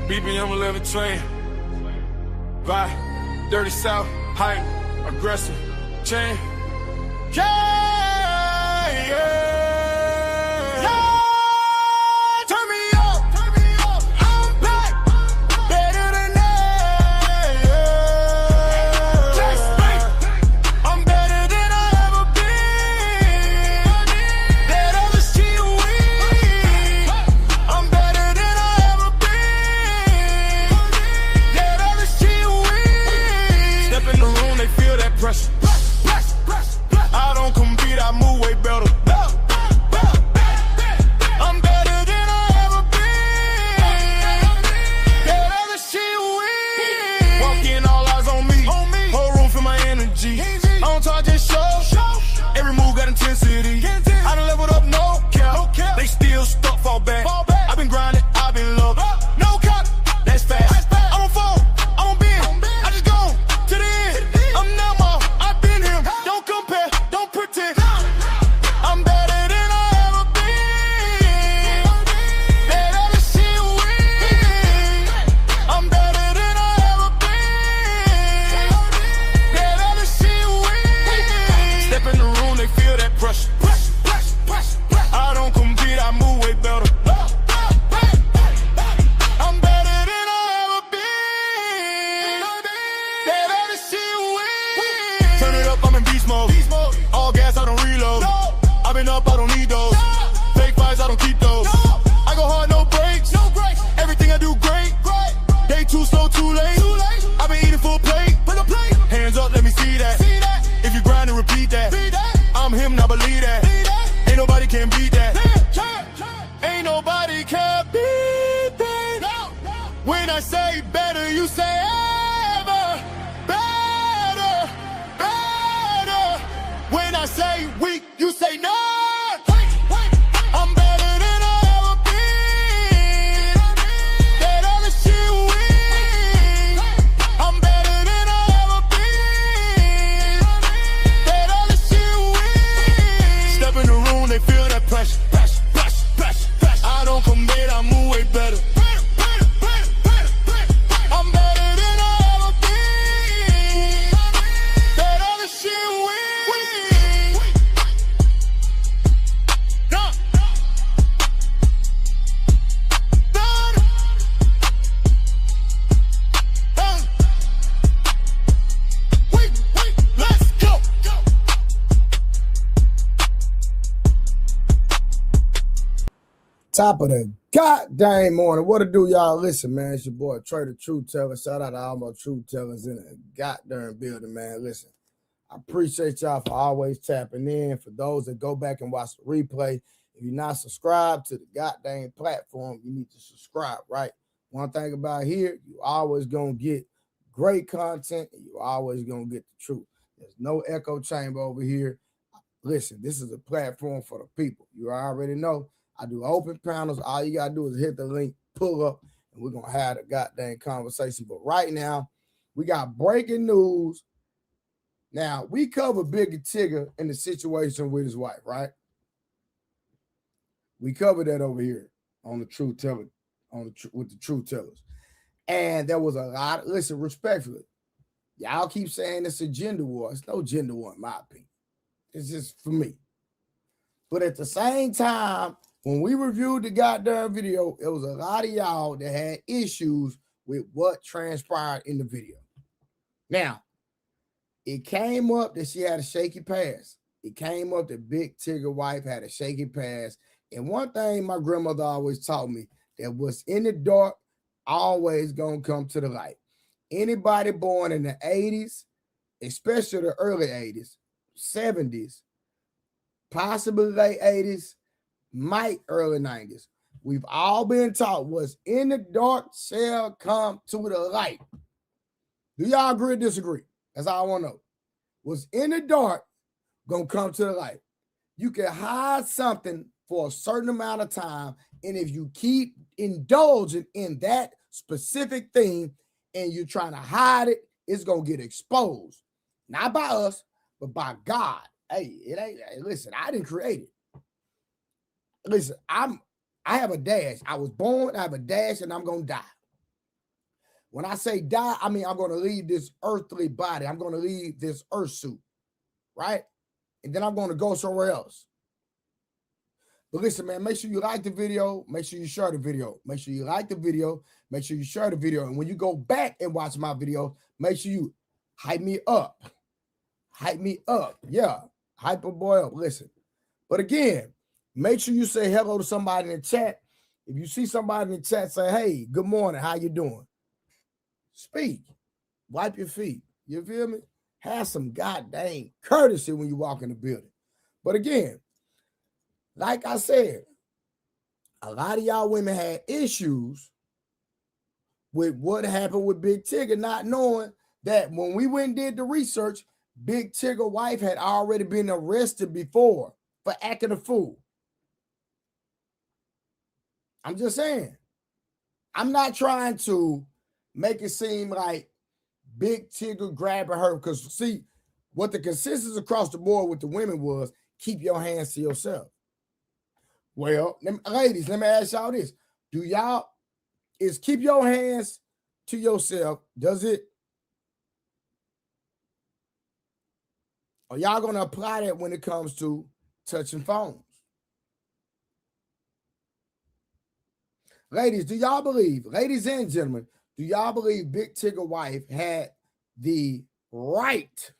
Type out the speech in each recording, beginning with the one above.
BBM 11 train. By Dirty South, hype, aggressive, chain. Yeah. Turn me up. I'm back. Better than that. I'm better than I ever been. Let others cheat with. I'm better than I ever been. Let others cheat with. Step in the room, they feel that pressure. I don't compete, I move way better. I'm better than I ever been. That other shit win. Walking all eyes on me. Whole room for my energy. I don't talk, just show. Every move got intensity. I done leveled up, no cap. They still stuck, fall back. I've been grinding, I've been loved. No cap, that's fast. I'm on phone, I'm on bend. I just go to the end. I'm not more, I've been him. Don't compare, don't pretend. I'm better than I ever been. That other shit win. I'm better than I ever been. That other shit win. Step in the room, they feel that pressure. I don't compete, I move way better. I'm better than I ever been. That other shit win. Turn it up, I'm in beast mode. All gas, I don't reload. I've been up, I don't need those. Fake fights, I don't keep those. I go hard, no breaks. Everything I do great. They too slow, too late. I've been eating full plate. Hands up, let me see that. If you grind and repeat that. I'm him, now believe that. Ain't nobody can beat that. Ain't nobody can beat that. When I say better, you say ever. Better. When I say weak, you say not. I'm better than I ever been. That other shit win. I'm better than I ever been. That other shit win. Step in the room, they feel that pressure. I don't commit, I move way better. I'm better than I ever been. That other shit win. Let's go. Top of the goddamn morning. What to do, y'all? Listen, man, it's your boy Trey the Truth Teller. Shout out to all my truth tellers in the goddamn building, man. Listen, I appreciate y'all for always tapping in. For those that go back and watch the replay, if you're not subscribed to the goddamn platform, you need to subscribe, right? One thing about here, you always gonna get great content, and you always gonna get the truth. There's no echo chamber over here. Listen, this is a platform for the people. You already know. I do open panels. All you got to do is hit the link, pull up, and we're going to have a goddamn conversation. But right now, we got breaking news. Now, we covered Bigger Tigger in the situation with his wife, right? We covered that over here on the Truth Teller, with the Truth Tellers. And there was a lot, listen, respectfully, y'all keep saying it's a gender war. It's no gender war, in my opinion. It's just for me. But at the same time, when we reviewed the goddamn video, it was a lot of y'all that had issues with what transpired in the video. Now, it came up that she had a shaky past. It came up that Big Tigger wife had a shaky past. And one thing my grandmother always taught me, that what's in the dark always gonna come to the light. Anybody born in the 80s, especially the early 80s, 70s, possibly late 80s, might early 90s. We've all been taught what's in the dark shall come to the light. Do y'all agree or disagree? That's all I want to know. What's in the dark gonna come to the light. You can hide something for a certain amount of time, and if you keep indulging in that specific thing and you're trying to hide it, it's gonna get exposed. Not by us, but by God. Hey, it ain't. Listen, I didn't create it. Listen, I have a dash. I was born, I have a dash, and I'm gonna die. When I say die, I mean I'm going to leave this earthly body. I'm going to leave this earth suit, right? And then I'm going to go somewhere else. But listen, man, make sure you like the video. Make sure you share the video. Make sure you like the video. Make sure you share the video. And when you go back and watch my video, make sure you hype me up. Hype me up. Yeah. Hype a boy up. Listen. But again, make sure you say hello to somebody in the chat. If you see somebody in the chat, say, hey, good morning. How you doing? Speak. Wipe your feet. You feel me? Have some goddamn courtesy when you walk in the building. But again, like I said, a lot of y'all women had issues with what happened with Big Tigger, not knowing that when we went and did the research, Big Tigger's wife had already been arrested before for acting a fool. I'm just saying. I'm not trying to make it seem like Big Tigger grabbing her, because see, what the consensus across the board with the women was, keep your hands to yourself. Well, ladies, let me ask y'all this. Is keep your hands to yourself, are y'all going to apply that when it comes to touching phones? Ladies, do y'all believe, ladies and gentlemen, do y'all believe Big Tigger's wife had the right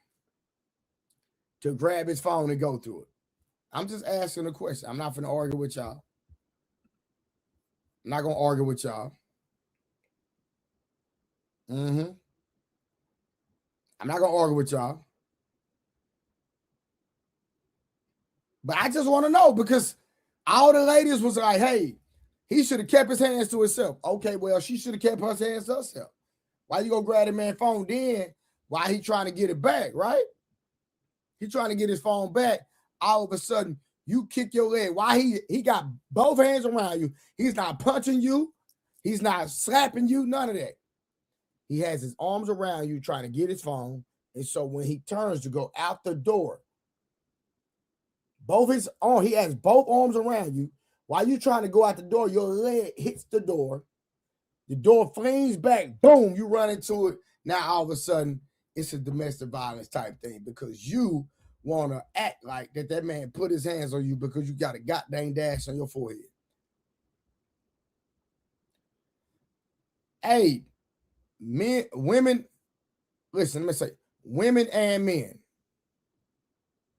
to grab his phone and go through it? I'm just asking a question. I'm not going to argue with y'all. I'm not going to argue with y'all. I'm not going to argue with y'all. But I just want to know, because all the ladies was like, hey, he should have kept his hands to himself. Okay, well, she should have kept her hands to herself. Why you gonna grab the man's phone then while he trying to get it back, right? He trying to get his phone back. All of a sudden, you kick your leg. Why he got both hands around you. He's not punching you. He's not slapping you, none of that. He has his arms around you trying to get his phone. And so when he turns to go out the door, he has both arms around you. While you're trying to go out the door, your leg hits the door. The door flings back. Boom, you run into it. Now, all of a sudden, it's a domestic violence type thing, because you want to act like that man put his hands on you because you got a goddamn dash on your forehead. Hey, women, listen, let me say, women and men.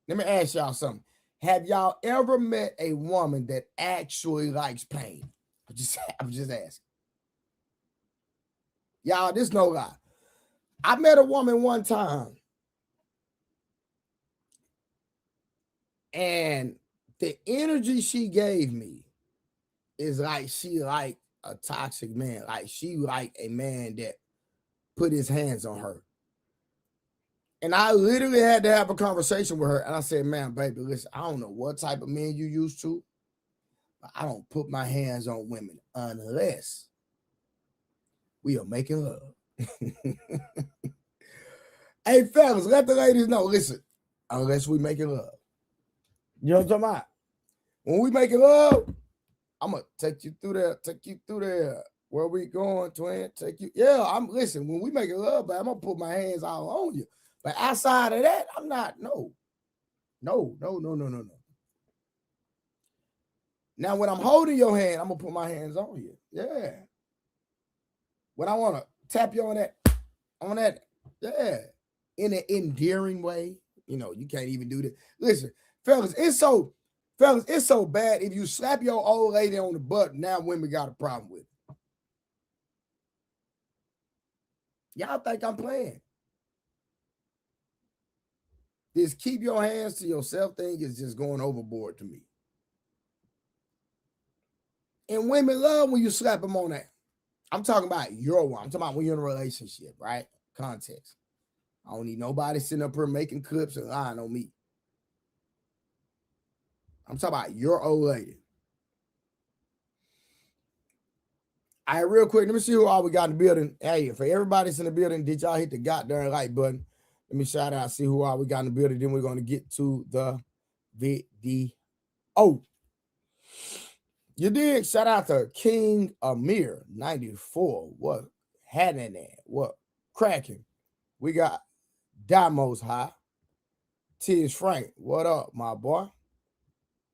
Let me ask y'all something. Have y'all ever met a woman that actually likes pain? I'm just asking. Y'all, this no lie. I met a woman one time, and the energy she gave me is like she like a toxic man. Like she like a man that put his hands on her. And I literally had to have a conversation with her. And I said, man, baby, listen, I don't know what type of men you used to, but I don't put my hands on women unless we are making love. Hey, fellas, let the ladies know, listen, unless we making love. You know what I'm talking about? When we making love, I'm going to take you through there. Where we going, twin? Listen, when we making love, but I'm going to put my hands all on you. But outside of that, I'm not, no. Now, when I'm holding your hand, I'm going to put my hands on you. Yeah. When I want to tap you on that, yeah. In an endearing way. You know, you can't even do that. Listen, fellas, it's so bad. If you slap your old lady on the butt, now women got a problem with it. Y'all think I'm playing? This keep your hands to yourself thing is just going overboard to me. And women love when you slap them on that. I'm talking about your one. I'm talking about when you're in a relationship, right? Context. I don't need nobody sitting up here making clips and lying on me. I'm talking about your old lady. All right, real quick, let me see who all we got in the building. Hey, for everybody that's in the building, did y'all hit the goddamn like button? Let me shout out, see who all we got in the building. Then we're going to get to the video. Oh, you did. Shout out to King Amir 94. What happening? What cracking? We got Damos High. Tiz Frank, what up, my boy?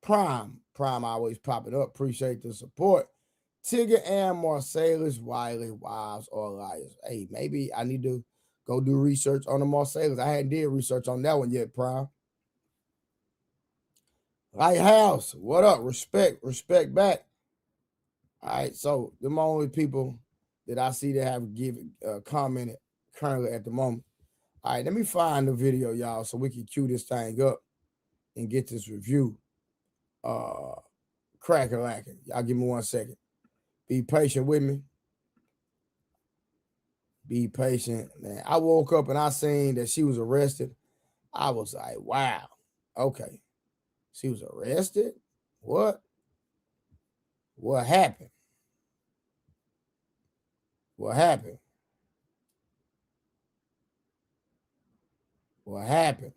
Prime always popping up. Appreciate the support. Tigger and Marcellus, Wiley, wives or liars. Hey, maybe I need to go do research on the Marcellus. I hadn't did research on that one yet, Prime. Lighthouse, what up? Respect back. All right, so them only people that I see that have given commented currently at the moment. All right, let me find the video, y'all, so we can cue this thing up and get this review crack-a-lacking. Y'all give me 1 second. Be patient with me. Be patient, man. I woke up and I seen that she was arrested. I was like, wow, okay. She was arrested? What? What happened? What happened? What happened?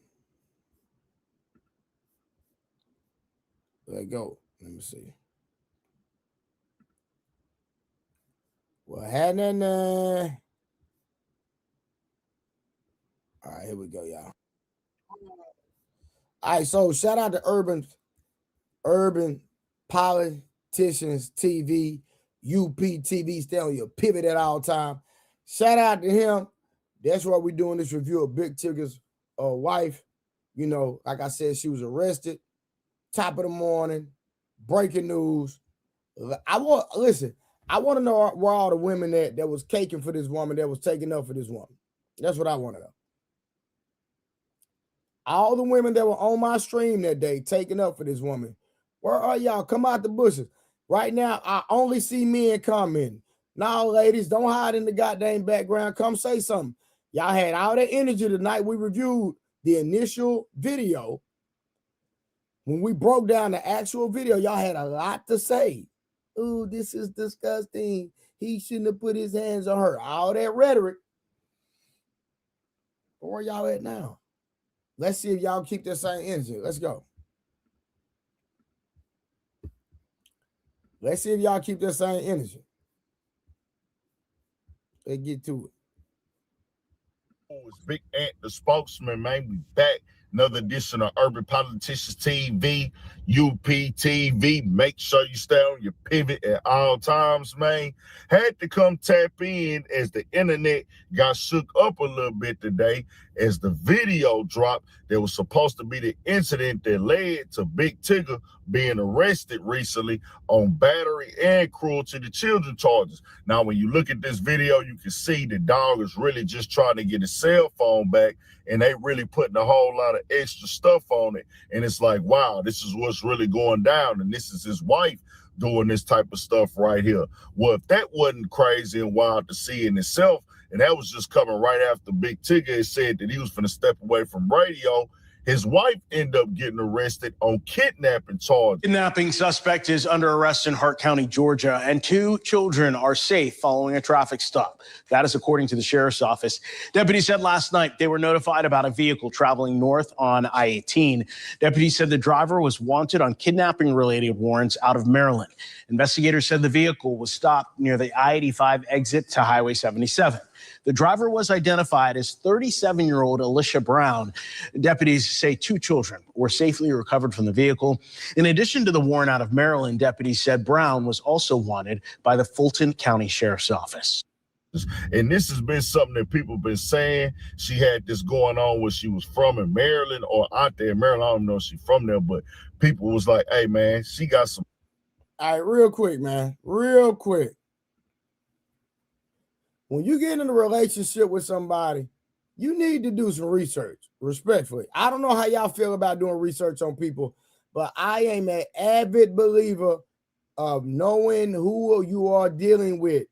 Let go. Let me see. What happened? All right, here we go, y'all. All right, so shout out to Urban Politicians TV, UPTV, stay on your pivot at all time. Shout out to him. That's why we're doing this review of Big Tigger's wife. You know, like I said, she was arrested. Top of the morning, breaking news. I want to know where all the women that was caking for this woman, that was taking up for this woman. That's what I want to know. All the women that were on my stream that day taking up for this woman. Where are y'all? Come out the bushes. Right now, I only see men commenting. Now, ladies, don't hide in the goddamn background. Come say something. Y'all had all that energy tonight. We reviewed the initial video. When we broke down the actual video, y'all had a lot to say. Oh, this is disgusting. He shouldn't have put his hands on her. All that rhetoric. Where y'all at now? Let's see if y'all keep the same energy. Let's go. Let's see if y'all keep the same energy. Let's get to it. It's Big Ant, the spokesman, man. We back. Another edition of Urban Politicians TV, UPTV. Make sure you stay on your pivot at all times, man. Had to come tap in as the internet got shook up a little bit today as the video dropped. There was supposed to be the incident that led to Big Tigger being arrested recently on battery and cruelty to children charges. Now, when you look at this video, you can see the dog is really just trying to get his cell phone back, and they really putting a whole lot of extra stuff on it. And it's like, wow, this is what's really going down. And this is his wife doing this type of stuff right here. Well, if that wasn't crazy and wild to see in itself, and that was just coming right after Big Tigger had said that he was going to step away from radio, his wife ended up getting arrested on kidnapping charges. Kidnapping suspect is under arrest in Hart County, Georgia, and 2 children are safe following a traffic stop. That is according to the sheriff's office. Deputies said last night they were notified about a vehicle traveling north on I-18. Deputies said the driver was wanted on kidnapping-related warrants out of Maryland. Investigators said the vehicle was stopped near the I-85 exit to Highway 77. The driver was identified as 37-year-old Alicia Brown. Deputies say 2 children were safely recovered from the vehicle. In addition to the warrant out of Maryland, deputies said Brown was also wanted by the Fulton County Sheriff's Office. And this has been something that people have been saying. She had this going on where she was from in Maryland or out there in Maryland. I don't know if she's from there, but people was like, hey, man, she got some. All right, real quick, man. Real quick. When you get in a relationship with somebody, you need to do some research, respectfully. I don't know how y'all feel about doing research on people, but I am an avid believer of knowing who you are dealing with.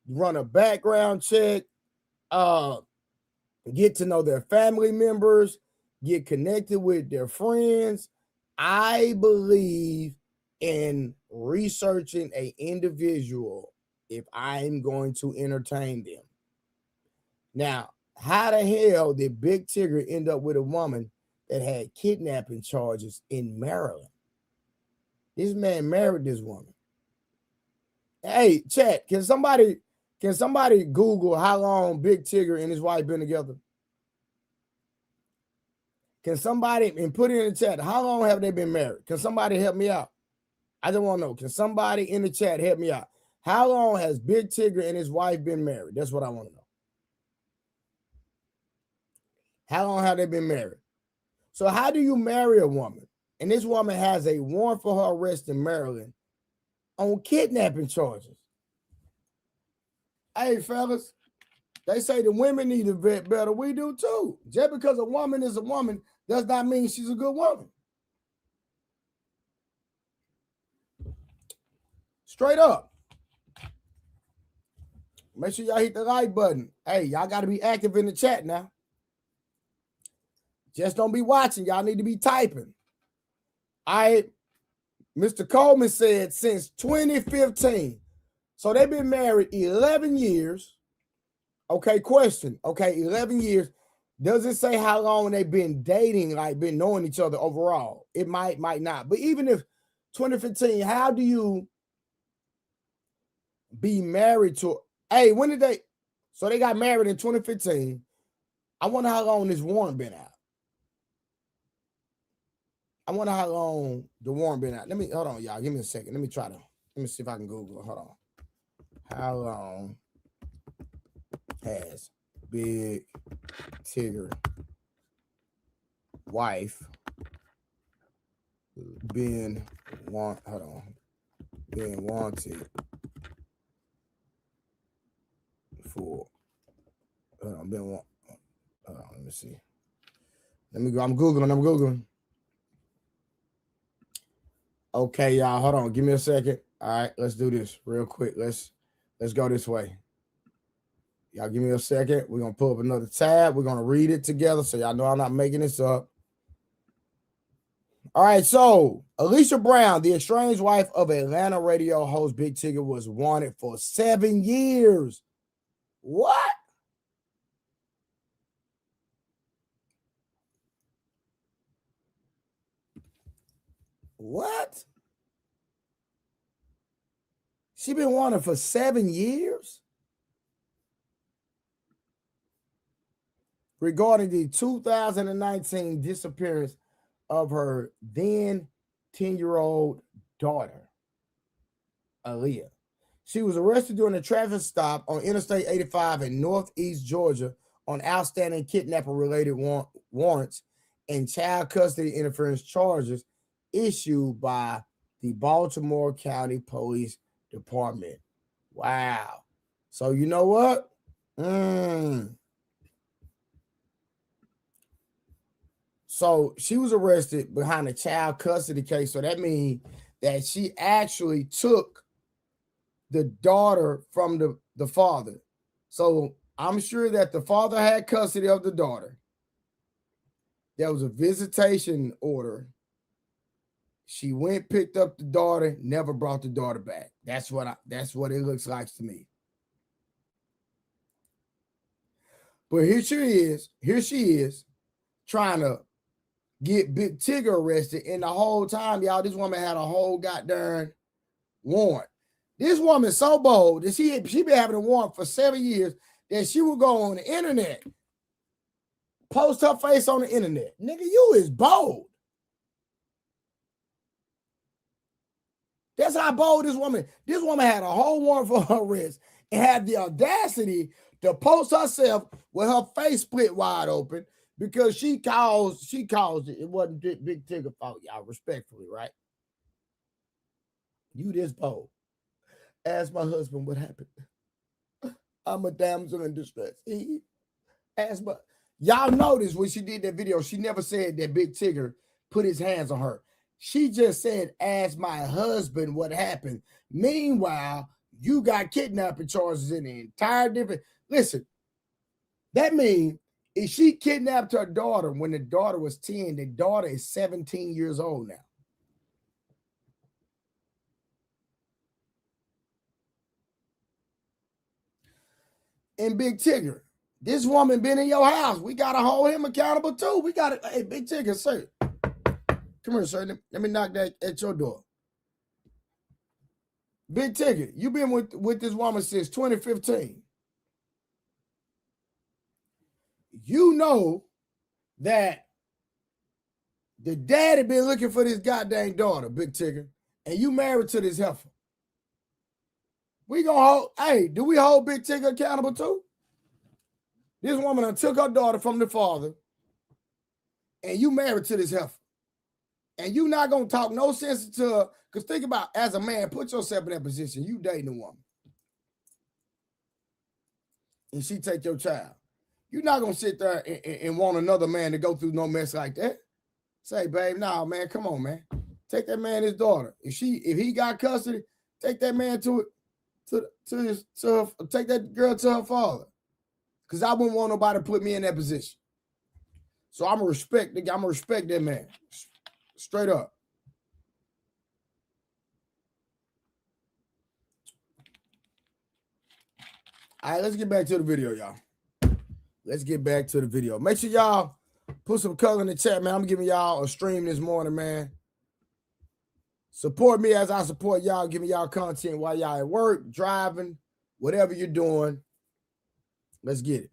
Run a background check, get to know their family members, get connected with their friends. I believe in researching an individual if I'm going to entertain them. Now, how the hell did Big Tigger end up with a woman that had kidnapping charges in Maryland? This man married this woman. Hey, chat, can somebody Can somebody Google how long Big Tigger and his wife been together? Can somebody, and put it in the chat, how long have they been married? Can somebody help me out? I just want to know. Can somebody in the chat help me out? How long has Big Tigger and his wife been married? That's what I want to know. How long have they been married? So how do you marry a woman? And this woman has a warrant for her arrest in Maryland on kidnapping charges. Hey, fellas, they say the women need to vet better. We do too. Just because a woman is a woman does not mean she's a good woman. Straight up. Make sure y'all hit the like button. Hey, y'all got to be active in the chat now. Just don't be watching. Y'all need to be typing. Mr. Coleman said since 2015. So they've been married 11 years. Okay, question. Okay, 11 years. Does it say how long they've been dating, like been knowing each other overall? It might not. But even if 2015, how do you be married to? Hey, when did they? So they got married in 2015. I wonder how long this warrant been out. I wonder how long the warrant been out. Hold on, y'all. Give me a second. Let me see if I can Google it. Hold on. How long has Big Tigger wife been wanted for? Let me see. Let me go. I'm Googling. Okay, y'all. Hold on. Give me a second. All right, let's do this real quick. Let's go this way. Y'all give me a second. We're going to pull up another tab. We're going to read it together so y'all know I'm not making this up. All right, so Alicia Brown, the estranged wife of Atlanta radio host Big Tigger, was wanted for 7 years. What? What? She been wanted for 7 years? Regarding the 2019 disappearance of her then 10-year-old daughter, Aaliyah. She was arrested during a traffic stop on Interstate 85 in Northeast Georgia on outstanding kidnapping-related warrants and child custody interference charges issued by the Baltimore County Police Department. Wow. So you know what? So she was arrested behind a child custody case. So that means that she actually took the daughter from the father. So I'm sure that the father had custody of the daughter. There was a visitation order. She went, picked up the daughter, never brought the daughter back. That's what it looks like to me. But here she is trying to get Big Tigger arrested, and the whole time, y'all, this woman had a whole goddamn warrant. This woman so bold that she been having a warrant for 7 years that she would go on the internet, post her face on the internet. Nigga, you is bold. That's how bold this woman had a whole warrant for her arrest and had the audacity to post herself with her face split wide open because she caused it. It wasn't Big Tigger fault, y'all, respectfully, right? You this bold. Ask my husband what happened. I'm a damsel in distress. Y'all notice when she did that video, she never said that Big Tigger put his hands on her. She just said, ask my husband what happened. Meanwhile, you got kidnapping charges in the entire different. Listen, that means if she kidnapped her daughter when the daughter was 10, the daughter is 17 years old now. And Big Tigger, this woman been in your house. We got to hold him accountable too. We got to, hey, Big Tigger, sir. Come here, sir. Let me knock that at your door. Big Tigger, you've been with this woman since 2015. You know that the daddy been looking for this goddamn daughter, Big Tigger, and you married to this heifer. We gonna hold, hey, do we hold Big Tigger accountable too? This woman done took her daughter from the father, and you married to this heifer. And you not gonna talk no sense to her, because think about, as a man, put yourself in that position. You dating a woman. And she take your child. You're not gonna sit there and want another man to go through no mess like that. Say, babe, nah, man, come on, man. Take that man his daughter. If he got custody, take that man take that girl to her father. Because I wouldn't want nobody to put me in that position. So I'm gonna respect that man. Straight up. All right, let's get back to the video, y'all. Let's get back to the video. Make sure y'all put some color in the chat, man. I'm giving y'all a stream this morning, man. Support me as I support y'all, giving y'all content while y'all at work, driving, whatever you're doing. Let's get it.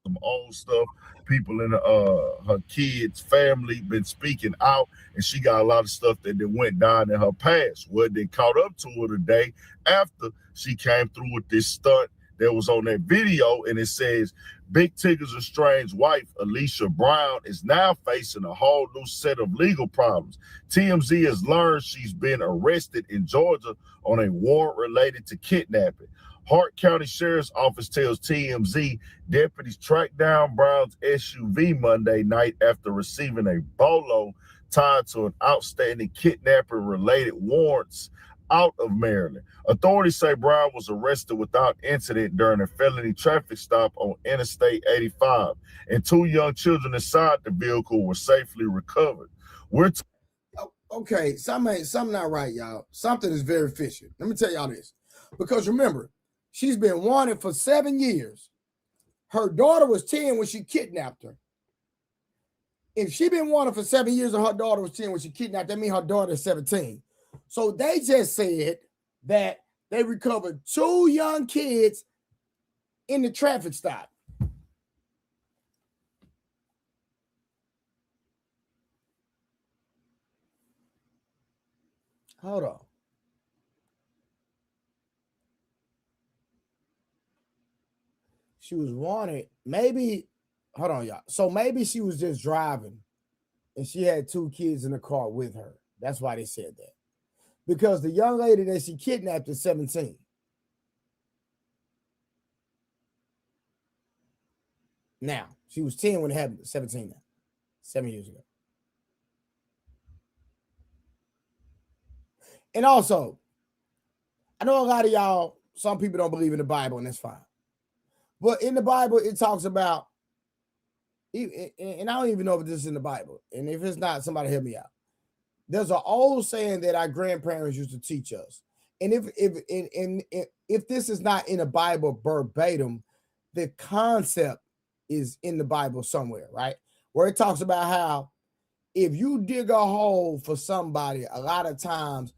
Some old stuff. People in her kids' family been speaking out, and she got a lot of stuff that went down in her past. Well, they caught up to her today after she came through with this stunt that was on that video, and it says Big Tigger's estranged wife, Alicia Brown, is now facing a whole new set of legal problems. TMZ has learned she's been arrested in Georgia on a warrant related to kidnapping. Hart County Sheriff's Office tells TMZ deputies tracked down Brown's SUV Monday night after receiving a bolo tied to an outstanding kidnapping-related warrants out of Maryland. Authorities say Brown was arrested without incident during a felony traffic stop on Interstate 85, and two young children inside the vehicle were safely recovered. Okay, something not right, y'all. Something is very fishy. Let me tell y'all this. Because remember, she's been wanted for 7 years. Her daughter was 10 when she kidnapped her. If she been wanted for 7 years and her daughter was 10 when she kidnapped, that means her daughter is 17. So they just said that they recovered 2 young kids in the traffic stop. Hold on. She was wanted. Maybe, hold on, y'all. So maybe she was just driving and she had 2 kids in the car with her. That's why they said that. Because the young lady that she kidnapped is 17. Now, she was 10 when it happened, 17 now, 7 years ago. And also, I know a lot of y'all, some people don't believe in the Bible, and that's fine. But in the Bible, it talks about, and I don't even know if this is in the Bible. And if it's not, somebody help me out. There's an old saying that our grandparents used to teach us. And if this is not in the Bible verbatim, the concept is in the Bible somewhere, right? Where it talks about how if you dig a hole for somebody, a lot of times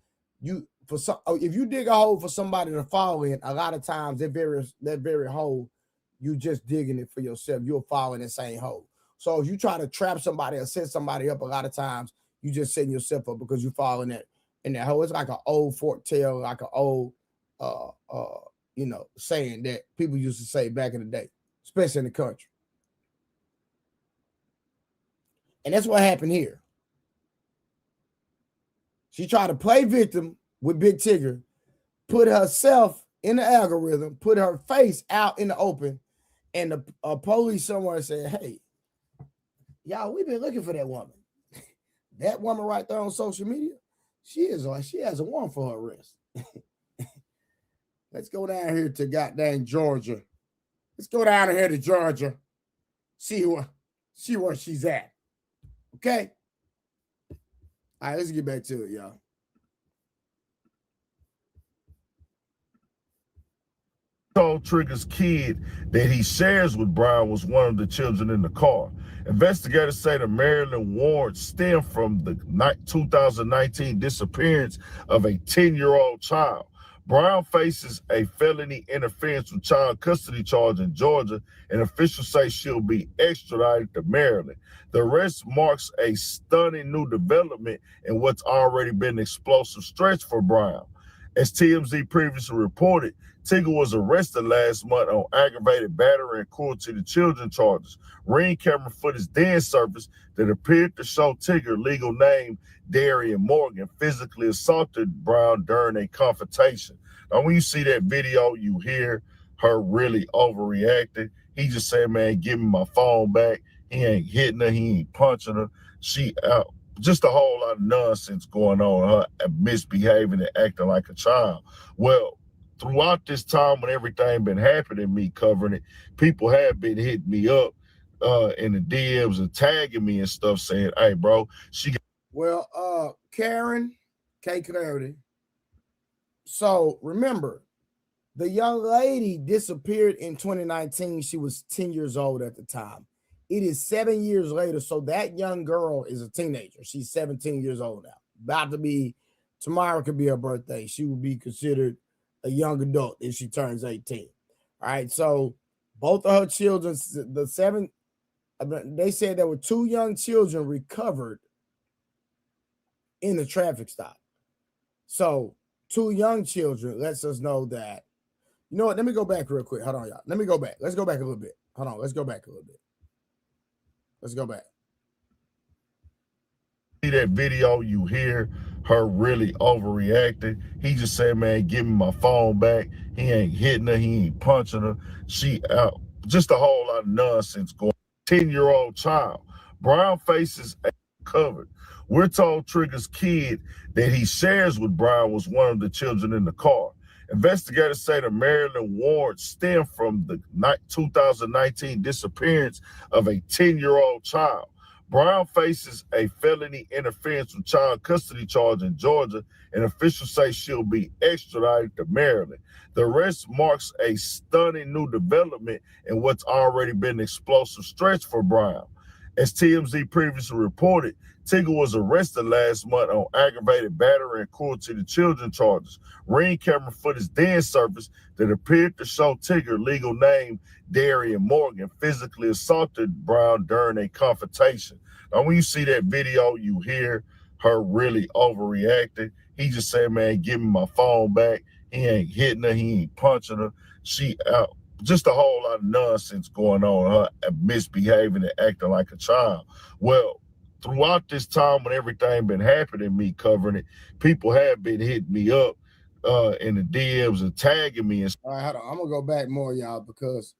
if you dig a hole for somebody to fall in, a lot of times that very hole, you just digging it for yourself. You'll fall in the same hole. So if you try to trap somebody or set somebody up, a lot of times you just setting yourself up because you fall in that hole. It's like an old fork tale, like an old saying that people used to say back in the day, especially in the country. And that's what happened here. She tried to play victim with Big Tigger, put herself in the algorithm, put her face out in the open, and the police somewhere said, hey, y'all, we've been looking for that woman. That woman right there on social media, she has a warrant for her arrest. Let's go down here to goddamn Georgia. Let's go down here to Georgia. See where she's at. Okay? All right, let's get back to it, y'all. told Trigger's kid that he shares with Brown was one of the children in the car. Investigators say the Maryland warrant stemmed from the 2019 disappearance of a 10-year-old child. Brown faces a felony interference with child custody charge in Georgia, and officials say she'll be extradited to Maryland. The arrest marks a stunning new development in what's already been an explosive stretch for Brown. As TMZ previously reported, Tigger was arrested last month on aggravated battery and cruelty to children charges. Ring camera footage then surfaced that appeared to show Tigger, legal name Darian Morgan, physically assaulted Brown during a confrontation. Now, when you see that video, you hear her really overreacting. He just said, man, give me my phone back. He ain't hitting her. He ain't punching her. She out. Just a whole lot of nonsense going on, her misbehaving and acting like a child. Well, throughout this time when everything been happening, me covering it, people have been hitting me up in the DMs and tagging me and stuff saying, hey, bro, she got. Well, Karen, K Clarity. So remember, the young lady disappeared in 2019. She was 10 years old at the time. It is 7 years later. So that young girl is a teenager. She's 17 years old now. About to be, tomorrow could be her birthday. She will be considered a young adult if she turns 18. All right. So both of her children, they said there were 2 young children recovered in the traffic stop. So 2 young children lets us know that, you know what? Let me go back real quick. Hold on, y'all. Let me go back. Let's go back a little bit. Hold on. Let's go back a little bit. Let's go back. See that video, you hear her really overreacting. He just said, man, give me my phone back. He ain't hitting her. He ain't punching her. She out. Just a whole lot of nonsense going on. 10-year-old child. Brown faces covered. We're told Trigger's kid that he shares with Brown was one of the children in the car. Investigators say the Maryland warrant stemmed from the 2019 disappearance of a 10-year-old child. Brown faces a felony interference with child custody charge in Georgia, and officials say she'll be extradited to Maryland. The arrest marks a stunning new development in what's already been an explosive stretch for Brown. As TMZ previously reported, Tigger was arrested last month on aggravated battery and cruelty to children charges. Ring camera footage then surfaced that appeared to show Tigger, legal name Darian Morgan, physically assaulted Brown during a confrontation. Now, when you see that video, you hear her really overreacting. He just said, man, give me my phone back. He ain't hitting her. He ain't punching her. She out. Just a whole lot of nonsense going on, her misbehaving and acting like a child. Well, throughout this time when everything been happening, me covering it, people have been hitting me up in the DMs and tagging me. All right, hold on. I'm going to go back more, y'all, because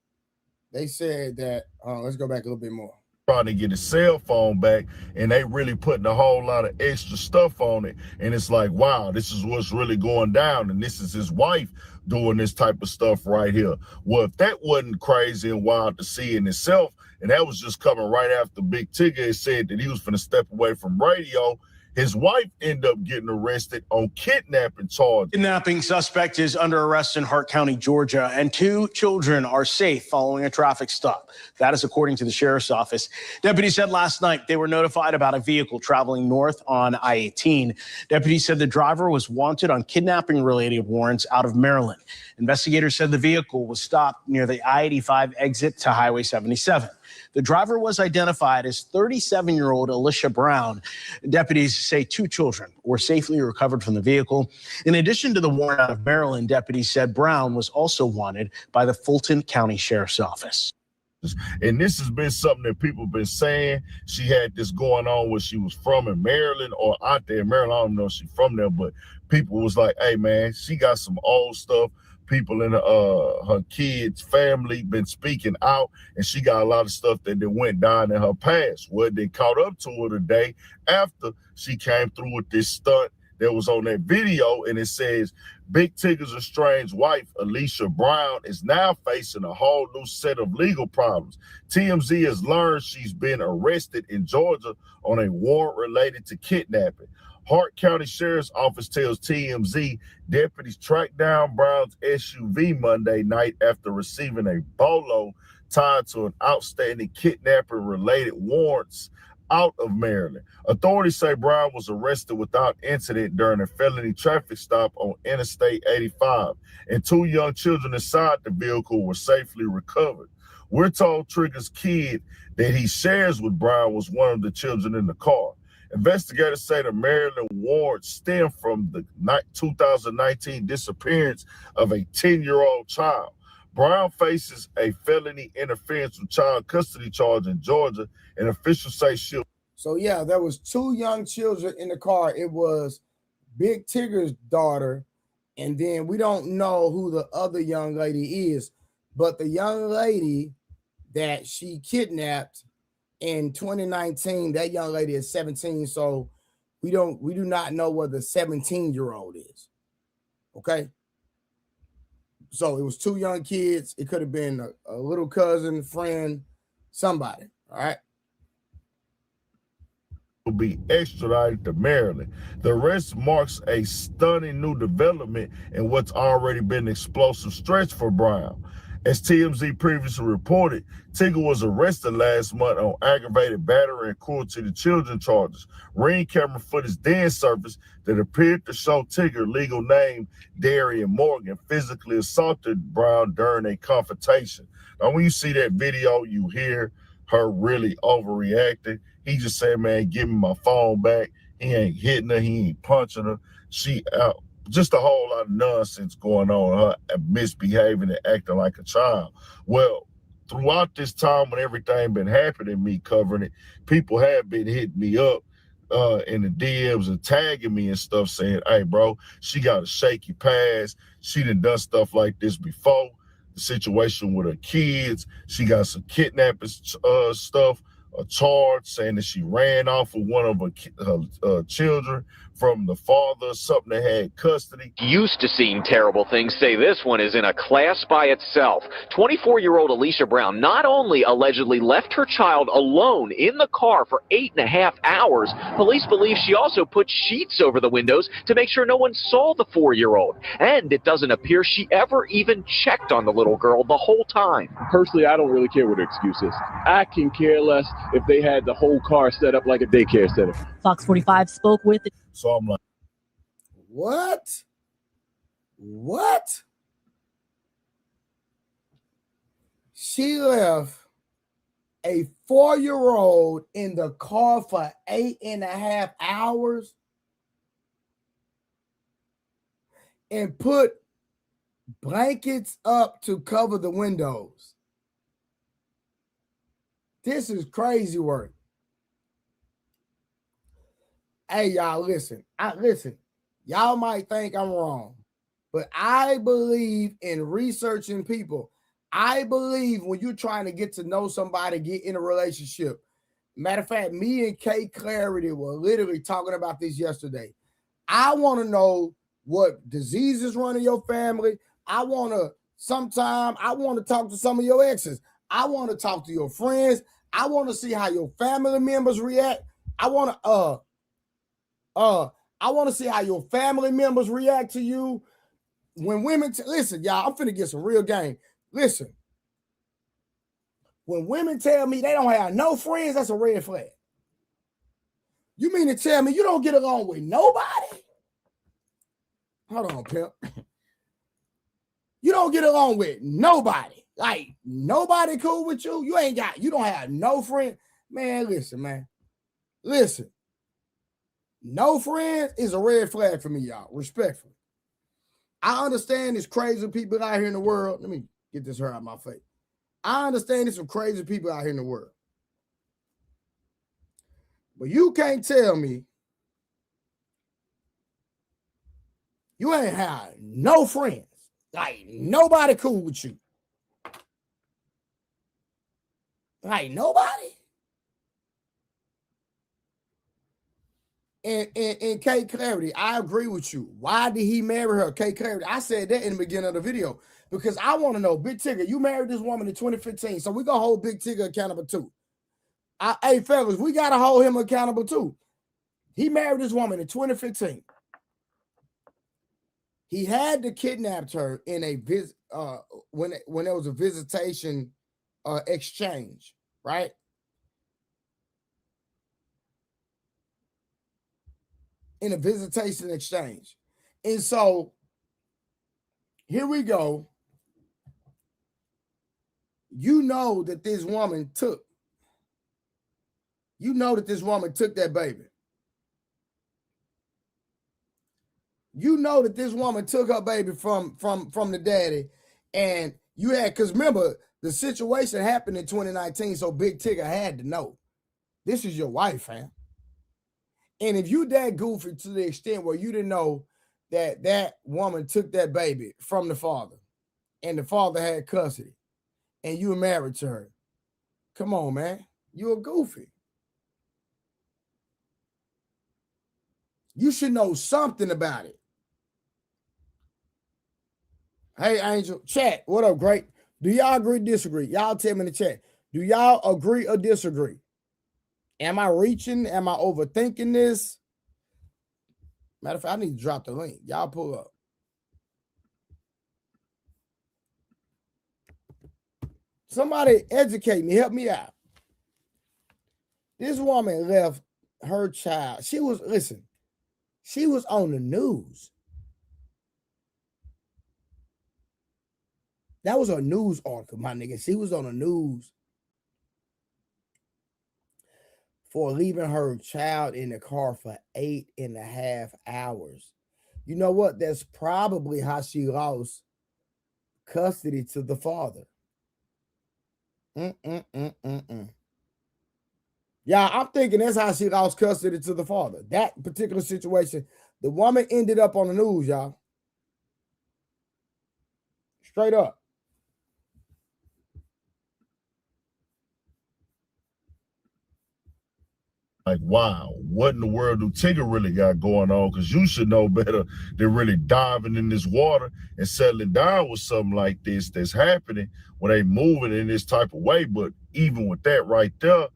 they said that, let's go back a little bit more. Trying to get his cell phone back, and they really putting a whole lot of extra stuff on it. And it's like, wow, this is what's really going down. And this is his wife doing this type of stuff right here. Well, if that wasn't crazy and wild to see in itself, and that was just coming right after Big Tigger had said that he was going to step away from radio, his wife ended up getting arrested on kidnapping charges. Kidnapping suspect is under arrest in Hart County, Georgia, and 2 children are safe following a traffic stop. That is according to the sheriff's office. Deputies said last night they were notified about a vehicle traveling north on I-18. Deputies said the driver was wanted on kidnapping-related warrants out of Maryland. Investigators said the vehicle was stopped near the I-85 exit to Highway 77. The driver was identified as 37-year-old Alicia Brown. Deputies say 2 children were safely recovered from the vehicle. In addition to the warrant out of Maryland, deputies said Brown was also wanted by the Fulton County Sheriff's Office. And this has been something that people have been saying. She had this going on where she was from in Maryland or out there in Maryland. I don't know if she's from there, but people was like, hey, man, she got some old stuff. People in her kids' family been speaking out, and she got a lot of stuff that went down in her past. Well, they caught up to her today after she came through with this stunt that was on that video, and it says Big Tigger's estranged wife, Alicia Brown, is now facing a whole new set of legal problems. TMZ has learned she's been arrested in Georgia on a warrant related to kidnapping. Hart County Sheriff's Office tells TMZ deputies tracked down Brown's SUV Monday night after receiving a bolo tied to an outstanding kidnapping-related warrants out of Maryland. Authorities say Brown was arrested without incident during a felony traffic stop on Interstate 85, and 2 young children inside the vehicle were safely recovered. We're told Trigger's kid that he shares with Brown was one of the children in the car. Investigators say the Maryland warrant stemmed from the 2019 disappearance of a 10-year-old child. Brown faces a felony interference with child custody charge in Georgia, and officials say she'll. So yeah, there was 2 young children in the car. It was Big Tigger's daughter, and then we don't know who the other young lady is, but the young lady that she kidnapped in 2019, that young lady is 17. So we do not know what the 17-year-old is. Okay. So it was 2 young kids. It could have been a little cousin, friend, somebody. All right. Will be extradited to Maryland. The arrest marks a stunning new development in what's already been an explosive stretch for Brown. As TMZ previously reported, Tigger was arrested last month on aggravated battery and cruelty to children charges. Ring camera footage then surfaced that appeared to show Tigger, legal name Darian Morgan, physically assaulted Brown during a confrontation. Now, when you see that video, you hear her really overreacting. He just said, man, give me my phone back. He ain't hitting her. He ain't punching her. She out. Just a whole lot of nonsense going on, her misbehaving and acting like a child. Well, throughout this time when everything been happening, me covering it, people have been hitting me up in the DMs and tagging me and stuff saying, hey, bro, she got a shaky past. She done stuff like this before. The situation with her kids, she got some kidnapping stuff, a charge saying that she ran off with one of her children from the father, something that had custody. Used to seeing terrible things, say this one is in a class by itself. 24-year-old Alicia Brown not only allegedly left her child alone in the car for 8.5 hours, police believe she also put sheets over the windows to make sure no one saw the 4-year-old. And it doesn't appear she ever even checked on the little girl the whole time. Personally, I don't really care what the excuse is. I can care less if they had the whole car set up like a daycare center. Fox 45 spoke with. So I'm like, what? What? She left a 4-year-old in the car for 8.5 hours and put blankets up to cover the windows. This is crazy work. Hey, y'all, listen. Y'all might think I'm wrong, but I believe in researching people. I believe when you're trying to get to know somebody, get in a relationship. Matter of fact, me and Kay Clarity were literally talking about this yesterday. I want to know what diseases run in your family. I want to talk to some of your exes. I want to talk to your friends. I want to see how your family members react. I want to see how your family members react to you. When women, listen, y'all, I'm finna get some real game. Listen, when women tell me they don't have no friends, that's a red flag. You mean to tell me you don't get along with nobody? Hold on, pimp. You don't get along with nobody. Like, nobody cool with you? You don't have no friend. Man, listen, man. Listen. No friends is a red flag for me, y'all. Respectfully. I understand there's crazy people out here in the world. Let me get this hair out of my face. I understand there's some crazy people out here in the world. But you can't tell me you ain't had no friends. Like, nobody cool with you. Like, nobody. And Kay Clarity, I agree with you. Why did he marry her? Kay Clarity, I said that in the beginning of the video because I want to know, Big Tigger, you married this woman in 2015, so we're going to hold Big Tigger accountable too. Hey, fellas, we got to hold him accountable too. He married this woman in 2015. He had to kidnap her in a visit when there was a visitation exchange, right? In a visitation exchange. And so here we go. You know that this woman took that baby. You know that this woman took her baby from the daddy, and you had, because remember, the situation happened in 2019, so Big Tigger had to know. This is your wife, fam. And if you that goofy to the extent where you didn't know that that woman took that baby from the father, and the father had custody, and you were married to her, come on, man. You're a goofy. You should know something about it. Hey, Angel, chat, what up, great? Do y'all agree or disagree? Y'all tell me in the chat. Do y'all agree or disagree? Am I reaching? Am I overthinking this? Matter of fact, I need to drop the link. Y'all pull up. Somebody educate me. Help me out. This woman left her child. She was on the news. That was a news article, my nigga. She was on the news for leaving her child in the car for 8.5 hours. You know what? That's probably how she lost custody to the father. Yeah, I'm thinking that's how she lost custody to the father. That particular situation, the woman ended up on the news, y'all. Straight up. Like, wow, what in the world do Tigger really got going on? Because you should know better than really diving in this water and settling down with something like this that's happening when they moving in this type of way. But even with that right there,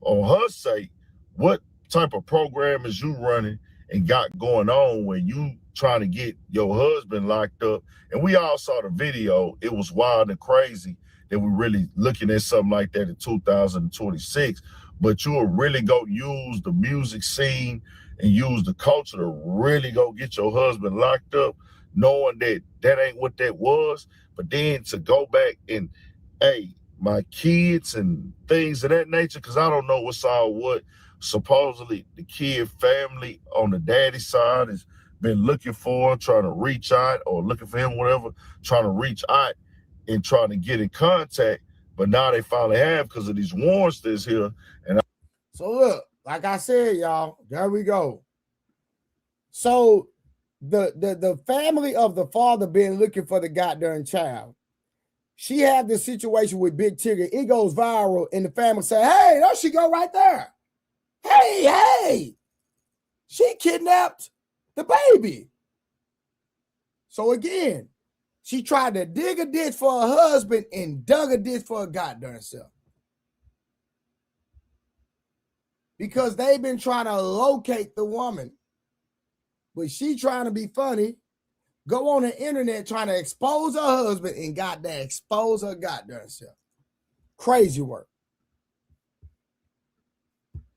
on her sake, what type of program is you running and got going on when you trying to get your husband locked up? And we all saw the video. It was wild and crazy that we really looking at something like that in 2026. But you will really go use the music scene and use the culture to really go get your husband locked up, knowing that that ain't what that was. But then to go back and, hey, my kids and things of that nature, because I don't know what's all what. Supposedly the kid family on the daddy side has been looking for, trying to reach out, or looking for him, whatever, trying to reach out and trying to get in contact. But now they finally have because of these warrants that's here. And so look, like I said, y'all, there we go. So the family of the father been looking for the goddamn child. She had this situation with Big Tigger. It goes viral, and the family say, hey, there she go right there. Hey, she kidnapped the baby. So again, she tried to dig a ditch for her husband and dug a ditch for her goddamn self. Because they've been trying to locate the woman. But she trying to be funny, go on the internet trying to expose her husband and goddamn expose her goddamn self. Crazy work.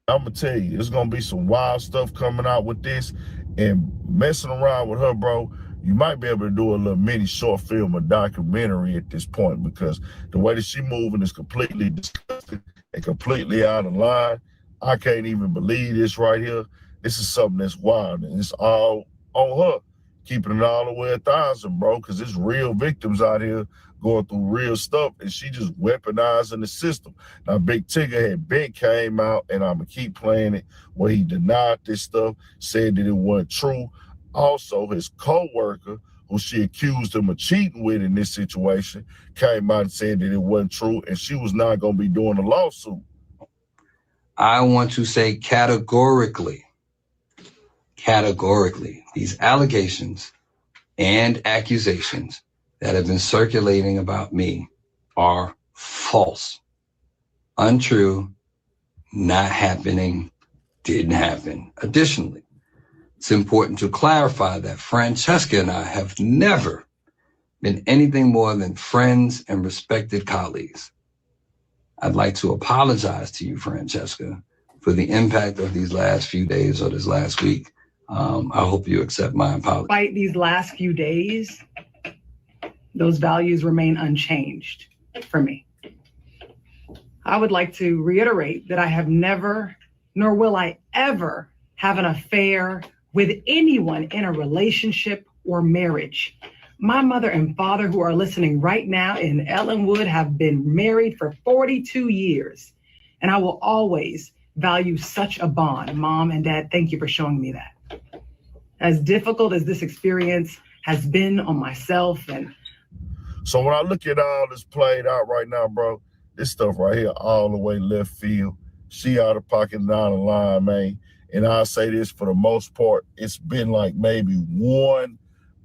I'm going to tell you, there's going to be some wild stuff coming out with this, and messing around with her, bro. You might be able to do a little mini short film or documentary at this point, because the way that she moving is completely disgusting and completely out of line. I can't even believe this right here. This is something that's wild, and it's all on her, keeping it all the way 1,000, bro, because there's real victims out here going through real stuff, and she just weaponizing the system. Now, Big Tigger had been came out, and I'm going to keep playing it, where he denied this stuff, said that it wasn't true. Also, his co-worker, who she accused him of cheating with in this situation, came out and said that it wasn't true, and she was not going to be doing a lawsuit. I want to say categorically, these allegations and accusations that have been circulating about me are false, untrue, not happening, didn't happen. Additionally, it's important to clarify that Francesca and I have never been anything more than friends and respected colleagues. I'd like to apologize to you, Francesca, for the impact of these last few days or this last week. I hope you accept my apology. Despite these last few days, those values remain unchanged for me. I would like to reiterate that I have never, nor will I ever, have an affair with anyone in a relationship or marriage. My mother and father, who are listening right now in Ellenwood, have been married for 42 years, and I will always value such a bond. Mom and Dad, thank you for showing me that. As difficult as this experience has been on myself and So when I look at all this played out right now, bro, this stuff right here all the way left field. She out of pocket and out of line, man. And I'll say this, for the most part, it's been like maybe 1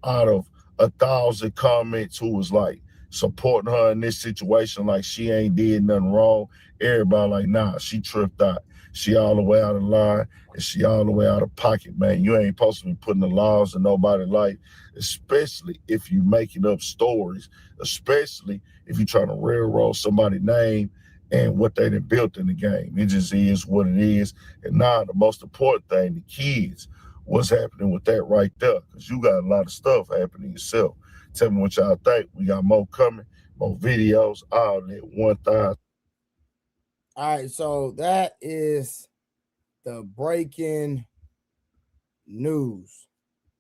out of 1,000 comments who was like supporting her in this situation, like she ain't did nothing wrong. Everybody like, nah, she tripped out. She all the way out of line and she all the way out of pocket, man. You ain't supposed to be putting the laws in nobody's life, especially if you making up stories, especially if you're trying to railroad somebody's name and what they done built in the game. It just is what it is. And now the most important thing, the kids, what's happening with that right there, because you got a lot of stuff happening yourself. Tell me what y'all think. We got more coming, more videos, all that 1,000. All right, so that is the breaking news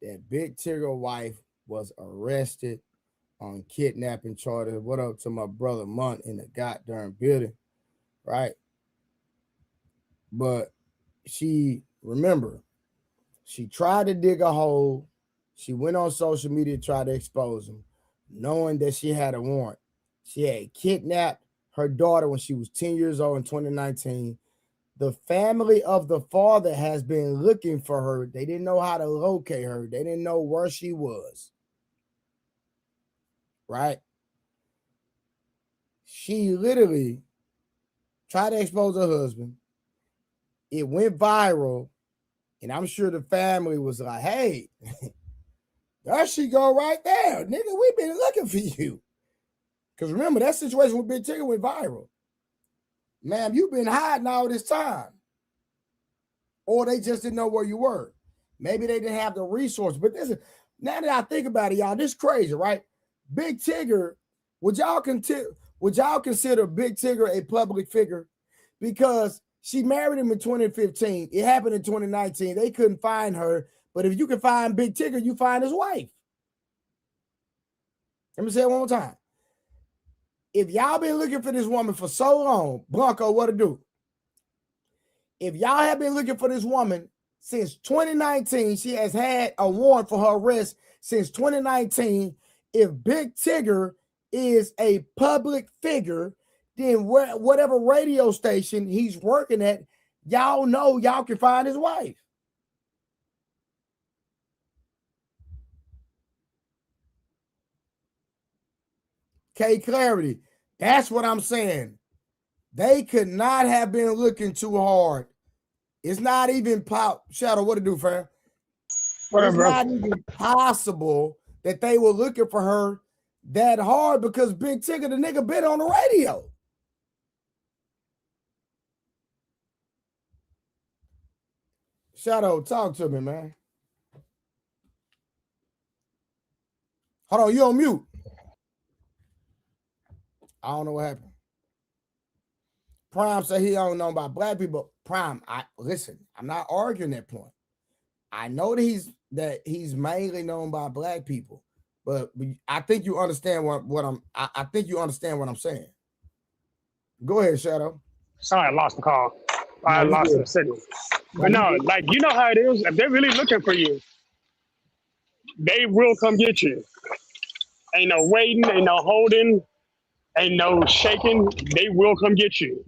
that Big Tigger wife was arrested on kidnapping charges. What up to my brother Munt in the goddamn building, right? But remember, she tried to dig a hole. She went on social media to try to expose him, knowing that she had a warrant. She had kidnapped her daughter when she was 10 years old in 2019. The family of the father has been looking for her. They didn't know how to locate her. They didn't know where she was. Right? She literally tried to expose her husband. It went viral. And I'm sure the family was like, hey, there she go right there. Nigga, we've been looking for you. Because remember, that situation with Big Tigger went viral. Ma'am, you've been hiding all this time. Or they just didn't know where you were. Maybe they didn't have the resource. But this is, now that I think about it, y'all, this is crazy, right? Big Tigger, would y'all consider Big Tigger a public figure? Because she married him in 2015. It happened in 2019. They couldn't find her. But if you can find Big Tigger, you find his wife. Let me say it one more time. If y'all been looking for this woman for so long, Blanco, what to do? If y'all have been looking for this woman since 2019, she has had a warrant for her arrest since 2019. If Big Tigger is a public figure, then whatever radio station he's working at, y'all know y'all can find his wife. Okay, clarity. That's what I'm saying. They could not have been looking too hard. It's not even Shadow, what to do, fam? It's not even possible that they were looking for her that hard because Big Tigger, the nigga, been on the radio. Shadow, talk to me, man. Hold on, you on mute. I don't know what happened. Prime said he don't know about black people. Prime, listen, I'm not arguing that point. I know that he's mainly known by black people, but I think you understand I think you understand what I'm saying. Go ahead, Shadow. Sorry, I lost the call. I lost the signal. But no, like, you know how it is. If they're really looking for you, they will come get you. Ain't no waiting, ain't no holding, ain't no shaking. They will come get you.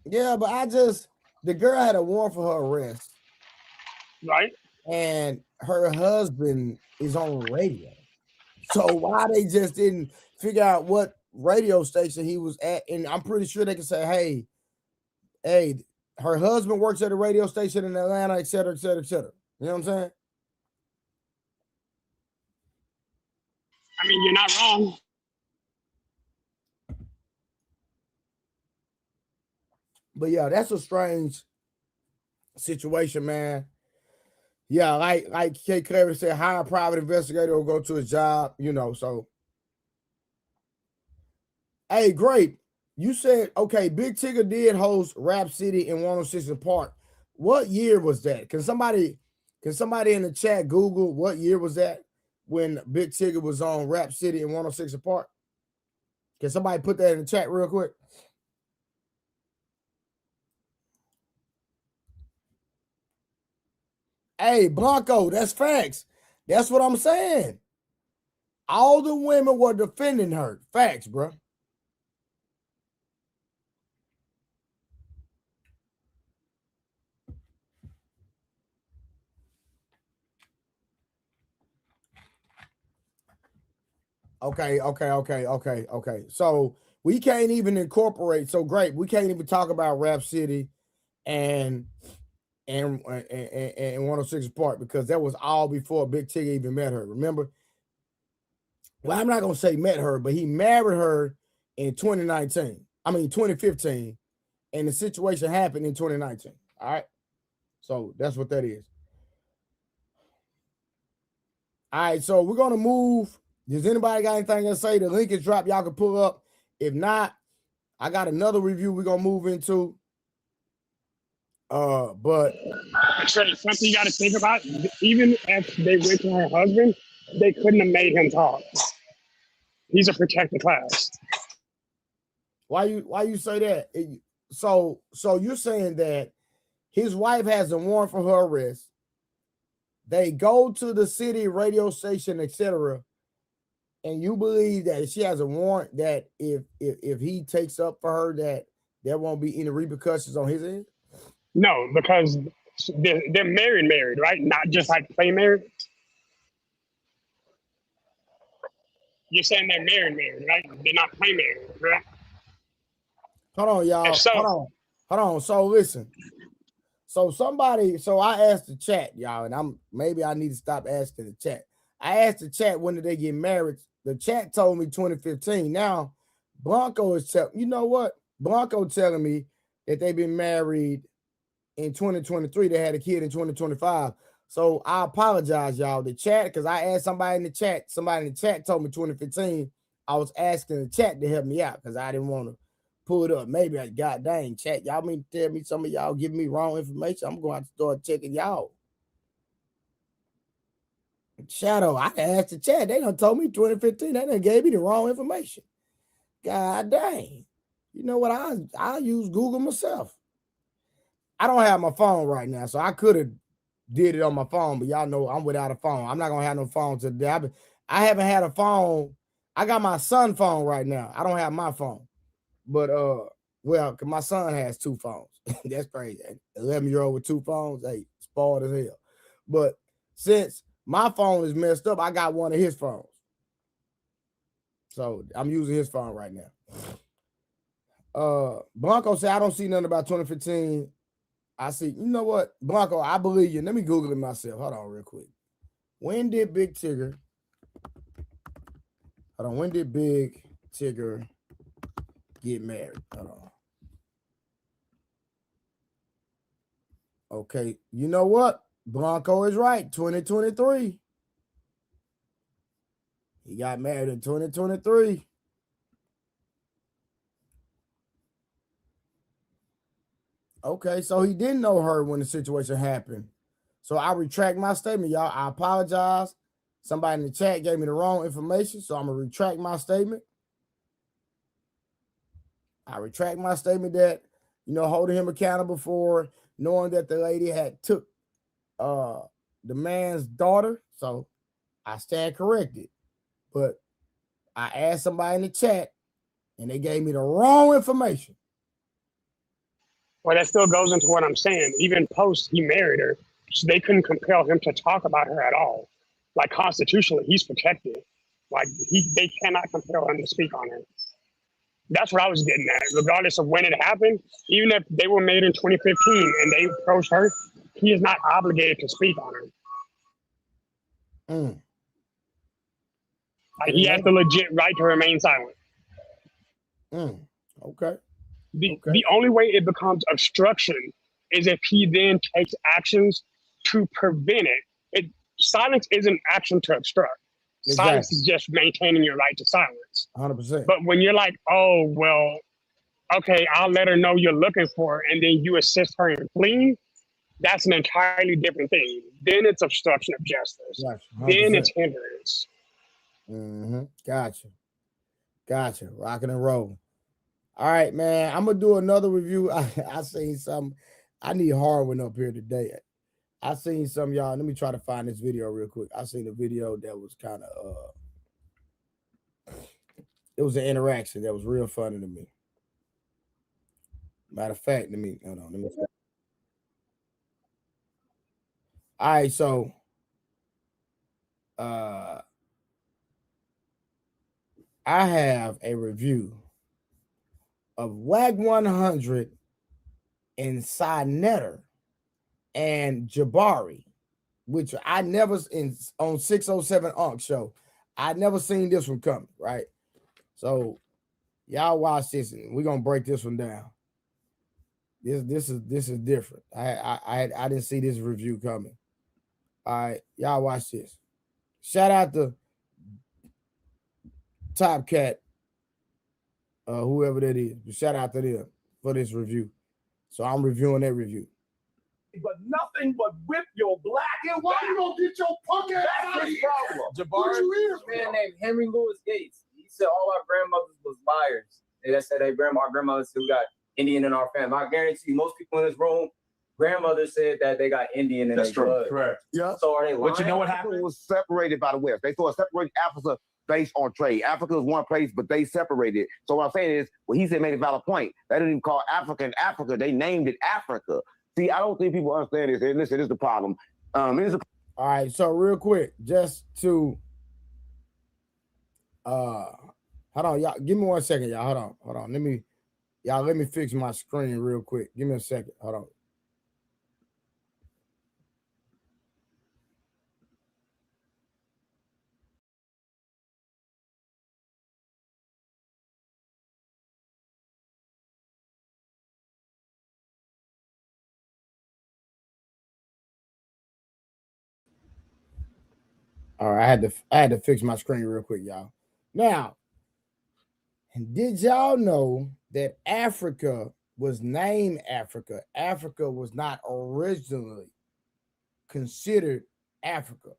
Yeah, but the girl had a warrant for her arrest. Right. And her husband is on the radio. So why they just didn't figure out what radio station he was at? And I'm pretty sure they can say, hey, Her husband works at a radio station in Atlanta, et cetera, et cetera, et cetera. You know what I'm saying? I mean, you're not wrong. But yeah, that's a strange situation, man. Yeah, like K. Clary said, hire a private investigator or go to his job, you know. So, hey, great. You said, okay, Big Tigger did host Rap City in 106 and Park. What year was that? Can somebody in the chat Google what year was that when Big Tigger was on Rap City in 106 and Park? Can somebody put that in the chat real quick? Hey, Blanco, that's facts. That's what I'm saying. All the women were defending her. Facts, bro. Okay. So we can't even incorporate. So great. We can't even talk about Rap City and 106 Park because that was all before Big Tigger even met her. Remember? Well, I'm not gonna say met her, but he married her in 2015, and the situation happened in 2019. All right. So that's what that is. All right, so we're gonna move. Does anybody got anything to say? The link is dropped. Y'all can pull up. If not, I got another review we're gonna move into. But Trey, something you got to think about. Even if they went to her husband, they couldn't have made him talk. He's a protected class. why you say that? So you're saying that his wife has a warrant for her arrest. They go to the city radio station, etc. And you believe that she has a warrant that if he takes up for her, that there won't be any repercussions on his end? No, because they're married, right? Not just like play married. You're saying they're married, right? They're not play married, right? Hold on, y'all. So, Hold on. So listen. So I asked the chat, y'all, and maybe I need to stop asking the chat. I asked the chat, when did they get married? The chat told me 2015. Now, Blanco is telling, you know what? Blanco telling me that they've been married in 2023. They had a kid in 2025. So I apologize, y'all. The chat, because I asked somebody in the chat told me 2015. I was asking the chat to help me out because I didn't want to pull it up. Maybe I god dang chat. Y'all mean to tell me some of y'all giving me wrong information? I'm going to start checking y'all. Shadow, I can ask the chat. They done told me 2015. They done gave me the wrong information. God dang. You know what? I use Google myself. I don't have my phone right now, so I could have did it on my phone, but y'all know I'm without a phone. I'm not gonna have no phone today. I haven't had a phone. I got my son's phone right now. I don't have my phone. But well, cause my son has two phones. That's crazy. 11-year-old with two phones, hey, spoiled as hell. But since my phone is messed up, I got one of his phones. So I'm using his phone right now. Blanco said, I don't see nothing about 2015. I see, you know what, Blanco, I believe you. Let me Google it myself. Hold on real quick. When did Big Tigger get married? Hold on. Okay, you know what? Blanco is right. 2023. He got married in 2023. Okay, so he didn't know her when the situation happened. So I retract my statement, y'all. I apologize. Somebody in the chat gave me the wrong information, so I'm going to retract my statement. I retract my statement that, holding him accountable for knowing that the lady had took the man's daughter. So I stand corrected. But I asked somebody in the chat, and they gave me the wrong information. Well, that still goes into what I'm saying. Even post he married her, so they couldn't compel him to talk about her at all. Like constitutionally, he's protected. Like they cannot compel him to speak on her. That's what I was getting at. Regardless of when it happened, even if they were made in 2015 and they approached her, he is not obligated to speak on her. Like, he has the legit right to remain silent. Okay. The only way it becomes obstruction is if he then takes actions to prevent it. Silence isn't action to obstruct. Exactly. Silence is just maintaining your right to silence. 100%. But when you're like, oh, well, okay, I'll let her know you're looking for her, and then you assist her in fleeing, that's an entirely different thing. Then it's obstruction of justice. Gotcha. Then it's hindrance. Gotcha. Rocking and rolling. All right, man. I'm gonna do another review. I seen some. I need Harwin up here today. I seen some, y'all. Let me try to find this video real quick. I seen a video that was kind of it was an interaction that was real funny to me. Matter of fact, hold on. Let me. All right, so I have a review of WAG 100 and Sinetter and Jabari, which I never on 607 Unc show. I never seen this one coming, right? So y'all watch this, and we're gonna break this one down. This is different. I didn't see this review coming. All right, y'all watch this. Shout out to Top Cat, whoever that is. Shout out to them for this review. So I'm reviewing that review. But nothing but whip your black. And why you don't get your punk ass out of here? Jabari, a man named Henry Louis Gates. He said all our grandmothers was liars. And they said our grandmothers who got Indian in our family. I guarantee you, most people in this room, grandmothers said that they got Indian in their blood. Correct. Yeah. So are they lying? But you know what happened? Africa was separated by the West. They thought separating Africa based on trade. Africa was one place, but they separated. So what I'm saying is, well, he said made a valid point. They didn't even call Africa. They named it Africa. See, I don't think people understand this. And listen, this is the problem. All right, so real quick, just to hold on, y'all. Give me 1 second, y'all. Hold on. Let me fix my screen real quick. Give me a second. Hold on. All right, I had to fix my screen real quick, y'all. Now, did y'all know that Africa was named Africa? Africa was not originally considered Africa.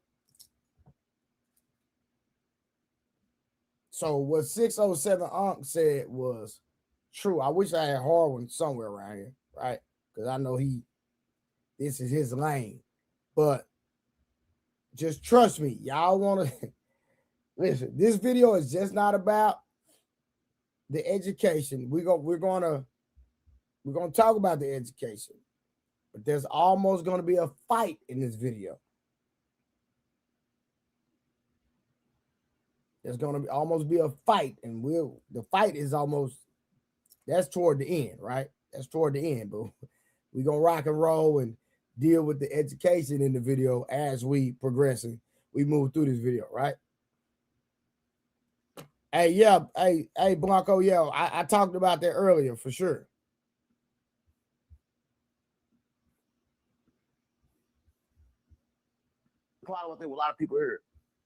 So what 607 Unc said was true. I wish I had Harwin somewhere around here, right? Because I know this is his lane. But just trust me, y'all want to listen. This video is just not about the education. We're gonna talk about the education, but there's almost gonna be a fight in this video. There's gonna almost be a fight, and the fight is that's toward the end, right? That's toward the end, but we're gonna rock and roll and deal with the education in the video as we progress and we move through this video, right? Hey, yeah, hey, Blanco, yeah, I talked about that earlier for sure. A lot of people here.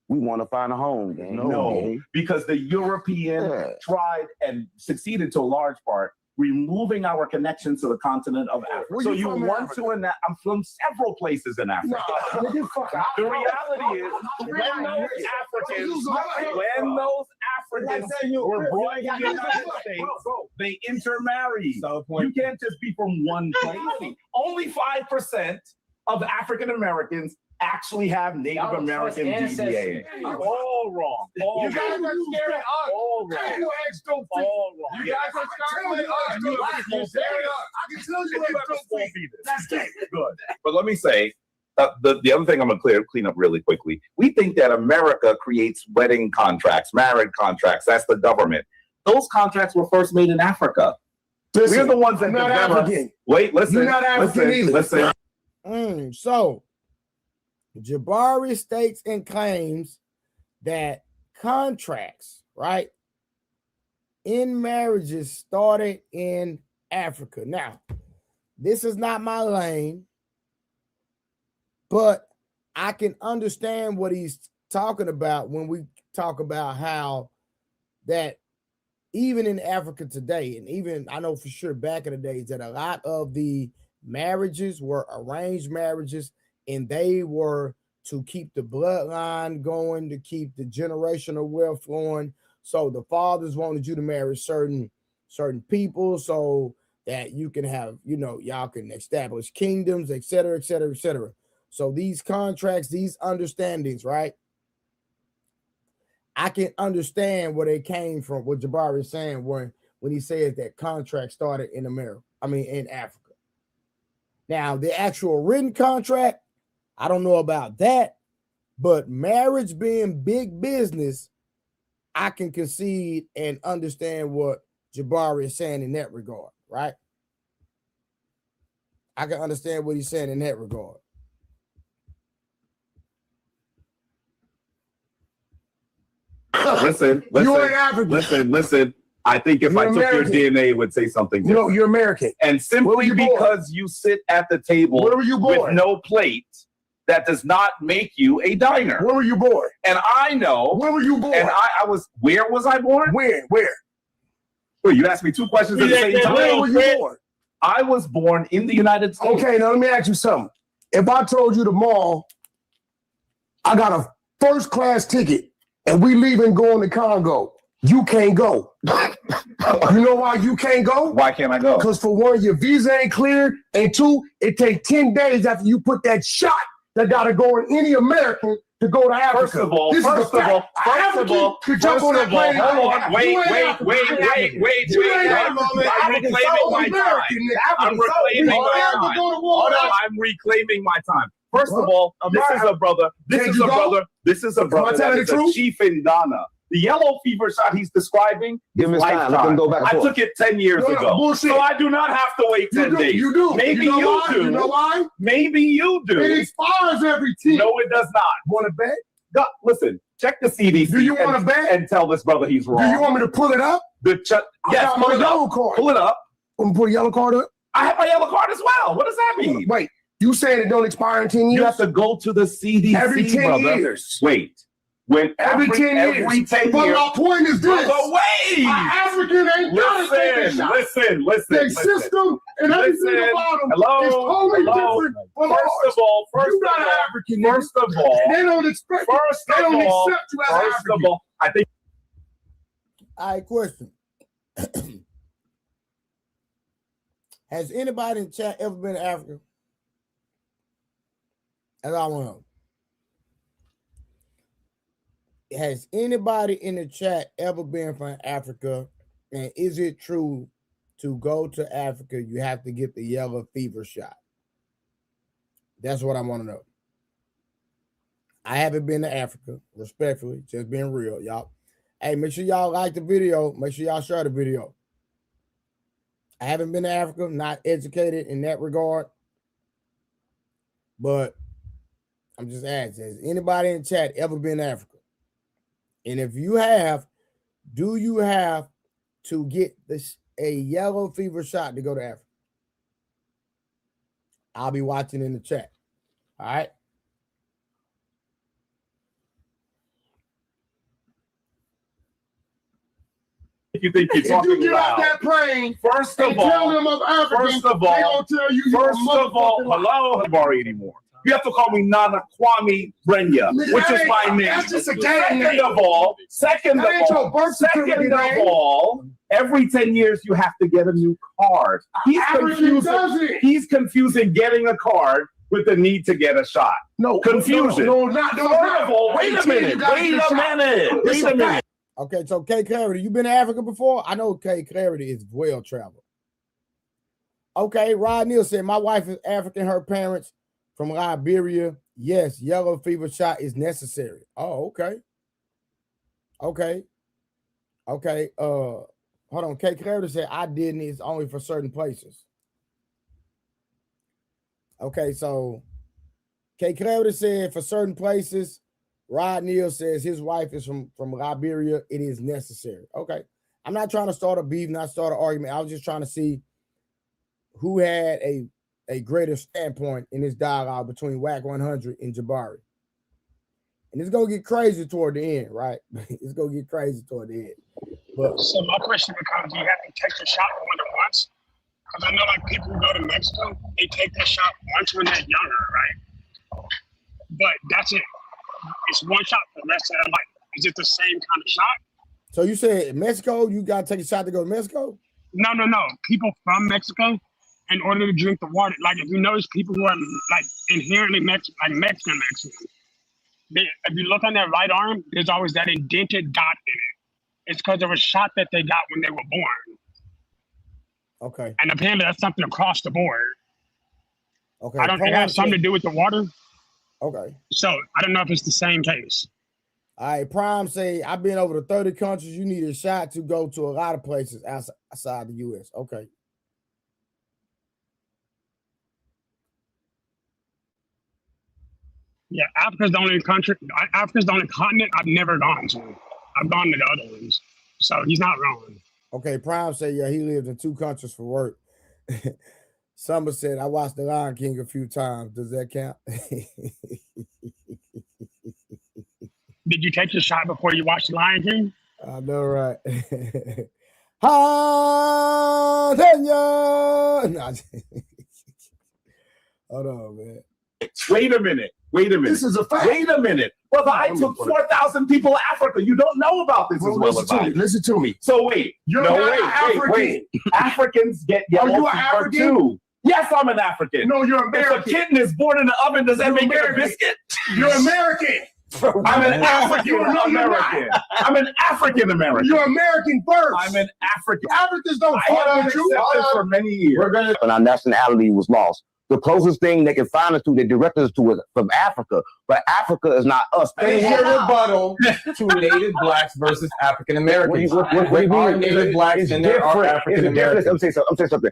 We want to find a home. Gang. No, because the European tried and succeeded to a large part, removing our connection to the continent of Africa. So you want to, I'm from several places in Africa. The reality is, when those Africans were brought to the United States, they intermarried. You can't just be from one place. Only 5% of African Americans actually have Native American DNA. All wrong. All you guys are scaring us. All wrong. Hey, you eggs don't fit. All wrong. You guys are scaring us. You're scaring us. I can tell you eggs don't fit. That's good. But let me say, the other thing I'm going to clean up really quickly. We think that America creates wedding contracts, marriage contracts. That's the government. Those contracts were first made in Africa. Listen, We're the ones that I'm not developed. African. Wait, listen. You're not African either. Listen. So, Jabari states and claims that contracts, right, in marriages started in Africa. Now, this is not my lane, but I can understand what he's talking about when we talk about how that even in Africa today, and even I know for sure back in the days, that a lot of the marriages were arranged marriages, and they were to keep the bloodline going, to keep the generational wealth flowing. So the fathers wanted you to marry certain people so that you can have, y'all can establish kingdoms, et cetera, et cetera, et cetera. So these contracts, these understandings, right? I can understand where they came from, what Jabari is saying when he says that contract started in in Africa. Now, the actual written contract, I don't know about that, but marriage being big business, I can concede and understand what Jabari is saying in that regard, right? I can understand what he's saying in that regard. Listen. You ain't African. Listen. I think if You're I took American. your DNA, it would say something different. No, you're American. And simply because you sit at the table Where were you born? with no plate, that does not make you a diner. Where were you born? And I know. Where were you born? And where was I born? Where? Wait, you asked me two questions at the same time. Where were you born? I was born in the United States. Okay, now let me ask you something. If I told you tomorrow I got a first class ticket and we leaving going to Congo, you can't go. You know why you can't go? Why can't I go? Because for one, your visa ain't clear, and two, it takes 10 days after you put that shot that gotta go in any American to go to Africa. First of all, Wait. hold on. Wait. I'm reclaiming my time. First of all, this is a brother that is a chief in Ghana. The yellow fever shot he's describing, Give him his time. Let him go back and I forth. took it 10 years ago. Bullshit. So I do not have to wait 10 days. You do. Maybe you know you why? do. You know why? Maybe you do. It expires every 10. No, it does not. Want to bet? No, listen, check the CDC. Do you want to bet? And tell this brother he's wrong. Do you want me to pull it up? Yes, got pull my it yellow up. card. Pull it up. I'm gonna put a yellow card up. I have my yellow card as well. What does that mean? Wait, you saying it don't expire in 10 years? You have to go to the CDC, every 10 brother. years. Wait. Every 10 years. Every 10 but years. my point is this. Brother, wait. An African ain't got to take a shot. Listen. Their system and everything about them is totally different from ours. First of all, they don't expect they don't accept you as an African. I think. All right, question. Has anybody in chat ever been to Africa? That's all I want to know. Has anybody in the chat ever been from Africa? And is it true to go to Africa, you have to get the yellow fever shot? That's what I want to know. I haven't been to Africa, respectfully, just being real, y'all. Hey, make sure y'all like the video. Make sure y'all share the video. I haven't been to Africa, not educated in that regard. But I'm just asking, has anybody in chat ever been to Africa? And if you have, do you have to get a yellow fever shot to go to Africa? I'll be watching in the chat. All right. If you think you're talking if you get loud. off that plane, First of all, tell them I'm African, first of they all, gonna tell you hello, Habari anymore. You have to call me Nana Kwame Brenya, which is my name. That's just a gang name. Second of all, every 10 years you have to get a new card. He's confusing getting a card with the need to get a shot. No, confusion. No, not. First of all, wait a minute. Okay, so K Clarity, you been to Africa before? I know K Clarity is well traveled. Okay, Rod Neal said, my wife is African, her parents from Liberia. Yes, yellow fever shot is necessary. Oh, okay. Okay. Okay. Hold on. K. Clarity said I didn't. It's only for certain places. Okay, so K. Clarity said for certain places. Rod Neal says his wife is from Liberia. It is necessary. Okay. I'm not trying to start a beef, not start an argument. I was just trying to see who had a greater standpoint in this dialogue between WAC 100 and Jabari. And it's going to get crazy toward the end, right? It's going to get crazy toward the end. But so my question becomes, do you have to take the shot more than once? Because I know like people who go to Mexico, they take the shot once when they're younger, right? But that's it. It's one shot for the rest of their life. Is it the same kind of shot? So you said Mexico, you got to take a shot to go to Mexico? No. People from Mexico, in order to drink the water, like if you notice people who are like inherently Mexican, if you look on their right arm, there's always that indented dot in it. It's because of a shot that they got when they were born. Okay. And apparently that's something across the board. Okay. It has something to do with the water. Okay. So I don't know if it's the same case. All right. Prime say, I've been over to 30 countries. You need a shot to go to a lot of places outside the U.S. Okay. Yeah, Africa's the only continent I've never gone to. I've gone to the other ones. So he's not wrong. Okay, Prime said, yeah, he lived in 2 countries for work. Summer said, I watched The Lion King a few times. Does that count? Did you take your shot before you watched The Lion King? I know, right? Hold on, man. Wait a minute. This is a fact. Wait a minute. Brother, I took 4,000 people to Africa. You don't know about this as well as I do. Listen to me. So wait. Wait. Africans get yellow fever too. Yes, I'm an African. No, you're American. If a kitten is born in the oven, does that make it a biscuit? You're American. I'm an African American. I'm an African American. You're American first. I'm an African. Africans don't fuck with you. For many years. When our nationality was lost. The closest thing they can find us to, they direct us to, is from Africa. But Africa is not us. Here's your rebuttal to native blacks versus African Americans. There are native blacks and there are African Americans. I'm saying something.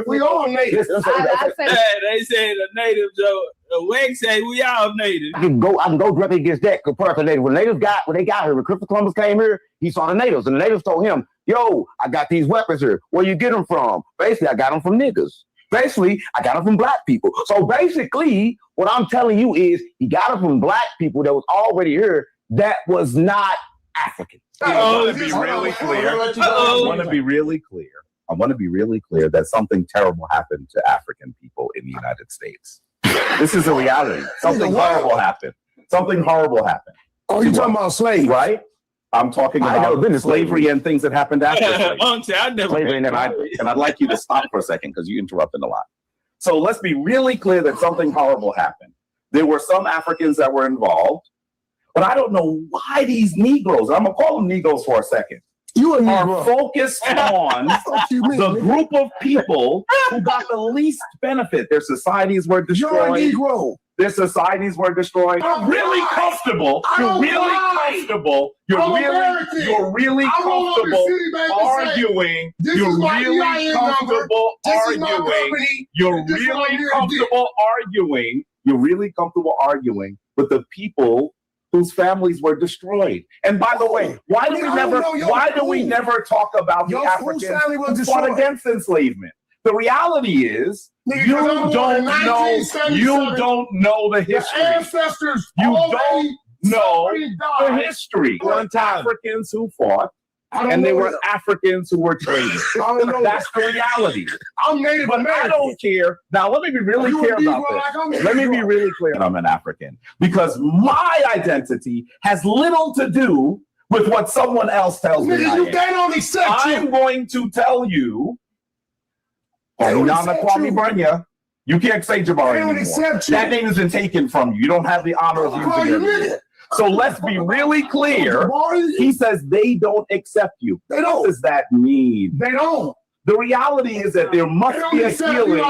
We all native. They say the native, Joe. Wig say we all native. I can go directly against that compared to natives. When they got here, when Christopher Columbus came here, he saw the natives, and the natives told him, "Yo, I got these weapons here. Where you get them from?" Basically, I got them from niggas. Basically, I got them from black people. So basically, what I'm telling you is he got them from black people that was already here that was not African. I want to be really clear. I want to be really clear that something terrible happened to African people in the United States. This is a reality. Something horrible happened. Something horrible happened. Oh, you talking about slaves, right? I'm talking about slavery and things that happened after slavery. And I'd like you to stop for a second because you interrupted a lot. So let's be really clear that something horrible happened. There were some Africans that were involved, but I don't know why these Negroes, I'm going to call them Negroes for a second, are focused on the group of people who got the least benefit. Their societies were destroyed. You're a Negro. Their societies were destroyed. You're really comfortable. You're really comfortable. You're really comfortable arguing. You're really comfortable arguing. You're really comfortable arguing with the people whose families were destroyed. And by the way, why do we never talk about the Africans who fought against enslavement? The reality is, you don't know the history. The ancestors you don't know the history. Africans who fought, and they were Africans who were traded. That's the reality. I'm Native But American. I don't care. Now, let me be really clear about this. Let me be really clear. I'm an African. Because my identity has little to do with what someone else tells me. I'm going to tell you. You can't say Jabari anymore. That name has been taken from you. You don't have the honor of using it. So let's be really clear. He says they don't accept you. What does that mean? They don't. The reality is that there must be a healing.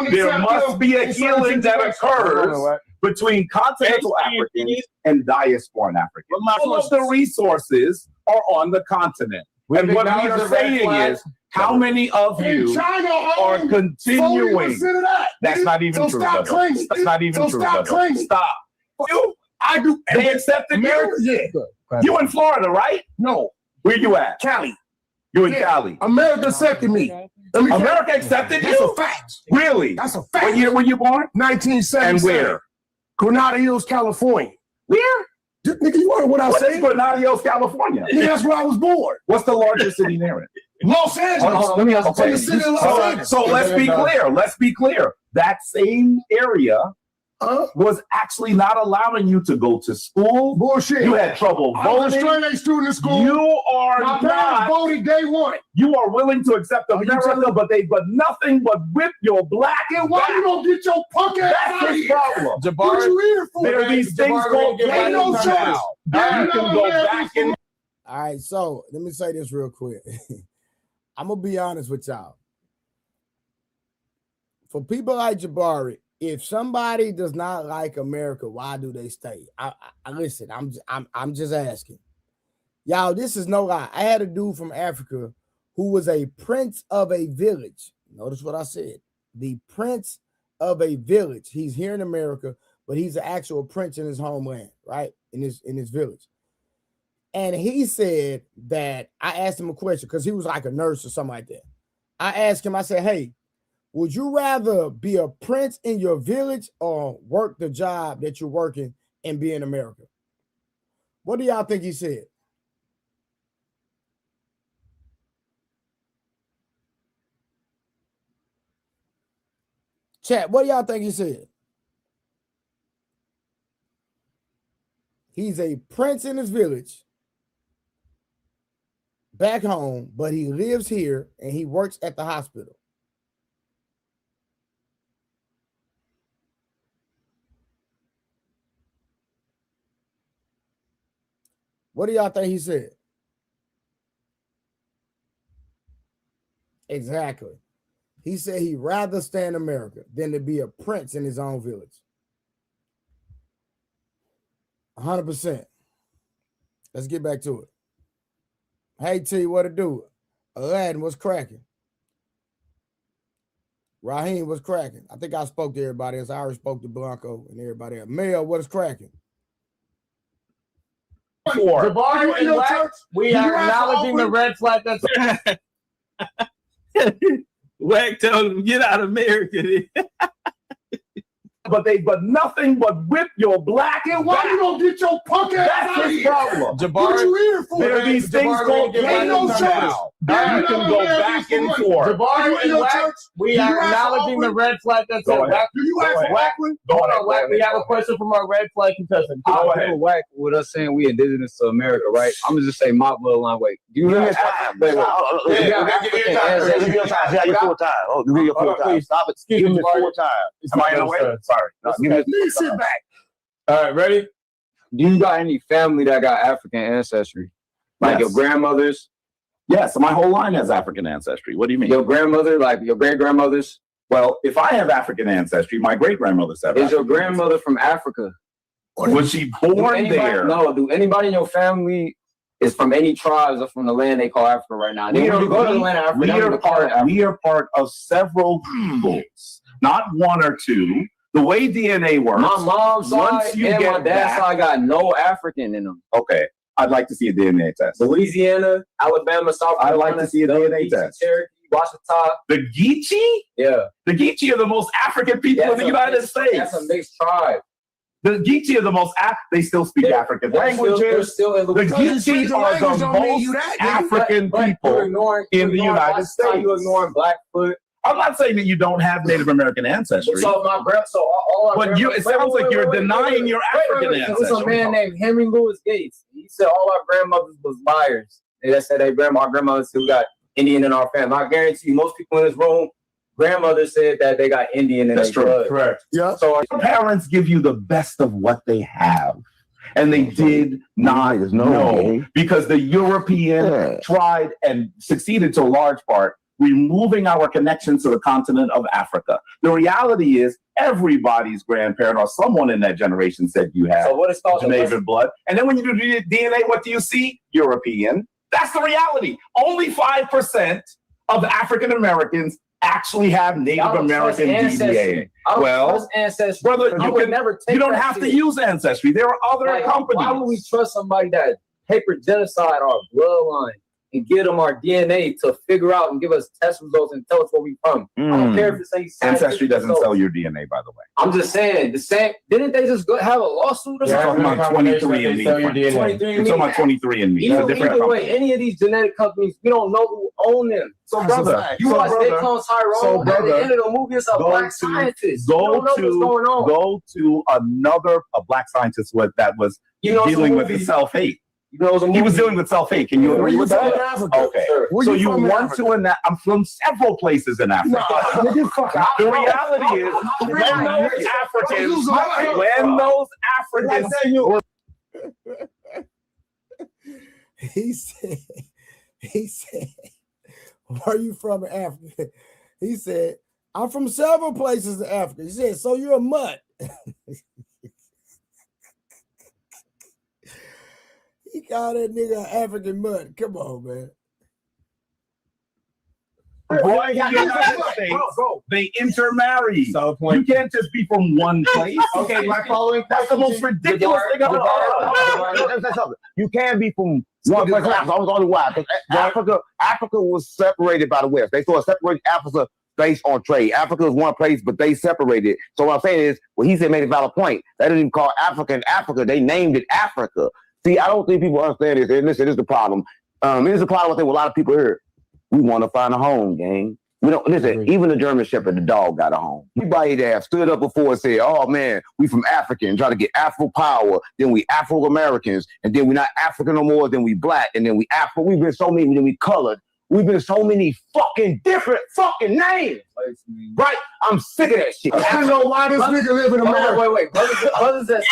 There must be a healing that occurs between continental Africans and diasporan Africans. All of the resources are on the continent. And what we are saying is, how many of you are continuing? That's not even true. That's not even true. Stop. I do. They accepted you? Yeah. You in Florida, right? No. Where you at? Cali. You in Cali. America accepted me. America accepted you? That's a fact. Really? That's a fact. What year were you born? 1977. And where? Granada Hills, California. Where? Nigga, you heard what I said? Granada Hills, California. Nigga, that's where I was born. What's the largest city near it? Los Angeles. Hold on, let me ask Okay. The city of Los Angeles. So let's be clear. Let's be clear. That same area was actually not allowing you to go to school. Bullshit. You had trouble I was a voting. straight A student in school. You are My not. parents voted day one. You are willing to accept America, but nothing but whip your black. And why you don't get your punk ass That's out of the here? problem. What you here for? There are these things called Ain't no choice. now. You can go back and. All right, so let me say this real quick. I'm gonna be honest with y'all. For people like Jabari, if somebody does not like America, why do they stay? I listen. I'm just asking, y'all. This is no lie. I had a dude from Africa who was a prince of a village. Notice what I said. The prince of a village. He's here in America, but he's an actual prince in his homeland, right? In his village. And he said that I asked him a question because he was like a nurse or something like that. I asked him, I said, hey, would you rather be a prince in your village or work the job that you're working and be in America? What do y'all think he said? Chat, what do y'all think he said? He's a prince in his village back home, but he lives here and he works at the hospital. What do y'all think he said? Exactly. He said he'd rather stay in America than to be a prince in his own village. 100%. Let's get back to it. Hey, T, what to do? Aladdin, what's cracking? Raheem, what's cracking? I think I spoke to everybody else. I already spoke to Blanco and everybody else. Mel, what is cracking? Jabari and Wax, we are acknowledging the red flag that's Wack told him, get out of America. But nothing but whip your black. And why you don't get your punk ass out of That's his here? problem. What Jabari. you here for? There are these things called Ain't no choice. now. You can go back and forth. Jabari and Wax, we are acknowledging the red flag that's Go ahead. Do you ask Wackman? Hold on, Wack. We have a question from our red flag contestant. Go ahead. Whack with us saying we indigenous to America, right? I'm gonna just say my bloodline. Wait, do you hear Give your time. Give your full time. Oh, give your full time. Stop it. Give me full time. Am I in the way? Sorry. Please sit back. All right, ready? Do you got any family that got African ancestry? Like your grandmothers? Yes, my whole line has African ancestry. What do you mean? Your grandmother, like your great grandmothers? Well, if I have African ancestry, my great grandmother's have. Is your grandmother from Africa? Was she born there? No. Do anybody in your family is from any tribes or from the land they call Africa right now? They go to the land of Africa. We are part of several peoples, not one or two. The way DNA works. My mom's side and my dad's side got no African in them. Okay. I'd like to see a DNA test. Louisiana, Alabama, South Carolina. I'd like to see a DNA test. Cherokee, Washington. The Geechee? Yeah. The Geechee are the most African people in the United States. That's a mixed tribe. The Geechee are the most they still speak African languages. They're still in the Geechee are the most African people in the United States. You ignoring Blackfoot. I'm not saying that you don't have Native American ancestry. So my but it sounds like you're denying your African ancestry. There's a man named Henry Louis Gates. He said all our grandmothers was liars. They said our grandmothers who got Indian in our family. I guarantee you, most people in this room, grandmothers said that they got Indian in their blood. Correct. Yeah. So our parents give you the best of what they have. And they did not know because the European tried and succeeded to a large part, removing our connection to the continent of Africa. The reality is everybody's grandparent or someone in that generation said you have Jamaican blood. And then when you do DNA, what do you see? European. That's the reality. Only 5% of African Americans actually have Native American DNA. Well, brother, you don't have to use Ancestry. There are other companies. Why would we trust somebody that paper genocide our bloodline and give them our DNA to figure out and give us test results and tell us where we from? I don't care if it's Ancestry doesn't sell your DNA, by the way. I'm just saying the same. Didn't they just have a lawsuit or something? Talking about 23andMe. You're talking about 23andMe. Either way, any of these genetic companies, we don't know who own them. So, brother, you watch They Call Tyrone. At the end of the movie, it's a black scientist. Go to another black scientist that was dealing with the self-hate. He was dealing with self-hate. Can you agree with that? Okay. So you want to, I'm from several places in Africa. The reality is, when those Africans, he said, where are you from in Africa? He said, I'm from several places in Africa. He said, so you're a mutt. He called that nigga an African mud. Come on, man. Boy, in the United States, they intermarry. So you can't just be from one place. Okay, my following. That's the most ridiculous thing I've ever heard. You can be from one place. I was only why because Africa was separated by the West. They sort of separated Africa based on trade. Africa is one place, but they separated. So what I'm saying is, what he said made a valid point. They didn't even call Africa. They named it Africa. See, I don't think people understand this. And listen, this is the problem. This is the problem I think with a lot of people here. We want to find a home, gang. We don't listen. Even the German Shepherd, the dog, got a home. Anybody that have stood up before and said, "Oh man, we from Africa and try to get Afro power," then we Afro Americans, and then we're not African no more. Then we black, and then we Afro. We've been so many. Then we colored. We've been so many fucking different fucking names. Right? I'm sick of that shit. I don't know why this nigga live in America. Wait. Brothers that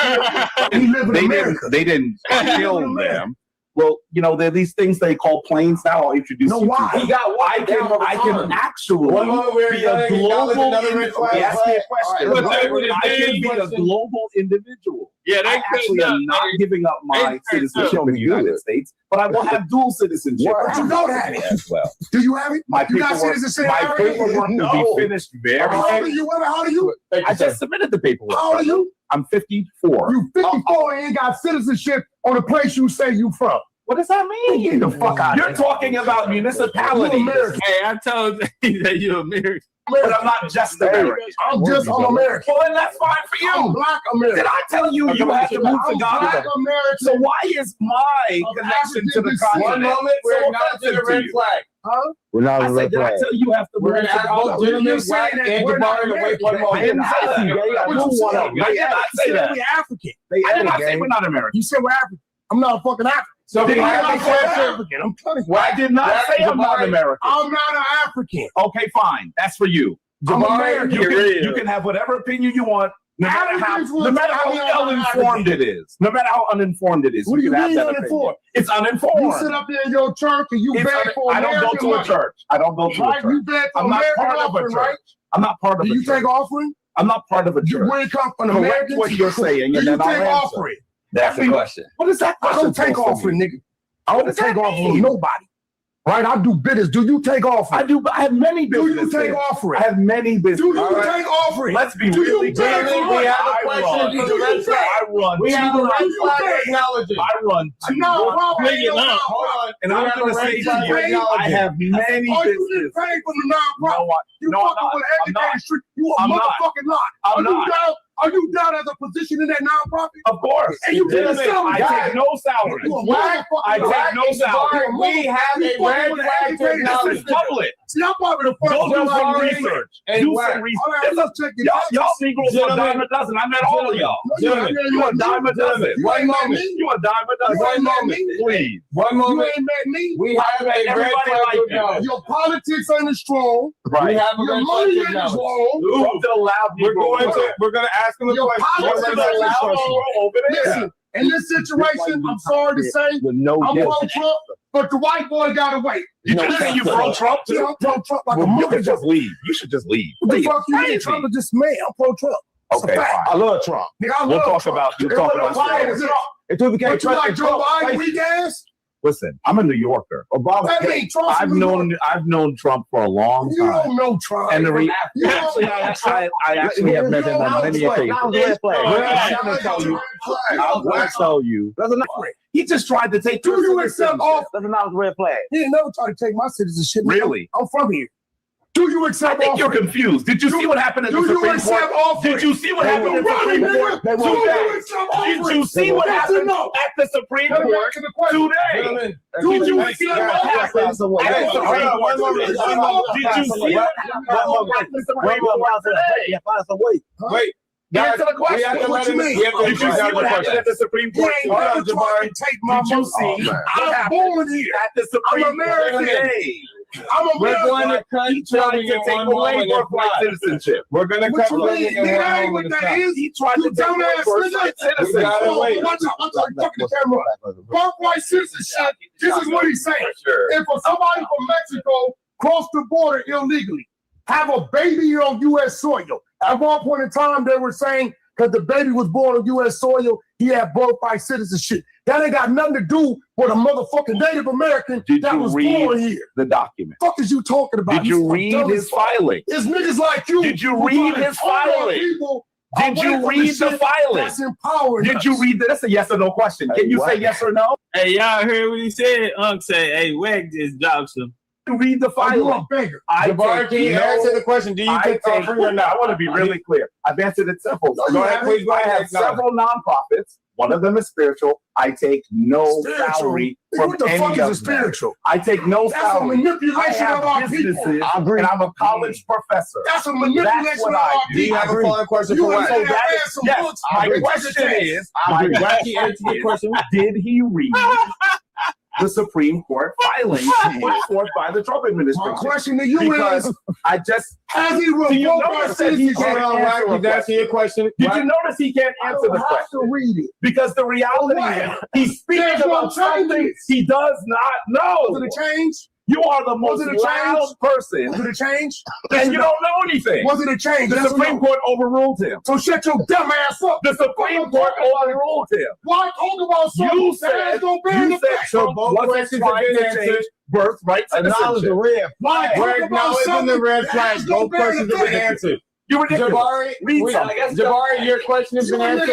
he live in America. They didn't kill them. Well, there are these things they call planes now. I'll introduce you why? to. I can actually be a global. Ask me a question. I can be a global individual. Yeah, I actually am not giving up my citizenship in the United States, but I will have dual citizenship. You know that as well. Do you have it? My you got citizenship? My paperwork will be finished very. How old are you? How old are you? I just submitted the paperwork. How old are you? I'm 54. You 54 and ain't got citizenship on the place you say you from. What does that mean? Get the fuck out. You're talking about municipalities. Hey, I told you that you're American. But I'm not just American. I'm American. Well, then that's fine for you. I'm black American. Did I tell you you have to move to Ghana? Black American. So why is my connection to the continent? One moment, we're not to the red flag. Huh? We're not I said, did I tell you you have to move to Ghana? Gentlemen, black and Jabari to wait one moment. I didn't say that. I did not say that. We're African. I did not say we're not American. You said we're African. I'm not a fucking African. So did I say African? I'm telling you. I did not say I'm not American. I'm not an African. Okay, fine. That's for you. I'm American. You can have whatever opinion you want, no matter how uninformed it is. No matter how uninformed it is. What do you mean uninformed? It's uninformed. You sit up there in your church and you beg for I don't go to a church. I don't go to a church. You beg for I'm not part of a church. Right? I'm not part of a church. Do you take offering? I'm not part of a church. Where you come from? Correct what you're saying, and then I'll answer. Offering? That's the question. What is that question? I don't take offering, nigga. I don't take offering from nobody. Right? I do business. Do you take offering? I do, but I have many businesses. Do you take offering? I have many businesses. Do you take offering? Let's be really clear. We have a question for the red flag. I run. We have a red flag technology. I run. Hold on. And I'm going to say to you, I have many businesses. You didn't pay for the nonprofit. You fucking with an educated street. You a motherfucking lot. I'm not. Are you down as a position in that nonprofit? Of course. And you did a salary. I take no salary. I take no salary. We have a red flag technology. This is public. See, I'm probably the first one. Do some research. Do some research. Y'all Negroes are a dime a dozen. I met all of y'all. You a dime a dozen. One moment. You a dime a dozen. One moment. Please. One moment. You ain't met me. We have a red flag technology. Your politics ain't as strong. Right. We have a red flag technology. We're going to ask him a question. Listen, in this situation, I'm sorry to say, I'm pro-Trump, but the white boy got away. You pro-Trump? Yeah, I'm pro-Trump like a You can just leave. You should just leave. What the fuck you mean? Trump is just man. I'm pro-Trump. Okay, fine. I love Trump. Nigga, I we'll love talk Trump. about. You'll talk about. Until we became But you like Joe Biden, weak ass? Listen, I'm a New Yorker. I've known Trump for a long time. You don't know Trump. And I actually have met him on many occasions. I'm going to tell you. He just tried to take. Do you accept offer? That's not a red flag. He never tried to take my citizenship. Really? I'm from here. Do you accept I think you're confused. Did you see what happened in the Supreme Court? Did you see what happened in the Supreme Court today? Did you see what happened at the Supreme Court today? Did you see what happened at the Supreme Court today? Did you see what happened at the Supreme Court today? Wait. Answer the question. What you mean? Did you see what happened at the Supreme Court today? Did you see what happened at the Supreme Court today? I'm American. He tried to take away birthright citizenship. We're going to cut nigga, ain't what that is. He tried to take away birthright citizenship. Watch out, talking to camera. Birthright citizenship. This is what he's saying. If somebody from Mexico crossed the border illegally, have a baby on U.S. soil. At one point in time, they were saying because the baby was born on U.S. soil, he had birthright citizenship. That ain't got nothing to do with a motherfucking Native American that was born here. The document. What the fuck is you talking about? Did you read his filing? It's niggas like you. Did you read his filing? Did you read the filing? That's empowering. Did you read that? That's a yes or no question. Can you say yes or no? Hey, y'all heard what he said? Say, hey, Weg just dropped some. You read the filing. Jabari, can you answer the question? Do you take free or not? I want to be really clear. I've answered it simple. Go ahead, please. I have several nonprofits. One of them is spiritual. I take no salary from what the any fuck of is a spiritual? I take no salary. That's a manipulation of our people. And I'm a college professor. That's a manipulation of our people. Do you have a follow-up question for what? Yes. My question is, did he read the Supreme Court filing put forth by the Trump administration? My question to you is, I just has he revoked our citizenship? That's your question. Did you notice he can't answer the question? To read it. Because the reality is, he's speaking about something he does not know. Was it a change? You are the most loud person. Was it a change? And you don't know anything. Was it a change? The Supreme Court overruled him. So shut your dumb ass up. The Supreme Court overruled him. Why talk about something You said Trump wasn't trying to change birthright citizenship. Why talk about something? Red flag. Both questions have been answered. You're ridiculous. Jabari, your question has been answered.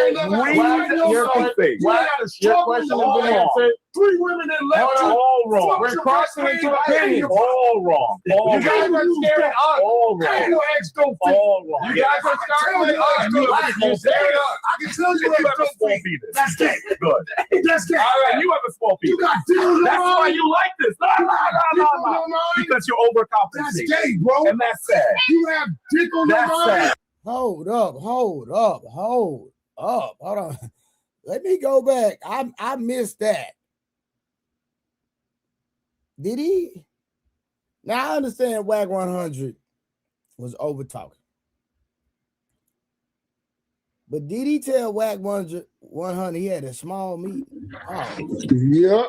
Your question has been answered. 3 women that left you. All wrong. We're crossing into opinions. All wrong. You guys are scaring us. All wrong. All wrong. You guys are scaring us. I can tell you have a small penis. That's gay. Good. That's gay. All right, you have a small penis. You got deals. That's why you like this. No. Because you're overcompensating. That's gay, bro. And that's sad. You have dick on your mind. Sad. Hold up. Hold on. Let me go back. I missed that. Did he? Now I understand WAC 100 was over talking. But did he tell WAC 100 he had a small meat? Oh. Yep.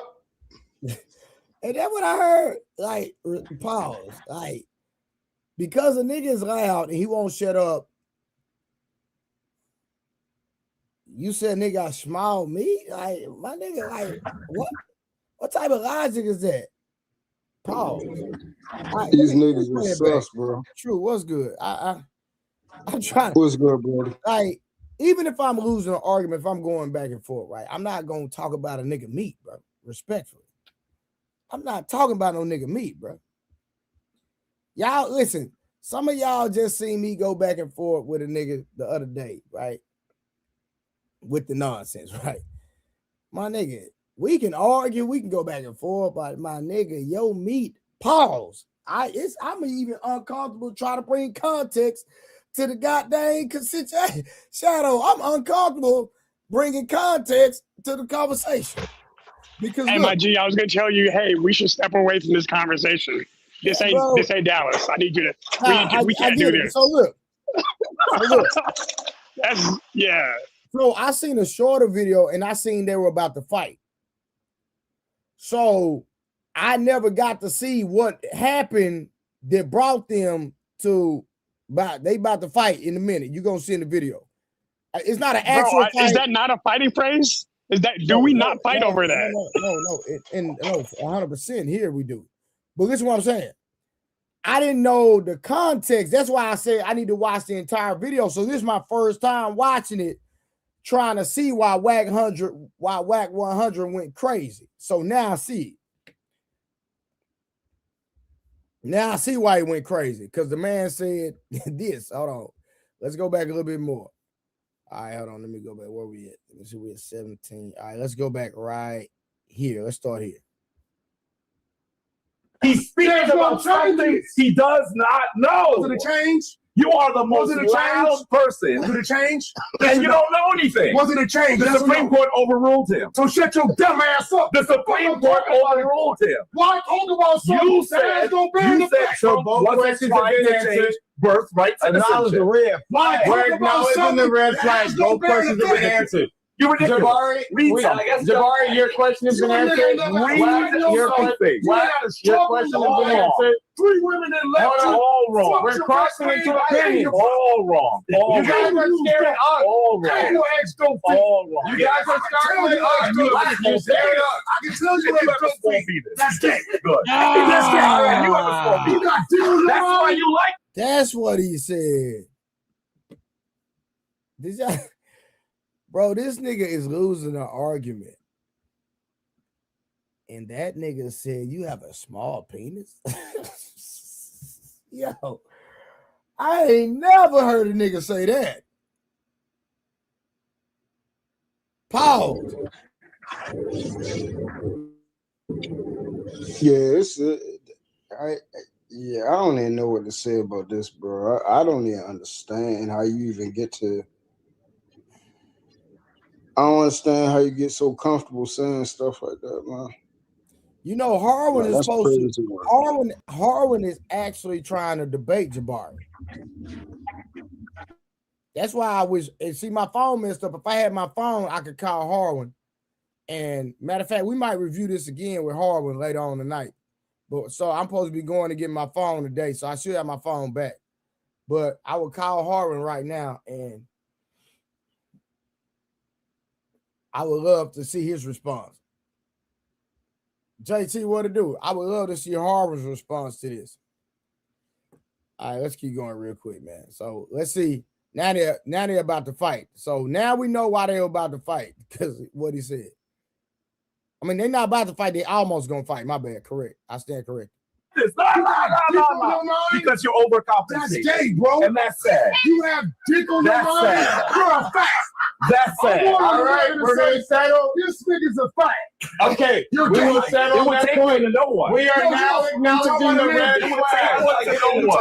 And that's what I heard. Like, pause. Like, because a nigga is loud and he won't shut up. You said nigga got small meat? Like, my nigga, like, what type of logic is that? Pause. Right, these niggas are sus, bro. True, what's good? I'm trying. What's good, bro? Like, even if I'm losing an argument, if I'm going back and forth, right? I'm not gonna talk about a nigga meat, bro. Respectfully, I'm not talking about no nigga meat, bro. Y'all listen. Some of y'all just seen me go back and forth with a nigga the other day, right? With the nonsense, right? My nigga. We can argue, we can go back and forth, but my nigga, yo meat, pause. I'm even uncomfortable trying to bring context to the goddamn situation. Shadow, I'm uncomfortable bringing context to the conversation. Because hey, my G, I was gonna tell you, hey, we should step away from this conversation. This ain't Dallas. I need you to. We can't do this. So look. That's yeah. So I seen a shorter video and I seen they were about to fight. So I never got to see what happened that brought them to they about to fight in a minute. You're gonna see in the video. It's not an actual fight. Is that not a fighting phrase? Is that do we not fight over that? No, 100% here we do. But listen what I'm saying. I didn't know the context. That's why I said I need to watch the entire video. So this is my first time watching it, trying to see why WAC 100 went crazy. So now I see it. Now I see why he went crazy. Because the man said this. Hold on. Let's go back a little bit more. All right, hold on. Let me go back. Where we at? Let me see. We're at 17. All right, let's go back right here. Let's start here. He speaks about something he does not know. Was it a change? You are the most loud person. Was it a change? And you don't know anything. Was it a change? The Supreme Court overruled him. So shut your dumb ass up. The Supreme Court overruled him. Why talk about something You said Trump wasn't trying to change birthright Acknowledge the citizenship. red Why flag. talk We're about acknowledging something the red that flag. has no Both questions have been answered. You're ridiculous. Jabari, Jabari, your question has been answered. Your question has been answered. 3 women that left. All wrong. We're crossing into opinions. All wrong. You guys are scaring us. All wrong. All wrong. You guys are scaring us. You're scaring us. I can tell you have a small penis. That's gay. Good. That's gay. All right, you have a small penis. You got deals. That's why you like. That's what he said. Bro, this nigga is losing an argument. And that nigga said, you have a small penis? Yo, I ain't never heard a nigga say that. Pause. Yeah, I don't even know what to say about this, bro. I don't even understand how you even get to. I don't understand how you get so comfortable saying stuff like that, man. You know, Harwin is That's supposed crazy, to. Harwin is actually trying to debate Jabari. That's why I wish. And see, my phone messed up. If I had my phone, I could call Harwin. And matter of fact, we might review this again with Harwin later on tonight. But so I'm supposed to be going to get my phone today, so I should have my phone back. But I would call Harwin right now, and I would love to see his response. JT, what to do? I would love to see Harwin's response to this. All right, let's keep going real quick, man. So let's see. Now they're about to fight. So now we know why they're about to fight, because what he said. I mean, they're not about to fight. They almost gonna fight. My bad. Correct. I stand correct. Because you're overcompensating. That's gay, bro. And that's sad. You have dick on your mind. Sad. You're a fact. That's sad. All right, we're going to settle. This nigga's a fact. Okay, we will settle on that point. We are now acknowledging the red flag. We're going to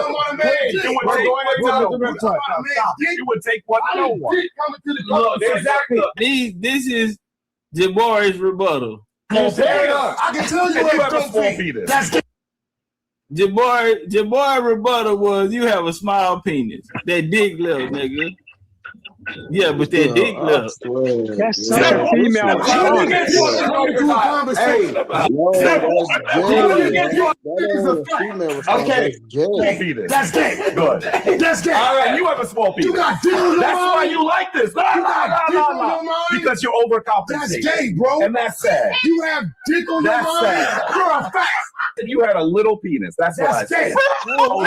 acknowledge the red flag. You would take what no one. Look, exactly. This is Jabari's rebuttal. I can tell you have a small penis. That's gay. Jabari rebuttal was you have a small penis. That dick little nigga. Yeah, but that dick left. That's such a female response. Okay. That's gay. Good. That's gay. All right, you have a small penis. You got dick on your That's why mind. you like this. Because you're overcompensating. That's gay, bro. And that's sad. You have dick on your That's mind. sad. You're a fact. If you had a little penis, that's what I That's gay. said. Hold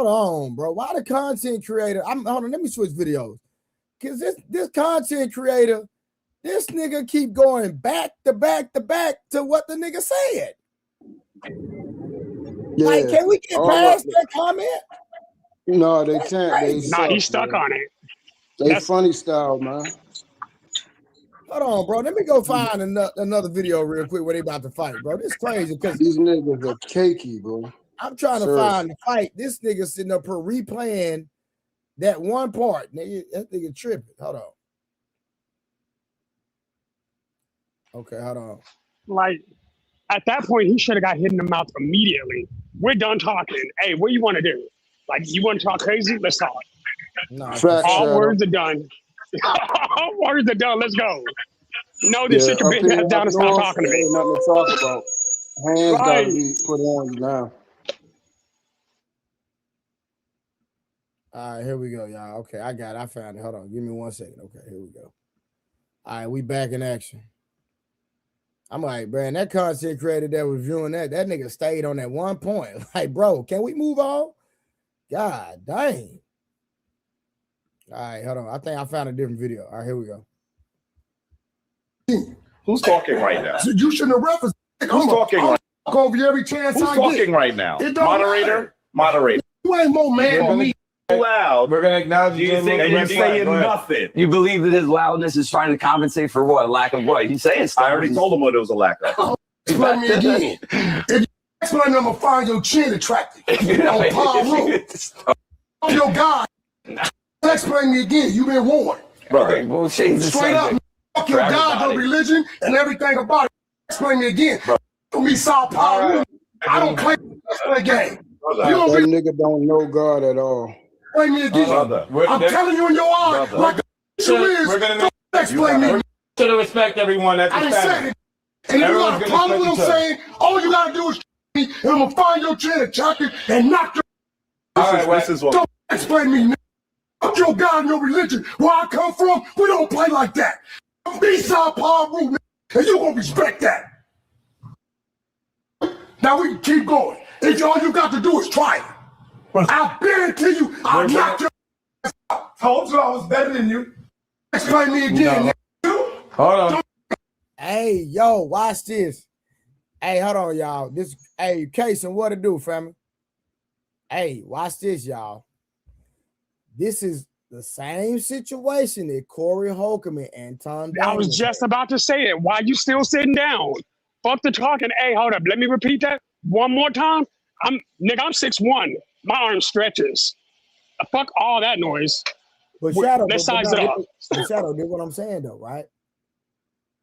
on, bro. Why the content creator? Hold on, let me switch videos. Because this content creator, this nigga keep going back to back to back to what the nigga said. Yeah. Like, can we get past that comment? No, they can't. Nah, he's stuck on it. They funny style, man. Hold on, bro. Let me go find another video real quick where they about to fight, bro. This is crazy because These niggas are cakey, bro. I'm trying to find the fight. This nigga sitting up here replaying that one part. Nigga, that nigga tripping. Hold on. Okay, hold on. Like, at that point, he should have got hit in the mouth immediately. We're done talking. Hey, what do you want to do? Like, you want to talk crazy? Let's talk. No, all words are done. All words are done. Let's go. No, this shit can be head down and stop talking to me. Ain't nothing to talk about. Hands gotta be put on you now. All right, here we go, y'all. Okay, I got it. I found it. Hold on. Give me 1 second. Okay, here we go. All right, we back in action. I'm like, man, that content creator that was viewing that nigga stayed on that one point. Like, bro, can we move on? God dang. All right, hold on. I think I found a different video. All right, here we go. Who's talking right now? So you shouldn't have referenced. Who's talking right now? Over every chance Who's I talking get. right now? It don't Moderator? matter. Moderator. You ain't more man than me. Loud. We're gonna acknowledge You think you're saying nothing? You believe that his loudness is trying to compensate for what? Lack of what? He's saying stuff. I already told him what it was a lack of. Explain me again. If you explain, I'm gonna find your chin attractive. On Palm Road. Your God. Explain me again. You been warned. Brother. We'll change the Straight up. subject. Fuck your God, your religion, and everything about it. Explain me again. For me, Sao Paulo. I don't play the game. Brother. You don't That be nigga don't know God at all. explain me again. Brother. I'm telling you in your eyes, Brother. like you is. We're gonna Don't explain me. to respect everyone at I the didn't say panel. it. And if you got a Everyone's gonna problem with respect what I'm each saying, all you gotta do is me, and I'm gonna find your chin attractive and knock your. This is what. Don't explain me. Fuck your God and your religion. Where I come from, we don't play like that. Be Sao Paulo, and you gonna respect that. Now we can keep going. If all you got to do is try it, I guarantee you, I'll knock your ass out. Told you I was better than you. Explain me again. Hold on. Hey, yo, watch this. Hey, hold on, y'all. This, hey, Kason, what to do, family? Hey, watch this, y'all. This is the same situation that Corey Holcomb and Anton. I was just about to say it. Why you still sitting down? Fuck the talking. Hey, hold up. Let me repeat that one more time. I'm 6'1". My arm stretches. Fuck all that noise. But Shadow, let's size it up. Shadow, did what I'm saying though, right?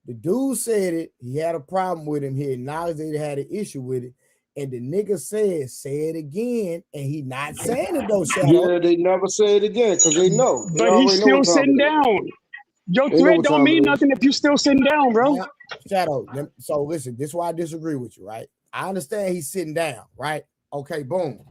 The dude said it. He had a problem with him. He acknowledged that he had an issue with it. And the nigga said, say it again. And he not saying it though, Shadow. Yeah, they never say it again because they know. They But he's still sitting down. Your threat don't mean nothing if you still sitting down, bro. Now, Shadow, so listen, this is why I disagree with you, right? I understand he's sitting down, right? Okay, boom.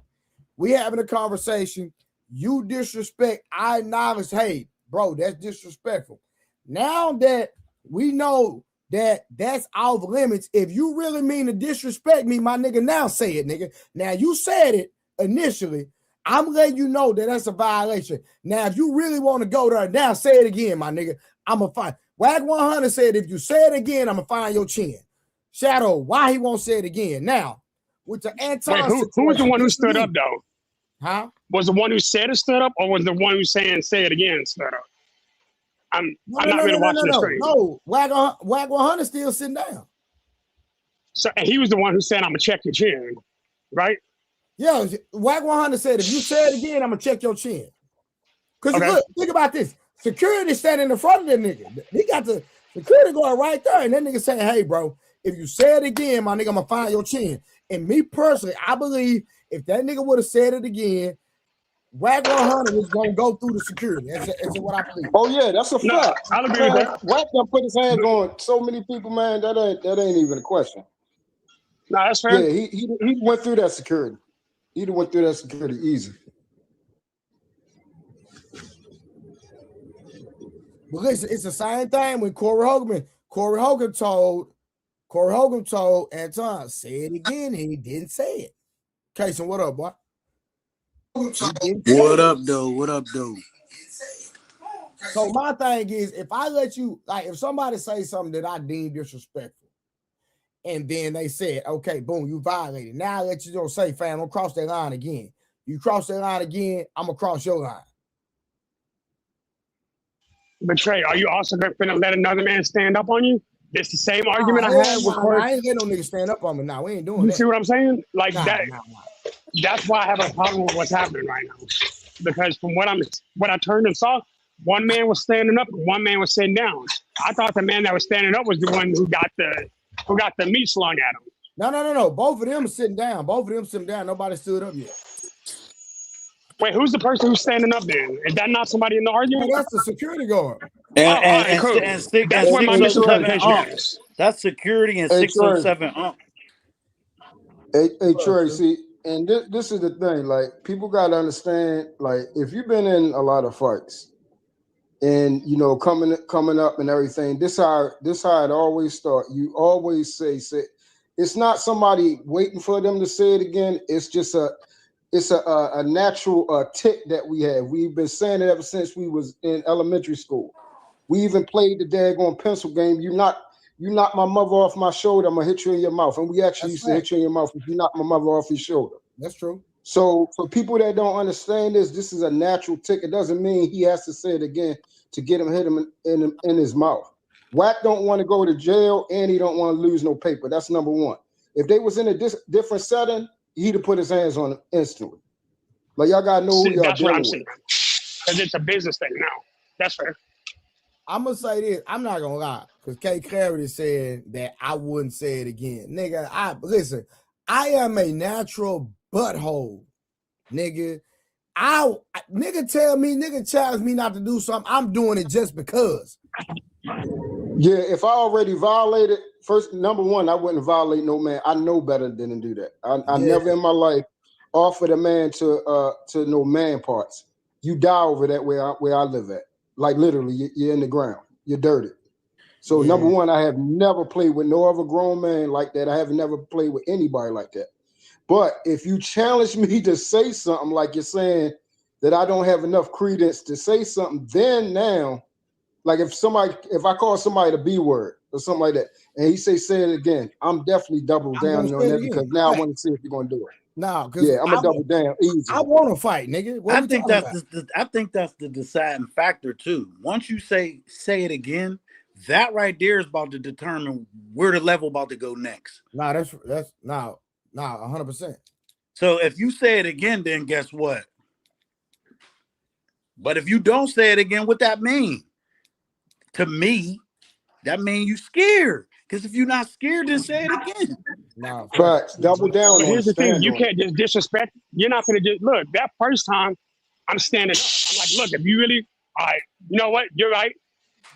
We having a conversation. You disrespect, I acknowledge, hey, bro, that's disrespectful. Now that we know that that's off limits, if you really mean to disrespect me, my nigga, now say it, nigga. Now you said it initially. I'm letting you know that that's a violation. Now, if you really want to go there, now say it again, my nigga. I'm going to find. WAG 100 said, if you say it again, I'm going to find your chin. Shadow, why he won't say it again? Now, with the Anton. Wait, who was the one who stood up, though? Huh? Was the one who said it stood up, or was the one who's saying say it again stood up? I'm not really watching the stream. No, WAG 100 still sitting down. So and he was the one who said, I'm going to check your chin, right? Yeah, WAG 100 said, if you say it again, I'm going to check your chin. Because look, think about this. Security standing in front of that nigga. He got the security going right there. And that nigga saying, hey, bro, if you say it again, my nigga, I'm going to find your chin. And me personally, I believe if that nigga would have said it again, WAG 100 was going to go through the security. That's what I believe. Oh, yeah, that's a fact. I'll agree with that. WAG done put his hands on so many people, man, that ain't even a question. No, that's fair. Yeah, he went through that security. He went through that security easy. But listen, it's the same thing when Corey Hogan told Anton, say it again, and he didn't say it. Kason, what up, boy? What up, though? What up, though? So my thing is, if I let you, like, if somebody say something that I deem disrespectful, and then they said, okay, boom, you violated. Now I let you don't say, fam, don't cross that line again. You cross that line again, I'm gonna cross your line. But Trey, are you also going to let another man stand up on you? It's the same argument I had with Corey. I ain't letting no nigga stand up on me now. We ain't doing You that. see what I'm saying? Like that. Nah. That's why I have a problem with what's happening right now. Because from what I turned and saw, one man was standing up and one man was sitting down. I thought the man that was standing up was the one who got the meat slung at him. No. Both of them are sitting down. Nobody stood up yet. Wait, who's the person who's standing up then? Is that not somebody in the argument? Well, that's the security guard. And cool. that's where my miscommunication is. That's security and 607 Hey, Trey, see, and this is the thing. Like, people got to understand, like, if you've been in a lot of fights, and you know, coming up and everything. This how it always start. You always say it's not somebody waiting for them to say it again. It's just a natural tick that we have. We've been saying it ever since we was in elementary school. We even played the daggone pencil game. You knock my mother off my shoulder, I'm gonna hit you in your mouth. And we actually used to hit you in your mouth if you knock my mother off your shoulder. That's true. So for people that don't understand this is a natural tick. It doesn't mean he has to say it again to hit him in his mouth. Wack don't want to go to jail and he don't want to lose no paper. That's number one. If they was in a different setting, he'd have put his hands on him instantly. Like y'all gotta know who y'all That's what I'm dealing saying. with. Because it's a business thing now. That's fair. I'm gonna say this. I'm not gonna lie, because K. Clarity said that I wouldn't say it again. Nigga, I am a natural butthole, nigga. Nigga challenge me not to do something. I'm doing it just because. Yeah, if I already violated, number one, I wouldn't violate no man. I know better than to do that. I never in my life offered a man to no man parts. You die over that where I live at. Like literally, you're in the ground. You're dirty. So number one, I have never played with no other grown man like that. I have never played with anybody like that. But if you challenge me to say something like you're saying that I don't have enough credence to say something, then now, like if I call somebody the B word or something like that, and he say it again, I'm definitely double down on that because now I want to see if you're gonna do it. No, because I'm gonna double down easy. I want to fight, nigga. I think that's the deciding factor too. Once you say it again, that right there is about to determine where the level about to go next. Nah, that's 100%. So if you say it again, then guess what? But if you don't say it again, what that mean? To me, that means you scared. Because if you're not scared, then say it again. No, but double down. But here's the thing: you can't just disrespect. You're not gonna just look. That first time, I'm standing up. I'm like, look, if you really, all right, you know what? You're right.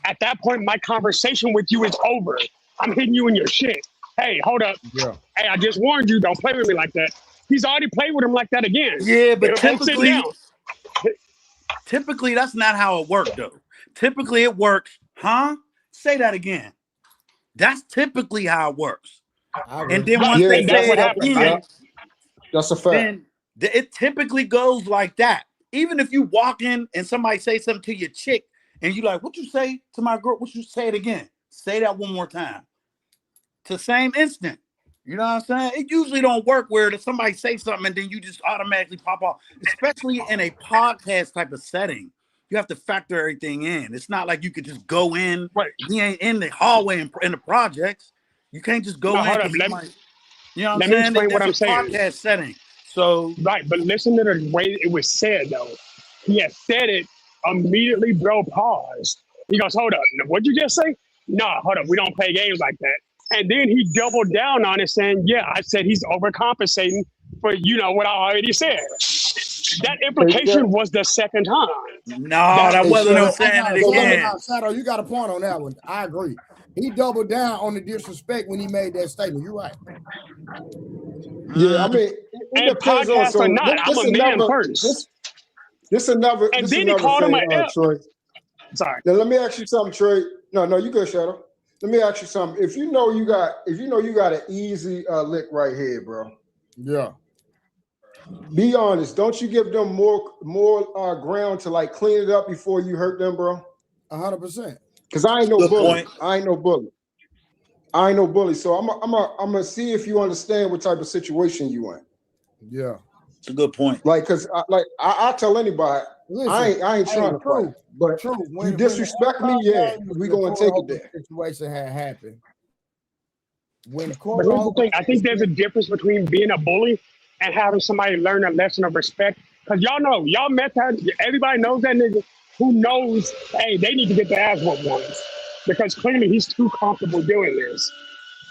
At that point, my conversation with you is over. I'm hitting you in your shit. Hey, hold up. Yeah. Hey, I just warned you. Don't play with me like that. He's already played with him like that again. Yeah, but typically that's not how it worked, though. Typically, it works. Huh? Say that again. That's typically how it works. And then once they say it again, that's a fact. Then it typically goes like that. Even if you walk in and somebody say something to your chick and you like, what you say to my girl? What you say it again? Say that one more time. To same instant. You know what I'm saying? It usually don't work where somebody say something and then you just automatically pop off, especially in a podcast type of setting. You have to factor everything in. It's not like you could just go in. Right. We ain't in the hallway in the projects. You can't just go in. You know what I'm saying? Let me explain what I'm saying. Podcast setting. So right, but listen to the way it was said though. He had said it immediately, bro. Paused. He goes, "Hold up, what'd you just say?" No, hold up, we don't play games like that. And then he doubled down on it, saying, "Yeah, I said he's overcompensating for what I already said." That implication was the second time. No, that wasn't him saying it again. Shadow, you got a point on that one. I agree. He doubled down on the disrespect when he made that statement. You're right. Yeah, I mean, it depends on. So I'm a man first. This another. And this then another he called him thing, a Troy. Sorry. Now let me ask you something, Troy. No, you good, Shadow. Let me ask you something. If you know you got an easy lick right here, bro. Yeah. Be honest. Don't you give them more ground to like clean it up before you hurt them, bro? 100%. Because I ain't no bully. I ain't no bully. So I'm gonna see if you understand what type of situation you in. Yeah. It's a good point. Like, cause I tell anybody, listen, I ain't trying to fight, but you disrespect me, we gonna take it there. Situation had happened. But here's the thing: I think there's a difference between being a bully and having somebody learn a lesson of respect. Because y'all met that. Everybody knows that nigga who knows, hey, they need to get their ass whooped once. Because clearly he's too comfortable doing this.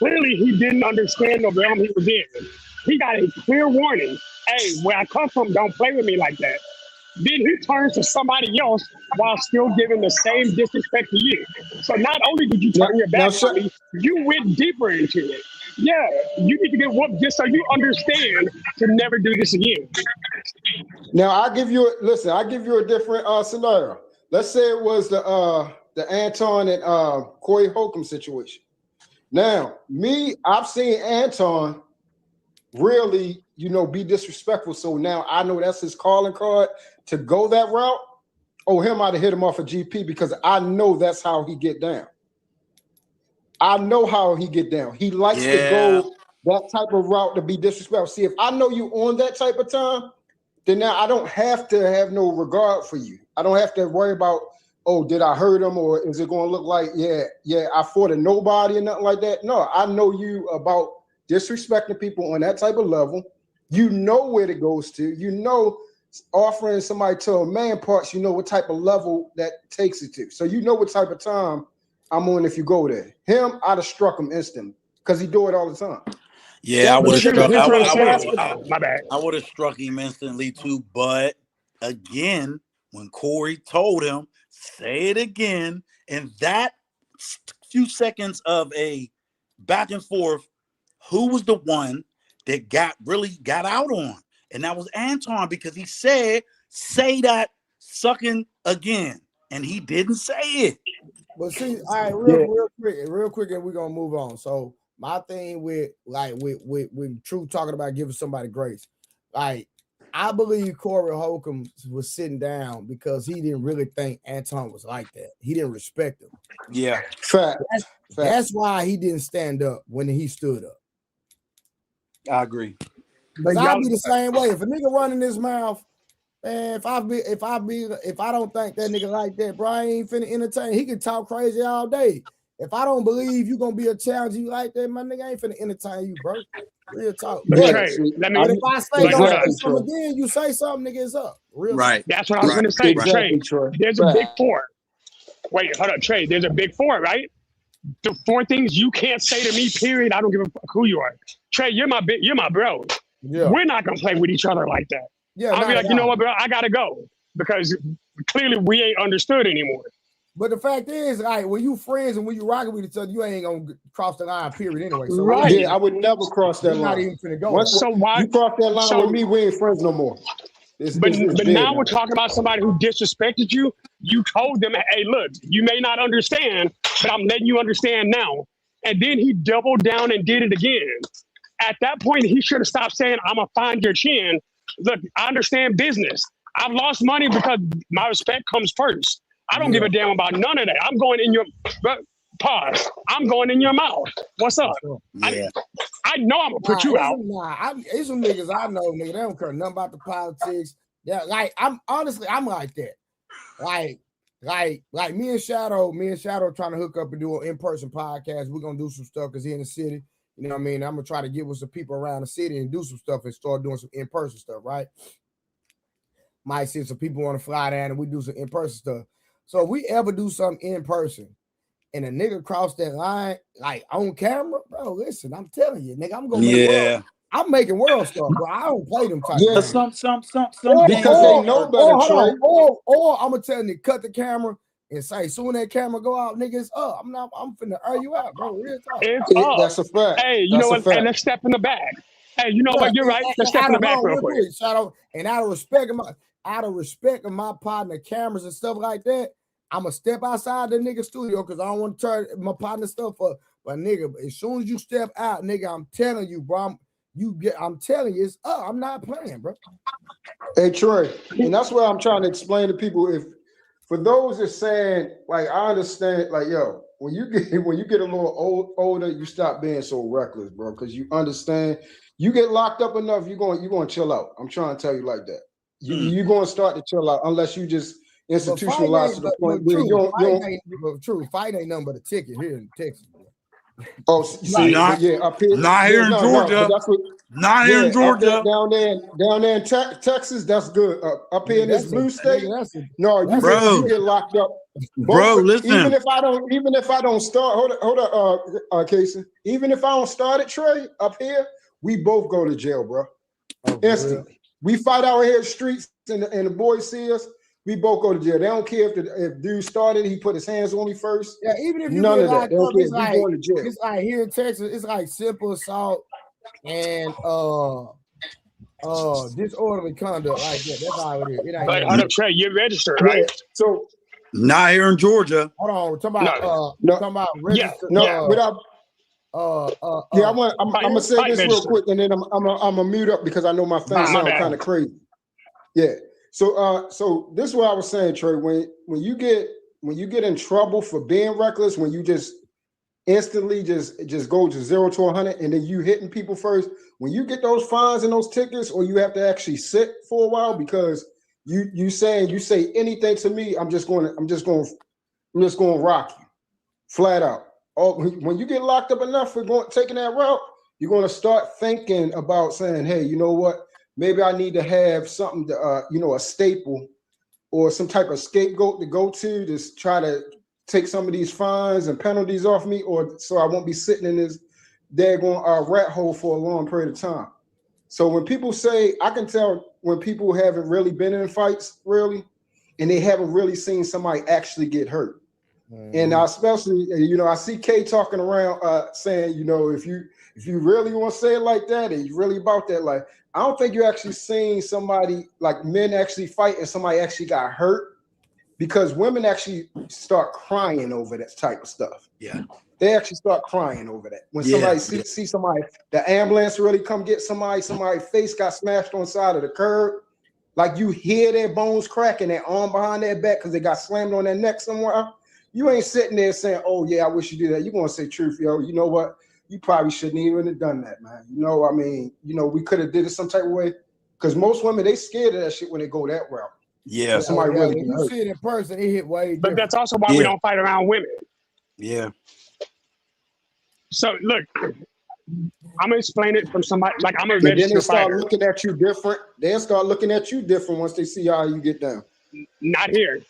Clearly he didn't understand the realm he was in. He got a clear warning. Hey, where I come from, don't play with me like that. Then he turns to somebody else while still giving the same disrespect to you. So not only did you turn your back on me, you went deeper into it. Yeah, you need to get whooped just so you understand to never do this again. Now I give you a different scenario. let's say it was the Anton and Corey Holcomb situation. Now, I've seen Anton really, be disrespectful. So now I know that's his calling card to go that route. Oh, him I'd have hit him off a GP because I know that's how he get down. I know how he get down. He likes to go that type of route to be disrespectful. See, if I know you on that type of time, then now I don't have to have no regard for you. I don't have to worry about, oh, did I hurt him, or is it going to look like, I fought a nobody or nothing like that? No, I know you about disrespecting people on that type of level. You know where it goes to. Offering somebody to a man parts, what type of level that takes it to. So what type of time I'm on if you go there. Him, I'd have struck him instantly because he do it all the time. Yeah, I would have struck. My bad. I would have struck him instantly too. But again, when Corey told him, say it again, in that few seconds of a back and forth, who was the one that really got out on? And that was Anton, because he said, say that sucking again. And he didn't say it. But see, all right, real quick, and we're gonna move on. So my thing with True talking about giving somebody grace, like I believe Corey Holcomb was sitting down because he didn't really think Anton was like that. He didn't respect him. Yeah. That's why he didn't stand up when he stood up. I agree. But I'll be the same way. If a nigga running his mouth, man, if I don't think that nigga like that, bro, I ain't finna entertain. He can talk crazy all day. If I don't believe you gonna be a challenge you like that, my nigga, I ain't finna entertain you, bro. Real talk. But if I say don't say something again, you say something, nigga, it's up. Real right. That's what I was gonna say. Trey, there's a big four. Wait, hold up, Trey. There's a big four, right? The 4 things you can't say to me, period. I don't give a fuck who you are. Trey, you're my bro. Yeah. We're not gonna play with each other like that. Yeah, I'll be like, you know what, bro? I gotta go because clearly we ain't understood anymore. But the fact is, like, when you friends and when you rocking with each other, you ain't gonna cross the line, period. Anyway, so right? Yeah, I would never cross that line. Not even finna go. So why you cross that line with me? We ain't friends no more. But now we're talking about somebody who disrespected you. You told them, hey, look, you may not understand, but I'm letting you understand now. And then he doubled down and did it again. At that point, he should have stopped saying, I'm going to find your chin. Look, I understand business. I've lost money because my respect comes first. I don't give a damn about none of that. I'm going in your pause. I'm going in your mouth. What's up? Yeah. I know I'm going to put you out. It's some niggas I know, nigga. They don't care nothing about the politics. Yeah, like, I'm like that. Like me and Shadow trying to hook up and do an in-person podcast. We're going to do some stuff because he in the city. You know what I mean? I'm going to try to get with some people around the city and do some stuff and start doing some in-person stuff, right? Might see some people want to fly down and we do some in-person stuff. So if we ever do something in person and a nigga cross that line, like on camera, bro, listen, I'm telling you, nigga, I'm going to make world. I'm making world stuff, bro. I don't play them type of some because they know better, or I'm going to tell you, cut the camera and say, soon that camera go out, nigga, it's up. I'm finna air you out, bro. Real talk. It's up. That's a fact. Hey, you know what? And let's step in the back. Hey, you know what? You're right. Let's step in the back real quick. Shadow, and out of respect of my partner, cameras and stuff like that, I'm gonna step outside the nigga studio because I don't want to turn my partner stuff up. But nigga, as soon as you step out, nigga, I'm telling you, bro. I'm telling you, it's up. I'm not playing, bro. Hey, Troy, and that's what I'm trying to explain to people. If for those that saying, like, I understand, like, yo, when you get a little older, you stop being so reckless, bro, because you understand. You get locked up enough, you're going to chill out. I'm trying to tell you like that. You're going to start to chill out unless you just institutionalize to the point where fight ain't nothing but a ticket here in Texas. Oh, see, up here, not here in Georgia. Not here in Georgia. Down there in Texas, that's good. Up here in this blue state, you get locked up. Bro, listen. Even if I don't start, hold up, Casey. Even if I don't start it, Trey, up here, we both go to jail, bro. Instantly. We fight out here in the streets, and the boys see us. We both go to jail. They don't care if dude started, he put his hands on me first. Yeah, even if you none get of that. Up, it's like, going to jail. It's like here in Texas, it's like simple assault and disorderly conduct like that. That's how it is. But Trey, you're registered, right? Not here in Georgia. Hold on, we're talking about talking about Yeah, registered. no, without. Yeah, I'm gonna say this real quick, and then I'm gonna mute up because I know my thing sound kind of crazy. Yeah. So this is what I was saying, Trey. When you get in trouble for being reckless, when you just instantly just go to 0 to 100, and then you hitting people first. When you get those fines and those tickets, or you have to actually sit for a while because you say anything to me, I'm just going to rock you, flat out. When you get locked up enough for taking that route, you're going to start thinking about saying, hey, you know what? Maybe I need to have something to, a staple or some type of scapegoat to go to try to take some of these fines and penalties off me, or so I won't be sitting in this daggone rat hole for a long period of time. So when people say, I can tell when people haven't really been in fights, really, and they haven't really seen somebody actually get hurt. And especially, I see Kay talking around saying, if you really want to say it like that, and you really about that, like, I don't think you actually seen somebody, like men actually fight and somebody actually got hurt, because women actually start crying over that type of stuff. Yeah. They actually start crying over that. When somebody see somebody, the ambulance really come get somebody's face got smashed on the side of the curb. Like, you hear their bones cracking, their arm behind their back because they got slammed on their neck somewhere. You ain't sitting there saying, oh yeah, I wish you did that. You're gonna say, truth, yo, you know what? You probably shouldn't even have done that, man. We could have did it some type of way. Because most women, they scared of that shit when they go that route. Yeah. Somebody really when you see it in person, it hit way different. But that's also why we don't fight around women. Yeah. So look, I'm gonna explain it from somebody like I'm a and then they registered start fighter. looking at you different. They'll start looking at you different once they see how you get down. Not here.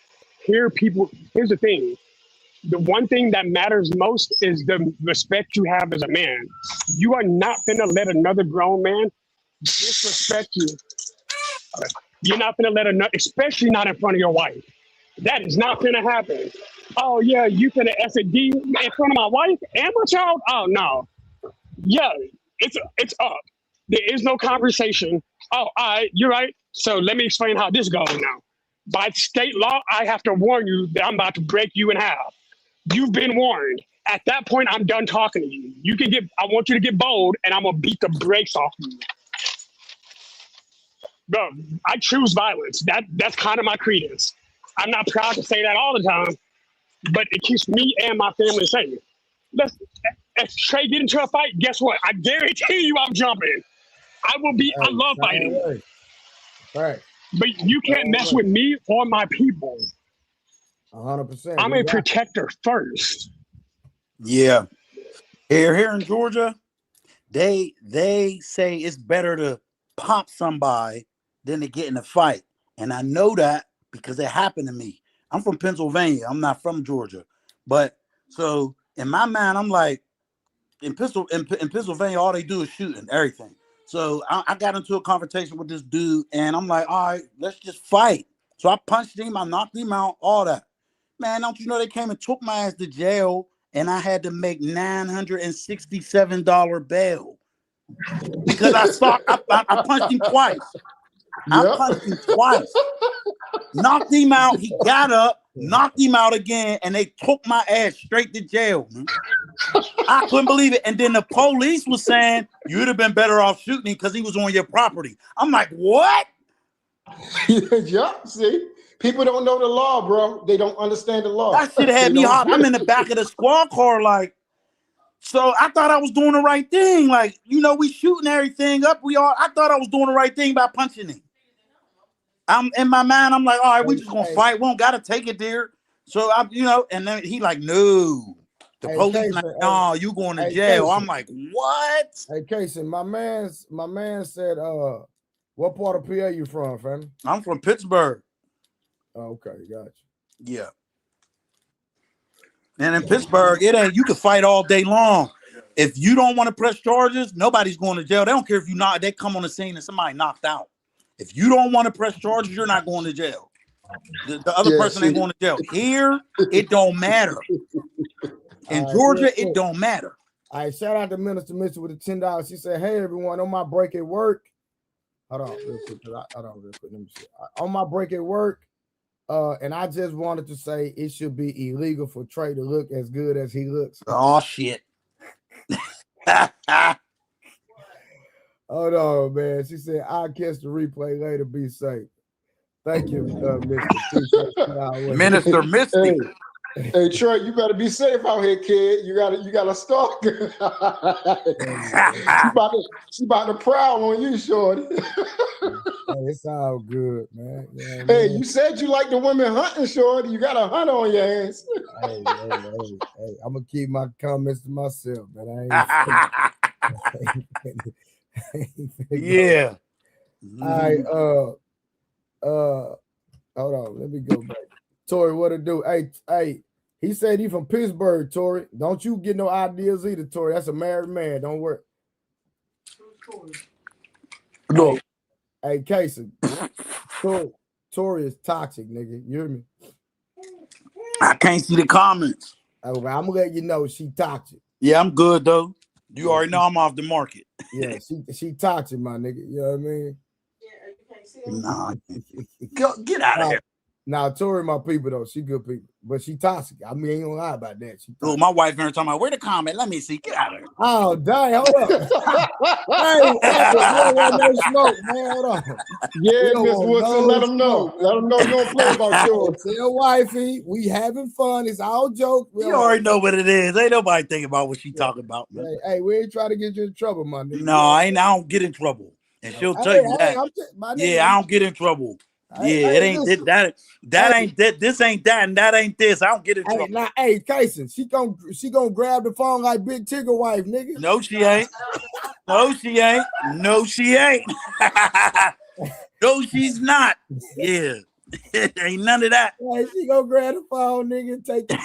Here's the thing. The one thing that matters most is the respect you have as a man. You are not gonna let another grown man disrespect you. You're not gonna let especially not in front of your wife. That is not gonna happen. Oh yeah, you finna S&D in front of my wife and my child? Oh no. Yeah, it's up. There is no conversation. Oh, all right, you're right. So let me explain how this goes now. By state law, I have to warn you that I'm about to break you in half. You've been warned. At that point, I'm done talking to you. I want you to get bold, and I'm gonna beat the brakes off you. Bro, I choose violence. That's kind of my credence. I'm not proud to say that all the time, but it keeps me and my family safe. If Trey get into a fight, guess what? I guarantee you I'm jumping. I love fighting. Right. But you can't mess with me or my people. 100%. I'm a protector first. Yeah. Here in Georgia, they say it's better to pop somebody than to get in a fight. And I know that because it happened to me. I'm from Pennsylvania. I'm not from Georgia. But so in my mind, I'm like, in Pennsylvania, all they do is shoot and everything. So I got into a conversation with this dude, and I'm like, all right, let's just fight. So I punched him, I knocked him out, all that. Man, don't you know they came and took my ass to jail, and I had to make $967 bail because I punched him twice. I punched him twice. Knocked him out. He got up, knocked him out again, and they took my ass straight to jail. Man. I couldn't believe it. And then the police was saying, you'd have been better off shooting him because he was on your property. I'm like, what? Yeah, see? People don't know the law, bro. They don't understand the law. That shit had me hot. I'm in the back of the squad car, like, so I thought I was doing the right thing. Like, we shooting everything up. I thought I was doing the right thing by punching him. I'm in my mind, I'm like, all right, we just gonna fight. We don't gotta take it there. So and then he like, no. The police like, no, you going to jail. Casey. I'm like, what? Hey, Casey, my man said, what part of PA you from, fam? I'm from Pittsburgh. Oh, okay, gotcha. Yeah. And in Pittsburgh, you can fight all day long. If you don't want to press charges, nobody's going to jail. They don't care if they come on the scene and somebody knocked out. If you don't want to press charges, you're not going to jail. The other person ain't going to jail. Here, it don't matter. In Georgia, it don't matter. All right, shout out to Minister Mitchell with the $10. She said, hey, everyone, on my break at work. Hold on, real quick. Let me see. On my break at work, And I just wanted to say it should be illegal for Trey to look as good as he looks. Oh shit. Hold on, man. She said, I'll catch the replay later. Be safe. Thank you, Mr. Minister Misty. Hey Trey, you better be safe out here, kid. You gotta stalk her. she about to prowl on you, shorty. Hey, it's all good, man. Yeah, Hey, man. you said you like the women hunting, shorty. You got a hunt on your hands. Hey, I'm gonna keep my comments to myself, man. Yeah. All right, hold on, let me go back. Tori, what it do? Hey, he said he from Pittsburgh, Tori. Don't you get no ideas either, Tori. That's a married man. Don't worry. No. Hey, Casey. Tori is toxic, nigga. You hear me? I can't see the comments. I'm gonna let you know she toxic. Yeah, I'm good though. You already know I'm off the market. Yeah, she toxic, my nigga. You know what I mean? Nah, get out of here. Now, Tori, my people though, she good people, but she toxic. I mean, ain't gonna lie about that. She oh, my wife here talking about where the comment. Let me see. Get out of here. Oh, dang, hold up. Hey, no smoke, man. Hold on. Yeah, Miss Woodson, let them know. Let them know you don't play about yours. Tell wifey, we having fun. It's all jokes. You already know what it is. Ain't nobody thinking about what she talking about, man. Hey, we ain't trying to get you in trouble, my nigga. No, I don't get in trouble. And she'll tell you that. I don't get in trouble. It ain't that ain't that. This ain't that, and that ain't this. I don't get in trouble. Now, hey, Kason, she gonna grab the phone like Big Tigger wife, nigga. No, she ain't. No, she ain't. No, she ain't. No, she's not. Yeah, ain't none of that. Hey, she gonna grab the phone, nigga, and take it.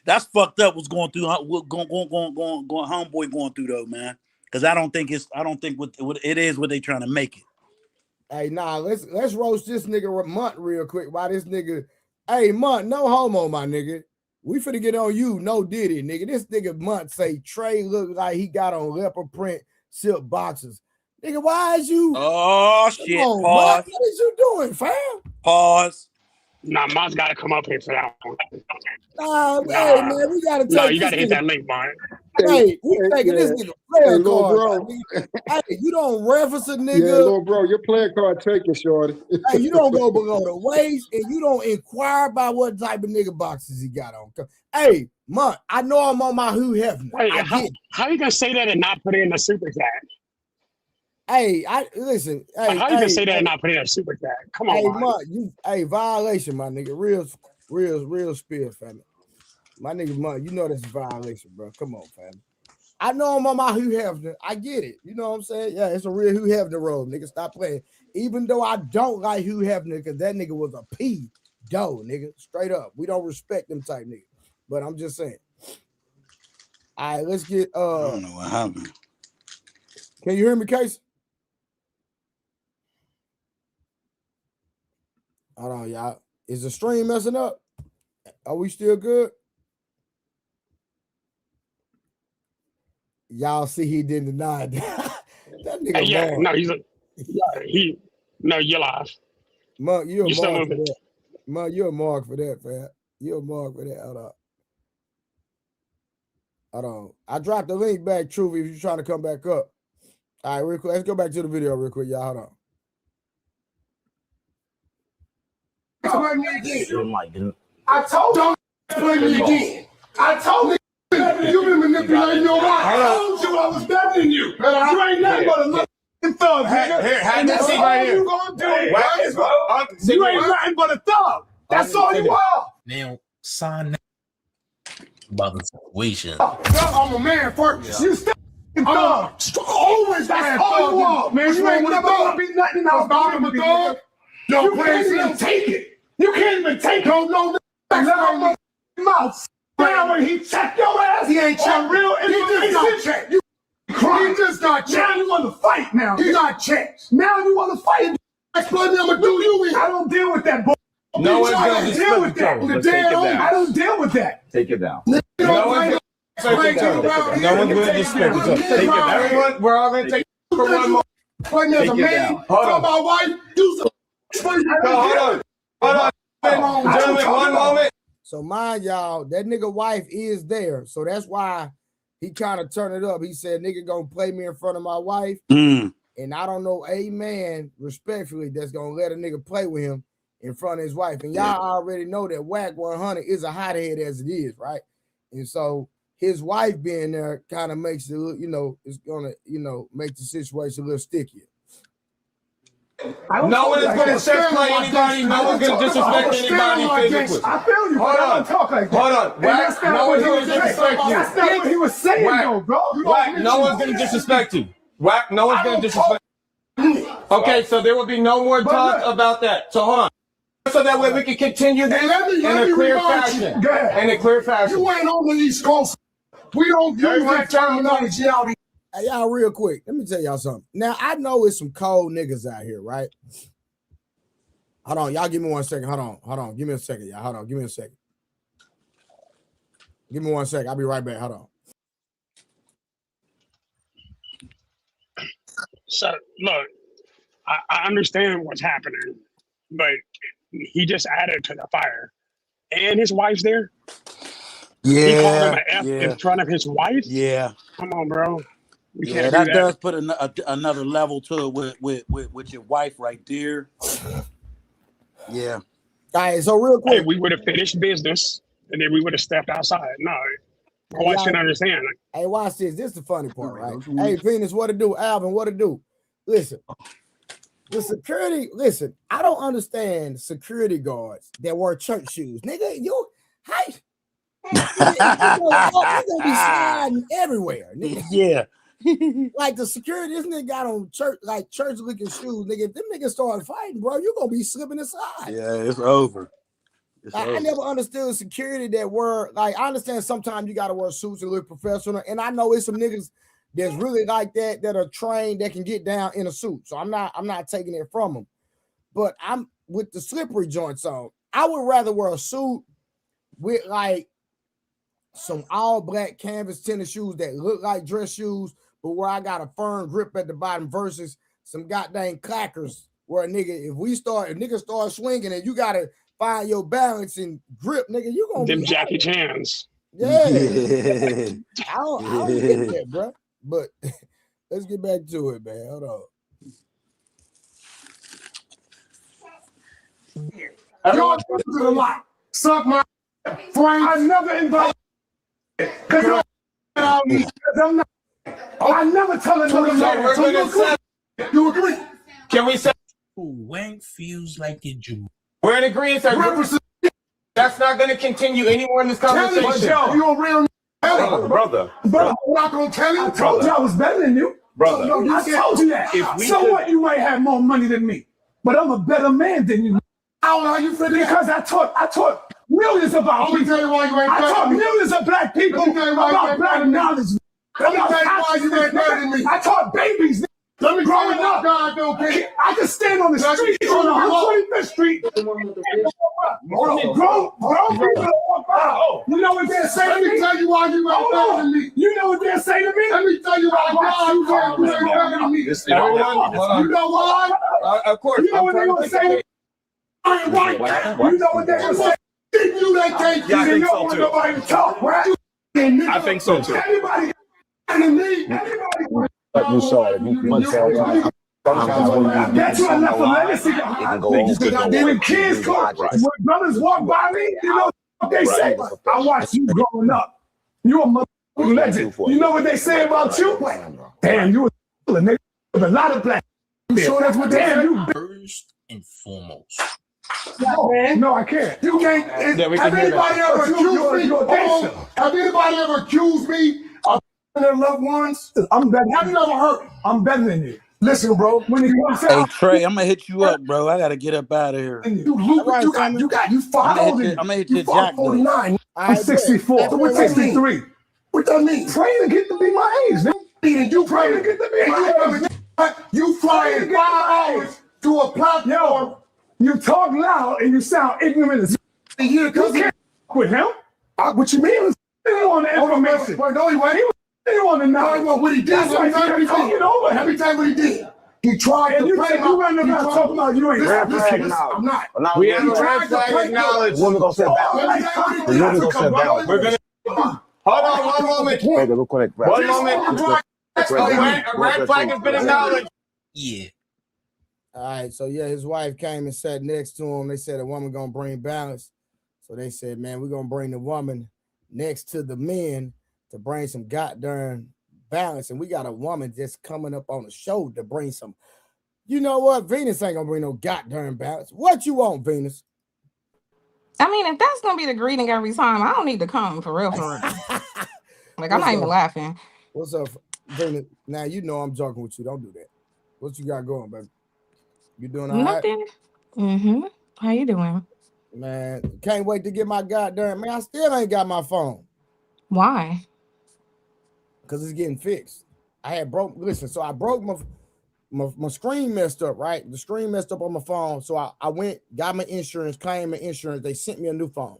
That's fucked up. What's going through? Homeboy going through though, man. Because I don't think what it is what they trying to make it. Hey, nah, let's roast this nigga Munt real quick. Why this nigga? Hey, Munt, no homo, my nigga. We finna get on you, no diddy, nigga. This nigga Munt say Trey look like he got on leopard print silk boxes. Nigga, why is you? Oh shit! On, pause. Munt, what is you doing, fam? Pause. Nah, Mott's got to come up here for that one. Hey, man, we gotta take. No, you got to hit that link, Mont. Hey, we taking this nigga player little card. bro. Hey, you don't reference a nigga. Yeah, little bro, your playing card taken, shorty. Hey, you don't go below the waist, and you don't inquire about what type of nigga boxes he got on. Hey, Munt, I know I'm on my Hugh Hefner. Wait, how you gonna say that and not put it in the super chat? Hey, listen. Hey, how you gonna say that and not put it in a super chat? Come on, hey, Munt. Munt, violation, my nigga. Real spill, family. My nigga Munt, you know that's a violation, bro. Come on, family. I know I'm on my Hugh Hefner. I get it. You know what I'm saying? Yeah, it's a real Hugh Hefner role, nigga. Stop playing. Even though I don't like Hugh Hefner, because that nigga was a pedo, nigga. Straight up. We don't respect them type niggas. But I'm just saying. All right, let's get I don't know what happened. Can you hear me, Case? Hold on, y'all. Is the stream messing up? Are we still good? Y'all see he didn't deny that. That nigga Yeah, Mark. No, you're live. Mark, you're a You still mark for moving. that. Mark, you're a mark for that, fam. You're a mark for that. Hold on. I dropped the link back, Truth, if you're trying to come back up. All right, real quick. Let's go back to the video real quick, y'all. Hold on. I told you, play me again. I told you, you've been manipulating your mind. I told you I was better than you. You ain't nothing but a little thug, nigga. Here, have And this that's seat all right here. you gonna do, Hey, right? You ain't nothing but a thug. That's all you are. Now, sign about the situation. I'm a man first. You still thug. Always that's all you are. Man, you ain't never gonna be nothing else but a thug. You can't even take it. You can't even take it. Don't know that. Mouth. Now when he checked your ass, he ain't checked. Real information. He just got checked. Now you want to fight now. He got checked. Now you want to fight. Explain I'm gonna do you in. I don't deal with that bull. No one's gonna deal split with the that. total. Let's take it down. I don't deal with that. Take it down. No one's gonna just split the total. Take it down. Everyone, we're all gonna take it for one more. Playing as a man, talk about wife, do some Hold on. Gentlemen, one moment. So mind y'all, that nigga wife is there. So that's why he kind of turned it up. He said, nigga gonna play me in front of my wife. And I don't know a man, respectfully, that's gonna let a nigga play with him in front of his wife. And y'all already know that Whack 100 is a hothead as it is, right? And so his wife being there kind of makes it, it's gonna, make the situation a little stickier. No one is going to disrespect anybody. No one's going to disrespect anybody physically. I feel you, but I don't talk like that. Hold on. Whack, no one's going to disrespect you. That's not what he was saying, though, bro. Whack, no one's going to disrespect you. Whack, no one's going to disrespect you. Okay, so there will be no more talk about that. So hold on. So that way we can continue this in a clear fashion. In a clear fashion. You ain't on the East Coast. We don't use that terminology out here. Hey, y'all, real quick, let me tell y'all something. Now, I know it's some cold niggas out here, right? Hold on, y'all give me 1 second. Hold on. Give me a second, y'all. Hold on, give me a second. Give me 1 second. I'll be right back. Hold on. So, look, I understand what's happening, but he just added to the fire. And his wife's there? He called him an F in front of his wife? Yeah. Come on, bro. Yeah, that does put another level to it with your wife right there. Yeah. All right, so real quick. Hey, we would have finished business, and then we would have stepped outside. No, I should understand. Hey, watch this. This is the funny part, right? Hey, Venus, what to do? Alvin, what to do? Listen. The security, listen, I don't understand security guards that wear church shoes. Nigga, you gonna be sliding everywhere. Nigga. Yeah. Like the security, this nigga got on church looking shoes. Nigga, if them niggas start fighting, bro, you're gonna be slipping aside. Yeah, it's over. I never understood security that were like, I understand sometimes you gotta wear suits and look professional, and I know it's some niggas that's really like that are trained that can get down in a suit. So I'm not taking it from them. But I'm with the slippery joints on. I would rather wear a suit with like some all black canvas tennis shoes that look like dress shoes, but where I got a firm grip at the bottom versus some goddamn clackers where a nigga, if niggas start swinging and you gotta find your balance and grip, nigga, you gonna them Jackie Chans. Yeah. I don't get that, bro. But let's get back to it, man. Hold on. Y'all to the lot. Suck my Frank. I never invite because I'm not. I never tell another man. So you agree? Can we say Wank feels like a Jew? we're in agreement? That's not going to continue anymore in this conversation. You a real brother. I'm not gonna tell you. I told you I was better than you. Brother. I told you that. So what? You might have more money than me, but I'm a better man than you. I don't know how you feel because I taught millions about people. Let me tell you why you ain't better. I taught millions of black people about black knowledge. Let me tell you why you ain't better than me. I taught babies. Let me growing up. I can stand on the street on 125th Street. Grown people walk by. You know what they're saying to me? Let me tell you why you ain't better than me. You know what they're saying to me? Let me tell you why you ain't better than me. You know why? Of course. You know what they're gonna say? I ain't white. You know what they're gonna say? You that can't get it. You don't want nobody to talk, right? I think so too. Everybody and me. Everybody. You saw it. You must have. That's why I left a legacy. When kids come, when brothers walk by me, you know what they say? I watched you growing up. You a motherfucking legend. You know what they say about you? Damn, you a nigga with a lot of black. So that's what they say. First and foremost. No, I can't. You can't. Have anybody ever accused me? Have anybody ever accused me of their loved ones? I'm better. Have you ever heard? I'm better than you. Listen, bro. When it comes Hey Trey, I'm gonna hit you up, bro. I gotta get up out of here. You fought. I'm gonna hit you Jack. 49. I'm 64. So we're 63. What that mean? Pray to get to be my age. And you pray to get to be my age. You flying 5 hours to a platform. You talk loud and you sound ignorant as you can't with him. What you mean? He want the information. No, he wasn't. He want to know what he did. Every time what he did. He tried to play you ain't about to talk about you ain't. Red flag Listen, I'm not. We have a red flag acknowledged. The woman gonna set balance. The woman gonna set balance. We're gonna hold on one moment. Make a look correct. One moment. A red flag has been acknowledged. Yeah. All right, so yeah, his wife came and sat next to him. They said a woman gonna bring balance. So they said, man, we're gonna bring the woman next to the men to bring some goddamn balance. And we got a woman just coming up on the show to bring some. You know what? Venus ain't gonna bring no goddamn balance. What you want, Venus? I mean, if that's gonna be the greeting every time, I don't need to come for real. Like, I'm not even laughing. What's up, Venus? Now you know I'm joking with you. Don't do that. What you got going, baby? You doing all right? Nothing. Mm-hmm. How you doing? Man, can't wait to get my goddamn. Man, I still ain't got my phone. Why? Because it's getting fixed. I had broke. Listen, so I broke my screen messed up, right? The screen messed up on my phone. So I went, got my insurance, claimed my insurance. They sent me a new phone.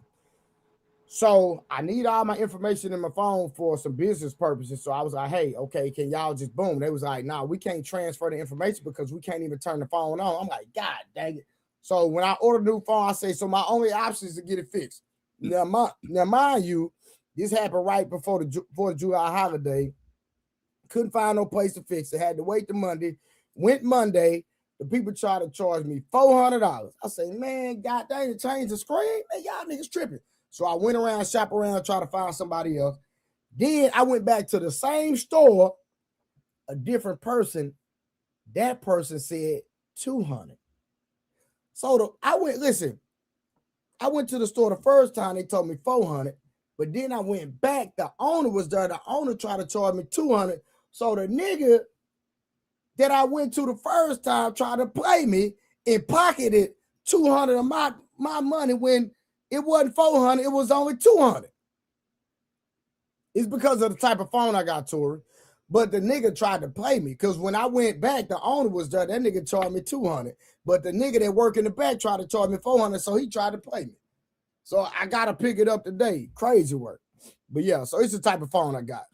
So I need all my information in my phone for some business purposes. So I was like, hey, okay, can y'all just boom? They was like, nah, we can't transfer the information because we can't even turn the phone on. I'm like, God dang it. So when I ordered a new phone, I say, so my only option is to get it fixed. Now mind you, this happened right before the July holiday. Couldn't find no place to fix it. Had to wait till Monday. Went Monday. The people tried to charge me $400. I say, man, God dang it, change the screen. Man, y'all niggas tripping. So I went around, shop around, try to find somebody else. Then I went back to the same store, a different person. That person said $200. So I went to the store the first time, they told me $400, but then I went back. The owner was there. The owner tried to charge me $200. So the nigga that I went to the first time tried to play me and pocketed $200 of my money when it wasn't $400, it was only $200. It's because of the type of phone I got, Tori. But the nigga tried to play me because when I went back, the owner was there. That nigga charged me $200. But the nigga that worked in the back tried to charge me $400, so he tried to play me. So I got to pick it up today. Crazy work. But yeah, so it's the type of phone I got.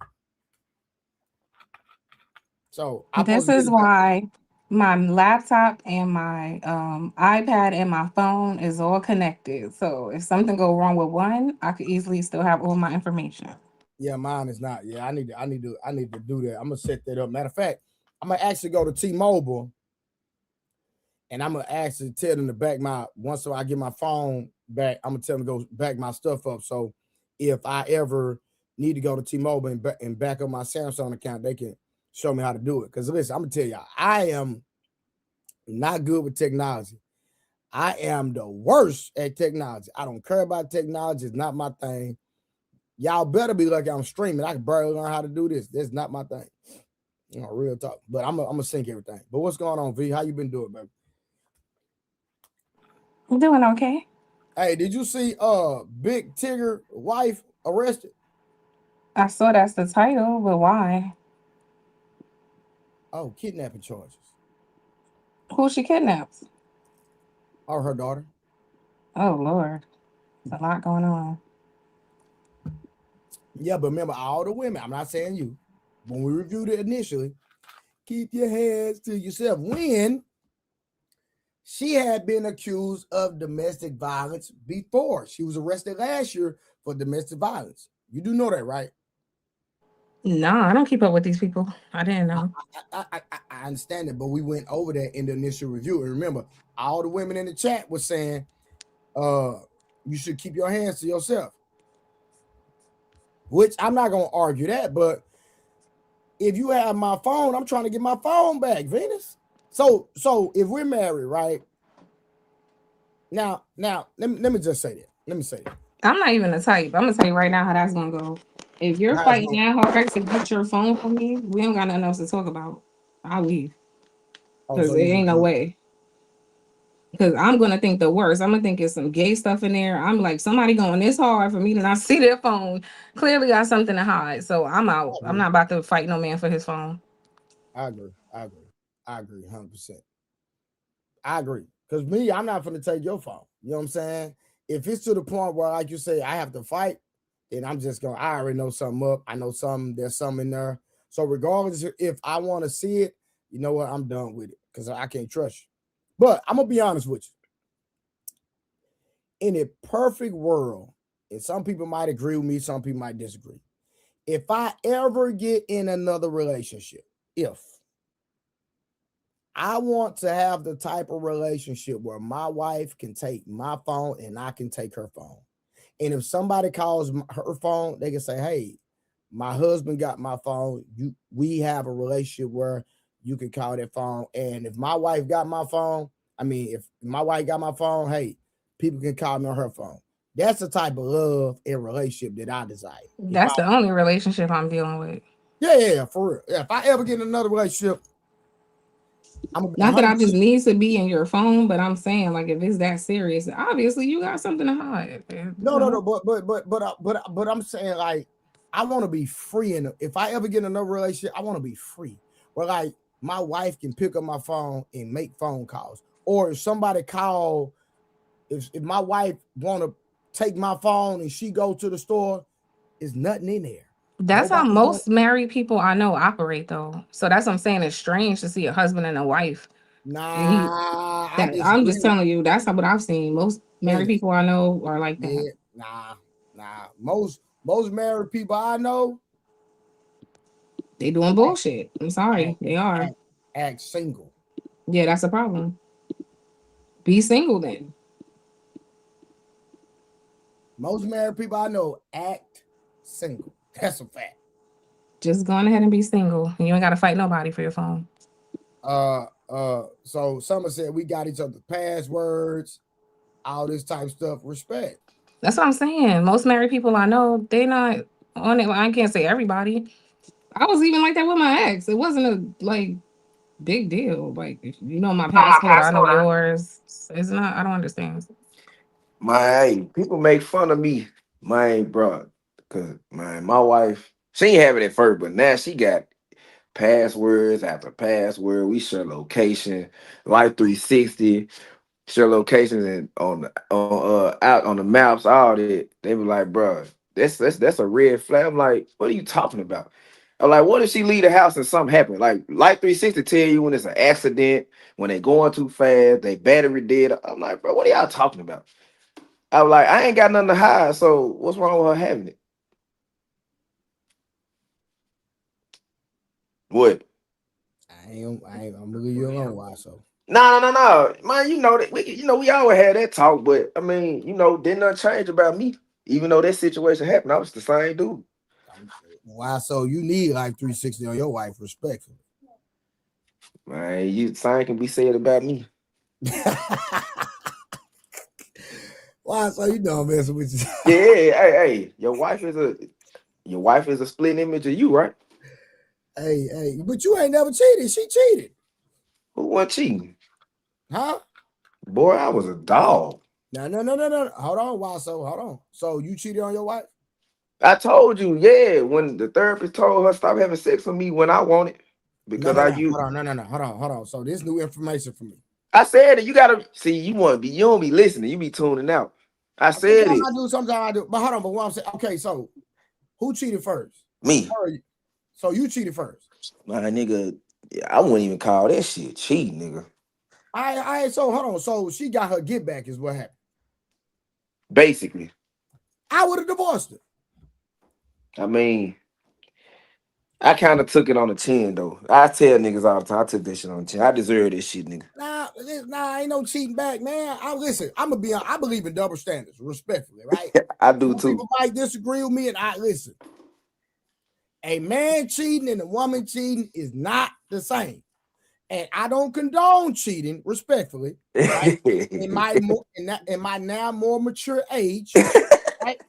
So This is why my laptop and my iPad and my phone is all connected. So if something go wrong with one, I could easily still have all my information. Yeah, mine is not. Yeah, I need to do that. I'm gonna set that up. Matter of fact, I'm gonna actually go to T-Mobile and I'm gonna actually tell them to back once I get my phone back, I'm gonna tell them to go back my stuff up. So if I ever need to go to T-Mobile and back up my Samsung account, they can show me how to do it. Because listen, I'm gonna tell y'all, I am not good with technology. I am the worst at technology. I don't care about technology. It's not my thing. Y'all better be lucky I'm streaming. I can barely learn how to do this. That's not my thing. You know, real talk. But I'm gonna sync everything. But what's going on, V? How you been doing, baby? I'm doing okay. Hey, did you see Big Tigger wife arrested? I saw that's the title, but why? Oh, kidnapping charges. Who she kidnapped? Or her daughter. Oh Lord. There's a lot going on. Yeah, but remember all the women, I'm not saying you, when we reviewed it initially, keep your hands to yourself. When she had been accused of domestic violence before. She was arrested last year for domestic violence. You do know that, right? No, I don't keep up with these people. I didn't know. I understand it, but we went over that in the initial review. And remember, all the women in the chat were saying, you should keep your hands to yourself. Which I'm not going to argue that, but if you have my phone, I'm trying to get my phone back, Venus. So if we're married, right? Now, let me just say that. Let me say that. I'm not even the type. I'm gonna tell you right now how that's gonna go. If you're fighting that hard to get your phone from me, we don't got nothing else to talk about. I'll leave. Because it ain't no way. Because I'm gonna think the worst. I'm gonna think it's some gay stuff in there. I'm like, somebody going this hard for me to not see their phone. Clearly got something to hide. So I'm out. I'm not about to fight no man for his phone. I agree 100%. I agree. Because me, I'm not going to take your phone. You know what I'm saying? If it's to the point where, like you say, I have to fight, then I'm just going to, I already know something up. I know there's something in there. So regardless if I want to see it, you know what? I'm done with it because I can't trust you. But I'm gonna be honest with you. In a perfect world, and some people might agree with me, some people might disagree. If I ever get in another relationship, I want to have the type of relationship where my wife can take my phone and I can take her phone. And if somebody calls her phone, they can say, hey, my husband got my phone. We have a relationship where you can call that phone. And if my wife got my phone, if my wife got my phone, hey, people can call me on her phone. That's the type of love and relationship that I desire. That's the only relationship I'm dealing with. Yeah, for real. Yeah, if I ever get in another relationship, not that I just need to be in your phone, but I'm saying, like, if it's that serious, obviously you got something to hide. No. But I'm saying, like, I want to be free. And if I ever get in another relationship, I want to be free. Where like my wife can pick up my phone and make phone calls, or if somebody call, if my wife want to take my phone and she go to the store, there's nothing in there. That's how most married people I know operate, though. So that's what I'm saying. It's strange to see a husband and a wife. Nah, I'm just telling you, that's what I've seen. Most married people I know are like that. Nah. Most married people I know, they doing bullshit. I'm sorry, they are. Act single. Yeah, that's a problem. Be single then. Most married people I know act single. That's a fact. Just go ahead and be single. You ain't got to fight nobody for your phone. So Summer said we got each other's passwords, all this type of stuff. Respect. That's what I'm saying. Most married people I know, they not on it. I can't say everybody. I was even like that with my ex. It wasn't a big deal. Like, if you know my password, I know yours. It's not. I don't understand. People make fun of me, bro, because my wife, she ain't have it at first, but now she got passwords after password. We share location, Life 360, share locations, and out on the maps, all that. They be like, bro, that's a red flag. I'm like, what are you talking about? I'm like, what if she leave the house and something happen? Like Life 360 tell you when it's an accident, when they going too fast, they battery dead. I'm like, bro, what are y'all talking about? I was like, I ain't got nothing to hide, so what's wrong with her having it? What? I ain't gonna leave you alone. Why so? No. Man, you know that we always had that talk, but I mean, didn't nothing change about me. Even though that situation happened, I was the same dude. Why so? You need like 360 on your wife, respectfully. Man, same can be said about me. Why so? You know I'm messing with you. Yeah, hey, your wife is a split image of you, right? Hey, but you ain't never cheated. She cheated. Who wasn't cheating? Huh? Boy, I was a dog. No. Hold on, why so? Hold on. So you cheated on your wife? I told you, yeah, when the therapist told her stop having sex with me when I want it. Because hold on. So this new information for me. I said it. You gotta see. You don't be listening. You be tuning out. I said Sometimes I do. But hold on. But what I'm saying, okay. So who cheated first? Me. So you cheated first. My nigga, I wouldn't even call that shit cheating, nigga. So hold on. So she got her get back is what happened. Basically, I would have divorced her. I mean, I kind of took it on the chin though. I tell niggas all the time, I took this shit on the chin. I deserve this shit, nigga. Nah, ain't no cheating back, man. I believe in double standards, respectfully, right? I do too. People might disagree with me, and I listen. A man cheating and a woman cheating is not the same. And I don't condone cheating, respectfully, right? in my now more mature age, right?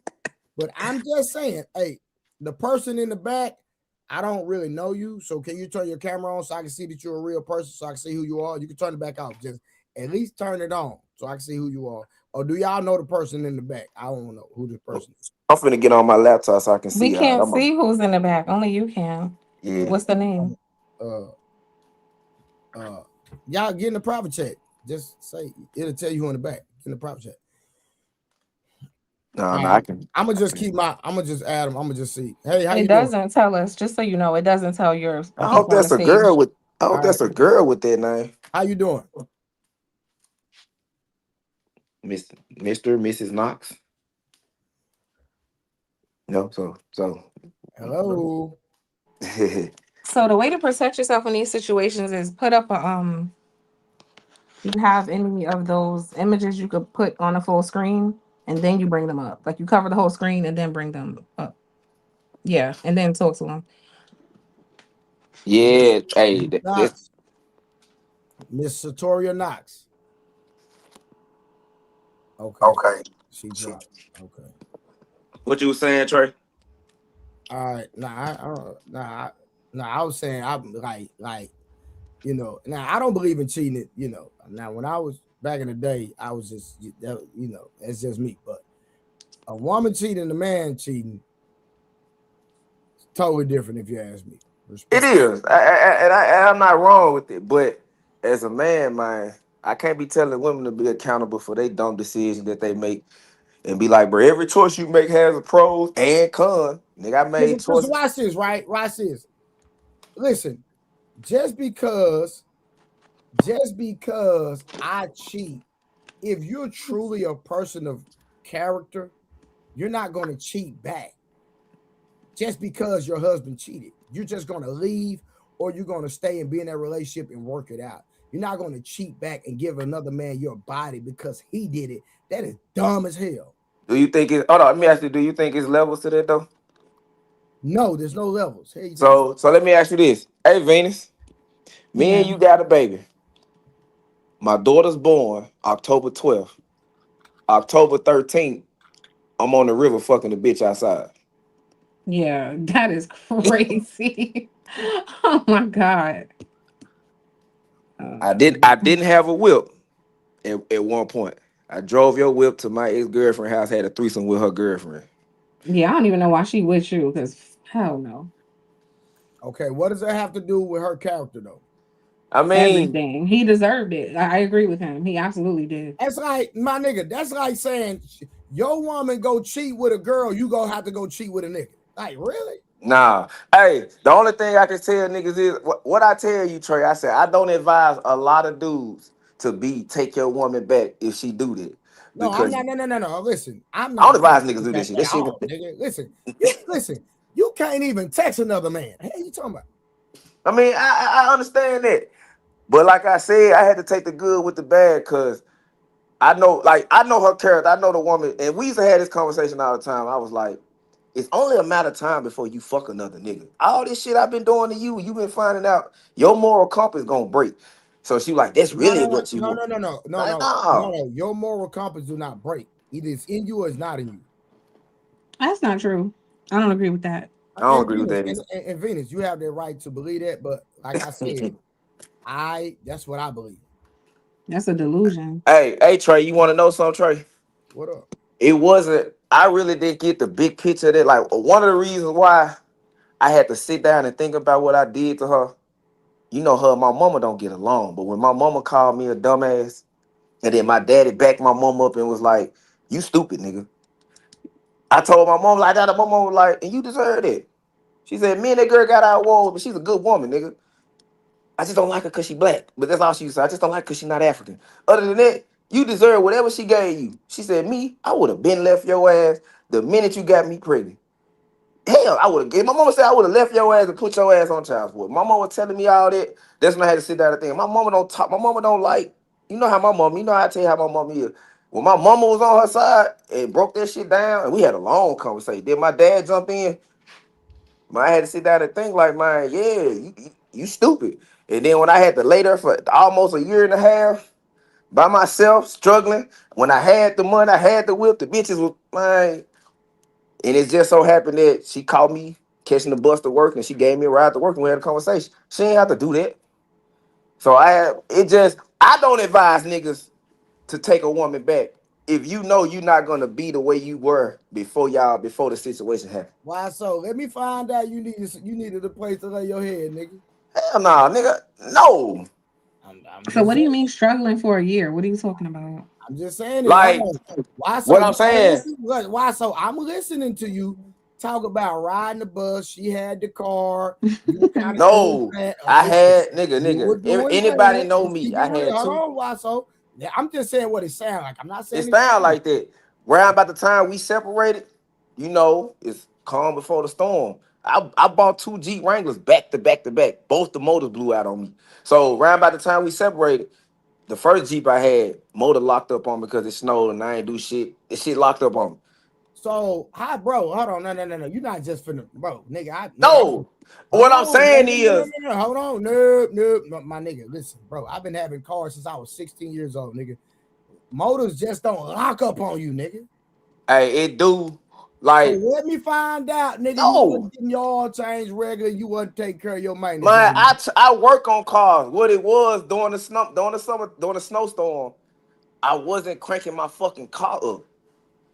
But I'm just saying, hey, the person in the back, I don't really know you. So can you turn your camera on so I can see that you're a real person, so I can see who you are? You can turn it back off. Just at least turn it on so I can see who you are. Or do y'all know the person in the back? I don't know who the person is. I'm finna get on my laptop so I can see. We can't see who's in the back. Only you can. Yeah. What's the name? Y'all get in the private chat. Just say it'll tell you who in the back. In the private chat. No, I can. I'm gonna just add them. I'm gonna just see. Hey, how it you doesn't doing? tell us, just so you know, it doesn't tell yours. I hope that's a girl with Oh, All that's right. a girl with that name. How you doing? Mr. Mrs. Knox. No, so Hello. So the way to protect yourself in these situations is put up a you have any of those images you could put on a full screen and then you bring them up. Like you cover the whole screen and then bring them up. Yeah, and then talk to them. yeah, hey, that's Knox. Miss Satoria Knox. Okay. okay. She dropped. Okay. What you was saying, Trey? All right. I was saying I'm like, you know, now I don't believe in cheating, you know. Now when I was back in the day, I was just you know, that's just me. But a woman cheating, a man cheating, it's totally different if you ask me. It Respect. is, I'm not wrong with it, but as a man, man, I can't be telling women to be accountable for their dumb decisions that they make, and be like, bro, every choice you make has a pros and cons. Nigga, I made Just choices. watch this, right? Watch this. Listen, just because I cheat, if you're truly a person of character, you're not going to cheat back. Just because your husband cheated, you're just going to leave, or you're going to stay and be in that relationship and work it out. You're not going to cheat back and give another man your body because he did it. That is dumb as hell. Do you think it? Hold on, let me ask you. Do you think it's levels to that though? No, there's no levels. Hey, So let me ask you this. Hey, Venus, me and Yeah. you got a baby. My daughter's born October 12th. October 13th, I'm on the river fucking the bitch outside. Yeah, that is crazy. Oh my God. I didn't have a whip at one point. I drove your whip to my ex-girlfriend's house, had a threesome with her girlfriend. Yeah, I don't even know why she with you, because hell no. Okay, what does that have to do with her character though? I mean, Everything. He deserved it. I agree with him. He absolutely did. That's like, my nigga, that's like saying your woman go cheat with a girl, you gonna have to go cheat with a nigga. Like, really? nah. Hey, the only thing I can tell niggas is what I tell you, Trey. I said I don't advise a lot of dudes to take your woman back if she do that. No, I'm Because not. No. Listen, I'm I don't not advise niggas do that this shit. That at shit. all, nigga. Listen, you can't even text another man. Hey, you talking about? I mean, I understand that. But like I said, I had to take the good with the bad because I know her character. I know the woman, and we used to have this conversation all the time. I was like, it's only a matter of time before you fuck another nigga. All this shit I've been doing to you, you've been finding out your moral compass gonna break. So she like, that's really what you want. Like, nah. No. Your moral compass do not break. Either it's in you or it's not in you. That's not true. I don't agree with that. I don't agree with that Venus, either. and Venus, you have the right to believe that, but like I said, that's what I believe. That's a delusion. Hey, Trey, you want to know something, Trey? What up? It wasn't. I really didn't get the big picture of that. Like one of the reasons why I had to sit down and think about what I did to her. You know, her and my mama don't get along, but when my mama called me a dumbass, and then my daddy backed my mom up and was like, "You stupid nigga." I told my mom like that. My mom was like, "And you deserve it." She said, "Me and that girl got our woes, but she's a good woman, nigga. I just don't like her because she black." But that's all she said. I just don't like her because she's not African. Other than that, you deserve whatever she gave you. She said, "Me, I would have been left your ass the minute you got me pregnant. Hell, I would have. My mama said I would have left your ass and put your ass on child support." My mama was telling me all that. That's when I had to sit down and think. My mama don't talk. My mama don't like. You know how my mama. You know how I tell you how my mama is. When my mama was on her side and broke that shit down, and we had a long conversation. Then my dad jumped in. I had to sit down and think like, man, yeah, you stupid. And then when I had to lay there for almost a year and a half by myself, struggling, when I had the money, I had the whip, the bitches was mine. And it just so happened that she called me catching the bus to work and she gave me a ride to work and we had a conversation. She ain't have to do that. So I don't advise niggas to take a woman back if you know you're not gonna be the way you were before the situation happened. Why so? Let me find out you needed a place to lay your head, nigga. Hell nah, nigga. No. So what do you mean struggling for a year? What are you talking about? I'm just saying it. Like Why so? what I'm saying. Why so? I'm listening to you. talk about riding the bus. She had the car. You were kind of No, I had nigga. Anybody know Let's me? keep I it real. had Hold two. on, Wasso. Yeah, I'm just saying what it sounds like. I'm not saying It it's sound true. like that. Round about the time we separated, you know, it's calm before the storm. I bought 2 Jeep Wranglers back to back to back. Both the motors blew out on me. So round about the time we separated, the first Jeep I had, motor locked up on me because it snowed and I ain't do shit. The shit locked up on me. So, hi, bro. Hold on. No. You're not just finna, bro, nigga. No. What I'm saying is, no. Hold on. No, my nigga. Listen, bro. I've been having cars since I was 16 years old, nigga. Motors just don't lock up on you, nigga. hey, it do. So Like, let me find out, nigga. You no. wasn't getting your oil change regular. You wasn't taking care of your maintenance. Man, I work on cars. What it was during the snowstorm, I wasn't cranking my fucking car up.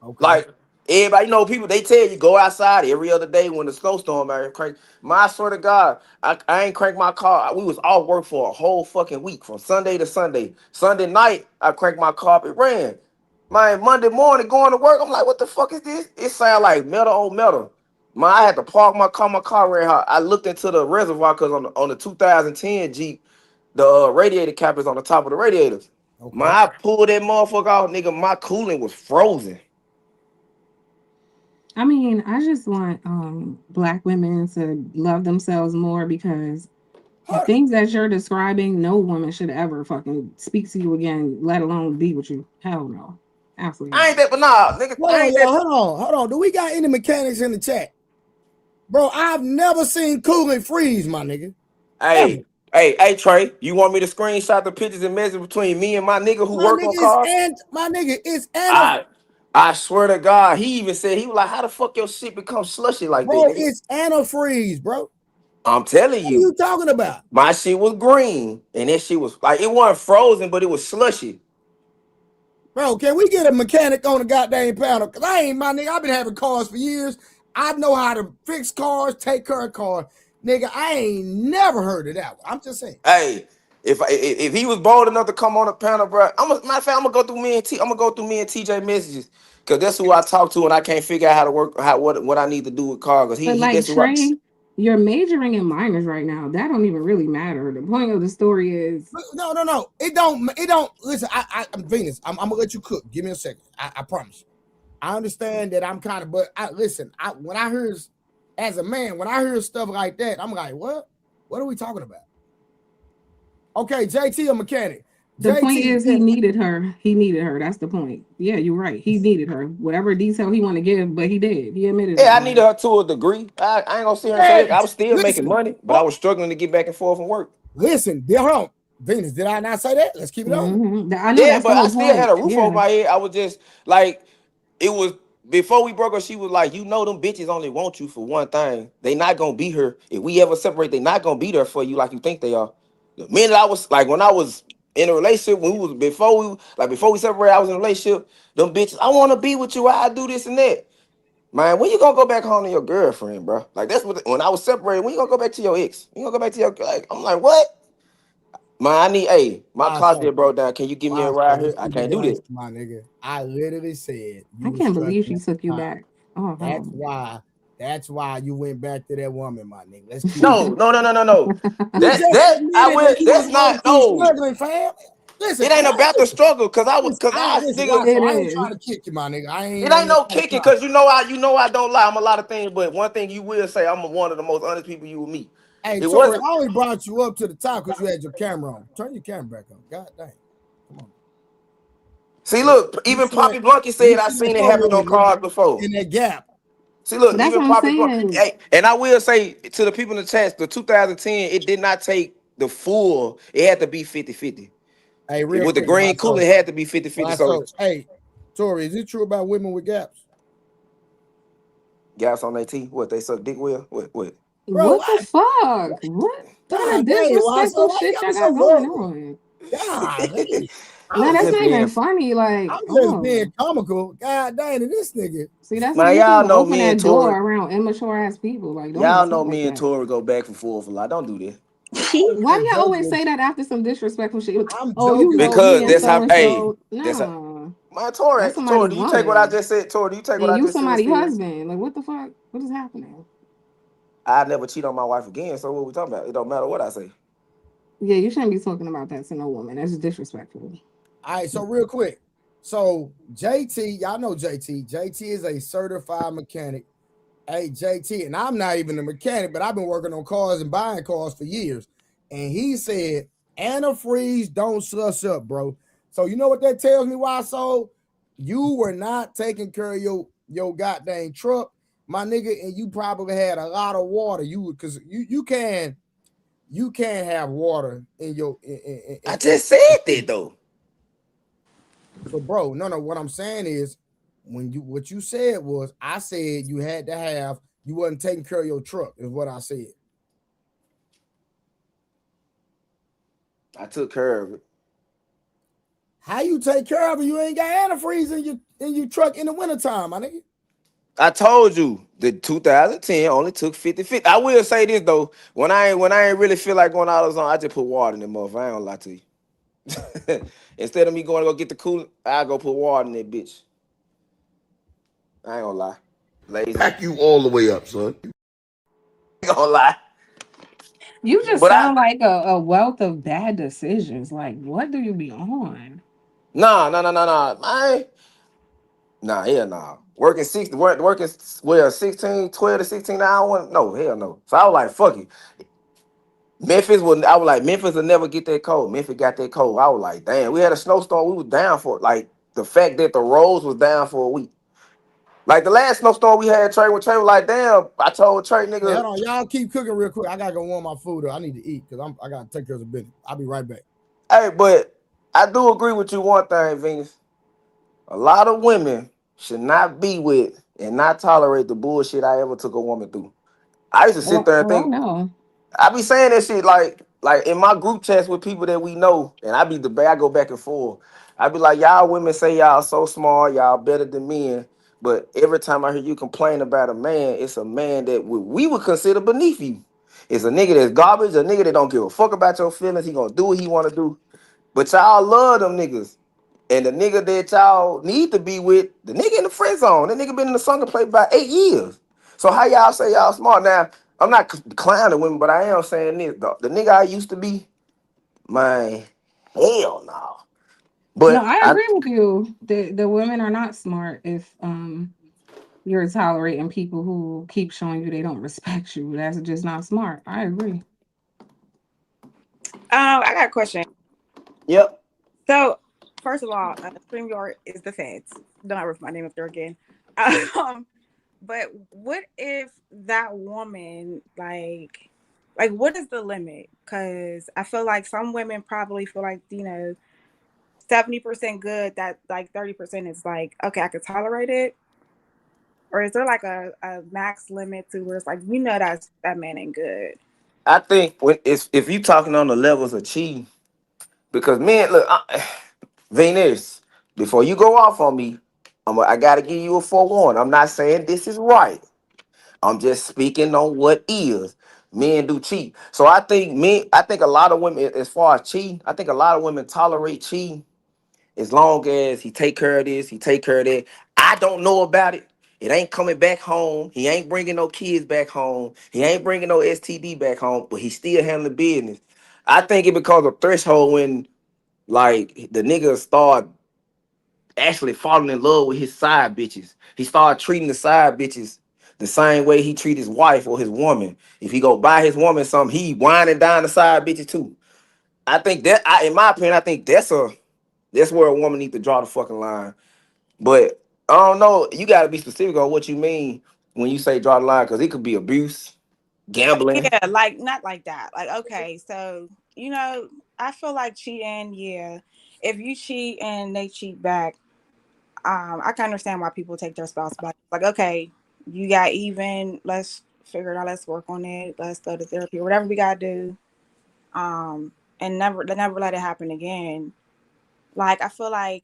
Okay. Like everybody, you know, people they tell you go outside every other day when the snowstorm, man. Crank. I swear to God, I ain't crank my car. We was off work for a whole fucking week from Sunday to Sunday. Sunday night, I cranked my car up. It ran. Man, Monday morning going to work, I'm like, what the fuck is this? It sound like metal on metal. Man, I had to park my car ran hot. I looked into the reservoir because on the 2010 Jeep, the radiator cap is on the top of the radiators. Okay. Man, I pulled that motherfucker out, nigga. My coolant was frozen. I mean, I just want Black women to love themselves more because the things that you're describing, no woman should ever fucking speak to you again, let alone be with you. Hell no. Absolutely. I ain't that, but nah, nigga. Hold on. Do we got any mechanics in the chat? Bro, I've never seen coolant freeze, my nigga. Hey, Trey, you want me to screenshot the pictures and message between me and my nigga who work on cars? It's I swear to God, he even said, he was like, how the fuck your shit become slushy like bro, that, nigga? it's antifreeze, bro. I'm telling you. What are you talking about? My shit was green, and that shit was like, it wasn't frozen, but it was slushy. Bro, can we get a mechanic on the goddamn panel? Because I ain't my nigga. I've been having cars for years. I know how to fix cars, take care of cars. Nigga, I ain't never heard of that one. I'm just saying. Hey, if he was bold enough to come on the panel, bro, matter of fact, I'm gonna go through me and TJ messages, because that's who I talk to, and I can't figure out how to work, what I need to do with cars. Because But like Trey, you're majoring in minors right now. That don't even really matter. The point of the story is no. It don't listen. I'm Venus. I'm gonna let you cook. Give me a second. I promise you. I understand that I'm kind of, but when I hear, as a man, when I hear stuff like that, I'm like, what? What are we talking about? Okay, JT, a mechanic. The point is he needed her. He needed her. That's the point. Yeah, you're right. He needed her. Whatever detail he want to give, but he did. He admitted. Yeah, I needed her to a degree. I ain't gonna sit here and say I was still making money, but I was struggling to get back and forth from work. Listen, hold on, Venus. Did I not say that? Let's keep it on. I know. Yeah, but I still had a roof over my head. I was just like, it was before we broke up. She was like, you know, them bitches only want you for one thing. They not gonna be here if we ever separate. They not gonna be there for you like you think they are. The minute I was like, when I was in a relationship, before we separated, I was in a relationship. Them bitches, I want to be with you. I do this and that. Man, when you gonna go back home to your girlfriend, bro? Like that's what when I was separated. When you gonna go back to your ex? You gonna go back to your like? I'm like, what? Man, I need my closet broke down. Can you give me a ride here? I can't do this, my nigga. I literally said. I can't believe she took you back. Oh, that's why you went back to that woman, my nigga. Let's keep No. That's not struggling, fam. Listen, it ain't about the struggle, cause I ain't trying to kick you, my nigga. It ain't no kicking, cause you know I don't lie. I'm a lot of things, but one thing you will say, I'm one of the most honest people you will meet. Hey, Tori, I only brought you up to the top because you had your camera on. Turn your camera back on. God dang. Come on. See, look, even Poppy Blunkey said I seen it happen on cars before. In that gap. See, look, even Poppy Blunkey. Hey, and I will say to the people in the chat, the 2010, it did not take the full. It had to be 50-50. Hey, with the green cooler, it had to be 50-50. So, hey, Tori, is it true about women with gaps? Gaps on their teeth? What, they suck dick well? What? Bro, what the fuck? What kind of disrespectful shit y'all got going on? God, no, that's not even funny. Like, I'm just being comical. God dang it, this nigga. See, that's man, why y'all know open me that and door Tori around immature ass people. Like, don't y'all know me and Tori go back and forth a lot. Don't do that. Why y'all always say that after some disrespectful shit? I'm you know because me that's and how. so-and-so. That's Nah. how. My Tori, That's Tori, somebody's do you take what I woman. just said? Tori, do you take what And I you just said somebody's serious? husband. Like, what the fuck? What is happening? I never cheat on my wife again. So what we talking about? It don't matter what I say. Yeah, you shouldn't be talking about that to no woman. That's disrespectful. All right, so real quick. So JT, y'all know JT. JT is a certified mechanic. Hey, JT, and I'm not even a mechanic, but I've been working on cars and buying cars for years. And he said, antifreeze don't slush up, bro. So you know what that tells me why? So you were not taking care of your goddamn truck, my nigga, and you probably had a lot of water. Because you can have water in your. I just said that though. So, bro, no. What I'm saying is, what you said was, I said you had to have. You wasn't taking care of your truck, is what I said. I took care of it. How you take care of it? You ain't got antifreeze in your truck in the wintertime, my nigga. I told you the 2010 only took 50. I will say this though, when I ain't really feel like going out of zone, I just put water in the motherfucker. I ain't gonna lie to you. Instead of me going to go get the cooler, I go put water in that bitch. I ain't gonna lie. Lazy. Back you all the way up, son. Ain't gonna lie. You just But sound like a wealth of bad decisions. Like, what do you be on? Nah. Hell nah. Working 16, 12 to 16 hours. No, hell no. So I was like, fuck it. Memphis will never get that cold. Memphis got that cold. I was like, damn, we had a snowstorm. We was down for it. Like the fact that the roads was down for a week. Like the last snowstorm we had, Trey was like, damn, I told Trey, nigga. Hey, hold on, y'all keep cooking real quick. I gotta go warm my food up. I need to eat because I gotta take care of the business. I'll be right back. Hey, but I do agree with you one thing, Venus. A lot of women should not be with and not tolerate the bullshit I ever took a woman through. I used to sit there and think, no. I be saying that shit like in my group chats with people that we know, and I go back and forth. I be like, y'all women say y'all so smart, y'all better than men. But every time I hear you complain about a man, it's a man that we would consider beneath you. It's a nigga that's garbage, a nigga that don't give a fuck about your feelings. He gonna do what he wanna do. But y'all love them niggas. And the nigga that y'all need to be with, the nigga in the friend zone, that nigga been in the Sunger play about 8 years. So how y'all say y'all smart? Now, I'm not clowning women, but I am saying this. The nigga I used to be, man, hell no. No, But I agree with you. The women are not smart if you're tolerating people who keep showing you they don't respect you. That's just not smart. I agree. I got a question. Yep. So, first of all, StreamYard is the feds. Don't ever put my name up there again. But what if that woman, like what is the limit? Because I feel like some women probably feel like, 70% good, that like 30% is like, okay, I could tolerate it. Or is there like a max limit to where it's like, that man ain't good? I think if you talking on the levels of cheating, because men, look, Venus, before you go off on me, I gotta give you a forewarning. I'm not saying this is right. I'm just speaking on what is. Men do cheat. So I think a lot of women, as far as cheating, I think a lot of women tolerate cheating as long as he take care of this, he take care of that. I don't know about it. It ain't coming back home. He ain't bringing no kids back home. He ain't bringing no STD back home, but he still handling business. I think it becomes a threshold when, like, the nigga start actually falling in love with his side bitches. He started treating the side bitches the same way he treat his wife or his woman. If he go buy his woman something, he winding down the side bitches too. I think that, in my opinion, I think that's where a woman needs to draw the fucking line. But I don't know. You got to be specific on what you mean when you say draw the line, because it could be abuse, gambling. Yeah, like not like that. Like, okay, so I feel like cheating. Yeah, if you cheat and they cheat back, I can understand why people take their spouse back. Like, okay, you got even. Let's figure it out. Let's work on it. Let's go to therapy or whatever we gotta do. And never let it happen again. Like, I feel like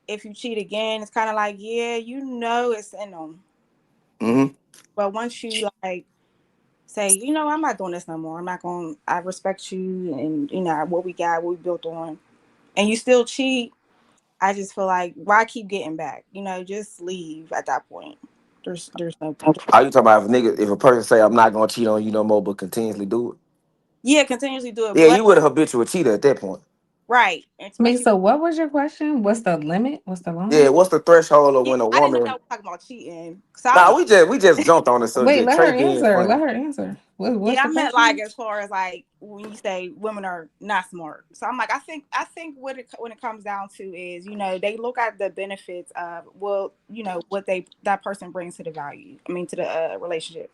if you cheat again, it's kind of like, yeah, it's in them. Mm-hmm. But once you like say, I'm not doing this no more. I respect you and what we got, what we built on, and you still cheat. I just feel like why keep getting back? You know, just leave at that point. There's no point. Are you talking about if a person say I'm not gonna cheat on you no more, but continuously do it? Yeah, continuously do it, Yeah, but you would a habitual cheater at that point. right, Wait, especially. so what was your question? What's the limit? What's the Yeah, line? what's the threshold of Yeah, when a I didn't know woman? y'all were talking about cheating. So I was Nah, like, we just jumped on the Wait, subject. let Trey her being answer. funny. Let her answer. What's yeah, the I meant like question? as far as like when you say women are not smart. So I'm like, I think what it when it comes down to is, you know, they look at the benefits of, well, you know, what that person brings to the value. I mean, to the relationship,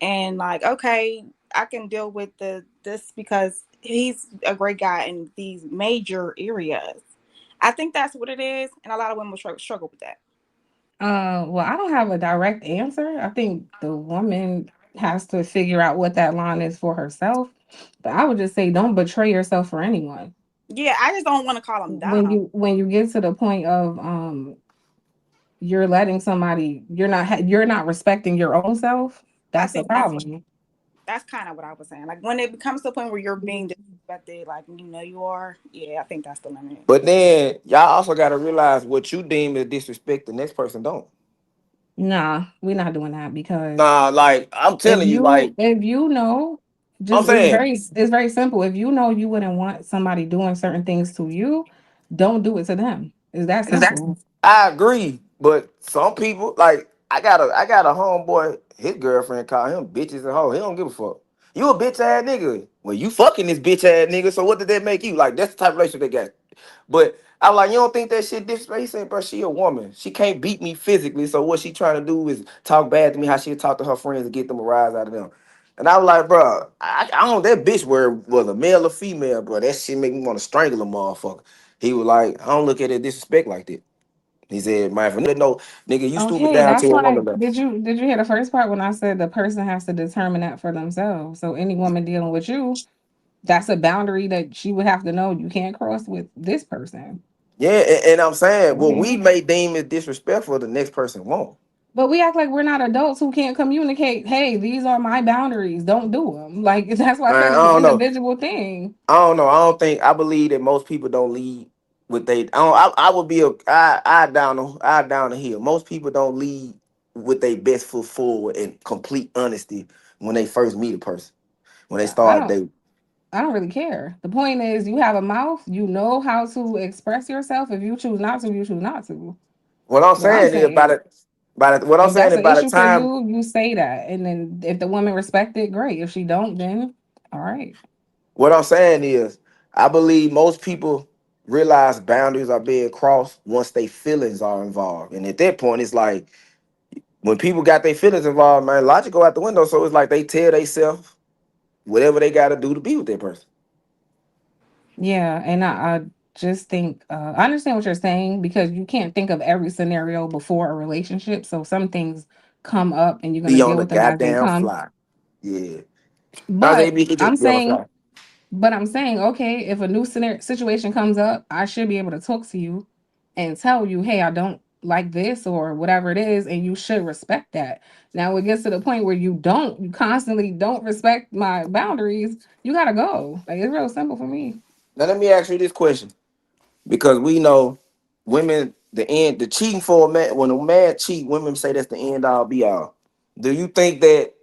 and like, okay, I can deal with this because he's a great guy in these major areas. I think that's what it is, and a lot of women will struggle with that. Well, I don't have a direct answer. I think the woman has to figure out what that line is for herself. But I would just say don't betray yourself for anyone. Yeah, I just don't want to call them When dumb. you get to the point of you're letting somebody you're not respecting your own self, I that's the think problem. that's kind of what I was saying. Like when it becomes to the point where you're being disrespected, like you know you are. Yeah, I think that's the limit. But then y'all also got to realize what you deem as disrespect, the next person don't. Nah, we're not doing that because Nah, like I'm telling you, like if you know, I'm just saying, it's very simple. If you know you wouldn't want somebody doing certain things to you, don't do it to them. It's that simple. I agree, but some people like I got a homeboy. His girlfriend call him bitches and hoe. He don't give a fuck. You a bitch ass nigga. Well, you fucking this bitch ass nigga. So what did that make you? Like that's the type of relationship they got. But I like you don't think that shit disrespect. He said, bro, she a woman. She can't beat me physically. So what she trying to do is talk bad to me. How she talk to her friends and get them a rise out of them. And I was like, bro, I don't that bitch word was a male or female, bro. That shit make me want to strangle a motherfucker. He was like, I don't look at it disrespect like that. He said, "My friend, no, nigga, you stupid Okay, down to that's a why woman." Though. did you hear the first part when I said the person has to determine that for themselves? So any woman dealing with you, that's a boundary that she would have to know you can't cross with this person. Yeah, and I'm saying, well, we Okay. may deem it disrespectful, the next person won't. But we act like we're not adults who can't communicate. Hey, these are my boundaries. Don't do them. Like that's why I Man, said I it's an don't know. individual thing. I don't know. I don't think I believe that most people don't lead with they. I don't. I would be a. I down the hill. Most people don't lead with their best foot forward and complete honesty when they first meet a person. When they I start don't. dating. I don't really care. The point is, you have a mouth. You know how to express yourself. If you choose not to, you choose not to. What I'm What I'm saying is saying. what I'm If saying that's is an by the issue for time. you, you say that, and then if the woman respect it, great. If she don't, then all right. What I'm saying is, I believe most people realize boundaries are being crossed once their feelings are involved. And at that point, it's like when people got their feelings involved, man, logic go out the window. So it's like they tell themselves whatever they got to do to be with that person. Yeah, and I just think I understand what you're saying because you can't think of every scenario before a relationship. So some things come up, and you're Be gonna on deal the with them as they goddamn come. fly. Yeah. I say But be I'm just be on the saying fly. But I'm saying, okay, if a new situation comes up, I should be able to talk to you and tell you, hey, I don't like this or whatever it is, and you should respect that. Now, it gets to the point where you constantly don't respect my boundaries, you gotta go. Like it's real simple for me. Now let me ask you this question. Because we know women, the cheating for a man, when a man cheat, women say that's the end all be all. Do you think that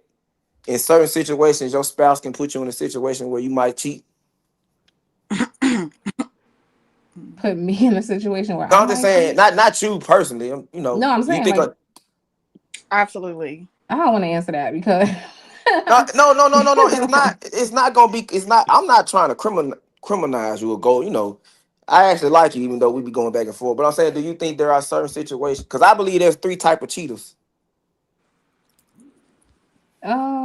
in certain situations your spouse can put you in a situation where you might cheat? Put me in a situation where No, I I'm just might saying, cheat. not you personally. You know, No, I'm you saying think like Absolutely. I don't want to answer that because no. It's not gonna be. It's not. I'm not trying to criminalize you or go. You know, I actually like you, even though we be going back and forth. But I'm saying, do you think there are certain situations? Because I believe there's three type of cheaters.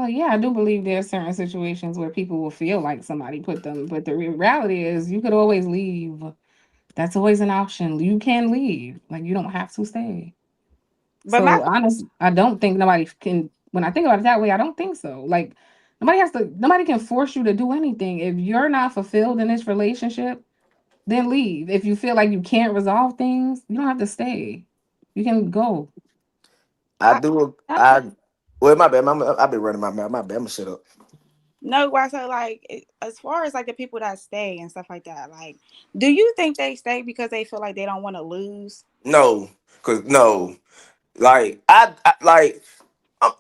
yeah, I do believe there are certain situations where people will feel like somebody put them, but the reality is you could always leave. That's always an option. You can leave. Like you don't have to stay. But my So honest, I don't think nobody can when I think about it that way, I don't think so. Like nobody can force you to do anything. If you're not fulfilled in this relationship, then leave. If you feel like you can't resolve things, you don't have to stay. You can go. I do. Well, my bad. I've been running my mouth. My bad. I'm gonna shut up. No, why? So like, as far as like the people that stay and stuff like that, like, do you think they stay because they feel like they don't want to lose? No, cause no, like I like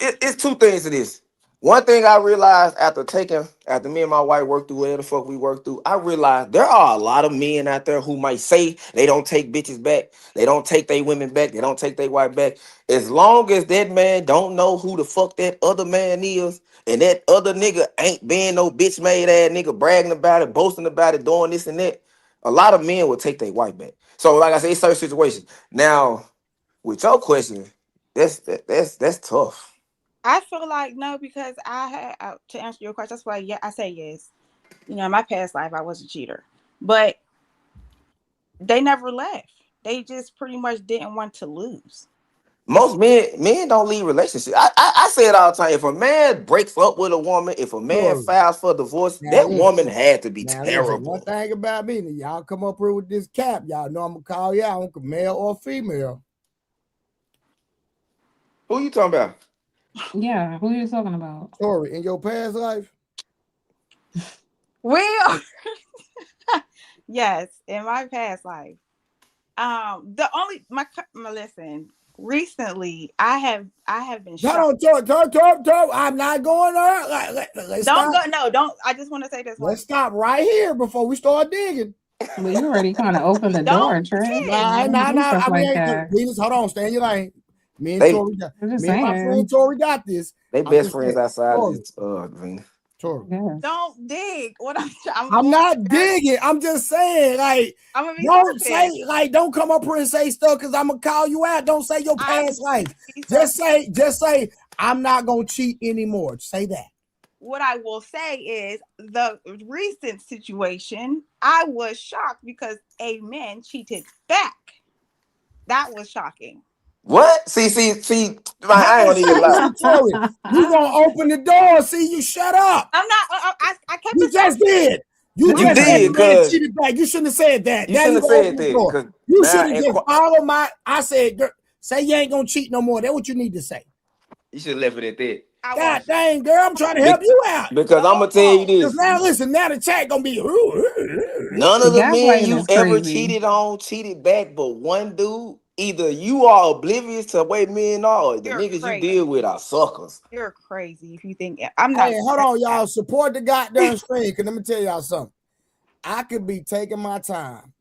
it's two things to this. One thing I realized after me and my wife worked through whatever the fuck we worked through, I realized there are a lot of men out there who might say they don't take bitches back, they don't take their women back, they don't take their wife back. As long as that man don't know who the fuck that other man is, and that other nigga ain't being no bitch made ass nigga bragging about it, boasting about it, doing this and that, a lot of men will take their wife back. So like I say, it's certain situations. Now, with your question, that's tough. I feel like no, because I had to answer your question. That's why, yeah, I say yes. You know, in my past life, I was a cheater, but they never left. They just pretty much didn't want to lose. Most men don't leave relationships. I say it all the time. If a man breaks up with a woman, if a man Tori, files for divorce, now that listen. woman had to be Now listen. One terrible. thing about me, y'all come up here with this cap. Y'all know I'm gonna call y'all male or female. Who you talking about? Yeah, who are you talking about? Tori, in your past life. Well, yes, in my past life. The only my listen. Recently, I have been shocked. Talk. I'm not going there. Let's Don't stop. go. No, don't. I just want to say this one. Let's stop right here before we start digging. Well, you already kind of opened the door, Don't Trey. dig. You don't do stuff like ain't that. Venus, hold on, stay in your lane. Me and They Tori, I'm just me and my saying. friend Tori got this. they I'm best just friends saying, outside of Tori, this Venus. Tori. Yes. Don't dig. What I'm I'm going not there. digging. I'm just saying, like, I'm gonna be don't specific. say, like, don't come up here and say stuff because I'm gonna call you out. Don't say your past life. so Just say, I'm not gonna cheat anymore. Say that. What I will say is the recent situation, I was shocked because a man cheated back. That was shocking. What? See, I ain't gonna even lie. Tori, you gonna open the door? See, you shut up. I'm not. I kept You it just pushing. did. You You just said did, the man cause cheated back. You shouldn't have said that. you Now you shouldn't have gonna said open the that. door. Cause You now should have just followed my. I said, girl, say you ain't gonna cheat no more. That's what you need to say. you should have left it at that. God dang, girl, I'm trying to help you out. Because I'm gonna tell you Because this. now, listen, now the chat gonna be. None The of the men gaslighting you is ever crazy. cheated on cheated back, but one dude. Either you are oblivious to the way men are, or the You're niggas you crazy. deal with are suckers. You're crazy if you think I'm not. Hey, hold on, y'all. Support the goddamn stream. Cause let me tell y'all something. I could be taking my time,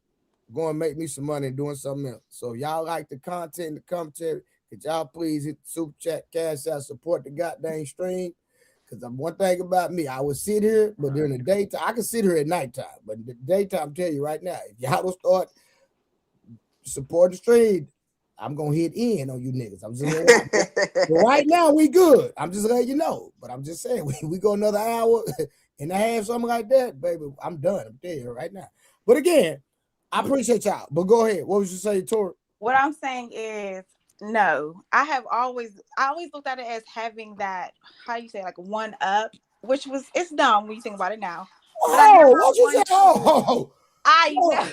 going to make me some money and doing something else. So y'all like the content, the commentary, could y'all please hit the super chat, cash out, support the goddamn stream. Because one thing about me, I would sit here, but during the daytime, I can sit here at nighttime. But in the daytime, I'm telling you right now, if y'all don't start supporting the stream, I'm gonna hit in on you niggas. I'm just but right now we good. I'm just letting you know. But I'm just saying we go another hour and a half, something like that, baby. I'm done. I'm there right now. But again, I appreciate y'all. But go ahead. What was you saying, Tori? What I'm saying is no. I always looked at it as having that, how you say, like one up, which was, it's dumb when you think about it now. But I never What you say? I know.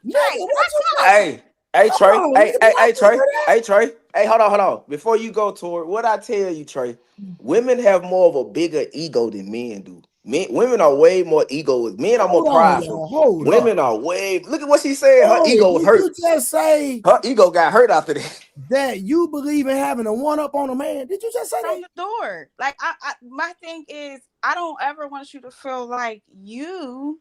Nigga, what you Hey, Trey. Oh, Hey, nigga, hey, Trey. hear that? Hey, Trey. Hey, hold on. Before you go, Tori, what I tell you, Trey, women have more of a bigger ego than men do. Women are way more ego. Men are more Hold on, prideful. y'all. Hold Women up. are way. Look at what she said. Her Tori, ego was did hurt. you just say Her ego got hurt after that. that you believe in having a one up on a man? Did you just say from that? the door? Like my thing is, I don't ever want you to feel like you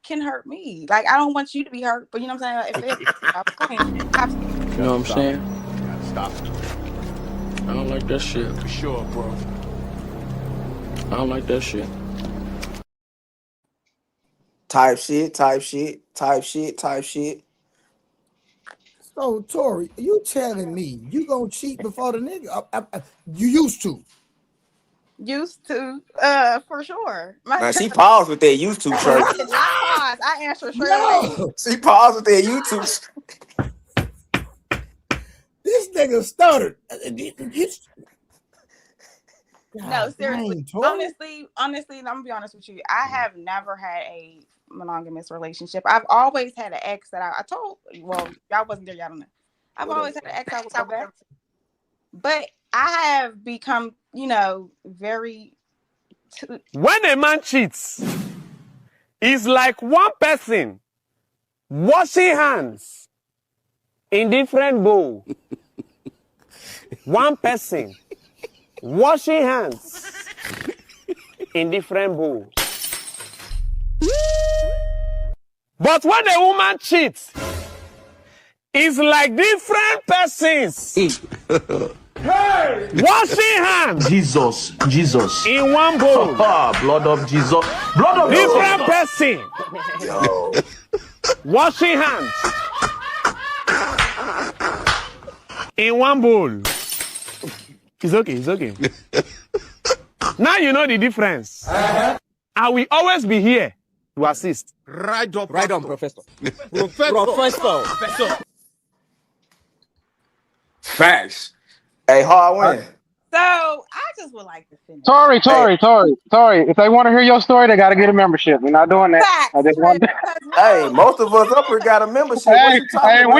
can hurt me. Like I don't want you to be hurt, but you know what I'm saying? If it's a point, You know what I'm saying? Stop. I don't like that shit. For sure, bro. I don't like that shit. Type shit. So, Tori, you telling me you gonna cheat before the nigga? You used to. used to, for sure. Now she paused with that YouTube, Trey. I did not pause. I answered straight away. She paused with that YouTube. This nigga stuttered. No, seriously. Honestly, I'm gonna be honest with you. I have never had a monogamous relationship. I've always had an ex that I told. Well, y'all wasn't there. Y'all don't know. I've always had an ex I would go back to. But I have become, very When a man cheats, it's like one person washing hands in different bowl. One person washing hands in different bowls. But when a woman cheats, it's like different persons washing hands. Jesus. In one bowl. Blood of Jesus. Blood of Different Jesus. person washing hands in one bowl. It's okay. Now you know the difference. I will always be here to assist. Right on, Professor. Professor. Facts. Hey, hard win. So I just would like to finish. Tori. If they want to hear your story, they got to get a membership. We're not doing that. Facts, I just want to... Hey, most of us up here got a membership. What Hey, you talking about?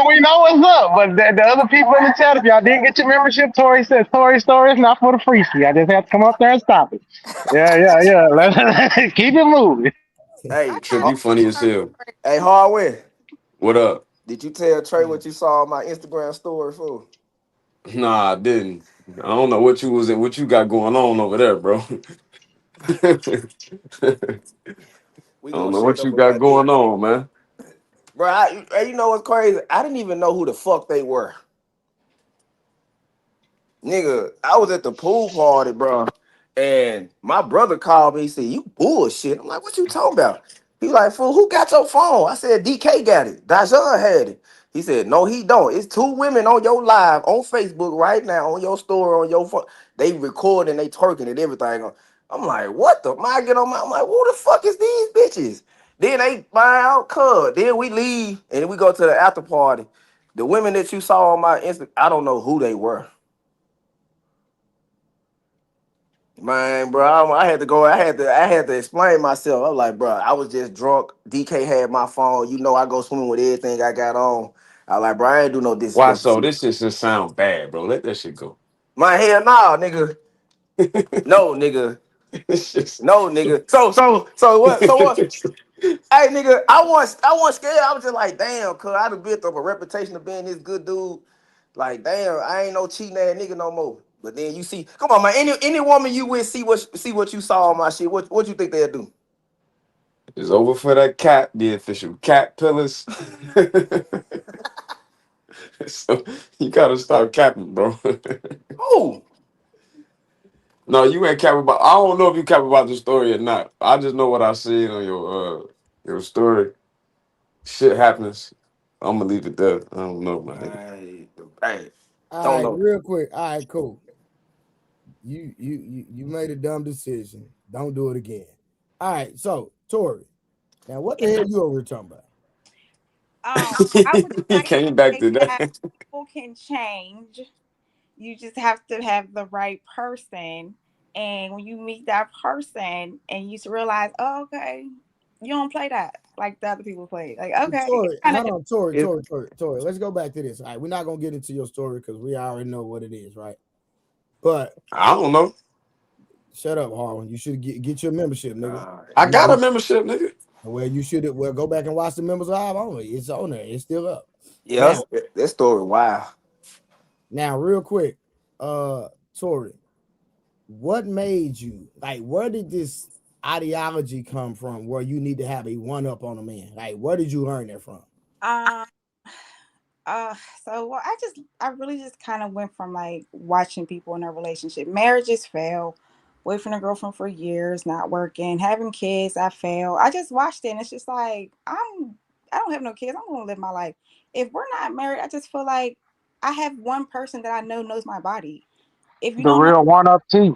we know what's up. But the other people in the chat, if y'all didn't get your membership, Tori says Tori's story is not for the free ski. I just have to come up there and stop it. Yeah. Let's keep it moving. Hey, Should be funny as hell. Hey, hard win. What up? Did you tell Trey what you saw on my Instagram story for? Nah, I didn't. I don't know what you got going on over there, bro. I don't know what you got going on, man. Bro, you know what's crazy? I didn't even know who the fuck they were. Nigga, I was at the pool party, bro, and my brother called me. He said, "You bullshit." I'm like, "What you talking about?" He like, "Fool, who got your phone?" I said, "DK got it. Dajon had it." He said, "No, he don't. It's two women on your live on Facebook right now, on your story, on your phone. They recording, they twerking and everything." I'm like, "What the?" I get on I'm like, "Who the fuck is these bitches?" Then they find out, cuz. Then we leave and we go to the after party. The women that you saw on my Instagram, I don't know who they were. Man, bro, I had to go. I had to explain myself. I was like, bro, I was just drunk. DK had my phone. You know, I go swimming with everything I got on. I was like, bro, I ain't do no Why disrespect. so? This shit just sound bad, bro. Let that shit go. My hell, nah, nigga. No, nigga. No, nigga. So what? Hey, nigga, I wasn't scared. I was just like, damn, cuz I done built up a reputation of being this good dude. Like, damn, I ain't no cheating ass nigga no more. But then you see, come on, man. Any woman you with see what you saw on my shit. What you think they'll do? It's over for that cat, the official cat pillars. So you gotta stop capping, bro. Oh. No, you ain't capping about. I don't know if you cap about the story or not. I just know what I seen on your story. Shit happens. I'm gonna leave it there. I don't know, man. Hey, all right, real quick. All right, cool. You made a dumb decision. Don't do it again. All right, so Tori, now what the hell you over here talking about? I would He came back to that. People can change. You just have to have the right person. And when you meet that person and you realize, oh, okay, you don't play that like the other people play. Like, okay. Tori, hold on, Tori. Let's go back to this. All right, we're not gonna get into your story because we already know what it is, right? But I don't know. Shut up, Harlan. You should get your membership, nigga. I got a membership, nigga. Well, you should go back and watch the members live only. It's on there. It's still up. Yeah, that story. Wow. Now, real quick, Tori, what made you where did this ideology come from where you need to have a one-up on a man? Like, where did you learn that from? So I really just kind of went from like watching people in a relationship. Marriages fail. Boyfriend and girlfriend for years, not working, having kids, I failed. I just watched it and it's just like I don't have no kids. I'm gonna live my life. If we're not married, I just feel like I have one person that I know knows my body. If you The don't real one-up team.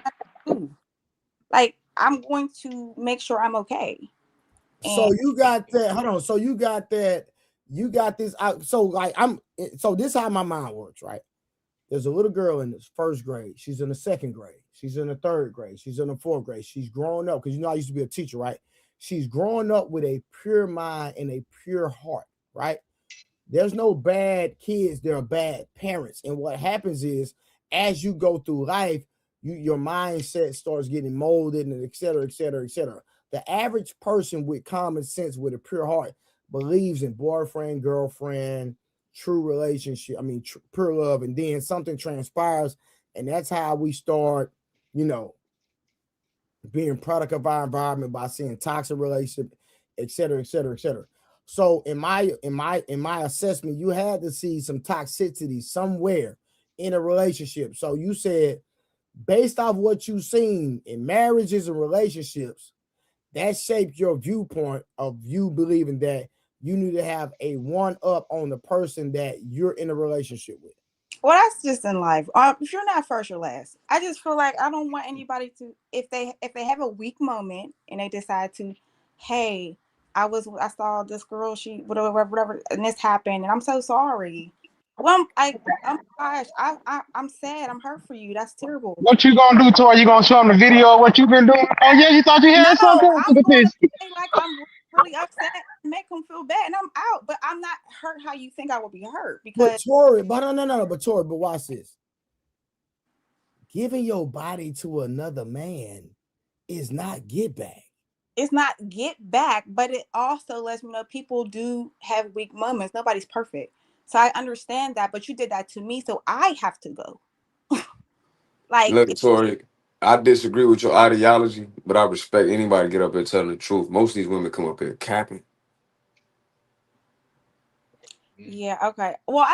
like I'm going to make sure I'm okay. So you got that. Hold on. So you got that. You got this out. So this is how my mind works, right? There's a little girl in the first grade. She's in the second grade. She's in the third grade. She's in the fourth grade. She's growing up because I used to be a teacher, right? She's growing up with a pure mind and a pure heart, right? There's no bad kids. There are bad parents. And what happens is, as you go through life, your mindset starts getting molded, and et cetera, et cetera, et cetera. The average person with common sense, with a pure heart, believes in boyfriend, girlfriend, true relationship. I mean, pure love, and then something transpires, and that's how we start, being product of our environment by seeing toxic relationship, et cetera, et cetera, et cetera. So in my assessment, you had to see some toxicity somewhere in a relationship. So you said, based off what you've seen in marriages and relationships, that shaped your viewpoint of you believing that you need to have a one-up on the person that you're in a relationship with. Well, that's just in life. If you're not first or last, I just feel like I don't want anybody to, if they have a weak moment and they decide to, hey, I saw this girl, she whatever, and this happened, and I'm so sorry. Well, gosh, I'm sad. I'm hurt for you. That's terrible. What you gonna do, Tori? You gonna show them the video of what you've been doing? Oh yeah, you thought you had something? I'm going to say like I'm really upset, make them feel bad, and I'm out. But I'm not hurt how you think I would be hurt, because But Tori, but watch this. Giving your body to another man is not get back. It's not get back, but it also lets me know people do have weak moments. Nobody's perfect. So I understand that, but you did that to me, so I have to go. Look, Tori, I disagree with your ideology, but I respect anybody get up here telling the truth. Most of these women come up here capping. Yeah, okay. Well,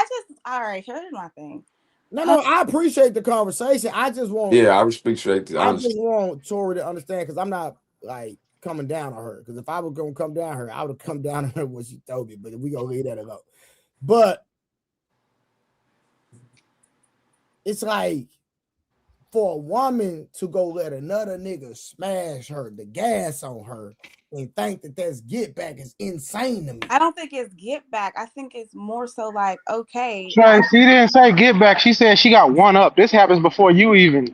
all right, here's my thing. No, I appreciate the conversation. I just want I respect the I just want Tori to understand, because I'm not like coming down on her. Because if I was gonna come down on her, I would have come down on her when she told me, but we gonna leave that alone. But it's like, for a woman to go let another nigga smash her, the gas on her, and think that that's get back is insane to me. I don't think it's get back. I think it's more so like, okay. She didn't say get back. She said she got one up. This happens before you even.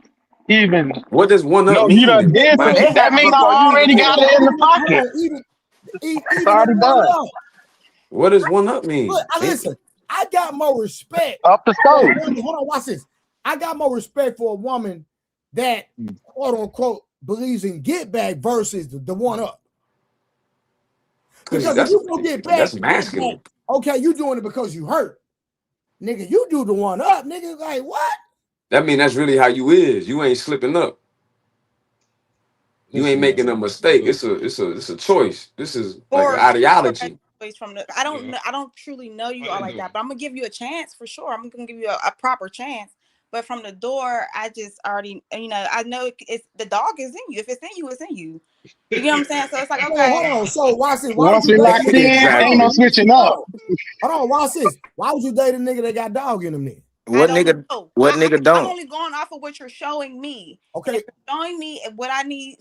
What does one up No, mean? you done did something. That means I already got it in the pocket. It's already done. What does one up mean? Look, listen, I got more respect. Up the stove. Hold on, watch this. I got more respect for a woman that, quote unquote, believes in get back versus the one up. Because if you go get back, that's masculine. Okay, you doing it because you hurt. Nigga, you do the one up. Nigga, like, what? That mean that's really how you is. You ain't slipping up. You ain't making a mistake. It's a choice. This is like an ideology. I don't truly know you all like that, but I'm gonna give you a chance for sure. I'm gonna give you a proper chance. But from the door, I just already, I know it's the dog is in you. If it's in you, it's in you. You know what I'm saying? So it's like, okay. Hold on. So watch this. Once we locked in, ain't no switching up. Hold on, watch this. Why would you date a nigga that got dog in him then? What nigga I'm don't? only going off of what you're showing me. Okay. If you're showing me what I need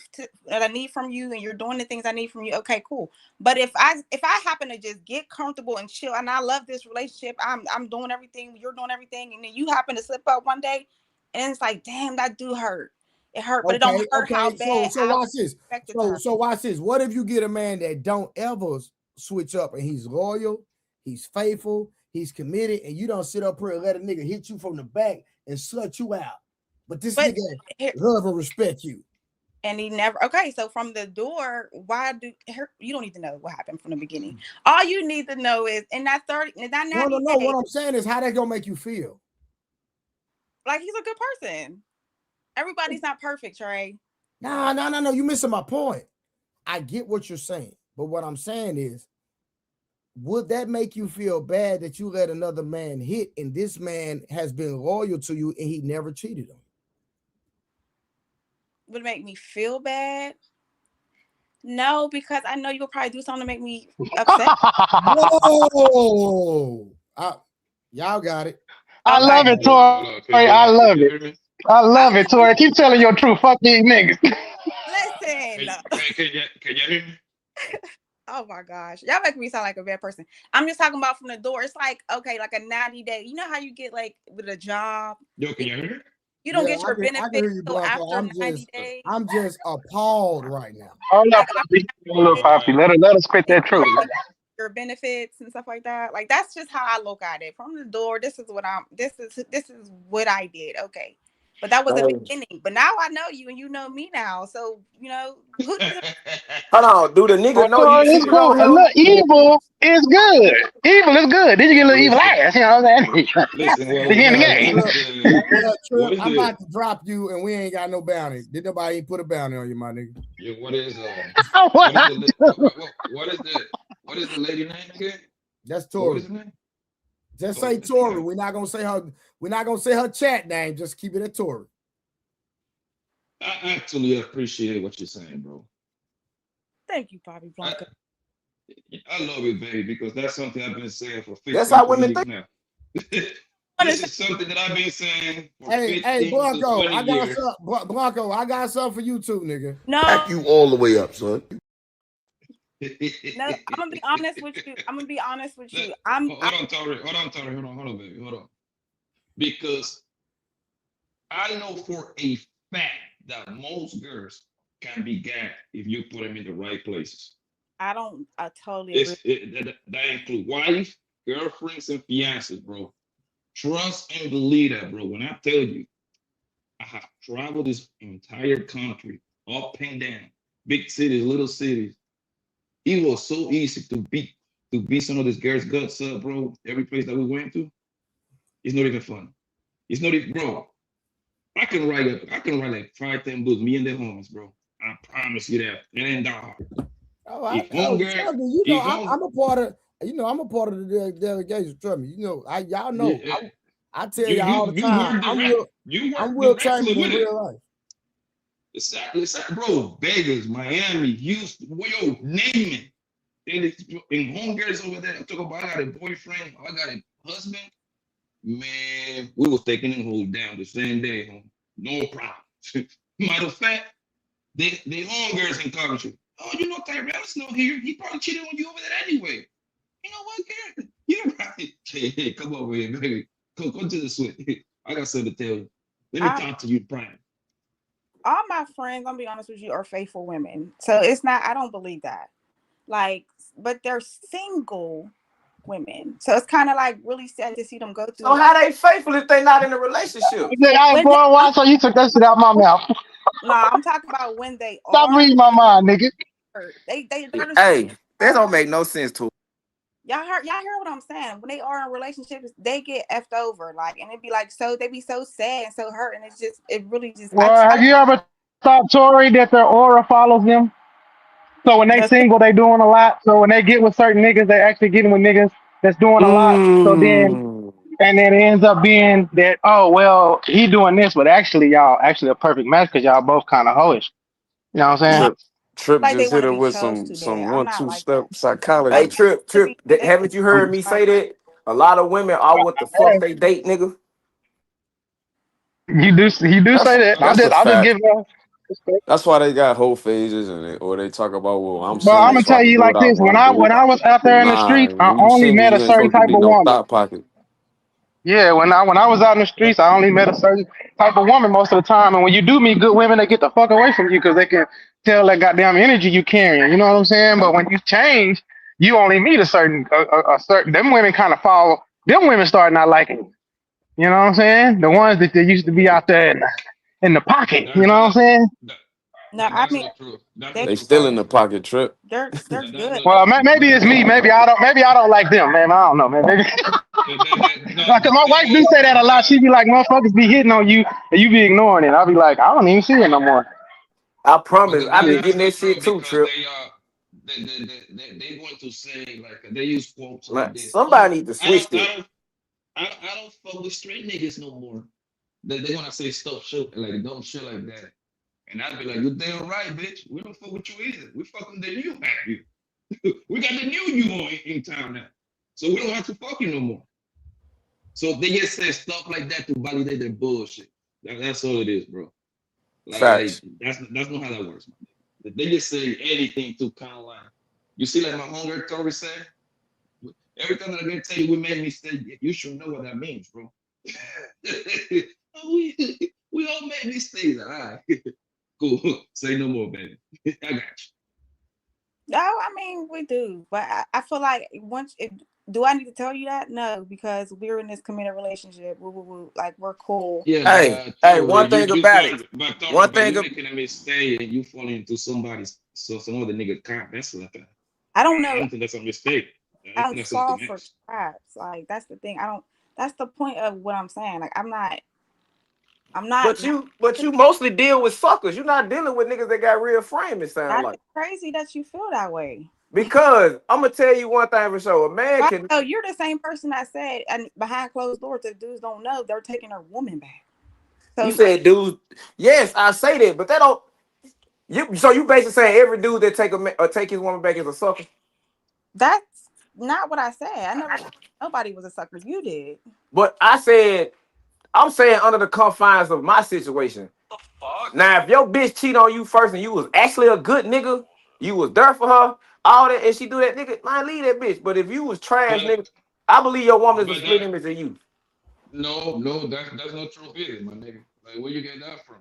from you, and you're doing the things I need from you, okay, cool. But if I happen to just get comfortable and chill, and I love this relationship, I'm doing everything, you're doing everything, and then you happen to slip up one day, and it's like, damn, that do hurt. It hurt, but it don't hurt how bad. So watch this. So watch this. What if you get a man that don't ever switch up, and he's loyal, he's faithful, he's committed, and you don't sit up here and let a nigga hit you from the back and slut you out? But this nigga love and respect you. And he never, okay, so from the door, you don't need to know what happened from the beginning. All you need to know is in that 90 days. No, what I'm saying is, how that gonna make you feel? Like he's a good person. Everybody's not perfect, Trey. No. You missing my point. I get what you're saying, but what I'm saying is, would that make you feel bad that you let another man hit, and this man has been loyal to you and he never cheated on you? Would it make me feel bad? No, because I know you'll probably do something to make me upset. Whoa! Y'all got it. I love it, Tori. I love it. I love it, Tori. Keep telling your truth. Fuck these niggas. Listen. Can you hear me? Oh my gosh. Y'all make me sound like a bad person. I'm just talking about from the door. It's like, okay, like a 90-day. You know how you get like with a job? Yo, can you hear me? You don't get your benefits until after 90 days. I'm just appalled right now. Hold up, Poppy. Hold up, Poppy. Let us spit that truth. Your benefits and stuff like that. Like that's just how I look at it. From the door, this is what I did. Okay. But that was the Hey, beginning. But now I know you and you know me now. So, you know, who doesn't hold on, do the nigga Well, know you it's cheated cool. on A him? little evil is good. Evil is good. Then you get a little evil Listen, ass. You know what I'm saying? listen. They in the Well, game. what is the Well, what Trip, is I'm the about to drop you, and we ain't got no bounty. Did nobody put a bounty on you, my nigga? what is What I the do? what is the lady name again? That's What is Tori. the name? Just Oh, say Tori. We're not gonna say her. We're not gonna say her chat name. Just keep it at Tori. I actually appreciate what you're saying, bro. Thank you, Bobby Blanca. I love it, baby, because that's something I've been saying for That's 15 how to women 20 think. years now. This is something that I've been saying for Hey, 15 to Blanco, 20 I got years. some. Blanco, I got something for you too, nigga. No, You all the way up, son. no, I'm gonna be honest with you. I'm gonna be honest with you. Hold on, Tori. Hold on, baby. Hold on. Because I know for a fact that most girls can be gagged if you put them in the right places. I totally agree. That include wife, girlfriends, and fiancés, bro. Trust and believe that, bro. When I tell you, I have traveled this entire country, up and down, big cities, little cities. It was so easy to beat some of these girls' guts up, bro. Every place that we went to, it's not even fun. It's not even, bro. I can write like 5, 10 books, me and the homies, bro. I promise you that. It ain't that hard. Oh, I If know. hunger, Trust me, you know, if hunger, I'm a part of. You know, I'm a part of the delegation. Trust me. You know, y'all know. yeah, I tell you y'all you all the you time. work direct, you work I'm Will directly Chamberlain in with it. real life. Exactly, bro. Vegas, Miami, Houston, yo, name it. And homegirls over there, I talk about I got a boyfriend, I got a husband. Man, we was taking them hoes down the same day, home. No problem. Matter of fact, they homegirls encourage you. Oh, you know Tyrell's not here. He probably cheated on you over there anyway. You know what, Gary? You're right. Hey, come over here, baby. Come to the suite. I got something to tell you. Let me talk to you in private. All my friends, I'm gonna be honest with you, are faithful women. So it's not, I don't believe that. Like, but they're single women. So it's kind of like really sad to see them go through So how they faithful if they not in a relationship? Hey, when boy, why so you took that shit out my mouth? no, I'm talking about when they Stop are. reading my mind, nigga. They're the Hey, that don't make no sense to. y'all hear what I'm saying? When they are in relationships, they get effed over, like, and it'd be like so they be so sad and so hurt, and it really just Well, have you ever thought, Tori, that their aura follows them? So when they single, they doing a lot. So when they get with certain niggas, they actually getting with niggas that's doing a lot. So then, and then it ends up being that, oh, well, he doing this, but actually y'all actually a perfect match because y'all both kind of hoish. You know what I'm saying? Trip like they just hit want to her be with chose to some dad. I'm one not two like step that. psychology. Hey, Trip, haven't you heard me say that? A lot of women are what the fuck they date, nigga. He do say that. That's a I'll just fact. give her. That's why they got whole phases or they talk about, well, I'm But I'm single gonna so I tell can you do what like I this: want to when do. I was out there in the Nah, streets, I when you only single, met a you ain't certain supposed to type be of no woman. thought pocket. Yeah, when I was out in the streets, I only met a certain type of woman most of the time. And when you do meet good women, they get the fuck away from you because they can tell that goddamn energy you carrying. You know what I'm saying? But when you change, you only meet a certain a certain. Them women kind of fall. Them women start not liking you. You know what I'm saying? The ones that they used to be out there in the pocket. You know what I'm saying? No, I mean They still in the pocket, Trip. they're good. Well, maybe it's me. Maybe I don't like them, man. I don't know, man. Maybe. Like, 'cause my wife do say that a lot. She be like, "Motherfuckers be hitting on you, and you be ignoring it." I'll be like, "I don't even see it no more." I promise. I've been getting that shit too, Trip. They going to say like they use quotes Man, like this. somebody need to switch that. I don't fuck with straight niggas no more. They gonna say stuff shit like dumb shit like that. And I'd be like, you damn right, bitch. We don't fuck with you either. We fucking the new you. We got the new you on in town now. So we don't have to fuck you no more. So they just say stuff like that to validate their bullshit. That's all it is, bro. Like Facts. that's not how that works, man. They just say anything to kind of like, you see, like my homegirl Tori said, every time that I get tell you we made a mistake, you should know what that means, bro. we all made mistakes. All right. Cool. Say no more, baby. I got you. No, I mean we do, but I feel like do I need to tell you that? No, because we're in this committed relationship. Like we're cool. Yeah, Hey, but hey, Tori, one thing you about fall, it. but Tori, One but thing. you making a mistake and you fall into somebody's some other nigga cop. That's like a, I don't know. I don't think that's a mistake. I I think don't that's fall something for else. traps. Like that's the thing. I don't. That's the point of what I'm saying. Like I'm not. But you mostly deal with suckers. You're not dealing with niggas that got real frame. It sound That's like. crazy that you feel that way. Because I'm gonna tell you one thing for sure. A man can. Oh, you're the same person that said, and behind closed doors, if dudes don't know, they're taking their woman back. So You said, dude. Yes, I say that, but that don't. So you basically saying every dude that take his woman back is a sucker? that's not what I said. I never said nobody was a sucker. You did. But I'm saying under the confines of my situation. Now, if your bitch cheat on you first and you was actually a good nigga, you was there for her, all that, and she do that, nigga, man, leave that bitch. But if you was trash, nigga, I believe your woman is a split image of you. No, that's not true either, my nigga. Like where you get that from?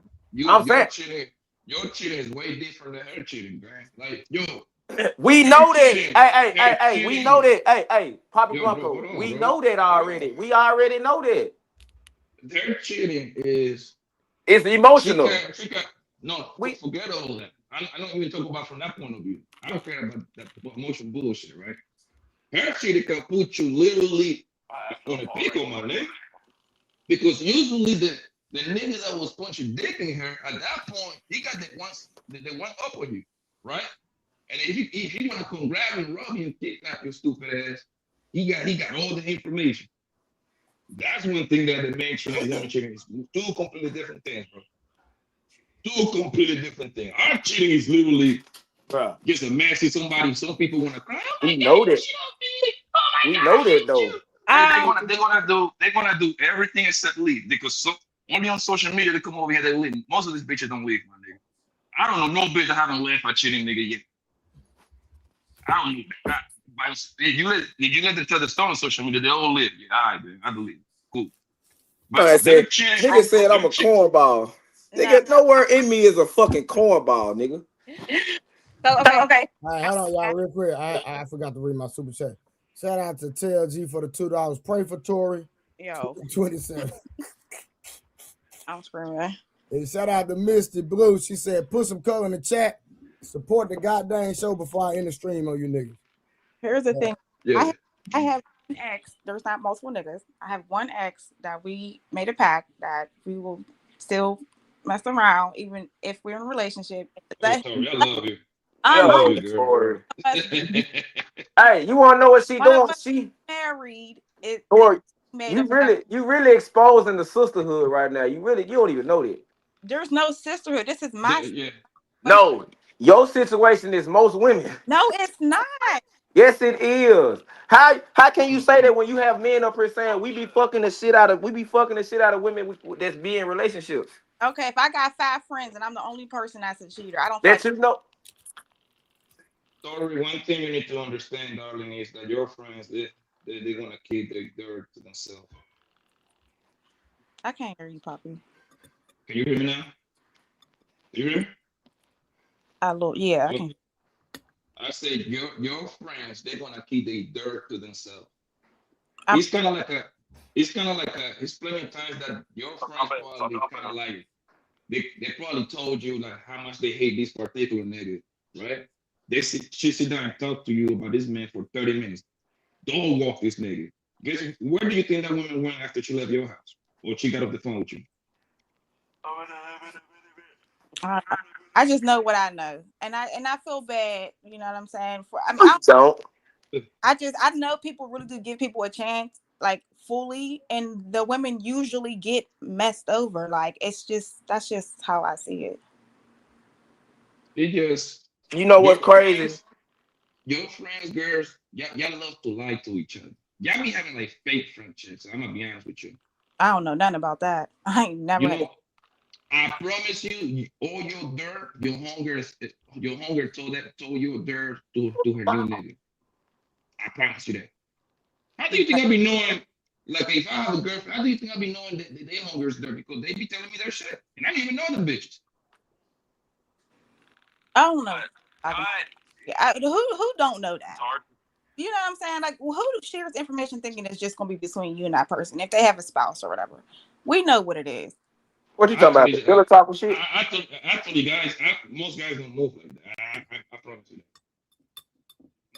I'm saying Your cheating is way different than her cheating, man. Like yo, we know that. Hey, we know that. Hey, Papa Yo, bro, Blanco, hold on, we bro. know that already. We already know that. Their cheating is it's emotional. She can forget all that. I don't even talk about from that point of view. I don't care about that emotional bullshit, right? Her cheating can put you literally on a pickle, my nigga. Because usually the nigga that was punching dick in her at that point, he got that one up on you, right? And if he wanna come grab and rub you and kidnap your stupid ass, he got all the information. That's one thing that the man cheating and woman cheating is two completely different things, bro. Two completely different things. Our cheating is literally just a man see somebody. Some people want to cry. Oh we know that. We know that though. They're gonna do everything except leave because only on social media they come over here they leave. Most of these bitches don't leave, my nigga. I don't know no bitch that haven't left for cheating nigga yet. I don't know that. But if you let them tell the story on social media, they all live. Yeah, all right, man. I believe. Cool. But Nigga said I'm a cornball. Nigga, nowhere in me is a fucking cornball, nigga. So okay. All right, hold on, y'all, real quick. I forgot to read my super chat. Shout out to TLG for the $2. Pray for Tori. Yo. 27. I'm screaming. And shout out to Misty Blue. She said, put some color in the chat. Support the goddamn show before I end the stream on you niggas. Here's the thing. Yeah. I have one ex. There's not multiple niggas. I have one ex that we made a pact that we will still mess around, even if we're in a relationship. Sorry, I love you. I love you, girl. Hey, you want to know what she doing? She married. You really exposing the sisterhood right now. You don't even know that. There's no sisterhood. This is my No, your situation is most women. No, it's not. Yes, it is. How can you say that when you have men up here saying we be fucking the shit out of women that's be in relationships? Okay, if I got 5 friends and I'm the only person that's a cheater, I don't. That you know. Sorry, one thing you need to understand, darling, is that your friends they're gonna keep their dirt to themselves. I can't hear you, Poppy. Can you hear me now? You hear me? Yeah, I can. I said your friends, they're gonna keep their dirt to themselves. It's plenty of times that your friends probably kind of like they probably told you like how much they hate this particular nigga, right? She sit down and talk to you about this man for 30 minutes. Don't walk this nigga. Where do you think that woman went after she left your house? Or she got off the phone with you? I just know what I know, and I feel bad. You know what I'm saying? I know people really do give people a chance, like fully, and the women usually get messed over. Like that's just how I see it. You know what's crazy? Your friends, girls, y'all love to lie to each other. Y'all be having like fake friendships. I'm gonna be honest with you. I don't know nothing about that. I ain't never. I promise you, all your dirt, your hunger told your dirt to her new nigga. I promise you that. How do you think I be knowing? Like, if I have a girlfriend, how do you think I be knowing that their hunger is dirt? Because they be telling me their shit, and I didn't even know the bitches. I don't know. Who don't know that? You know what I'm saying? Like, who shares information thinking it's just gonna be between you and that person if they have a spouse or whatever? We know what it is. What you talking about? The pillow talking shit? Actually, guys, most guys don't move like that. I promise you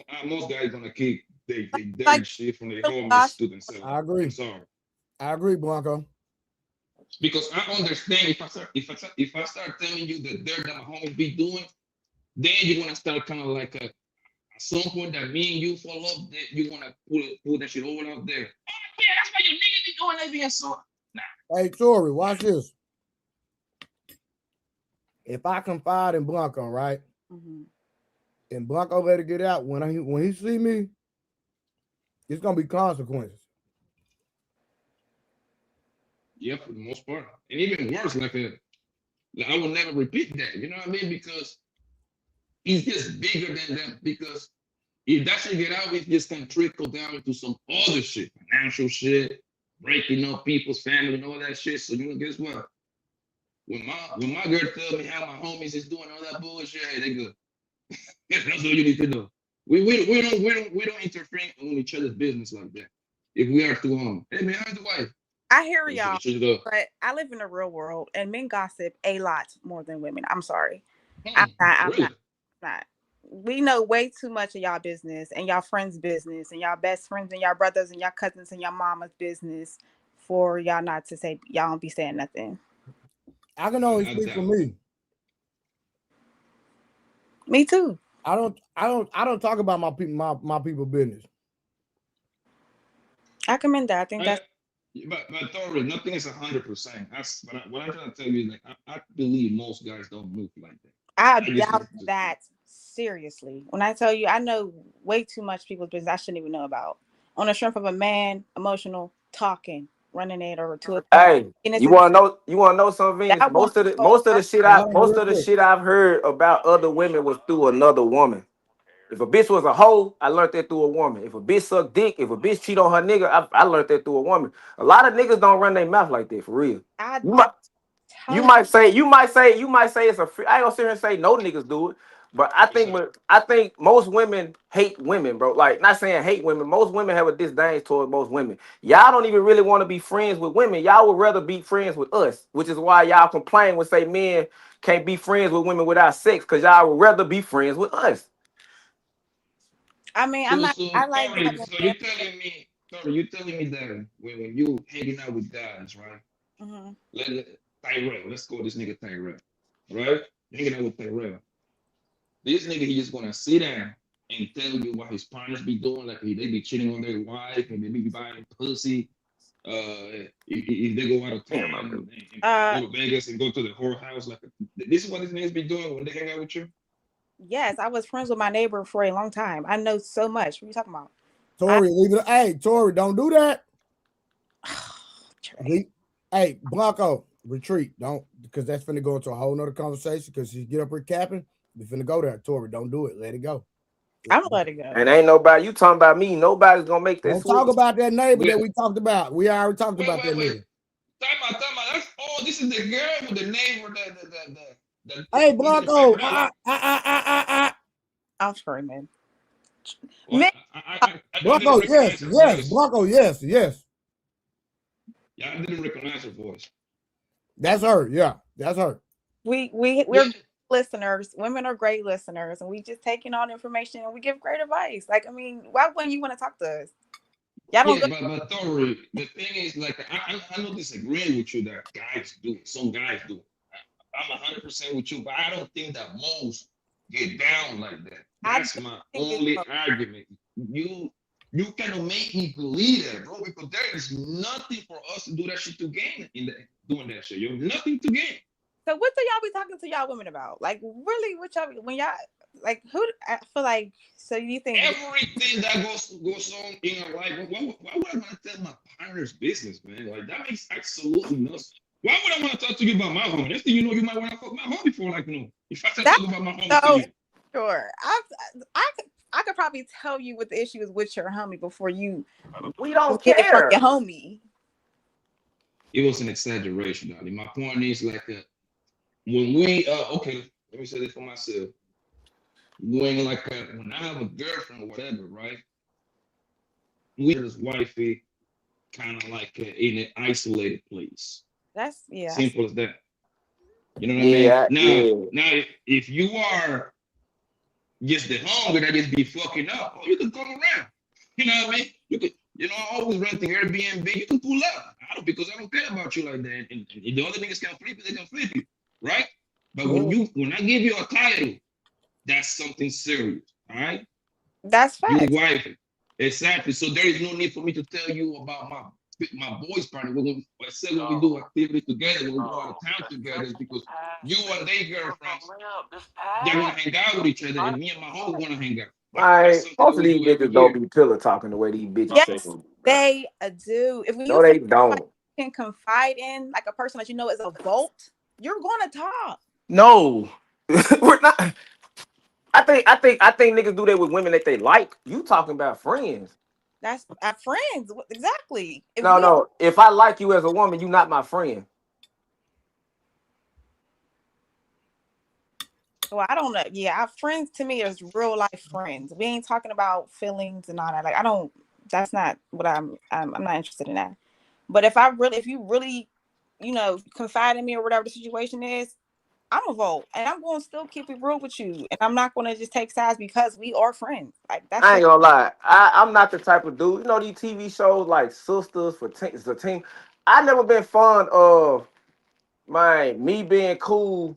that. Most guys gonna keep they dirty shit from their homies to themselves. I agree. I'm sorry. I agree, Blanco. Because I understand if I start telling you the dirt that my homies be doing, then you're gonna start kind of like at some point that me and you fall up, that you wanna pull that shit over out there. Oh yeah, that's why your niggas be doing that being so. Nah. Hey, Tori, watch this. If I confide in Blanco, right, and Blanco better get out when he see me, it's gonna be consequences. Yeah, for the most part, and even worse, like I will never repeat that. You know what I mean? Because he's just bigger than them. Because if that shit get out, it just can trickle down into some other shit, financial shit, breaking up people's family and all that shit. So you know, guess what? When my girl tell me how my homies is doing all that bullshit, hey, they good. That's all you need to know. We don't interfere on each other's business like that. If we are to hey man, how's the wife? I hear y'all, but I live in the real world, and men gossip a lot more than women. I'm sorry. I'm not. We know way too much of y'all business and y'all friends' business and y'all best friends and y'all brothers and y'all cousins and y'all mama's business for y'all not to say y'all don't be saying nothing. I can only speak for me. Me too. I don't talk about my people business. I commend that. I think that's. But Tori, nothing is 100%. What I'm trying to tell you is like I believe most guys don't move like that. I doubt that seriously. When I tell you, I know way too much people's business I shouldn't even know about. On the strength of a man, emotional, talking, running it over to a. Hey, you want to know something? Vince? Most of the shit I've heard about other women was through another woman. If a bitch was a hoe, I learned that through a woman. If a bitch suck dick, if a bitch cheat on her nigga, I learned that through a woman. A lot of niggas don't run their mouth like that for real. You might say it's a free. I ain't gonna sit here and say no niggas do it, but I think most women hate women, bro. Like, not saying hate women. Most women have a disdain toward most women. Y'all don't even really want to be friends with women. Y'all would rather be friends with us, which is why y'all complain when say men can't be friends with women without sex, because y'all would rather be friends with us. I mean, I'm not. I like. So you're telling me that when you hanging out with guys, right? Mm-hmm. Tyrell, let's call this nigga Tyrell, right? Hanging out with Tyrell. This nigga, he just gonna sit down and tell you what his partners be doing, like they be cheating on their wife and they be buying pussy. If they go out of town and go to Vegas and go to the whorehouse, like this is what these niggas be doing when they hang out with you. Yes, I was friends with my neighbor for a long time. I know so much. What are you talking about? Tori, leave it. Hey, Tori, don't do that. Hey, Blanco, retreat. Don't, because that's finna go into a whole nother conversation. Because you get up here capping, we finna go there. Tori, don't do it. Let it go. I'm gonna let it go. And ain't nobody. You talking about me? Nobody's gonna make this. Don't talk about that neighbor that we talked about. We already talked about that neighbor. Time out. That's this is the girl with the neighbor. Hey, Blanco. I'm screaming. Blanco, yes. Blanco, yes. Y'all didn't recognize her voice. That's her. Yeah, that's her. We're listeners. Women are great listeners, and we just take in all the information and we give great advice. Like, I mean, why wouldn't you want to talk to us? Y'all don't. But Tori, the thing is, like, I don't disagree with you that guys do it. Some guys do it. I'm 100% with you, but I don't think that most get down like that. That's my only argument. You cannot make me believe that, bro, because there is nothing for us to do that shit to gain doing that shit. You have nothing to gain. So what do y'all be talking to y'all women about? Like, really, what y'all when y'all like who? I feel like, so you think everything that goes on in our life? Why would I want to tell my partner's business, man? Like, that makes absolutely no sense. Why would I want to talk to you about my home? Next thing you know, you might want to fuck my home before, like, you know, if I start talking about my home to you. Sure, I could probably tell you what the issue is with your homie before you. We don't care. Your homie. It was an exaggeration, darling. My point is, like, when we okay, let me say this for myself. when like when I have a girlfriend or whatever, right? We this wifey kind of like in an isolated place. That's yeah. Simple as that. You know what I mean? Yeah, yeah. Now, if you are just the hunger that just be fucking up, oh, you can come around. You know what I mean? You could, always renting Airbnb. You can pull up. Because I don't care about you like that. And the other niggas can flip it, they can flip you, right? But when I give you a title, that's something serious, all right? That's You fact. wife it. Exactly. So there is no need for me to tell you about my boys party. When we do activities together, when we go out of town together, is because you and their girlfriends, they're gonna hang out with each other, and me and my home gonna hang out. Most of these niggas don't be pillow talking the way these bitches say Yes, them. they do. If No, you they feel don't. like you can confide in like a person that you know is a vault, you're gonna talk. No, we're not. I think niggas do that with women that they like. You talking about friends? That's our friends. Exactly. No. If I like you as a woman, you not my friend. Well, I don't know. Yeah, our friends to me is real life friends. We ain't talking about feelings and all that. Like I don't. That's not what I'm not interested in that. But if you really, confide in me or whatever the situation is, I'm a vote, and I'm going to still keep it real with you, and I'm not going to just take sides because we are friends. Like that's I ain't just gonna lie. I'm not the type of dude. You know these TV shows like Sisters for the team. I never been fond of me being cool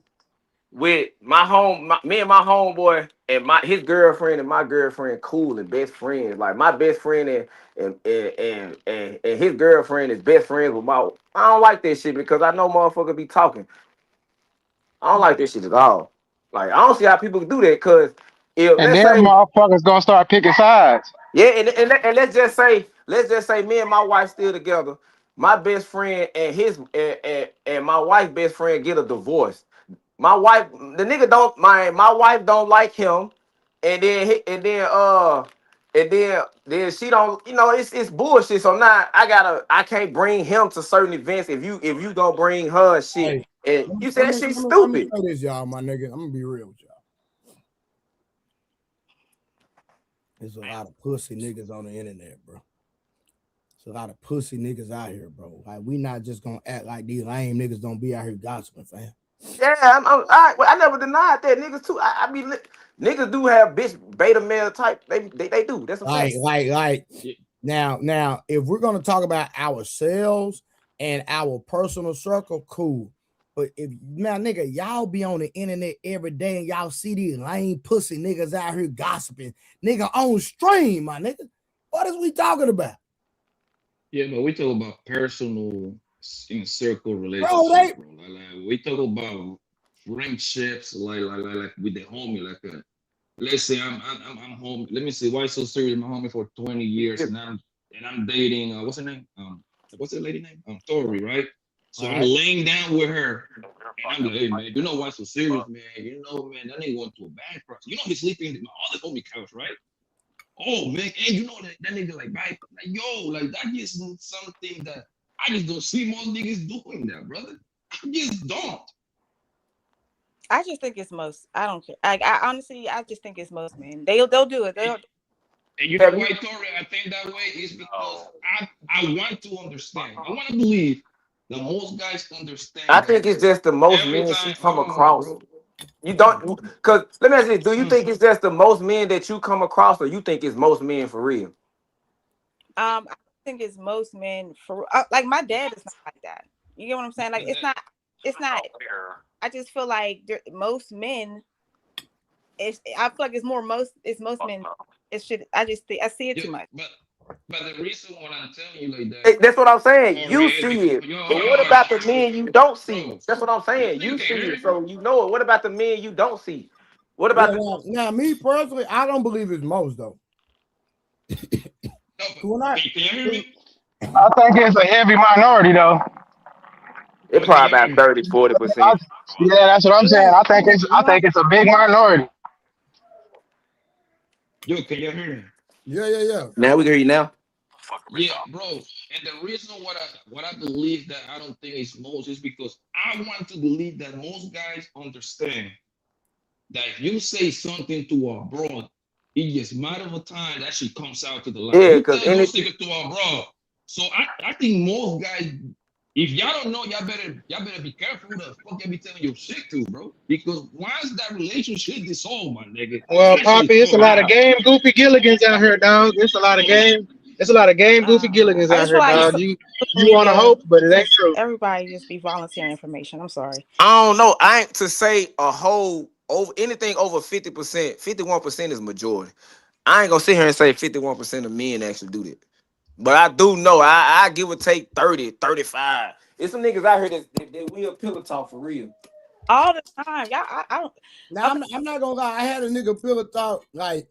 with me and my homeboy and his girlfriend and my girlfriend cool and best friends. Like my best friend and his girlfriend is best friends with my. I don't like that shit because I know motherfuckers be talking. I don't like this shit at all. Like I don't see how people do that because if And let's then say motherfuckers gonna start picking sides. yeah, and let's just say me and my wife still together. My best friend and and my wife's best friend get a divorce. My wife, the nigga don't my wife don't like him, and then she don't, it's bullshit. So now I can't bring him to certain events if you don't bring her and shit. Hey, And you say that shit's let me stupid. say this, y'all, my nigga. I'm gonna be real with y'all. There's a lot of pussy niggas on the internet, bro. There's a lot of pussy niggas out here, bro. Like we not just gonna act like these lame niggas don't be out here gossiping, fam. Yeah, I never denied that niggas too. I mean, niggas do have bitch beta male type. They do. That's a fact. Like. Now, if we're gonna talk about ourselves and our personal circle, cool. But if now, nigga, y'all be on the internet every day and y'all see these lame pussy niggas out here gossiping, nigga on stream, my nigga. What is we talking about? Yeah, but we talk about personal in circle Bro, relationships, bro. Like, we talk about friendships, like with the homie, let's say I'm home. Let me see, why so serious? My homie for 20 years, and I'm dating. What's her name? What's that lady name? Tori, right? So I'm laying down with her, and I'm like, hey man, you know why so serious, man? You know, man, that nigga went to a bad person. You know he's sleeping in my other homie couch, right? Oh man, and you know that nigga like yo, like that is something that I just don't see most niggas doing that, brother. I just don't. I just think it's most. I don't care. I honestly, I just think it's most men. They'll do it. And you know why, Tori, I think that way is because I want to understand. I want to believe that most guys understand. I think it's just the most men she come across. You don't, cause let me ask you, do you think it's just the most men that you come across, or you think it's most men for real? I think it's most men for like my dad is not like that. You get what I'm saying? Like it's not. I just feel like most men. I feel like it's most men. It should. I see it too much. But the reason why I'm telling you like that, that's what I'm saying. You see it, but what about the men you don't see? That's what I'm saying. You see it, so you know it. What about the men you don't see? What about now? Me personally, I don't believe it's most though. Can you hear me? I think it's a heavy minority though. It probably about 30-40%. Yeah, that's what I'm saying. I think it's a big minority. Yo, can you hear me? Yeah. Now we can hear you now. Yeah, bro. And the reason what I believe that I don't think it's most is because I want to believe that most guys understand that if you say something to our bro, it gets matter of time that shit comes out to the line. Yeah, You because tell your secret to our bro. So I think most guys, if y'all don't know, y'all better be careful who the fuck y'all be telling your shit to, bro. Because once that relationship dissolved, my nigga, well, that shit Poppy, is it's a lot fucking of out. game goofy Gilligans out here, dog. It's a lot of game. It's a lot of game goofy Gilligans I out just feel here, like dog. social You want to media, hope, but it ain't just true. everybody just be volunteering information. I'm sorry. I don't know. I ain't to say a whole over anything over 50%, 51% is majority. I ain't gonna sit here and say 51% of men actually do that. But I do know I give or take 30, 35. It's some niggas out here that will pillow talk for real. All the time. Y'all, I don't. Now I'm not gonna lie. I had a nigga pillow talk like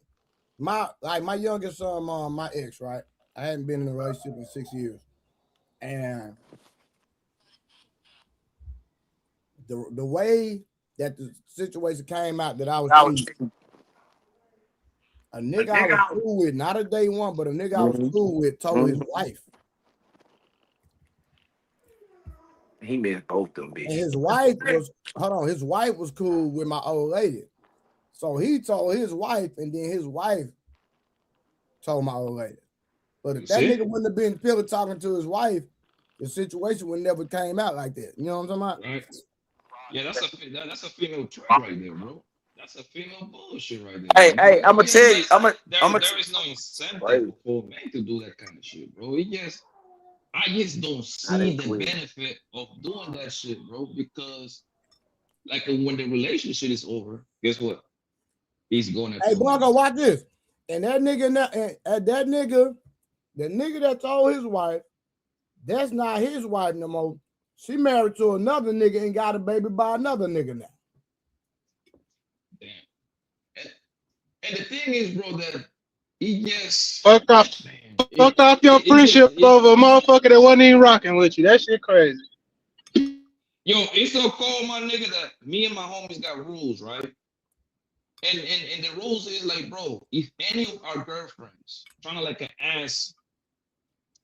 my youngest son, my ex, right? I hadn't been in a relationship in 6 years, and the way that the situation came out that I was cheating, a nigga I was cool with, not a day one, but a nigga I was cool with told his wife. He missed both them And bitches. his wife was cool with my old lady. So he told his wife, and then his wife told my old lady. But if that nigga wouldn't have been pillow talking to his wife, the situation would never came out like that. You know what I'm talking about? Right. Yeah, that's a female trick right there, bro. That's a female bullshit right there. Hey, I'm gonna tell you. There is no incentive for men to do that kind of shit, bro. I just don't see the benefit of doing that shit, bro. Because like when the relationship is over, guess what? He's going to Hey, Blanco, watch this. And that nigga, the nigga that told his wife, that's not his wife no more. She married to another nigga and got a baby by another nigga now. Damn. And the thing is, bro, that he just fucked off your friendship over a motherfucker that wasn't even rocking with you. That shit crazy. Yo, it's so cold, my nigga, that me and my homies got rules, right? And the rules is like, bro, if any of our girlfriends trying to like ask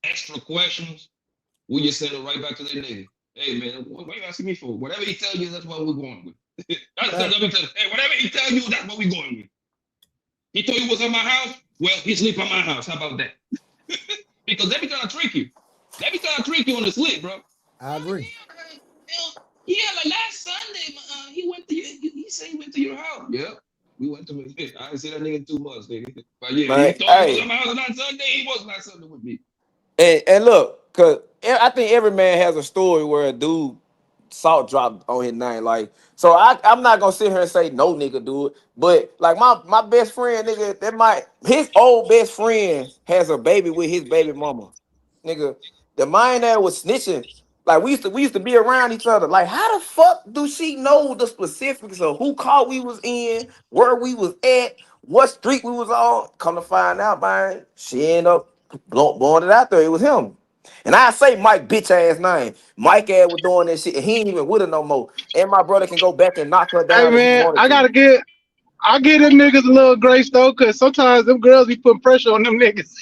extra questions, we just send it right back to their nigga. Hey man, what are you asking me for? Whatever he tell you, that's what we're going with. Hey, whatever he tell you, that's what we're going with. He told you what's at my house, well, he sleep at my house. How about that? Because they be trying to trick you. They be trying to trick you on the slip, bro. I agree. Yeah, like last Sunday, he went to he said he went to your house. Yeah. We went to I didn't see that nigga in 2 months, nigga. But yeah, he thought he was at my house last Sunday. He was last Sunday with me. And look, cause I think every man has a story where a dude salt dropped on his name. Like, so I'm not gonna sit here and say no nigga do it, but like my best friend, nigga, his old best friend has a baby with his baby mama. Nigga, the mind that was snitching. Like we used to be around each other. Like, how the fuck do she know the specifics of who car we was in, where we was at, what street we was on? Come to find out, man, she ended up blowing it out there. It was him. And I say Mike bitch ass name. Mike ass was doing that shit, and he ain't even with her no more. And my brother can go back and knock her Hey down if he man, wanted to. I give them niggas a little grace though, cause sometimes them girls be putting pressure on them niggas.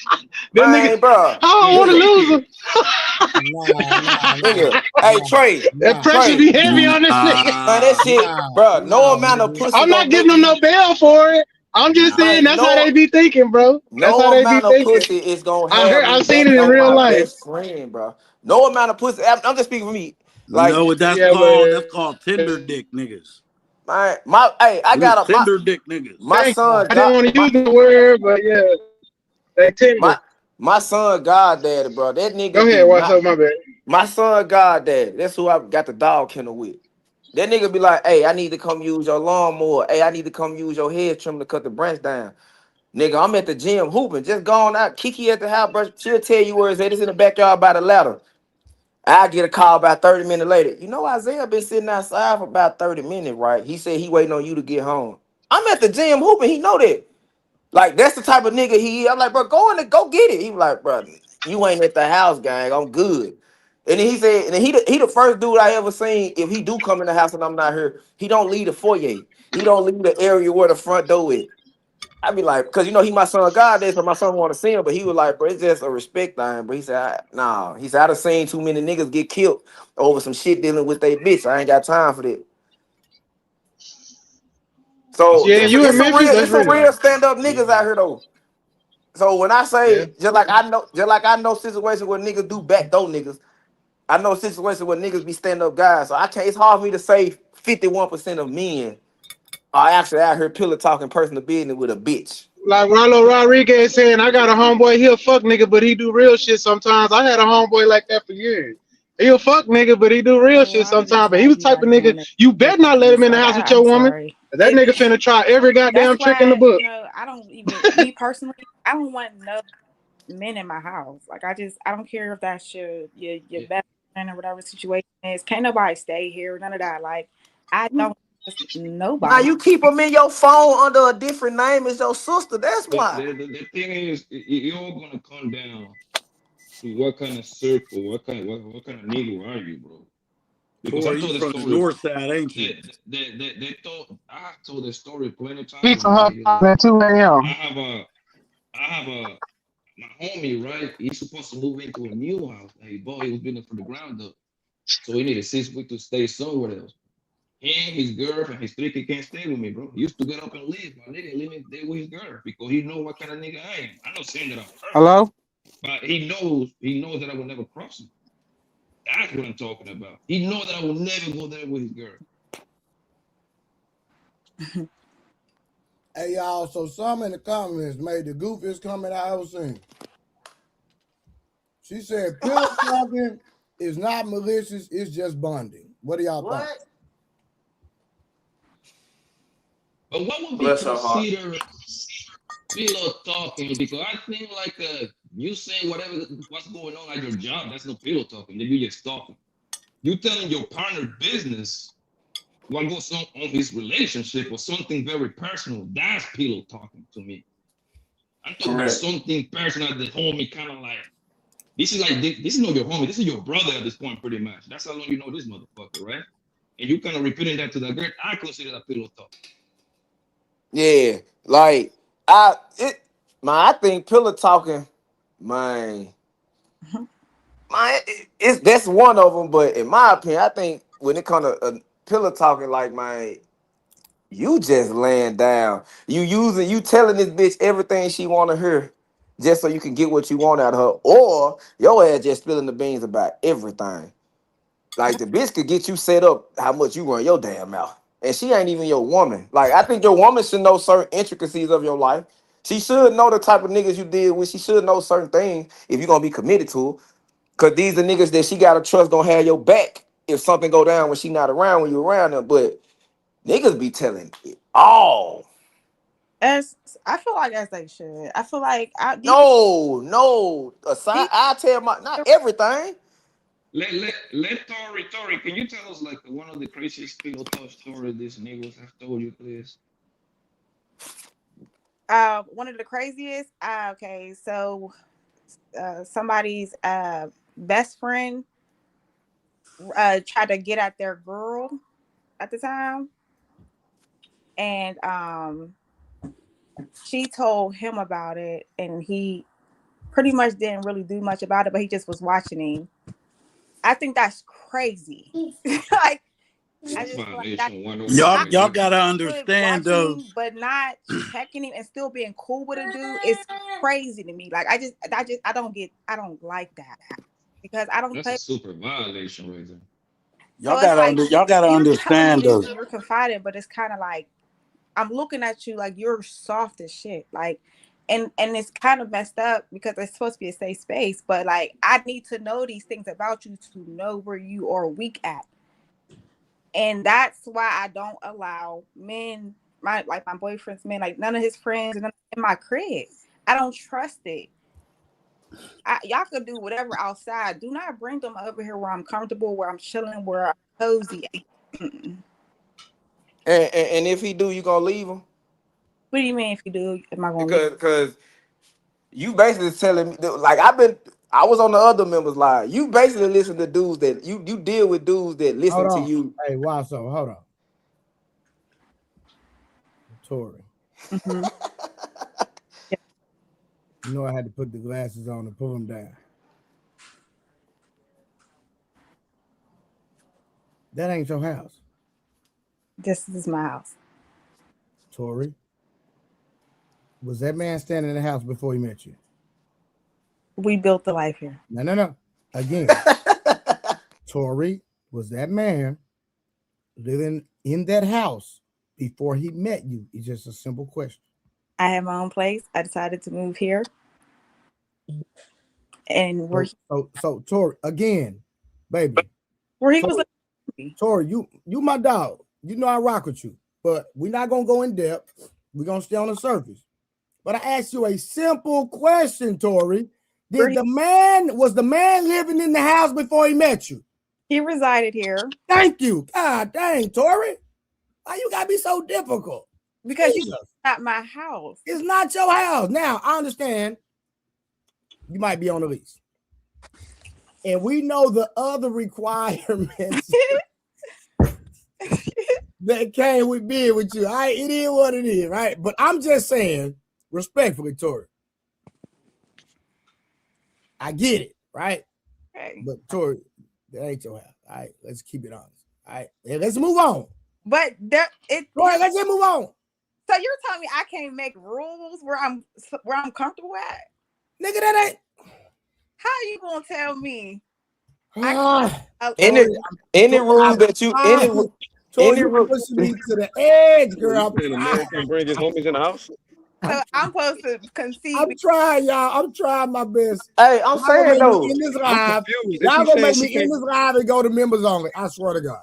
Them niggas, Man, bro, I don't want to lose them. nigga. Hey Trey, That pressure be heavy on this nigga. Man, that shit, bro. No amount of pussy I'm not gonna giving make them no you. bail for it. I'm just saying Man, that's how they be thinking, bro. That's how no they be amount of thinking. pussy is gonna have me I've seen back it in on real my life. best friend, bro. No amount of pussy. I'm just speaking for me. You know what that's yeah, called? That's called Tinder dick niggas. Hey, I got a Tinder dick niggas. my son. I didn't want to use the word, but yeah, they tender. My son goddaddy, bro. That nigga Go ahead, do what's not. up, my bad. My son goddaddy. That's who I got the dog kennel with. That nigga be like, hey, I need to come use your lawnmower. Hey, I need to come use your hedge trimmer to cut the branch down. Nigga, I'm at the gym hooping, just going out. Kiki at the house, bro. She'll tell you where it's at. It's in the backyard by the ladder. I get a call about 30 minutes later. You know, Isaiah been sitting outside for about 30 minutes, right? He said he waiting on you to get home. I'm at the gym hooping. He know that. Like, that's the type of nigga he is. I'm like, bro, go get it. He was like, bro, you ain't at the house, gang. I'm good. And then he said, and then he the first dude I ever seen, if he do come in the house and I'm not here, he don't leave the foyer. He don't leave the area where the front door is. I be like, because you know he my son God there, so my son want to see him, but he was like, bro, it's just a respect thing. But he said, nah. He said, I done seen too many niggas get killed over some shit dealing with their bitch. I ain't got time for that. So So yeah, you in Memphis? That's it's some really real stand-up niggas out here though. So when I yeah. say just like I know situations where niggas do backdoor niggas, I know situations where niggas be stand-up guys. So I can't. It's hard for me to say 51% of men are actually out here pillow talking personal business with a bitch. Like Rollo Rodriguez saying, I got a homeboy, he'll fuck nigga, but he do real shit sometimes. I had a homeboy like that for years. He'll fuck nigga, but he do real shit I'm just sometimes. But he glad was you the type guys of doing nigga, it you better not let him in the like house with I'm your woman. sorry. That nigga finna try every That's goddamn trick in the why, book. I don't even me personally, I don't want no men in my house. Like I don't care if that's your best friend or whatever situation is. Can't nobody stay here, none of that. Like I don't trust Now nobody. you keep them in your phone under a different name as your sister. That's The, why. the, the, the thing is, it all gonna come down to what kind of circle, what kind of nigga are you, bro? Because I Corey, you told the from the story. north side, ain't you? They thought I told the story plenty of times Pizza on Hut here. at 2 a.m. I have a my homie, right? He's supposed to move into a new house. Hey, boy, he was building from the ground up, so he needed 6 weeks to stay somewhere else. Him, his girlfriend, his three, he can't stay with me, bro. He used to get up and leave. My nigga, leave me there with his girl because he know what kind of nigga I am. I'm not saying that I'm perfect, Hello? but he knows that I will never cross him. That's what I'm talking about. He knows that I will never go there with his girl. Hey y'all, so some in the comments made the goofiest comment I ever seen. She said pillow talking is not malicious, it's just bonding. What do y'all think? But what would be Bless her heart. considered pillow talking? Because I think like you saying what's going on at your job, that's no pillow talking. Then you just talking. You telling your partner business what goes on his relationship or something very personal. That's pillow talking to me. I'm talking about Correct. something personal that the homie kind of like. This is like this is not your homie. This is your brother at this point, pretty much. That's how long you know this motherfucker, right? And you kind of repeating that to the girl. I consider that pillow talk. Yeah, like I think pillow talking, man, it's that's one of them. But in my opinion, I think when it comes to pillow talking, like man, you just laying down, you telling this bitch everything she want to hear, just so you can get what you want out of her, or your ass just spilling the beans about everything. Like the bitch could get you set up how much you run your damn mouth. And she ain't even your woman. Like I think your woman should know certain intricacies of your life. She should know the type of niggas you deal with. She should know certain things if you're gonna be committed to her. Cause these are niggas that she gotta trust gonna have your back if something go down when she not around when you around them. But niggas be telling it all. As I feel like as they should. I feel like No. Aside, I tell my not everything. Let Tori, can you tell us like one of the craziest pillow talk stories these niggas have told you, please? One of the craziest. Okay, so somebody's best friend tried to get at their girl at the time, and she told him about it, and he pretty much didn't really do much about it, but he just was watching him. I think that's crazy. Like I just feel like that. Violation 101 right Y'all there. gotta understand though. Watching him, but not checking him and still being cool with a dude is crazy to me. Like I don't like that because I don't That's a play. super violation right there. So it's like Y'all gotta you're telling me understand this though. and you're confiding, but it's kind of like I'm looking at you like you're soft as shit. Like, and it's kind of messed up because it's supposed to be a safe space, but like I need to know these things about you to know where you are weak at. And that's why I don't allow men, my boyfriend's men, like none of his friends in my crib. I don't trust it. Y'all could do whatever outside. Do not bring them over here where I'm comfortable, where I'm chilling, where I'm cozy. And if he do, you gonna leave him? What do you mean if you do? Am I gonna leave? Because you basically telling me like I was on the other members line. You basically listen to dudes that you deal with dudes that listen Hold to on. you. Hey, wow, so hold on. Tori. Mm-hmm. You know I had to put the glasses on to pull them down. That ain't your house. This is my house. Tori, was that man standing in the house before he met you? We built the life here. No. Again, Tori, was that man living in that house before he met you? It's just a simple question. I have my own place. I decided to move here. And we're So Tori, again, baby. where he was. Tori, you my dog. You know I rock with you, but we're not gonna go in depth. We're gonna stay on the surface. But I asked you a simple question, Tori. Was the man living in the house before he met you? He resided here. Thank you. God dang, Tori. Why you gotta be so difficult? Because Jesus. you at my house. It's not your house. Now I understand you might be on the lease. And we know the other requirements that came with being with you. It is what it is, right? But I'm just saying, respectfully, Tori, I get it, right? Okay. But Tori, that ain't your house. All right, let's keep it honest. All right, and let's move on. But Tori, let's just move on. So you're telling me I can't make rules where I'm comfortable at? Nigga, that ain't. How you gonna tell me? Any rule that you any rule pushing me to the edge, girl. The man can bring his homies in the house. So I'm supposed to concede. I'm trying, y'all. I'm trying my best. Hey, I'm saying though, in this I'm live, confused. y'all If gonna he make said me she in can't- this live and go to members only. I swear to God.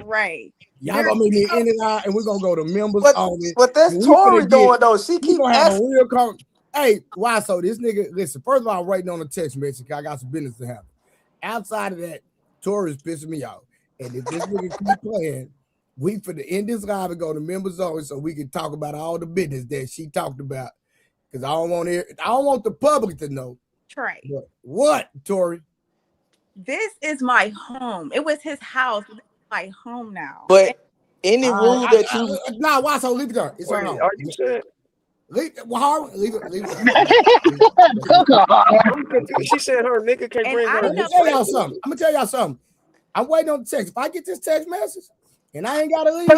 Right. Y'all gonna make me in this live and we're gonna go to members only. what that's And we Tori finna doing get- though. She we keep gonna have a asking. real Hey, why so this nigga? Listen, first of all, I'm waiting on a text message. I got some business to happen. Outside of that, Tori's pissing me off. And if this nigga keep playing, we finna end this live and go to members only so we can talk about all the business that she talked about. Because I don't want the public to know. Right. What, Tori? This is my home. It was his house. It's my home now. But any rule that you nah, why so leave it there? It's her home. Are you saying? Leave it. She said her nigga can't bring her. I'm gonna tell y'all something. I'm waiting on the text. If I get this text message and I ain't gotta leave,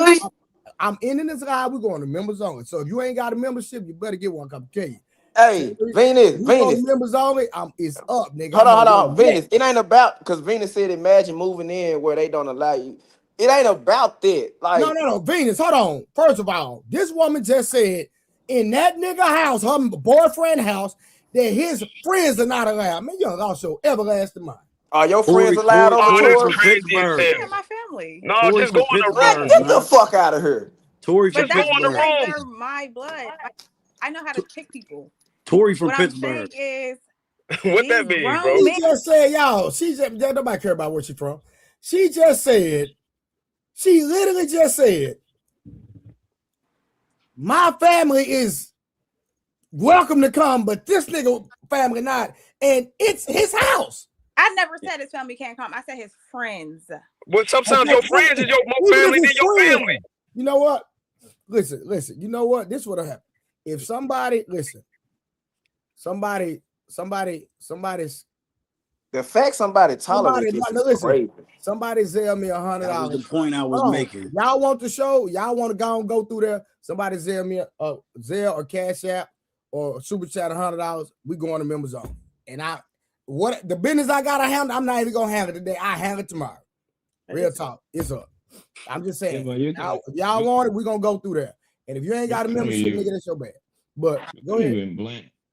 I'm ending this live. We're going to members only. So if you ain't got a membership, you better get one. Come tell you. Hey, Venus. Members only. It's up, nigga. Hold on, Venus. It ain't about because Venus said imagine moving in where they don't allow you. It ain't about that. Like no, Venus. Hold on. First of all, this woman just said in that nigga house, her boyfriend house, that his friends are not allowed. Man, you don't also everlasting mind. Are your friends allowed over Tori Tori? from Pittsburgh. Yeah, my family. No, Tori just go from in the Pittsburgh, room. Get the fuck out of here. Tori But from that's Pittsburgh. because they're my blood. I know how to pick people. Tori from What Pittsburgh. I'm saying is, What that mean, bro? She just said, y'all. She said, nobody care about where she from. She literally just said, my family is welcome to come, but this nigga family not, and it's his house. I never said his family can't come. I said his friends. Well, sometimes your friends is your more family than your family. You know what? Listen. You know what? This would have happened. If somebody's the fact somebody tolerates this is crazy. Somebody sell me $100. That was the point I was making. Y'all want the show? Y'all want to go through there? Somebody sell me a Zelle or Cash App or Super Chat $100. We going to members on. And the business I gotta handle, I'm not even gonna handle it today. I handle it tomorrow. Real talk. It's up. I'm just saying. Y'all want it, we're gonna go through there. And if you ain't got a membership, nigga, that's your bad. But go ahead.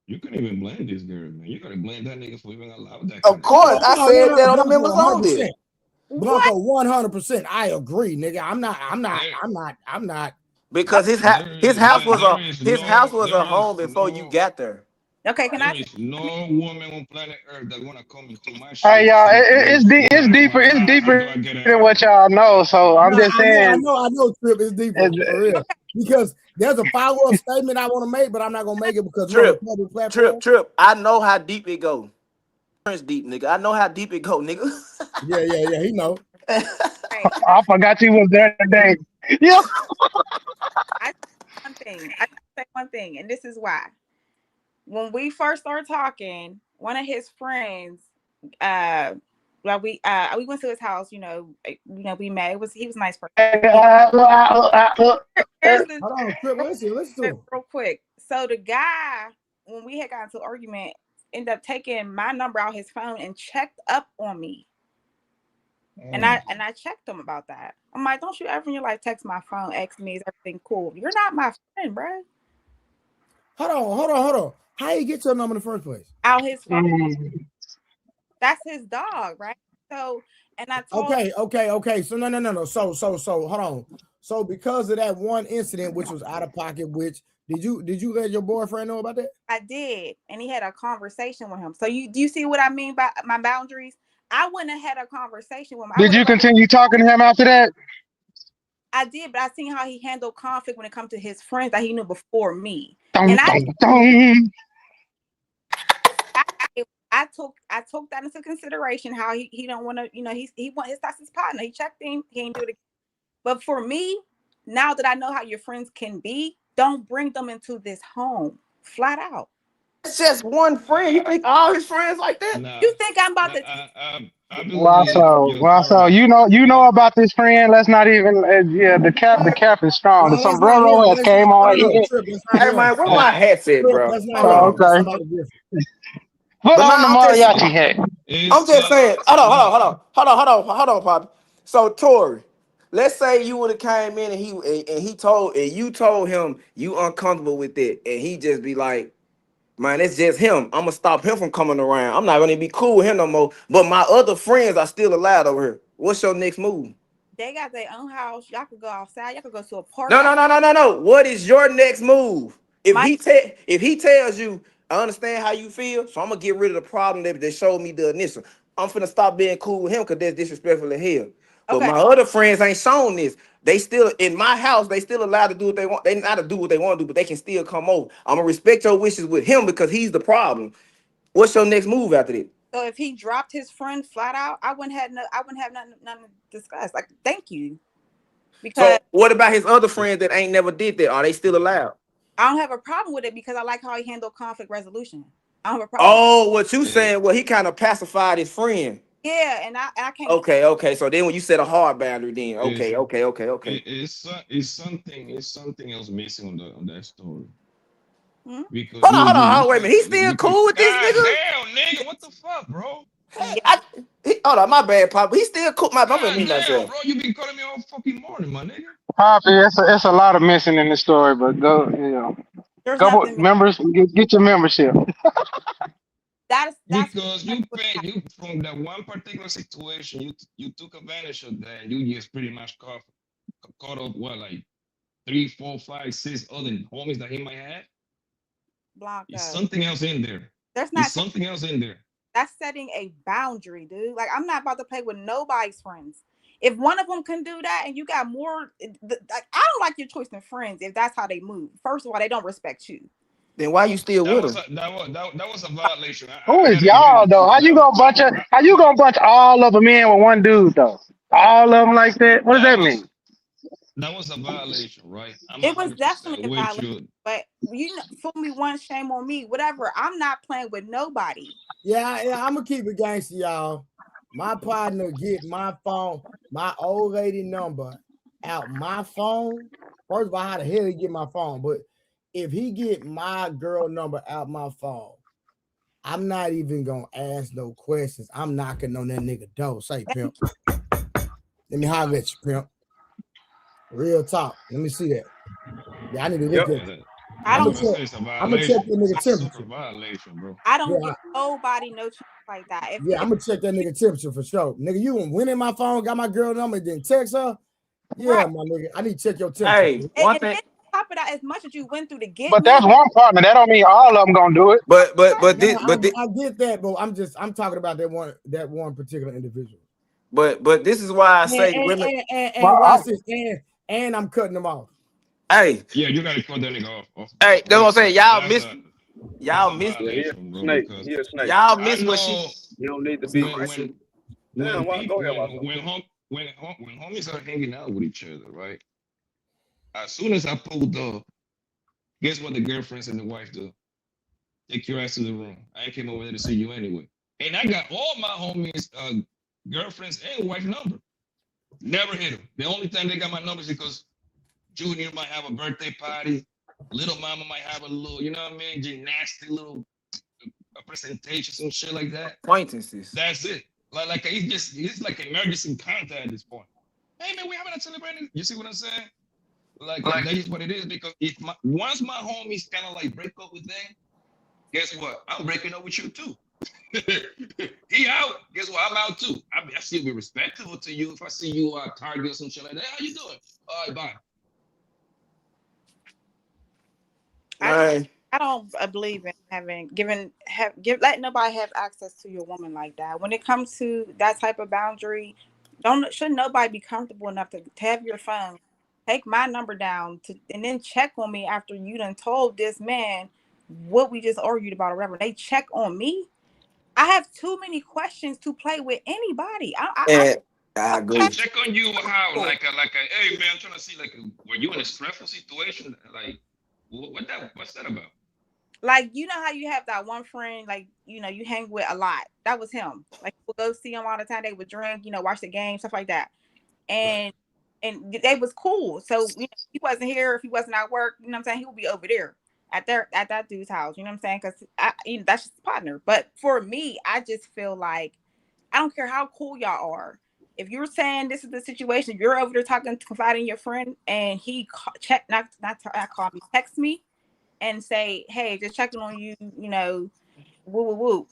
You couldn't even blame this girl, man. You gotta blame that nigga for even allowed that. Of course, I said that on the members only. Blanco, 100%. I agree, nigga. I'm not. Because his house was a home before you got there. Okay, can I? No woman on planet Earth that wanna come into my shit. Hey y'all, it's deeper than what y'all know. So I'm just saying. I know, Trip. It's deeper for real. Because there's a follow-up statement I want to make, but I'm not gonna make it because Trip. I know how deep it go. It's deep, nigga. I know how deep it go, nigga. Yeah. He know. I forgot you was there today. Yeah. I say one thing, and this is why. When we first started talking, one of his friends Well, we went to his house. We met. He was a nice person. Here's the Hold on, Crip, listen to him. real quick. So the guy, when we had gotten into an argument, ended up taking my number out his phone and checked up on me. And I checked him about that. I'm like, don't you ever in your life text my phone, ask me, is everything cool? You're not my friend, bro. Hold on. How you get your number in the first place? Out his phone. That's his dog, right? So, and I told Okay. So no. So hold on. So because of that one incident, which was out of pocket, which did you let your boyfriend know about that? I did, and he had a conversation with him. So do you see what I mean by my boundaries? I wouldn't have had a conversation with him. Did you continue talking to him after that? I did, but I seen how he handled conflict when it comes to his friends that he knew before me. I took that into consideration. How he don't want to, that's his partner. He checked him. He ain't do it again. But for me, now that I know how your friends can be, don't bring them into this home. Flat out. It's just one friend. You think all his friends like that? Nah, You think I'm about to? I believe Well, so you know about this friend. Let's not even. The cap is strong. No, Some that's not brother him. has came on. Trip, that's not Hey him. man, where my hat's at, bro? That's not him. That's Okay. somebody different. Put But on the nah, mariachi hat. I'm just saying. Hold on, Poppy. So Tori, let's say you would have came in and you told him you uncomfortable with it, and he just be like, man, it's just him. I'm gonna stop him from coming around. I'm not gonna be cool with him no more. But my other friends are still allowed over here. What's your next move? They got their own house. Y'all could go outside. Y'all could go to a park. No. What is your next move? If he tells you, I understand how you feel, so I'm gonna get rid of the problem that they showed me the initial. I'm finna stop being cool with him because that's disrespectful to him. But my other friends ain't shown this. They still in my house. They still allowed to do what they want. They not to do what they want to do, but they can still come over. I'm gonna respect your wishes with him because he's the problem. What's your next move after that? So if he dropped his friend flat out, I wouldn't have nothing to discuss. Like, thank you. Because So what about his other friends that ain't never did that? Are they still allowed? I don't have a problem with it because I like how he handled conflict resolution. I don't have a problem. Oh, what you saying? Well, he kind of pacified his friend. Yeah, and I can't. Okay. So then when you set a hard boundary, then okay. It's something else missing on that story. Hmm? Because hold on, wait a minute. He's still cool with this nigga? Damn, nigga, what the fuck, bro? Hold on, my bad, Pop. He's still cool. I'm gonna meet Damn, myself. bro, you been calling me all fucking morning, my nigga. Poppy, it's a lot of missing in the story, but go, There's couple nothing members get your membership. That's because you from that one particular situation, you took advantage of that, and you just pretty much caught up what, like 3, 4, 5, 6 other homies that he might have. Blanco. There's something else in there. There's something else in there. That's setting a boundary, dude. Like, I'm not about to play with nobody's friends. If one of them can do that and you got more, I don't like your choice in friends if that's how they move. First of all, they don't respect you. Then why you still with him? That was a violation. Who is y'all though? How you gonna bunch all of them in with one dude though? All of them like that? What does that mean? That was a violation, right? It was definitely a violation. But fool me once, shame on me. Whatever. I'm not playing with nobody. Yeah, I'm gonna keep it gangster, y'all. My partner get my phone, my old lady number out my phone. First of all, how the hell he get my phone? But if he get my girl number out my phone, I'm not even gonna ask no questions. I'm knocking on that nigga door. Say, pimp. Let me holler at you, pimp. Real talk. Let me see that. Yeah, I need to look at it. I'm gonna check that nigga temperature. Violation, bro. I don't give nobody no chance like that. I'm gonna check that nigga temperature for sure. Nigga, you went in my phone, got my girl number, then text her. Yeah, right. My nigga, I need to check your temperature. Hey, one thing. Top of that, as much as you went through to get. But that's one partner. That don't mean all of them gonna do it. I get that, but I'm talking about that one particular individual. But this is why I say and I'm cutting them off. Hey. Yeah, you gotta cut that nigga off. Hey, that's what I'm saying. Y'all missed what she. You don't need to be. When homies are hanging out with each other, right? As soon as I pulled up, guess what the girlfriends and the wife do? Take your ass to the room. I came over there to see you anyway. And I got all my homies girlfriends and wife number. Never hit them. The only time they got my number is because Junior might have a birthday party, little mama might have a little, you know what I mean, gymnastic little presentation, some shit like that. Acquaintances. That's it. Like he's like emergency contact at this point. Hey man, we haven't celebrated. You see what I'm saying? Like that is what it is, because if once my homies kind of like break up with them, guess what? I'm breaking up with you too. He out. Guess what? I'm out too. I still be respectful to you if I see you at Target or some shit like that. How you doing? All right, bye. I don't believe in letting nobody have access to your woman like that. When it comes to that type of boundary, shouldn't nobody be comfortable enough to have your phone, take my number down and then check on me after you done told this man what we just argued about or whatever. They check on me. I have too many questions to play with anybody. I agree. Check on you how like a hey man, I'm trying to see like were you in a stressful situation? Like what's that about? Like, you know how you have that one friend, like, you know, you hang with a lot. That was him. Like, we'll go see him all the time. They would drink, you know, watch the game, stuff like that. And they was cool. So, you know, he wasn't here. If he wasn't at work, you know what I'm saying? He would be over there at that dude's house. You know what I'm saying? Because that's just his partner. But for me, I just feel like I don't care how cool y'all are. If you're saying this is the situation, you're over there confiding in your friend, and he text me and say, hey, just checking on you, you know, woo.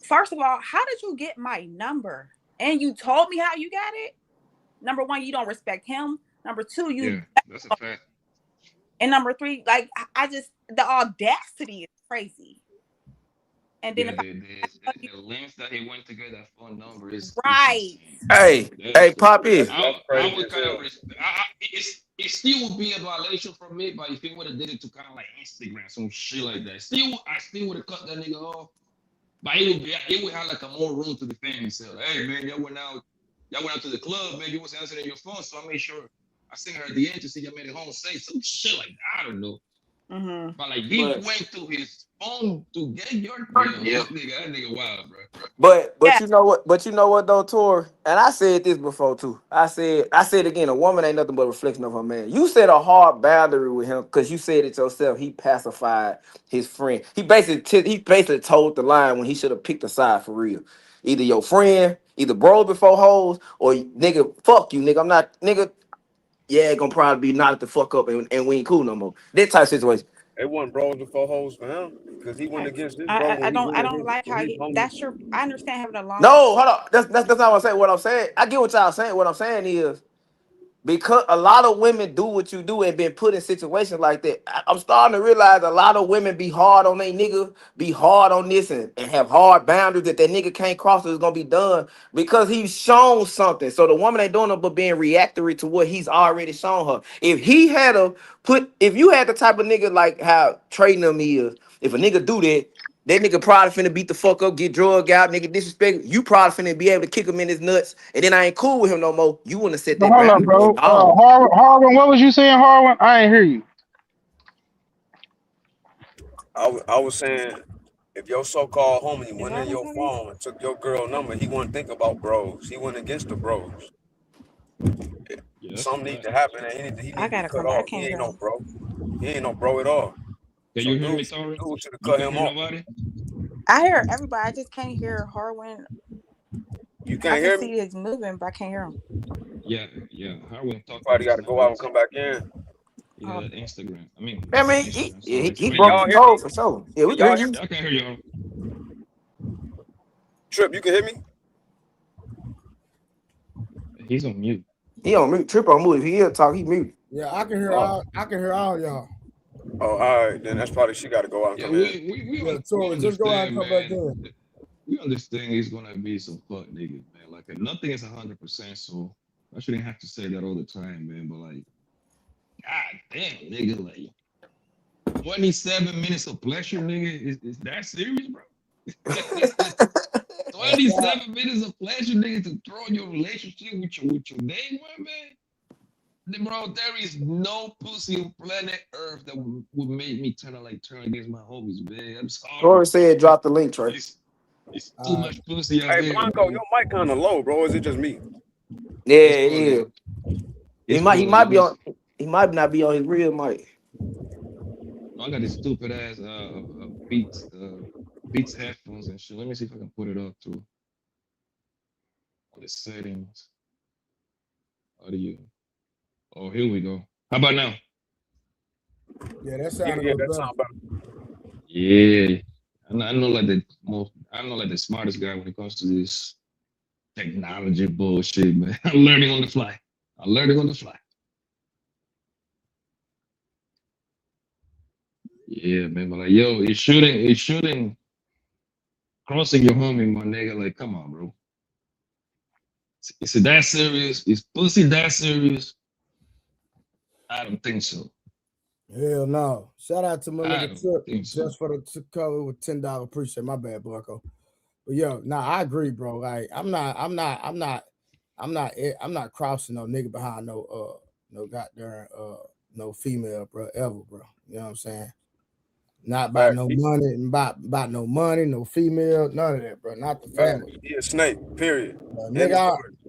First of all, how did you get my number? And you told me how you got it? Number one, you don't respect him. Number two, yeah, that's a fact. And number three, like, the audacity is crazy. And then the lengths that he went to get that phone number is right. Hey, Poppy. It still would be a violation for me, but if he would have did it to kind of like Instagram, some shit like that, I still would have cut that nigga off. But it would have like a more room to defend himself. Hey man, y'all went out to the club, man. You was answering your phone, so I made sure I seen her at the end to see you made it home safe. Some shit like that. I don't know. Mm-hmm. But like he went to his phone to get your that nigga wild, bro. But you know what? But you know what though, Tor? And I said this before too. I said again, a woman ain't nothing but a reflection of her man. You set a hard boundary with him because you said it yourself. He pacified his friend. He basically told the line when he should have picked a side for real. Either your friend, either bros before hoes, or nigga, fuck you, nigga. I'm not nigga. Yeah, gonna probably be knotted the fuck up and we ain't cool no more. That type of situation. It wasn't bros before hoes for him because he went against this bro. I don't like how I understand having a long. No, hold on. That's not what I'm saying. What I'm saying, I get what y'all saying. What I'm saying is because a lot of women do what you do and been put in situations like that. I'm starting to realize a lot of women be hard on their nigga, be hard on this and have hard boundaries that nigga can't cross. It's gonna be done because he's shown something. So the woman ain't doing it but being reactory to what he's already shown her. If you had the type of nigga like how trading them is, if a nigga do that nigga probably finna beat the fuck up, get drugged out, nigga disrespect. You probably finna be able to kick him in his nuts, and then I ain't cool with him no more. You wanna set that Hold up, bro. Harwin, what was you saying, Harwin? I ain't hear you. I was saying, if your so-called homie went in your phone and took your girl number, he wouldn't think about bros. He went against the bros. Something need to happen, and he need to be cut off. He ain't no bro. He ain't no bro at all. Can you hear me, Tori? Should have cut him off. Nobody? I hear everybody. I just can't hear Harwin. You can't hear me? I can see he's moving, but I can't hear him. Yeah. Harwin talking. Probably got to go out and come back in. Yeah, Instagram. He broke the code for sure. Yeah, we can hear you. I can hear you. Trip, you can hear me? He's on mute. He on mute. Trip on mute. If he hear talk, he mute. Yeah, I can hear all y'all. Oh, all right. Then that's probably she got to go out and come in. We just go out and come back in. We understand he's gonna be some fuck niggas, man. Like nothing is 100%, so I shouldn't have to say that all the time, man. But like, god damn, nigga, like 27 minutes of pleasure, nigga. Is that serious, bro? 27 minutes of pleasure, nigga, to throw your relationship with your day one, man. Bro, there is no pussy on planet Earth that would make me turn against my homies, man. I'm sorry. Corey said drop the link, Trey. It's too much pussy out Hey, here, Blanco, bro. your mic kind of low, bro. Is it just me? Yeah, It's yeah. probably, He it's might probably be this. on. He might not be on his real mic. I got this stupid ass Beats headphones and shit. Let me see if I can put it up too. On the settings. Audio. Oh, here we go. How about now? Yeah, that sounded Yeah, a that little sound better. Yeah. I know like the smartest guy when it comes to this technology bullshit, man. I'm learning on the fly. I'm learning on the fly. Yeah, man. But like, yo, it's shooting crossing your homie, my nigga. Like, come on, bro. Is it that serious? Is pussy that serious? I don't think so. Hell no. Shout out to my I nigga don't Trip think so. just for the cover with $10. Appreciate my bad, Blanco. But yo, nah, I agree, bro. Like I'm not crossing no nigga behind no goddamn no female, bro, ever, bro. You know what I'm saying? Not about no money, about no money, no female, none of that, bro. Not the family. He a snake, period. A nigga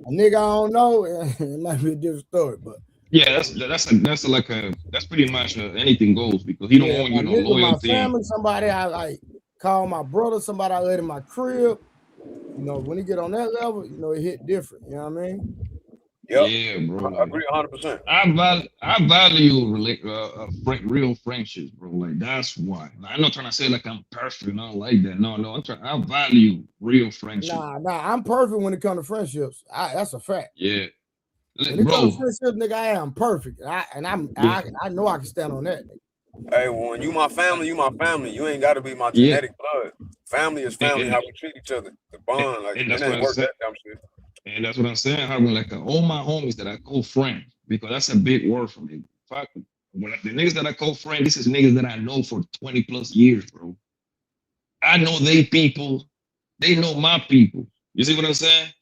I don't know, it might be a different story, but Yeah, that's pretty much anything goes because he don't yeah, owe my you no nigga, my loyalty. family, somebody I like call my brother, somebody I let in my crib. You know, when he get on that level, you know, it hit different. You know what I mean? Yep. Yeah, bro. I Like, agree 100%. I value real friendships, bro. Like that's why. I'm not trying to say like I'm perfect, not like that. No, I value real friendship. Nah, I'm perfect when it comes to friendships. That's a fact. Yeah, when it bro. comes to friendships, nigga, I am perfect. I know I can stand on that. Hey, well, when you my family, you my family. You ain't got to be my Yeah. genetic blood. Family is family. How we treat each other, the bond. Like And it that's ain't what I'm worth saying. that dumb shit. And that's what I'm saying. Having like all my homies that I call friend because that's a big word for me. Fuck, when the niggas that I call friend, this is niggas that I know for 20 plus years, bro. I know they people, they know my people. You see what I'm saying?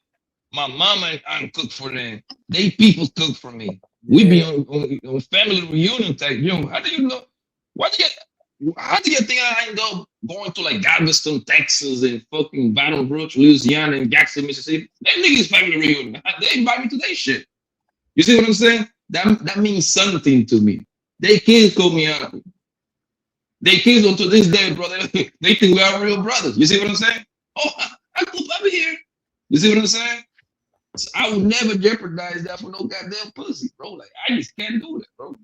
My mama and aunt cook for them. They people cook for me. We be on family reunion type. Yo, how do you know? How do you think I end up going to like Galveston, Texas, and fucking Baton Rouge, Louisiana, and Jackson, Mississippi? That niggas family reunion. They invite me to their shit. You see what I'm saying? That means something to me. They kids call me uncle. They kids until this day, brother. They think we are real brothers. You see what I'm saying? Oh, Uncle Bobby here. You see what I'm saying? So I would never jeopardize that for no goddamn pussy, bro. Like I just can't do that, bro.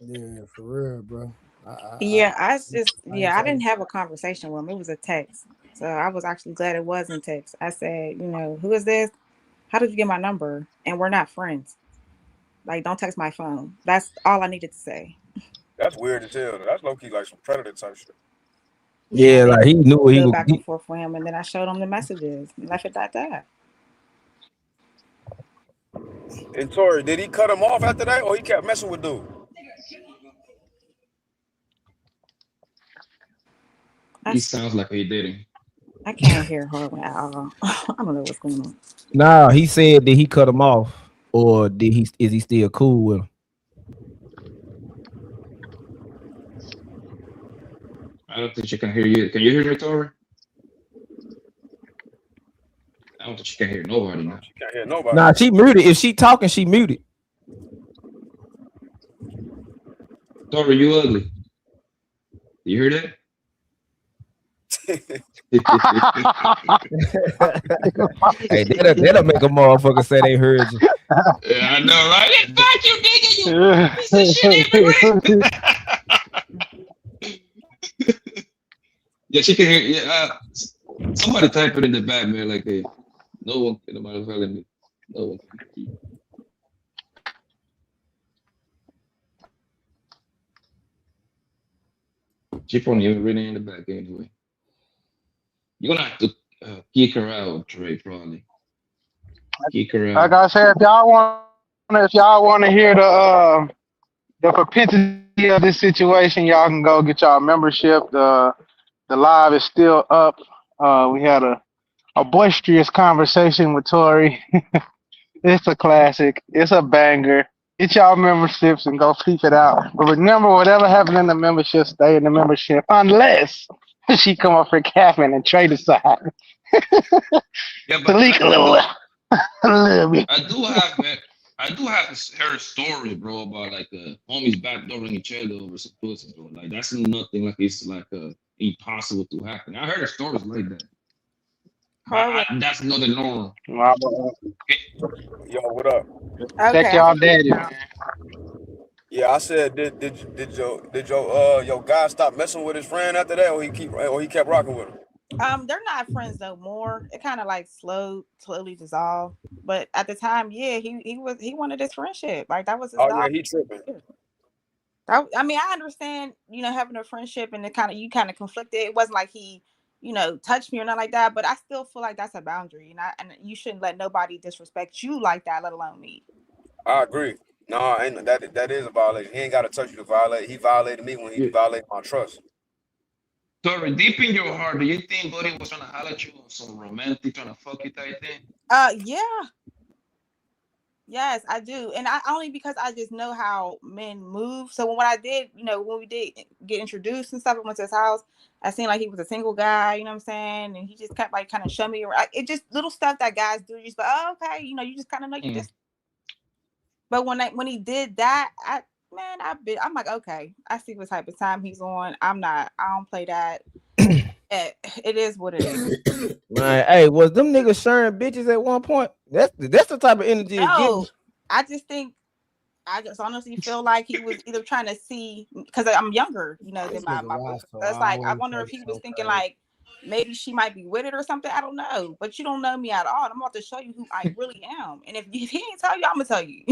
Yeah, for real, bro. I didn't have a conversation with him. It was a text. So I was actually glad it wasn't text. I said, you know, who is this? How did you get my number? And we're not friends. Like, don't text my phone. That's all I needed to say. That's weird as hell. That's low key like some predator type shit. Yeah, like he knew he Go was. back and forth for him, and then I showed him the messages and left it at that. And Tori, did he cut him off after that, or he kept messing with dude? He sounds like he didn't. I can't hear her at all. I don't know what's going on. Nah, he said that he cut him off, or did he? Is he still cool with him? I don't think she can hear you. Can you hear me, Tori? I don't think she can hear nobody now. She can't hear nobody. Nah, she muted. If she talking, she muted. Tori, you ugly. You hear that? Hey, that'll make a motherfucker say they heard you. Yeah, I know, right? Fuck you, nigga, you piece of shit immigrant. Yeah, she can hear. Yeah, somebody type it in the back, man. Like, hey, no one can motherfucking me. No one can. She probably even written in the back anyway. You're gonna have to kick her out, Trey. Probably kick her out. Like I said, if y'all want to hear the propensity of this situation, y'all can go get y'all membership. The live is still up. We had a boisterous conversation with Tori. It's a classic. It's a banger. Get y'all memberships and go peep it out. But remember, whatever happens in the membership, stay in the membership, unless she come up for capping and trade aside. Yeah, but Leak a little. A little bit. I do have heard stories, bro, about like homies backdooring each other over some pussy, bro. Like that's nothing like it's like impossible to happen. I heard stories like that. But that's not the norm. Yo, what up? Check Okay, I y'all can figure daddy, it out. man. Yeah, I said, did your guy stop messing with his friend after that, or he kept rocking with him? They're not friends no more. It kind of like slowly dissolved. But at the time, yeah, he wanted his friendship. Like that was his Oh dog. yeah, he tripping. I mean, I understand, having a friendship and you kind of conflicted. It wasn't like he, touched me or nothing like that. But I still feel like that's a boundary, and you shouldn't let nobody disrespect you like that, let alone me. I agree. No, ain't that is a violation. He ain't got to touch you to violate. He violated me when he violated my trust. Sorry, deep in your heart, do you think Buddy was trying to holler at you on some romantic, trying to fuck you type thing? Yeah. Yes, I do. And I only because I just know how men move. So when I did, when we did get introduced and stuff, I went to his house, I seen like he was a single guy, you know what I'm saying? And he just kept like kind of show me around. It just little stuff that guys do. You just like, oh, okay, you just kind of know you just. But when he did that, I'm like, okay, I see what type of time he's on. I don't play that. It is what it is. Man, hey, was them niggas sharing bitches at one point? That's the type of energy it No, gives. I just honestly feel like he was either trying to see, because I'm younger, than my boyfriend. So it's like I wonder if he was thinking like maybe she might be with it or something. I don't know, but you don't know me at all. I'm about to show you who I really am, and if he ain't tell you, I'm gonna tell you.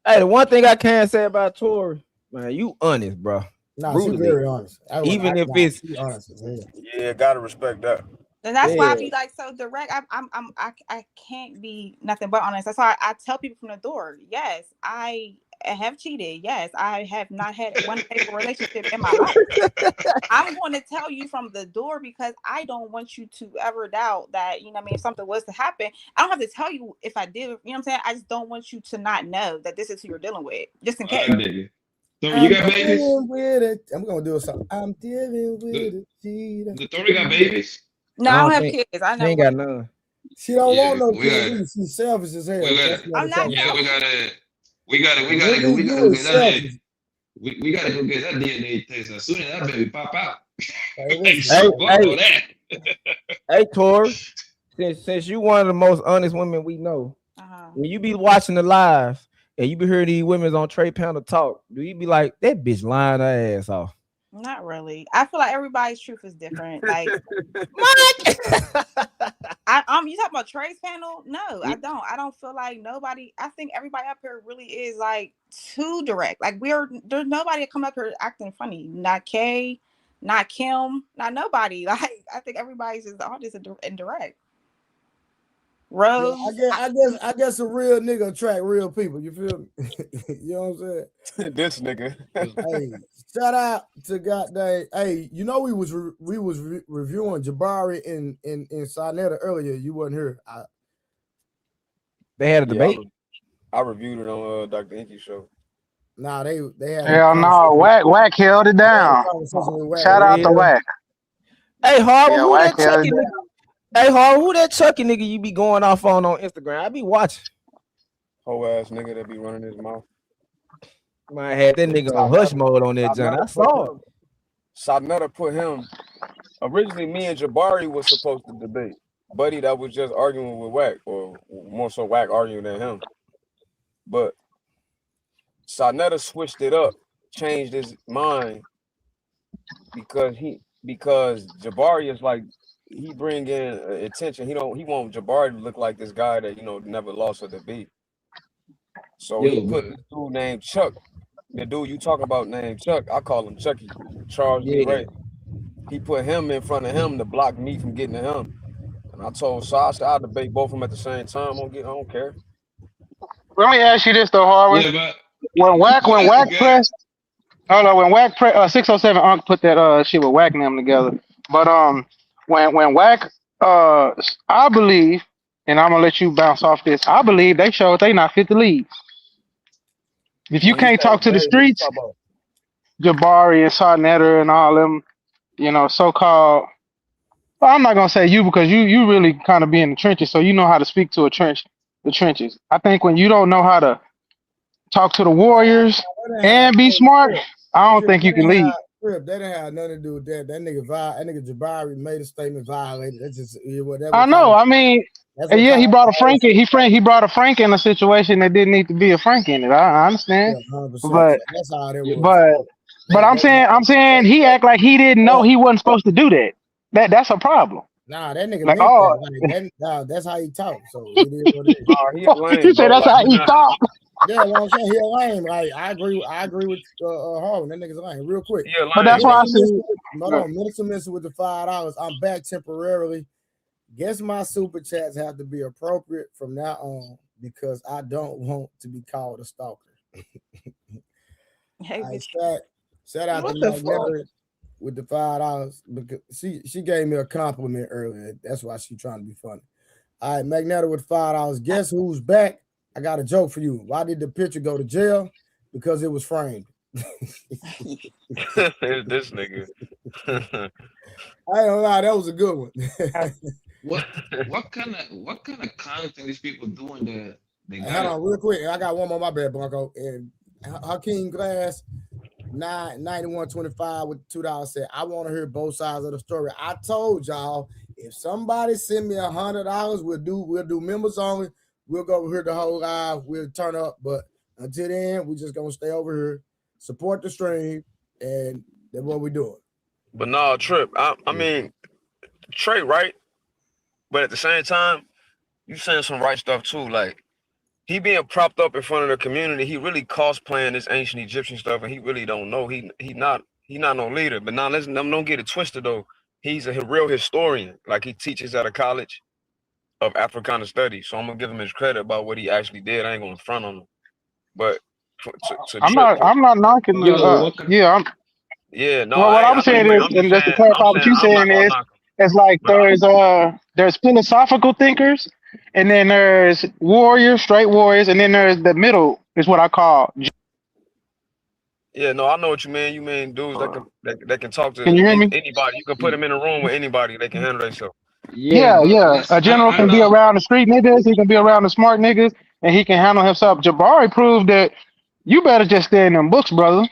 Hey, the one thing I can say about Tori, man, you honest, bro. Nah, she very honest. Even if it's honest as hell. Yeah, gotta respect that. And that's why I be like so direct. I can't be nothing but honest. That's why I tell people from the door. Yes, I have cheated. Yes, I have not had one faithful relationship in my life. I'm going to tell you from the door because I don't want you to ever doubt that. If something was to happen, I don't have to tell you if I did. You know what I'm saying? I just don't want you to not know that this is who you're dealing with, just in case. So you got babies? With it. I'm gonna do something. I'm dealing with it. The Tori got babies? No, I don't have kids. I ain't got none. She don't Yeah, want no we kids. got- She's selfish as hell. We That's gotta, what I'm talking about. we gotta go get that. We gotta go get that DNA test as soon as that baby pop out. Hey, Tori, since you one of the most honest women we know, when you be watching the live and you be hearing these women on Trey Panel talk, do you be like, that bitch lying her ass off? Not really. I feel like everybody's truth is different. Like, you talking about Trey's panel? No, I don't. I don't feel like nobody. I think everybody up here really is like too direct. Like there's nobody that come up here acting funny. Not Kay, not Kim, not nobody. Like I think everybody's just all just indirect. Rose, I guess a real nigga attract real people. You feel me? You know what I'm saying? This nigga. Hey, shout out to goddamn. Hey, we was reviewing Jabari in Sinetta earlier. You wasn't here. They had a debate. I reviewed it on Dr. Inky's show. Nah, they had. Hell no, Whack held it down. Shout out to Whack. Hey, Harvey, Yeah, who Whack that held Chucky it nigga? Hey, Harvey, who that Chucky nigga you be going off on Instagram? I be watching. Whole ass nigga that be running his mouth. I had that nigga on hush mode on that joint. I saw it. Sadnetta put him. Originally, me and Jabari was supposed to debate. Buddy that was just arguing with Whack, or more so Whack arguing than him. But Sadnetta switched it up, changed his mind because Jabari is like, he bring in attention. He want Jabari to look like this guy that never lost a debate. So he put this dude named Chuck. The dude you talking about named Chuck, I call him Chucky. Charles Lee Ray. He put him in front of him to block me from getting to him. And I told Sasha I'll debate both of them at the same time. I don't care. Let me ask you this though, Harvey. When Whack pressed, when Whack 607 Unc put that shit with Whack and them together. But when Whack I believe, and I'm gonna let you bounce off this, I believe they showed they not fit to lead. If you can't talk to the streets, Jabari and Sarnetta and all them, so-called Well, I'm not gonna say you because you really kind of be in the trenches, so you know how to speak to the trenches. I think when you don't know how to talk to the Warriors and be smart, I don't think you can lead. That didn't have nothing to do with that. That nigga Jabari made a statement violated. That's just whatever. I know. I mean, yeah, he brought a Frank in. He brought a Frank in a situation that didn't need to be a Frank in it. I understand, Yeah, 100%. but So that's how that was. but I'm saying he act like he didn't know he wasn't supposed to do that. That's a problem. Nah, that nigga Like, meant that. Like, that's how he talk. So it is what it is. He a lame, you say bro. that's Like, how he talk. Yeah, what I'm saying, he a lame. Like I agree with Harvey. That nigga's a lame. Real quick. He a lame, But that's why I see. Hold on, Minister with the $5. I'm back temporarily. Guess my super chats have to be appropriate from now on because I don't want to be called a stalker. Shout out to Magnetic with the $5 because she gave me a compliment earlier. That's why she's trying to be funny. All right, Magnetic with $5. Guess who's back? I got a joke for you. Why did the picture go to jail? Because it was framed. This nigga. I ain't gonna lie, that was a good one. What kind of content these people doing that they got? Hold on, real quick. I got one more, my bad, Blanco. And Hakeem Glass 91.25 with $2 said, I want to hear both sides of the story. I told y'all if somebody send me $100, we'll do members only. We'll go over here the whole live. We'll turn up, but until then, we just gonna stay over here, support the stream, and that's what we're doing. But no, Trip. I mean, Trey, right? But at the same time, you saying some right stuff too. Like he being propped up in front of the community, he really cosplaying this ancient Egyptian stuff, and he really don't know. He not no leader. But now don't get it twisted though. He's a real historian. Like he teaches at a college of Africana studies. So I'm gonna give him his credit about what he actually did. I ain't gonna front on him. But I'm not knocking the yeah, no. Well, what I'm saying is, and just to clarify what you're saying is, it's like there's philosophical thinkers, and then there's warriors, straight warriors, and then there's the middle is what I call. Yeah, no, I know what you mean. You mean dudes that can talk to Can you hear me? anybody. You can put them in a room with anybody. They can handle themselves. Yeah. A general can be around the street niggas. He can be around the smart niggas, and he can handle himself. Jabari proved that you better just stay in them books, brother.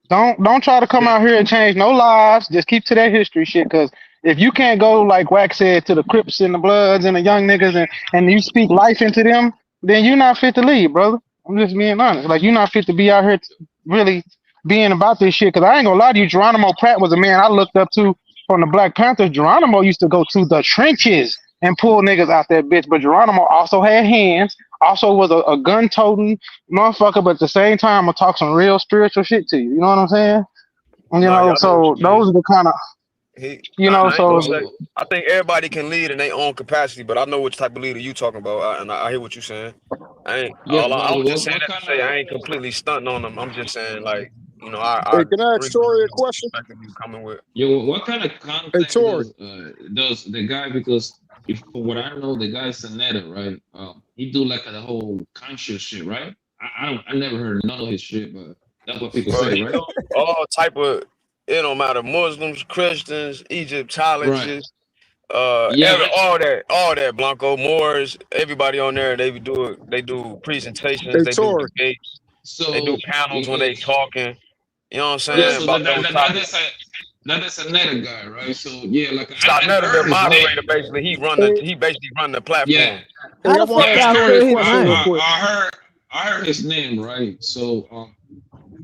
Don't try to come out here and change no lives. Just keep to that history shit. Because if you can't go like Wax said to the Crips and the Bloods and the young niggas and you speak life into them, then you're not fit to lead, brother. I'm just being honest. Like you're not fit to be out here really being about this shit. Because I ain't gonna lie to you, Geronimo Pratt was a man I looked up to from the Black Panthers. Geronimo used to go to the trenches and pull niggas out that bitch. But Geronimo also had hands. Also was a gun-toting motherfucker, but at the same time, I'm gonna talk some real spiritual shit to you. You know what I'm saying? You know, so those are the kind of, I think everybody can lead in their own capacity, but I know which type of leader you talking about, and I hear what you're saying. I was just saying that to say I ain't completely stunting on them. I'm just saying, like, you know, Hey, can I ask Tori a question? You coming with? Yo, what kind of content does the guy? Because from what I know, the guy's Senator, right? He do like the whole conscious shit, right? I never heard none of his shit, but that's what people say, right? All type of, it don't matter, Muslims, Christians, Egyptologists, all that Blanco, Moors, everybody on there, they do presentations, they do debates, they do panels when they talking. You know what I'm saying? Yeah, so that's another guy, right? So yeah, like the moderator basically, he basically run the platform. Yeah. I heard his name, right? So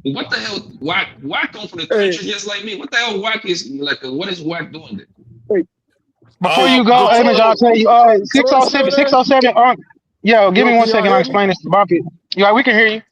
what the hell? Wack come from the country just like me. What the hell? Wack is like? What is Wack doing there? Before you go, Image, I'll tell you. 607. Yo, give me 1 second. I'll explain this to Bumpy. Yeah, we can hear you.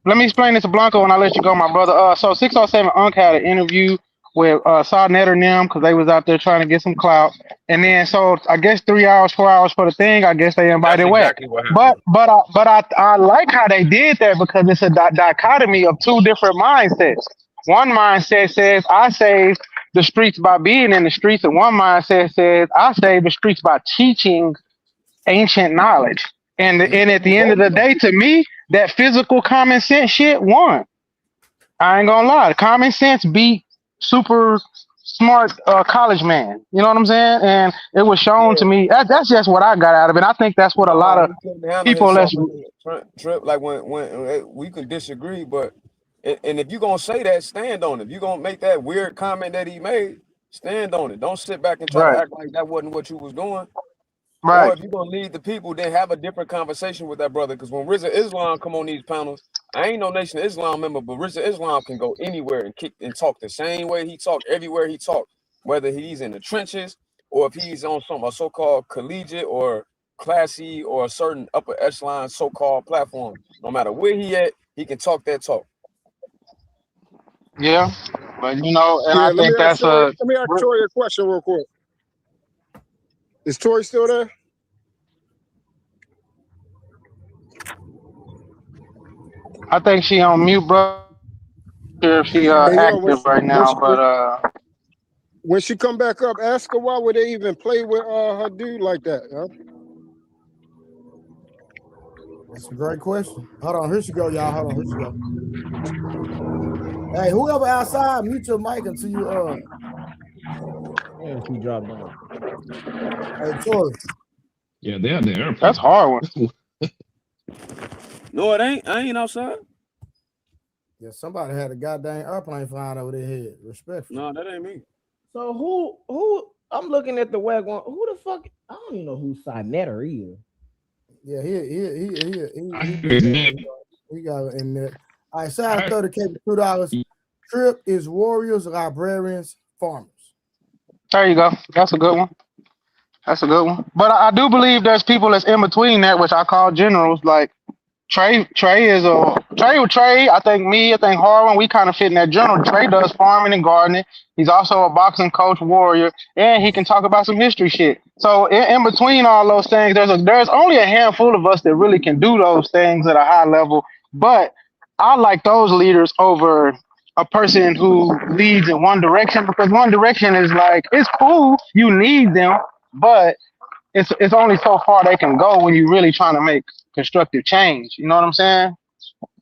Let me explain this to Blanco and I'll let you go, my brother. So 607 Unc had an interview with Sodnet or them because they was out there trying to get some clout. And then so I guess 3 hours, 4 hours for the thing, I guess they invited Wack. But I like how they did that because it's a dichotomy of two different mindsets. One mindset says I save the streets by being in the streets, and one mindset says I save the streets by teaching ancient knowledge. And at the end of the day, to me, that physical common sense shit won. I ain't gonna lie. Common sense beat super smart college man. You know what I'm saying? And it was shown to me. That's just what I got out of it. I think that's what a lot No, of he couldn't handle people himself that's in the trip. Like when we can disagree, but and if you gonna say that, stand on it. If you gonna make that weird comment that he made, stand on it. Don't sit back and try to right, act like that wasn't what you was doing. Or right. if you're gonna lead the people, then have a different conversation with that brother. Because when Rizza Islam come on these panels, I ain't no Nation of Islam member, but Rizza Islam can go anywhere and kick and talk the same way he talk everywhere he talk, whether he's in the trenches or if he's on a so-called collegiate or classy or a certain upper echelon so-called platform. No matter where he at, he can talk that talk. Yeah, but you know, and Yeah, I think that's Let me ask Tori a question real quick. Is Tori still there? I think she on mute, bro. Sure if she Hey, yo, active right now, but when she come back up, ask her why would they even play with her dude like that? Huh? That's a great question. Hold on, here she go, y'all. Hold on, here she go. Hey, whoever outside, mute your mic until you And she dropped down. Hey, Tori. Yeah, they have the airplane. That's hard one. No, it ain't. I ain't outside. Yeah, somebody had a goddamn airplane flying over their head. Respectfully. No, that ain't me. So who I'm looking at the WAC one. Who the fuck? I don't even know who Sinetta is. Yeah, he got it in there. All right, shout out 30K for $2. Trip is warriors, librarians, farmers. There you go. That's a good one. That's a good one. But I do believe there's people that's in between that, which I call generals. Like Trey is Trey. I think Harlan, we kind of fit in that general. Trey does farming and gardening. He's also a boxing coach, warrior, and he can talk about some history shit. So in between all those things, there's only a handful of us that really can do those things at a high level. But I like those leaders over a person who leads in one direction, because one direction is like, it's cool, you need them, but it's only so far they can go when you're really trying to make constructive change. You know what I'm saying?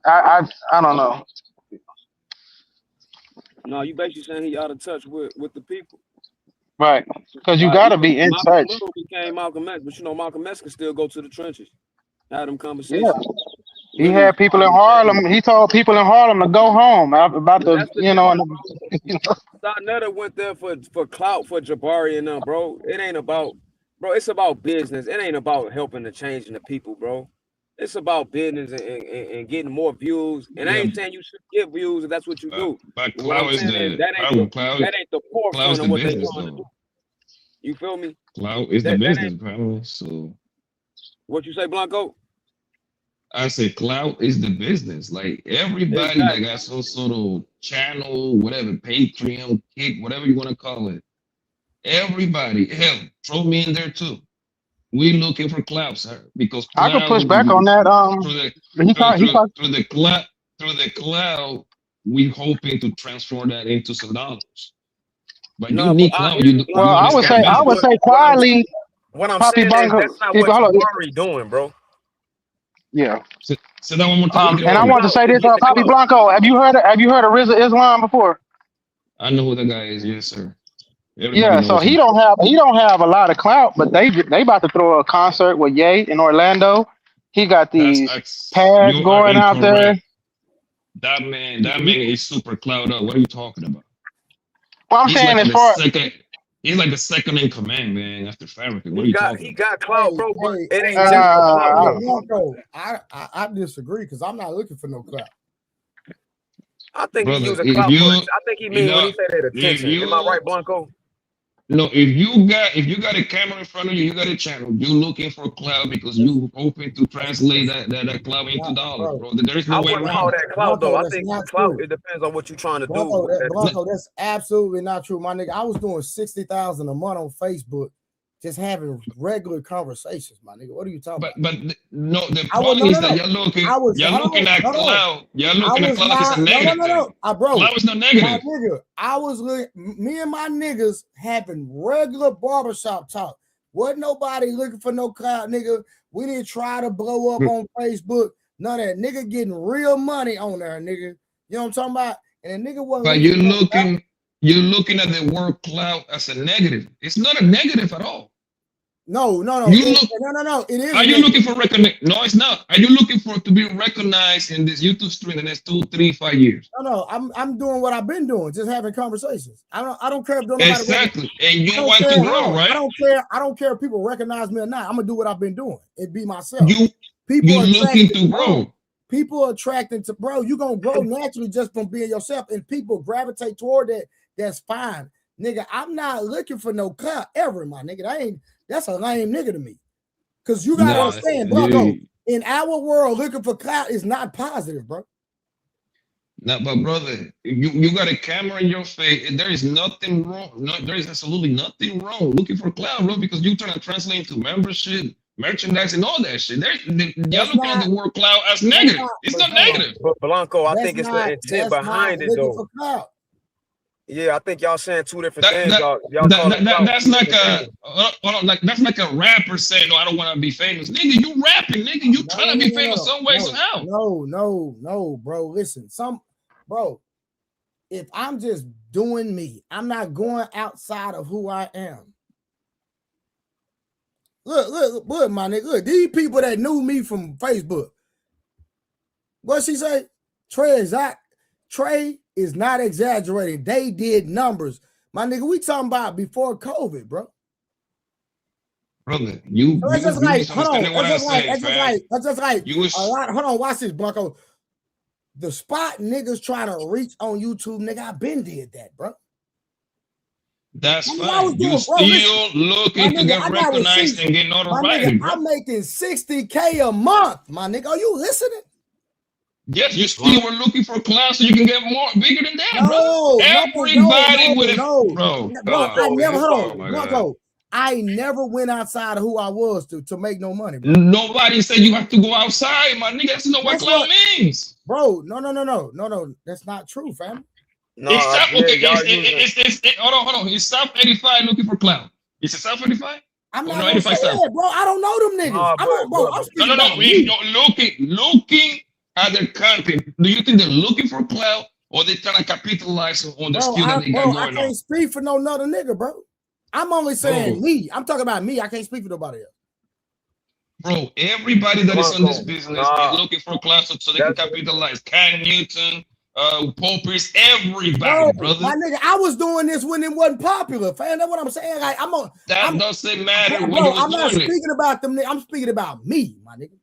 I don't know. No, you basically saying he out of touch with the people. Right. Because you gotta be in Malcolm touch. Little became Malcolm X, but you know Malcolm X can still go to the trenches, have them Yeah. conversations. He had people in Harlem. He told people in Harlem to go home about the, That's the you know. Netta went there for clout for Jabari and them, bro. It ain't about, bro. It's about business. It ain't about helping the changing the people, bro. It's about business and getting more views. And I ain't saying you should get views if that's what you do. But What I'm clout is saying is the that ain't the clout is forefront the of what they business trying to do. though. You feel me? Clout is the That business, ain't bro. So what you say, Blanco. I say clout is the business. Like everybody that got some sort of channel, whatever, Patreon, kick, whatever you want to call it. Everybody, hell, throw me in there too. We looking for clout, sir, because I could clout push back on that. through the cloud, we hoping to transform that into some dollars. But you need clout. You I would say quietly. What I'm Poppy saying is Bongo. that's not what Jabari doing, bro. Yeah. Say that one more time. And I want to say this, Poppy Blanco. Have you heard of Rizza Islam before? I know who the guy is. Yes, sir. Everybody Yeah, so knows he him. don't have a lot of clout, but they about to throw a concert with Ye in Orlando. He got these pads You are going out there. incorrect. That man is super cloud up. What are you talking about? Well, I'm saying as far he's like the second in command, man, after Farrakhan. What are you talking He got clout, bro, but it ain't Hey, just for clout. Blanco, I disagree because I'm not looking for no clout. I think Brother, he's using if clout you- for I think he mean you when know, he say that attention. if Am I you- right, Blanco? No, if you got a camera in front of you, you got a channel. You looking for cloud because you hoping to translate that cloud into dollars, bro. There is no I way wouldn't around call it. that clout though. I That's think not clout, true. it depends on what you're trying to do. Blanco, that's absolutely not true, my nigga. I was doing 60,000 a month on Facebook, just having regular conversations, my nigga. What are you talking about? But no, the problem is that you're looking at cloud. You're looking at cloud as a negative thing. Bro, Cloud is not my negative. nigga, me and my niggas having regular barbershop talk. Wasn't nobody looking for no cloud, nigga. We didn't try to blow up on Facebook. None of that. Nigga getting real money on there, nigga. You know what I'm talking about? And a nigga wasn't But you're for no clout. looking. you're looking at the word clout as a negative. It's not a negative at all. No. You look. No. It is. Are you looking for recognition? No, it's not. Are you looking for to be recognized in this YouTube stream in the next 2, 3, 5 years? No. I'm doing what I've been doing, just having conversations. I don't care if nobody. Exactly, and you want to grow, right? I don't care if people recognize me or not. I'm gonna do what I've been doing. It be myself. You looking to grow. People are attracted to, bro. You're gonna grow naturally just from being yourself, and people gravitate toward that. That's fine, nigga. I'm not looking for no clout ever, my nigga. That's a lame nigga to me. Cause you gotta understand, bro. In our world, looking for clout is not positive, bro. No, but brother, you got a camera in your face. There is nothing wrong. No, there is absolutely nothing wrong looking for clout, bro, because you're trying to translate into membership, merchandise, and all that shit. Y'all looking at the word clout as negative. It's not negative. But Blanco, I think it's the intent behind it, though. Yeah, I think y'all saying two different things. That's like that's like a rapper saying, "No, I don't want to be famous." Nigga, you rapping, nigga. You trying to be famous some way, somehow. No, bro. Listen, bro. If I'm just doing me, I'm not going outside of who I am. Look, my nigga. Look, these people that knew me from Facebook. What she say? Trey is not exaggerating. They did numbers. My nigga, we talking about before COVID, bro. Brother, you just like, hold on. That's just like a lot. Hold on, watch this, Blanco. The spot niggas trying to reach on YouTube, nigga, I been did that, bro. That's fine. You still looking to get recognized and get notoriety, bro. I'm making $60K a month, my nigga. Are you listening? Yes, you still were looking for clout so you can get more bigger than that, bro. Everybody with it, bro. I never, hold on, Blanco. I never went outside of who I was to make no money, bro. Nobody said you have to go outside, my nigga. That's not what clout means, bro. No. That's not true, fam. No, hold on. It's South 85 looking for clout. Is it South 85? I'm not gonna say that, bro. I don't know them niggas. I'm speaking about me. Looking at their content. Do you think they're looking for clout or they trying to capitalize on the skill that they got going on? I can't speak for no other nigga, bro. I'm only saying me. I'm talking about me. I can't speak for nobody else. Bro, everybody that is in this business is looking for clout so they can capitalize. Cam Newton, Paul Pierce, everybody, brother. My nigga, I was doing this when it wasn't popular, fam. That's what I'm saying. Like, that doesn't matter. Bro, I'm not speaking about them. I'm speaking about me, my nigga.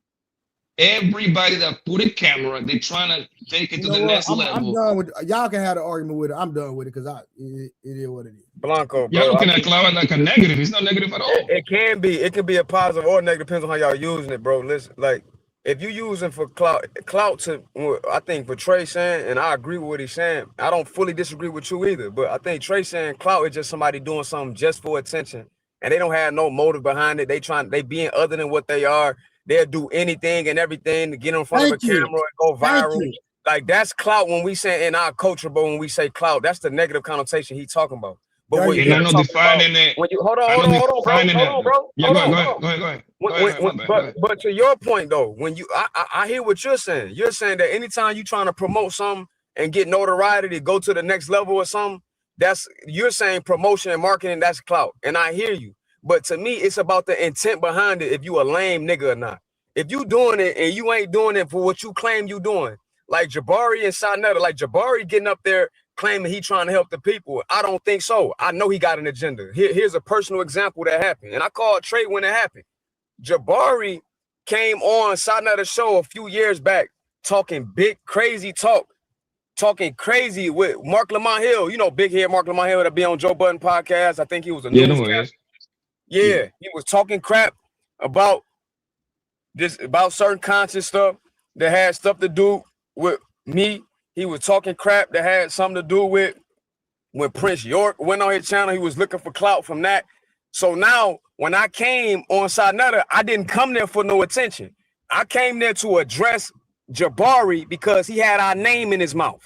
Everybody that put a camera, they trying to take it to the next level. I'm done with y'all. Can have the argument with it. I'm done with it because it is what it is. Blanco, y'all looking at clout like a negative. It's not negative at all. It can be. It can be a positive or negative. Depends on how y'all using it, bro. Listen, like if you using for clout to, I think for Trey saying, and I agree with what he's saying. I don't fully disagree with you either, but I think Trey saying clout is just somebody doing something just for attention, and they don't have no motive behind it. They being other than what they are. They'll do anything and everything to get in front of a camera and go viral. Like that's clout when we say in our culture, but when we say clout, that's the negative connotation he's talking about. But when you're defining it, when you hold on, bro. Yeah, go ahead. But to your point though, when you I hear what you're saying. You're saying that anytime you're trying to promote something and get notoriety to go to the next level or something, you're saying promotion and marketing, that's clout. And I hear you. But to me, it's about the intent behind it. If you a lame nigga or not. If you doing it and you ain't doing it for what you claim you doing, like Jabari and Sarnetta, like Jabari getting up there claiming he trying to help the people. I don't think so. I know he got an agenda. Here's a personal example that happened. And I called Trey when it happened. Jabari came on Sarnetta's show a few years back talking big, crazy talk. Talking crazy with Mark Lamont Hill. You know, big head Mark Lamont Hill that be on Joe Budden podcast. I think he was a newscaster. Yeah, he was talking crap about certain conscious stuff that had stuff to do with me. He was talking crap that had something to do with when Prince York went on his channel. He was looking for clout from that. So now when I came on Sarnetta, I didn't come there for no attention. I came there to address Jabari because he had our name in his mouth.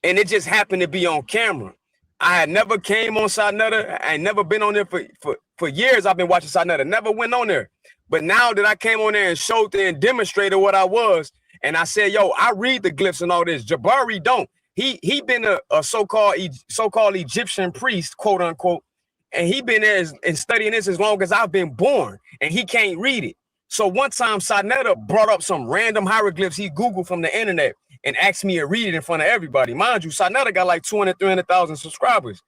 And it just happened to be on camera. I had never came on Sarnetta. I ain't never been on there for years. I've been watching Sarnetta. Never went on there. But now that I came on there and showed and demonstrated what I was, and I said, yo, I read the glyphs and all this. Jabari don't. he been a so-called Egyptian priest, quote unquote, and he been there and studying this as long as I've been born, and he can't read it. So one time Sarnetta brought up some random hieroglyphs he Googled from the internet and asked me to read it in front of everybody. Mind you, Sarnetta got like 200,000-300,000 subscribers.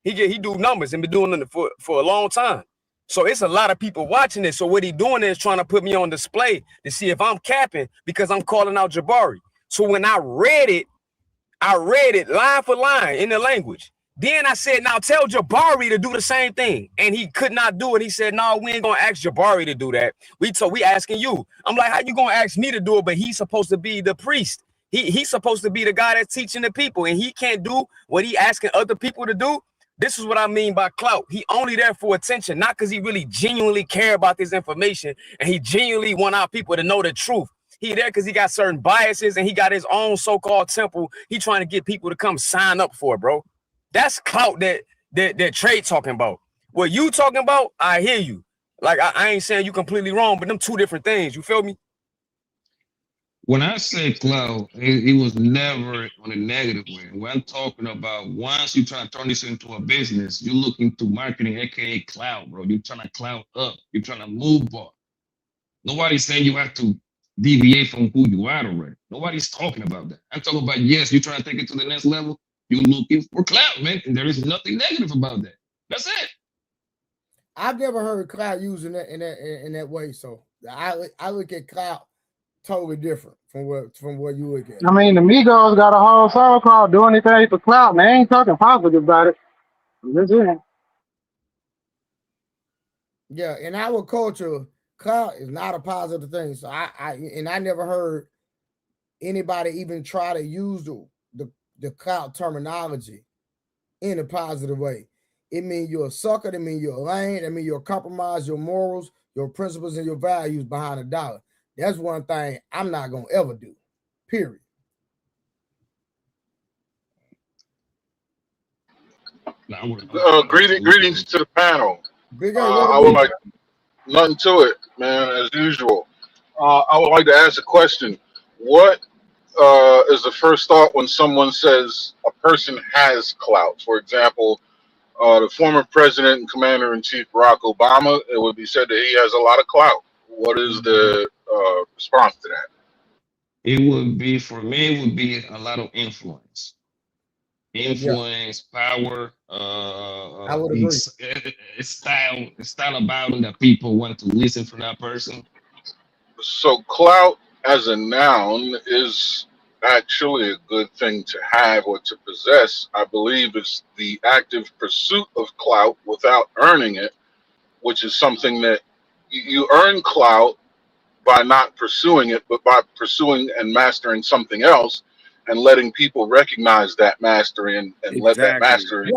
He do numbers and been doing it for a long time. So it's a lot of people watching this. So what he doing is trying to put me on display to see if I'm capping because I'm calling out Jabari. So when I read it line for line in the language. Then I said, now tell Jabari to do the same thing. And he could not do it. He said, no, we ain't gonna ask Jabari to do that. We asking you. I'm like, how you gonna ask me to do it? But he's supposed to be the priest. He's supposed to be the guy that's teaching the people, and he can't do what he asking other people to do. This is what I mean by clout. He only there for attention, not because he really genuinely care about this information and he genuinely want our people to know the truth. He there because he got certain biases and he got his own so-called temple. He trying to get people to come sign up for it, bro. That's clout that Trey talking about. What you talking about, I hear you. Like, I ain't saying you completely wrong, but them two different things. You feel me? When I say cloud, it was never on a negative way. When I'm talking about once you try to turn this into a business, you're looking to marketing, aka cloud, bro. You're trying to cloud up. You're trying to move up. Nobody's saying you have to deviate from who you are already. Nobody's talking about that. I'm talking about, yes, you're trying to take it to the next level. You're looking for cloud, man. And there is nothing negative about that. That's it. I've never heard cloud used in that way. So I look at cloud totally different from what you look at. I mean, the Migos got a whole song called "Do Anything for Clout." Man, ain't talking positive about it. That's it. Yeah, in our culture, clout is not a positive thing. So I never heard anybody even try to use the clout terminology in a positive way. It means you're a sucker. It means you're a lame. It means you'll compromise your morals, your principles, and your values behind a dollar. That's one thing I'm not gonna ever do. Period. Greetings to the panel. I would like nothing to it, man, as usual. I would like to ask a question. What is the first thought when someone says a person has clout? For example, the former president and commander-in-chief Barack Obama, it would be said that he has a lot of clout. What is the response to that? It would be, for me, it would be a lot of influence. Power, I would agree. Style about him that people want to listen for that person. So clout as a noun is actually a good thing to have or to possess. I believe it's the active pursuit of clout without earning it, which is something that you earn clout by not pursuing it, but by pursuing and mastering something else and letting people recognize that mastery and let that mastery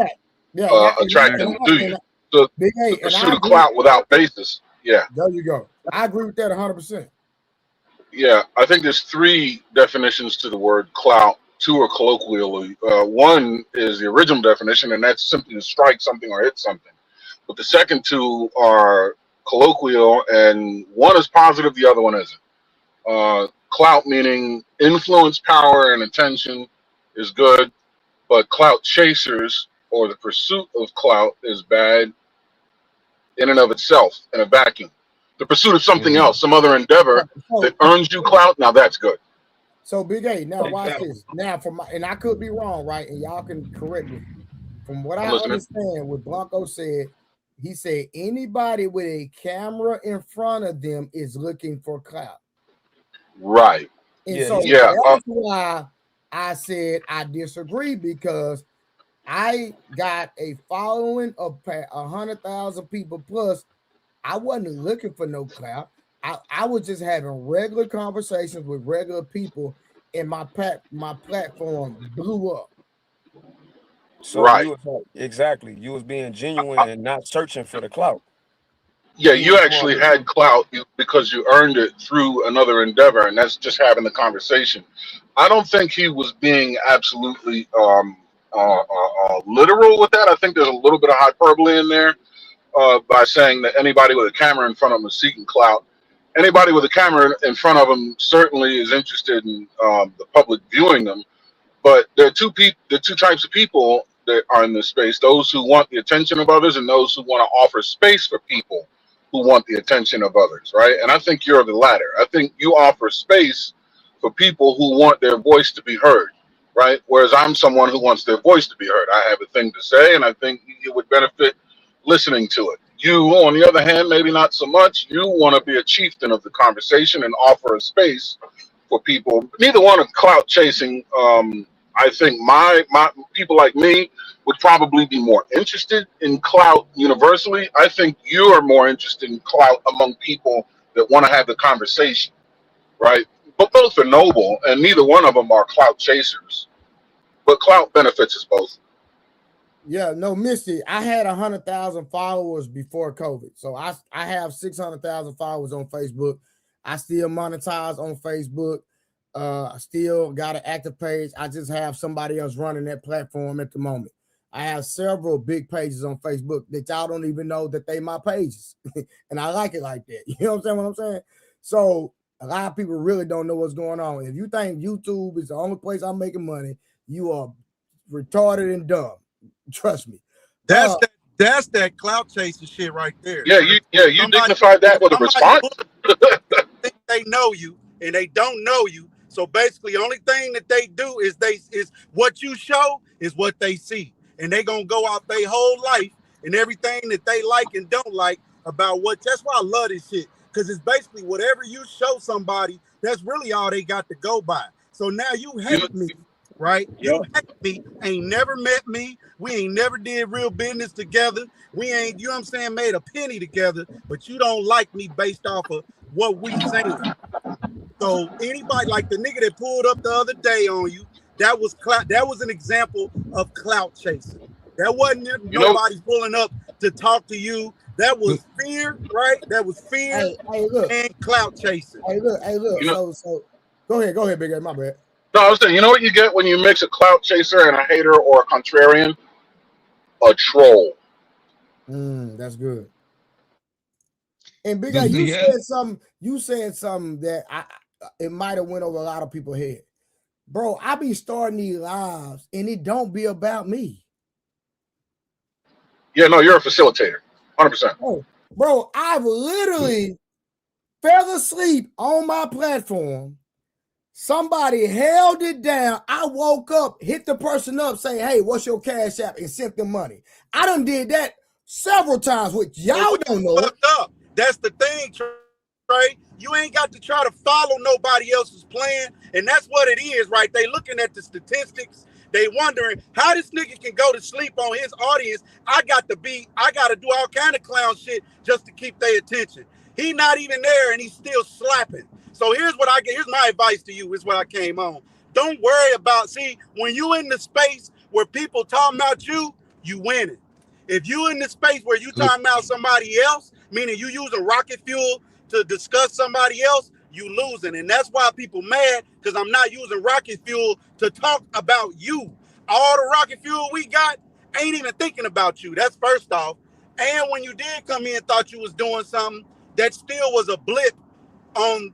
attract them to you. So the pursuit of clout without basis. Yeah. There you go. I agree with that 100%. Yeah, I think there's three definitions to the word clout. Two are colloquially. One is the original definition, and that's simply to strike something or hit something. But the second two are colloquial, and one is positive, the other one isn't. Clout meaning influence, power, and attention is good, but clout chasers or the pursuit of clout is bad in and of itself in a vacuum. The pursuit of something else, some other endeavor that earns you clout, now that's good. So Big A, now watch this. Now and I could be wrong, right? And y'all can correct me. From what I understand, what Blanco said, he said anybody with a camera in front of them is looking for clout. Right. And that's why I said I disagree, because I got a following of 100,000 people plus. I wasn't looking for no clout. I was just having regular conversations with regular people, and my platform blew up. So you was being genuine and not searching for the clout. Yeah, you actually had clout because you earned it through another endeavor, and that's just having the conversation. I don't think he was being absolutely literal with that. I think there's a little bit of hyperbole in there by saying that anybody with a camera in front of them is seeking clout. Anybody with a camera in front of them certainly is interested in the public viewing them. But there are the two types of people that are in this space: those who want the attention of others, and those who want to offer space for people who want the attention of others, right? And I think you're the latter. I think you offer space for people who want their voice to be heard, right? Whereas I'm someone who wants their voice to be heard. I have a thing to say, and I think it would benefit listening to it. You, on the other hand, maybe not so much. You want to be a chieftain of the conversation and offer a space for people. Neither one of clout chasing. I think my people like me would probably be more interested in clout universally. I think you are more interested in clout among people that want to have the conversation, right? But both are noble, and neither one of them are clout chasers. But clout benefits us both. Yeah, no, Misty, I had 100,000 followers before COVID. So I have 600,000 followers on Facebook. I still monetize on Facebook. I still got an active page. I just have somebody else running that platform at the moment. I have several big pages on Facebook that y'all don't even know that they my pages. And I like it like that. You know what I'm saying? So a lot of people really don't know what's going on. If you think YouTube is the only place I'm making money, you are retarded and dumb. Trust me. That's that clout chasing shit right there. Yeah, you dignified that with a response. Think they know you and they don't know you. So basically, the only thing that they do is what you show is what they see, and they gonna go out their whole life and everything that they like and don't like about what. That's why I love this shit, because it's basically whatever you show somebody. That's really all they got to go by. So now you hate me, right? You hate me. Ain't never met me. We ain't never did real business together. We ain't, you know what I'm saying, made a penny together. But you don't like me based off of what we saying. So anybody like the nigga that pulled up the other day on you, that was clout. That was an example of clout chasing. That wasn't nobody pulling up to talk to you. That was fear, right? That was fear and clout chasing. Hey, look. So go ahead, Big A. My bad. No, I was saying, you know what you get when you mix a clout chaser and a hater or a contrarian? A troll. That's good. And Big A, you said something that it might have went over a lot of people's head. Bro, I be starting these lives and it don't be about me. Yeah, no, you're a facilitator. 100%. Oh, bro, I've literally fell asleep on my platform. Somebody held it down. I woke up, hit the person up, say, hey, what's your cash app? And sent them money. I done did that several times, which y'all don't know. Up. That's the thing, Trey. You ain't got to try to follow nobody else's plan. And that's what it is, right? They looking at the statistics. They wondering how this nigga can go to sleep on his audience. I got to do all kind of clown shit just to keep their attention. He not even there and he's still slapping. So here's my advice to you. Here's what I came on. Don't worry about, when you in the space where people talking about you winning. If you in the space where you talking about somebody else, meaning you using rocket fuel to discuss somebody else, you losing. And that's why people mad, because I'm not using rocket fuel to talk about you. All the rocket fuel we got ain't even thinking about you. That's first off. And when you did come in and thought you was doing something, that still was a blip on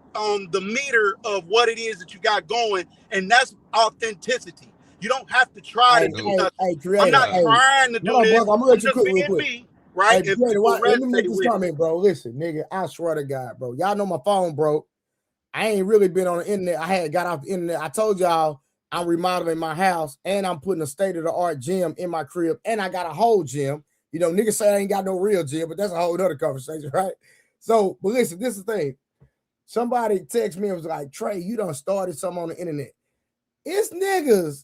the meter of what it is that you got going, and that's authenticity. You don't have to try to do nothing. I'm not trying to do this. I'm gonna let you cook real quick. Me, right? Hey, let me make this comment, bro. Listen, nigga, I swear to God, bro. Y'all know my phone broke. I ain't really been on the internet. I had got off the internet. I told y'all I'm remodeling my house and I'm putting a state-of-the-art gym in my crib, and I got a whole gym. You know, niggas say I ain't got no real gym, but that's a whole other conversation, right? So, but listen, this is the thing. Somebody texted me and was like, Trey, you done started something on the internet. It's niggas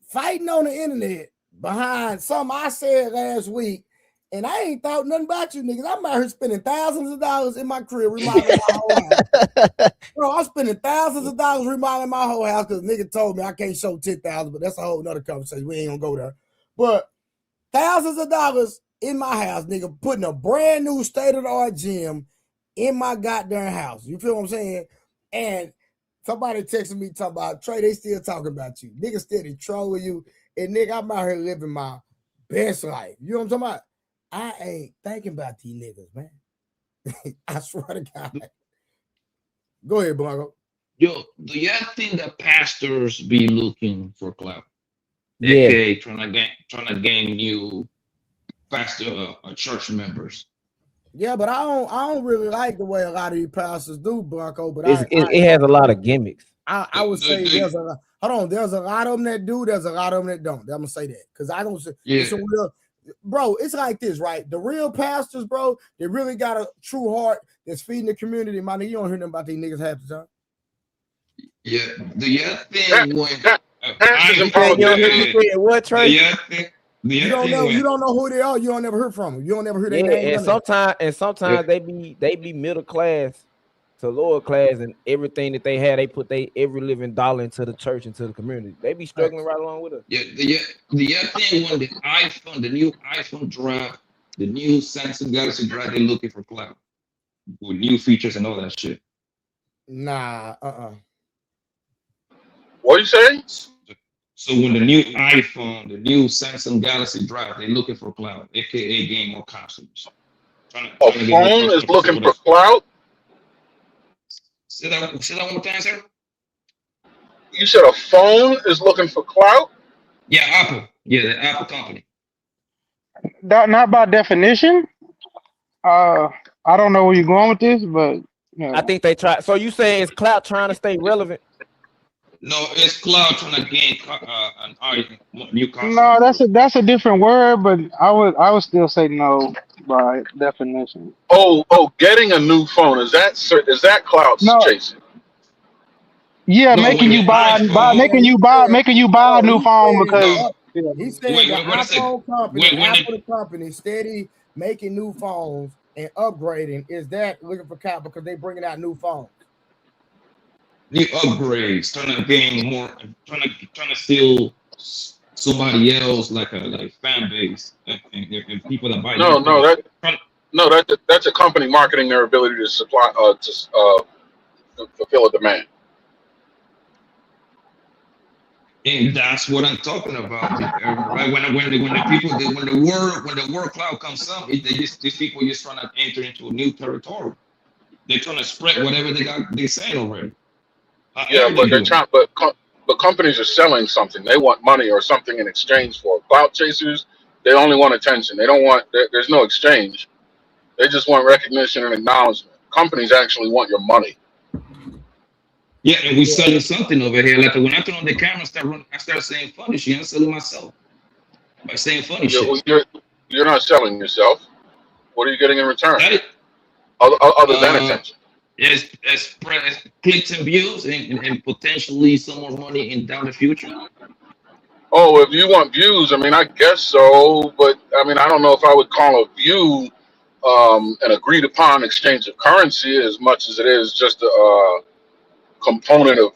fighting on the internet behind something I said last week, and I ain't thought nothing about you niggas. I'm out here spending thousands of dollars in my crib remodeling my whole house. Bro, I'm spending thousands of dollars remodeling my whole house because nigga told me I can't show 10,000, but that's a whole nother conversation. We ain't gonna go there. But thousands of dollars in my house, nigga, putting a brand new state-of-the-art gym in my goddamn house. You feel what I'm saying? And somebody texted me talking about, Trey, they still talking about you. Niggas steady trolling you. And nigga, I'm out here living my best life. You know what I'm talking about? I ain't thinking about these niggas, man. I swear to God. Go ahead, Blanco. Yo, do you think that pastors be looking for clout? Yeah. AKA trying to gain new pastor church members. Yeah, but I don't really like the way a lot of these pastors do, Blanco. But It has a lot of gimmicks. I would say there's a lot of them that do. There's a lot of them that don't. I'm gonna say that because I don't. It's a real, bro. It's like this, right? The real pastors, bro, they really got a true heart that's feeding the community. Man, you don't hear them about these niggas half the time. Yeah, do you think when pastors and politicians? What, Trey? You don't know who they are. You don't never hear from them. You don't never hear their name. And sometimes they be middle class to lower class, and everything that they have, they put every living dollar into the church, into the community. They be struggling right along with us. Yeah, the thing when the new iPhone drop, the new Samsung Galaxy drop, they're looking for clout with new features and all that shit. Nah, What you say? So when the new iPhone, the new Samsung Galaxy drop, they're looking for clout, aka gain more customers. A phone is looking for clout? Say that one more time, sir. You said a phone is looking for clout? Yeah, Apple. Yeah, the Apple company. Not by definition. I don't know where you're going with this, but I think they try. So you say it's clout trying to stay relevant? No, it's cloud trying to gain new customers. No, that's a different word, but I would still say no by definition. Oh, getting a new phone is that clout chasing? Yeah, making you buy a new phone because he said the iPhone company, Apple the company, steady making new phones and upgrading. Is that looking for clout because they bringing out new phones? New upgrades, trying to gain more, trying to steal somebody else like fan base and people that buy. That's a company marketing their ability to supply to fulfill a demand. And that's what I'm talking about, right? When the word cloud comes up, these people just trying to enter into a new territory. They're trying to spread whatever they say already. Yeah, but but companies are selling something. They want money or something in exchange for it. Clout chasers, they only want attention. They don't want. There's no exchange. They just want recognition and acknowledgement. Companies actually want your money. Yeah, and we selling something over here. Like when I turn on the camera, I start saying funny shit. I'm selling myself by saying funny shit. You're not selling yourself. What are you getting in return? Other than attention. It's clicks and views and potentially some more money down the future. Oh, if you want views, I mean, I guess so. But I mean, I don't know if I would call a view an agreed upon exchange of currency as much as it is just a component of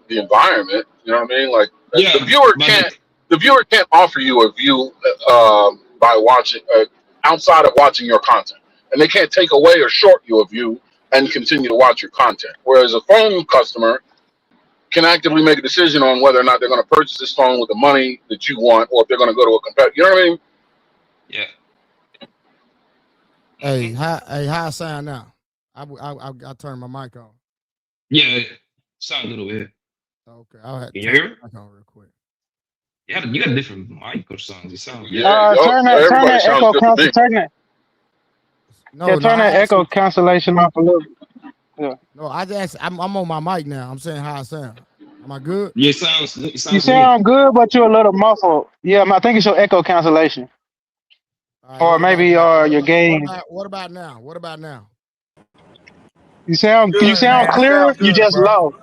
the environment. You know what I mean? Like the viewer can't offer you a view by watching outside of watching your content, and they can't take away or short you a view and continue to watch your content. Whereas a phone customer can actively make a decision on whether or not they're going to purchase this phone with the money that you want, or if they're going to go to a competitor. You know what I mean? Yeah. Hey, how I sound now? I turned my mic on. Yeah, sound good over here. Okay, I'll have to Can you hear turn me? my mic on real quick. Yeah, you got a different mic or something. You sound turn that echo cancellation. Turn that echo cancellation off a little. Yeah. No, I'm on my mic now. I'm saying how I sound. Am I good? Yeah, it sounds You sound good, but you're a little muffled. Yeah, I think it's your echo cancellation. Right, or maybe your gain. What about now? You sound clear. You just low.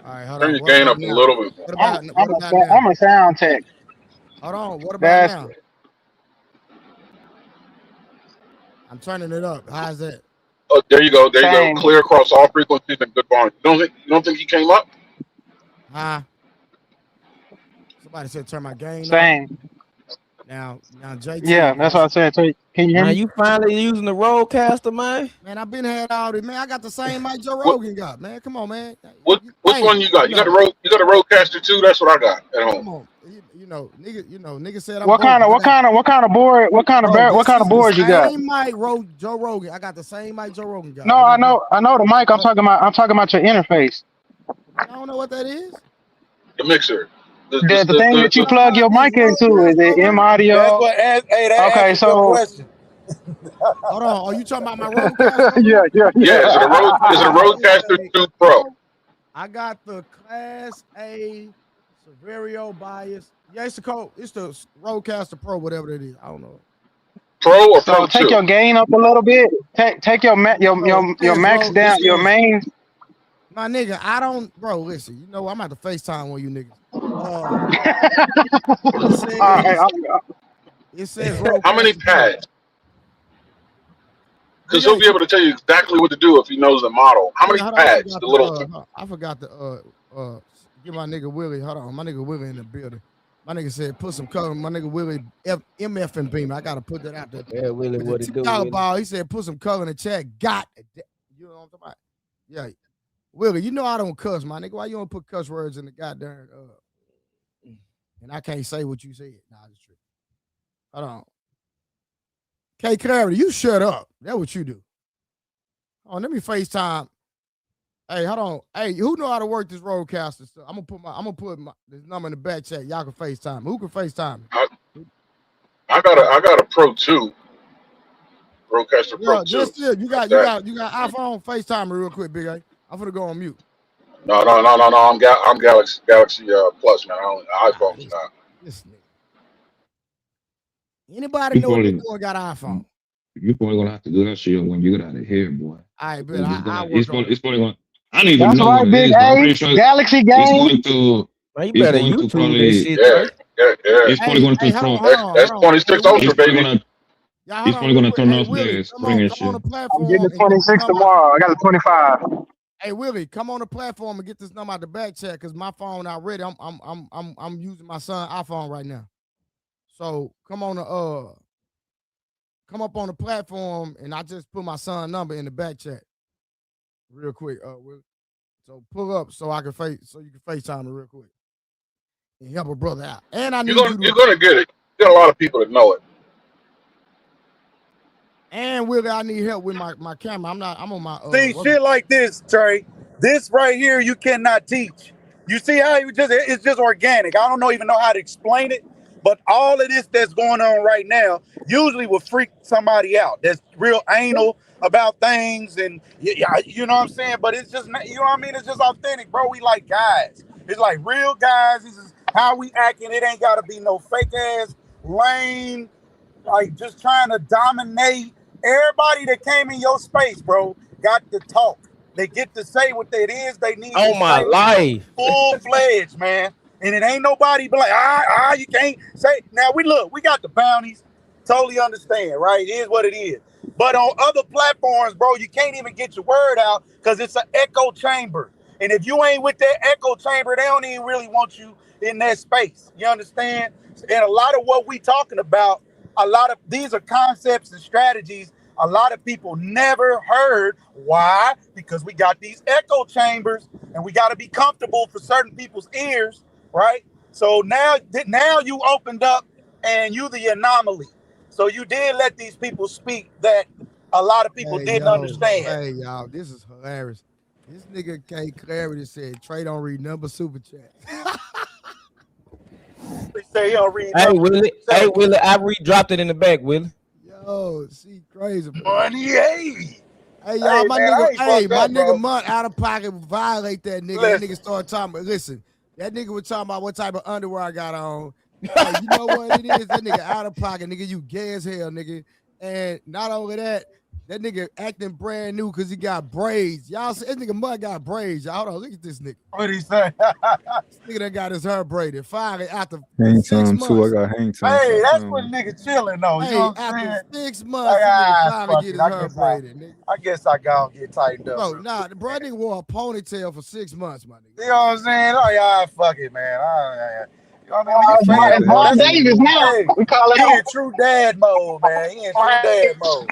All right, hold Turn on. your gain up a little bit. I'm a sound tech. Hold on. What about now? I'm turning it up. How's that? Oh, there you go. Clear across all frequencies and good volume. You don't think he came up? Somebody said turn my gain Same. up. Now, JT. Yeah, that's what I said. So, can you hear me? You finally using the Rodecaster, man? Man, I've been had all this. Man, I got the same mic Joe Rogan got. Man, come on, man. Which one you got? You got a Rodecaster too? That's what I got at home. Come on. Nigga said I'm What broke. kind of board? What kind of boards you got? Same mic, Joe Rogan. I got the same mic Joe Rogan got. No, I know the mic. I'm talking about your interface. I don't know what that is. The mixer. The thing that you plug your mic into, is it M That's audio? what. That Okay, answers your so question. Hold on. Are you talking about my Rodecaster? yeah. Yeah, is it a Rodecaster 2 Pro? I got the Class A Severio bias. Yeah, it's the Rodecaster Pro, whatever it is. I don't know. Pro or So Pro take 2? your gain up a little bit. Take your max down. Your main. My nigga, I don't, bro. Listen, I'm at the FaceTime on you niggas. It says How many pads? Because he'll be able to tell you exactly what to do if he knows the model. How many pads? I forgot to give my nigga Willie. Hold on, my nigga Willie in the building. My nigga said put some color. My nigga Willie MF and Beam. I gotta put that out there. Yeah, Willie, what it do? Ball. He said put some color in the chat. Got it. You know what I'm talking about? Yeah. Willie, you know I don't cuss, my nigga. Why you don't put cuss words in the goddamn and I can't say what you said. Nah, it's true. Hold on. K Clarity, you shut up. That's what you do. Oh, let me FaceTime. Hey, hold on. Hey, who know how to work this Rodecaster stuff? I'm gonna put this number in the back chat. Y'all can FaceTime. Who can FaceTime me? I got a Pro 2. Rodecaster Pro 2. Just you got iPhone. FaceTime me real quick, Big A. I'm gonna go on mute. No. I'm Galaxy Plus, man. iPhone's not. This nigga. Anybody know what this boy got iPhone? You're probably gonna have to do that shit when you get out of here, boy. I bet it's probably going. I don't even That's know right, what it Big is. But I'm pretty A. sure Galaxy it's game. going to. Man, you It's better going to YouTube probably. this shit. It's probably going to turn. S26 Ultra, baby. He's probably going to turn off the spring and shit. I'm getting the 26 tomorrow. I got the 25. Hey Willie, come on the platform and get this number out the back chat because my phone not ready. I'm using my son's iPhone right now. So come up on the platform and I just put my son's number in the back chat real quick. Willie. So pull up so you can FaceTime me real quick and help a brother out. And I need you're gonna get it. You got a lot of people that know it. And Willie, I need help with my camera. I'm on my See, shit like this, Trey. This right here, you cannot teach. You see how it's just organic. I don't even know how to explain it, but all of this that's going on right now usually will freak somebody out. That's real anal about things, and you know what I'm saying. But it's just, you know what I mean. It's just authentic, bro. We like guys. It's like real guys. This is how we acting. It ain't gotta be no fake ass, lame, like just trying to dominate. Everybody that came in your space, bro, got to talk. They get to say what it is they need to On my say. life. Full-fledged, man. And it ain't nobody be like, you can't say. Now, we got the bounties. Totally understand, right? It is what it is. But on other platforms, bro, you can't even get your word out because it's an echo chamber. And if you ain't with that echo chamber, they don't even really want you in that space. You understand? And a lot of what we talking about, these are concepts and strategies a lot of people never heard. Why? Because we got these echo chambers and we got to be comfortable for certain people's ears, right? So now you opened up and you the anomaly. So you did let these people speak that a lot of people didn't understand. Hey, y'all, this is hilarious. This nigga K Clarity said Trey don't read number super chat. Say he don't read Hey Willie, I re-dropped it in the back, Willie. Yo, she crazy. Money, hey. Hey, y'all, my nigga up, Mutt out of pocket violate that nigga. That nigga started talking about, listen, that nigga was talking about what type of underwear I got on. Hey, you know what it is? That nigga out of pocket, nigga, you gay as hell, nigga. And not only that nigga acting brand new because he got braids. Y'all see, that nigga Mutt got braids. Y'all, hold on, look at this nigga. What he say? This nigga done got his hair braided. Finally, after Hang 6 time months. too. I got hang time. Hey, that's when nigga chilling though. Hey, You know what I'm after saying? 6 months, nigga finally get his hair I braided, nigga. I guess I gotta get tightened up. Bro, nah, the bro nigga wore a ponytail for 6 months, my nigga. You know what I'm saying? Oh yeah, fuck it, man. You know what I mean? Boy Davis now. We call it He in true dad mode, man. He in true dad mode.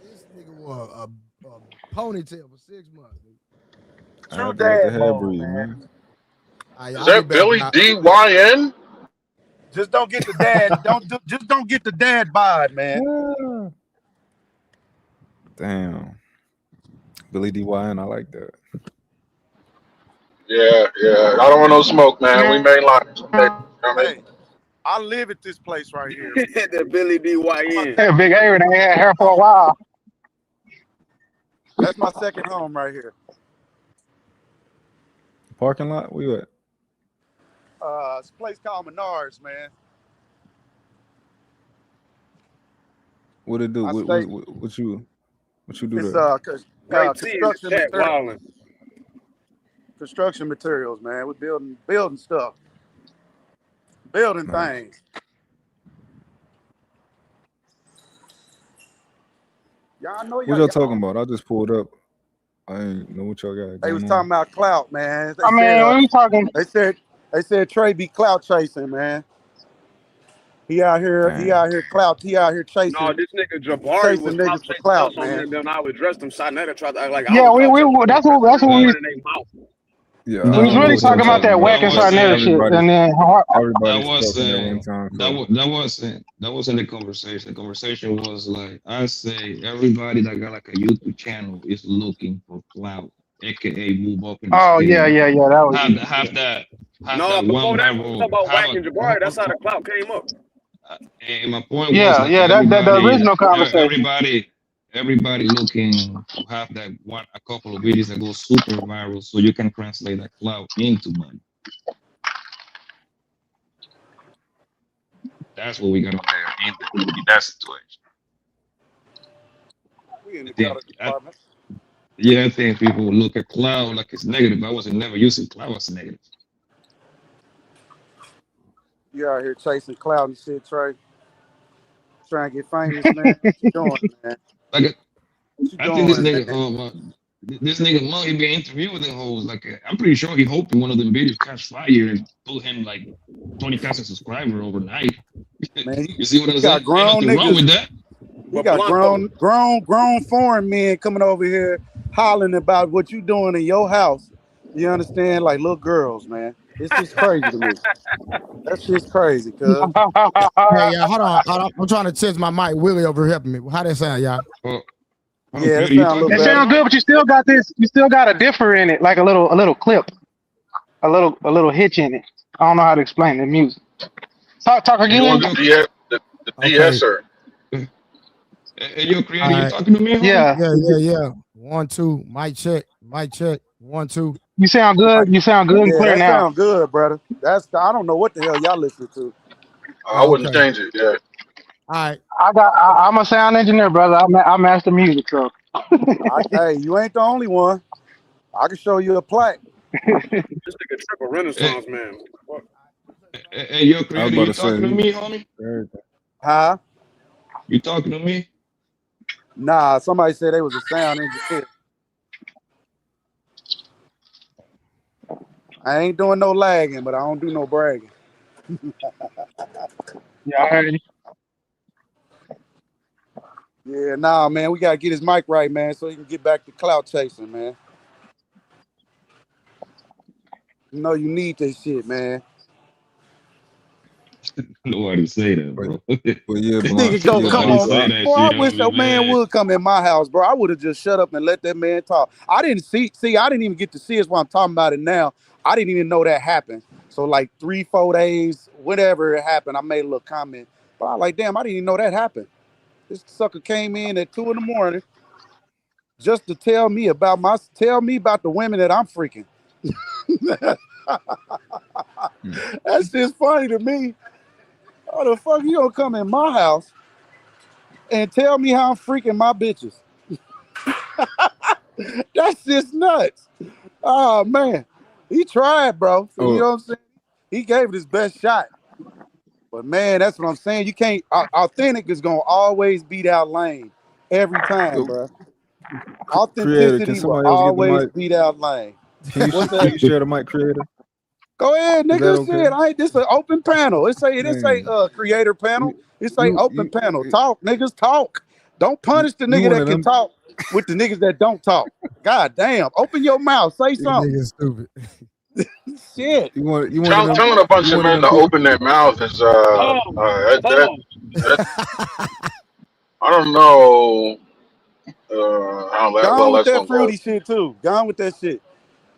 This nigga wore a ponytail for 6 months, nigga. True dad mode, man. Is that Billy D-Y-N? Just don't get the dad. Just don't get the dad bod, man. Damn. Billy D.Y.N. I like that. Yeah. I don't want no smoke, man. We main lines. Hey, I live at this place right here. The Billy D.Y.N. Big Aaron ain't had hair for a while. That's my second home right here. Parking lot? Where you at? It's a place called Menards, man. What it do? What you do there? It's construction materials, man. We're building stuff. Building things. Y'all know What y'all talking about? I just pulled up. I ain't know what y'all got. They was talking about clout, man. When you talking? They said Trey be clout chasing, man. He out here clout. He out here chasing. No, this nigga Jabari was niggas for chasing clout, us on man. them. Then I would dress them. Sinetta tried to act like Yeah, that's what we. Yeah, We was really talking about that whack and Sarnetta shit, and then that wasn't the conversation. The conversation was like, I say everybody that got like a YouTube channel is looking for clout, aka move up in the Oh scale. yeah. That was have that before one that, we viral. talk about Wack and Jabari. That's how the clout came up. And my point was Yeah, like the original conversation. Everybody looking to have that a couple of videos that go super viral, so you can translate that clout into money. That's what we got to bear in that situation. We in the clout department. I think people look at clout like it's negative. I wasn't never using clout as negative. You out here chasing clout and shit, Trey. Trying to get famous, man. What you doing, man? I think this nigga Mo, he been interviewing them hoes. Like, I'm pretty sure he hoping one of them videos catch fire and pull him like 20,000 subscribers overnight. Man, you see what I'm saying? got grown Ain't nothing wrong with that. You got grown foreign men coming over here hollering about what you doing in your house. You understand? Like little girls, man. It's just crazy to me. That's just crazy, cuz. Hey, y'all, hold on. I'm trying to test my mic. Willie over here helping me. How that sound, y'all? Yeah, it sounds good, but you still got this. You still got a differ in it, like a little clip, a little hitch in it. I don't know how to explain the music. Talk again. The de-esser. Hey, yo, creator, you talking to me? Homie? Yeah. 1, 2. Mic check. 1, 2. You sound good. You sound good and clear that now. Sound good, brother. I don't know what the hell y'all listening to. I wouldn't change it. Yeah. All right. I'm a sound engineer, brother. I master music, so. Hey, you ain't the only one. I can show you a plaque. This nigga triple Renaissance man. Hey, yo, creator, you talking to me, homie? Huh? You talking to me? Nah, somebody said they was a sound engineer. I ain't doing no lagging, but I don't do no bragging. Yeah, I heard you. Yeah, nah, man, we gotta get his mic right, man, so he can get back to clout chasing, man. You know you need this shit, man. I don't know how to say that, bro. But yeah, This nigga go, come on, man. Boy, I wish a man would come in my house, bro. I would have just shut up and let that man talk. I didn't even get to see it while I'm talking about it now. I didn't even know that happened. So like 3-4 days, whatever it happened, I made a little comment. But I was like, damn, I didn't even know that happened. This sucker came in at 2 a.m. just to tell me about the women that I'm freaking. That's just funny to me. How the fuck you gonna come in my house and tell me how I'm freaking my bitches? That's just nuts. Oh man, he tried, bro. You know what I'm saying? He gave it his best shot. But man, that's what I'm saying. You can't. Authentic is gonna always beat out lame every time, bro. Authenticity will always beat out lame. Can you share the mic, creator? Go ahead, nigga. Okay? This an open panel. This a creator panel. It's a open panel. Talk, niggas, talk. Don't punish the nigga that can talk with the niggas that don't talk. God damn. Open your mouth. Say something. Nigga stupid. Shit. You want Telling a bunch you of one of men them to people. open their mouth is Hold on. I don't know. Gone Well, with that's that gonna go. fruity shit too. Gone with that shit.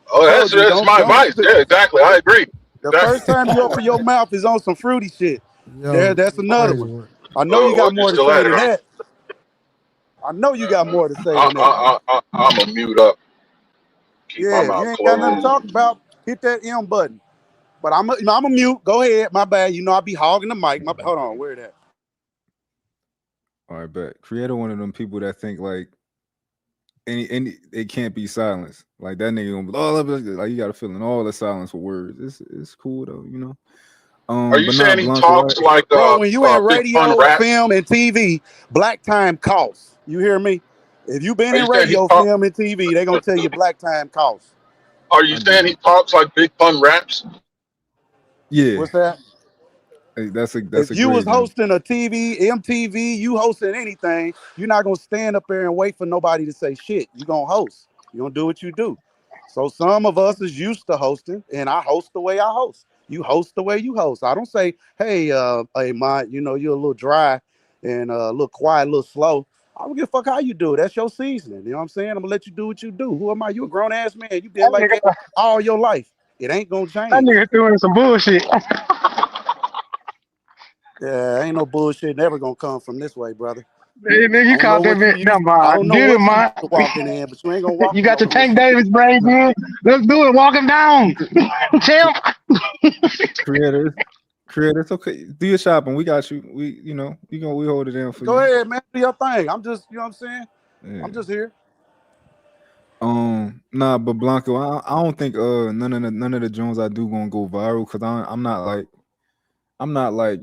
I Oh, told you, that's my don't advice. spit. Yeah, exactly. I agree. The first time you open your mouth is on some fruity shit. Yo, That's another crazy one. work. I know you Well, got you more to still say at it, than huh? that. I know you got more to say than that. I'm a mute up. Keep my Yeah, if you mouth ain't got nothing to closed. talk about, hit that M button. But I'm a mute. Go ahead. My bad. You know I be hogging the mic. Hold on. Where that? All right, bet. Creator one of them people that think like any it can't be silenced. Like that nigga gonna be all of it. Like you got to fill in all the silence with words. It's cool though, you know. Are you But not saying he Blanco. talks like Bro, when you in Big Pun radio, raps? film, and TV, black time costs. You hear me? If you been Are in you saying he radio, talk? film, and TV, they gonna tell you black time costs. Are you I get saying it. he talks like Big Pun raps? Yeah, What's that? hey, that's If a you was great jump. hosting a TV, MTV, you hosting anything, you're not gonna stand up there and wait for nobody to say shit. You gonna host. You gonna do what you do. So some of us is used to hosting, and I host the way I host. You host the way you host. I don't say, hey, my, you're a little dry and a little quiet, a little slow. I don't give a fuck how you do it. That's your seasoning. You know what I'm saying? I'm gonna let you do what you do. Who am I? You a grown ass man. You been That like nigga, that all your life. It ain't gonna that change. nigga doing some bullshit. Yeah, ain't no bullshit never gonna come from this way, brother. Nigga, I you don't know caught that what you bit. used. Never I don't mind. know Get it, what you used man. to walking in, but you ain't gonna walk You in got no your Tank bullshit. Davis brain good. Let's do it. Walk him down. Champ. Creator, it's okay. Do your shopping. We got you. We hold it down for Go you. ahead, man. Do your thing. I'm just, you know what I'm saying? Yeah. I'm just here. Nah, but Blanco, I don't think none of the Jones I do gonna go viral because I'm not like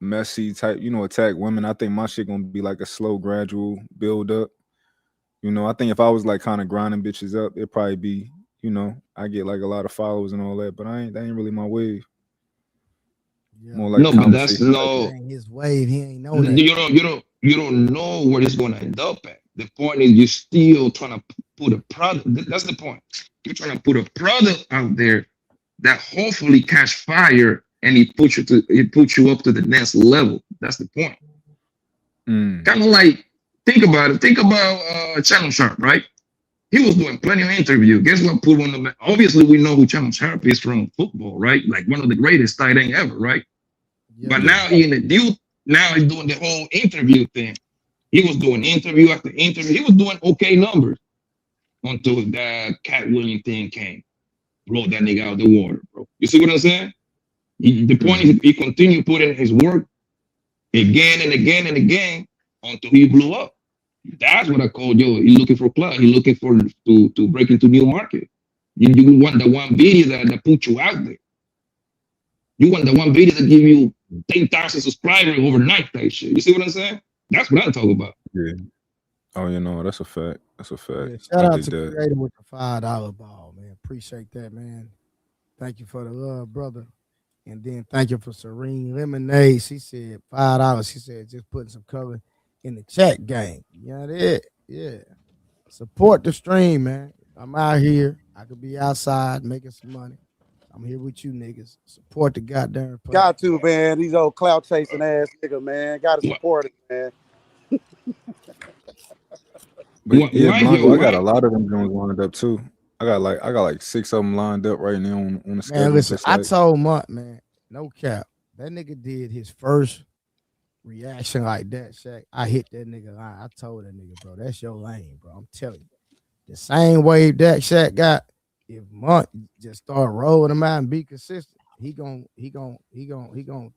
messy type attack women. I think my shit gonna be like a slow gradual build up. I think if I was like kind of grinding bitches up, it'd probably be I get like a lot of followers and all that, but that ain't really my wave. Yeah. More like No, but that's conversation type. That no. ain't his wave. He ain't know that. You don't know where it's gonna end up at. The point is you're still trying to put a product. That's the point. You're trying to put a product out there that hopefully catch fire and it puts you up to the next level. That's the point. Kind of like think about it. Think about Channel Sharp, right? He was doing plenty of interview. Guess what? Put one of them. Obviously, we know who Channel Sharp is from football, right? Like one of the greatest tight end ever, right? Yeah. But now he in the deal. Now he's doing the whole interview thing. He was doing interview after interview. He was doing okay numbers until the Cat Williams thing came. Blow that nigga out of the water, bro. You see what I'm saying? The point is he continued putting his work again and again and again until he blew up. That's what I call he's looking for clout. He's looking for to break into new market. You want the one video that put you out there. You want the one video that give you 10,000 subscribers overnight type shit. You see what I'm saying? That's what I'm talking about. Yeah. Oh, that's a fact. That's a fact. Yeah, shout I out dig to that. Creator with the $5 ball, man. Appreciate that, man. Thank you for the love, brother. And then thank you for Serene Lemonade. She said $5. She said just putting some color in the chat game. You know that? Yeah. Support the stream, man. I'm out here. I could be outside making some money. I'm here with you niggas. Support the goddamn platform. Got to, man. These old clout chasing ass nigga, man. Gotta support it, man. But yeah, Why Blanco, yo? I got Why? a lot of them Jones lined up too. I got like 6 of them lined up right now on the Man, schedule. listen, Just I like told Mutt, man, no cap. That nigga did his first reaction like that, Shaq. I hit that nigga line. I told that nigga, bro, that's your lane, bro. I'm telling you. The same wave that Shaq got, if Mutt just start rolling him out and be consistent, he gon'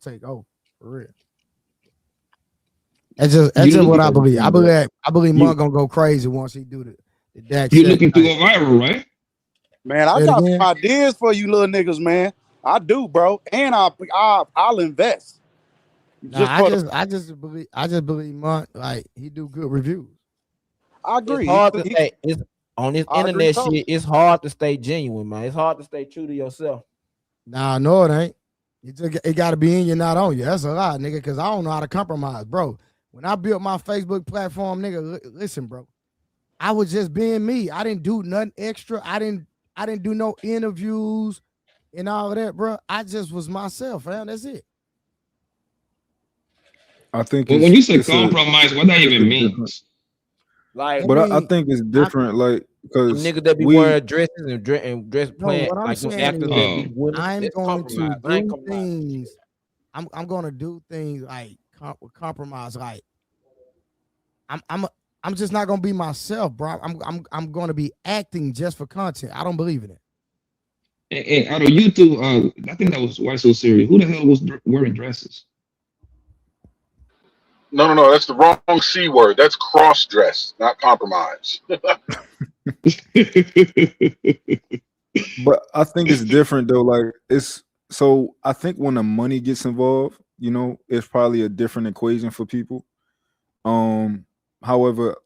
take over for real. That's just what I believe. I believe Mutt gonna go crazy once he do the Dak You Shaq. looking to go viral, right? Man, I Say it got again? some ideas for you little niggas, man. I do, bro. And I'll invest. Nah, I just believe Mutt, like he do good reviews. I It's agree. hard to stay. It's on this I agree internet totally. shit. It's hard to stay genuine, man. It's hard to stay true to yourself. Nah, no, it ain't. It got to be in you, not on you. That's a lot, nigga, because I don't know how to compromise, bro. When I built my Facebook platform, nigga, listen, bro. I was just being me. I didn't do nothing extra. I didn't I didn't do no interviews and all of that, bro. I just was myself, man. That's it. I think Well, it's when you say it's a compromise, what that it's even a different. means? Like, But I think it's different, like them because niggas that be we wearing dresses and dress No, playing what I'm like them saying actors is that be women. I'm That's going to compromise. I ain't do compromising. things. I'm going to do things like compromise. Like I'm just not going to be myself, bro. I'm going to be acting just for content. I don't believe in it. And out of you two, I think that was Why So Serious. Who the hell was wearing dresses? No. That's the wrong C word. That's cross dress, not compromise. But I think it's different though. Like it's so I think when the money gets involved, you know, it's probably a different equation for people. However,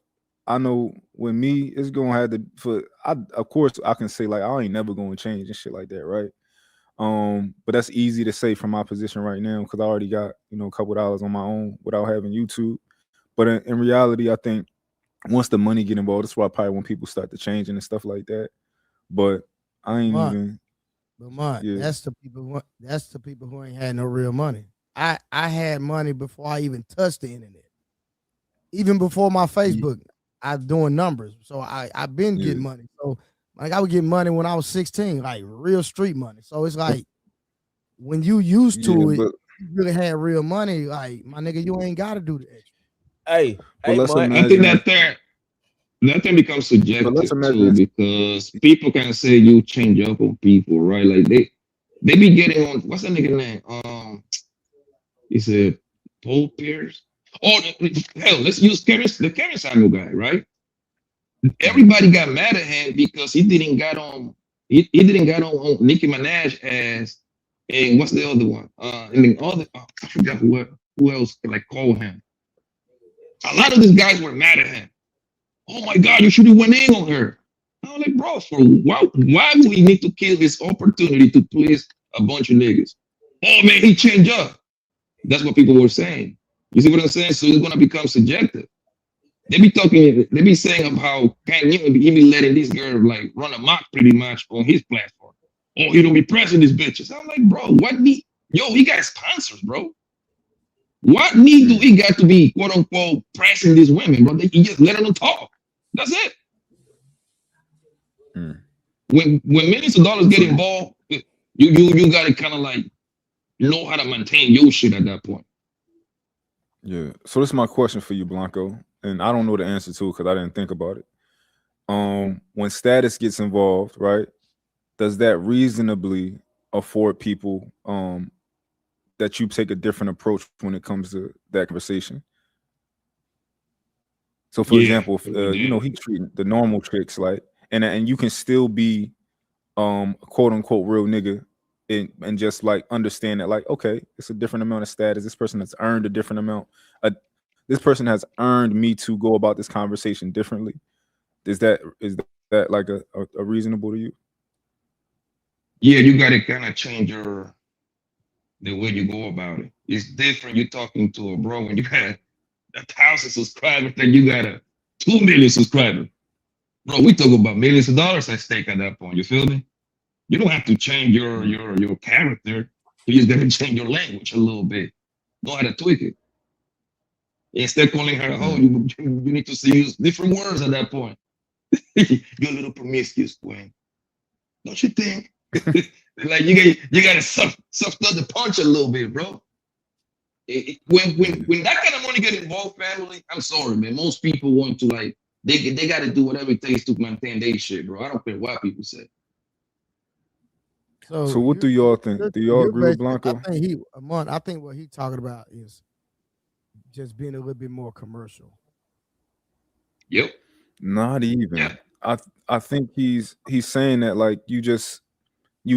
I know with me, it's gonna have to for I of course I can say like I ain't never gonna change and shit like that, right? But that's easy to say from my position right now because I already got, you know, a couple dollars on my own without having YouTube. But in reality, I think once the money get involved, that's why probably when people start to changing and stuff like that. But I ain't But even yeah. that's the people who ain't had no real money. I had money before I even touched the internet. Even before my Facebook, I was doing numbers. So I've been getting money. So like I would get money when I was 16, like real street money. So it's like when you used to it, but you really had real money. Like my nigga, you ain't gotta do the extra. Hey, but let's man. I think imagine that thing becomes but let's subjective imagine too, because people can say you change up on people, right? Like they be getting on what's that nigga name? He said Paul Pierce. Oh hell, let's use the Kevin Samuel guy, right? Everybody got mad at him because he didn't got on on Nicki Minaj as and what's the other one? And then other I forgot who else like called him. A lot of these guys were mad at him. Oh my God, you should have went in on her. I'm like, bro, for why do we need to kill his opportunity to please a bunch of niggas? Oh man, he changed up. That's what people were saying. You see what I'm saying? So it's gonna become subjective. They be saying of how he be letting this girl like run amok pretty much on his platform. Oh, he don't be pressing these bitches. I'm like, bro, he got sponsors, bro. What need do he got to be quote unquote pressing these women, bro? He just letting them talk. That's it. When millions of dollars get involved, you gotta kind of like know how to maintain your shit at that point. Yeah. So this is my question for you, Blanco, and I don't know the answer to it because I didn't think about it. When status gets involved, right? Does that reasonably afford people that you take a different approach when it comes to that conversation? So, for example, if, you know, he treating the normal chicks like, and you can still be quote unquote real nigga and just like understand that like, okay, it's a different amount of status. This person has earned a different amount. This person has earned me to go about this conversation differently. Is that like a reasonable to you? Yeah, you gotta kind of change the way you go about it. It's different. You're talking to a bro when you got 1,000 subscribers, then you got a 2 million subscribers. Bro, we talk about millions of dollars at stake at that point. You feel me? You don't have to change your character. You just gotta change your language a little bit. Know how to tweak it. Instead of calling her a hoe, you need to use different words at that point. You're a little promiscuous, Gwen. Don't you think? Like you gotta suck the punch a little bit, bro. When that kind of money get involved, family, I'm sorry, man. Most people want to like they got to do whatever it takes to maintain their shit, bro. I don't care what people say. So what do y'all think? Do y'all agree with Blanco? I think what he's talking about is just being a little bit more commercial. Yep. Not even. Yeah. I think he's saying that like you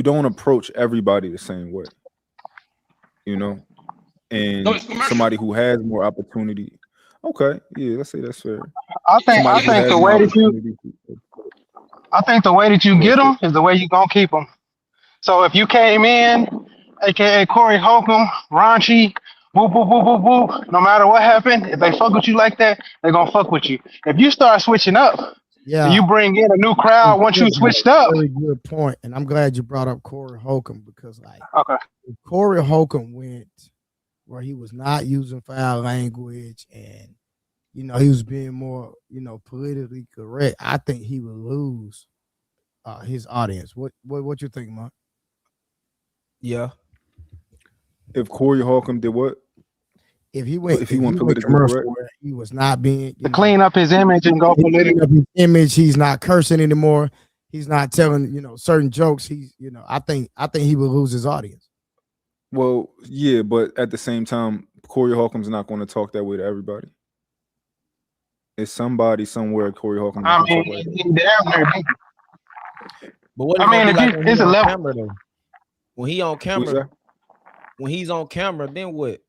don't approach everybody the same way. You know? And somebody who has more opportunity. Okay, yeah, let's say that's fair. I think the way that you get them is the way you gonna keep them. So if you came in, aka Corey Holcomb, raunchy, whoop whoop whoop whoop whoop, no matter what happened, if they fuck with you like that, they're gonna fuck with you. If you start switching up Yeah, You bring in a new crowd once you switched up. Very good point, and I'm glad you brought up Corey Holcomb because, like, Okay, if Corey Holcomb went where he was not using foul language and he was being more politically correct, I think he would lose his audience. What you think, Mark? Yeah. If Corey Holcomb did what? If he went politically commercial correct, where he was not being to clean up his image and go political. his image, he's not cursing anymore. He's not telling certain jokes. He's I think he would lose his audience. well, yeah, but at the same time, Corey Holcomb's not going to talk that way to everybody. It's somebody somewhere. Corey Holcomb. I mean, damn near. But what I mean, be like when it's he a on level. camera though? When he on Who's camera, that? when he's on camera, then what?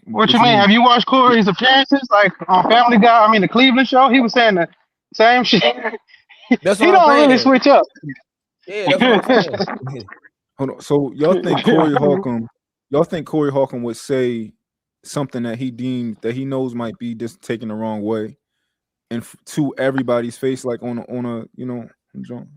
What you mean? Have you watched Corey's appearances, like on Family Guy? I mean, the Cleveland show. He was saying the same shit. That's He what I'm don't really saying. switch up. Yeah, that's what I'm saying. Hold on. So y'all think Corey Holcomb? Y'all think Corey Holcomb would say something that he deemed that he knows might be just taken the wrong way, and to everybody's face, like on a John?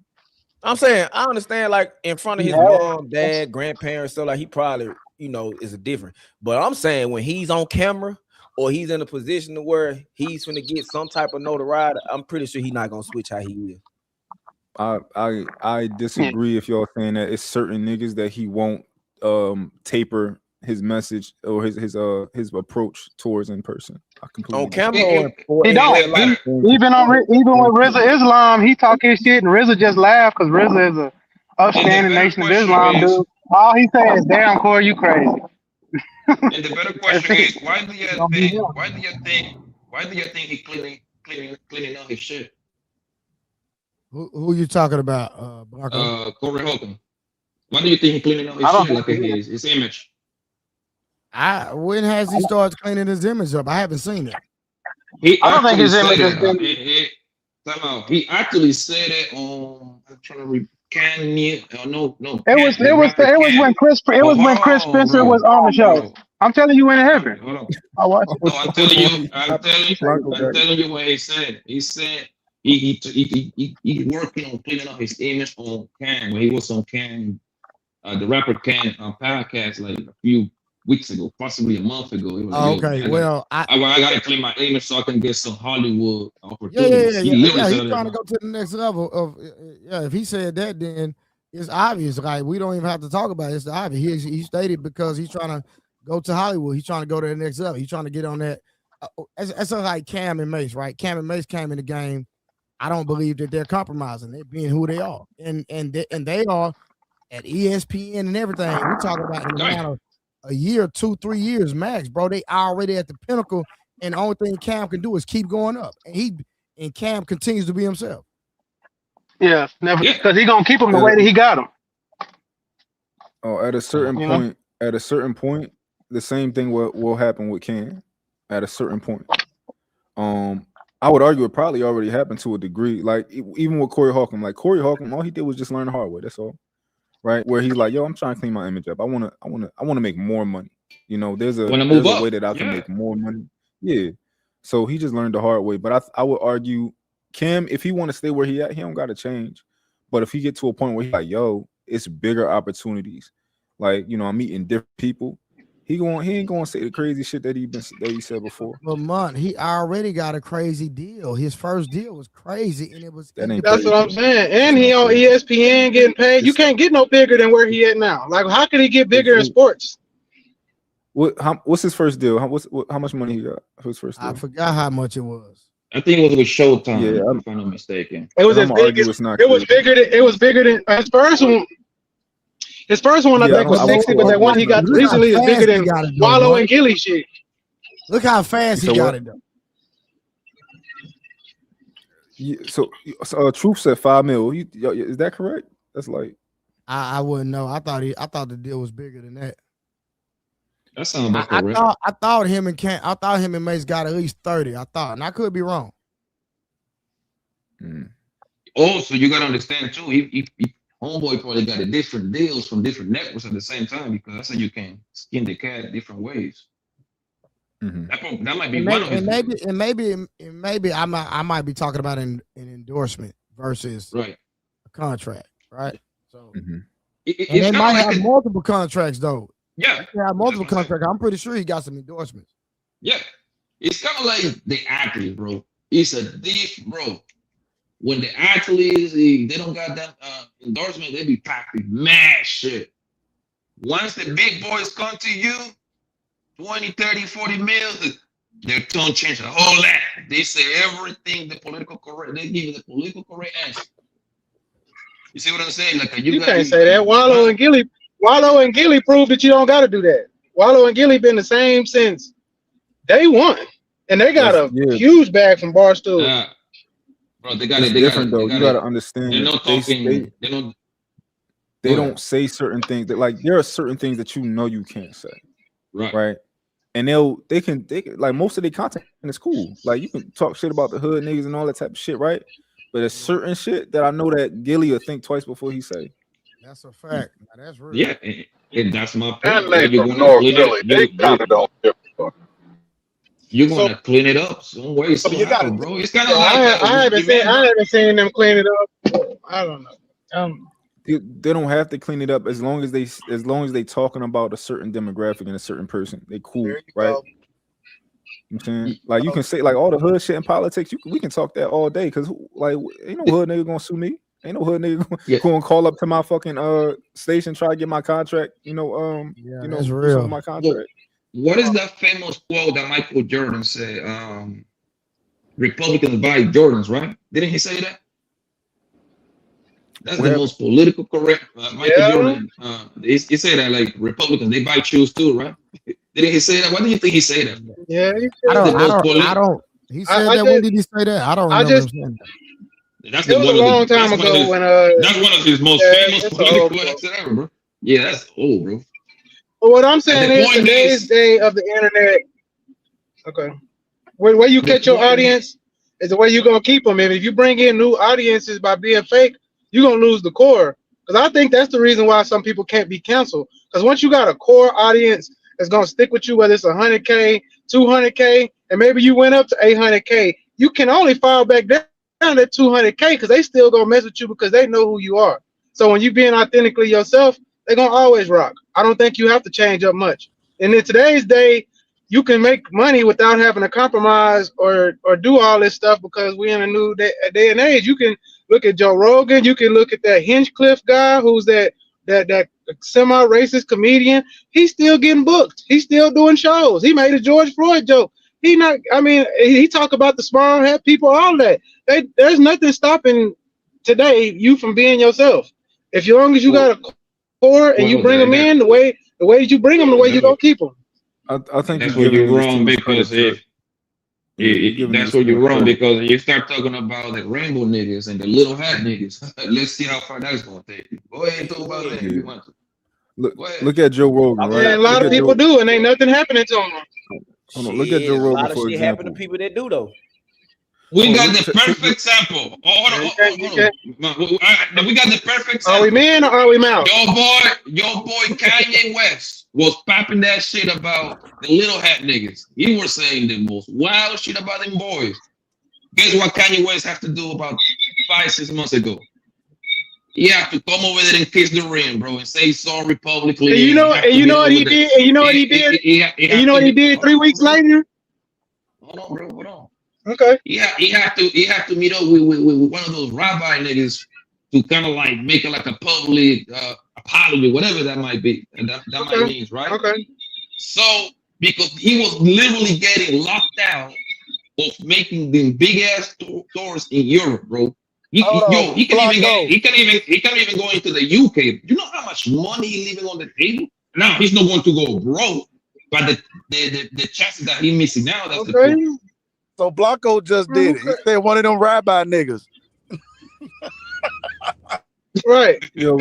I'm saying I understand, like in front of his mom, dad, grandparents, so like he probably is a different. But I'm saying when he's on camera or he's in a position to where he's gonna get some type of notoriety, I'm pretty sure he's not gonna switch how he is. I disagree if y'all saying that it's certain niggas that he won't taper his message or his approach towards in person. I completely on camera. He don't. Even with RZA Islam, he talk his shit, and RZA just laugh because RZA is a upstanding Nation of Islam dude. All he says is, "Damn, Corey, you crazy." And the better question is, why do you think he cleaning up his shit? Who you talking about, Blanco? Corey Holcomb. Why do you think he cleaning up his shit, like his image? When has he started cleaning his image up? I haven't seen it. I don't think his image has been. He actually said it on. I'm trying to recant. No. It was when Chris Spencer was on the show. I'm telling you in heaven. Hold on. I watched it. No, I'm telling you what he said. He said he working on cleaning up his image on Cam when he was on Cam, the rapper Cam podcast like a few weeks ago, possibly a month ago. He was like, Okay, I gotta clean my image so I can get some Hollywood opportunities. Yeah. He's trying to go to the next level of if he said that, then it's obvious. Like we don't even have to talk about it. It's obvious. He stated because he's trying to go to Hollywood. He's trying to go to the next level. He's trying to get on that. That's like Cam and Mace, right? Cam and Mace came in the game. I don't believe that they're compromising. They're being who they are, and they are at ESPN and everything. We're talking about in the matter of a year, 2-3 years max, bro. They already at the pinnacle, and the only thing Cam can do is keep going up. And Cam continues to be himself. Yeah, never, because he gonna keep him the way that he got him. Oh, at a certain point, the same thing will happen with Cam. At a certain point, I would argue it probably already happened to a degree. Like even with Corey Holcomb, all he did was just learn the hard way. That's all. Right, where he's like, "Yo, I'm trying to clean my image up. I want to make more money. There's a way that I can make more money. Yeah. So he just learned the hard way. But I would argue, Cam, if he want to stay where he at, he don't got to change. But if he get to a point where he's like, "Yo, it's bigger opportunities. Like I'm meeting different people." He ain't gonna say the crazy shit that he said before. But he already got a crazy deal. His first deal was crazy, and it was. That's what I'm saying. And he on ESPN getting paid. You can't get no bigger than where he at now. Like, how could he get bigger in sports? What's his first deal? How much money he got for his first deal? I forgot how much it was. I think it was with Showtime. Yeah, if I'm not mistaken. It was bigger than his first one. His first one, I think, was 60, but that one he got recently is bigger than Wallow and Gilly shit. Look how fast he got it, though. Yeah, so Truth said $5 million. Is that correct? That's like I wouldn't know. I thought the deal was bigger than that. That sounds about correct. I thought him and Mace got at least 30. I thought, and I could be wrong. Also, you gotta understand too. He Homeboy probably got different deals from different networks at the same time because that's how you can skin the cat different ways. That might be And one of his. maybe I might be talking about an endorsement versus right a contract, right? So and it's they might like have multiple contracts though. Yeah, they have multiple contracts. I'm pretty sure he got some endorsements. Yeah, it's kind of like the athlete, bro. It's a diff, bro. When the athletes they don't got that endorsement, they be packing mad shit. Once the big boys come to you, 20, 30, 40 mils, their tone change a whole lot. They say everything the political correct. They give you the political correct answer. You see what I'm saying? Like You can't say that. Wallow and Gilly proved that you don't got to do that. Wallow and Gilly been the same since day one, and they got a huge bag from Barstool. Bro, they got it's it. They different got it. though. You got to understand. They're not talking. They don't say certain things that like there are certain things that you know you can't say. Right. And they can like most of their content is cool. Like you can talk shit about the hood niggas and all that type of shit, right? But there's certain shit that I know that Gilly will think twice before he say. That's a fact. Now, that's real. Yeah, and that's my point. And they from North Philly. They kind of don't give a fuck. You're gonna clean it up some way, somehow, bro. It's kind of like I haven't seen them clean it up. I don't know. They don't have to clean it up as long as they talking about a certain demographic and a certain person. They cool, right? Go. You know what I'm saying? Like you can say like all the hood shit in politics. We can talk that all day because like ain't no hood nigga gonna sue me. Ain't no hood nigga going to call up to my fucking station try to get my contract. That's real. My contract. What is that famous quote that Michael Jordan said? Republicans buy Jordans, right? Didn't he say that? That's the most political correct. Michael Jordan. He said that like Republicans they buy shoes too, right? Didn't he say that? Why do you think he said that? Yeah, I don't. He said that. When did he say that? I don't remember him saying that. That's it was a long time ago when that's one of his most famous political quotes ever, bro. Yeah, that's old, bro. But what I'm saying is today's day of the internet. Okay, where you catch your audience is the way you're gonna keep them. And if you bring in new audiences by being fake, you're gonna lose the core. Because I think that's the reason why some people can't be canceled. Because once you got a core audience that's gonna stick with you, whether it's 100K, 200K, and maybe you went up to 800K, you can only fall back down at 200K because they still gonna mess with you because they know who you are. So when you being authentically yourself, they're gonna always rock. I don't think you have to change up much. And in today's day, you can make money without having to compromise or do all this stuff because we're in a new day and age. You can look at Joe Rogan, you can look at that Hinchcliffe guy who's that semi-racist comedian. He's still getting booked. He's still doing shows. He made a George Floyd joke. He talk about the small head people, all that. There's nothing stopping today you from being yourself. As long as you got a core and you bring them in the way you bring them, the way you gonna keep them. I think that's where you're wrong because that's where you're wrong because you start talking about the rainbow niggas and the little hat niggas. Let's see how far that's gonna take you. Go ahead and talk about that if you want to. Look at Joe Rogan, right? Yeah, a lot of people do, and ain't nothing happening to them. Hold on, look at Joe Rogan, a lot of for shit example. happen to people that do though. We got the perfect sample. Hold on. We got the perfect sample. Are we men or are we mouse? Your boy Kanye West was popping that shit about the little hat niggas. He was saying the most wild shit about them boys. Guess what Kanye West have to do about 5-6 months ago? He have to come over there and kiss the ring, bro, and say sorry publicly. And you know what he did? And you know what he did? And you know what he did 3 weeks later? Hold on, bro. Hold on. Okay. He have to meet up with one of those rabbi niggas to kind of like make it like a public apology, whatever that might be. And that might mean, right? Okay. So because he was literally getting locked out of making them big ass tours in Europe, bro. He can't even go into the UK. You know how much money he's leaving on the table? Now he's not going to go broke, but the chances that he's missing now, that's the point. So Blanco just did it. He said one of them rabbi niggas. Right. And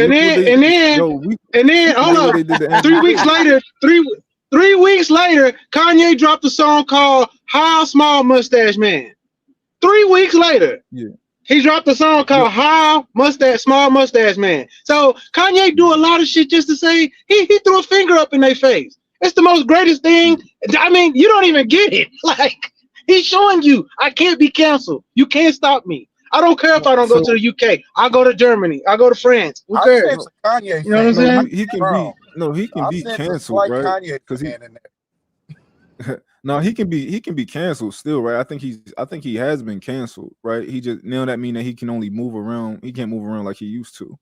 then hold on. 3 weeks later, three weeks later, Kanye dropped a song called How Small Mustache Man. 3 weeks later. Yeah. He dropped a song called How Small Mustache Man. So Kanye do a lot of shit just to say he threw a finger up in their face. It's the most greatest thing. I mean, you don't even get it. Like he's showing you, I can't be canceled. You can't stop me. I don't care if I don't go to the UK. I go to Germany. I go to France. Who I cares? sense a Kanye You know what I'm fan. saying? he can Wrong. he can I be sense a canceled, slight right? Kanye Because fan in there. no, he can be canceled still, right? I think he has been canceled, right? He just now that mean that he can only move around. He can't move around like he used to.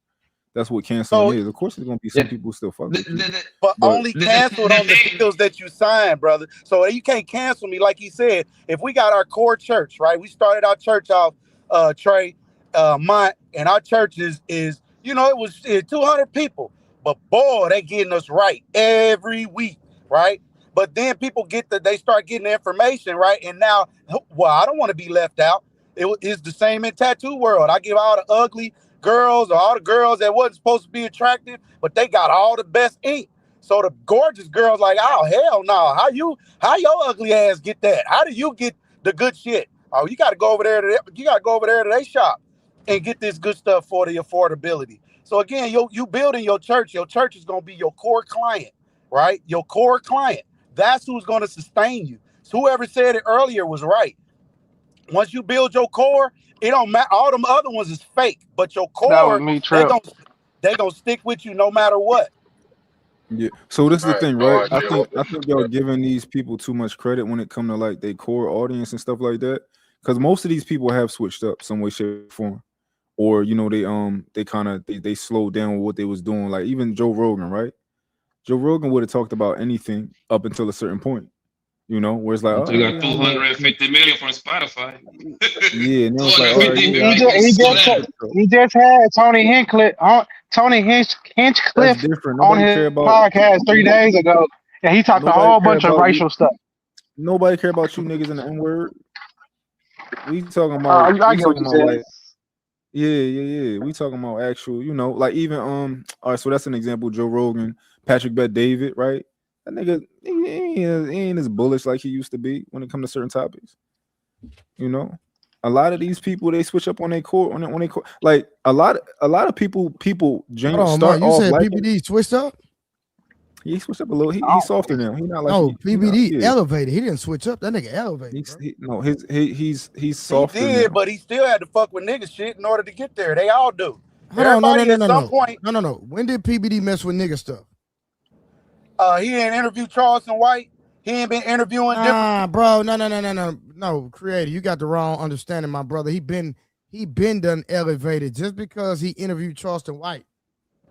That's what canceling is. Of course, there's gonna be some people still fuck with you, But only canceled on the deals that you signed, brother. So you can't cancel me, like he said. If we got our core church, right? We started our church off, Trey, Mont, and our church is it was 200 people, but boy, they getting us right every week, right? But then people they start getting the information, right? And now, well, I don't want to be left out. It's the same in tattoo world. I give all the ugly girls or all the girls that wasn't supposed to be attractive, but they got all the best ink. So the gorgeous girls like, oh hell no, how your ugly ass get that? How do you get the good shit? Oh, you got to go over there to their shop and get this good stuff for the affordability. So again, you building your church is gonna be your core client, right? Your core client. That's who's gonna sustain you. So whoever said it earlier was right. Once you build your core, it don't matter. All them other ones is fake, but your That was core, me, Trip. they gonna stick with you no matter what. Yeah. So this is the thing, no right? idea I think y'all giving these people too much credit when it come to like their core audience and stuff like that. Because most of these people have switched up some way, shape, or form, or they kind of they slowed down with what they was doing. Like even Joe Rogan, right? Joe Rogan would have talked about anything up until a certain point, where it's like, Until you got yeah, 250 million from Spotify. yeah, and it was like, all right, 250 yeah, He just had Tony Hinchcliffe that's different. on Nobody his care about podcast 3 days ago, and he talked a nobody whole care bunch of about you. racial stuff. Nobody care about you niggas in the N-word. We talking about I get what you said. like yeah. We talking about actual, like even all right, so that's an example. Joe Rogan, Patrick Bet David, right? That nigga he ain't as bullish like he used to be when it comes to certain topics. A lot of these people they switch up on their core on their core. Like a lot of people Hold on, start Mark, you off said like PBD switched up? he switched up a little. He's softer now. He not like No, PBD yeah. elevated. He didn't switch up. That nigga elevated. He's He softer did, now. but he still had to fuck with nigga shit in order to get there. They all do. Hold on, no. At some point, No. When did PBD mess with nigga stuff? He ain't interviewed Charleston White. He ain't been interviewing different. Bro, no, creator. You got the wrong understanding, my brother. He been done elevated just because he interviewed Charleston White.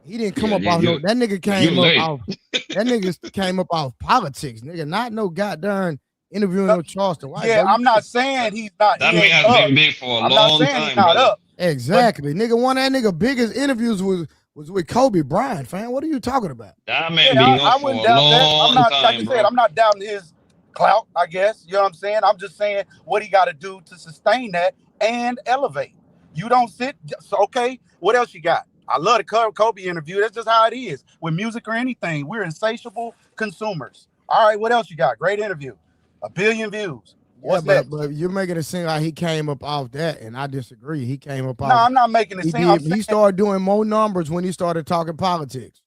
He didn't come up off that nigga came up off that nigga came up off politics, nigga. Not no goddamn interviewing no Charleston White. Yeah, bro. I'm not saying he's not. That he man ain't has up. been big for a I'm long not saying time, he's not brother. up. Exactly, nigga. One of that nigga biggest interviews was with Kobe Bryant, fam. What are you talking about? That man been up for a long I'm not, time, like you said, bro. I'm not doubting his clout, I guess. You know what I'm saying? I'm just saying what he got to do to sustain that and elevate. You don't sit. So, okay, what else you got? I love the Kobe interview. That's just how it is with music or anything. We're insatiable consumers. All right, what else you got? Great interview. 1 billion views. What's next? But you're making it seem like he came up off that, and I disagree. He came up off. No, I'm not making it seem. He started doing more numbers when he started talking politics.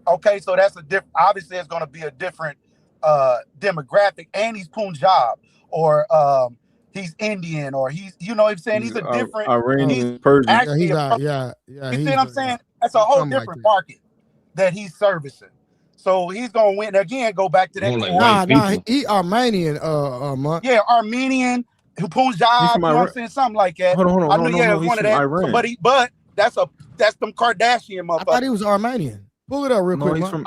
Okay, so that's a different. Obviously, it's going to be a different demographic, and he's Punjab or he's Indian or he's, you know what I'm saying? He's a different Iranian, Persian. Actually, yeah. You see what I'm saying? That's a whole different market that he's servicing. So he's gonna win again. Go back to that. Nah, he Armenian. Yeah, Armenian, Punjab. You know what I'm saying? Something like that. Hold on. I knew one of that. Iran. But that's them Kardashian motherfuckers. I thought he was Armenian. Pull it up real quick. Pull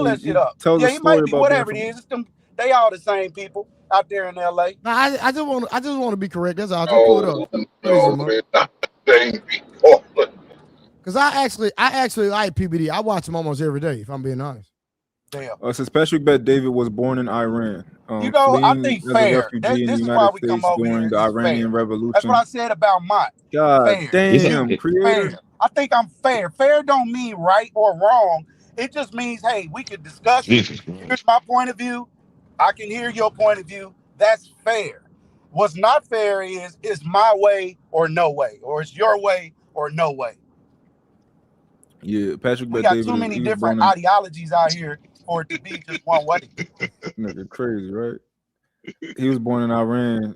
that shit up. Yeah, he might be whatever it is. It's them. They all the same people out there in LA. Nah, I just want to be correct. That's all. Just pull it up. Because I actually like PBD. I watch him almost every day, if I'm being honest. Damn. Says Patrick Bet David was born in Iran. I think fair. This is why we come over during here. the Iranian Revolution. That's what I said about Mott. God fair. damn, creator. Fair. I think I'm fair. Fair don't mean right or wrong. It just means, hey, we can discuss it. Here's my point of view. I can hear your point of view. That's fair. What's not fair is my way or no way, or it's your way or no way. Yeah, Patrick Bet We got David too many different ideologies out here for it to be just one way. Nigga crazy, right? He was born in Iran,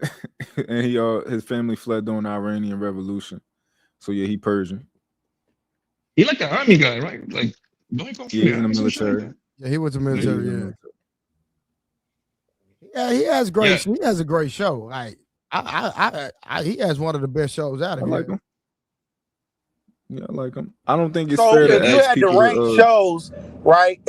and his family fled during the Iranian Revolution. So yeah, he Persian. He like an army guy, right? Like, don't he come from Yeah, the he's in the army? Some shit like military. that? Yeah, he was a Yeah, he's military. in the Yeah. military. Yeah, he has great. Yeah. He has a great show. Like he has one of the best shows out I of like here. him. Yeah, I like him. I don't think it's So fair to if you ask had to people rank shows, right?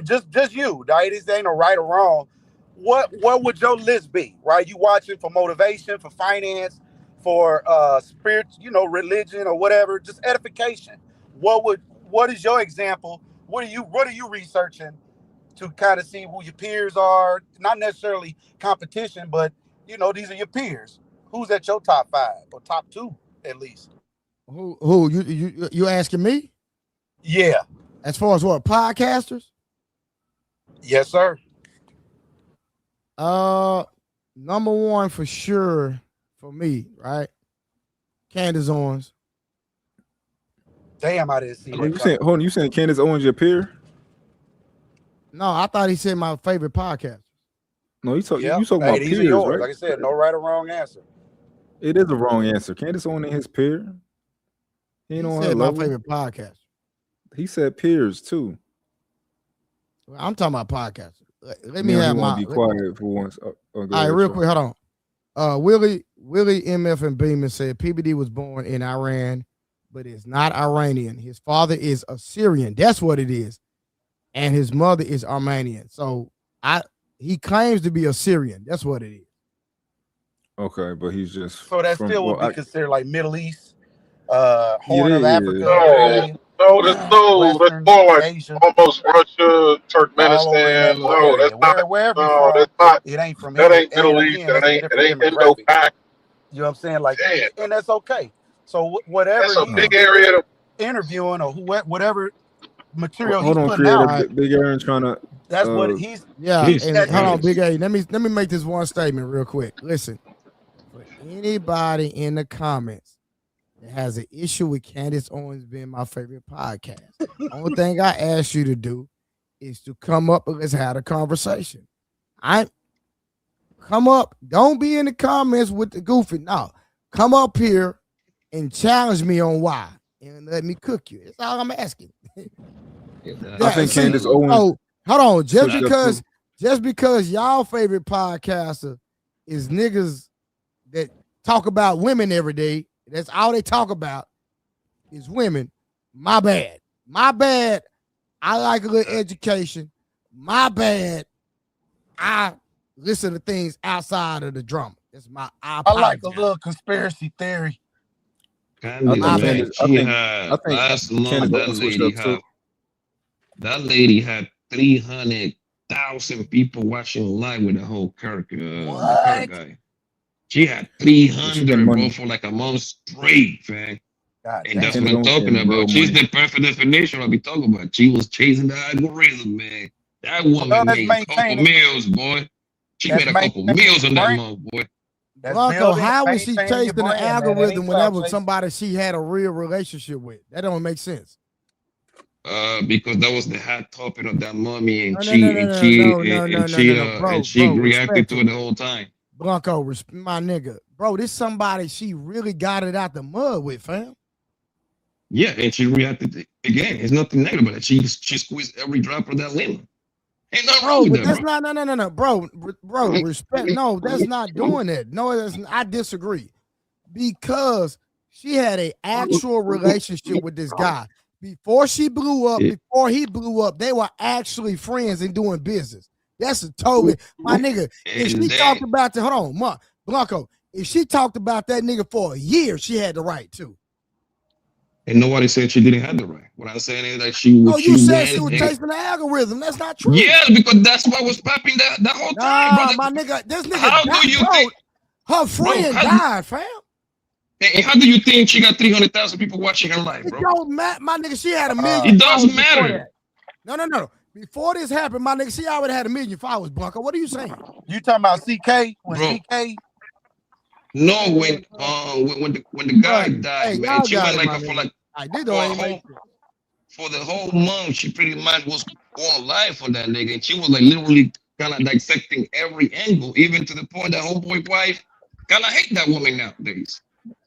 Just you, right? This ain't no right or wrong. What would your list be? Right? You watching for motivation, for finance, for spirit, religion or whatever, just edification. What is your example? What are you researching to kind of see who your peers are? Not necessarily competition, but these are your peers. Who's at your top 5 or top 2 at least? Who you asking me? Yeah. As far as what, podcasters? Yes, sir. Number one for sure for me, right? Candace Owens. Damn, I didn't see that. You saying Candace Owens your peer? No, I thought he said my favorite podcast. No, you talking Yep. about These are peers, yours. right? Like I said, no right or wrong answer. It is a wrong answer. Candace Owens ain't his peer. He ain't on her said my level. favorite podcast. He said peers too. I'm talking about podcasts. Let me Now have he wanna my be quiet for once. Go all right, ahead, real Sean. quick, hold on. Willie MF and Beeman said PBD was born in Iran, but is not Iranian. His father is Assyrian. That's what it is. And his mother is Armenian. So he claims to be Assyrian. That's what it is. Okay, but he's just So that still would be considered like Middle East, Horn of Africa, No, that's more like almost Russia, Turkmenistan. No, that's not. wherever No, you're that's from, not. it ain't from That here. ain't Middle And East. again, That that's a ain't different Indo-Pac. You know what I'm saying? Like, Damn. and that's okay. So whatever That's a he's big area. interviewing or whatever material hold he's on, putting creator. out, Big Aaron trying to. that's what he's. Yeah, he's and hold on, Big A. Let me make this one statement real quick. Listen, for anybody in the comments that has an issue with Candace Owens being my favorite podcast, only thing I ask you to do is to come up and let's have a conversation. Come up. Don't be in the comments with the goofy. No, come up here and challenge me on why, and let me cook you. That's all I'm asking. I think Candace Owens. Oh, hold on. switched up Just because y'all favorite podcaster is niggas that talk about women every day, that's all they talk about is women. My bad. I like a little education. My bad. I listen to things outside of the drama. That's I like a little conspiracy theory. Candace, man, she had last month. That lady had 300,000 people watching live with the whole Kirk guy. She had 300, bro, for like a month straight, man. And that's what I'm talking about. She's the perfect definition of what we talking about. She was chasing the algorithm, man. That woman made a couple meals, boy. She made a couple meals on that month, boy. Blanco, how was she chasing the algorithm when that was somebody she had a real relationship with? That don't make sense. Because that was the hot topic of that mommy, and No, she reacted to it the whole time. Blanco, my nigga, bro, this somebody she really got it out the mud with, fam. Yeah, and she reacted again. It's nothing negative about it. She squeezed every drop of that lemon. Ain't nothing wrong with that, that's bro. No, bro, respect. No, that's not doing that. No, I disagree because she had an actual relationship with this guy. Before she blew up, before he blew up, they were actually friends and doing business. That's a totally, my nigga. If she talked about the, hold on, Blanco, if she talked about that nigga for a year, she had the right to. And nobody said she didn't have the right. What I'm saying is that she was. Oh, you said she was chasing the algorithm. That's not true. Yeah, because that's what was popping that whole time, brother. My nigga, this nigga, how do you think her friend died, fam? And how do you think she got 300,000 people watching her live, bro? It don't matter, my nigga. She had 1 million. It doesn't matter. No. Before this happened, my nigga, she already had 1 million followers, Blanco. What are you saying? You talking about CK? CK? No, when the guy died, man, she went like for like. I did though. for the whole month, she pretty much was on live for that nigga, and she was like literally kind of dissecting every angle, even to the point that homeboy wife kind of hate that woman nowadays.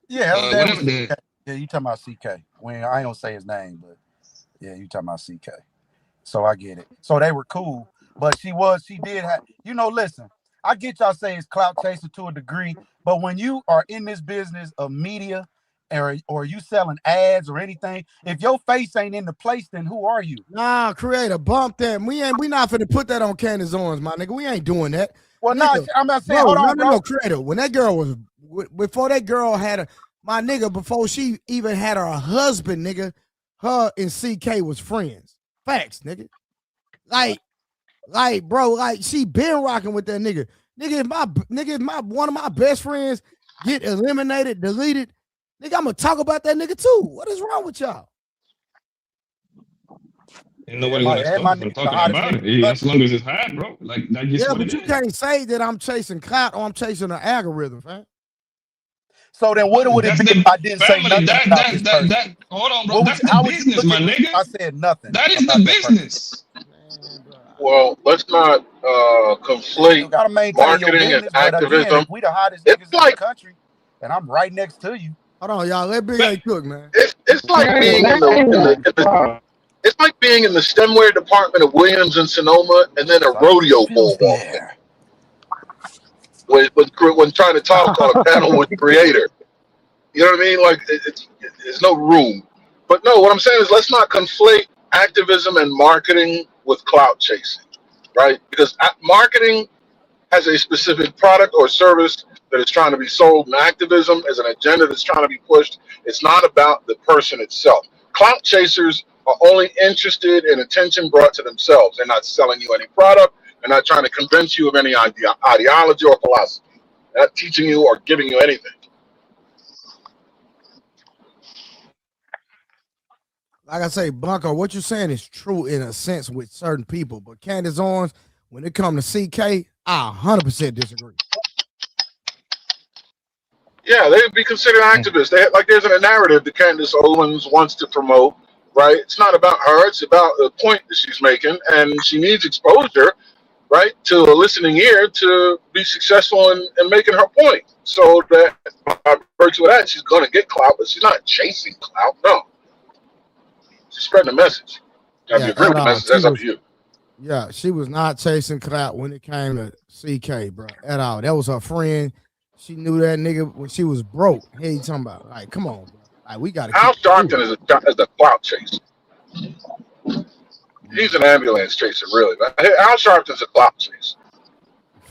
Yeah, that was Whatever the CK. Yeah, you talking about CK. When I ain't gonna say his name, but yeah, you talking about CK. So I get it. So they were cool, but she did have, listen, I get y'all say it's clout chasing to a degree, but when you are in this business of media or you selling ads or anything, if your face ain't in the place, then who are you? Nah, creator, bump that. We not finna put that on Candace Owens, my nigga. We ain't doing that. Well, nigga, no, I'm not saying, bro, hold on, no, creator. When that girl was, before that girl had a, my nigga, before she even had her husband, nigga, her and CK was friends. Facts, nigga. Like, bro, like she been rocking with that nigga. If my one of my best friends get eliminated, deleted, nigga, I'm gonna talk about that nigga too. What is wrong with y'all? ain't nobody gonna stop you from talking about it. As long as it's hot, bro. Like that's just what but it you is. can't say that I'm chasing clout or I'm chasing an algorithm, fam. So then what would it be if I didn't say nothing about this person? That hold on, bro. That's the business, my nigga. I said nothing. That is the business. Well, let's not conflate You gotta maintain your marketing and business, but again, activism. if we the hottest niggas in the country and I'm right next to you. Hold on, y'all. Let Big A cook, man. It's like being in the it's like being in the stemware department of Williams and Sonoma, and then a rodeo bull walks in. When trying to talk on a panel with the creator. You know what I mean? Like there's no room. But no, what I'm saying is let's not conflate activism and marketing with clout chasing, right? Because marketing has a specific product or service that is trying to be sold, and activism is an agenda that's trying to be pushed. It's not about the person itself. Clout chasers are only interested in attention brought to themselves. They're not selling you any product. They're not trying to convince you of any ideology or philosophy. They're not teaching you or giving you anything. Like I say, Blanco, what you're saying is true in a sense with certain people, but Candace Owens, when it comes to CK, I 100% disagree. Yeah, they would be considered activists. There's a narrative that Candace Owens wants to promote, right? It's not about her. It's about the point that she's making, and she needs exposure, right, to a listening ear to be successful in making her point. So that by virtue of that, she's going to get clout, but she's not chasing clout. No, she's spreading the message. Now, if you agree with the message, that's up to you. Yeah, she was not chasing clout when it came to CK, bro, at all. That was her friend. She knew that nigga when she was broke. Hey, you talking about? Like, come on, bro. Like, we got to. Al Sharpton is a clout chaser. He's an ambulance chaser, really. But Al Sharpton's a clout chaser.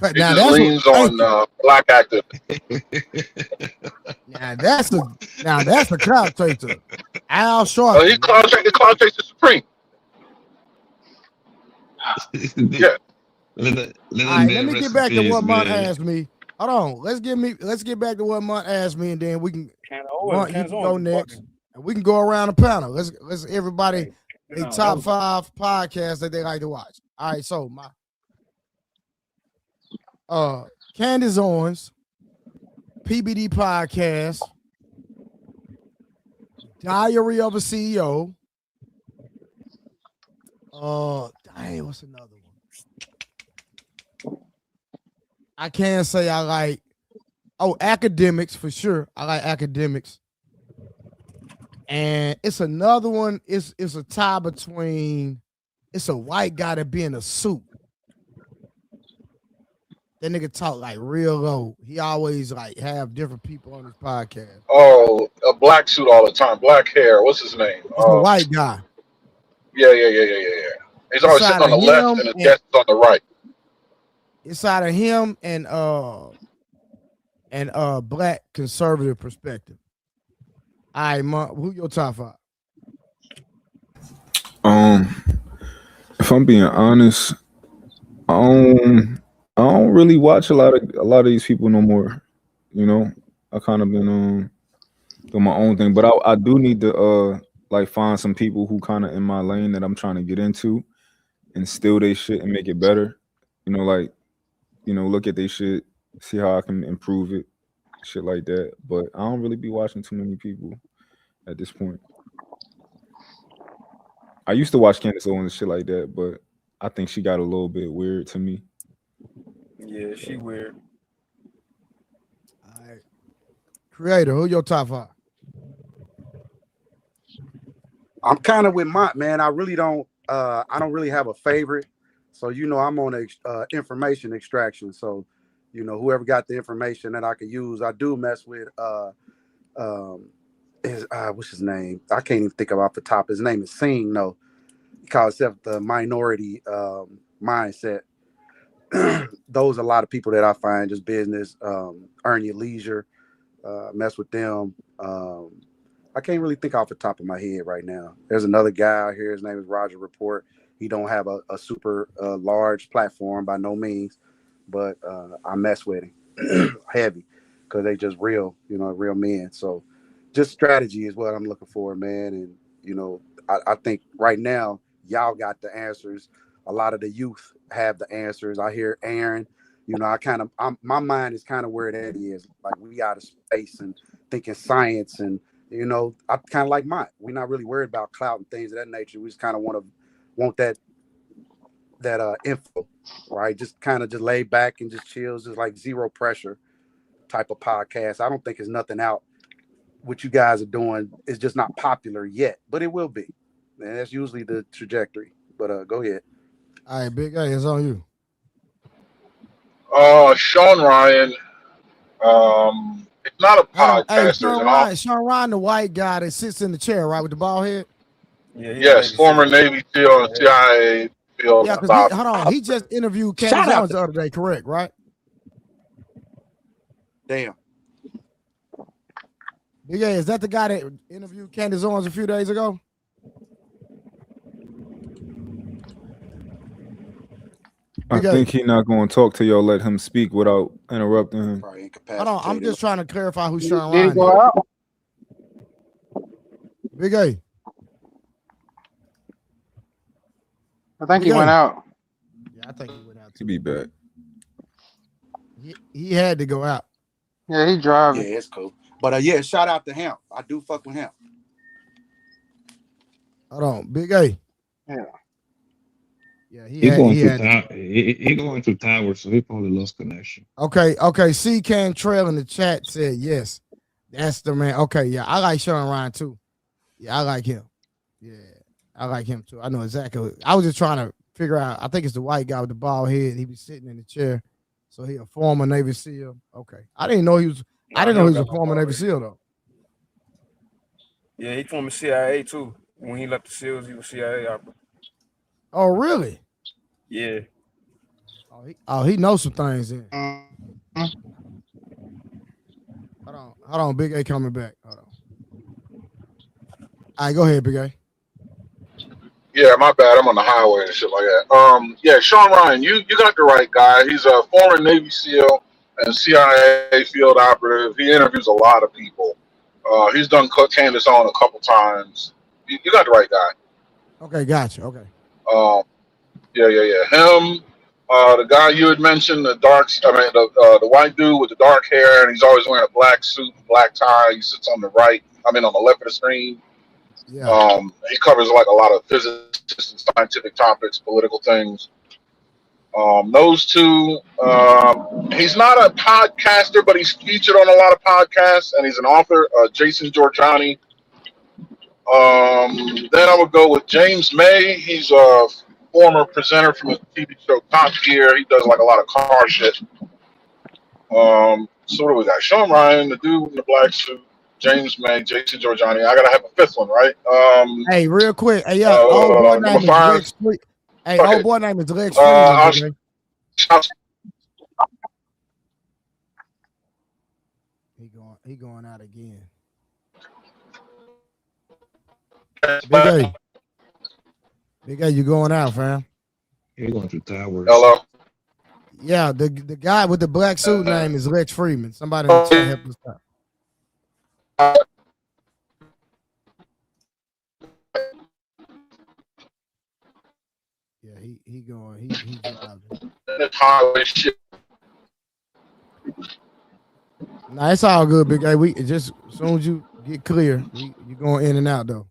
He Now just leans on black activists. Now that's the clout chaser. Al Sharpton. He's clout chaser supreme. Yeah. Let me get back to what Monk asked me. Hold on. Let's get back to what Monk asked me, and then we can you can go next. And we can go around the panel. Let's everybody a top 5 podcasts that they like to watch. All right, so my Candace Owens, PBD podcast, Diary of a CEO. Dang, what's another one? I can't say I like. Academics for sure. I like academics. And it's another one. It's a tie between. It's a white guy that be in a suit. That nigga talk like real low. He always like have different people on his podcast. Oh, a black suit all the time, black hair. What's his name? He's a white guy. Yeah. He's always sitting on the left and his guest is on the right. Inside of him and black conservative perspective. All right, Monk, who your top 5? If I'm being honest, I don't really watch a lot of these people no more. You know, I kind of been doing my own thing, but I do need to like find some people who kind of in my lane that I'm trying to get into and steal their shit and make it better. You know, like, you know, look at their shit, see how I can improve it, shit like that. But I don't really be watching too many people at this point. I used to watch Candace Owens and shit like that, but I think she got a little bit weird to me. Yeah, she weird. All right. Creator, who your top 5? I'm kind of with Mont, man. I really don't. I don't really have a favorite. So I'm on information extraction. So whoever got the information that I could use, I do mess with. What's his name? I can't even think of off the top. His name is Singh. No, he calls himself the minority mindset. Those are a lot of people that I find just business, earn your leisure, mess with them. I can't really think off the top of my head right now. There's another guy out here. His name is Roger Report. He don't have a super large platform by no means, but I mess with him heavy because they just real, real men. So just strategy is what I'm looking for, man. And I think right now y'all got the answers. A lot of the youth have the answers. I hear Aaron. My mind is kind of where that is. Like we out of space and thinking science and. I kind of like mine. We're not really worried about clout and things of that nature. We just kind of want that info, right? Just kind of just lay back and just chill, just like zero pressure type of podcast. I don't think there's nothing out. What you guys are doing is just not popular yet, but it will be. And that's usually the trajectory. But go ahead. All right, Big A, it's on you. Sean Ryan. It's not a Hold on. Hey, podcaster. Sean Ryan, the white guy that sits in the chair, right, with the bald head? Yeah, Yes, former Navy SEAL and CIA field. Yeah, because hold on. He just interviewed Candace Shout out Owens the other day, correct, right? Damn. Big A, is that the guy that interviewed Candace Owens a few days ago? I think he's not going to talk to y'all. Let him speak without interrupting him. Hold on, I'm just trying to clarify who Sean Did he Ryan go is. out? Big A. I think he Big A. went out. Yeah, I think he went out. He'll be back. He had to go out. Yeah, he driving. Yeah, it's cool. But yeah, shout out to him. I do fuck with him. Hold on, Big A. Yeah. Yeah, He going to tower, so he probably lost connection. Okay. C Can Trail in the chat said yes. That's the man. Okay, yeah, I like Sean Ryan too. Yeah, I like him. Yeah, I like him too. I know exactly. I was just trying to figure out. I think it's the white guy with the bald head. He be sitting in the chair. So he a former Navy SEAL. Okay, I didn't know he was. I didn't know he was a former Navy SEAL though. Yeah, he former CIA too. When he left the SEALs, he was CIA operative. Oh, really? Yeah. He knows some things then. Hold on, Big A coming back. Hold on. All right, go ahead, Big A. Yeah, my bad. I'm on the highway and shit like that. Yeah, Sean Ryan, you got the right guy. He's a former Navy SEAL and CIA field operative. He interviews a lot of people. He's done Candace on a couple times. You got the right guy. Okay, gotcha. Okay. Yeah. Him, the guy you had mentioned, the white dude with the dark hair, and he's always wearing a black suit, black tie. He sits on the on the left of the screen. Yeah. He covers like a lot of physics and scientific topics, political things. Those two. He's not a podcaster, but he's featured on a lot of podcasts, and he's an author. Jason Giorgiani. Then I would go with James May. He's a former presenter from a TV show Top Gear. He does like a lot of car shit. So what do we got? Sean Ryan, the dude in the black suit, James May, Jason Giorgiani. I gotta have a fifth one, right? Hey, real quick. Hey, yeah, old boy name is Lex. Hey, old boy name is Lex Freeman. He going out again. Big A, you going out, fam? He going to towers. Hello. Yeah, the guy with the black suit name is Lex Freeman. Somebody in the chat help us out. Yeah, he going. He driving. Nah, it's all good, Big A. We just as soon as you get clear, you going in and out though.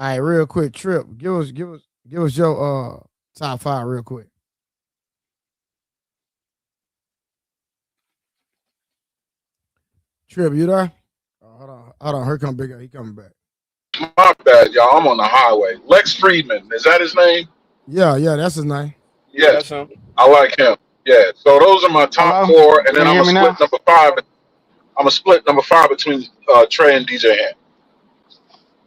All right, real quick, Trip. Give us your top 5 real quick. Trip, you there? Hold on. Here come Big A. He coming back. My bad, y'all. I'm on the highway. Lex Friedman, is that his name? Yeah, that's his name. Yeah, that's Yes, him. I like him. Yeah. So those are my top Hello? 4, and then Can you I'm hear gonna me split now? number 5. I'm gonna split number 5 between Trey and DJ Hand.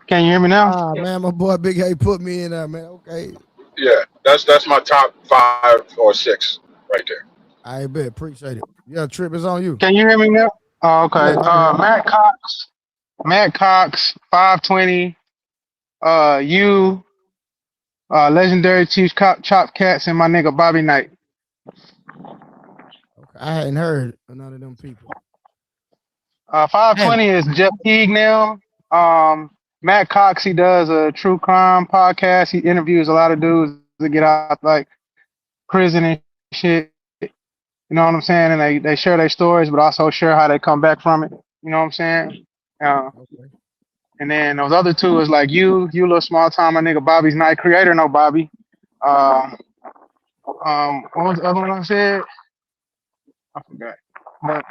Can you hear me now? Ah, man, my boy Big A put me in there, man. Okay. Yeah, that's my top 5 or 6 right there. I bet. Appreciate it. Yeah, Trip is on you. Can you hear me now? Oh, okay. Yeah, I can hear you. Matt Cox, 520. You, legendary Chief Chop Cats, and my nigga Bobby Knight. Okay. I hadn't heard of none of them people. 520 is Jeff Teague now. Matt Cox, he does a true crime podcast. He interviews a lot of dudes that get out like prison and shit. You know what I'm saying? And they share their stories, but also share how they come back from it. You know what I'm saying? Okay. And then those other two is like you little small time, my nigga Bobby's Night Creator, no Bobby. What was the other one I said? I forgot. But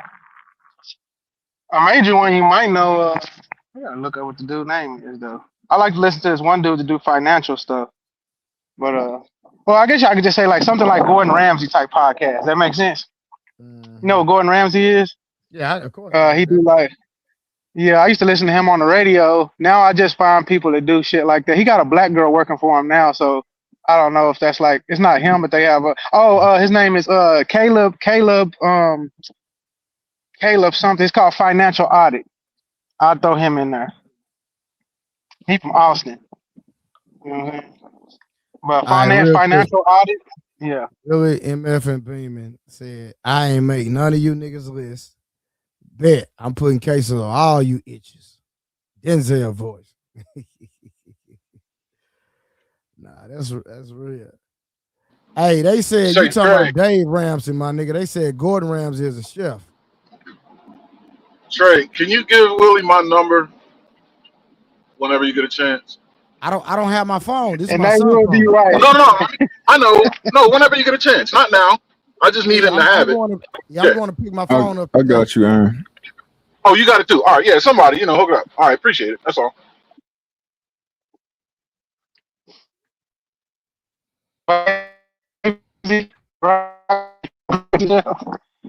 a major one you might know. I gotta look up what the dude name is though. I like to listen to this one dude to do financial stuff. But well, I guess I could just say like something like Gordon Ramsay type podcast. That makes sense. You know what Gordon Ramsay is? Yeah, of course. He do like. Yeah, I used to listen to him on the radio. Now I just find people that do shit like that. He got a black girl working for him now, so I don't know if that's like it's not him, but they have his name is Caleb something. It's called Financial Audit. I'll throw him in there. He from Austin. Mm-hmm. But All right, real quick. financial audit, yeah. Really, MF and Beeman said, I ain't make none of you niggas list. Bet I'm putting cases on all you itches. Denzel voice. Nah, that's real. Hey, they said Say, you talking Trey, about Dave Ramsey, my nigga. They said Gordon Ramsay is a chef. Trey, can you give Willie my number whenever you get a chance? I don't have my phone. This is And my that son's will be phone. right. No, I know. No, whenever you get a chance. Not now. I just need him to have it. I'm going to pick my phone up. I got you, Aaron. Oh, you got it too. All right, yeah, somebody, hook it up. All right, appreciate it. That's all.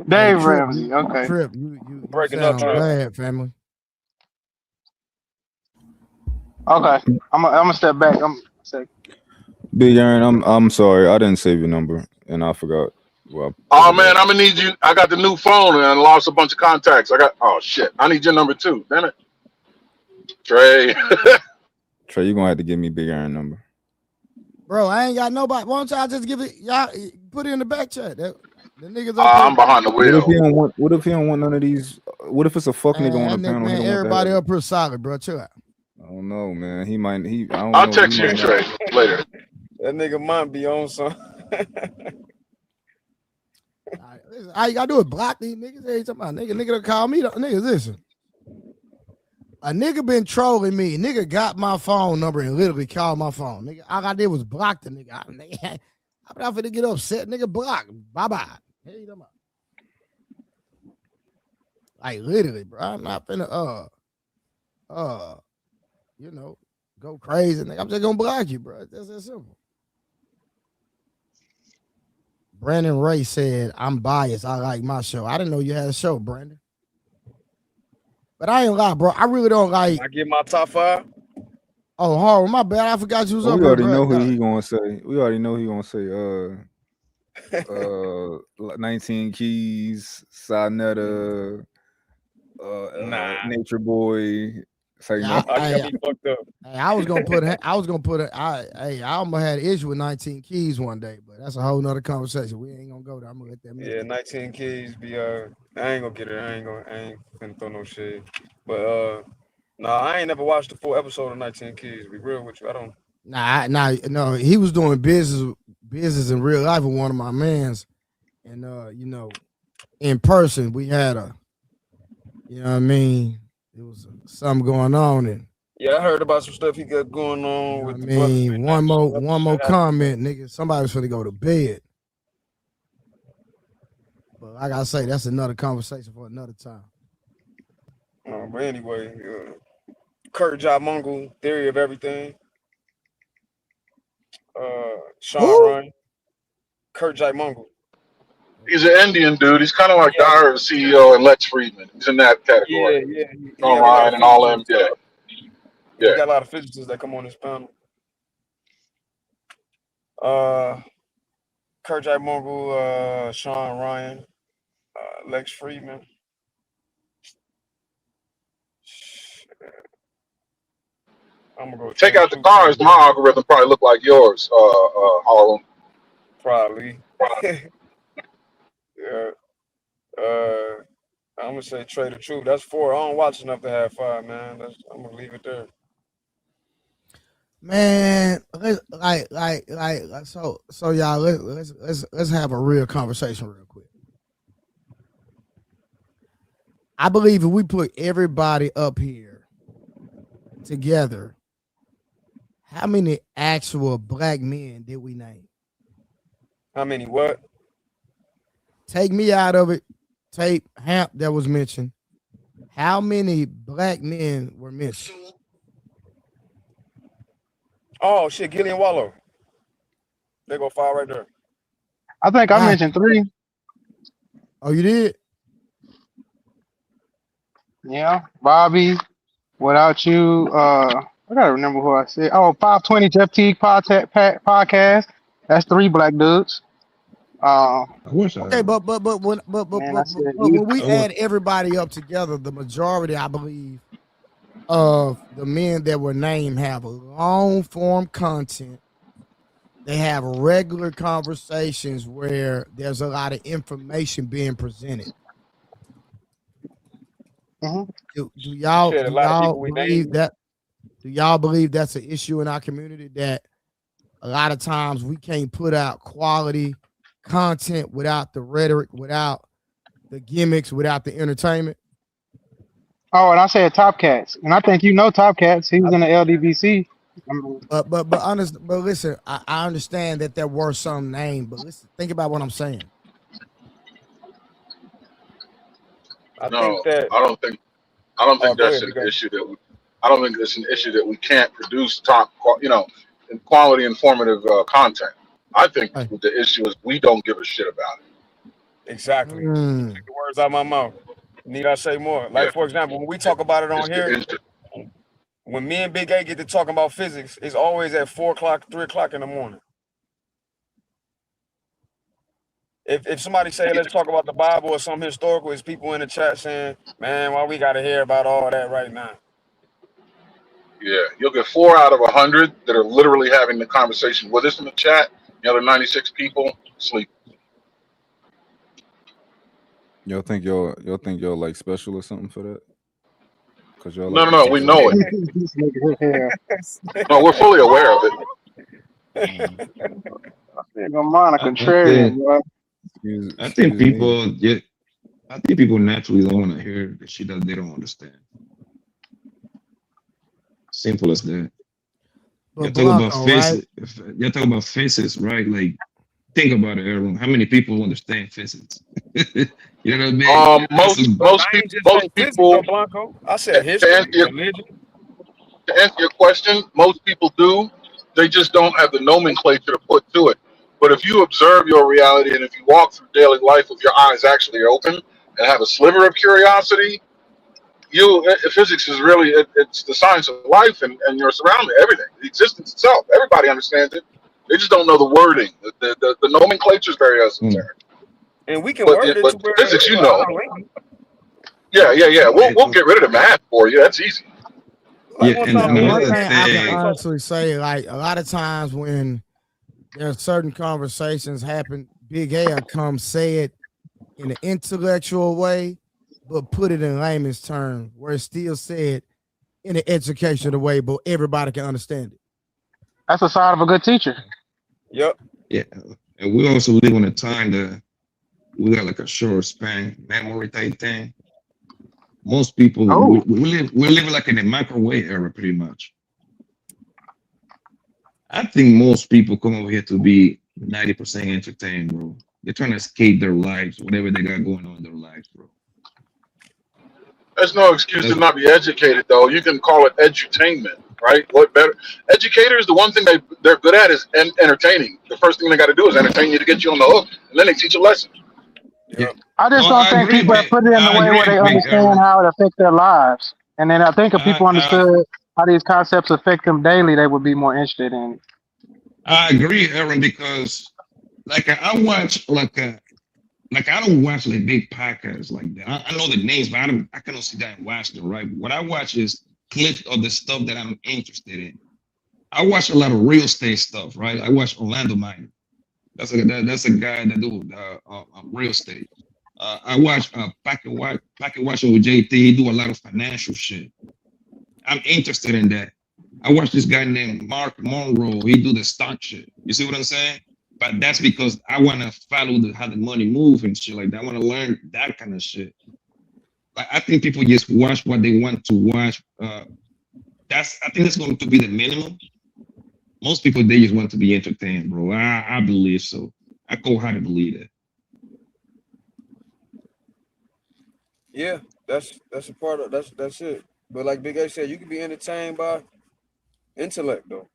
Dave Trip, Ramsey, okay. Trip, you Breaking up, sound Trip. bad, family. Okay, I'm gonna step back. Big Aaron, I'm sorry, I didn't save your number and I forgot. Well, Oh man, I'm gonna need you. I got the new phone and I lost a bunch of contacts. Oh shit. I need your number too. Damn it. Trey. Trey, you're gonna have to give me Big Aaron number. Bro, I ain't got nobody. Why don't y'all just give it? Y'all put it in the back chat. The niggas. I'm behind the wheel. What if he don't want none of these? What if it's a fuck nigga on the panel? Man, everybody up here solid, bro. Chill out. I don't know, man. He might. I'll text you, Trey, later. That nigga might be on some. All you gotta do is block these niggas. Hey, somebody, nigga to call me. Niggas, listen. A nigga been trolling me. Nigga got my phone number and literally called my phone. Nigga, all I did was block the nigga. I'm not finna get upset. Nigga, block. Bye-bye. Hey, you talking about? Like, literally, bro. I'm not finna, go crazy. Nigga. I'm just gonna block you, bro. That's that simple. Brandon Ray said, I'm biased. I like my show. I didn't know you had a show, Brandon. But I ain't lie, bro. I really don't like. I get my top 5. Oh, horrible. My bad. I forgot you was up We here, already bro. know who he gonna say. We already know he gonna say 19 Keys, Sonetta, Nature Boy. Say no. I got me fucked up. Hey, I was gonna put I almost had an issue with 19 Keys one day, but that's a whole nother conversation. We ain't gonna go there. I'm gonna let that. Yeah, 19 Keys be I ain't gonna get it. I ain't gonna throw no shade. But I ain't never watched the full episode of 19 Keys. Be real with you, I don't. No. He was doing business in real life with one of my mans, and in person we had a, you know what I mean. It was something going on, and Yeah, I heard about some stuff he got going on I with the brother. mean, one more comment, nigga. Somebody's finna go to bed. But like I say, that's another conversation for another time. But anyway, Kurt Ja Mongol, Theory of Everything. Sean Ryan. Kurt Ja Mongol. He's an Indian dude. He's kind of like Yeah. Dyer, the CEO, and Lex Friedman. He's in that category. Yeah. He Sean have a lot Ryan of and all them. physicists. Yeah. He got a lot of physicists that come on his panel. Kurt Ja Mongol, Sean Ryan, Lex Friedman. I'm gonna go Take out the cars, my algorithm probably look like yours, Harlem. Probably. Yeah. I'm gonna say Trade the Truth. That's 4. I don't watch enough to have 5, man. I'm gonna leave it there. Man, so y'all, let's have a real conversation real quick. I believe if we put everybody up here together, how many actual black men did we name? How many what? Take me out of it. Take Hamp that was mentioned. How many black men were mentioned? Oh shit, Gillian Wallow. They go 5 right there. I think I mentioned 3. Oh, you did? Yeah, Bobby. Without you, I gotta remember who I said. Oh, 520 Jeff Teague podcast. That's 3 black dudes. Okay, but when we add everybody up together, the majority, I believe, of the men that were named have long form content. They have regular conversations where there's a lot of information being presented. Do y'all believe that? Do y'all believe that's an issue in our community, that a lot of times we can't put out quality content without the rhetoric, without the gimmicks, without the entertainment? Oh, and I said Top Cats, and I think you know Top Cats. He was in the LDBC. But listen, I understand that there were some names, but listen, think about what I'm saying. I don't think that's an issue that we. I don't think it's an issue that we can't produce quality informative content. I think the issue is we don't give a shit about it. Exactly. Take the words out of my mouth. Need I say more? Like, for example, when we talk about it on here, when me and Big A get to talking about physics, it's always at 4 o'clock, 3 o'clock in the morning. If somebody say, let's talk about the Bible or something historical, it's people in the chat saying, man, why we got to hear about all that right now? Yeah, you'll get 4 out of 100 that are literally having the conversation with us in the chat. The other 96 people sleep. Y'all think y'all like special or something for that? Cause y'all No, we know it. No, we're fully aware of it. I think people naturally don't want to hear the shit that they don't understand. Simple as that. You're talking about physics. You're talking about physics, right? Like, think about it, Aaron. How many people understand physics? You know what I mean? Most people. I said history, religion. To answer your question, most people do. They just don't have the nomenclature to put to it. But if you observe your reality and if you walk through daily life with your eyes actually open and have a sliver of curiosity, physics is really it's the science of life and your surrounding, everything, the existence itself. Everybody understands it. They just don't know the wording. The nomenclature is very esoteric. And we can word it to where physics, you know. Yeah. We'll get rid of the math for you. That's easy. One thing I can honestly say, like, a lot of times when there's certain conversations happen, Big A will come say it in an intellectual way, but put it in layman's terms, where it's still said in an educational way, but everybody can understand it. That's a sign of a good teacher. Yep. Yeah, and we also live in a time that we got like a short span memory type thing. Most people Oh, we're living like in a microwave era, pretty much. I think most people come over here to be 90% entertained, bro. They're trying to escape their lives, whatever they got going on in their lives, bro. There's no excuse to That's, not be educated, though. You can call it edutainment, right? What better? Educators, the one thing they're good at is entertaining. The first thing they got to do is entertain you to get you on the hook, and then they teach a lesson. yeah. I just No, don't I think agree, people have put it in the I way where agree, they big understand Aaron. how it affects their lives. And then I think if people I understood how these concepts affect them daily, they would be more interested in it. I agree, Aaron, because like I watch like I don't watch like big podcasts like that. I know the names, but I cannot sit down and watch them, right? What I watch is clips of the stuff that I'm interested in. I watch a lot of real estate stuff, right? I watch Orlando Miner. That's a guy that do real estate. I watch Pocket Watching with JT. He do a lot of financial shit. I'm interested in that. I watch this guy named Mark Monroe. He do the stock shit. You see what I'm saying? But that's because I want to follow how the money move and shit like that. I want to learn that kind of shit. Like I think people just watch what they want to watch. I think that's going to be the minimum. Most people they just want to be entertained, bro. I believe so. I wholeheartedly believe that. Yeah, that's a part of that's it. But like Big A said, you can be entertained by intellect though.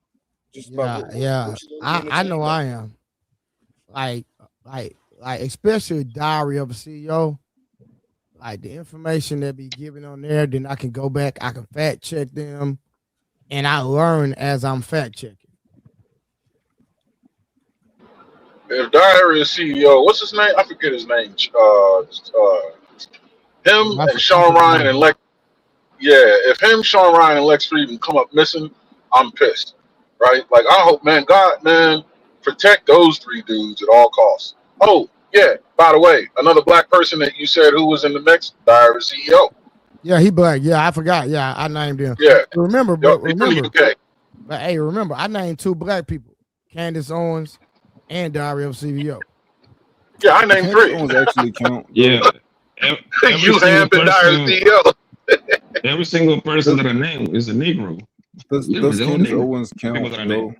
Just about Yeah. what you want to be I know entertained by. I am. Like especially Diary of a CEO. Like the information that be given on there, then I can go back, I can fact check them, and I learn as I'm fact checking. If Diary is CEO, what's his name? I forget his name. Him and I Sean forgot. Ryan and Lex. Yeah, if him, Sean Ryan, and Lex Frieden come up missing, I'm pissed. Right? Like I hope, man, God, man, protect those three dudes at all costs. Oh, yeah. By the way, another black person that you said who was in the mix, Diary CEO. Yeah, he black. Yeah, I forgot. Yeah, I named him. Yeah. Remember, Yo, but he's from the remember, UK. but hey, remember, I named two black people, Candace Owens and Diary of CVO. Yeah, I named Candace three. Owens actually count. Yeah. Every You single have been Diary person, CEO. every single person that I name is a Negro. Does Literally, the whole Candace Negro. Owens People count that I though? name.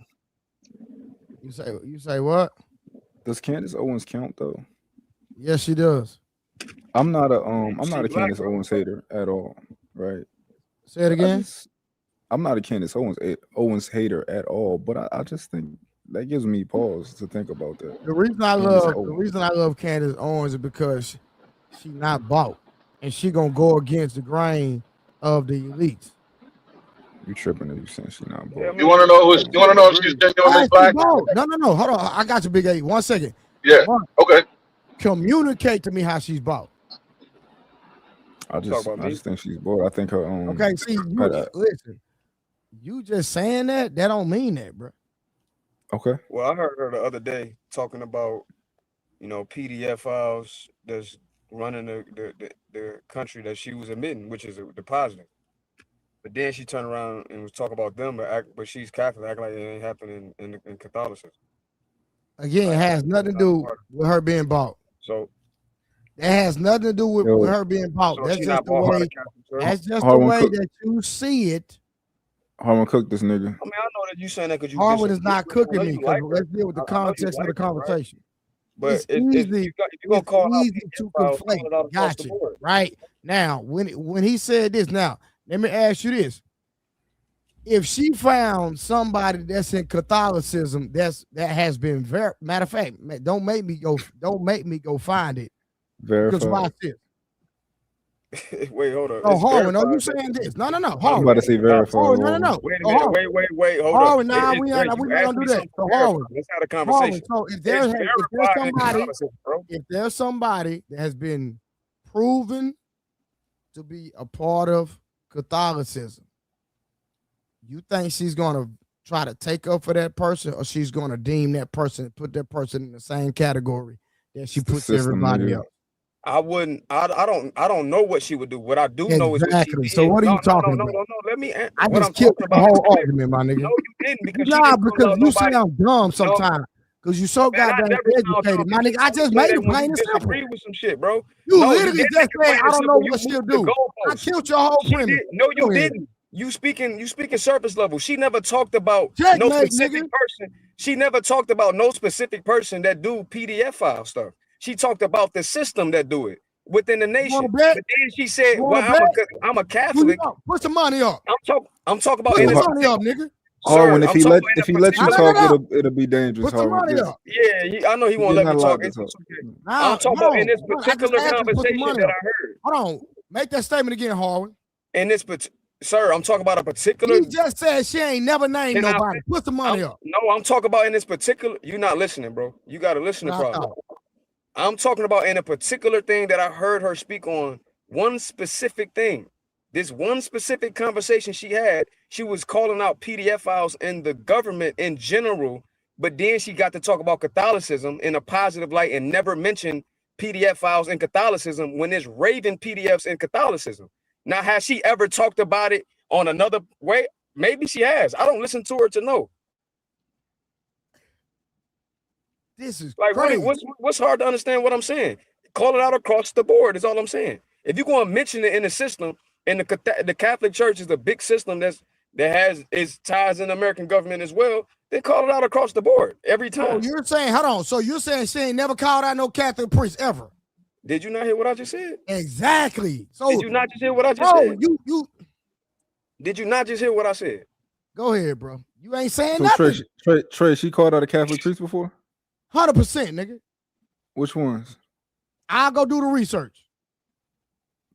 You say what? Does Candace Owens count though? Yes, she does. I'm not a She black, Candace bro. Owens hater at all, right? Say it But again. I'm not a Candace Owens hater at all, but I just think that gives me pause to think about that. The reason I love Candace Owens is because she not bought, and she gonna go against the grain of the elites. You tripping if you saying she not Yeah, I bought. mean, You want to know who's? You want to know if she's genuinely black? No. Hold on. I got you, Big A. 1 second. Yeah. Okay. Communicate to me how she's bought. I just think she's bought. I think her Okay, see, listen. You just saying that don't mean that, bro. Okay. Well, I heard her the other day talking about, PDF files that's running the country that she was admitting, which is the positive. But then she turned around and was talking about them, but she's Catholic, act like it ain't happening in Catholicism. Again, it has nothing to do with her being bought. So that has nothing to do with her being bought. So That's she just not the bought by way. the Catholic Church? That's just the Harlan way Cook- that you see it. Harlan cook this nigga. I mean, I know that you saying that because you. Harlan is not cooking I know me you because like her. let's deal with the I know you context of the like her, right? conversation. But It's if easy. you're gonna call out Easy to PDF files, call conflate. it out across the Gotcha. board. Right now, when he said this, now let me ask you this: if she found somebody that's in Catholicism that has been matter of fact, don't make me go find it. Because Verified. watch this. Wait, hold on. No, It's Harlan, are you verified saying that- this? No. I'm Harlan. about to say verified. Harlan, no. Wait a So, minute. Harlan. Wait. Hold Harlan, up. nah, It- we it- ain't you gonna asked do me that. something So, verified. Harlan. Let's have a Harlan, conversation. so It's verified if there's somebody that has been proven to be a part of Catholicism, you think she's gonna try to take up for that person, or she's gonna deem that person, put that person in the same category that she puts everybody else? I wouldn't. I don't know what she would do. What I do know is what she Exactly. did. So what are you No. talking about? Let me. I What just I'm killed talking the about. whole argument, my nigga. No, you didn't because she Nah, didn't call because out you nobody. sound dumb sometimes. Cause you so Man, I goddamn never found educated, time my nigga. I just say made that it when plain you and simple. disagree with some shit, bro. You No, you literally didn't just make it said, plain I and don't know simple. You what she'll moved the do. I goalposts. killed your whole She premise. did. No, you Go ahead. didn't. You speaking surface level. She never talked about no Checkmate, specific nigga. person. She never talked about no specific person that do PDF file stuff. She talked about the system that do it within the You nation. wanna bet? But then she said, You "Well, wanna bet? I'm a Who you Catholic." want? Put some money up. I'm talking about Put in some this money up, nigga. sir. Harwin, if I'm he talking let about in a you particular. talk, it'll be dangerous, Put some Harwin. money Just, up. Yeah, I know he won't you're let not me talk. allowed to It's talk. okay. Nah, I'm talking about in this I just particular asked you to put some conversation money that up. I heard. Hold on. Make that statement again, Harwin. In this, sir, I'm talking about a particular. He just said she ain't never named Can I nobody. Put some money up. No, I'm talking about in this particular. You're not listening, bro. You got to listen to Nah, problem. I'm talking about in a particular thing that I heard her speak on. One specific thing. This one specific conversation she had, she was calling out PDF files in the government in general, but then she got to talk about Catholicism in a positive light and never mentioned PDF files in Catholicism when there's raving PDFs in Catholicism. Now, has she ever talked about it on another way? Maybe she has. I don't listen to her to know. This is like crazy. what's hard to understand what I'm saying? Call it out across the board is all I'm saying. If you're going to mention it in the system, and the Catholic Church is a big system that has its ties in the American government as well, they call it out across the board every time. So you're saying, hold on. So you're saying she ain't never called out no Catholic priest ever? Did you not hear what I just said? Exactly. So did you not just hear what I just said? Did you not just hear what I said? Go ahead, bro. You ain't saying so nothing. Trey, she called out a Catholic priest before? 100%, nigga. Which ones? I'll go do the research.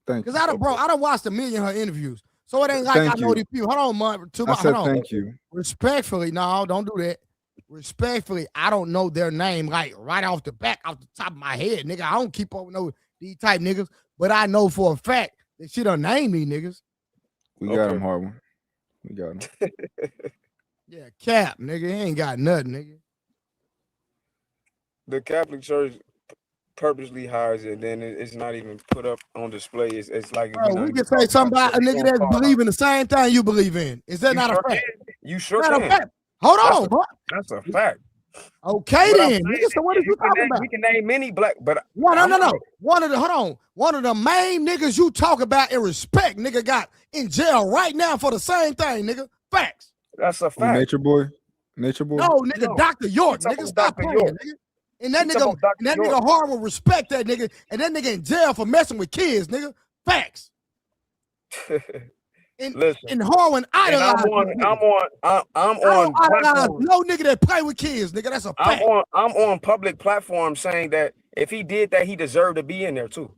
Thank you. Because I done watched a million of her interviews. So it ain't like I know these people. Hold on, man. Hold on. Thank you. Respectfully, no, don't do that. Respectfully, I don't know their name like right off the top of my head, nigga. I don't keep up with these type niggas, but I know for a fact that she done named these niggas. We got him, Harwin. We got him. Yeah, Cap, nigga. He ain't got nothing, nigga. The Catholic Church purposely hires it, then it's not even put up on display. It's like we can say something about a nigga that believe in the same thing you believe in. Is that not a fact? You sure Not can. a fact. Hold on, bro. That's a fact. Okay, then. Nigga, so what are you talking about? We can name many black, but no. One of the main niggas you talk about in respect, nigga, got in jail right now for the same thing, nigga. Facts. That's a fact. Nature Boy. No, nigga, Dr. York, nigga, stop playing, nigga. And that nigga hard will respect that nigga, and that nigga in jail for messing with kids, nigga. Facts. Listen, and Harwin idolize. I'm on idolize no nigga that play with kids, nigga. That's a fact. I'm on public platform saying that if he did that, he deserved to be in there too.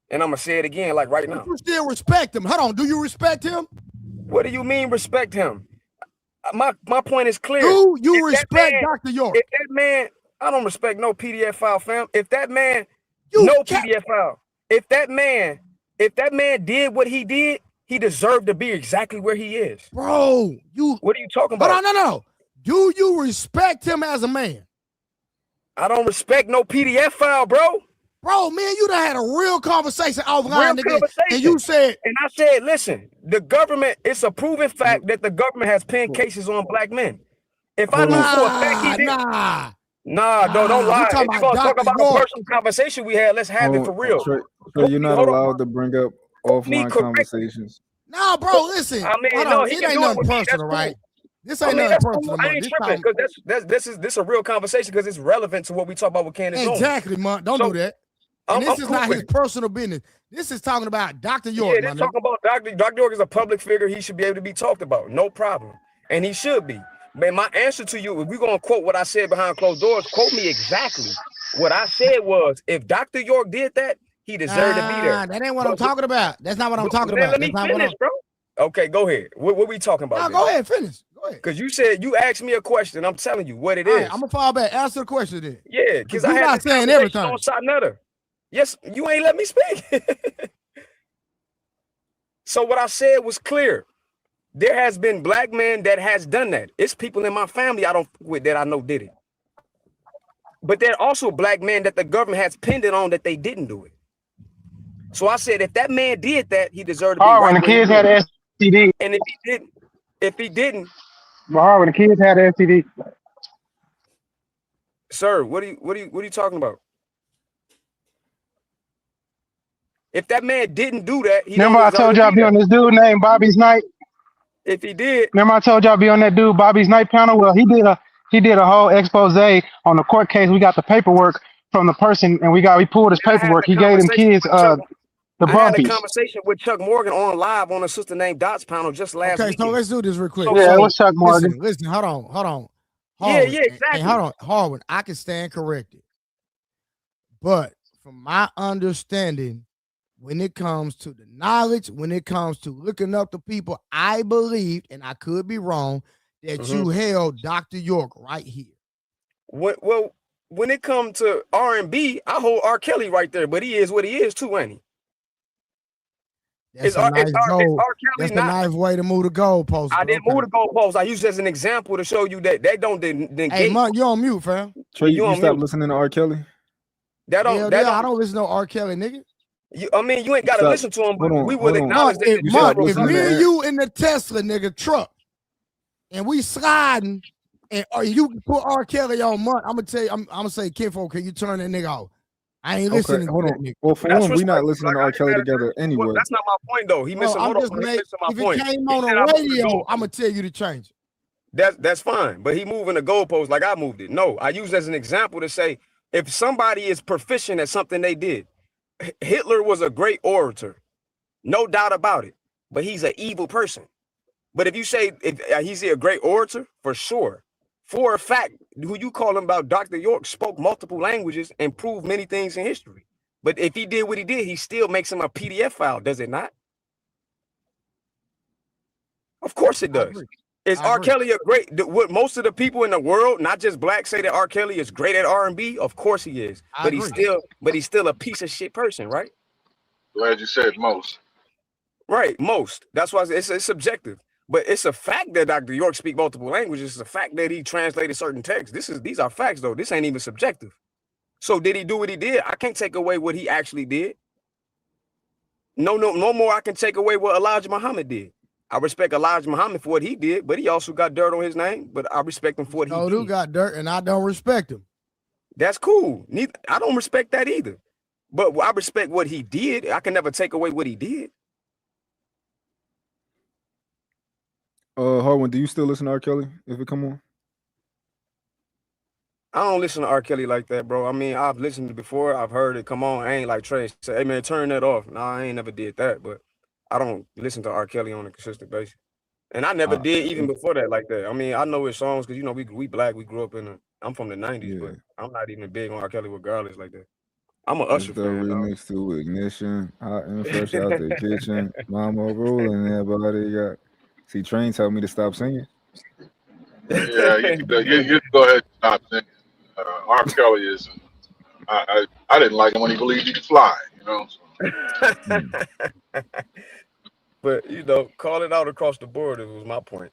And I'm gonna say it again, like right now. You still respect him? Hold on, do you respect him? What do you mean respect him? My point is clear. Do you respect Dr. York? If that man, I don't respect no PDF file, fam. If that man, PDF file. If that man did what he did, he deserved to be exactly where he is. Bro, what are you talking about? Hold on, no. Do you respect him as a man? I don't respect no PDF file, bro. Bro, man, you done had a real conversation offline, nigga. And you said, and I said, listen, the government, it's a proven fact that the government has pinned cases on black men. If I knew for a fact he did, don't lie. If you're gonna talk about a personal conversation we had, let's have it for real. Trey, you're not allowed to bring up offline conversations. No, bro, listen. I mean, it ain't nothing personal, right? This ain't nothing personal. I ain't tripping because this is a real conversation because it's relevant to what we talk about with Candace Owens. Exactly, man. Don't do that. And this is not his personal business. This is talking about Dr. York. Yeah, they're talking about Dr. York is a public figure. He should be able to be talked about. No problem. And he should be. But my answer to you, if we're going to quote what I said behind closed doors, quote me exactly. What I said was, if Dr. York did that, he deserved to be there. That ain't what I'm talking about. That's not what I'm talking about. Let me finish, bro. Okay, go ahead. What we talking about? No, go ahead, finish. Go ahead. Because you asked me a question. I'm telling you what it is. Right, I'm going to fall back. Answer the question then. Yeah, because I had not saying everything on Satnetta. Yes, you ain't let me speak. So what I said was clear. There has been black men that has done that. It's people in my family that I know did it. But there are also black men that the government has pinned it on that they didn't do it. So I said, if that man did that, he deserved to be. When the kids had STD. And if he didn't. When the kids had STD. Sir, what are you talking about? If that man didn't do that, he don't Remember I deserve told to y'all be be there. on this dude named Bobby's Night. If he did, Remember I told y'all be on that dude Bobby's Night panel. Well, he did a whole expose on the court case. We got the paperwork from the person, and we pulled his I had paperwork. the He gave them conversation kids with Chuck. the I had a bumpies. conversation with Chuck Morgan on live on a sister named Dot's panel just last Okay, so weekend. let's do this real quick. Yeah, it So was Chuck Morgan. listen, hold on. Yeah, Harwin, exactly. hey, hold on, Harwin. I can stand corrected. But from my understanding, when it comes to the knowledge, when it comes to looking up the people, I believed, and I could be wrong, that you held Dr. York right here. When it comes to R&B, I hold R. Kelly right there, but he is what he is too, ain't he? That's a nice way to move the goalpost. I didn't move the goalpost. I used it as an example to show you that don't negate. Hey, Monk, you on mute, fam. Trey, you stopped listening to R. Kelly? I don't listen to R. Kelly, nigga. You ain't got to listen to him, but we will acknowledge that. If me and you in the Tesla, nigga, truck, and we sliding, and you put R. Kelly on Monk, I'm gonna tell you, I'm gonna say, Kinfolk, can you turn that nigga off? I ain't listening to that nigga. Well, for one, we not listening to R. Kelly together anyway. That's not my point, though. He missing my point. If it came on the radio, I'm gonna tell you to change it. That's fine, but he moving the goalpost like I moved it. No, I use it as an example to say if somebody is proficient at something they did, Hitler was a great orator, no doubt about it, but he's an evil person. But if you say he's a great orator, for sure, for a fact, who you call him about Dr. York spoke multiple languages and proved many things in history. But if he did what he did, he still makes him a PDF file, does it not? Of course it does. Is R. Kelly a great? What most of the people in the world, not just black, say that R. Kelly is great at R&B? Of course he is, but he's still a piece of shit person, right? Glad you said most. Right, most. That's why it's subjective, but it's a fact that Dr. York speak multiple languages. It's a fact that he translated certain texts. These are facts, though. This ain't even subjective. So did he do what he did? I can't take away what he actually did. No more. I can take away what Elijah Muhammad did. I respect Elijah Muhammad for what he did, but he also got dirt on his name. But I respect him for what he did. Who got dirt, and I don't respect him. That's cool. I don't respect that either. But I respect what he did. I can never take away what he did. Harwin, do you still listen to R. Kelly if it come on? I don't listen to R. Kelly like that, bro. I mean, I've listened to it before. I've heard it come on. I ain't like Trey say, hey, man, turn that off. Nah, I ain't never did that, but I don't listen to R. Kelly on a consistent basis. And I never did even before that like that. I mean, I know his songs because, we black. We grew up I'm from the 90s, but I'm not even big on R. Kelly regardless like that. I'm an Usher fan. Remix to Ignition, hot and fresh out the kitchen. Mama rolling, everybody got. See, Train told me to stop singing. Yeah, you can go ahead and stop singing. R. Kelly is. I didn't like him when he believed he could fly. So. But call it out across the board. It was my point.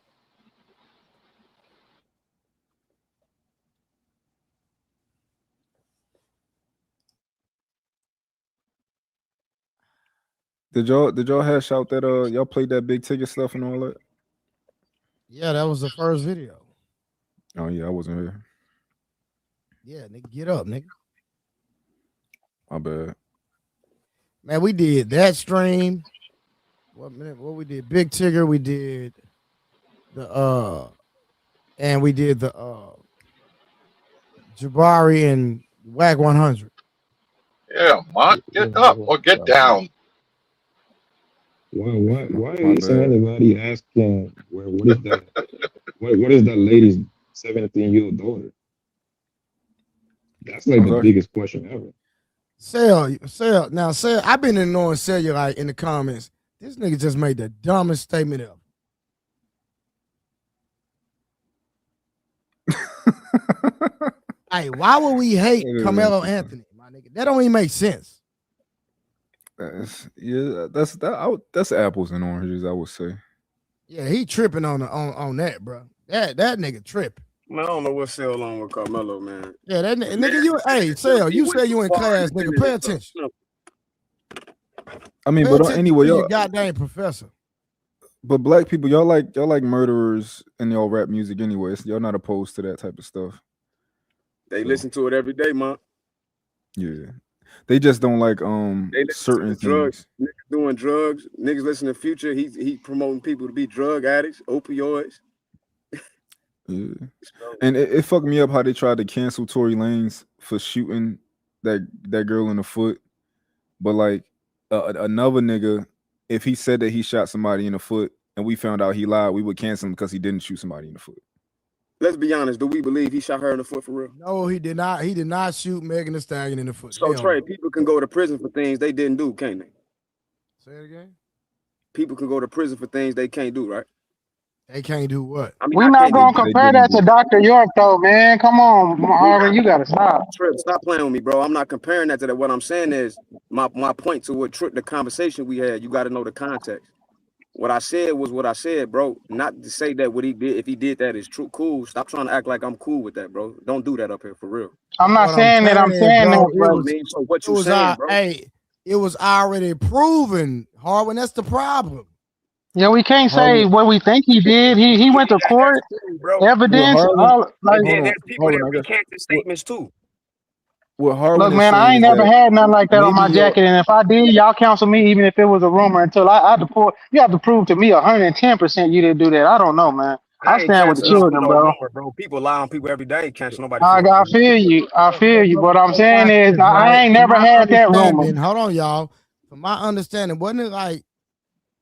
Did y'all hash out that y'all played that big ticket stuff and all that? Yeah, that was the first video. Oh yeah, I wasn't here. Yeah, nigga, get up, nigga. My bad. Man, we did that stream. What we did? Big Tigger. We did and we did the Jabari and WAC 100. Yeah, Mark, get up or get down. Why isn't anybody asking what is that? what is that lady's 17-year-old daughter? That's like the biggest question ever. Sell. Now, Sell, I've been ignoring Cellulite in the comments. This nigga just made the dumbest statement ever. Hey, why would we hate Carmelo Anthony, my nigga? That don't even make sense. That's apples and oranges, I would say. Yeah, he tripping on that, bro. That nigga tripping. Man, I don't know what's Sell on with Carmelo, man. Yeah, that nigga, hey, Sell, you say you in class, nigga. Pay attention. I mean, but anyway, y'all goddamn professor. But black people, y'all like murderers in y'all rap music anyway. So y'all not opposed to that type of stuff. They listen to it every day, man. Yeah. They just don't like They listen to certain the drugs. things. Niggas doing drugs. Niggas listen to Future. He promoting people to be drug addicts, opioids. Yeah. And it fucked me up how they tried to cancel Tory Lanez for shooting that girl in the foot. But like another nigga, if he said that he shot somebody in the foot and we found out he lied, we would cancel him because he didn't shoot somebody in the foot. Let's be honest. Do we believe he shot her in the foot for real? No, he did not. He did not shoot Megan Thee Stallion in the foot. So Hell Trey, no. people can go to prison for things they didn't do, can't they? Say it again. People can go to prison for things they can't do, right? They can't do what? I mean, We're I not can't gonna do. compare that to Dr. York though, man. Come on, Marvin, you gotta stop. Trip, stop playing with me, bro. I'm not comparing that to that. What I'm saying is my point to what Trip, the conversation we had. You got to know the context. What I said was what I said, bro. Not to say that what he did, if he did that, is true. Cool. Stop trying to act like I'm cool with that, bro. Don't do that up here for real. I'm not What saying that. I'm saying bro, that, bro. So what you saying, bro? Hey, it was already proven, Harwin. That's the problem. Yeah, we can't say what we think he did. He went to court, evidence, all like. And then there's people that recant the statements too. What Harwin Look, is man, I saying ain't is never that had nothing like that on my maybe y'all- jacket, and if I did, y'all counsel me, even if it was a rumor. Until I have to pour, you have to prove to me 110% you didn't do that. I don't know, man. I I ain't stand with the canceling no children, bro. rumor, bro. People lie on people every day. I ain't canceling nobody. I feel you. I feel you. What I'm saying is, I ain't never had that rumor. Hold on, y'all. From my understanding, wasn't it like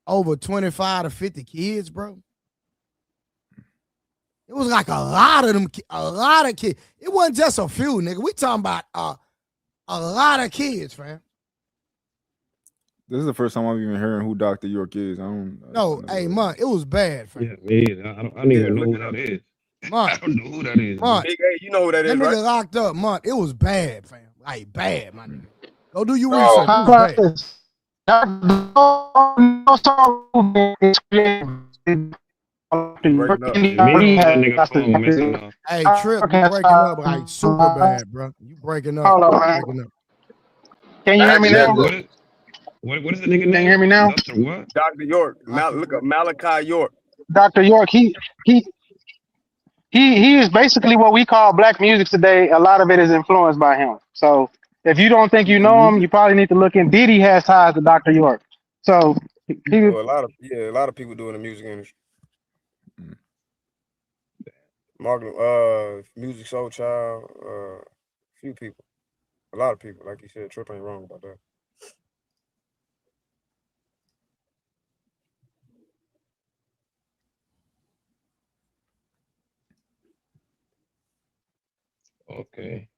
over 25 to 50 kids, bro? It was like a lot of them, a lot of kids. It wasn't just a few, nigga. We talking about a lot of kids, fam. This is the first time I'm even hearing who Dr. York is. I don't. No, hey, man, it was bad, fam. Yeah, me either. I don't even know who that is. Man, I don't know who that is. man, Big A, you know who that is, that nigga right? locked up, man. It was bad, fam. Like bad, my nigga. Go do your Oh, research. It was bad. Hey, Trip, you breaking up like super bad, bro. You breaking up. Hold on, You man. breaking up. Can you hear me now? What is the nigga name? Can you hear me now? Dr. What? Dr. York. Look up Malachi York. Dr. York, he is basically what we call black music today. A lot of it is influenced by him. So if you don't think you know him, you probably need to look in. Diddy has ties to Dr. York. So Well, a lot of people do in the music industry. Margaret, Music Soul Child, few people, a lot of people. Like you said, Trip ain't wrong about that. Okay.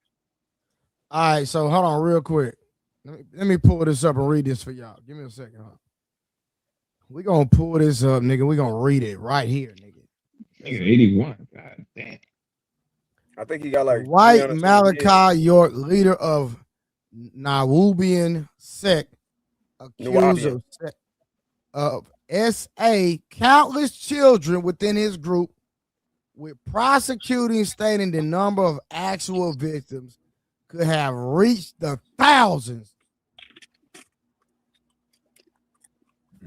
All right, so hold on real quick. Let me pull this up and read this for y'all. Give me a second. Huh? We're going to pull this up, nigga. We're going to read it right here, nigga. Nigga, 81. God damn. I think he got like White Malachi York, leader of Nawabian sect, accused of SA countless children within his group, with prosecuting stating the number of actual victims could have reached the thousands.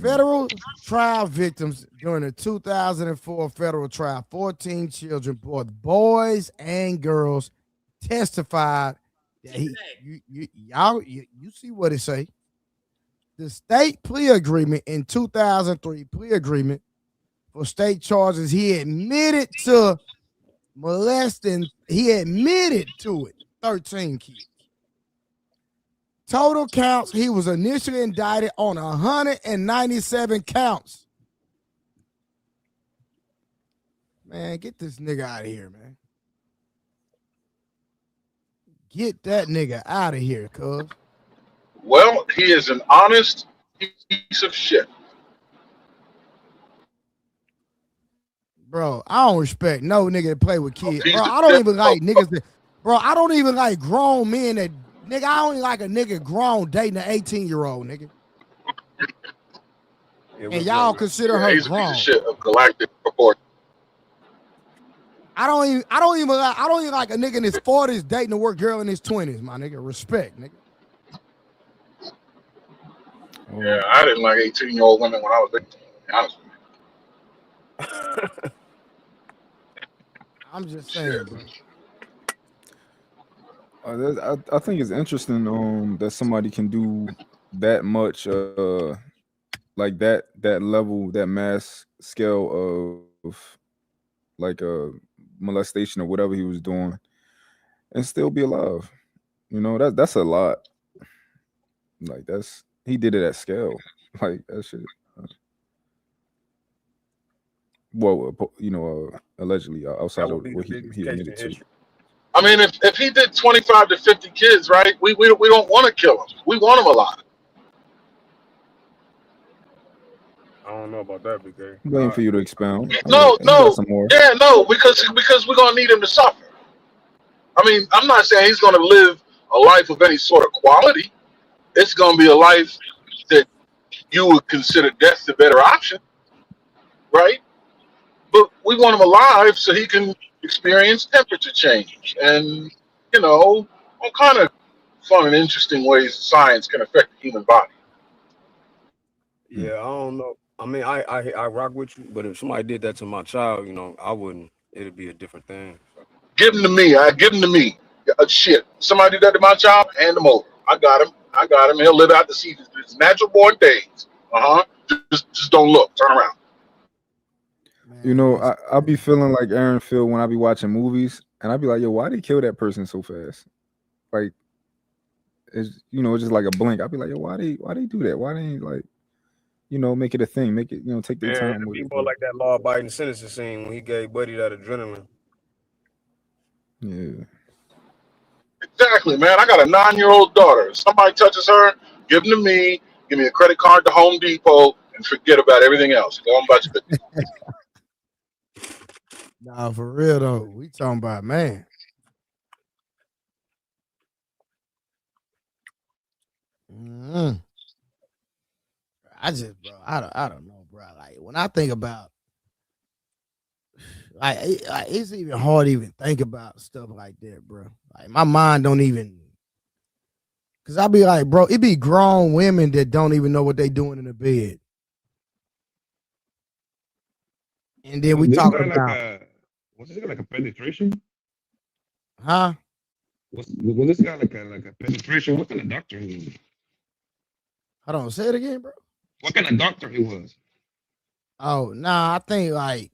Federal trial victims during the 2004 federal trial, 14 children, both boys and girls, testified that you see what it say. The state plea agreement in 2003 plea agreement for state charges, he admitted to molesting. He admitted to it. 13 kids. Total counts, he was initially indicted on 197 counts. Man, get this nigga out of here, man. Get that nigga out of here, cuz. Well, he is an honest piece of shit. Bro, I don't respect no nigga that play with kids. Bro, I don't even like niggas that, bro, I don't even like grown men that, nigga, I only like a nigga grown dating an 18-year-old, nigga. And y'all consider her he's a grown. piece of shit of galactic proportion. I don't even like a nigga in his 40s dating a work girl in his 20s, my nigga. Respect, nigga. Yeah, I didn't like 18-year-old women when I was 18, to be honest with you. I'm just saying, bro. I think it's interesting that somebody can do that much like that level, that mass scale of like molestation or whatever he was doing and still be alive. You know, that's a lot. Like he did it at scale. Like that shit. Well, allegedly That outside would of be the what biggest he case admitted in to. history. I mean, if he did 25 to 50 kids, right? We don't want to kill him. We want him alive. I don't know about that, BK. Waiting for you to expound. No, You got no, some more. yeah, no, because we're gonna need him to suffer. I mean, I'm not saying he's gonna live a life of any sort of quality. It's gonna be a life that you would consider death the better option, right? But we want him alive so he can experience temperature change and, all kind of fun and interesting ways science can affect the human body. Yeah, I don't know. I mean, I rock with you, but if somebody did that to my child, I wouldn't. It'd be a different thing. Give him to me. I give him to me. Shit. Somebody do that to my child, hand him over. I got him. I got him. He'll live out to see his natural born days. Just don't look. Turn around. You know, I'll be feeling like Aaron feel when I be watching movies, and I'll be like, yo, why they kill that person so fast? Like, it's just like a blink. I'll be like, yo, why they do that? Why they ain't like, make it a thing, make it, take their Yeah, time it'd with be it. more like that law-abiding citizen scene when he gave Buddy that adrenaline. Yeah. Exactly, man. I got a 9-year-old daughter. If somebody touches her, give them to me. Give me a credit card to Home Depot and forget about everything else. Go on about your business. Nah, for real though. We talking about man. I just, bro, I don't know, bro. Like when I think about, it's even hard to even think about stuff like that, bro. Like my mind don't even, cause I be like, bro, it be grown women that don't even know what they doing in the bed, and then we This talking guy about, was this guy like a penetration? huh? Was this guy like a penetration? What kind of doctor he was? Hold on, say it again, bro. What kind of doctor he was? Oh, nah, I think like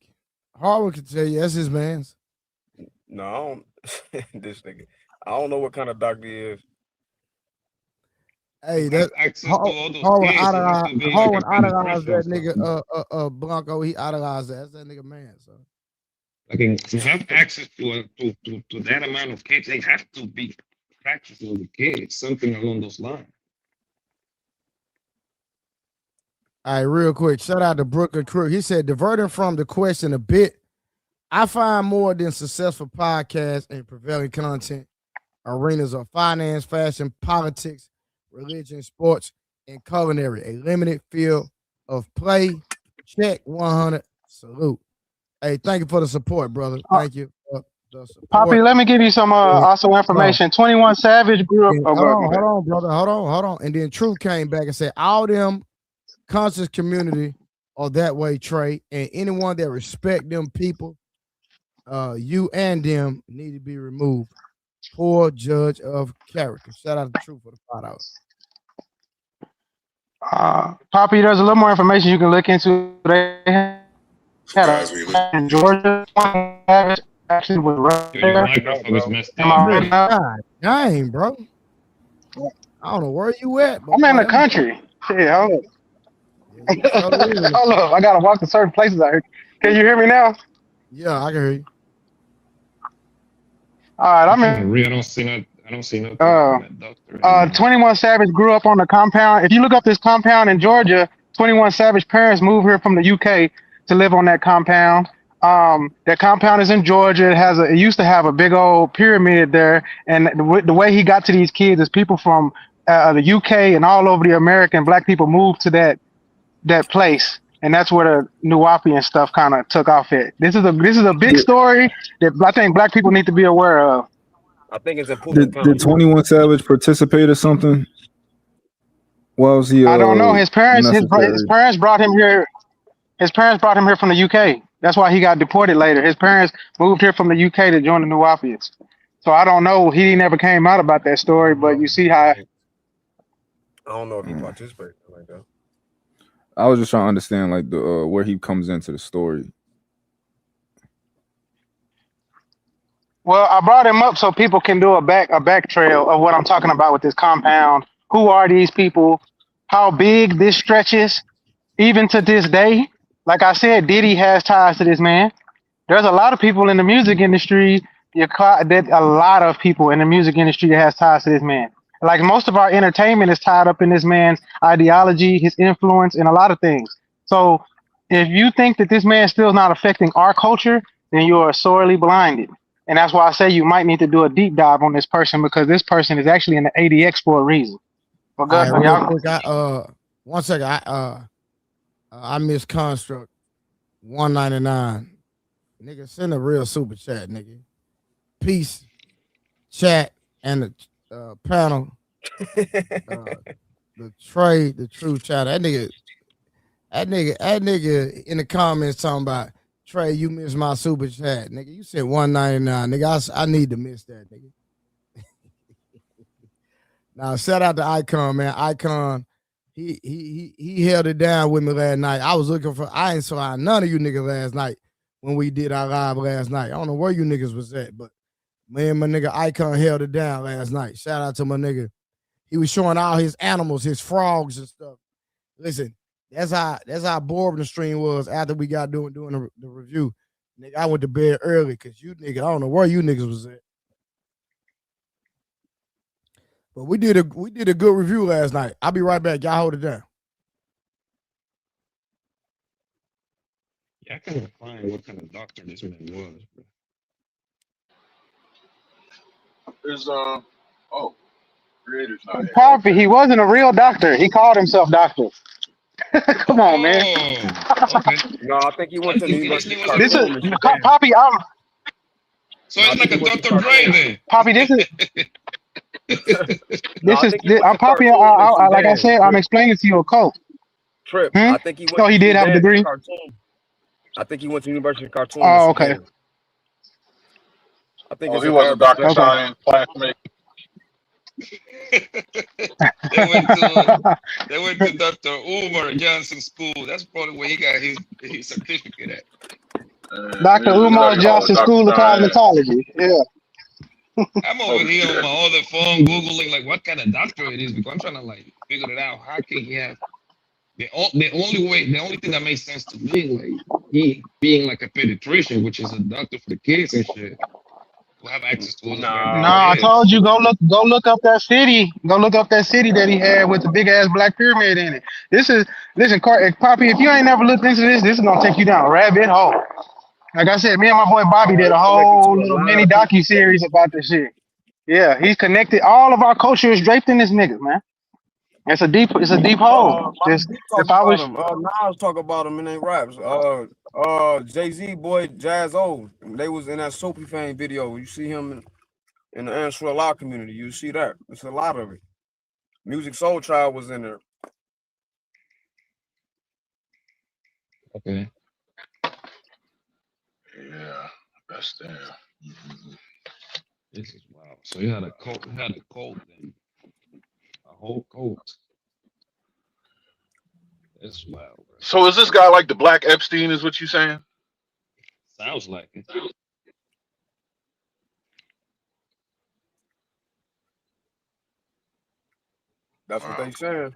Harvard can tell you that's his man's. No, I don't. This nigga, I don't know what kind of doctor he is. Hey, that Access to all those Harvard kids, it has to be like a idolized penetration that stuff. nigga Blanco. He idolized that. That's that nigga man. So Like to have access to that amount of kids, they have to be practicing with kids, something along those lines. all right, real quick, shout out to Brooklyn Crew. He said, diverting from the question a bit, I find more than successful podcasts and prevailing content arenas of finance, fashion, politics, religion, sports, and culinary. A limited field of play. Check 100. Salute. Hey, thank you for the support, brother. Thank you for the support. Poppy, let me give you some also information. 21 Savage grew up. Hold on, brother. Hold on. And then Truth came back and said, all them conscious community are that way, Trey. And anyone that respect them people, you and them need to be removed. Poor judge of character. Shout out to Truth for the $5. Poppy, there's a little more information you can look into. They had in Georgia. Savage actually was right Your there. microphone is messed Am I right now? God dang, bro. I don't know where you at, but I'm in the country. Shit, hold up. Hold up. I gotta walk to certain places out here. Can you hear me now? Yeah, I can hear you. All right, I'm in. I don't see nothing. 21 Savage grew up on the compound. If you look up this compound in Georgia, 21 Savage parents moved here from the UK to live on that compound. That compound is in Georgia. It used to have a big old pyramid there, and the way he got to these kids is people from the UK and all over the American black people moved to that place, and that's where the Nuwapi and stuff kind of took off at. This is a big story that I think black people need to be aware of. I think it's important. Did 21 Savage participate or something? Well, was he? I don't know. His parents brought him here. His parents brought him here from the UK. That's why he got deported later. His parents moved here from the UK to join the Nuwapians. So I don't know. He never came out about that story, but you see how. I don't know if he participated like that. I was just trying to understand like the where he comes into the story. Well, I brought him up so people can do a back trail of what I'm talking about with this compound. Who are these people? How big this stretches, even to this day. Like I said, Diddy has ties to this man. There's a lot of people in the music industry. That a lot of people in the music industry that has ties to this man. Like most of our entertainment is tied up in this man's ideology, his influence, and a lot of things. So if you think that this man still not affecting our culture, then you are sorely blinded. And that's why I say you might need to do a deep dive on this person because this person is actually in the ADX for a reason. Well, All good right, for real y'all. quick. One second. I missed Construct 199. Nigga, send a real super chat, nigga. Peace, chat, and the panel. The trade, the true chat. That nigga in the comments talking about Trey, you missed my super chat, nigga. You said 199, nigga. I need to miss that, nigga. Now shout out to Icon, man. Icon, he held it down with me last night. I ain't saw none of you niggas last night when we did our live last night. I don't know where you niggas was at, but man, my nigga Icon held it down last night. Shout out to my nigga. He was showing all his animals, his frogs and stuff. Listen, that's how boring the stream was after we got doing the review. Nigga, I went to bed early because you nigga, I don't know where you niggas was at. But we did a good review last night. I'll be right back. Y'all hold it down. Yeah, I couldn't find what kind of doctor this man was. Bro. Is creator's not here. Poppy, he wasn't a real doctor. He called himself doctor. Come on, man. Okay. No, I think he went to the University of This Khartoum. is Poppy. So it's like a Dr. Dre then. Poppy, this is. I'm Poppy. Khartoum Like I said, I'm explaining to you a cult. Trip. I think he went. So he did have a degree. Khartoum. I think he went to the University of Khartoum. Oh, okay. I think he was a Dr. Science classmate. They went to Dr. Umar Johnson School. That's probably where he got his certificate at. Dr. Umar Johnson School of Cosmetology. Yeah. I'm over here on my other phone Googling like what kind of doctor it is because I'm trying to like figure it out. How can he have the only thing that makes sense to me, like he being like a pediatrician, which is a doctor for the kids and shit, will have access to all this. No, I told you go look up that city. Go look up that city that he had with the big ass black pyramid in it. Listen, Poppy, if you ain't never looked into this is gonna take you down a rabbit hole. Like I said, me and my boy Bobby did a whole little mini docu-series about this shit. Yeah, he's connected. All of our culture is draped in this nigga, man. It's a deep hole. Nas talk about him in their raps. Jay-Z boy Jazz-O, they was in that Soapy Fame video. You see him in the Answer Law community. You see that. It's a lot of it. Music Soul Child was in there. Okay. Yeah, that's there. This is wild. So you had a cult then. A whole cult. That's wild, bro. So is this guy like the Black Epstein? Is what you saying? Sounds like it. That's what they said.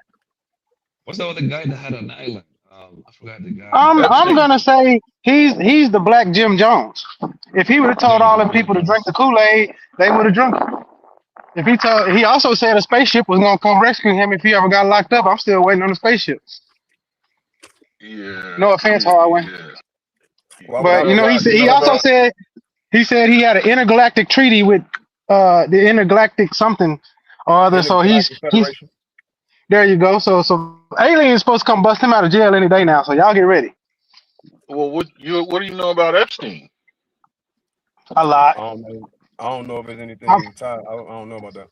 What's the other guy that had an island? I forgot the guy. I'm gonna say he's the Black Jim Jones. If he would have told all them people to drink the Kool-Aid, they would have drunk it. He also said a spaceship was gonna come rescue him if he ever got locked up. I'm still waiting on the spaceship. Yeah. No offense, Hardway. Yeah. But he said he had an intergalactic treaty with the intergalactic something or other. So he's there you go. So aliens supposed to come bust him out of jail any day now. So y'all get ready. Well, what do you know about Epstein? A lot. I don't know if there's anything tied. I don't know about that.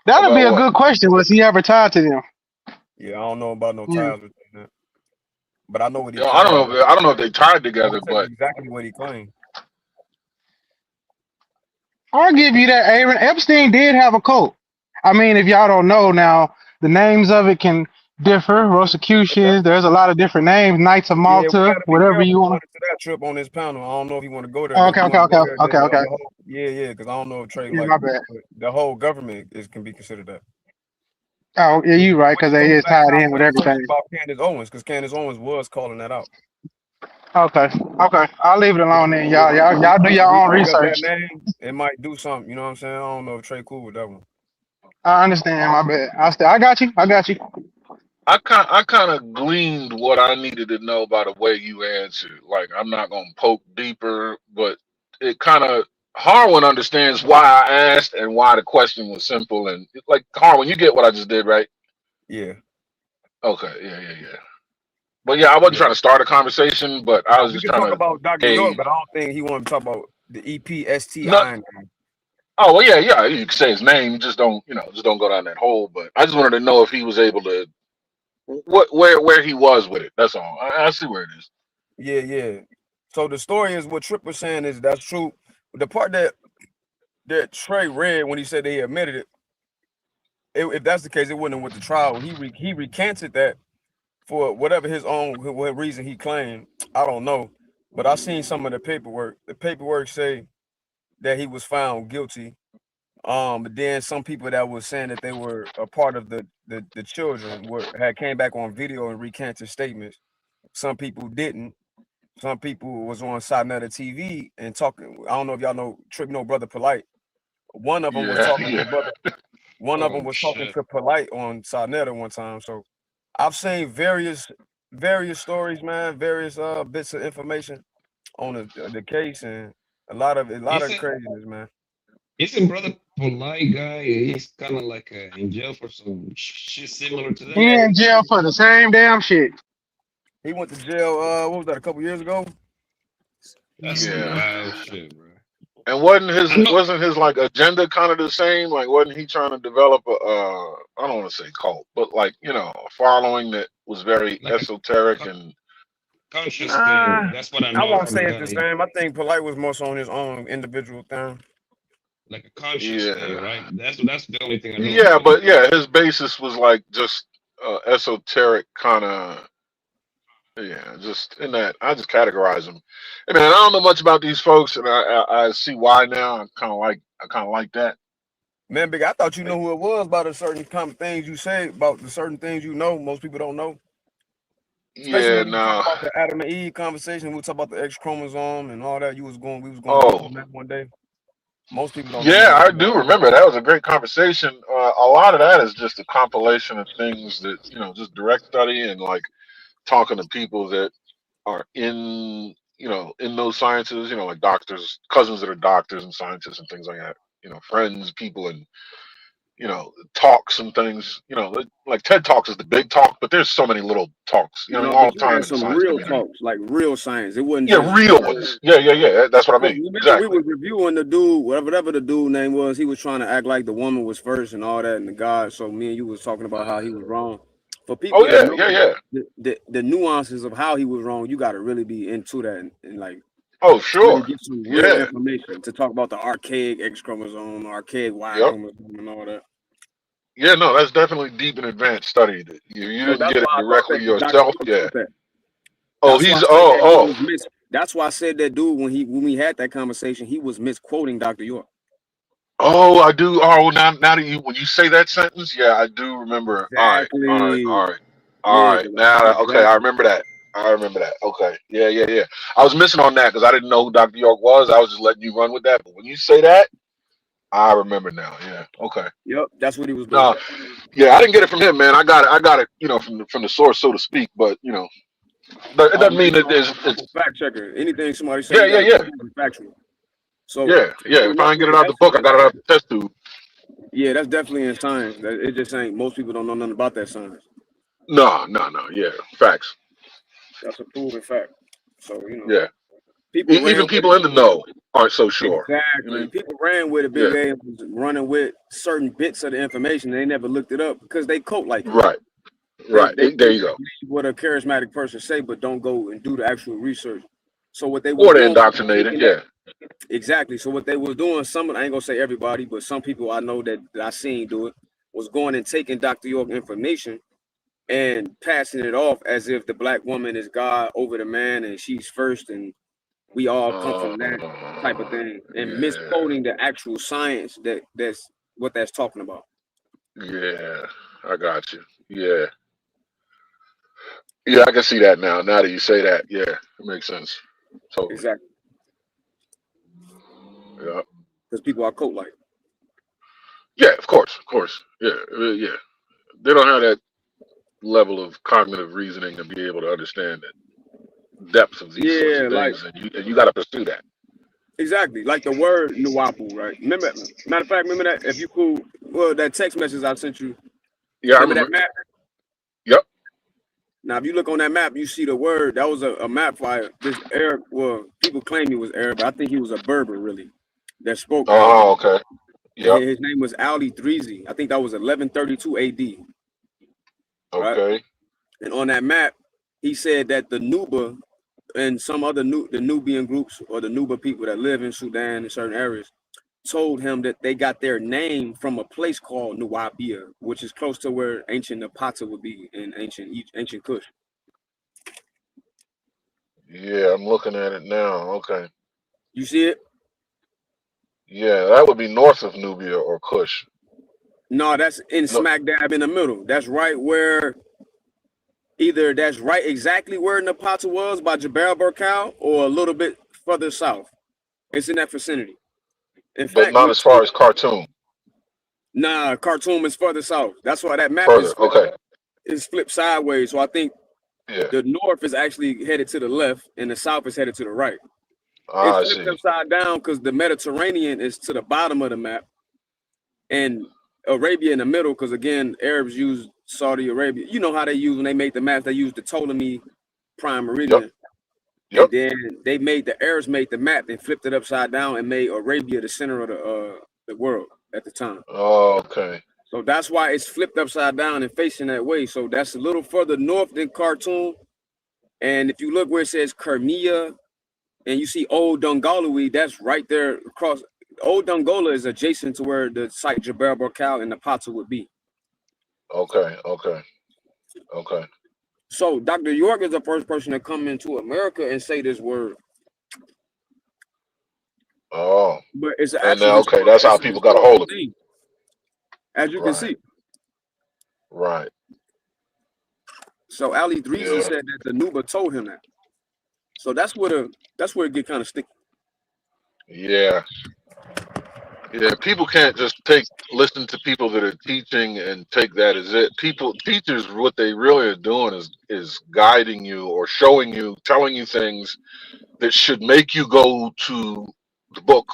That'll be a good question. Was he ever tied to them? Yeah, I don't know about no ties with that. But I know what he. I don't know if they tied together, but exactly what he claimed. I'll give you that, Aaron. Epstein did have a cult. I mean, if y'all don't know now, the names of it can differ. Rosicrucians, there's a lot of different names. Knights of Yeah, we Malta, gotta be whatever careful you going want. into that trip on this panel. I don't know if you want to go there, Oh, but if okay, you okay, want to okay, go there, okay, then okay. the whole yeah, because I don't know if Trey Yeah, like my bad. the whole government can be considered that. Oh, yeah, you right, Which because they goes is back to tied our in with conversation everything. about Candace Owens, because Candace Owens was calling that out. Okay, okay. I'll leave it alone then. Y'all do your We own bring up that research. name, it might do something. You know what I'm saying? I don't know if Trey cool with that one. I understand. My bad. I got you. I got you. I kind of gleaned what I needed to know by the way you answered. Like, I'm not gonna poke deeper, but it kind of Harwin understands why I asked and why the question was simple. And like Harwin, you get what I just did, right? Yeah. Okay, yeah. But yeah, I wasn't Yeah. trying to start a conversation, but I Now was we just can trying talk to about Dr. York, gauge. but I don't think he wanted to talk about the No, EPSTI. oh well, yeah. You can say his name, just don't just don't go down that hole. But I just wanted to know if he was able to where he was with it. That's all. I see where it is. Yeah. So the story is what Trip was saying is that's true. The part that Trey read when he said that he admitted it, if that's the case, it wouldn't have went to trial. He recanted that for whatever his own what reason he claimed. I don't know, but I seen some of the paperwork. The paperwork say that he was found guilty. But then some people that was saying that they were a part of the children had came back on video and recanted statements. Some people didn't. Some people was on Sinetta TV and talking. I don't know if y'all know Trip, Brother Polite. One of them was talking Yeah. to brother. One of them Oh was talking shit. to Polite on Sinetta one time. So I've seen various stories, man, various bits of information on the case, and a lot of Isn't craziness, man. isn't brother polite guy? He's kind of like in jail for some shit similar to He that. Yeah, in jail for the same damn shit. he went to jail. What was that? A couple years ago. That's some Yeah. wild shit, bro. And I know. wasn't his like agenda kind of the same? Like, wasn't he trying to develop a I don't want to say cult, but like a following that was very Like a esoteric co- and conscious thing. Uh, That's what I I know won't from the say it's the guy. same. I think Polite was more so on his own individual thing. Like a conscious thing, yeah, right? That's the only thing I know yeah, about but him. yeah, his basis was like just esoteric kind of. Yeah, just in that, I just categorize them. Hey man, I don't know much about these folks, and I see why now. I kind of like that. Man, big, I thought you Like, know who it was by the certain kind of things you say about the certain things you know. Most people don't know, especially yeah, when you talk no. about the Adam and Eve conversation. We talk about the X chromosome and all that. We was going deep Oh, on that one day. Most people don't know yeah, nothing I about do that. remember that was a great conversation. A lot of that is just a compilation of things that just direct study and like talking to people that are in in those sciences. Like doctors, cousins that are doctors and scientists and things like that. Friends, people, and talks and things. Like TED Talks is the big talk, but there's so many little talks. No, All but the you time had in the some science real community. talks, like real science. It wasn't Yeah, just real ones. Yeah. That's what I because mean. remember we Exactly. was reviewing the dude, whatever the dude name was. He was trying to act like the woman was first and all that, and the God. So me and you was talking about how he was wrong. For Oh people to yeah, know yeah. the nuances of how he was wrong, you got to really be into that and like Oh really sure. get some real Yeah. information to talk about the archaic X chromosome, archaic Y Yep. chromosome, and all that. Yeah, no, that's definitely deep and advanced study. That you So didn't that's get why it I thought directly that Dr. yourself. York Yeah. taught that. Oh, That's why I he's said that he oh. was That's why I said that dude when we had that conversation, he was misquoting Dr. York. Oh, I do. Oh, now that when you say that sentence, yeah, I do remember. Exactly. All Yeah, right. Now, okay, I exactly. remember that. I remember that. Okay, yeah. I was missing on that because I didn't know who Dr. York was. I was just letting you run with that. But when you say that, I remember now. Yeah. Okay. Yep, that's what he was doing. No, yeah, I didn't get it from him, man. I got it. From the source, so to speak. But it Oh doesn't man, mean you that don't have there's. a proper fact checker. Anything somebody say, Yeah, you yeah, got to yeah, prove it factual. So yeah. to If I didn't get it Mercury, out the book, I got it out the test tube. that's definitely in science. It just ain't most people don't know nothing about that science. No. Yeah, facts. That's a proven fact. So Yeah. people ran Even with people it. in the know aren't so sure. You know what I Exactly. mean? People ran with it, Big Yeah. A, and was running with certain bits of the information. And they never looked it up because they coat like it. Right. They Right. they There believe you go. what a charismatic person say, but don't go and do the actual research. So what they was Or they're doing was indoctrinated. taking that Yeah. Exactly. So what they was doing, some I ain't gonna say everybody, but some people I know that I seen do it was going and taking Dr. York information and passing it off as if the black woman is God over the man and she's first and we all come from that type of thing and Yeah, misquoting the actual science that's what that's talking about. yeah, I got you. Yeah, yeah, I can see that now. Now that you say that, yeah, it makes sense. Totally. Exactly. Yeah, Because people are cult like. yeah, of course. Yeah, yeah. They don't have that level of cognitive reasoning to be able to understand the depth of these sorts of Yeah, like things, and you got to pursue that. exactly. Like the word Nuwapu, right? Remember matter of fact, remember that if you cool well that text message I sent you, Yeah, I remember that remember. map? Yep. Now if you look on that map, you see the word, that was a map fire. This Arab, well, people claim he was Arab, but I think he was a Berber really that spoke Arabic. Oh, okay. And Yep. his name was Ali Threezy. I think that was 1132 AD, right? Okay. And on that map, he said that the Nuba and some other the Nubian groups or the Nuba people that live in Sudan in certain areas told him that they got their name from a place called Nuwabia, which is close to where ancient Napata would be in ancient Kush. Yeah, I'm looking at it now. Okay. You see it? Yeah, that would be north of Nubia or Kush. No, that's in No, smack dab in the middle. That's right where either that's right exactly where Napata was by Jebel Barkal or a little bit further south. It's in that vicinity. In but fact, not as far as Khartoum. nah, Khartoum is further south. That's why that map Further. Okay. is flipped sideways. So I think Yeah. the north is actually headed to the left and the south is headed to the right. It's I flipped see. upside down because the Mediterranean is to the bottom of the map and Arabia in the middle because again, Arabs use Saudi Arabia. You know how they use when they make the maps, they use the Ptolemy prime Yep. meridian. Yep. And then the Arabs made the map and flipped it upside down and made Arabia the center of the world at the time. Okay. So that's why it's flipped upside down and facing that way. So that's a little further north than Khartoum. And if you look where it says Kermia and you see Old Dungalawi, that's right there across. Old Dongola is adjacent to where the site Jebel Barkal and Napata would be. Okay. Okay. Okay. So Dr. York is the first person to come into America and say this word. Oh. But it's an And actual okay, that's how people got a hold historical of it. thing, as you can Right. see. Right. So Ali Dreezy Yeah. said that the Nuba told him that. So that's where it get kind of sticky. Yeah. Yeah. People can't just listen to people that are teaching and take that as it. Teachers, what they really are doing is guiding you or showing you, telling you things that should make you go to the book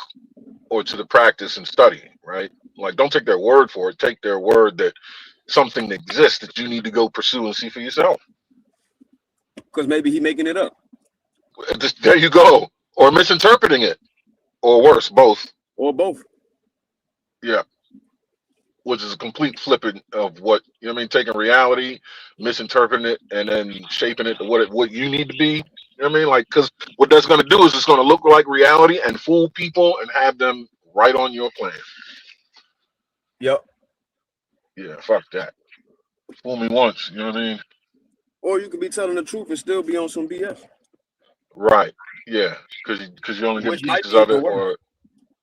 or to the practice and study, right? Like, don't take their word for it. Take their word that something exists that you need to go pursue and see for yourself. Because maybe he making it up. There you go. Or misinterpreting it, or worse, both. Or both. Yeah. Which is a complete flipping of what, you know what I mean? Taking reality, misinterpreting it, and then shaping it to what you need to be. You know what I mean? Like, because what that's going to do is it's going to look like reality and fool people and have them right on your plan. Yep. Yeah, fuck that. Fool me once, you know what I mean? Or you could be telling the truth and still be on some BS. Right. Yeah. Because you're only getting Which might pieces be of even it, worse. or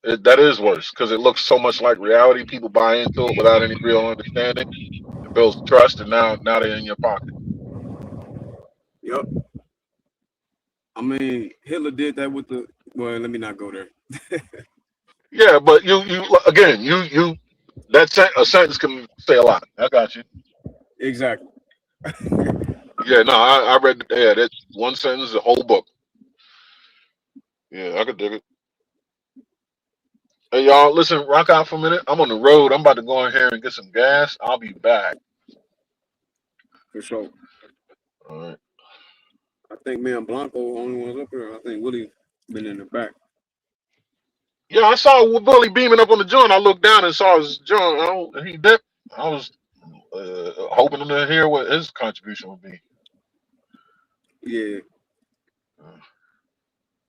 that is worse because it looks so much like reality. People buy into it without any real understanding. It builds trust, and now they're in your pocket. Yep. I mean, Hitler did that with the. Well, let me not go there. Yeah, but you again, you a sentence can say a lot. I got you. Exactly. Yeah, no, I read that one sentence, the whole book. Yeah, I could dig it. Hey, y'all, listen, rock out for a minute. I'm on the road. I'm about to go in here and get some gas. I'll be back. For sure. All right. I think me and Blanco only ones up here. I think Willie been in the back. Yeah, I saw Willie beaming up on the joint. I looked down and saw his joint. He dipped. I was hoping to hear what his contribution would be. Yeah.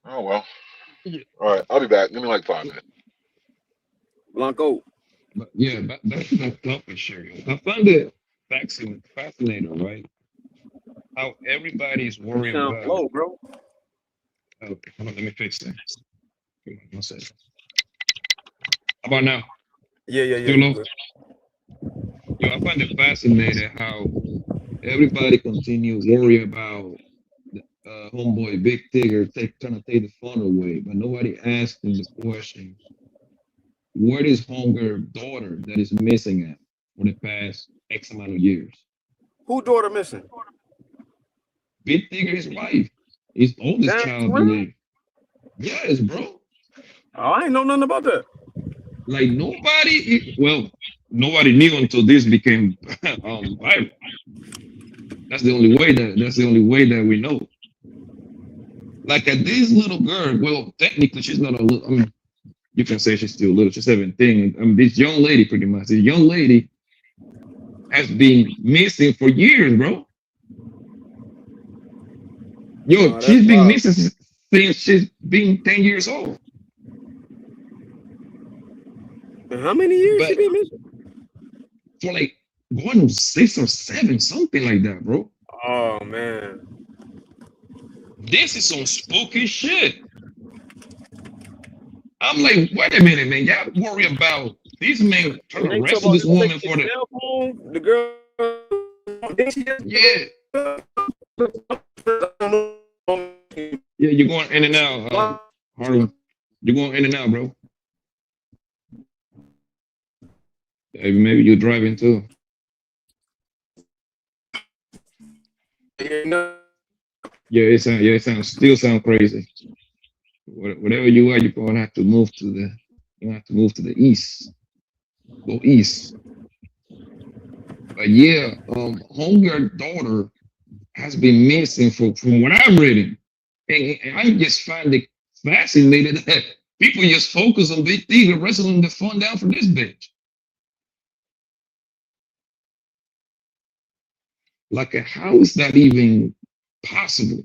Oh well. All right, I'll be back. Give me like 5 minutes. Blanco. But yeah, back to that topic, Sherry. I find it fascinating, right? How everybody's You worried sound about. low, bro. Okay, hold on, let me fix that. Give me 1 second. How about now? Yeah. Still You low? good. Yo, I find it fascinating how everybody continue worry about homeboy Big Tigger trying to take the phone away, but nobody asking the question, where is Hunger daughter that is missing at for the past X amount of years? Who daughter missing? Big Tigger, his wife, his oldest Damn, child, I for real? believe. Yes, bro. Oh, I ain't know nothing about that. Like nobody knew until this became viral. That's the only way that we know. Like at this little girl, well, technically she's not a little. I mean, you can say she's still little. She's 17. I mean, this young lady, pretty much, this young lady has been missing for years, bro. Yo, Nah, that's she's been wild. missing since she's been 10 years old. And how many years she But been missing? for like going to 6 or 7, something like that, bro. Oh man. This is some spooky shit. I'm like, wait a minute, man. Y'all worry about these men trying And to they talk wrestle about this them woman taking for the the. cell phone. The girl. Didn't she just Yeah. Yeah, you're going in and out. Harlan, you're going in and out, bro. Maybe you're driving too. Yeah, it sounds still sound crazy. Whatever you are, you're gonna have to move to the east. Go east. But yeah, Hunger daughter has been missing from what I've read. And I just find it fascinating that people just focus on Big Tigger wrestling the fun down for this bitch. Like, how is that even possible?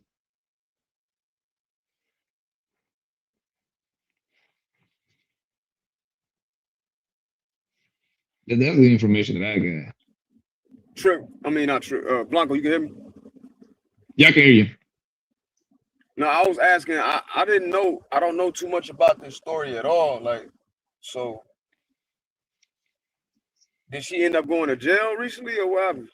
That's the information that I got. True. I mean, not true. Blanco, you can hear me? Yeah, I can hear you. No, I was asking. I didn't know. I don't know too much about this story at all. Like, so did she end up going to jail recently, or what happened?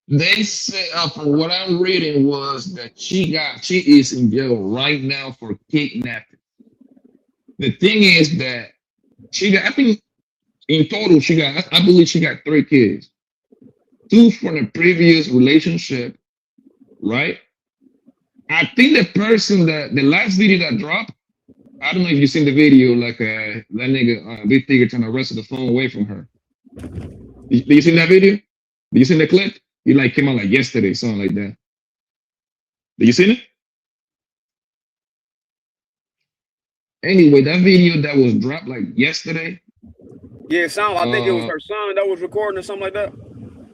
They say, from what I'm reading, was that she is in jail right now for kidnapping. The thing is that I think in total, I believe she got 3 kids. 2 from the previous relationship, right? I think the last video that dropped, I don't know if you've seen the video, like that nigga, Big Tigger trying to wrestle the phone away from her. Did you see that video? Did you see the clip? He like came out like yesterday, something like that. Did you see it? Anyway, that video that was dropped like yesterday. Yeah, I think it was her son that was recording or something like that.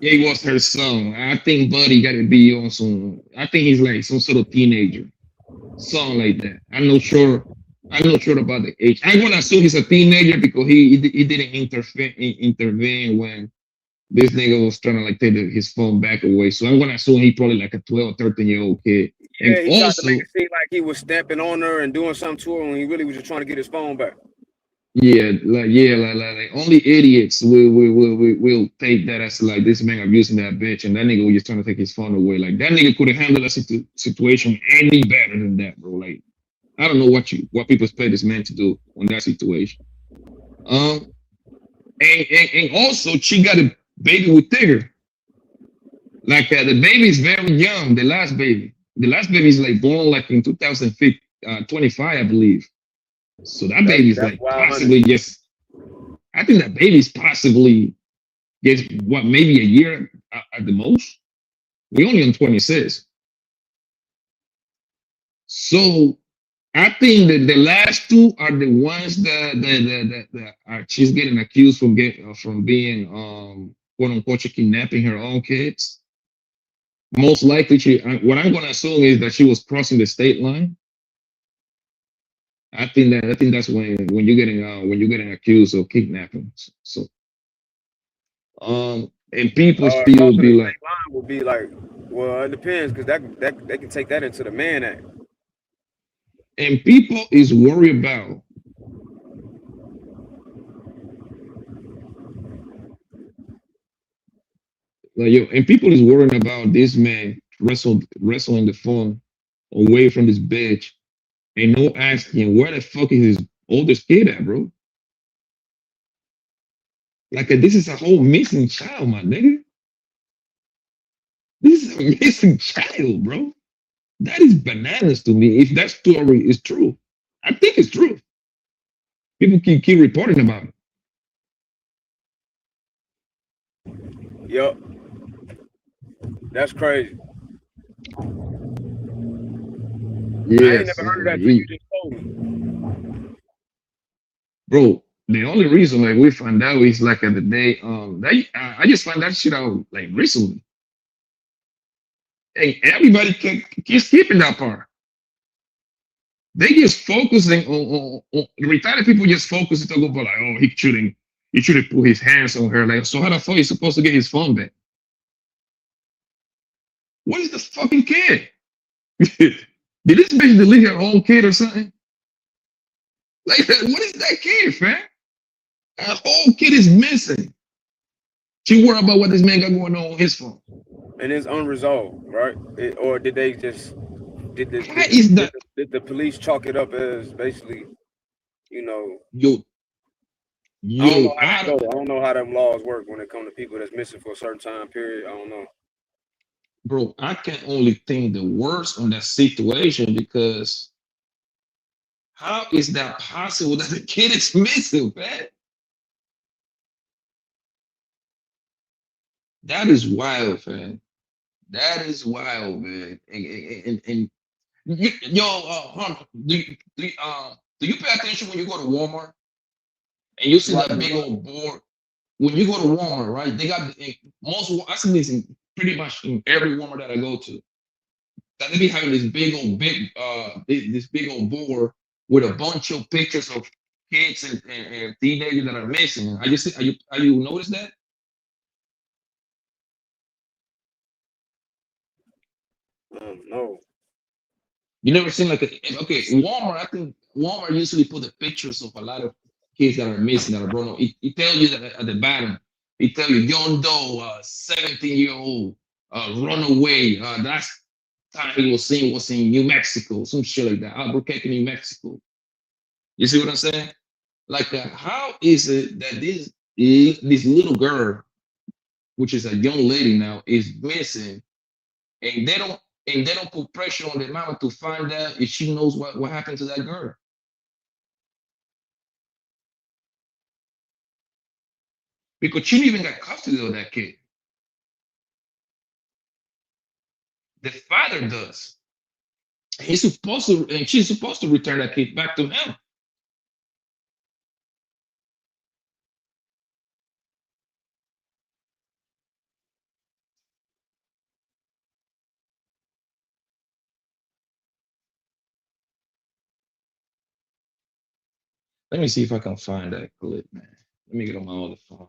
Yeah, it was her son. I think Buddy got to be on some. I think he's like some sort of teenager, something like that. I'm not sure about the age. I'm gonna assume he's a teenager because he didn't intervene when this nigga was trying to like take his phone back away. So I'm gonna assume he probably like a 12, 13-year-old kid. Yeah, And he tried also, to make it seem like he was stamping on her and doing something to her when he really was just trying to get his phone back. like only idiots will take that as like this man abusing that bitch, and that nigga was just trying to take his phone away. Like that nigga could have handled that situation any better than that, bro. Like I don't know what people expect this man to do on that situation. And also she got a baby with Tigger. Like the baby is very young. The last baby is like born like in 2025, I believe. So that baby is like possibly just. I think that baby's possibly just maybe a year at the most. We only on 26. So I think that the last 2 are the ones that she's getting accused from being quote unquote kidnapping her own kids. Most likely, what I'm going to assume is that she was crossing the state line. I think that's when you're getting accused of kidnapping. So and people And still also the be like, same line would be like, well, it depends because that they can take that into the Mann Act. and people is worried about like yo, and people is worrying about this man wrestling the phone away from this bitch and no asking where the fuck is his oldest kid at, bro? Like this is a whole missing child, my nigga. This is a missing child, bro. That is bananas to me. If that story is true, I think it's true. People keep reporting about it. Yup, that's crazy. I Yeah, ain't never so heard of like, that till you just told me. bro, the only reason like we find out is like at the day I just found that shit out like recently, and everybody keeps skipping that part. They just focusing on retarded people just focus and talk about like, oh, he shouldn't put his hands on her. Like, so how the fuck is he supposed to get his phone back? What is the fucking kid? Did this bitch delete her own kid or something? Like, what is that kid, fam? Her whole kid is missing. She worried about what this man got going on his phone. And it's unresolved, right? Or did they just How is that? did the police chalk it up as basically, you know? Yo, I don't know how I that go. I don't know how them laws work when it comes to people that's missing for a certain time period. I don't know. bro, I can only think the worst on that situation because how is that possible that the kid is missing, man? That is wild, man. That is wild, man. And yo, Hunter, do you pay attention when you go to Walmart and you see Right. that big old board? When you go to Walmart, right? They got most. I see this in pretty much in every Walmart that I go to. That they be having this this big old board with a bunch of pictures of kids and teenagers that are missing. I just are you notice that? No. You never seen like okay, Walmart. I think Walmart usually put the pictures of a lot of kids that are missing that are brought up. It tells you that at the bottom. It tells you young Doe, 17-year-old, run away. That's time he was in New Mexico, some shit like that. Albuquerque, New Mexico. You see what I'm saying? Like, how is it that this little girl, which is a young lady now, is missing, and they don't put pressure on the mama to find out if she knows what happened to that girl? Because she didn't even got custody of that kid. The father does. And she's supposed to return that kid back to him. Let me see if I can find that clip, man. Let me get on my other phone.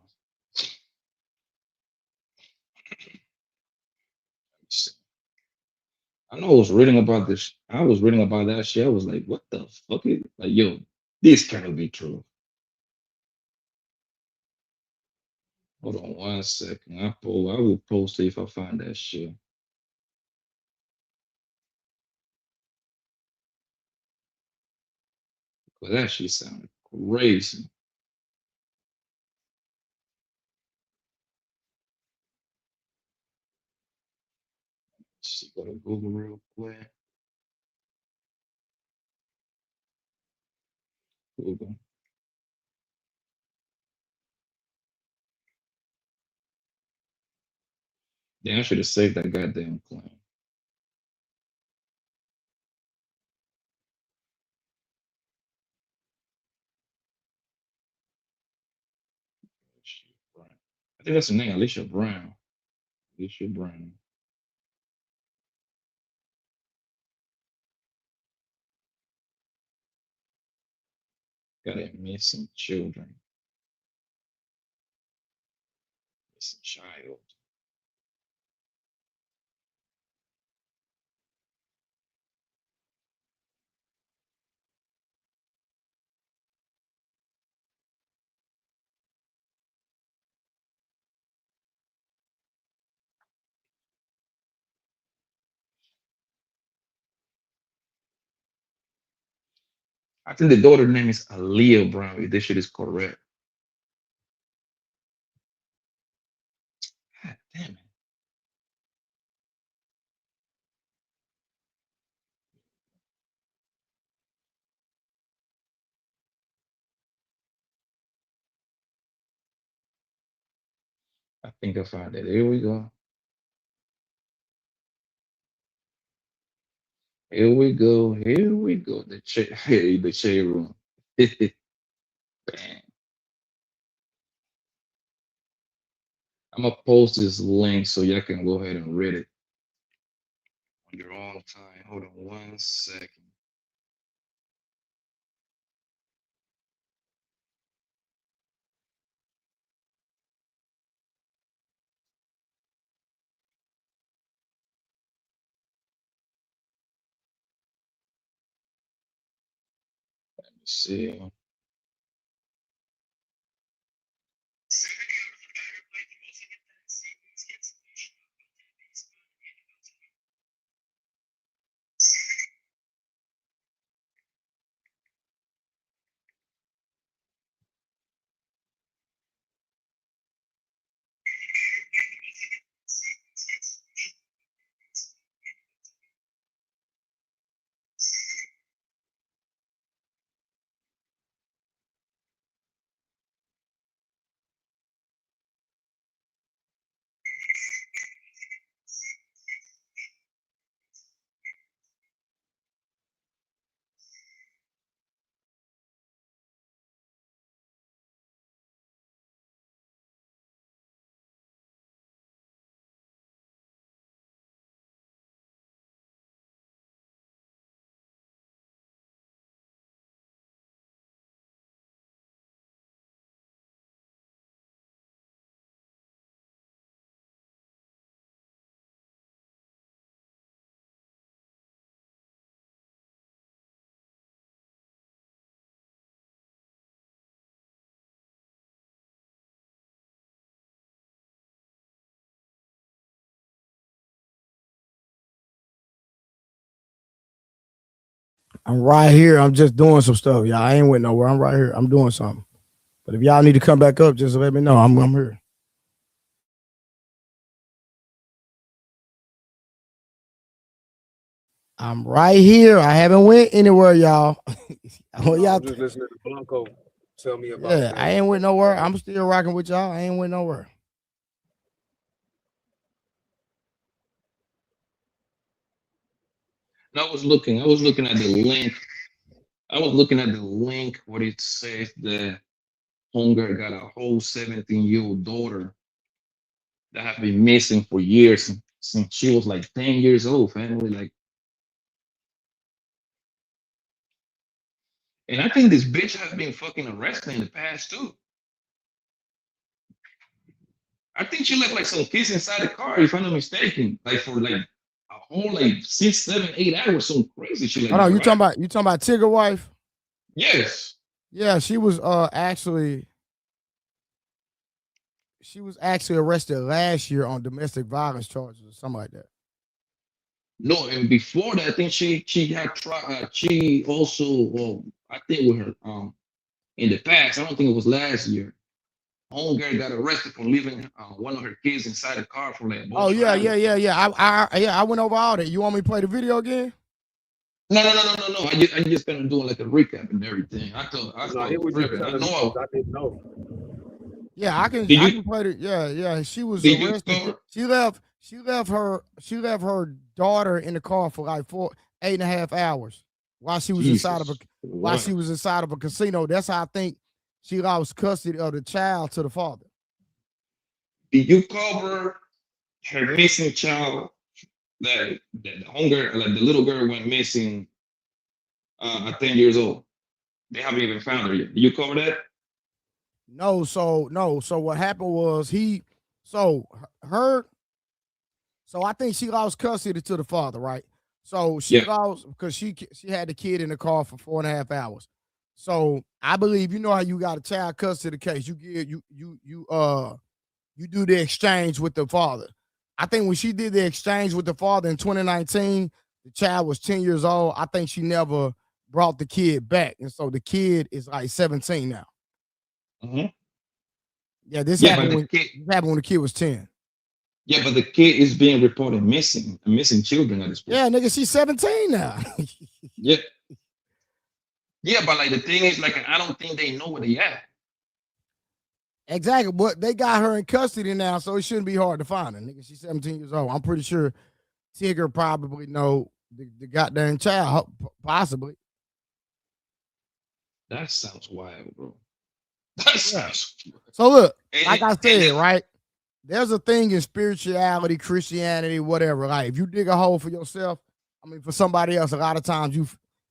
I know I was reading about this. I was reading about that shit. I was like, what the fuck is like, yo, this cannot be true. Hold on 1 second. I will post it if I find that shit. But that shit sounded crazy. Just go to Google real quick. Google. Damn, I should have saved that goddamn claim. I think that's the name, Alicia Brown. Alicia Brown. Got a missing children. Missing child. I think the daughter name is Aaliyah Brown. If this shit is correct. God damn it. I think I found it. Here we go. Here we go. Here we go. The chair, the chair room. Bam. I'm gonna post this link so y'all can go ahead and read it on your own time. Hold on 1 second. Let me see. I'm right here. I'm just doing some stuff, y'all. I ain't went nowhere. I'm right here. I'm doing something. But if y'all need to come back up, just let me know. I'm here. I'm right here. I haven't went anywhere, y'all. No, I'm just listening to Blanco tell me about. Yeah, I ain't went nowhere. I'm still rocking with y'all. I ain't went nowhere. I was looking at the link. I was looking at the link where it says that Hunger got a whole 17-year-old daughter that have been missing for years since she was like 10 years old, family. Like, and I think this bitch has been fucking arrested in the past too. I think she left like some kids inside the car, if I'm not mistaken. Like for like a whole like 6, 7, 8 hours, some crazy shit. Like, Hold on, you talking about Tigger wife? Yes. Yeah, she was actually arrested last year on domestic violence charges or something like that. No, and before that, I think she had tried. She also, well, I think with her in the past. I don't think it was last year. Homegirl got arrested for leaving one of her kids inside the car for like. Oh yeah. I went over all that. You want me to play the video again? No. I just kind of doing like a recap and everything. I thought it was just I know. I didn't know. Yeah, I can play it. Yeah. She was arrested. She left her daughter in the car for like 8.5 hours while she was inside of a casino. That's how I think she lost custody of the child to the father. Did you cover her missing child? That the hunger, like the little girl went missing at 10 years old. They haven't even found her yet. Did you cover that? No, so what happened was so I think she lost custody to the father, right? So she lost because she had the kid in the car for 4.5 hours. So I believe, you know how you got a child custody case, you do the exchange with the father. I think when she did the exchange with the father in 2019, the child was 10 years old. I think she never brought the kid back, and so the kid is like 17 now. Mm-hmm. Yeah, this happened when the kid was 10. Yeah, but the kid is being reported missing children at this point. Yeah, nigga, she's 17 now. Yeah. Yeah, but like the thing is, like, I don't think they know where they at. Exactly, but they got her in custody now, so it shouldn't be hard to find her. Nigga, she's 17 years old. I'm pretty sure Tigger probably know the goddamn child, possibly. That sounds wild, bro. That sounds. So look, like I said, right? There's a thing in spirituality, Christianity, whatever. Like if you dig a hole for yourself, I mean, for somebody else, a lot of times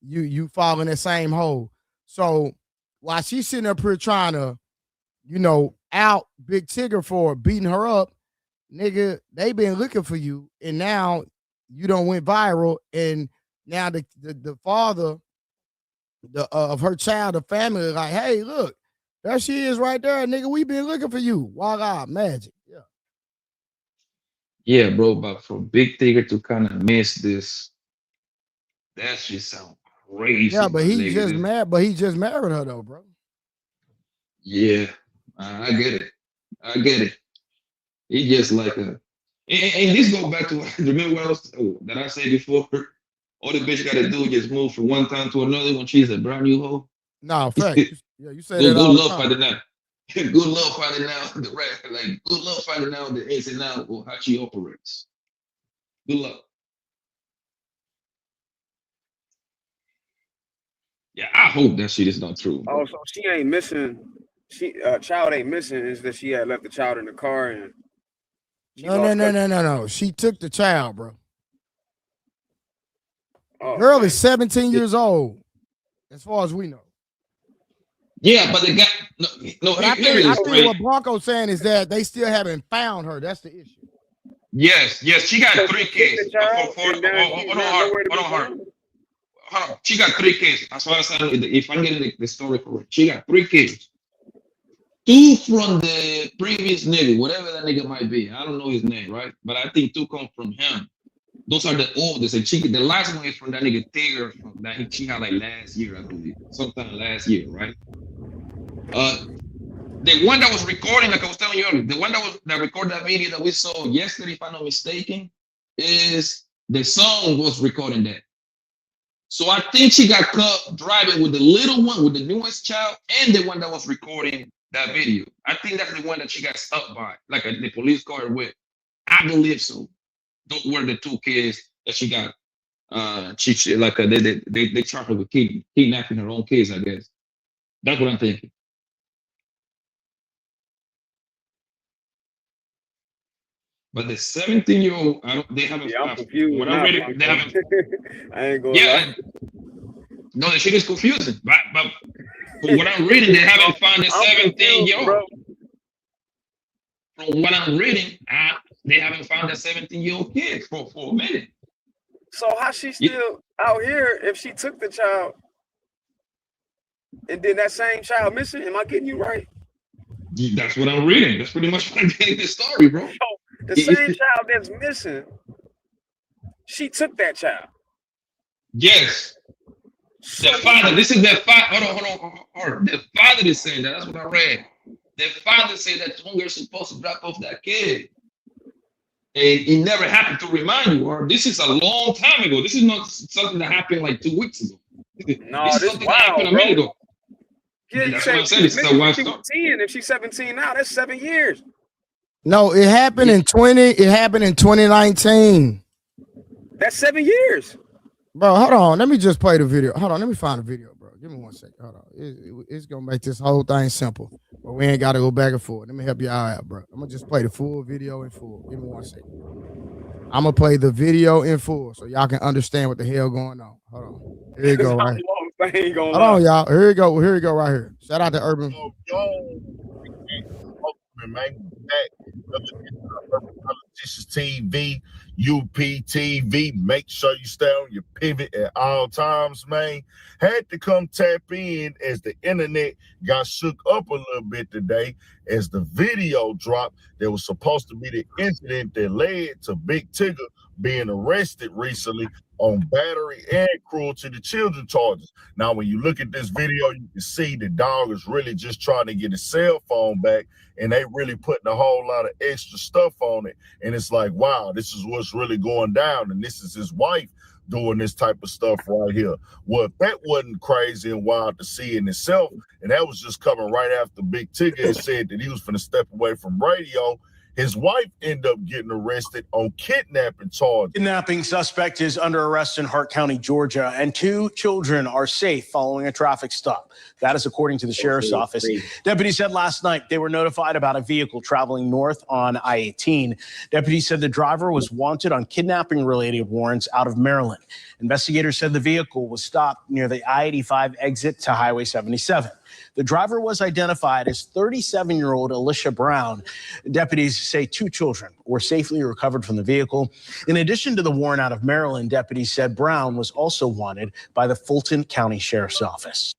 you fall in that same hole. So while she's sitting up here trying to, out Big Tigger for beating her up, nigga, they been looking for you, and now you don't went viral, and now the father of her child, the family, like, hey, look, there she is right there, nigga. We been looking for you. Voila, magic. Yeah. Yeah, bro, but for Big Tigger to kind of miss this, that shit sound crazy. Yeah, but he just mad, but he just married her though, bro. Yeah, I get it. He just like and this goes back to remember what else that I said before. All the bitch got to do is just move from one time to another when she's a brand new hoe. No, fact. Yeah, you say good, that all good the love time. fighting now. Good love fighting now. The rap, like good love fighting now. The ins and outs of how she operates. Good luck. Yeah, I hope that shit is not true. Oh, so she ain't missing. Child ain't missing. Is that she had left the child in the car and No. She took the child, bro. Oh, girl is 17 years old, as far as we know. Yeah, but the guy, no. But I think what Bronco's saying is that they still haven't found her. That's the issue. Yes. She got 3 kids. Hold on. She got 3 kids. As far as if I'm getting the story correct, she got 3 kids. 2 from the previous nigga, whatever that nigga might be. I don't know his name, right? But I think 2 come from him. Those are the oldest. And the last one is from that nigga Tigger that she had like last year, I believe. Sometime last year, right? The one that was recording, like I was telling you earlier, the one that recorded that video that we saw yesterday, if I'm not mistaken, is the song was recording that. So I think she got caught driving with the little one, with the newest child, and the one that was recording that video. I think that's the one that she got stopped by, like the police car with. I believe so. Those were the 2 kids that she got. She like they charged her with kidnapping her own kids, I guess. That's what I'm thinking. But the 17-year-old, they haven't. I'm confused. When I read it, they haven't. I ain't gonna lie. No, the shit is confusing. But from what I'm reading, they haven't found the 17-year-old. From what I'm reading, they haven't found the 17-year-old kid for a minute. So how she still out here if she took the child and then that same child missing? Am I getting you right? That's what I'm reading. That's pretty much what I'm getting the story, bro. So the same child that's missing, she took that child. Yes. The father, this is the father. Hold on. The father is saying that. That's what I read. The father said that Tonga is supposed to drop off that kid. And it never happened to remind you, or this is a long time ago. This is not something that happened like 2 weeks ago. No, this is something that happened a minute ago. Yeah, you that's say what I'm saying. This is a wild she story. was 10. If she's 17 now, that's 7 years. No, it happened in 2019. That's 7 years. Bro, hold on. Let me just play the video. Hold on. Let me find the video, bro. Give me 1 second. Hold on. It's going to make this whole thing simple. But we ain't got to go back and forth. Let me help you out, bro. I'm going to just play the full video in full. Give me 1 second. I'm going to play the video in full so y'all can understand what the hell going on. Hold on. Here you go, right? I ain't gonna Hold lie. on, y'all. Here you go. Here you go. Right here. Shout out to Urban. Man, Politicians TV, UPTV. Make sure you stay on your pivot at all times, man. Had to come tap in as the internet got shook up a little bit today as the video dropped. There was supposed to be the incident that led to Big Tigger being arrested recently on battery and cruelty to children charges. Now, when you look at this video, you can see the dog is really just trying to get his cell phone back, and they really putting a whole lot of extra stuff on it. And it's like, wow, this is what's really going down. And this is his wife doing this type of stuff right here. Well, if that wasn't crazy and wild to see in itself, and that was just coming right after Big Tigger said that he was going to step away from radio, his wife ended up getting arrested on kidnapping charges. Kidnapping suspect is under arrest in Hart County, Georgia, and 2 children are safe following a traffic stop. That is according to the sheriff's office. Deputies said last night they were notified about a vehicle traveling north on I-18. Deputies said the driver was wanted on kidnapping-related warrants out of Maryland. Investigators said the vehicle was stopped near the I-85 exit to Highway 77. The driver was identified as 37-year-old Alicia Brown. Deputies say 2 children were safely recovered from the vehicle. In addition to the warrant out of Maryland, deputies said Brown was also wanted by the Fulton County Sheriff's Office.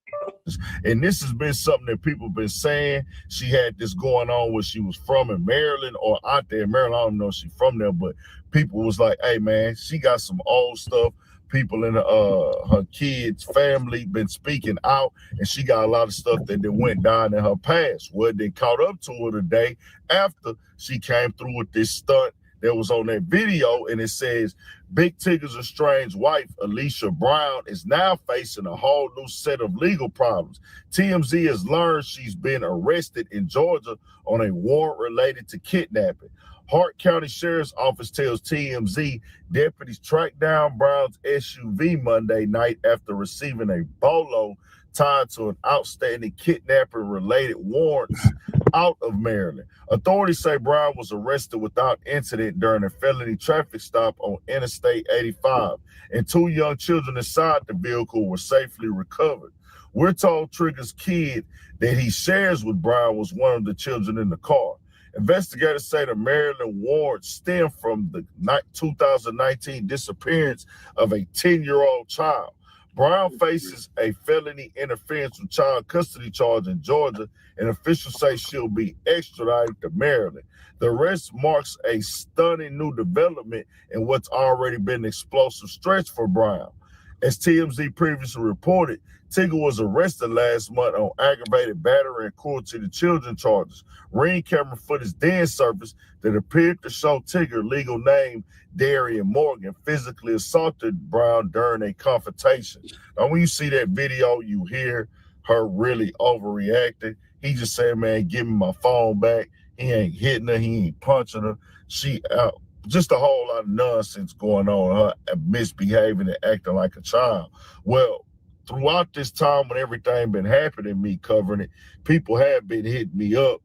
And this has been something that people have been saying. She had this going on where she was from in Maryland or out there in Maryland. I don't know if she's from there, but people was like, hey, man, she got some old stuff. People in her kids' family been speaking out, and she got a lot of stuff that went down in her past. Well, they caught up to her today after she came through with this stunt that was on that video, and it says Big Tigger's estranged wife, Alicia Brown, is now facing a whole new set of legal problems. TMZ has learned she's been arrested in Georgia on a warrant related to kidnapping. Hart County Sheriff's Office tells TMZ deputies tracked down Brown's SUV Monday night after receiving a bolo tied to an outstanding kidnapping-related warrants out of Maryland. Authorities say Brown was arrested without incident during a felony traffic stop on Interstate 85, and 2 young children inside the vehicle were safely recovered. We're told Trigger's kid that he shares with Brown was one of the children in the car. Investigators say the Maryland warrant stemmed from the 2019 disappearance of a 10-year-old child. Brown faces a felony interference with child custody charge in Georgia, and officials say she'll be extradited to Maryland. The arrest marks a stunning new development in what's already been an explosive stretch for Brown. As TMZ previously reported, Tigger was arrested last month on aggravated battery and cruelty to children charges. Ring camera footage then surfaced that appeared to show Tigger, legal name Darian Morgan, physically assaulted Brown during a confrontation. Now, when you see that video, you hear her really overreacting. He just said, man, give me my phone back. He ain't hitting her. He ain't punching her. She just a whole lot of nonsense going on, her misbehaving and acting like a child. Well, throughout this time when everything been happening, me covering it, people have been hitting me up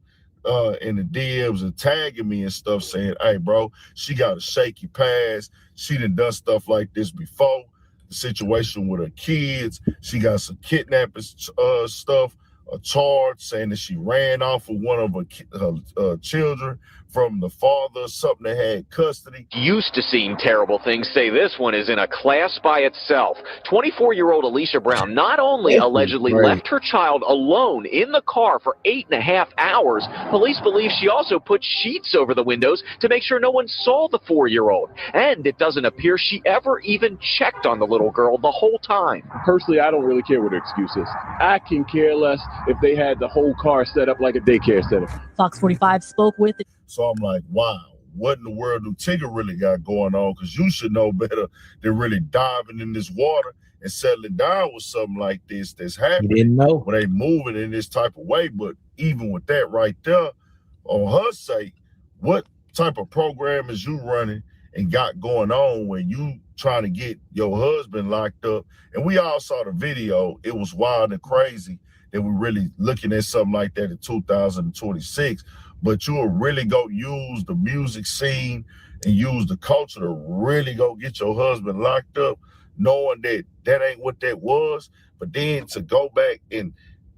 in the DMs and tagging me and stuff saying, hey, bro, she got a shaky past. She done stuff like this before. The situation with her kids, she got some kidnapping stuff, a charge saying that she ran off with one of her children from the father, something that had custody. Used to seeing terrible things, say this one is in a class by itself. 24-year-old Alicia Brown not only allegedly left her child alone in the car for 8.5 hours, police believe she also put sheets over the windows to make sure no one saw the 4-year-old. And it doesn't appear she ever even checked on the little girl the whole time. Personally, I don't really care what the excuse is. I can care less if they had the whole car set up like a daycare center. Fox 45 spoke with it. So I'm like, wow, what in the world do Tigger really got going on? Because you should know better than really diving in this water and settling down with something like this that's happening. You didn't know. When they moving in this type of way. But even with that right there, on her sake, what type of program is you running and got going on when you trying to get your husband locked up? And we all saw the video. It was wild and crazy that we're really looking at something like that in 2026. But you'll really go use the music scene and use the culture to really go get your husband locked up, knowing that that ain't what that was. But then to go back and,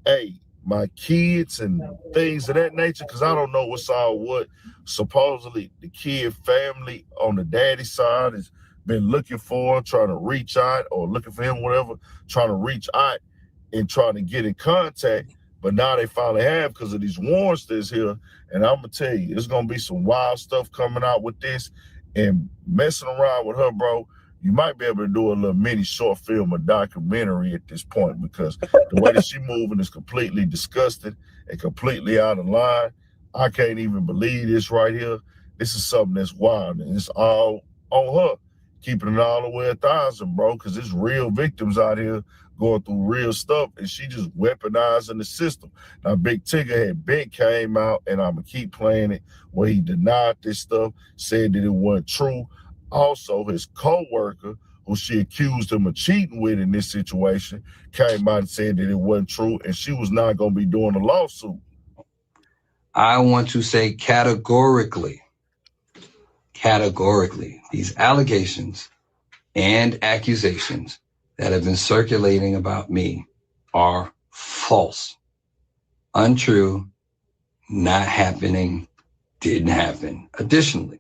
hey, my kids and things of that nature, because I don't know what's all what. Supposedly the kid family on the daddy side has been looking for, trying to reach out, or looking for him, whatever, trying to reach out and trying to get in contact. But now they finally have because of these warrants that's here. And I'm gonna tell you, there's gonna be some wild stuff coming out with this. And messing around with her, bro, you might be able to do a little mini short film or documentary at this point, because the way that she moving is completely disgusting and completely out of line. I can't even believe this right here. This is something that's wild, and it's all on her, keeping it all the way 1,000, bro, because there's real victims out here going through real stuff, and she just weaponizing the system. Now, Big Tigger had been came out, and I'm going to keep playing it, where he denied this stuff, said that it wasn't true. Also, his co-worker, who she accused him of cheating with in this situation, came out and said that it wasn't true, and she was not going to be doing a lawsuit. I want to say categorically, these allegations and accusations that have been circulating about me are false, untrue, not happening, didn't happen. Additionally,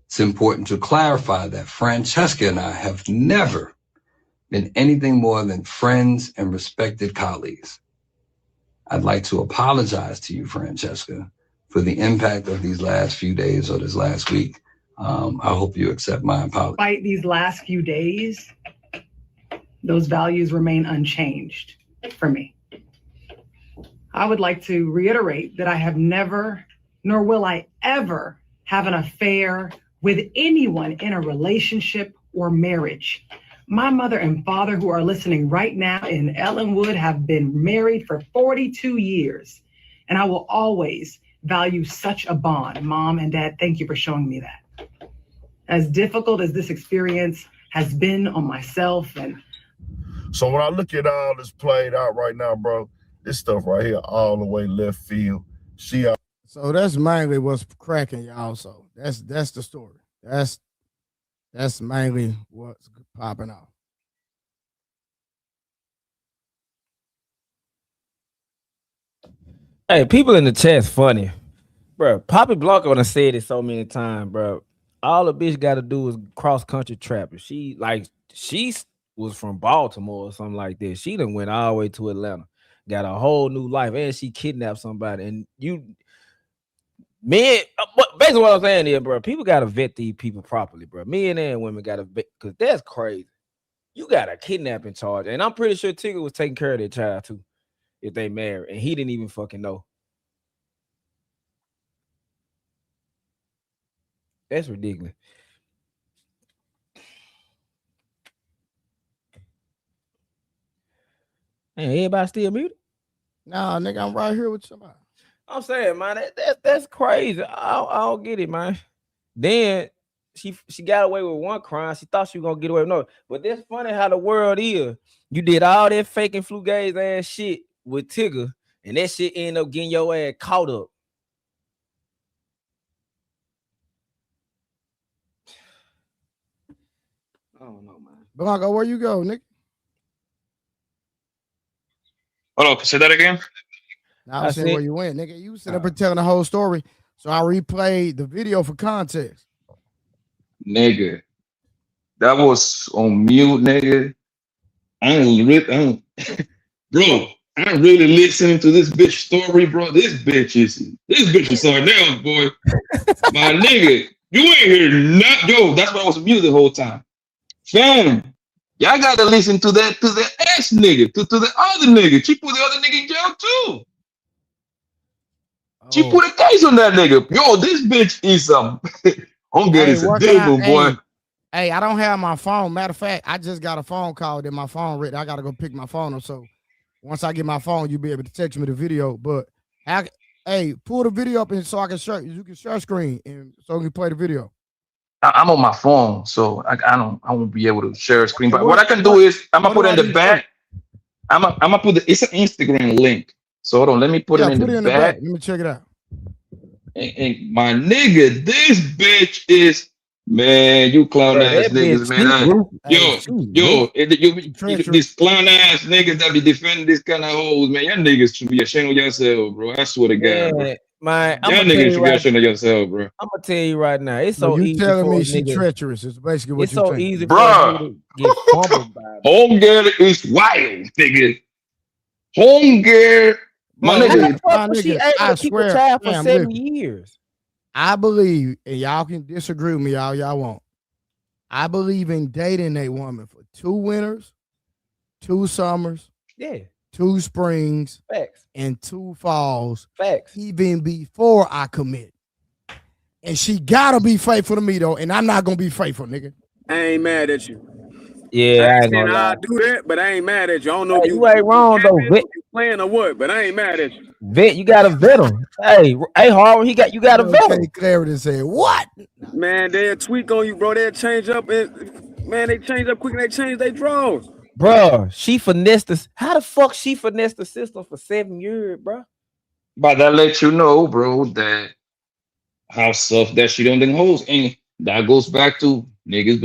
it's important to clarify that Francesca and I have never been anything more than friends and respected colleagues. I'd like to apologize to you, Francesca, for the impact of these last few days or this last week. I hope you accept my apology. Despite these last few days, those values remain unchanged for me. I would like to reiterate that I have never, nor will I ever, have an affair with anyone in a relationship or marriage. My mother and father, who are listening right now in Ellenwood, have been married for 42 years, and I will always value such a bond. Mom and Dad, thank you for showing me that. As difficult as this experience has been on myself, and so when I look at all this played out right now, bro, this stuff right here all the way left field. So that's mainly what's cracking, y'all. So that's the story. That's mainly what's popping off. Hey, people in the chat's funny, bro. Poppy Blanco done said it so many times, bro. All the bitch got to do is cross country trapping. She was from Baltimore or something like that. She done went all the way to Atlanta, got a whole new life, and she kidnapped somebody. And basically what I'm saying is, bro, people gotta vet these people properly, bro. Men and women gotta vet, because that's crazy. You got a kidnapping charge, and I'm pretty sure Tigger was taking care of their child too, if they married, and he didn't even fucking know. That's ridiculous. Man, everybody still muted? Nah, nigga, I'm right here with somebody. I'm saying, man, that's crazy. I don't get it, man. Then she got away with one crime. She thought she was gonna get away with another. But that's funny how the world is. You did all that fake and flugaze ass shit with Tigger, and that shit ended up getting your ass caught up. I don't know, man. Blanco, where you go, Nick? Hold on, say that again. I was saying where you went, nigga. You sitting up and telling the whole story, so I replayed the video for context. Nigga, that was on mute, nigga. Bro, I'm really listening to this bitch story, bro. This bitch is something else, boy. My nigga, you ain't hear nothing. Yo, that's why I was mute the whole time. Fam, y'all gotta listen to the ex nigga, to the other nigga. She put the other nigga in jail too. She put a case on that nigga. Yo, this bitch is some. I'm getting some devil, boy. Hey, I don't have my phone. Matter of fact, I just got a phone call that my phone read. I gotta go pick my phone up. So once I get my phone, you'll be able to text me the video. But hey, pull the video up and so I can share. You can share screen and so we can play the video. I'm on my phone, so I won't be able to share a screen. But what I can do is I'm gonna put it in the back. I'm gonna put it's an Instagram link. So hold on, let me put it in the back. Let me check it out. And my nigga, this bitch is Man, you clown Bro, ass that bitch, niggas, man. This clown ass niggas that be defending this kind of hoes, man. Y'all niggas should be ashamed of yourself, bro. I swear to God, bro. Man, I'm Y'all gonna tell niggas you should be right. ashamed of yourself, bro. I'm gonna tell you right now. It's So so you easy telling for me a she nigga. treacherous? Is basically what It's you so saying, easy for a Bruh. nigga to get fumbled by. Homegirl is wild, nigga. Homegirl, my Bro, How the nigga. listen, fuck my was she nigga, able I to keep a swear, child for fam, 7 listen. years? I believe, and y'all can disagree with me, y'all won't. I believe in dating a woman for 2 winters, 2 summers, Yeah, 2 springs, facts, and 2 falls, facts. even before I commit. And she gotta be faithful to me though, and I'm not gonna be faithful, nigga. I ain't mad at you. Yeah, I I ain't ain't saying gonna lie. I do that, but I ain't mad at you. I don't know if Hey, you you ain't wrong though, capping Vet. or you playing or what, but I ain't mad at you. Vet, you gotta vet him. Hey, Harvard, you gotta vet him. Clarity said, what? Man, they'll tweak on you, bro. They'll change up and man, they change up quick and they change their draws. Bruh, she finessed the. How the fuck she finessed the system for 7 years, bruh? But that let you know, bro, that how soft that shit on them hoes. And that goes back to niggas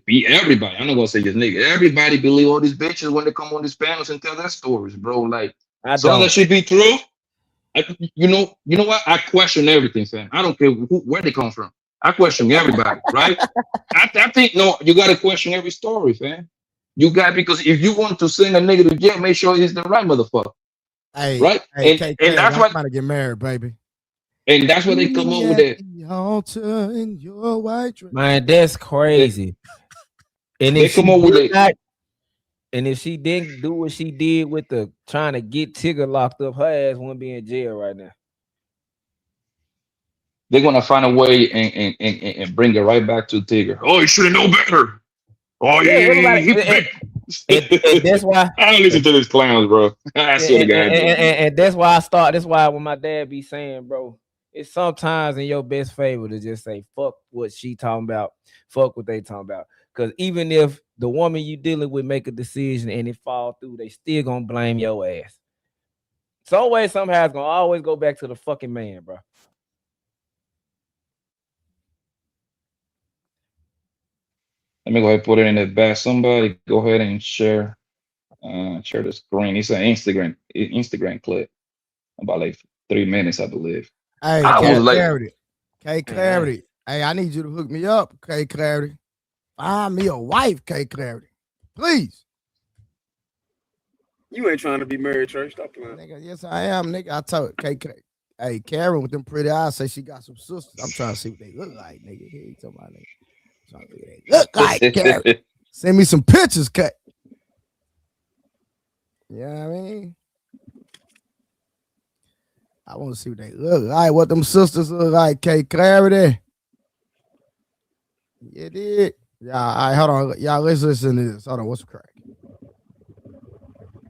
be everybody. I'm not gonna say just nigga. Everybody believe all these bitches when they come on these panels and tell their stories, bro. Like I some of that don't. shit be true. You know what? I question everything, fam. I don't care where they come from. I question everybody, right? I think no, you gotta question every story, fam. You got because if you want to send a nigga to jail, make sure he's the right motherfucker, Hey, right? hey, And Clarity, that's I'm what about to get married, baby. and that's what they come up with that. The altar in your white dress. Man, that's crazy. And They if she come up with did it. not, and if she didn't do what she did with the trying to get Tigger locked up, her ass wouldn't be in jail right now. They're gonna find a way and bring it right back to Tigger. Oh, you should have known better. Oh Yeah, everybody, and that's why. I don't listen to these clowns, bro. I swear to God, bro. And that's why I start. That's why when my dad be saying, bro, it's sometimes in your best favor to just say, fuck what she talking about, fuck what they talking about. Because even if the woman you dealing with make a decision and it fall through, they still gonna blame your ass. Some way, somehow, it's gonna always go back to the fucking man, bro. Let me go ahead and put it in the back. Somebody go ahead and share the screen. It's an Instagram clip about like 3 minutes, I believe. Hey, I was like, Clarity. K Clarity. Hey, I need you to hook me up, K Clarity. Find me a wife, K Clarity. Please. You ain't trying to be married, Trey. Stop playing. Nigga, yes, I am, nigga. I told KK. Hey, Karen with them pretty eyes say she got some sisters. I'm trying to see what they look like, nigga. Here you talking about, nigga. Trying to see what they look like, Karen. Send me some pictures, K. You know what I mean? I want to see what they look like, what them sisters look like, K Clarity. You did. Yeah, all right, hold on. Y'all, let's listen to this. Hold on, what's the crack?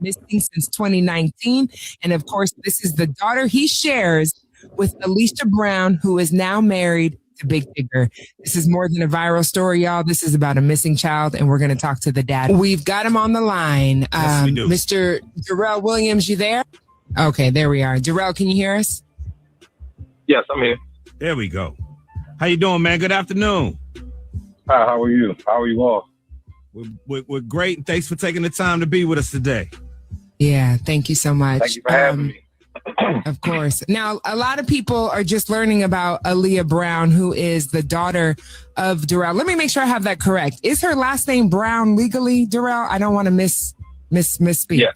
Missing since 2019. And of course, this is the daughter he shares with Alicia Brown, who is now married to Big Tigger. This is more than a viral story, y'all. This is about a missing child, and we're going to talk to the dad. We've got him on the line. Yes, we do. Mr. Darrell Williams, you there? Okay, there we are. Darrell, can you hear us? Yes, I'm here. There we go. How you doing, man? Good afternoon. Hi, how are you? How are you all? We're great, and thanks for taking the time to be with us today. Yeah, thank you so much. Thank you for having me. Of course. Now, a lot of people are just learning about Aaliyah Brown, who is the daughter of Darrell. Let me make sure I have that correct. Is her last name Brown legally, Darrell? I don't want to misspeak. Yeah.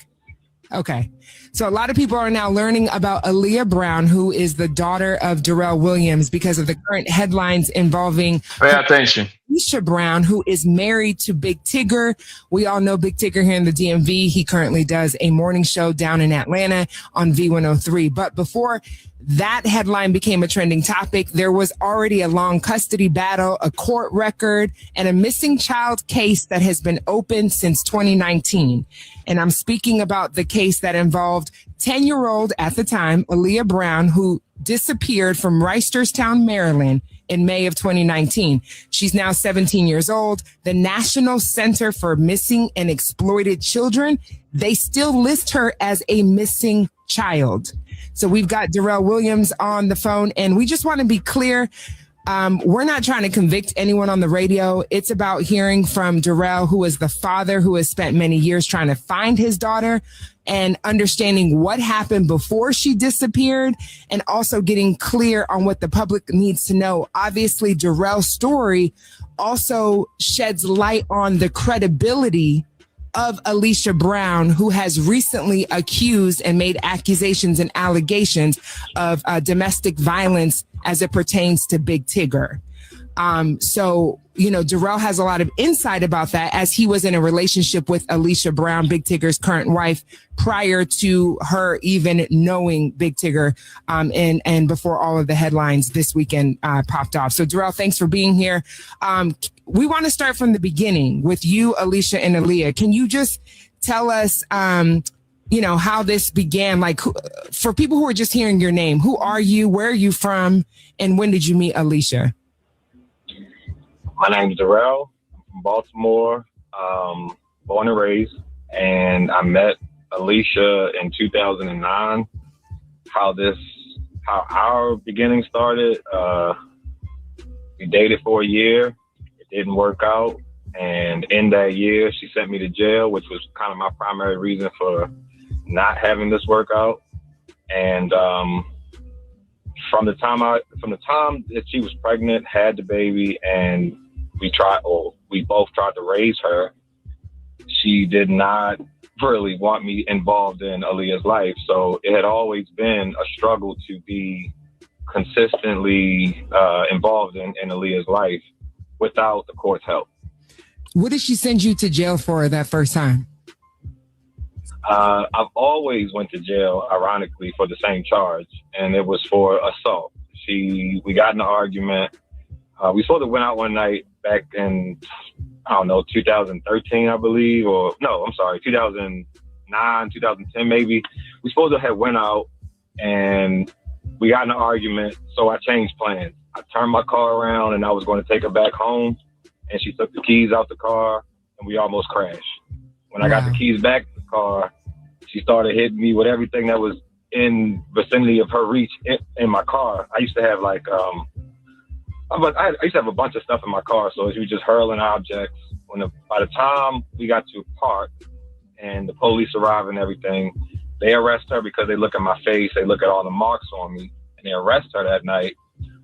Okay. So a lot of people are now learning about Aaliyah Brown, who is the daughter of Darrell Williams, because of the current headlines involving pay attention. Alicia Brown, who is married to Big Tigger. We all know Big Tigger here in the DMV. He currently does a morning show down in Atlanta on V103. But before that headline became a trending topic, there was already a long custody battle, a court record, and a missing child case that has been open since 2019. And I'm speaking about the case that involved 10-year-old at the time, Aaliyah Brown, who disappeared from Reisterstown, Maryland in May of 2019. She's now 17 years old. The National Center for Missing and Exploited Children, they still list her as a missing child. So we've got Darrell Williams on the phone, and we just want to be clear. We're not trying to convict anyone on the radio. It's about hearing from Darrell, who is the father who has spent many years trying to find his daughter and understanding what happened before she disappeared and also getting clear on what the public needs to know. Obviously, Darrell's story also sheds light on the credibility of Alicia Brown, who has recently accused and made accusations and allegations of domestic violence as it pertains to Big Tigger. So, you know, Darrell has a lot of insight about that, as he was in a relationship with Alicia Brown, Big Tigger's current wife, prior to her even knowing Big Tigger, and before all of the headlines this weekend popped off. So, Darrell, thanks for being here. We want to start from the beginning with you, Alicia and Aaliyah. Can you just tell us, you know, how this began? Like, for people who are just hearing your name, who are you? Where are you from? And when did you meet Alicia? My name is Darrell. I'm from Baltimore, born and raised, and I met Alicia in 2009. How our beginning started, we dated for a year. It didn't work out, and in that year, she sent me to jail, which was kind of my primary reason for not having this work out. And from the time that she was pregnant, had the baby, and we both tried to raise her, she did not really want me involved in Aaliyah's life. So it had always been a struggle to be consistently involved in Aaliyah's life without the court's help. What did she send you to jail for that first time? I've always went to jail, ironically, for the same charge, and it was for assault. We got in an argument. We sort of went out one night back in, 2013, I believe, 2009, 2010 maybe. We supposed to have went out, and we got in an argument, so I changed plans. I turned my car around, and I was going to take her back home, and she took the keys out the car, and we almost crashed. When I got the keys back in the car, she started hitting me with everything that was in vicinity of her reach in my car. I used to have I used to have a bunch of stuff in my car, so she was just hurling objects. By the time we got to a park and the police arrive and everything, they arrest her because they look at my face, they look at all the marks on me, and they arrest her that night.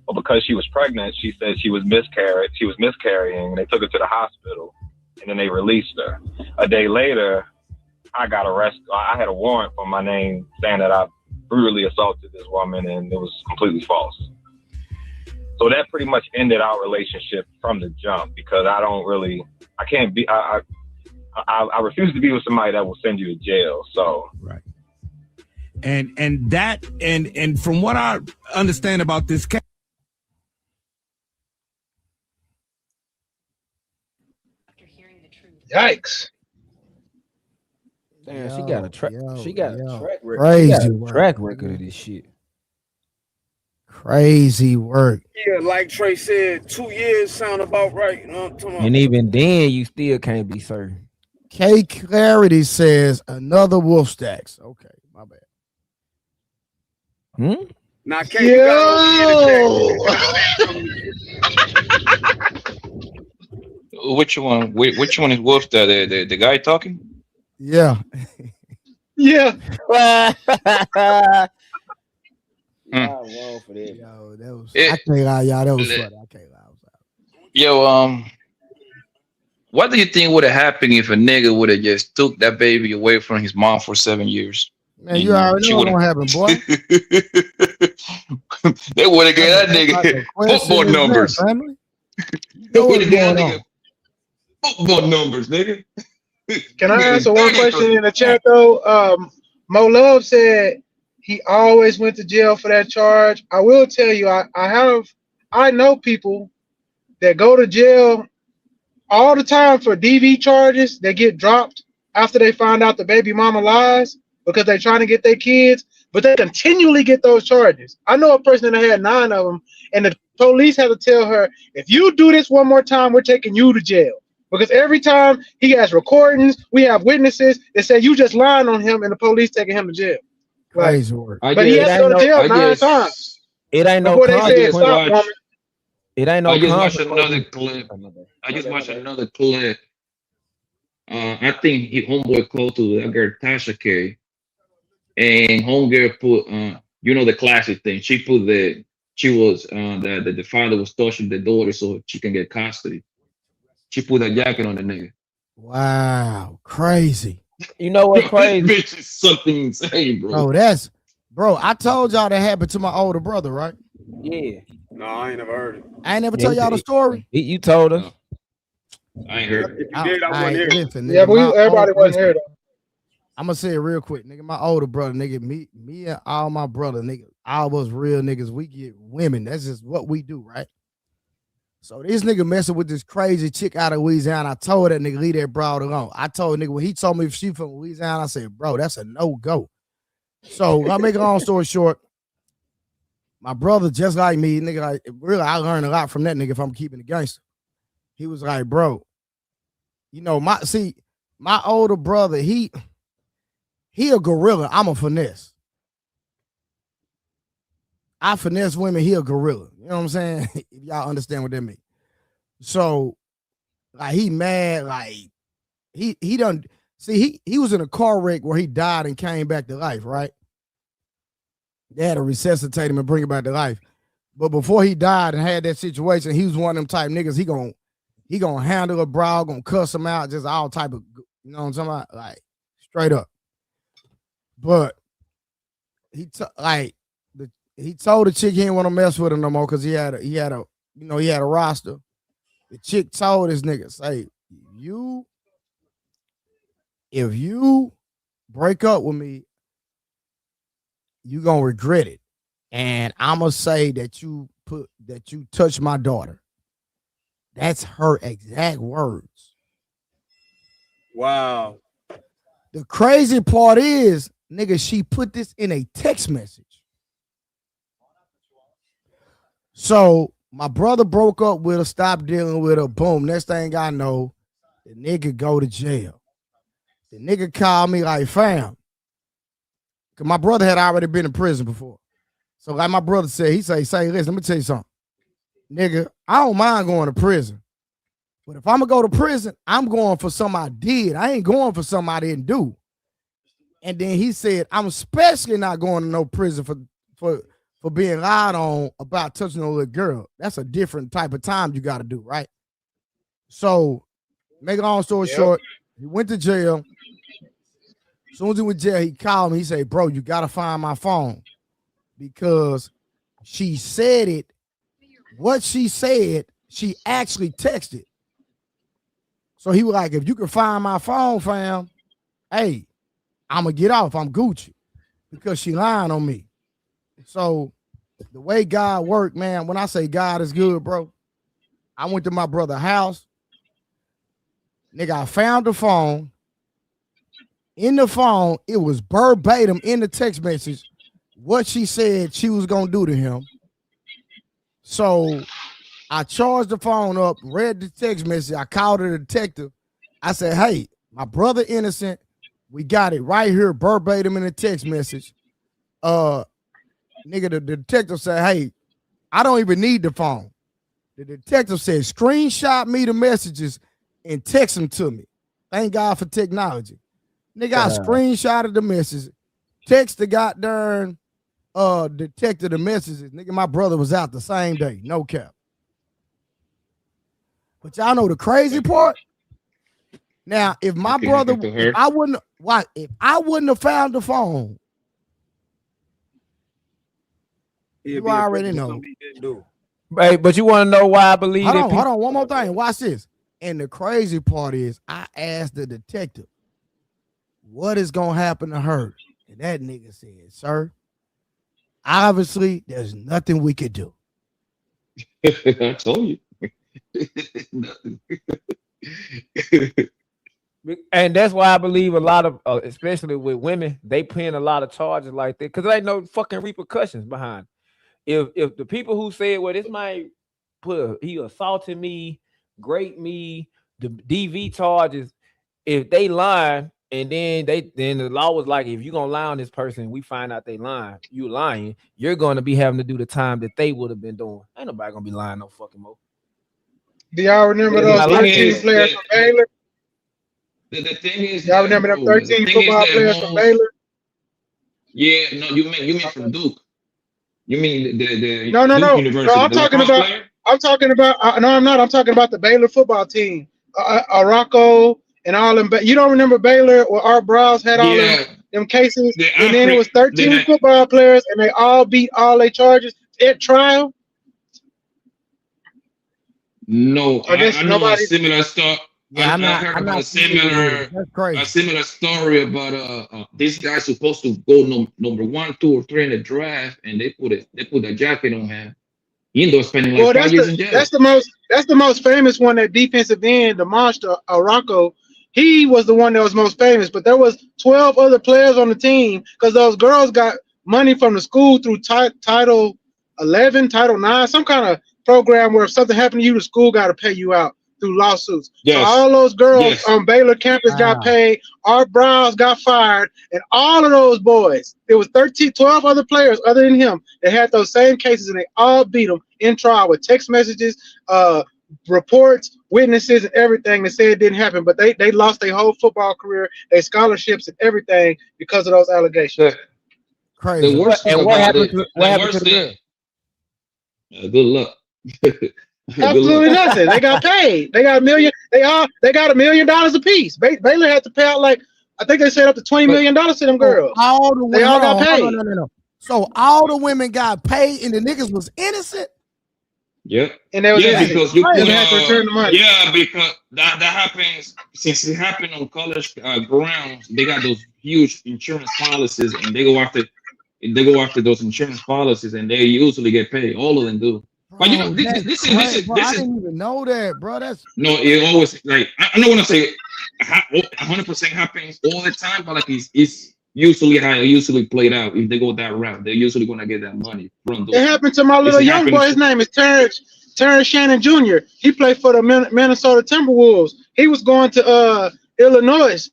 But because she was pregnant, she said she was miscarrying, and they took her to the hospital, and then they released her. A day later, I got arrested. I had a warrant for my name saying that I brutally assaulted this woman, and it was completely false. So that pretty much ended our relationship from the jump, because I refuse to be with somebody that will send you to jail. So right. And from what I understand about this case, yikes. Damn, she got a track record. Crazy track record of this shit. Crazy work. Yeah, like Trey said, 2 years sound about right. You know what I'm talking about? And even then, you still can't be certain. K Clarity says another Wolf Stacks. Okay, my bad. Now, K, you Which one? Which one is Wolf? The guy talking? Yeah. Yeah. Wrong for that. Yo, that was. I can't lie, y'all. That was funny. I can't lie. Yo, what do you think would have happened if a nigga would have just took that baby away from his mom for 7 years? Man, you already know what's gonna happen, boy. They would have gave that nigga football numbers. They would have gave that nigga football numbers, nigga. Can I answer one question in the chat though? Mo Love said he always went to jail for that charge. I will tell you, I know people that go to jail all the time for DV charges that get dropped after they find out the baby mama lies because they're trying to get their kids, but they continually get those charges. I know a person that had 9 of them, and the police had to tell her, if you do this one more time, we're taking you to jail. Because every time he has recordings, we have witnesses that say you just lying on him, and the police taking him to jail. Crazy work. But he has to go to jail 9 times. It ain't no before they say stop, woman. It ain't no I just watched consequence. another clip. I just watched another clip. I think homeboy close to that girl Tasha K, and homegirl put the classic thing. She put the father was torturing the daughter so she can get custody. She put that jacket on the nigga. Wow, crazy. You know what's crazy? This bitch is something insane, bro. Bro, I told y'all that happened to my older brother, right? Yeah. No, I ain't never heard it. I ain't never tell y'all the story. You told us. I ain't heard If you did, I wasn't here. Listen, Yeah, nigga, but everybody wasn't here though. I'm gonna say it real quick, nigga. My older brother, nigga, me and all my brother, nigga, all us real niggas, we get women. That's just what we do, right? So this nigga messing with this crazy chick out of Louisiana. I told that nigga leave that broad alone. I told nigga when he told me if she from Louisiana, I said, bro, that's a no-go. So I'll make a long story short. My brother, just like me, nigga, like, really, I learned a lot from that nigga if I'm keeping it gangster. He was like, bro, my older brother, he a gorilla. I'm a finesse. I finesse women, he a gorilla. You know what I'm saying? If y'all understand what that means. So, like, he mad, like, he was in a car wreck where he died and came back to life, right? They had to resuscitate him and bring him back to life. But before he died and had that situation, he was one of them type niggas, he gonna handle a bro, gonna cuss him out, just all type of, you know what I'm talking about? Like, straight up. But he told the chick he didn't want to mess with him no more because he had a roster. The chick told this nigga, say, if you break up with me, you gonna regret it. And I'ma say that you touched my daughter. That's her exact words. Wow. The crazy part is, nigga, she put this in a text message. So my brother broke up with her, stopped dealing with her. Boom. Next thing I know, the nigga go to jail. The nigga called me like, fam. Because my brother had already been in prison before. So like my brother said, he say, listen, let me tell you something. Nigga, I don't mind going to prison. But if I'm going to go to prison, I'm going for something I did. I ain't going for something I didn't do. And then he said, I'm especially not going to no prison for being lied on about touching a little girl. That's a different type of time you got to do, right? So, make a long story short, he went to jail. As soon as he went to jail, he called me. He said, bro, you got to find my phone because she said it. What she said, she actually texted. So he was like, if you can find my phone, fam, hey, I'm going to get off. I'm Gucci because she lying on me. So the way God worked, man, when I say God is good, bro, I went to my brother's house. Nigga, I found the phone. In the phone, it was verbatim in the text message what she said she was going to do to him. So I charged the phone up, read the text message. I called the detective. I said, hey, my brother innocent. We got it right here, verbatim in the text message. Nigga, the detective said, hey, I don't even need the phone. The detective said, screenshot me the messages and text them to me. Thank God for technology. Nigga, I screenshotted the messages, text the goddamn detective the messages. Nigga, my brother was out the same day. No cap. But y'all know the crazy part? Now, if my brother, if I wouldn't have found the phone, you already know. Hey, but you want to know why I believe Hold on, one more thing. Watch this. And the crazy part is, I asked the detective, what is going to happen to her? And that nigga said, sir, obviously, there's nothing we could do. I told you. And that's why I believe a lot of, especially with women, they paying a lot of charges like that because there ain't no fucking repercussions behind it. If the people who said, well, this might he assaulted me, raped me, the DV charges, if they lying, And then the law was like, if you're gonna lie on this person, we find out they lying, you're gonna be having to do the time that they would have been doing. Ain't nobody gonna be lying no fucking more. Do y'all remember those 13 players from Baylor? The thing is, y'all remember them 13 football players from Baylor? Yeah, no, you mean from Duke. You mean the No. Duke University? No, I'm talking about. No, I'm not. I'm talking about the Baylor football team. Rocco and all them. You don't remember Baylor where Art Browse had all them cases, and then it was 13 football players, and they all beat all their charges at trial. No, I guess know nobody. a similar stuff. Yeah, I heard about a similar story about this guy supposed to go number 1, 2, or 3 in the draft, and they put a jacket on him. He ended up spending like 5 years in jail. That's the most famous one. That defensive end, the monster Rocco. He was the one that was most famous, but there was 12 other players on the team because those girls got money from the school through Title 11, Title 9, some kind of program where if something happened to you, the school got to pay you out through lawsuits. Yes. So all those girls on Baylor campus got paid. Art Browse got fired, and all of those boys, there was 12 other players other than him that had those same cases, and they all beat him in trial with text messages, reports, witnesses, and everything that said it didn't happen. But they lost their whole football career, their scholarships, and everything because of those allegations. Crazy. The worst thing what about happened to the girl? Good luck. Absolutely nothing. They got paid. They got $1 million. They got $1 million a piece. Baylor had to pay out I think they said up to $20 million to them girls. All the women, they all got paid. No. So all the women got paid, and the niggas was innocent. Yep. And they was because you had to return the money. Yeah, because that happens since it happened on college grounds. They got those huge insurance policies, and they go after those insurance policies, and they usually get paid. All of them do. But you know, this is I didn't even know that, bro. No, it always I don't want to say 100% happens all the time, but it's usually how it usually played out. If they go that route, they're usually gonna get that money from those. It happened to my little young boy. His name is Terrence Shannon Jr. He played for the Minnesota Timberwolves. He was going to Illinois,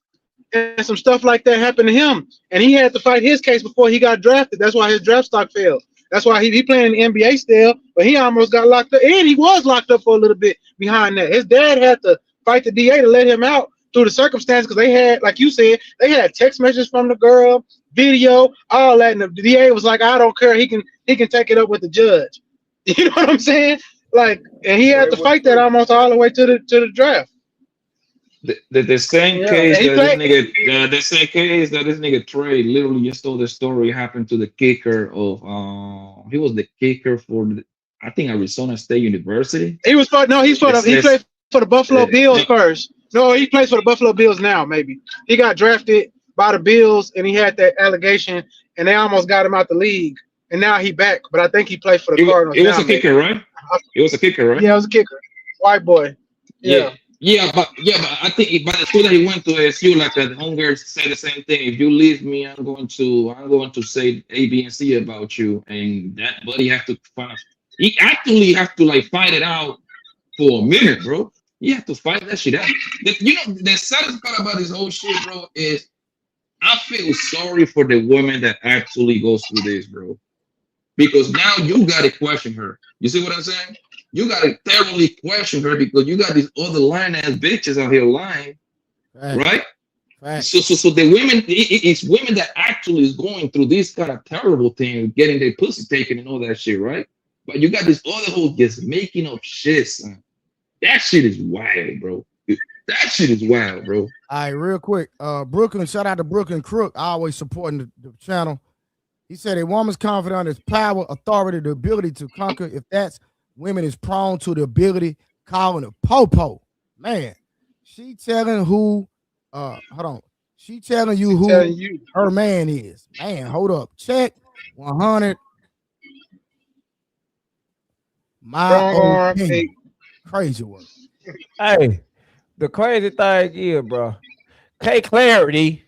and some stuff like that happened to him, and he had to fight his case before he got drafted. That's why his draft stock fell. That's why he playing in the NBA still, but he almost got locked up, and he was locked up for a little bit behind that. His dad had to fight the DA to let him out through the circumstance because they had, like you said, they had text messages from the girl, video, all that, and the DA was like, "I don't care. He can take it up with the judge." You know what I'm saying? And he had to fight that almost all the way to the draft. The same case that this nigga Trey literally just told the story happened to the kicker of he was the kicker for I think Arizona State University. He played for the Buffalo Bills first. No, he plays for the Buffalo Bills now. Maybe he got drafted by the Bills and he had that allegation and they almost got him out the league and now he back. But I think he played for the Cardinals. It was a kicker, right? It was a kicker, right? Yeah, it was a kicker. White boy. Yeah, but I think by the school that he went to SU, like the homegirls say the same thing. If you leave me, I'm going to say A, B, and C about you. And that buddy he actually have to fight it out for a minute, bro. You have to fight that shit out. The saddest part about this whole shit, bro, is I feel sorry for the woman that actually goes through this, bro. Because now you gotta question her. You see what I'm saying? You gotta thoroughly question her because you got these other lying ass bitches out here lying, right? So the women, it's women that actually is going through this kind of terrible thing, getting their pussy taken and all that shit, right? But you got this other whole just making up shit, son. That shit is wild, bro. That shit is wild, bro. All right, real quick. Brooklyn, shout out to Brooklyn Crook, always supporting the channel. He said a woman's confident is power, authority, the ability to conquer. If that's women is prone to the ability, calling a popo. Man, she telling who She telling you who her man is. Man, hold up. Check 100. My opinion. Crazy work. Hey, the crazy thing is, bro, K Clarity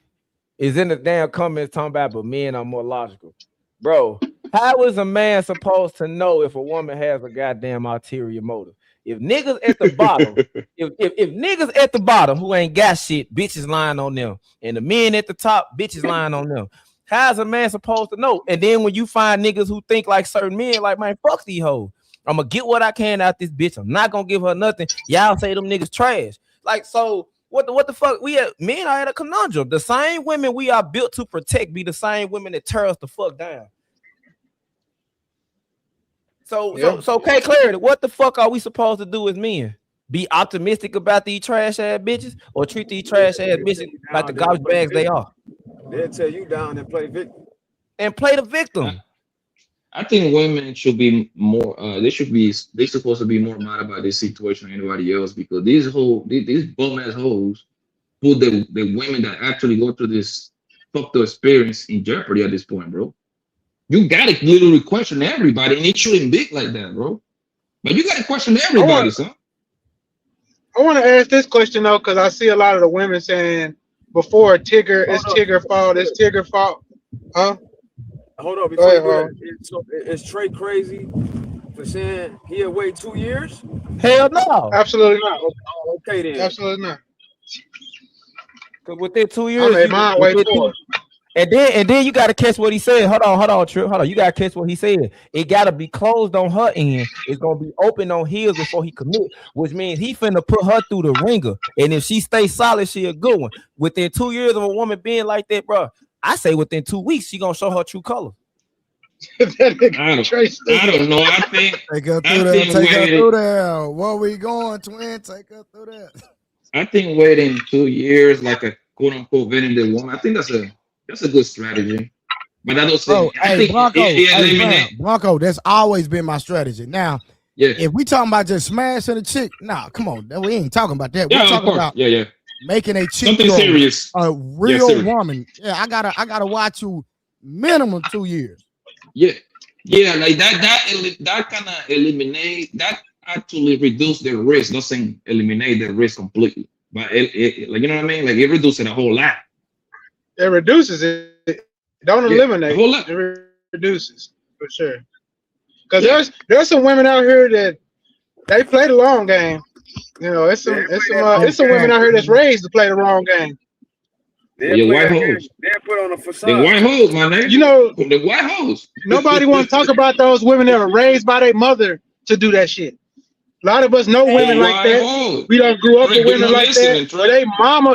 is in the damn comments talking about, but men are more logical. Bro, how is a man supposed to know if a woman has a goddamn ulterior motive? If niggas at the bottom, if niggas at the bottom who ain't got shit, bitches lying on them, and the men at the top, bitches lying on them. How's a man supposed to know? And then when you find niggas who think like certain men, like, man, fuck these hoes. I'm gonna get what I can out this bitch. I'm not gonna give her nothing. Y'all say them niggas trash. Like, so what the fuck? Men are at a conundrum. The same women we are built to protect be the same women that tear us the fuck down. So K Clarity, what the fuck are we supposed to do as men? Be optimistic about these trash ass bitches, or treat these trash ass bitches like the garbage bags they are? They'll tell you down and play victim. And play the victim. I think women should be more. They supposed to be more mad about this situation than anybody else, because these bum ass hoes put the women that actually go through this fucked up experience in jeopardy at this point, bro. You gotta literally question everybody, and it shouldn't be like that, bro. But you gotta question everybody, son. I want to ask this question though, because I see a lot of the women saying before Tigger, it's Tigger fault, it's Tigger fault. Huh? Hold on, before you do that, is Trey crazy for saying he'll wait 2 years? Hell no. Absolutely not. Okay then. Absolutely not. Because within 2 years, I made mine wait for it. And then you gotta catch what he said. Hold on, Trip. Hold on. You gotta catch what he said. It gotta be closed on her end. It's gonna be open on his before he commit, which means he finna put her through the ringer. And if she stays solid, she a good one. Within 2 years of a woman being like that, bro, I say within 2 weeks she gonna show her true color. I don't know. I think take her through there. Take her through there. Where we going, twin? Take her through there. I think waiting 2 years, like a quote unquote vending woman, I think that's a good strategy. But I don't say. I think Blanco, that's always been my strategy. Now, if we talking about just smashing a chick, nah, come on, we ain't talking about that. We're talking about making a chick something serious, a real woman. Yeah, I gotta watch you minimum 2 years. Yeah, like that kind of eliminate that, actually reduce the risk. Doesn't eliminate the risk completely, but it like, you know what I mean? Like, it reduces it a whole lot. It reduces it. Don't eliminate. A whole lot. It reduces for sure. Because there's some women out here that they play the long game. You know, it's some women out here that's raised to play the wrong game. The white hoes. They put on a facade. The white hoes, my nigga. You know, the white hoes. Nobody want to talk about those women that were raised by their mother to do that shit. A lot of us know women like that. We don't grew up with women like that.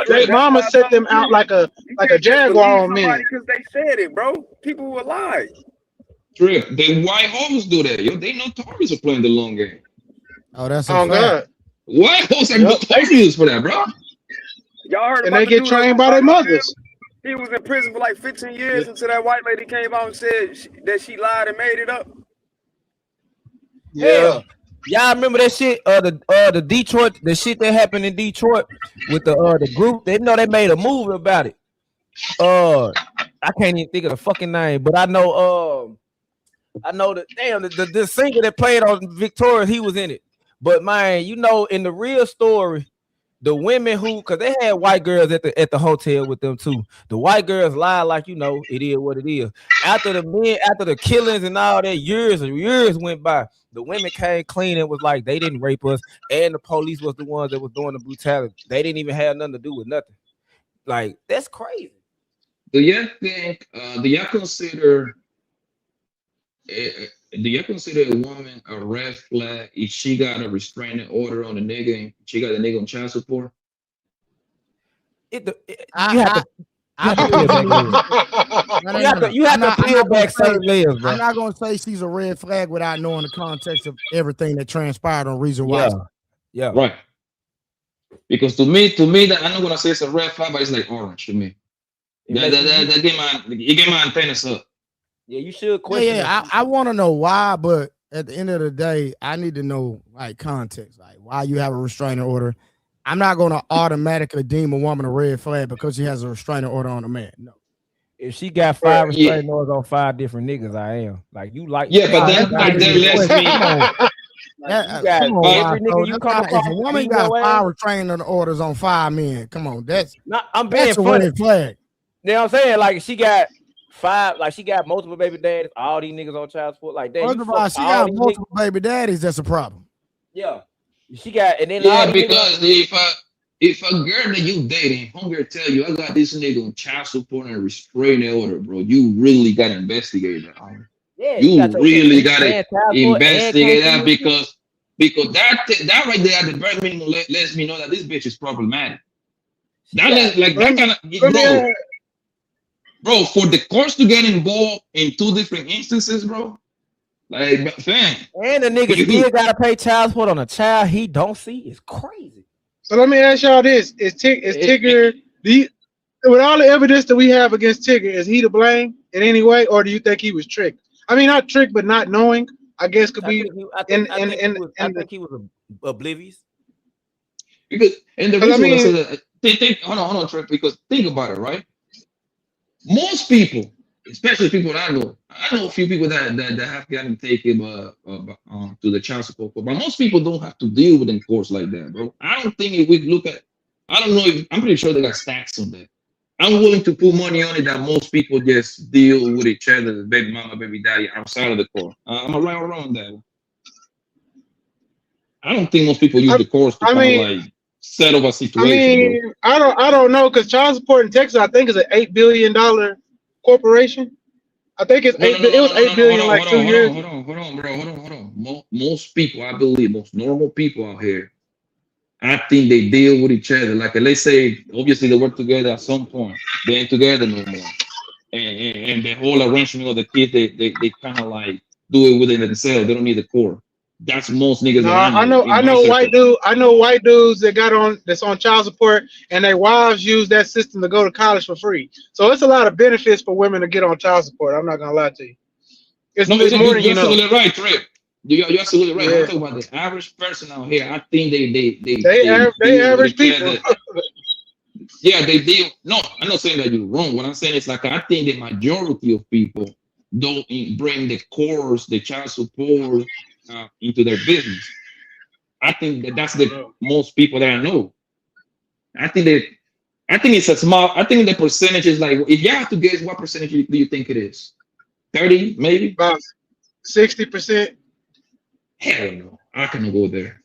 Their mama set them out like a jaguar on men. Because they said it, bro. People will lie. Trip. The white hoes do that. Yo, they notorious for playing the long game. Oh, that's on God. White hoes are notorious for that, bro. Y'all heard and about they get trained by their mothers. He was in prison for like 15 years until that white lady came out and said that she lied and made it up. Yeah. Y'all remember that shit? The Detroit, the shit that happened in Detroit with the group. They know they made a movie about it. I can't even think of the fucking name, but I know the singer that played on Victoria, he was in it. But man, you know, in the real story, the women because they had white girls at the hotel with them too. The white girls lied like, you know, it is what it is. After the killings and all that, years went by. The women came clean and was like, they didn't rape us, and the police was the ones that was doing the brutality. They didn't even have nothing to do with nothing. Like, that's crazy. Do you think? Do you consider a woman a red flag if she got a restraining order on the nigga and she got the nigga on child support? You have to peel back certain layers, bro. I'm not gonna say she's a red flag without knowing the context of everything that transpired on reason why. Yeah. Right. Because to me, that I'm not gonna say it's a red flag, but it's like orange to me. That get my antennas up. Yeah, you should question. Yeah, I want to know why, but at the end of the day, I need to know like context, like why you have a restraining order. I'm not going to automatically deem a woman a red flag because she has a restraining order on a man. No. If she got 5 restraining orders on 5 different niggas, I am. Like, you like. Yeah, but that lets me. If a woman got 5 restraining orders on 5 men, come on, I'm being funny. Red flag. You know what I'm saying? Like, she got 5, like she got multiple baby daddies, all these niggas on child support. Like that. First of all, she got multiple baby daddies, that's a problem. Yeah. She got, and then all Yeah, these because niggas, if a girl that you dating, homegirl tell you, I got this nigga on child support and restraining order, bro, you really gotta investigate that. yeah, you got You your kid really gotta paying child support and can't investigate see that your shit. because that right there at the very minimum lets me know that this bitch is problematic. That got, lets like Let that me, kind of let me bro, for the courts to get involved in two different instances, bro. Like, fam, and the nigga you still gotta pay child support on a child he don't see. It's crazy. so let me ask y'all this: Is Tigger? With all the evidence that we have against Tigger, is he to blame in any way, or do you think he was tricked? I mean, not tricked, but not knowing. I guess could be. I think he was oblivious. because and the 'Cause I reason why I mean, say that, hold on, Trent, because think about it, right? Most people, especially people that I know a few people that have gotten taken to the child support court, but most people don't have to deal with in courts like that, bro. I don't think if we look at, I don't know if I'm pretty sure they got stacks on that. I'm willing to put money on it that most people just deal with each other, baby mama, baby daddy, outside of the court. I'm right or wrong that. I don't think most people use the courts to I kind of mean, like settle a situation, bro. I don't know, because child support in Texas, I think, is an $8 billion corporation. I think it's it was 8 billion like 2 years. Hold on. Most people, I believe, most normal people out here, I think they deal with each other. Like, let's say, obviously they work together at some point. They ain't together no more. And the whole arrangement of the kids, they kind of like do it within themselves. They don't need the court. That's most niggas No, that I know in my circle. I know white dudes that's on child support, and their wives use that system to go to college for free. So it's a lot of benefits for women to get on child support. I'm not gonna lie to you. It's more than You're you know. absolutely right, Trip. You're absolutely right. When Yeah. I talk about the average person out here, I think they They deal with average each people. other. Yeah, they deal. No, I'm not saying that you're wrong. What I'm saying is like I think the majority of people don't bring the course, the child support into their business. I think that's the most people that I know. I think it's a small. I think the percentage is like, if you have to guess, what percentage do you think it is? 30, maybe? About 60%. Hell no, I cannot go there.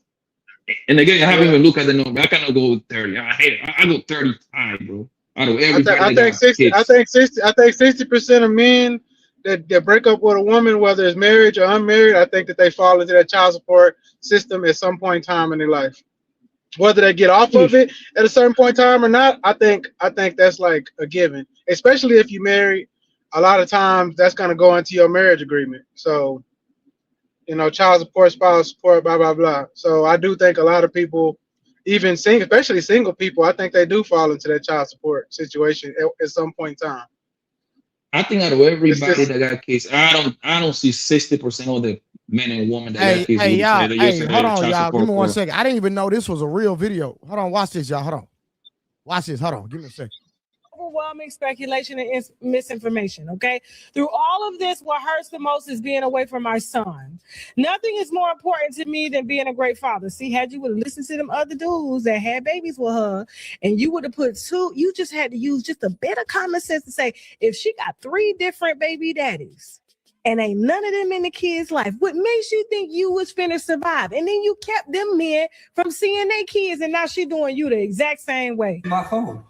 And again, I haven't even looked at the number. I cannot go with 30. I hate it. I go 35, bro. Out of everybody I that think got 60. kids. I think 60% of men that break up with a woman, whether it's marriage or unmarried, I think that they fall into that child support system at some point in time in their life. Whether they get off of it at a certain point in time or not, I think that's like a given. Especially if you married, a lot of times that's gonna go into your marriage agreement. So, child support, spouse support, blah blah blah. So I do think a lot of people, even single, especially single people, I think they do fall into that child support situation at some point in time. I think out of everybody that got kids, I don't see 60% of the men and women that got kids with each Y'all. other. Hey, hold on, child y'all. Give support me one for. second. I didn't even know this was a real video. Hold on, watch this, y'all. Hold on. Watch this. Hold on. Give me a second. Overwhelming speculation and misinformation. Okay, through all of this, what hurts the most is being away from my son. Nothing is more important to me than being a great father. See, had you would have listened to them other dudes that had babies with her, and you would have put two, you just had to use just a bit of common sense to say, if she got 3 different baby daddies and ain't none of them in the kid's life, what makes you think you was finna survive? And then you kept them men from seeing their kids, and now she doing you the exact same way. My phone.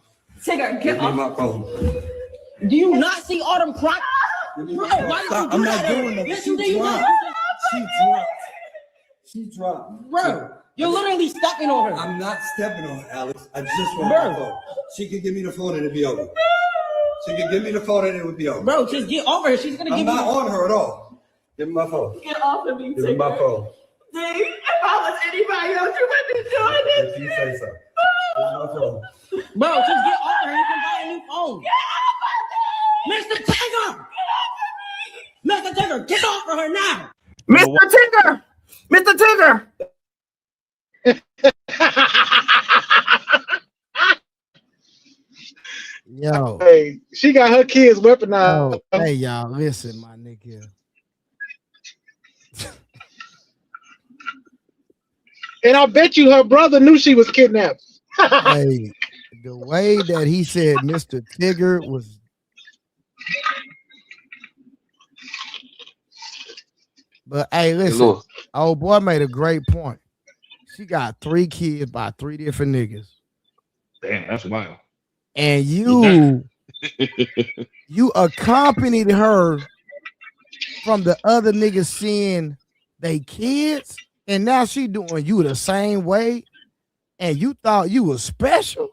Tigger, Give me my phone. do you not see all them crying? Bro, why did you do I'm that? not doing that. Listen, She dropped. She dropped. Bro, you're literally stepping on her. I'm not stepping on her, Alex. I just want my phone. She can give me the phone and it'll be over. She can give me the phone and it would be over. Bro, just get over her. She's gonna give I'm you. not on her at all. Give me my phone. Get off of me, Give me my phone. Dude, if I was anybody else, you wouldn't be doing this. If you say so. Give me my phone. Bro, just get off her. You can buy a new phone. Mr. Tigger! Mr. Tigger, get off of her now! Mr. Tigger! Mr. Tigger! Yo. Hey, she got her kids weaponized. Hey, y'all, listen, my nigga. And I bet you her brother knew she was kidnapped. Hey, the way that he said Mr. Tigger was. But hey, listen, old boy made a great point. She got 3 kids by 3 different niggas. Damn, that's wild. And you accompanied her from the other niggas seeing they kids, and now she doing you the same way, and you thought you was special.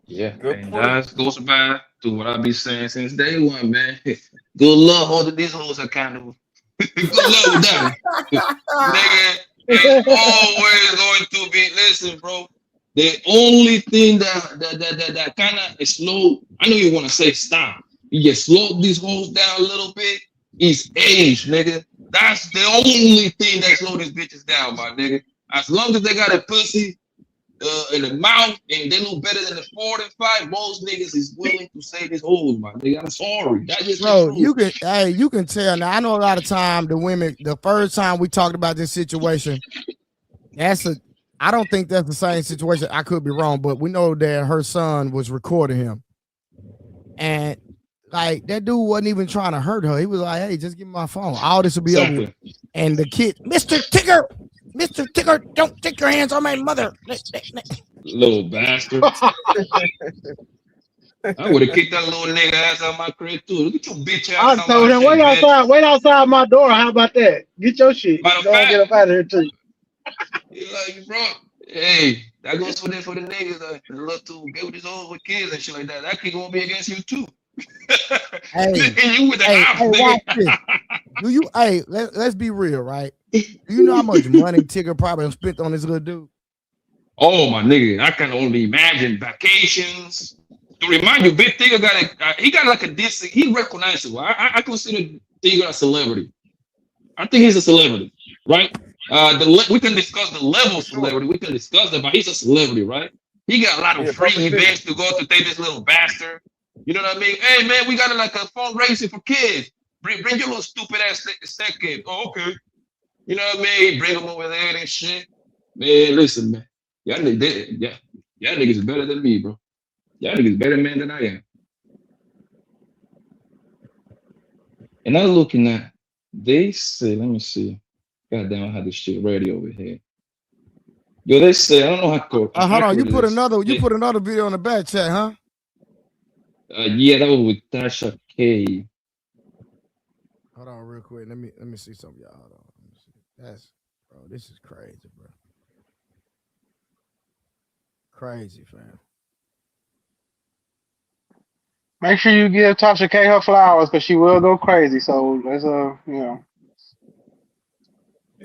Yeah, and that goes back to what I be saying since day one, man. Good luck holding these hoes accountable. Good luck with that one. Nigga, it's always going to be, listen, bro. The only thing that kind of slow, I know you want to say stop. You just slow these hoes down a little bit, is age, nigga. That's the only thing that slow these bitches down, my nigga. As long as they got a pussy in the mouth and they look better than the 45, most niggas is willing to say this hoes, my nigga. I'm sorry. That just Bro, you can tell. Now I know a lot of time the women, the first time we talked about this situation, I don't think that's the same situation. I could be wrong, but we know that her son was recording him. And like that dude wasn't even trying to hurt her. He was like, hey, just give me my phone. All this will be over with. And the kid, Mr. Tigger, don't take your hands on my mother. Little bastard. I would have kicked that little nigga ass out of my crib too. Look at your bitch ass. I told him, wait outside my door. How about that? Get your shit. Go and get up out of here too. Like, bro, hey, that goes for the niggas that love to get with these old kids and shit like that. That kid gonna be against you too. Hey, you with the hey, let's be real, right? Do you know how much money Tigger probably spent on this little dude? Oh my nigga, I can only imagine vacations. To remind you, Big Tigger he got like a decent, he's recognizable. I consider Tigger a celebrity. I think he's a celebrity, right? We can discuss the level of celebrity. We can discuss that, but he's a celebrity, right? He got a lot of free events to go to take this little bastard. You know what I mean? Hey man, we got like a fundraising for kids. Bring your little stupid ass step kid. Oh, okay. You know what I mean? Bring them over there and shit. Man, listen, man. Y'all niggas is better than me, bro. Y'all niggas better man than I am. And I'm looking at, they say, let me see. God damn, I had this shit ready over here. Yo, they say, I don't know how to hold on, you put another video in the back chat, huh? Yeah, that was with Tasha K. Hold on, real quick. Let me see something, y'all. Hold on. Let me see. Bro, this is crazy, bro. Crazy, fam. Make sure you give Tasha K her flowers because she will go crazy. So let's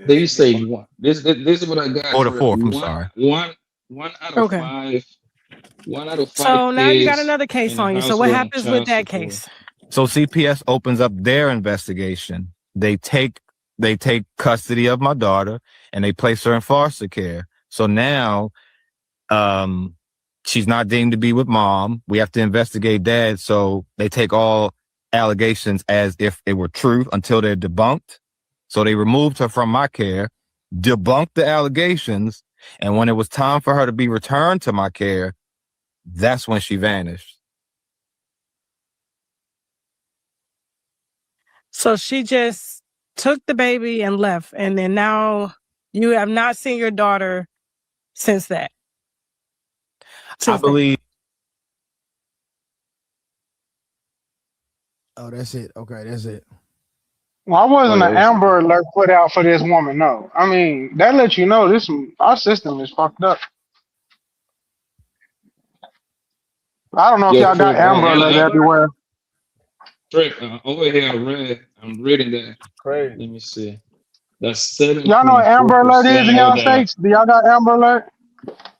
They say one. This is what I got. Order 4. I'm sorry. One out of 5. 1 out of 5. So now you got another case on you. So what happens with that case? So CPS opens up their investigation. They take custody of my daughter and they place her in foster care. So now she's not deemed to be with mom. We have to investigate dad. So they take all allegations as if it were true until they're debunked. So they removed her from my care, debunked the allegations, and when it was time for her to be returned to my care, that's when she vanished. So she just took the baby and left, and then now you have not seen your daughter since that. I believe. Oh, that's it. Okay, that's it. Why wasn't an Amber Alert put out for this woman? No, I mean that lets you know our system is fucked up. I don't know if y'all got Amber Alert everywhere. Trip, over here I'm reading that. Crazy. Let me see. That's 7. Y'all know what Amber Alert is in y'all states? Do y'all got Amber Alert?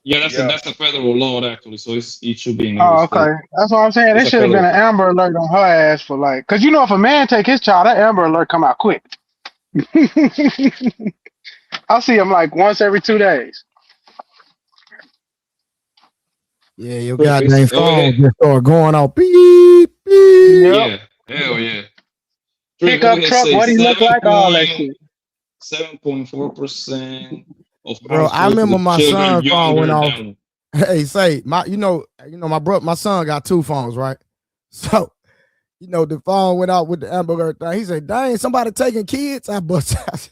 Yeah, that's a federal law actually, so it should be in Oh, every state. okay. That's what I'm saying. There should have been an Amber Alert on her ass for cause you know if a man take his child, that Amber Alert come out quick. I see him like once every 2 days. Yeah, your goddamn phone just start going off. Beep, beep. Yeah, hell yeah. Pickup truck, what he look like, all that shit. 7.4% of bro, I remember my son's phone went off. Hey, say my my son got 2 phones, right? So, the phone went out with the Amber Alert thing. He said, "Dang, somebody taking kids." I bust out.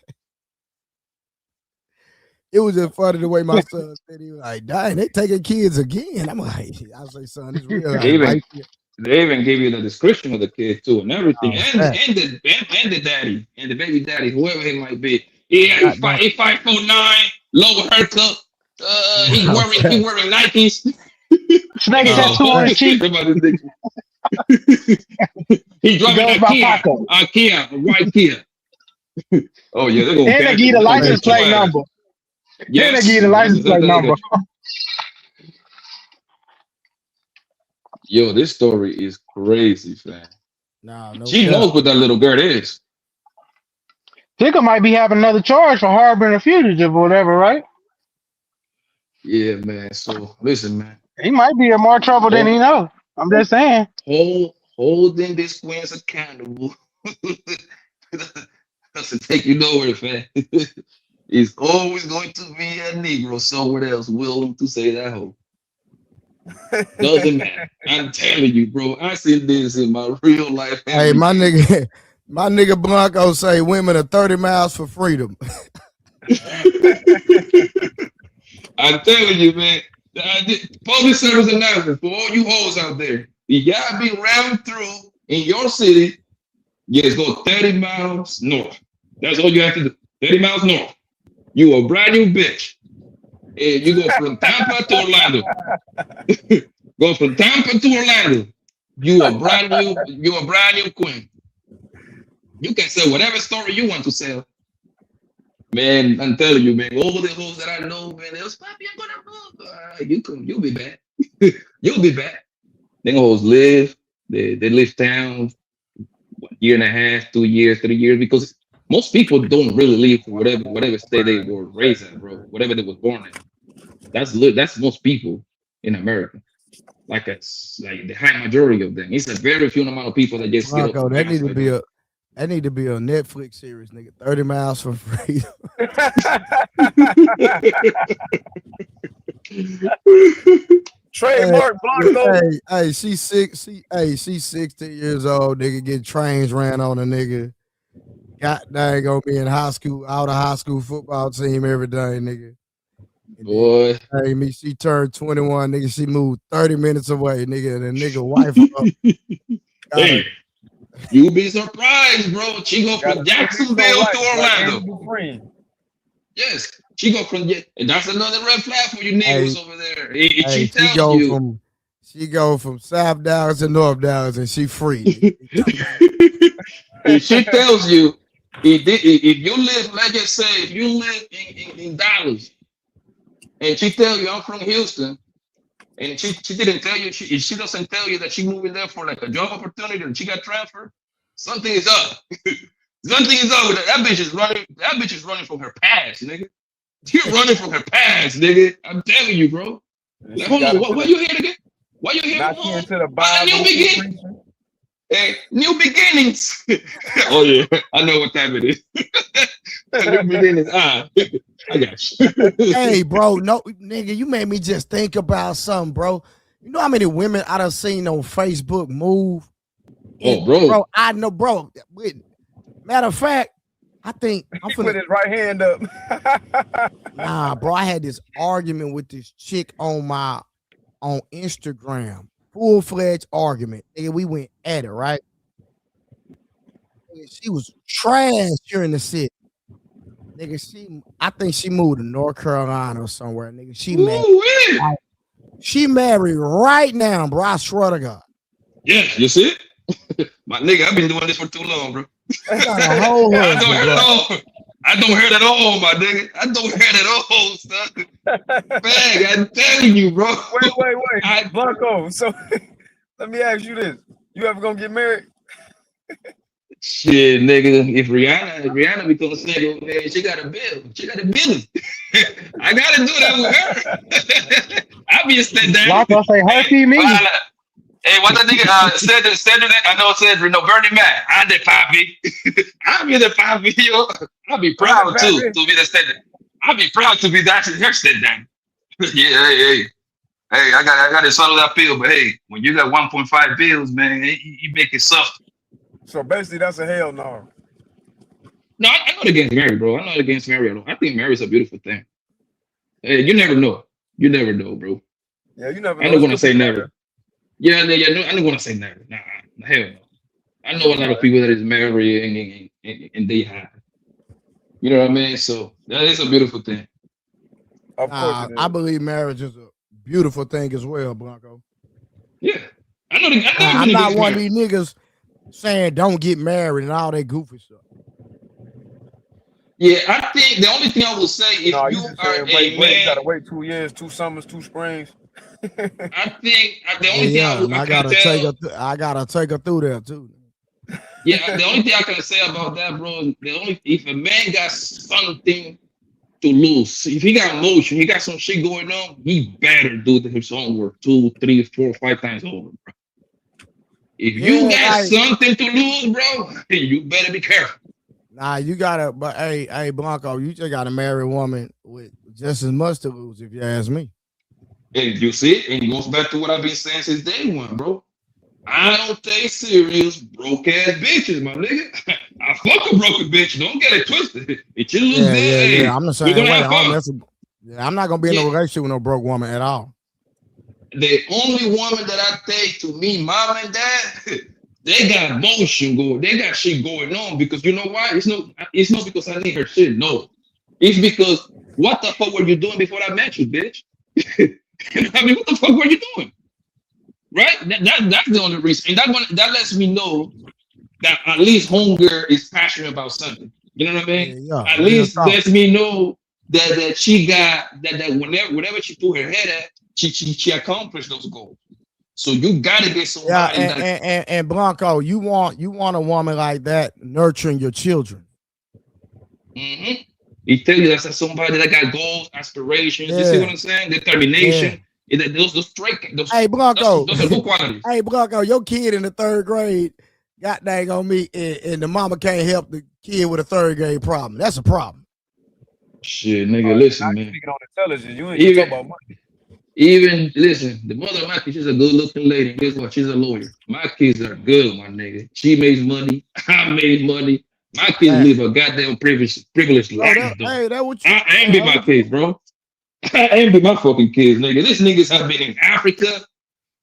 it was just funny the way my son said. He was like, "Dang, they taking kids again." I'm like, I say, son, it's real. They even give you the description of the kid too and everything, Oh, and the daddy and the baby daddy, whoever he might be. Yeah, he 5'9", low haircut. He wearing Nikes. Snake tattoo on his cheek. He driving a Kia, a white Kia. Oh yeah, they're gonna. And they give you the license plate number. Yes. And they give you the license plate number. Yo, this story is crazy, fam. No, She knows what that little girl is. Tigger might be having another charge for harboring a fugitive or whatever, right? Yeah, man. So listen, man. He might be in more trouble than he knows. I'm just saying. Holding these queens accountable doesn't take you nowhere, fam. It's always going to be a Negro somewhere else willing to say that hoe. Doesn't matter. I'm telling you, bro. I seen this in my real life. Hey, my nigga Blanco say women are 30 miles for freedom. I'm telling you, man. Public service announcement for all you hoes out there. You gotta be round through in your city. Yes, go 30 miles north. That's all you have to do. 30 miles north. You a brand new bitch. And you go from Tampa to Orlando. Go from Tampa to Orlando. You a brand new queen. You can sell whatever story you want to sell. Man, I'm telling you, man, all the hoes that I know, man, they was Papi, I'm gonna move. You'll be back. You'll be back. Them hoes live. They live down a year and a half, 2 years, 3 years, because most people don't really live for whatever state they were raised in, bro. Whatever they was born in. That's most people in America. Like the high majority of them. It's a very few amount of people that just Blanco, get up. that need to be a Netflix series, nigga. 30 miles for freedom. Trademark Blanco. Hey, she's 16 years old, nigga. Get trains ran on a nigga. God dang, gonna be in high school, out of high school football team every day, nigga. Boy. Hey, she turned 21, nigga. She moved 30 minutes away, nigga. And the nigga wife Hey, you'll be surprised, bro. She go from Jacksonville to Orlando. Yes, she go from and that's another red flag for you niggas over there. She tells you. She go from South Dallas to North Dallas, and she free. And she tells you, if you live, let's just say, if you live in Dallas, and she tell you I'm from Houston, and she didn't tell you, she doesn't tell you that she moving there for like a job opportunity and she got transferred, something is up. Something is up with that. That bitch is running from her past, nigga. She's running from her past, nigga. I'm telling you, bro. Like, hold on, what you here again? Why you here? To the Bible. New beginning. Hey, new beginnings. Oh yeah, I know what time it is. New beginnings. I got you. Hey, bro, no, nigga, you made me just think about something, bro. You know how many women I done seen on Facebook move? Oh, bro. I know, bro. Matter of fact, I think I'm put his right hand up. Nah, bro, I had this argument with this chick on Instagram. Full-fledged argument. Nigga, we went at it, right? Nigga, she was trash here in the city. Nigga, I think she moved to North Carolina or somewhere. Nigga, she married right now, bro. I swear to God. Yeah, you see it? My nigga, I've been doing this for too long, bro. I don't hear it at all, my nigga. I don't hear it at all, son. Man, I'm telling you, bro. Wait. Blanco, so let me ask you this. You ever gonna get married? Shit, nigga. If Rihanna becomes single, man, she got a bill. She got a billion. I gotta do that with her. I'll be a stepdad. Blanco say her feed me. Hey, what that nigga said that? I know it said Bernie Mac. I'm the papi. I'll be the papi, yo. I'll be proud too to be the stepdad. I'll be proud to be her stepdad. Yeah, hey, I got to swallow that pill, but hey, when you got 1.5 bills, man, you make it soft. So basically, that's a hell no. No, I'm not against marriage, bro. I'm not against marriage at all. I think marriage is a beautiful thing. Hey, you never know. You never know, bro. Yeah, you never I know. don't It's want to good say people out never. Yeah, no, I don't want to say never. Nah, hell no. I know a lot of people that is married and they have. You know what I mean? So that is a beautiful thing. Of course it is. I believe marriage is a beautiful thing as well, Blanco. Yeah. I know I'm not one of these niggas saying don't get married and all that goofy stuff. Yeah, I think the only thing I will say if No, you just are saying, a wait, you man, gotta wait 2 years, 2 summers, 2 springs. I think the only thing Yeah, and I I can gotta tell. take her through there too. Yeah, the only thing I can say about that, bro, if a man got something to lose, if he got motion, he got some shit going on, he better do his homework 2, 3, 4, 5 times over, bro. If you got something to lose, bro, you better be careful. Nah, you gotta, but hey, Blanco, you just gotta marry a woman with just as much to lose, if you ask me. And you see, and it goes back to what I've been saying since day one, bro. I don't take serious broke ass bitches, my nigga. I fuck a broke bitch. Don't get it twisted. If you lose that, hey, I'm the we're same gonna way. have fun. I'm not gonna be in a relationship with no broke woman at all. The only woman that I take to me, mom and dad, they got motion going. They got shit going on because you know why? It's not because I need her shit. No, it's because what the fuck were you doing before I met you, bitch? I mean, what the fuck were you doing? Right? That's the only reason, and that lets me know that at least homegirl is passionate about something. You know what I mean? At least lets me know that she got that whatever she put her head at, she accomplished those goals. So you gotta get somebody and Blanco, you want a woman like that nurturing your children. Mm-hmm. You tell you that's somebody that got goals, aspirations. You see what I'm saying? Determination. Yeah. Those traits. Hey Blanco, those are good qualities. Hey Blanco, your kid in the 3rd grade got dang on me, and the mama can't help the kid with a 3rd grade problem. That's a problem. Shit, nigga, listen, man. Speaking on intelligence, you ain't even talking about money. Even listen, the mother of my kids, she's a good looking lady. And guess what? She's a lawyer. My kids are good, my nigga. She makes money. I make money. My kids live a goddamn privileged life. I envy my kids, bro. I envy my fucking kids, nigga. These niggas have been in Africa.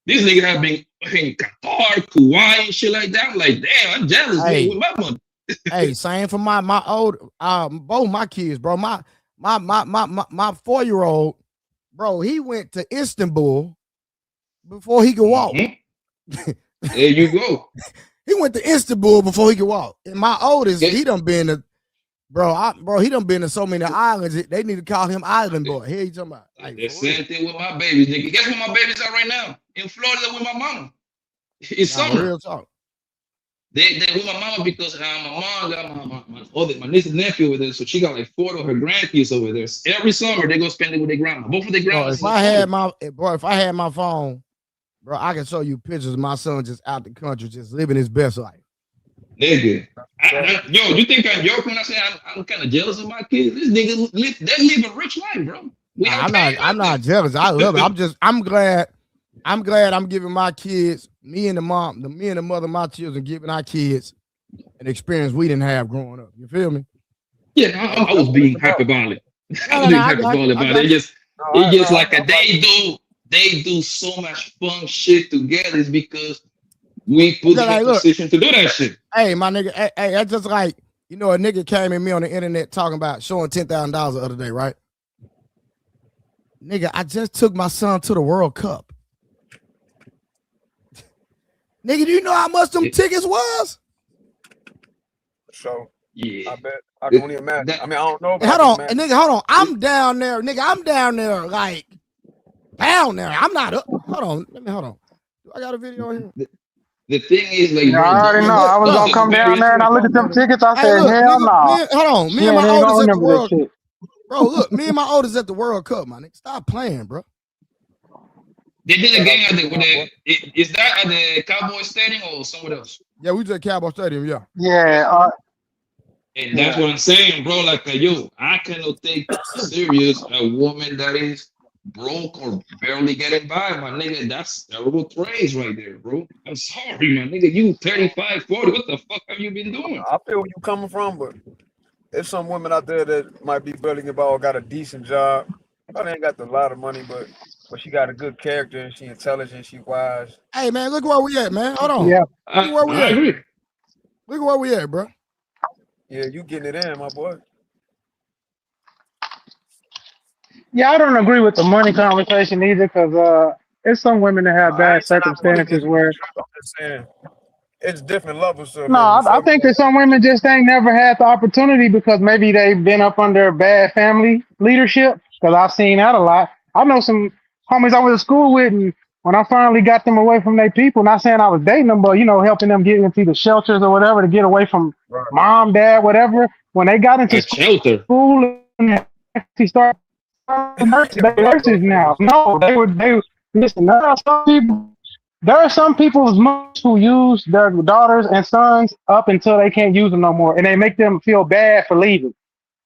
These niggas have been in Qatar, Kuwait, and shit like that. I'm like, damn, I'm jealous, nigga, with my money. Hey, same for my old both my kids, bro. My 4-year-old, bro, he went to Istanbul before he could walk. There you go. He went to Istanbul before he could walk. And my oldest, he done been to, he done been to so many islands. They need to call him Island Boy. Here you talking about? Like, the same thing with my babies, nigga. Guess where my babies are right now? In Florida with my mama. It's summer. Real talk. They with my mama because my mom got my niece and nephew over there, so she got like 4 of her grandkids over there. Every summer they go spend it with their grandma. Both of their grandmas. If I had my phone, bro, I can show you pictures of my son just out the country, just living his best life. Nigga, yo, you think I'm joking when I say I'm kind of jealous of my kids? This nigga they live a rich life, bro. I'm not jealous. I love it. I'm glad I'm giving my kids, me and the mother of my children, giving our kids an experience we didn't have growing up. You feel me? Yeah, I was being hyperbolic. I was being hyperbolic about it. It's just like they do so much fun shit together. It's because we put them in a position to do that shit. Hey, my nigga, hey, that's just like, a nigga came at me on the internet talking about showing $10,000 the other day, right? Nigga, I just took my son to the World Cup. Nigga, do you know how much them tickets was? So, yeah, I bet. I can only imagine. I mean, I don't know. Hold on, and nigga, hold on. I'm down there, nigga. I'm down there, like, down there. I'm not up. Hold on. Do I got a video on here? The thing is, like, I already know. I was gonna come down there and I looked at them tickets. I said, hell no. Hold on. Me and my oldest at the World Cup. Bro, look, me and my oldest at the World Cup, my nigga. Stop playing, bro. They did a game is that at the Cowboy Stadium or somewhere else? Yeah, we just at Cowboy Stadium, yeah. Yeah. And that's what I'm saying, bro. Like, yo, I cannot take serious a woman that is broke or barely getting by, my nigga. That's terrible praise right there, bro. I'm sorry, my nigga. You 35, 40. What the fuck have you been doing? I feel where you coming from, but there's some women out there that might be barely getting by or got a decent job. Probably ain't got a lot of money, but she got a good character and she intelligent, she wise. Hey man, look where we at, man. Hold on. Yeah. Look where we I at. agree. Look where we at, bro. Yeah, you getting it in, my boy. Yeah, I don't agree with the money conversation either, because it's some women that have I bad ain't saying that money get circumstances you where. in trouble. I'm just saying it's different levels of No, money. You I feel me? think that some women just ain't never had the opportunity because maybe they've been up under bad family leadership. Because I've seen that a lot. I know some homies I went to school with, and when I finally got them away from their people, not saying I was dating them, but helping them get into the shelters or whatever to get away from mom, dad, whatever. When they got into A shelter. school and they actually started nurses, they nurses now. No, they listen. There are some people's mothers who use their daughters and sons up until they can't use them no more, and they make them feel bad for leaving.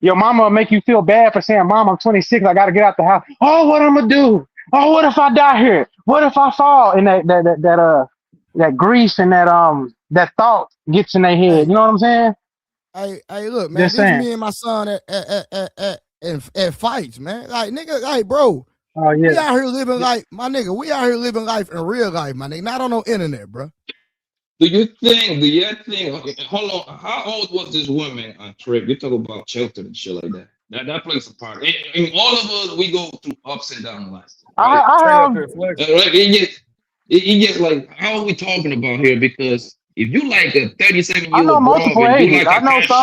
Your mama will make you feel bad for saying, "Mom, I'm 26. I got to get out the house." Oh, what I'm gonna do? Oh, what if I die here? What if I fall? And that grief and that thought gets in their head. You know what I'm saying? Hey, look, man. Just This saying. me and my son at fights, man. Like nigga, like bro. Oh We yeah. out here living life, my nigga. We out here living life in real life, my nigga. Not on no internet, bro. Do you think? Okay, hold on. How old was this woman on trip? You talk about shelter and shit like that. That plays a part. In all of us, we go through ups and downs in life. Right? I have. Right? It just like, how are we talking about here? Because if you like a 37-year-old I know bro multiple and you ages. like I a know some.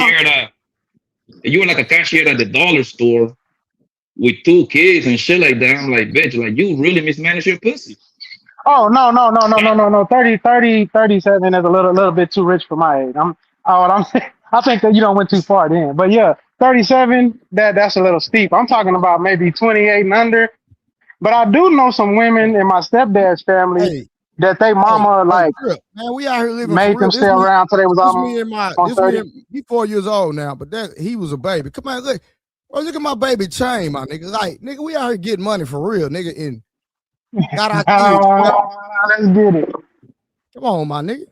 cashier at the dollar store with 2 kids and shit like that, I'm like, bitch, like you really mismanage your pussy. Oh no. 37 is a little bit too rich for my age. I'm saying, I think that you don't went too far then. But yeah, 37, that's a little steep. I'm talking about maybe 28 and under. But I do know some women in my stepdad's family Hey, that they mama like Trip, man, we out here living for made real. them stay around till they was This me and almost 30. he 4 years old now, but that he was a baby. Come on, look, bro, look at my baby chain, my nigga. Like, nigga, we out here getting money for real, nigga, and got our kids. Let's get it. Come on, my nigga.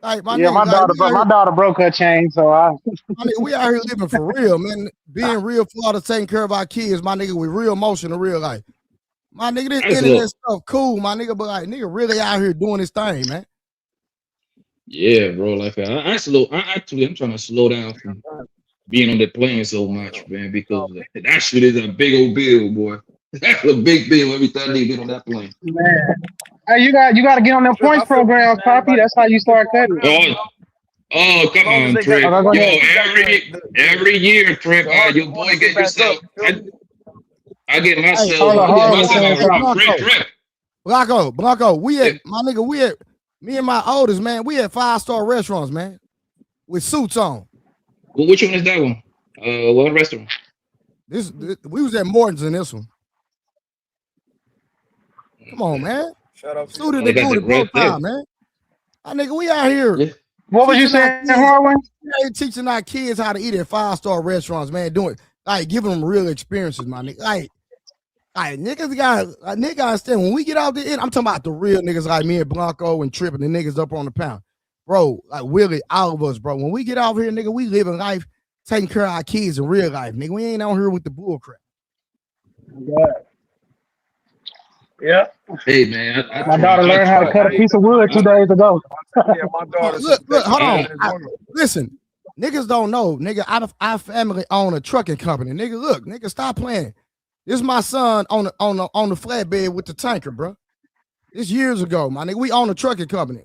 Like, my Yeah, nigga, like, my daughter broke her chain, so my nigga, we out here living for real, man. Being real Florida, taking care of our kids, my nigga, with real motion in real life. My nigga, this internet stuff cool, my nigga, but like, nigga, really out here doing this thing, man. Yeah, bro. Like I'm trying to slow down from being on the plane so much, man, because that shit is a big old bill, boy. That's a big bill every time they get on that plane. man. Hey, you got to get on them points programs, Poppy. That's how you start cutting. Oh, come on, Trip. Every year, Trip, your boy get yourself. I get myself Trip. Blanco, we at my nigga, me and my oldest, man, we at 5-star restaurants, man, with suits on. Well, which one is that one? What restaurant? This we was at Morton's in this one. Come on, man. Shout out to Suited the booty both time, man. My nigga, we out here. Yeah. What was you saying, Harwin? Teaching our kids how to eat at 5-star restaurants, man. Doing like giving them real experiences, my nigga. Like niggas got understand when we get out there. I'm talking about the real niggas like me and Blanco and Tripping the niggas up on the pound, bro. Like Willie, all of us, bro. When we get out here, nigga, we living life, taking care of our kids in real life, nigga. We ain't out here with the bull crap. Yeah. Hey man, my daughter learned how to cut a piece of wood 2 days ago. Yeah, my daughter. Look, hold on. Listen, niggas don't know, nigga. Our family own a trucking company, nigga. Look, nigga, stop playing. This is my son on the flatbed with the tanker, bro. This years ago, my nigga. We own a trucking company.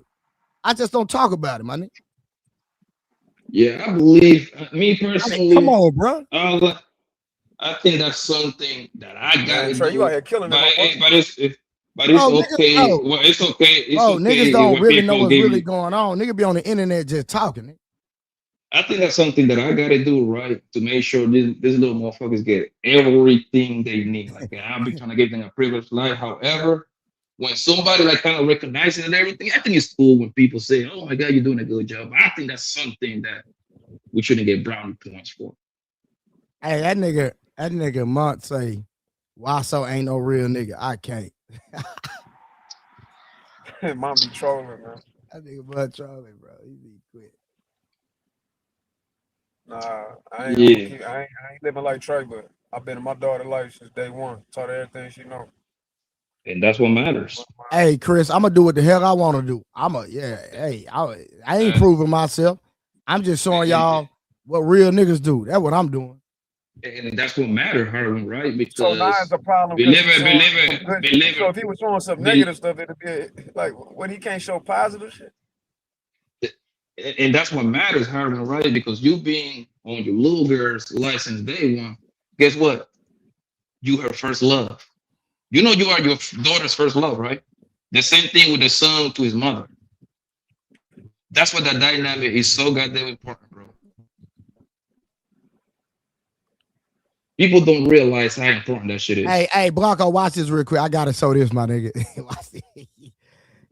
I just don't talk about it, my nigga. Yeah, I believe me personally. Come on, bro. I think that's something that I gotta do. You out here killing but it, it's Bro, okay. niggas, well, it's okay. It's bro, okay. niggas don't really know what's really me. going on. Nigga be on the internet just talking. I think that's something that I gotta do right to make sure these little motherfuckers get everything they need. Like I'll be trying to give them a privileged life. However, when somebody like kind of recognizes and everything, I think it's cool when people say, "Oh my God, you're doing a good job." I think that's something that we shouldn't get brownie points for. Hey, that nigga Mont say, "Why so ain't no real nigga?" I can't. Mom be trolling, man. That nigga Mont trolling, bro. He be quit. Nah, I ain't living like Trey, but I've been in my daughter's life since day one. Taught her everything she knows. And that's what matters. Hey, Chris, I'm gonna do what the hell I want to do. Hey, I ain't proving myself. I'm just showing y'all what real niggas do. That's what I'm doing. And that's what matters, Harlan, right? Because So now it's a problem. So if he was showing some negative stuff, it'd be like when he can't show positive shit. And that's what matters, Harlan, right? Because you being on your little girl's license day one, guess what? You her first love. You know you are your daughter's first love, right? The same thing with the son to his mother. That's what that dynamic is so goddamn important, bro. People don't realize how important that shit is. Hey, Blanco, watch this real quick. I gotta show this, my nigga.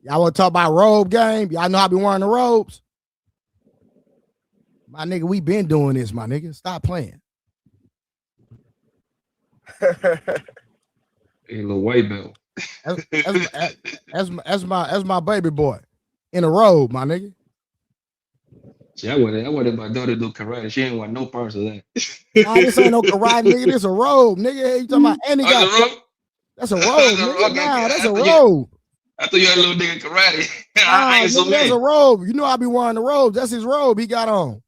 Y'all want to talk about robe game? Y'all know I be wearing the robes. My nigga, we been doing this, my nigga. Stop playing. A little white belt. That's my baby boy in a robe, my nigga. See, I wanted my daughter to do karate. She ain't want no parts of that. Nah, this ain't no karate, nigga. This a robe, nigga. You talking about? And he got that's a robe, nigga. Nah, that's a robe. I thought you had a little nigga karate. I ain't so that's a robe. You know I be wearing the robe. That's his robe he got on.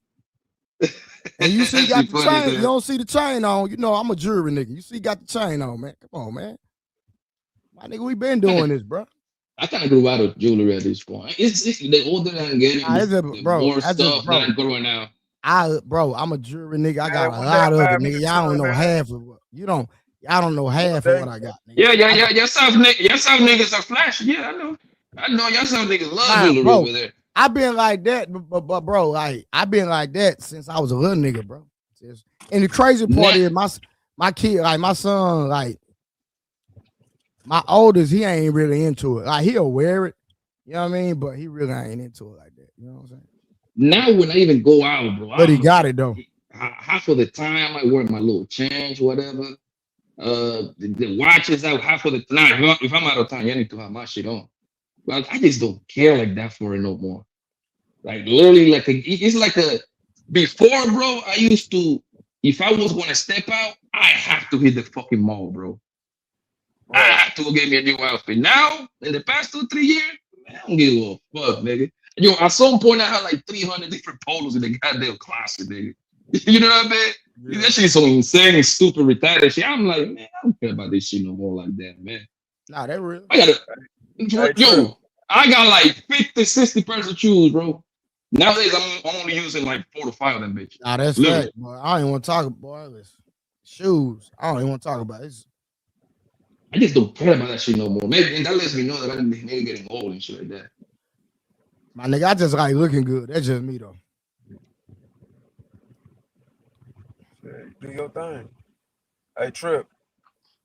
And you see, he got the chain. You don't see the chain on. You know I'm a jewelry nigga. You see, he got the chain on, man. Come on, man. My nigga, we been doing this, bro. I kind of grew out of jewelry at this point. It's the older I'm getting, the more stuff that I'm growing out. I'm a jewelry nigga. I got a lot of it, nigga. Y'all don't know half of what y'all don't know half of what I got. Nigga. Yeah. Y'all South niggas are flashy. Yeah, I know. Y'all South niggas love jewelry over there. I've been like that, but bro, like I've been like that since I was a little nigga, bro. And the crazy part is my kid, like my son, like my oldest, he ain't really into it. Like he'll wear it, you know what I mean? But he really ain't into it like that. You know what I'm saying? Now when I even go out, bro, but he got it though. Half of the time I might wear my little chains, whatever. The watches out half of the time. If I'm out of town, you need to have my shit on. But I just don't care like that for it no more. Like literally, it's like a before, bro. I used to, if I was gonna step out, I have to hit the fucking mall, bro. I have to go get me a new outfit. Now, in the past 2-3 years, man, I don't give a fuck, nigga. Yo, at some point, I had like 300 different polos in the goddamn closet, nigga. You know what I mean? Yeah. That shit's so insane and stupid, retarded shit. I'm like, man, I don't care about this shit no more like that, man. Nah, that real. I got like 50, 60 pairs of shoes, bro. Nowadays, I'm only using like 4 to 5 of them, bitch. Nah, that's fact, boy. I don't even want to talk about shoes. I don't even want to talk about it. I just don't care about that shit no more. Maybe, and that lets me know that I'm maybe getting old and shit like that. My nigga, I just like looking good. That's just me, though. Do your thing. Hey, Trip.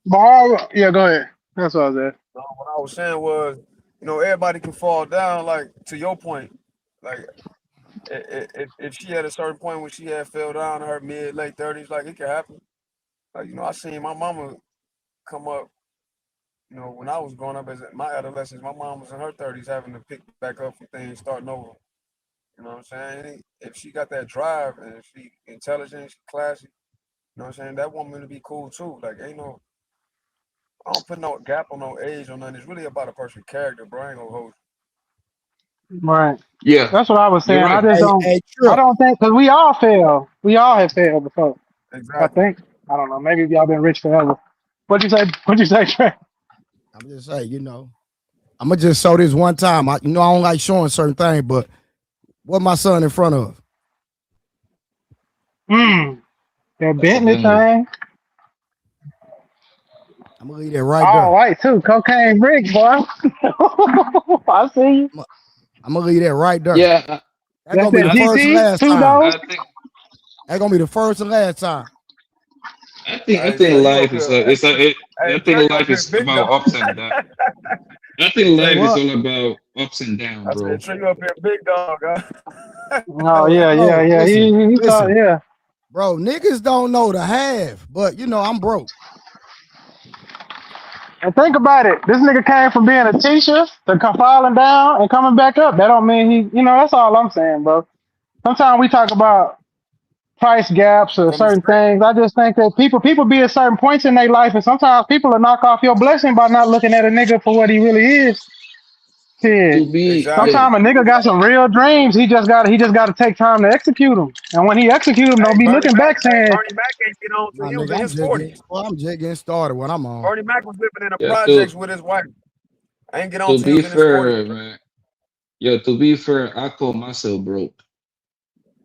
Yeah, go ahead. That's what I was at. What I was saying was, you know, everybody can fall down, like, to your point. Like, if she had a certain point when she had fell down in her late 30s, like, it could happen. Like, you know, I seen my mama come up, you know, when I was growing up as my adolescence, my mom was in her 30s having to pick back up from things, starting over. You know what I'm saying? If she got that drive and she intelligent, she classy, you know what I'm saying? That woman to be cool too. Like, I don't put no gap on no age or nothing. It's really about a person's character, bro. I ain't gonna hold you. Right. Yeah. That's what I was saying. Right. I don't think, because we all fail. We all have failed before. Exactly. I think. I don't know. Maybe y'all been rich forever. What'd you say, Trey? I'm just saying, you know, I'm gonna just show this one time. I don't like showing certain things, but what my son in front of? That Bentley thing. I'm gonna leave that right there. All right, too. Cocaine brick, boy. I see you. I'm gonna leave that right there. Yeah. That's gonna be the first and last time. That's gonna be the first and last time. I think life is about ups and downs. I think life is all about ups and downs, bro. I said, you up here, big dog, huh? Oh, yeah. Listen, he thought, yeah. Bro, niggas don't know the half, but you know, I'm broke. And think about it. This nigga came from being a teacher to falling down and coming back up. That don't mean he, that's all I'm saying, bro. Sometimes we talk about price gaps or certain things. I just think that people be at certain points in their life, and sometimes people will knock off your blessing by not looking at a nigga for what he really is. Shit. Sometimes a nigga got some real dreams. He just got to take time to execute them. And when he execute them, don't be looking back saying, Bernie Mac ain't get on till My he was nigga, in his 40s. I'm just getting started. What I'm on. Bernie Mac was living in the Yeah, projects with his wife. I ain't get on to till he be was in his 40s. fair, man. Yeah, to be fair, I call myself broke.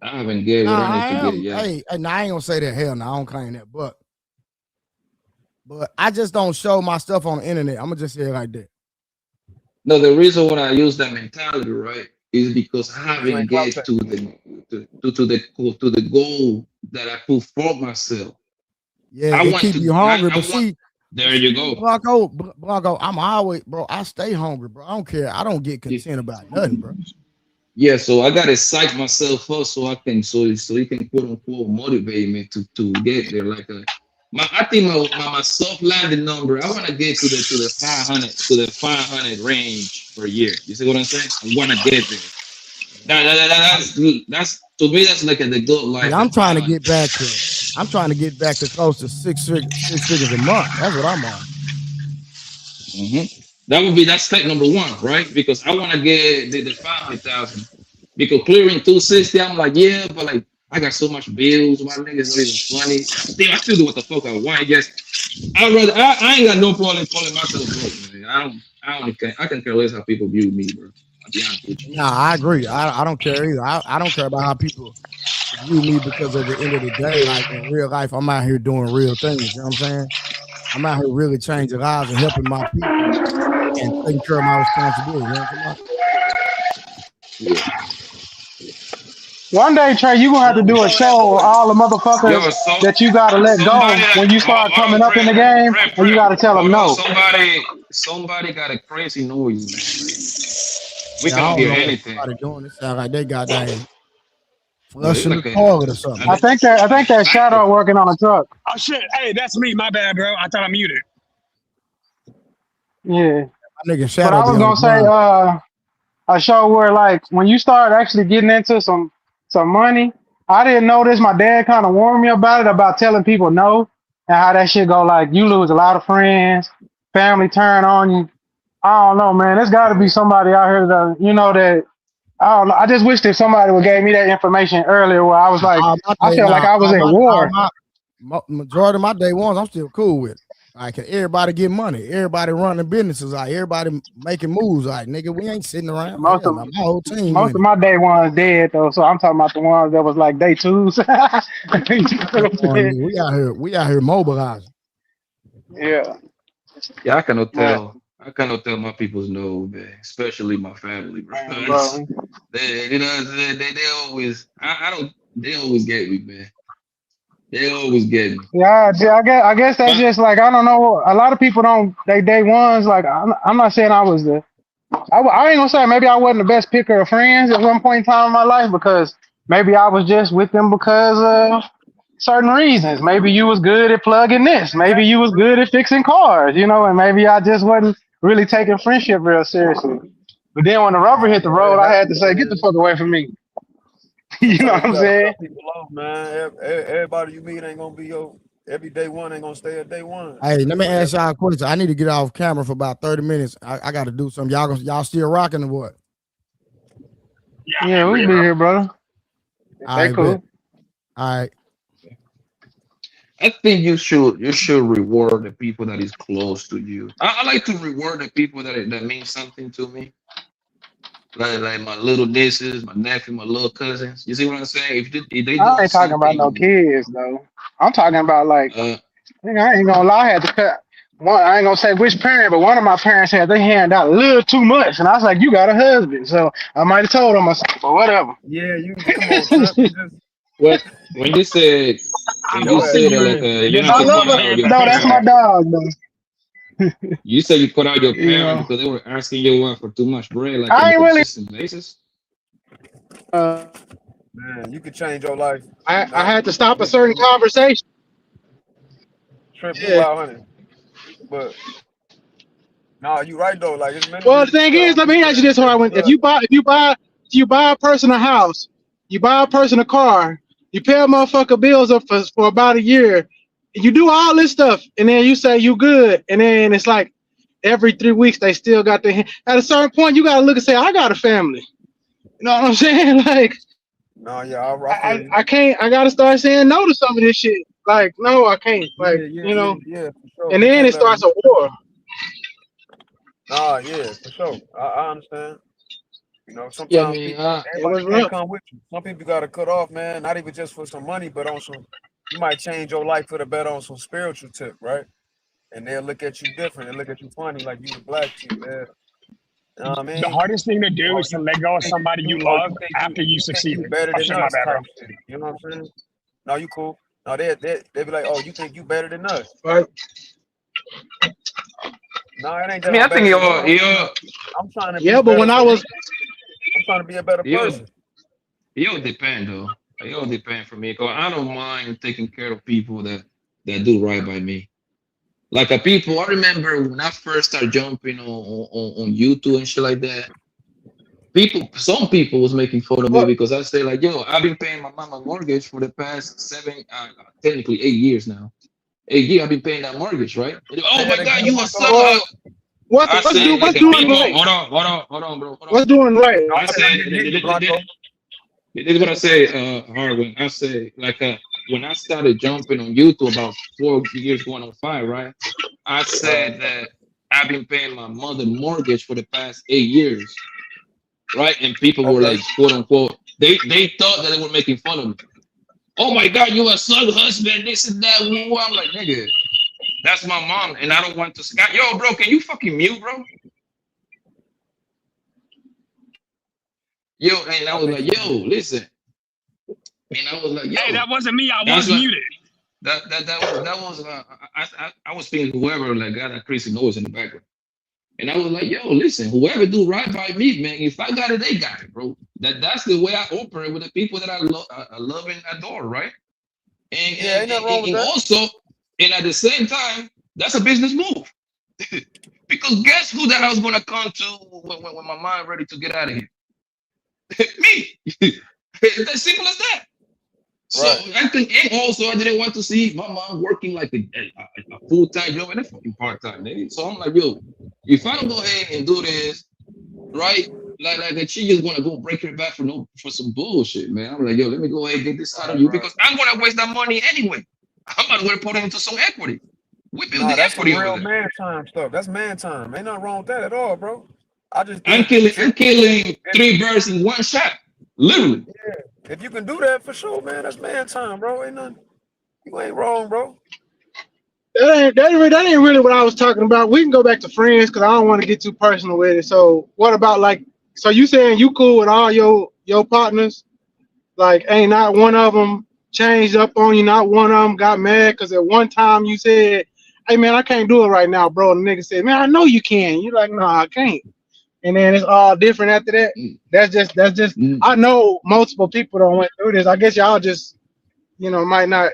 I haven't get what I need to get yet. Hey, nah, I ain't gonna say that. Hell no, I don't claim that. But I just don't show my stuff on the internet. I'm gonna just say it like that. No, the reason why I use that mentality, right, is because I haven't get to the goal that I put for myself. Yeah, I it want keep to. you hungry, but there you go. Blanco, I'm always, bro. I stay hungry, bro. I don't care. I don't get content about nothing, bro. Yeah, so I gotta psych myself up so I can so he can quote unquote motivate me to get there. Like I think my soft landing number, I want to get to the 500 range per year. You see what I'm saying? I want to get there. That's to me that's like the good life. I'm trying to get back to close to six figures a month. That's what I'm on. That's step number one, right? Because I want to get the 500,000. Because clearing 260, I'm like, yeah, but like I got so much bills. My niggas not even funny. I still do what the fuck I want. I ain't got no problem calling myself broke, man. I can care less how people view me, bro. I'll be honest with you. Nah, I agree. I don't care either. I don't care about how people view me because at the end of the day, like in real life, I'm out here doing real things. You know what I'm saying? I'm out here really changing lives and helping my people and taking care of my responsibility. You know what I'm saying? one day, Trey, you gonna have to do a show with all the motherfuckers that you gotta let go when you start coming up in the game, and you gotta tell them no. Somebody got a crazy noise, man. We I can't don't hear know anything. what doing. It sound like they got that flushing the toilet or something. I think that Shadow working on a truck. Oh shit! Hey, that's me. My bad, bro. I thought I muted. Yeah. My nigga Shadow. But I was gonna say, a show where like when you start actually getting into some money, I didn't know this. My dad kind of warned me about it, about telling people no, and how that shit go. Like you lose a lot of friends, family turn on you. I don't know, man. There's got to be somebody out here that that. I don't know. I just wish that somebody would gave me that information earlier, where I was like, I felt like I was at war. Majority of my day ones, I'm still cool with. Like everybody get money, everybody running businesses, like everybody making moves. Like nigga, we ain't sitting around. Most of my whole team. Most of my day ones dead though, so I'm talking about the ones that was like day twos. We out here mobilizing. Yeah. Yeah, I cannot tell my people's no, man. Especially my family, bro. They always they always get me, man. They always get me. Yeah, I guess that's just like, I don't know. A lot of people don't. They day ones. Like I'm not saying I was I ain't gonna say maybe I wasn't the best picker of friends at one point in time in my life, because maybe I was just with them because of certain reasons. Maybe you was good at plugging this. Maybe you was good at fixing cars. And maybe I just wasn't really taking friendship real seriously. But then when the rubber hit the road, I had to say, get the fuck away from me. You know what I'm saying? People off, man. Everybody you meet ain't gonna be your every day one. Ain't gonna stay at day one. Hey, let me ask y'all a question. I need to get off camera for about 30 minutes. I got to do something. Y'all still rocking or what? Yeah, we be here, brother. All right, cool. All right. I think you should reward the people that is close to you. I like to reward the people that mean something to me. Like my little nieces, my nephew, my little cousins. You see what I'm saying? If they I ain't talking about no kids though. I'm talking about like, I ain't gonna lie, I had to cut one. I ain't gonna say which parent, but one of my parents had their hand out a little too much, and I was like, "You got a husband," so I might have told him or whatever. Yeah, you come on. What when you said that like you're not no, that's my dog though. You said you cut out your parents because they were asking you for too much bread, like I ain't on a really consistent basis. Man, you could change your life. I had to stop a certain conversation. Trip you out, honey. But no, you right though. Like it's many. Well, the thing is, let me ask you this: if you buy a person a house, you buy a person a car, You pay a motherfucker bills up for about a year. You do all this stuff, and then you say you good, and then it's like every 3 weeks they still got their hand. At a certain point, you gotta look and say, I got a family. You know what I'm saying? Like, No, yeah, I feel you. I can't. I gotta start saying no to some of this shit. Like, no, I can't. Like, Yeah, for sure. and You then can't it let starts them. a war. Nah, yeah, for sure. I understand. You know, Yeah, sometimes man. people, It was everybody can't rough. come with you. Some people got to cut off, man. Not even just for some money, but on some. You might change your life for the better on some spiritual tip, right? And they'll look at you different. They'll look at you funny, like you the black sheep. You know what I The mean? hardest thing to do Or is to let go of somebody you love after you you think you succeeded. better Oh than shit, my us bad, bro. type shit. You know what I'm saying? No, you cool. No, they be like, oh, you think you better than us? Right. No, it ain't I that mean, I I'm think better than you. I'm trying to be Yeah, but better when I for was, I'm trying to be a better person. It'll depend though. It'll depend for me. Cause I don't mind taking care of people that do right by me. Like people, I remember when I first started jumping on YouTube and shit like that. Some people was making fun of me because I say like, yo, I've been paying my mama mortgage for the past technically 8 years now. 8 years I've been paying that mortgage, right? And they, oh my God, you a sucker. what's doing right? Hold on, bro. What's doing right? I said, this is what I say, Harwin. I say, like, when I started jumping on YouTube about 4 years going on 5, right? I said that I've been paying my mother mortgage for the past 8 years, right? And people were like, quote unquote, they thought that they were making fun of me. Oh my God, you a son husband, this and that. I'm like, nigga, that's my mom, and I don't want to. Yo, bro, can you fucking mute, bro? Yo, and I was like, yo, listen. And I was like, yo. Hey, that wasn't me. I was muted. That was I was thinking whoever like got that crazy noise in the background. And I was like, yo, listen, whoever do right by me, man, if I got it, they got it, bro. That's the way I operate with the people that I love and adore, right? And also, and at the same time, that's a business move. Because guess who the hell's gonna come to when my mind ready to get out of here? Me. It's as simple as that. So I think, and also I didn't want to see my mom working like a full-time job and a fucking part-time, nigga. So I'm like, yo, if I don't go ahead and do this, right? Like she just gonna go break her back for some bullshit, man. I'm like, yo, let me go ahead and get this out of you because I'm gonna waste that money anyway. I'm not gonna put it into some equity. We build the that's equity some real over there. man time stuff. That's man time. Ain't nothing wrong with that at all, bro. I'm killing 3 birds in one shot, literally. Yeah, if you can do that for sure, man, that's man time, bro. Ain't nothing. You ain't wrong, bro. That ain't really what I was talking about. We can go back to friends because I don't want to get too personal with it. So what about like? So you saying you cool with all your partners? Like, ain't not one of them changed up on you? Not one of them got mad because at one time you said, "Hey man, I can't do it right now, bro." And the nigga said, "Man, I know you can." You like, "No, I can't." And then it's all different after that. That's just. I know multiple people don't went through this. I guess y'all just, might not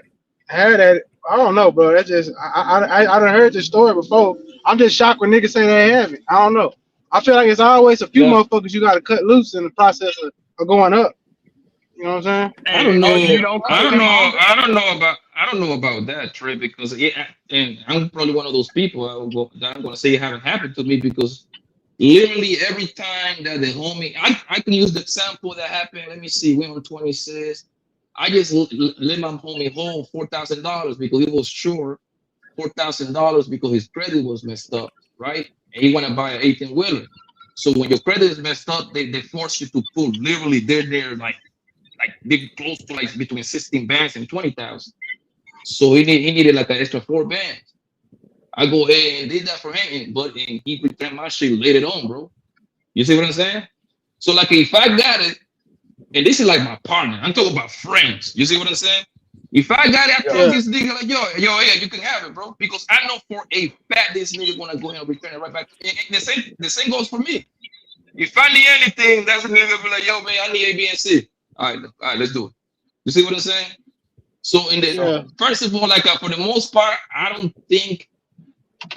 have that. I don't know, bro. That's just I done heard this story before. I'm just shocked when niggas say they haven't. I don't know. I feel like it's always a few motherfuckers you got to cut loose in the process of going up. You know what I'm saying? I don't know about that, Trey, because and I'm probably one of those people that I'm gonna say it haven't happened to me because literally every time that the homie, I can use the example that happened. Let me see, we on 26. I just let my homie hold $4,000 because he was sure $4,000 because his credit was messed up, right? And he want to buy an 18-wheeler. So when your credit is messed up, they force you to pull literally they're like they close to like between 16 bands and 20,000. So he needed like an extra 4 bands. I go ahead and did that for him, but he returned my shit later on, bro. You see what I'm saying? So like if I got it, and this is like my partner, I'm talking about friends. You see what I'm saying? If I got it, I told this nigga like, yo, yeah, you can have it, bro. Because I know for a fact this nigga gonna go ahead and return it right back. And the same goes for me. If I need anything, that's a nigga be like, yo, man, I need A, B, and C. All right, let's do it. You see what I'm saying? So first of all, like for the most part, I don't think.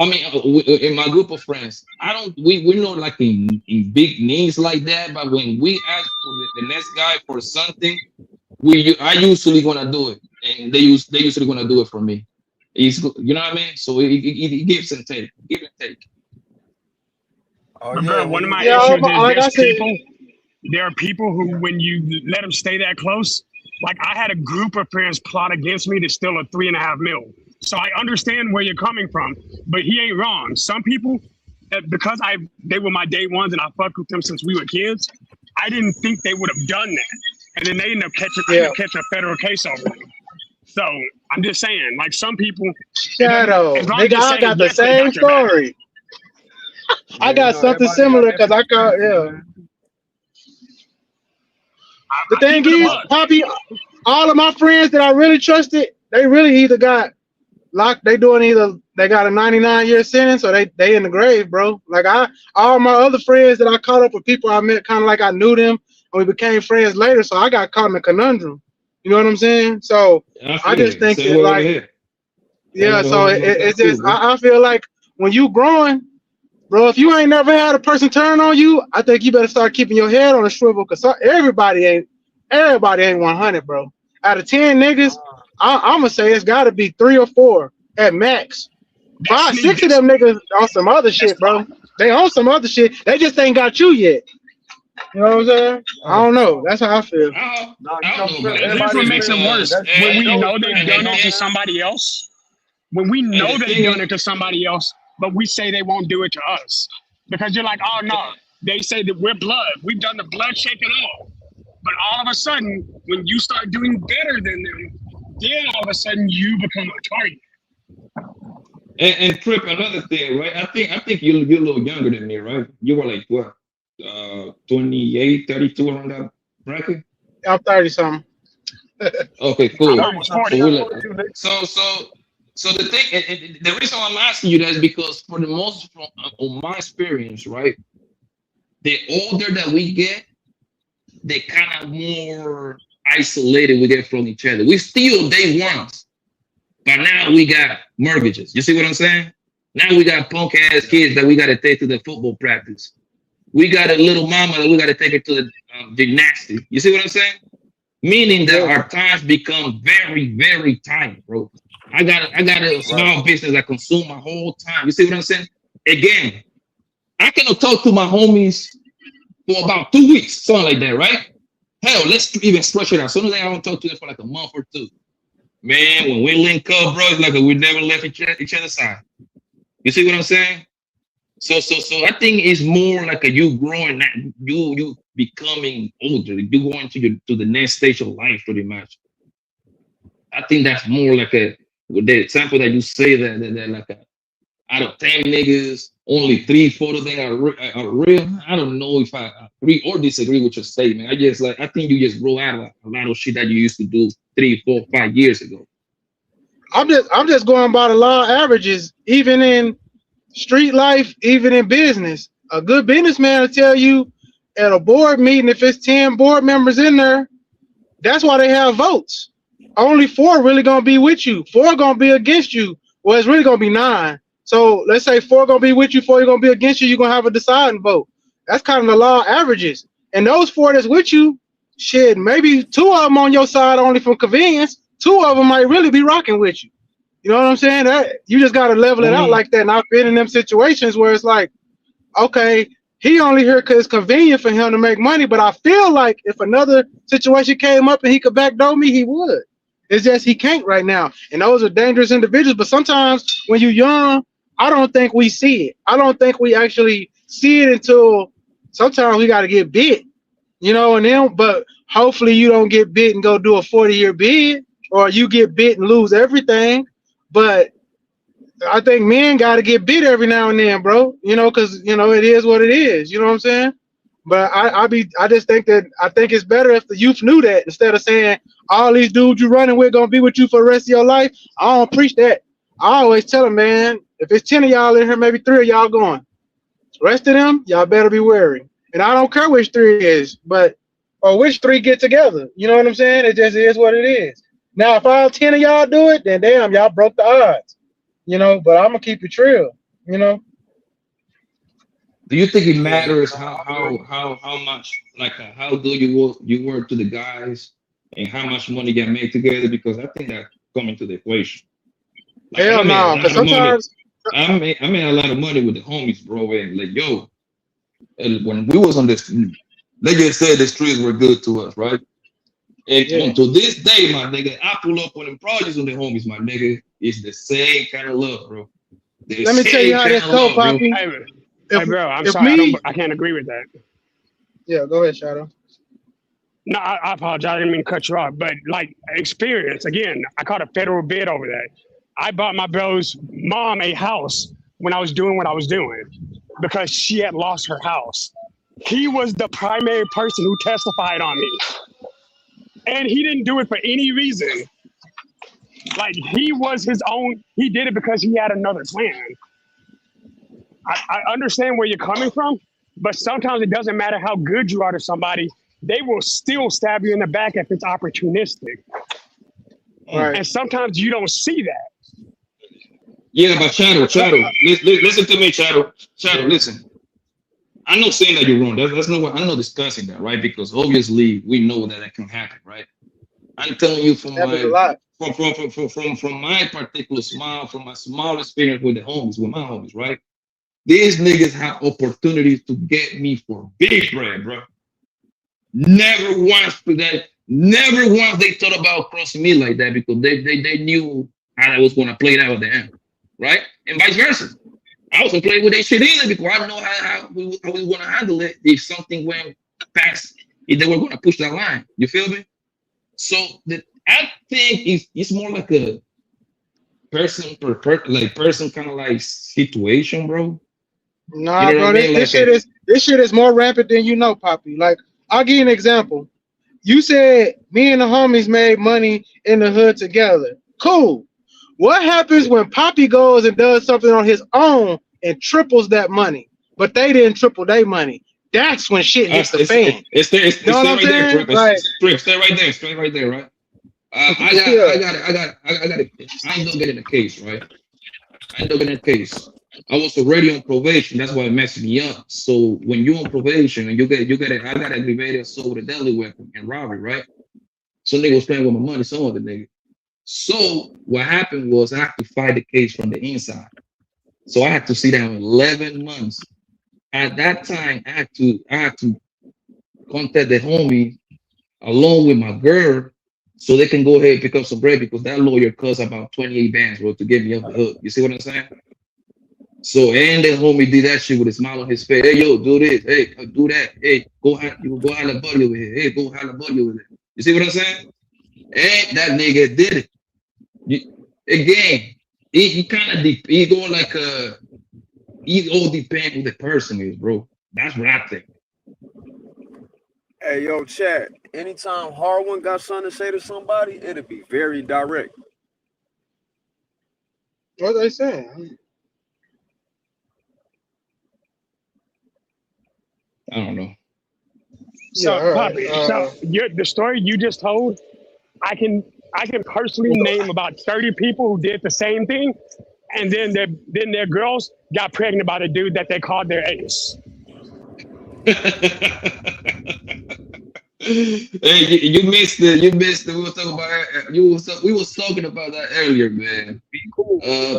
I mean, in my group of friends, we're not like in big names like that. But when we ask for the next guy for something, I usually gonna do it, and they usually gonna do it for me. It's, you know what I mean? So it gives and take, give and take. Oh But yeah, bro, when one of you my Yeah, issues is like I said, there are people who, when you let them stay that close, like I had a group of friends plot against me to steal a 3.5 mil. So I understand where you're coming from, but he ain't wrong. Some people, because they were my day ones and I fucked with them since we were kids, I didn't think they would have done that. And then they ended up catching a federal case over it. So I'm just saying, like some people, Shadow, as long as nigga, you're I saying got the yes, they same got your back. story. I yeah, got something everybody got similar their because I got man. The I thing keep it a is, buck. Poppy, all of my friends that I really trusted, they really either got locked, they got a 99-year sentence or they in the grave, bro. Like all my other friends that I caught up with, people I met kind of like I knew them and we became friends later, so I got caught in a conundrum. You know what I'm saying? So I I feel just it. think Same that way over like, here. Same yeah, way so over here it's too, just bro. I feel like when you growing, bro, if you ain't never had a person turn on you, I think you better start keeping your head on a swivel because everybody ain't 100, bro. Out of 10 niggas, I'm gonna say it's got to be 3 or 4 at max. That 5, sneak 6 of this, them niggas on some other that's shit, plot. bro. They on some other shit. They just ain't got you yet. You know what I'm saying? I don't know. That's how I feel. I don't know about And that here's what makes it because worse: when we know they've and done it then to somebody else, when we and know the they've thing done is, it to somebody else, but we say they won't do it to us because you're like, oh no, they say that we're blood, we've done the blood shake and all, but all of a sudden, when you start doing better than them, then all of a sudden you become a target. and Trip, another thing, right? I think you're a little younger than me, right? You were like what, 28, 32 around that bracket. I'm 30 something. Okay, I'm cool. almost So 40. we're like, so the thing, and the reason why I'm asking you that is because for the most, from on my experience, right, the older that we get, the kind of more isolated we get from each other. We still day ones, but now we got mortgages. You see what I'm saying? Now we got punk ass kids that we got to take to the football practice. We got a little mama that we got to take her to the gymnastics. You see what I'm saying? Meaning that our times become very, very tight, bro. I got a small business that consume my whole time. You see what I'm saying? Again, I cannot talk to my homies for about 2 weeks, something like that, right? Hell, let's even stretch it out. As soon as I don't talk to them for like a month or two, man, when we link up, bro, it's like we never left each other's side. You see what I'm saying? So I think it's more like a you growing, you becoming older, you going to the next stage of life, pretty much. I think that's more like with the example that you say that like out of 10 niggas, only 3, 4 of them are real. I don't know if I agree or disagree with your statement. I think you just grow out of a lot of shit that you used to do 3, 4, 5 years ago. I'm just going by the law averages, even in street life, even in business. A good businessman will tell you at a board meeting, if it's 10 board members in there, that's why they have votes. Only 4 really gonna be with you. 4 gonna be against you. Well, it's really gonna be 9. So let's say 4 gonna be with you, 4 gonna be against you. You're gonna have a deciding vote. That's kind of the law averages. And those 4 that's with you, shit, maybe 2 of them on your side only for convenience. 2 of them might really be rocking with you. You know what I'm saying? That you just gotta level it out like that. And I've been in them situations where it's like, okay, he only here because it's convenient for him to make money. But I feel like if another situation came up and he could backdoor me, he would. It's just he can't right now. And those are dangerous individuals. But sometimes when you're young, I don't think we see it. I don't think we actually see it until sometimes we got to get bit, you know, and then, but hopefully you don't get bit and go do a 40-year bid, or you get bit and lose everything. But I think men got to get bit every now and then, bro. You know, because you know it is what it is. You know what I'm saying? But I just think I think it's better if the youth knew that instead of saying all these dudes you running with gonna be with you for the rest of your life. I don't preach that. I always tell them, man, if it's 10 of y'all in here, maybe 3 of y'all going. The rest of them, y'all better be wary. And I don't care which 3 it is, but or which 3 get together. You know what I'm saying? It just is what it is. Now, if all 10 of y'all do it, then damn, y'all broke the odds. You know, but I'm gonna keep it real. You know. Do you think it matters how much like how good you work to the guys and how much money get made together, because I think that come into the equation. Like, Hell no, because sometimes I made a lot of money with the homies, bro. And like, yo, and when we was on this, they just said the streets were good to us, right? And to this day, my nigga, I pull up on them projects on the homies, my nigga. It's the same kind of love, bro. Let me tell you how this go, Poppy. Hey, bro, I'm sorry. I can't agree with that. Yeah, go ahead, Shadow. No, I apologize. I didn't mean to cut you off. But like experience, again, I caught a federal bid over that. I bought my bro's mom a house when I was doing what I was doing because she had lost her house. He was the primary person who testified on me. And he didn't do it for any reason. Like, he was his own, he did it because he had another plan. I understand where you're coming from, but sometimes it doesn't matter how good you are to somebody, they will still stab you in the back if it's opportunistic. Right. And sometimes you don't see that. Yeah, but Shadow, listen to me, Shadow, listen. I'm not saying that you're wrong. That's not what I'm not discussing that, right? Because obviously we know that can happen, right? I'm telling you from my particular from my small experience with the homies, with my homies, right? These niggas have opportunities to get me for big bread, bro. Never once they thought about crossing me like that because they knew how I was gonna play that with them, right? And vice versa. I wasn't playing with that shit either because I know how we want to handle it if something went past, if they were going to push that line. You feel me? So I think it's more like a person kind of like situation, bro. Nah, you know bro, this shit is more rampant than you know, Poppy. Like, I'll give you an example. You said me and the homies made money in the hood together. Cool. What happens when Poppy goes and does something on his own and triples that money, but they didn't triple their money? That's when shit hits the fan. It's stay right there, right? I got it. I ain't gonna get in the case, right? I was already on probation. That's why it messed me up. So when you're on probation and you get it, I got aggravated assault with a deadly weapon and robbery, right? So nigga was playing with my money, some other nigga. So what happened was I had to fight the case from the inside. So I had to sit down 11 months. At that time, I had to contact the homie along with my girl so they can go ahead and pick up some bread because that lawyer costs about 28 bands, bro, to get me up the hook. You see what I'm saying? So and the homie did that shit with a smile on his face. Hey, yo, do this. Hey, do that. Hey, go holler buddy over here. Hey, go holler buddy over there. You see what I'm saying? And that nigga did it. Again, he kind of he go like it all depends who the person is, bro. That's what I think. Hey, yo, chat. Anytime Harwin got something to say to somebody, it'll be very direct. What they saying? I don't know. So, Yeah, Poppy, the story you just told, I can personally name about 30 people who did the same thing, and then their girls got pregnant by the dude that they called their ace. Hey, you missed it. We were talking about we was talking about that earlier, man.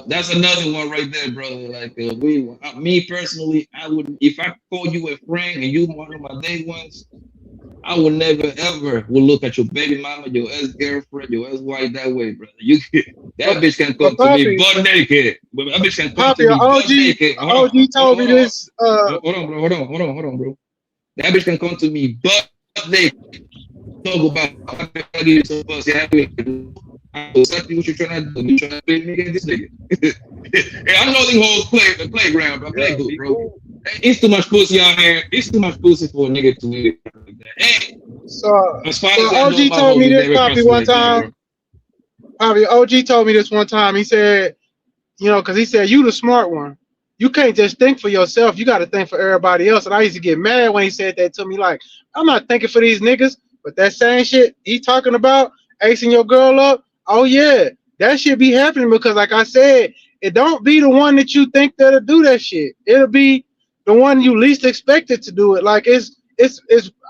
That's another one right there, brother. Like me personally, I would if I call you a friend and you one of my day ones, I would never ever will look at your baby mama, your ex-girlfriend, your ex-wife that way, brother. That bitch can come to me butt naked. But that bitch can come to me butt naked. OG told me this. Hold on, bro. That bitch can come to me butt naked. Talk about exactly what you're trying to do. You're trying to play me against this nigga. Hey, I know these hoes play the playground, but play good, bro. It's too much pussy out here. It's too much pussy for a nigga to do like that. Hey, so OG told me this, Poppy, one time. Poppy, OG told me this one time. He said, because he said, you the smart one. You can't just think for yourself. You got to think for everybody else. And I used to get mad when he said that to me. Like, I'm not thinking for these niggas. But that same shit he talking about, acing your girl up, oh yeah, that shit be happening because, like I said, it don't be the one that you think that'll do that shit. It'll be the one you least expected to do it. Like it's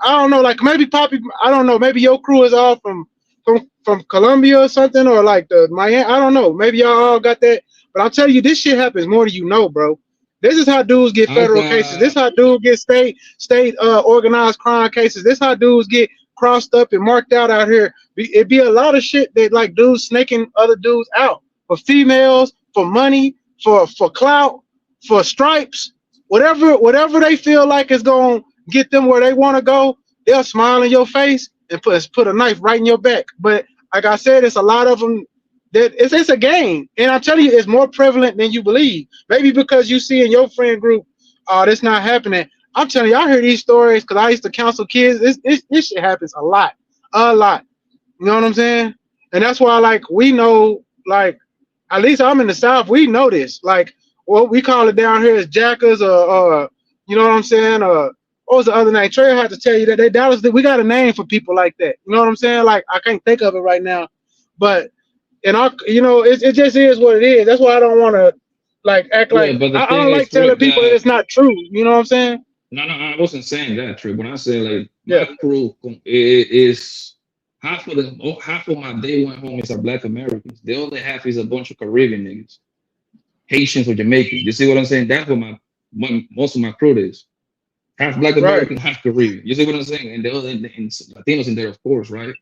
I don't know. Like maybe Poppy, I don't know. Maybe your crew is all from from Colombia or something, or like the Miami. I don't know. Maybe y'all all got that. But I'll tell you, this shit happens more than you know, bro. This is how dudes get federal cases. This is how dudes get state organized crime cases. This is how dudes get crossed up and marked out here. It'd be a lot of shit that like dudes snaking other dudes out for females, for money, for clout, for stripes, whatever they feel like is gonna get them where they want to go. They'll smile in your face and put a knife right in your back. But like I said, it's a lot of them. That it's a game, and I'm telling you, it's more prevalent than you believe. Maybe because you see in your friend group, oh, that's not happening. I'm telling you, I hear these stories because I used to counsel kids. This shit happens a lot. You know what I'm saying? And that's why, like, we know, like, at least I'm in the South, we know this. Like, what we call it down here is jackers, or you know what I'm saying? What was the other name? Trey had to tell you that we got a name for people like that. You know what I'm saying? Like, I can't think of it right now, but. And it just is what it is. That's why I don't want to like act like I don't like telling people that it's not true. You know what I'm saying? No, I wasn't saying that, Trey. When I said like my crew is half of my day one homies are Black Americans. The other half is a bunch of Caribbean niggas, Haitians or Jamaicans. You see what I'm saying? That's what most of my crew is. Half Black American, half Caribbean. You see what I'm saying? And the other and Latinos in there, of course, right?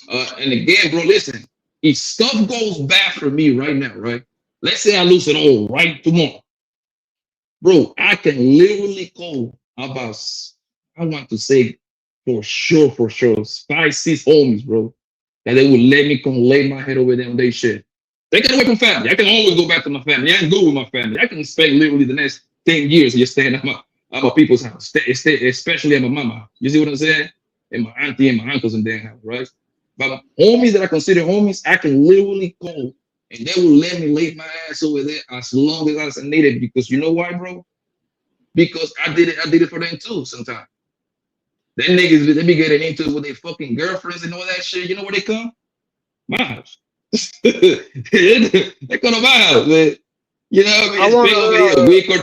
And again, bro, listen. If stuff goes bad for me right now, right? Let's say I lose it all right tomorrow. Bro, I can literally call about, I want to say for sure, 5-6 homies, bro, that they would let me come lay my head over there on their shit. They get away from family. I can always go back to my family. I can go with my family. I can spend literally the next 10 years just staying at my people's house, especially at my mama house. You see what I'm saying? And my auntie and my uncles in their house, right? But homies that I consider homies, I can literally call and they will let me lay my ass over there as long as I need it. Because you know why, bro? Because I did it for them too sometimes. Them niggas, they be getting into it with their fucking girlfriends and all that shit. You know where they come? My house. They come to my house, man. You know what I mean? It's been over here a week or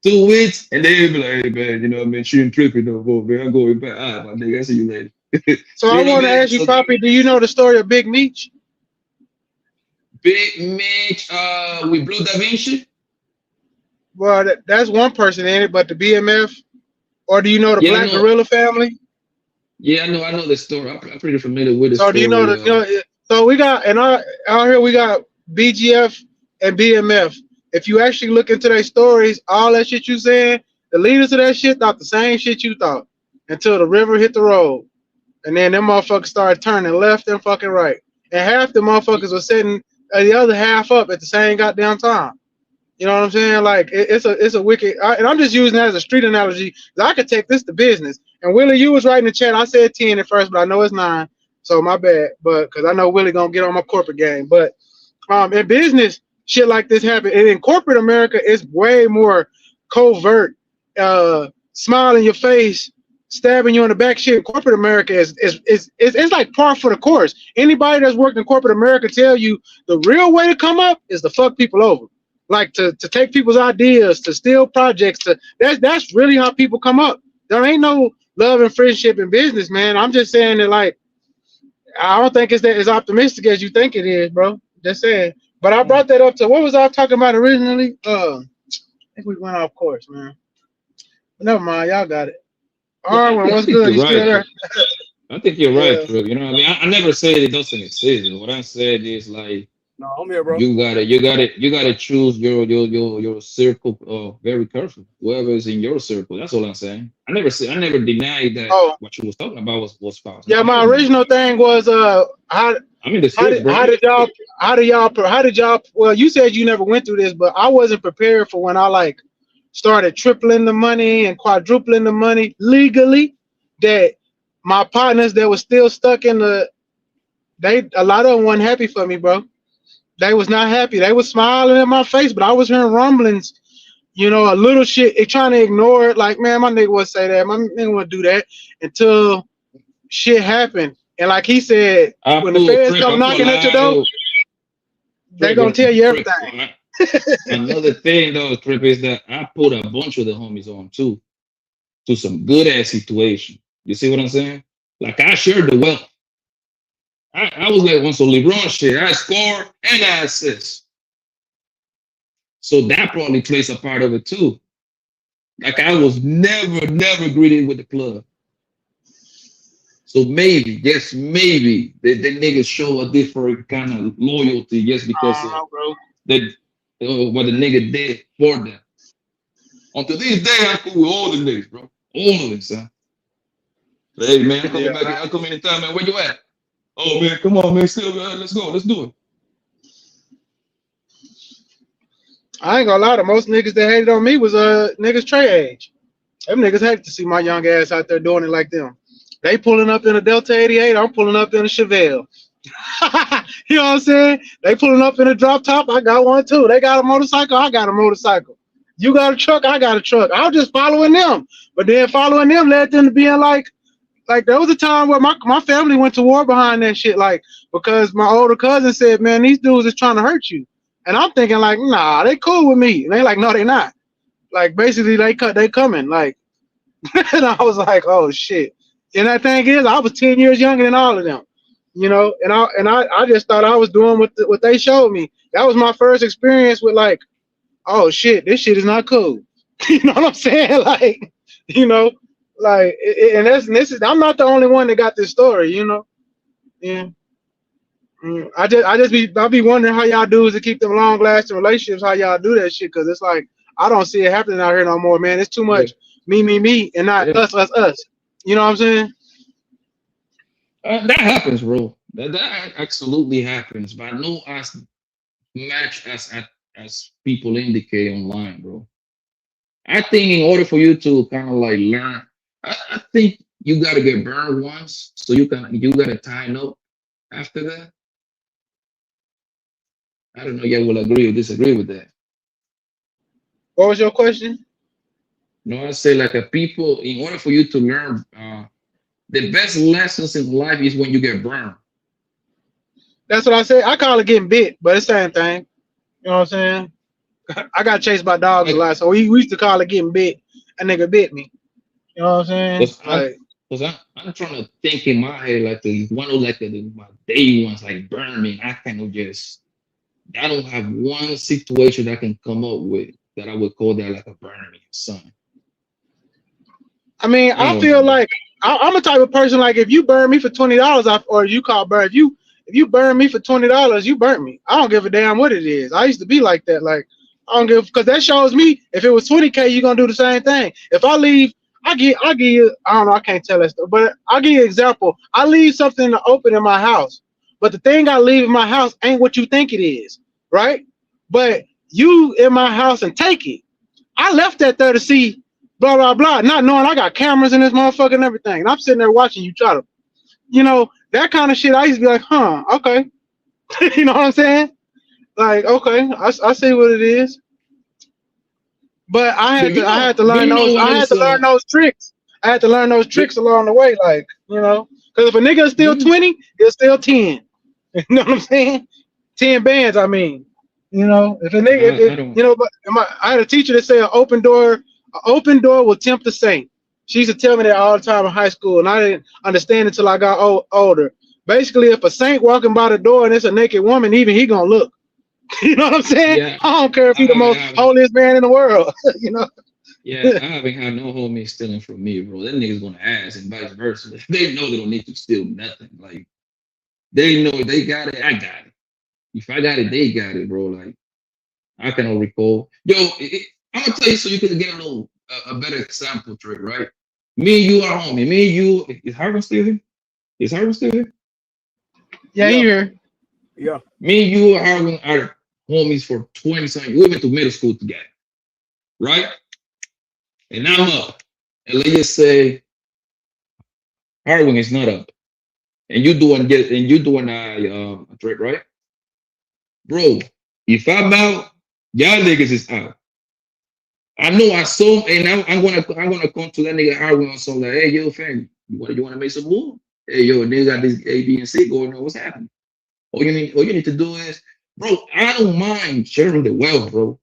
2 weeks, and they be like, hey, man, you know what I mean? She ain't tripping no more, man. I'm going back. All right, my nigga, I see you later. So I want to ask you, Poppy, do you know the story of Big Meech? Big Meech with Blue Da Vinci? Well, that's one person in it, but the BMF, or do you know the Black Gorilla family? Yeah, I know the story. I'm pretty familiar with it. So do you know so we got, and out here we got BGF and BMF. If you actually look into their stories, all that shit you saying, the leaders of that shit thought the same shit you thought until the river hit the road. And then them motherfuckers started turning left and fucking right. And half the motherfuckers were setting the other half up at the same goddamn time. You know what I'm saying? Like, it's a wicked, and I'm just using that as a street analogy, because I could take this to business. And Willie, you was right in the chat. I said 10 at first, but I know it's 9. So my bad. But because I know Willie going to get on my corporate game. But in business, shit like this happen. And in corporate America, it's way more covert, smile in your face, stabbing you in the back shit. Corporate America is like par for the course. Anybody that's worked in corporate America tell you the real way to come up is to fuck people over. Like to take people's ideas, to steal projects, that's really how people come up. There ain't no love and friendship in business, man. I'm just saying that, like, I don't think it's that as optimistic as you think it is, bro. Just saying. But I brought that up to what was I talking about originally? I think we went off course, man. But never mind, y'all got it. Arwen, what's good? You still there? I think you're right, bro. You know what I mean? I never said it doesn't exist. What I said is like, no, I'm here, bro. You gotta choose your circle very carefully. Whoever is in your circle, that's all I'm saying. I never denied that what you was talking about was false. Yeah, my original thing was how did y'all well, you said you never went through this, but I wasn't prepared for when I like started tripling the money and quadrupling the money legally, that my partners that were still stuck in a lot of them weren't happy for me, bro. They was not happy. They was smiling in my face, but I was hearing rumblings, a little shit, trying to ignore it. Like, man, my nigga would say that. My nigga would do that until shit happened. And like he said, when the feds come knocking at your door, they gonna tell you everything. Another thing though, Trip, is that I put a bunch of the homies on too, to some good ass situation. You see what I'm saying? Like, I shared the wealth. I was like on some LeBron shit. I score and I assist. So that probably plays a part of it too. Like I was never greeted with the plug. So maybe, yes, maybe the niggas show a different kind of loyalty just because of what the nigga did for them. Until this day, I'm cool with all the niggas, bro. All of them, son. Hey man, I'm coming back. I'm coming anytime, man. Where you at? Oh man, come on, man. Still, let's go. Let's do it. I ain't gonna lie, the most niggas that hated on me was niggas Trey age. Them niggas hated to see my young ass out there doing it like them. They pulling up in a Delta 88, I'm pulling up in a Chevelle. You know what I'm saying? They pulling up in a drop top, I got one too. They got a motorcycle, I got a motorcycle. You got a truck, I got a truck. I was just following them. But then following them led them to being like there was a time where my family went to war behind that shit, like, because my older cousin said, man, these dudes is trying to hurt you. And I'm thinking like, nah, they cool with me. And they like, no, they not. Like, basically, they coming. Like, and I was like, oh shit. And that thing is, I was 10 years younger than all of them, you know. And I just thought I was doing what they showed me. That was my first experience with like, oh shit, this shit is not cool. You know what I'm saying? Like, you know, like, and this is, I'm not the only one that got this story, you know. Yeah. I be wondering how y'all do is to keep them long lasting relationships, how y'all do that shit, because it's like I don't see it happening out here no more, man. It's too much me, and not us. You know what I'm saying? That happens, bro. That absolutely happens. But I know as much as people indicate online, bro. I think in order for you to kind of like learn, I think you gotta get burned once, so you gotta tighten up after that. I don't know. Y'all will agree or disagree with that. What was your question? No, I say like a people. In order for you to learn, the best lessons in life is when you get burned. That's what I say. I call it getting bit, but it's the same thing. You know what I'm saying? I got chased by dogs a lot, so we used to call it getting bit. A nigga bit me. You know what I'm saying? I'm trying to think in my head like one of like my day ones like burn me. I kind of just. I don't have one situation I can come up with that I would call that like a burning son. I mean, I feel like I'm a type of person like if you burn me for $20, or you call burn, if you burn me for $20, you burnt me. I don't give a damn what it is. I used to be like that. Like I don't give, because that shows me if it was 20K, you're gonna do the same thing. If I leave, I give you, I don't know, I can't tell that stuff, but I'll give you an example. I leave something open in my house, but the thing I leave in my house ain't what you think it is, right? But you in my house and take it. I left that there to see blah, blah, blah, not knowing I got cameras in this motherfucker and everything. And I'm sitting there watching you try to, you know, that kind of shit. I used to be like, huh, okay. You know what I'm saying? Like, okay, I see what it is. But I had to learn those tricks. I had to learn those tricks along the way, like, you know, because if a nigga is still 20, it's still 10. You know what I'm saying? 10 bands, I mean. You know, if a nigga, you know, but I had a teacher that said an open door will tempt the saint. She used to tell me that all the time in high school, and I didn't understand until I got older. Basically, if a saint walking by the door and it's a naked woman, even he gonna look. You know what I'm saying? Yeah. I don't care if he's the most holiest man in the world. You know? Yeah, I haven't had no homie stealing from me, bro. That nigga's gonna ask, and vice versa. They know they don't need to steal nothing. Like they know they got it, I got it. If I got it, they got it, bro. Like I cannot recall. Yo, I'm gonna tell you so you can get a better example, Trey, right? Me and you are homie. Me and you, is Harvin still here? Is Harvin still here? Yeah, he here. Yeah. Me and you are homies for 20 something. We went to middle school together, right? And I'm up. And let's just say Harwin is not up. And you doing a trick, right? Bro, if I'm out, y'all niggas is out. I know I saw, and I'm gonna come to that nigga Harwin and so like, hey, yo, fam, you wanna make some move? Hey, yo, niggas got this A, B, and C going on. What's happening? All you need to do is, bro, I don't mind sharing the wealth, bro.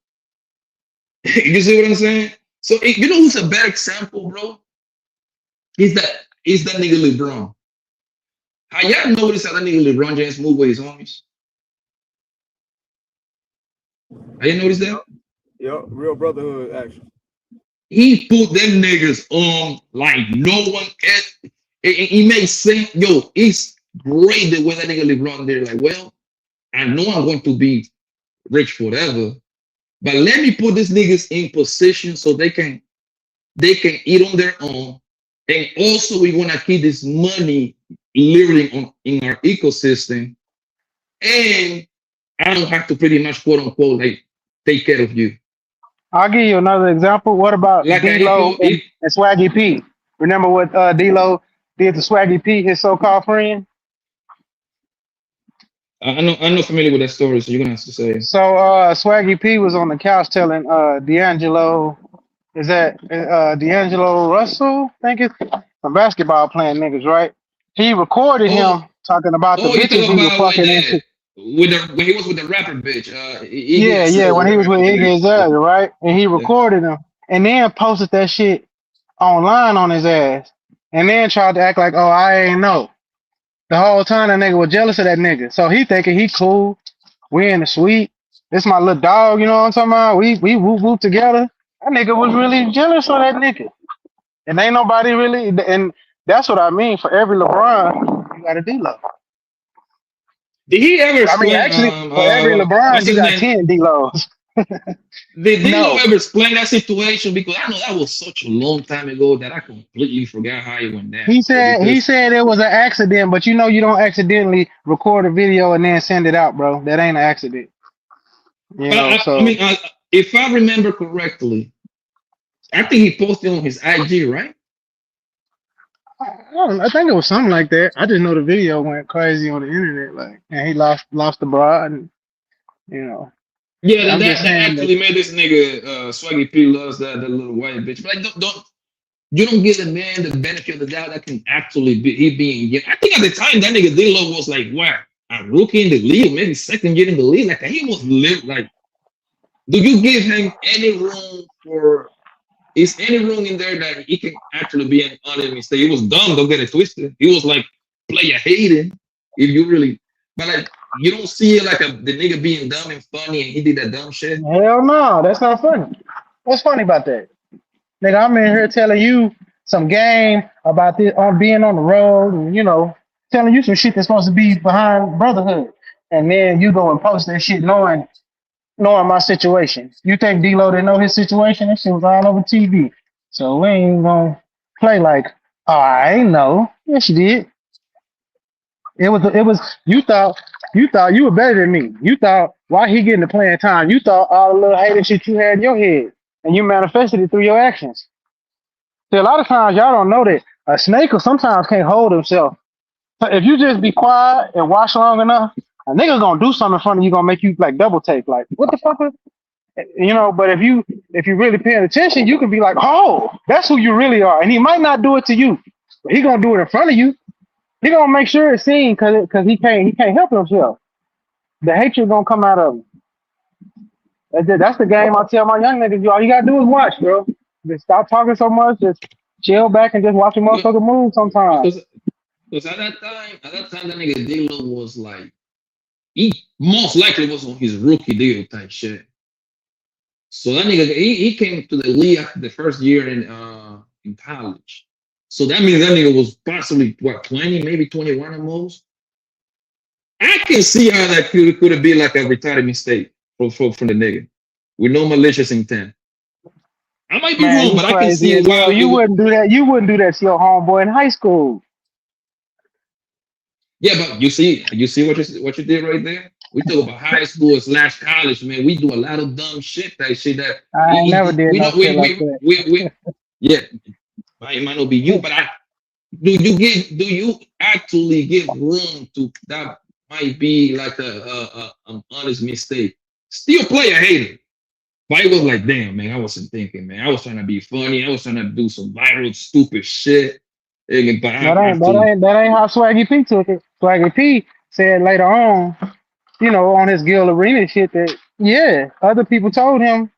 You see what I'm saying? So you know who's a bad example, bro? Is that nigga LeBron. How y'all notice how that nigga LeBron James move with his homies? Have you noticed that? Yep, real brotherhood action. He put them niggas on like no one else. It makes sense. Yo, it's great the way that nigga LeBron there. Like, well, I know I'm going to be rich forever, but let me put these niggas in position so they can eat on their own. And also we want to keep this money living in our ecosystem. And I don't have to pretty much quote unquote like take care of you. I'll give you another example. What about Like D-Lo and Swaggy P? Remember what D-Lo did to Swaggy P, his so-called friend? I'm not familiar with that story, so you're gonna have to say. So Swaggy P was on the couch telling D'Angelo, is that D'Angelo Russell? I think it's some basketball playing niggas, right? He recorded him talking about the Oh, you bitches talking he was about fucking into. when he was with the rapper bitch. Yeah, when he was with Iggy Azalea, right? And he recorded him and then posted that shit online on his ass. And then tried to act like, oh, I ain't know. The whole time that nigga was jealous of that nigga. So he thinking he cool. We in the suite. This my little dog, you know what I'm talking about? We whoop whoop together. That nigga was really jealous of that nigga. And ain't nobody really, and that's what I mean. For every LeBron, you got a D-Lo. Did he ever I mean, explain? actually, for every LeBron, What's you his got name? 10 D-Los. Did No. you ever explain that situation? Because I know that was such a long time ago that I completely forgot how it went down. He said it was an accident, but you know you don't accidentally record a video and then send it out, bro. That ain't an accident. You know, If I remember correctly, I think he posted on his IG, right? I think it was something like that. I just know the video went crazy on the internet, like, and he lost the bride, and you know. Yeah, I'm that just saying actually made this nigga Swaggy P loves that little white bitch. But like, you don't give the man the benefit of the doubt that can actually be he being. Yeah, I think at the time that nigga D-Lo was like what, a rookie in the league, maybe second year in the league. Like he was like. Do you give him any room for? Is any room in there that he can actually be an honest mistake? He was dumb. Don't get it twisted. He was like player hating. If you really, but like you don't see it like the nigga being dumb and funny, and he did that dumb shit. Hell no, that's not funny. What's funny about that? Nigga, I'm in here telling you some game about this on being on the road, and you know, telling you some shit that's supposed to be behind brotherhood, and then you go and post that shit knowing my situation. You think D-Lo didn't know his situation? That shit was all over TV. So we ain't gonna play like, oh, I ain't know. Yes, you did. It was you thought you were better than me. You thought why he getting the playing time? You thought all the little hating shit you had in your head, and you manifested it through your actions. See, a lot of times y'all don't know that a snake will sometimes can't hold himself. So if you just be quiet and watch long enough, a nigga gonna do something in front of you, gonna make you like double take, like what the fuck? You know, but if you really paying attention, you can be like, oh, that's who you really are. And he might not do it to you, but he gonna do it in front of you. He gonna make sure it's seen because he can't help himself. The hatred gonna come out of him. That's the game I tell my young niggas, all you gotta do is watch, bro. Just stop talking so much, just chill back and just watch a motherfucker move sometimes. Because at that time, that nigga D-Lo was like, he most likely was on his rookie deal type shit. So that nigga, he came to the league after the first year in college. So that means that nigga was possibly what 20, maybe 21 at most. I can see how that could have been like a retarded mistake from the nigga with no malicious intent. I might be wrong, but I can see it. Well, you wouldn't do that. You wouldn't do that to your homeboy in high school. Yeah, but you see what you did right there. We talk about high school / college, man. We do a lot of dumb shit. That shit that I never did no shit like that. Yeah, it might not be you, but do you actually give room to that? Might be like an honest mistake. Still player hater. But it was like, damn, man, I wasn't thinking, man. I was trying to be funny. I was trying to do some viral stupid shit. But that ain't how Swaggy P took it. Swaggy P said later on, you know, on his Gil Arena shit that, yeah, other people told him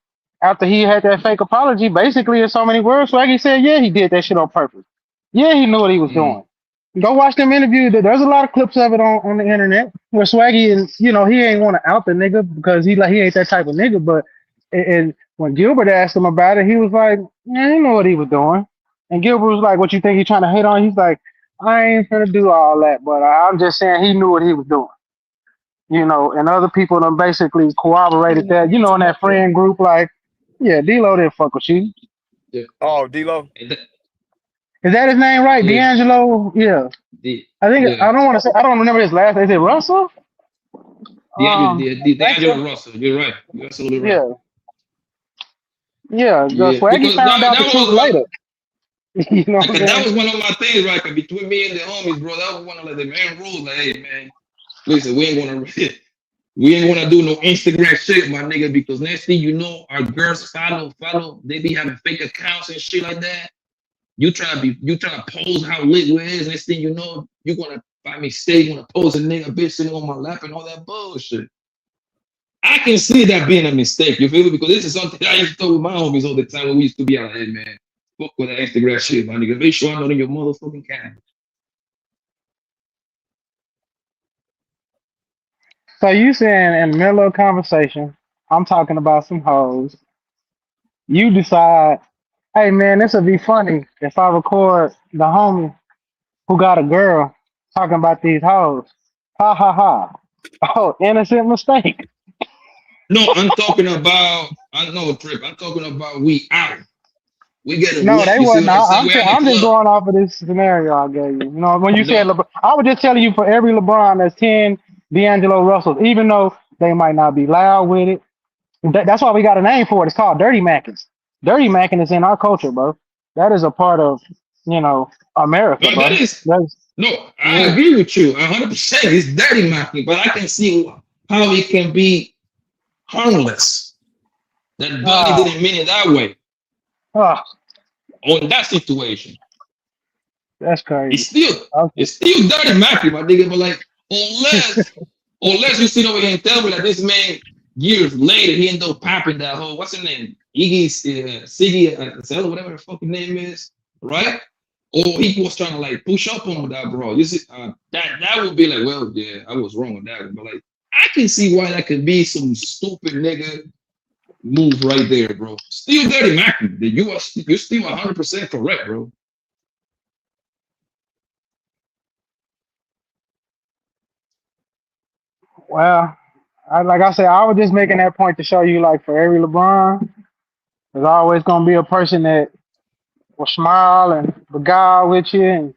after he had that fake apology, basically in so many words, Swaggy said, yeah, he did that shit on purpose. Yeah, he knew what he was doing. Go watch them interviews. There's a lot of clips of it on the internet where Swaggy is, he ain't want to out the nigga because he ain't that type of nigga. But and when Gilbert asked him about it, he was like, "Yeah, he know what he was doing." And Gilbert was like, "What you think he trying to hate on?" He's like, "I ain't finna do all that, but I'm just saying he knew what he was doing." And other people done basically corroborated that. In that friend group, like, yeah, D-Lo didn't fuck with you. Yeah. Oh, D-Lo. Is that his name right? Yeah. D'Angelo? Yeah. I think Yeah. I don't remember his last name. Is it Russell? D'Angelo Russell. You're right. You're absolutely right. Yeah. Yeah. Swaggy Because found out the that truth was later. You know what I'm that saying? was one of my things, right? 'Cause between me and the homies, bro, that was one of the main rules. Like, hey, man, listen, we ain't gonna do no Instagram shit, my nigga, because next thing you know, our girls follow. They be having fake accounts and shit like that. You trying to pose how lit we is. Next thing you know, you're gonna by mistake gonna pose a nigga bitch sitting on my lap and all that bullshit. I can see that being a mistake, you feel me? Because this is something I used to talk with my homies all the time when we used to be out. Hey, man, fuck with that Instagram shit, my nigga. Make sure I'm not in your motherfucking camera. So you saying in the middle of a conversation, I'm talking about some hoes. You decide, hey man, this would be funny if I record the homie who got a girl talking about these hoes. Ha ha ha. Oh, innocent mistake. No, I'm talking about. I know, Trip. I'm talking about we out. We get it No, lit. they You see wasn't. what I'm saying? We're in the I'm just club. going off of this scenario I gave you. When you said No, LeBron, I was just telling you for every LeBron, there's 10 D'Angelo Russells, even though they might not be loud with it. That's why we got a name for it. It's called Dirty Mackins. Dirty Mackin is in our culture, bro. That is a part of, America, but that bro. is That's, no. I yeah. agree with you 100%. It's dirty marketing, but I can see how it can be harmless. That Bunny Ah, didn't mean it that way. ah, On that situation, that's crazy. Okay. it's still dirty marketing, my nigga. But like, unless you sit over here and tell me that this man years later he ended up popping that whole what's his name Siggy whatever the fucking name is, right? Or he was trying to like push up on that, bro. You see, that would be like, well, yeah, I was wrong with that one, but like, I can see why that could be some stupid nigga move right there, bro. Still dirty marketing. You're still 100% correct, bro. Well, like I said, I was just making that point to show you, like, for every LeBron, there's always gonna be a person that will smile and beguile with you, and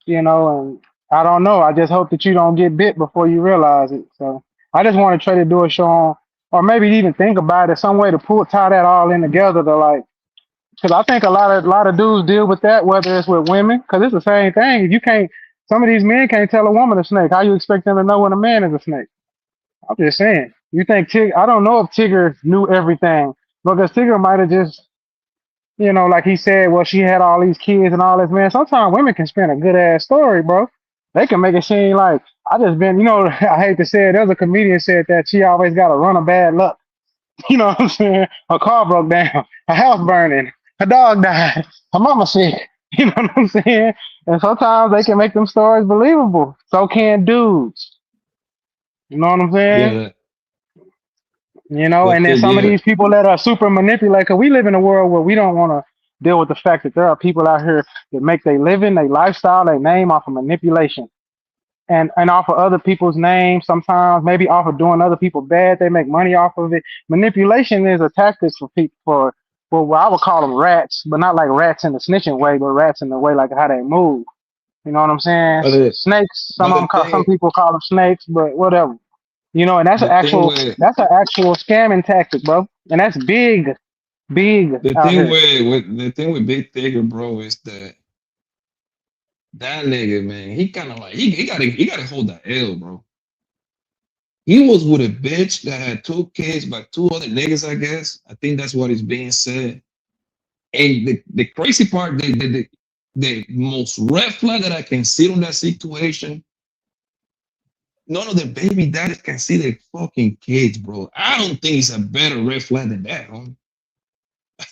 and I don't know. I just hope that you don't get bit before you realize it. So I just want to try to do a show on, or maybe even think about it, some way to tie that all in together to like, because I think a lot of dudes deal with that, whether it's with women, because it's the same thing. If you can't, some of these men can't tell a woman a snake. How you expect them to know when a man is a snake? I'm just saying. You think I don't know if Tigger knew everything, because Tigger might have just, like he said, well, she had all these kids and all this, man. Sometimes women can spin a good ass story, bro. They can make it seem like I just been, I hate to say it. There's a comedian said that she always got a run of bad luck. You know what I'm saying? Her car broke down, her house burning, her dog died, her mama sick. You know what I'm saying? And sometimes they can make them stories believable. So can dudes. You know what I'm saying? Yeah, And then some of yeah. these people that are super manipulated, because we live in a world where we don't want to deal with the fact that there are people out here that make their living, their lifestyle, their name off of manipulation and off of other people's names. Sometimes maybe off of doing other people bad, they make money off of it. Manipulation is a tactic for people for what I would call them rats, but not like rats in the snitching way, but rats in the way like how they move. You know what I'm saying? Snakes. Some people call them snakes, but whatever. And that's an actual scamming tactic, bro. And that's big The out thing here. with Big Tigger, bro, is that nigga, man, he kind of like he gotta hold that L, bro. He was with a bitch that had 2 kids by 2 other niggas, I guess. I think that's what is being said. And the crazy part, the most red flag that I can see on that situation, none of the baby daddies can see their fucking kids, bro. I don't think it's a better red flag than that, homie.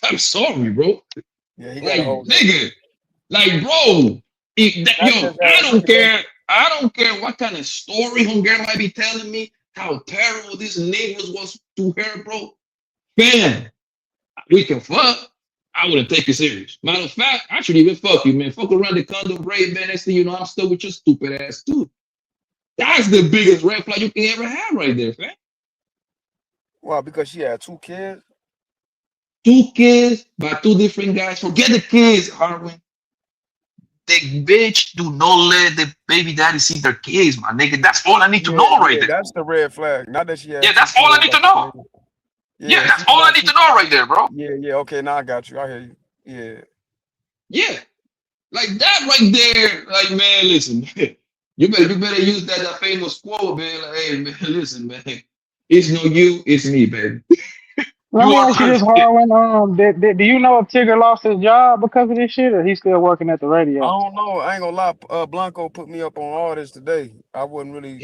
I'm sorry, bro. Yeah, he Like, gotta hold that. nigga, like, bro, I don't care. I don't care what kind of story Hungary might be telling me, how terrible this niggas was to her, bro. Man, we can fuck. I wouldn't take it serious. Matter of fact, I should even fuck you, man. Fuck around the condom rape, man. Next thing you know, I'm still with your stupid ass too. That's the biggest red flag you can ever have right there, fam. Wow, because she had 2 kids? 2 kids by 2 different guys. Forget the kids, Harwin. The bitch do not let the baby daddy see their kids, my nigga. That's all I need to know right there. That's the red flag. Not that she had. Yeah, that's all I need to know. Yeah, that's all I need to know right there, bro. Yeah. Okay, now I got you. I hear you. Yeah. Yeah. Like that right there. Like, man, listen. You better use that famous quote, man. Like, hey, man, listen, man. It's no you, it's me, baby. Let me ask you this, Harwin. Do you know if Tigger lost his job because of this shit, or he's still working at the radio? I don't know. I ain't gonna lie. Blanco put me up on all this today. I wasn't really.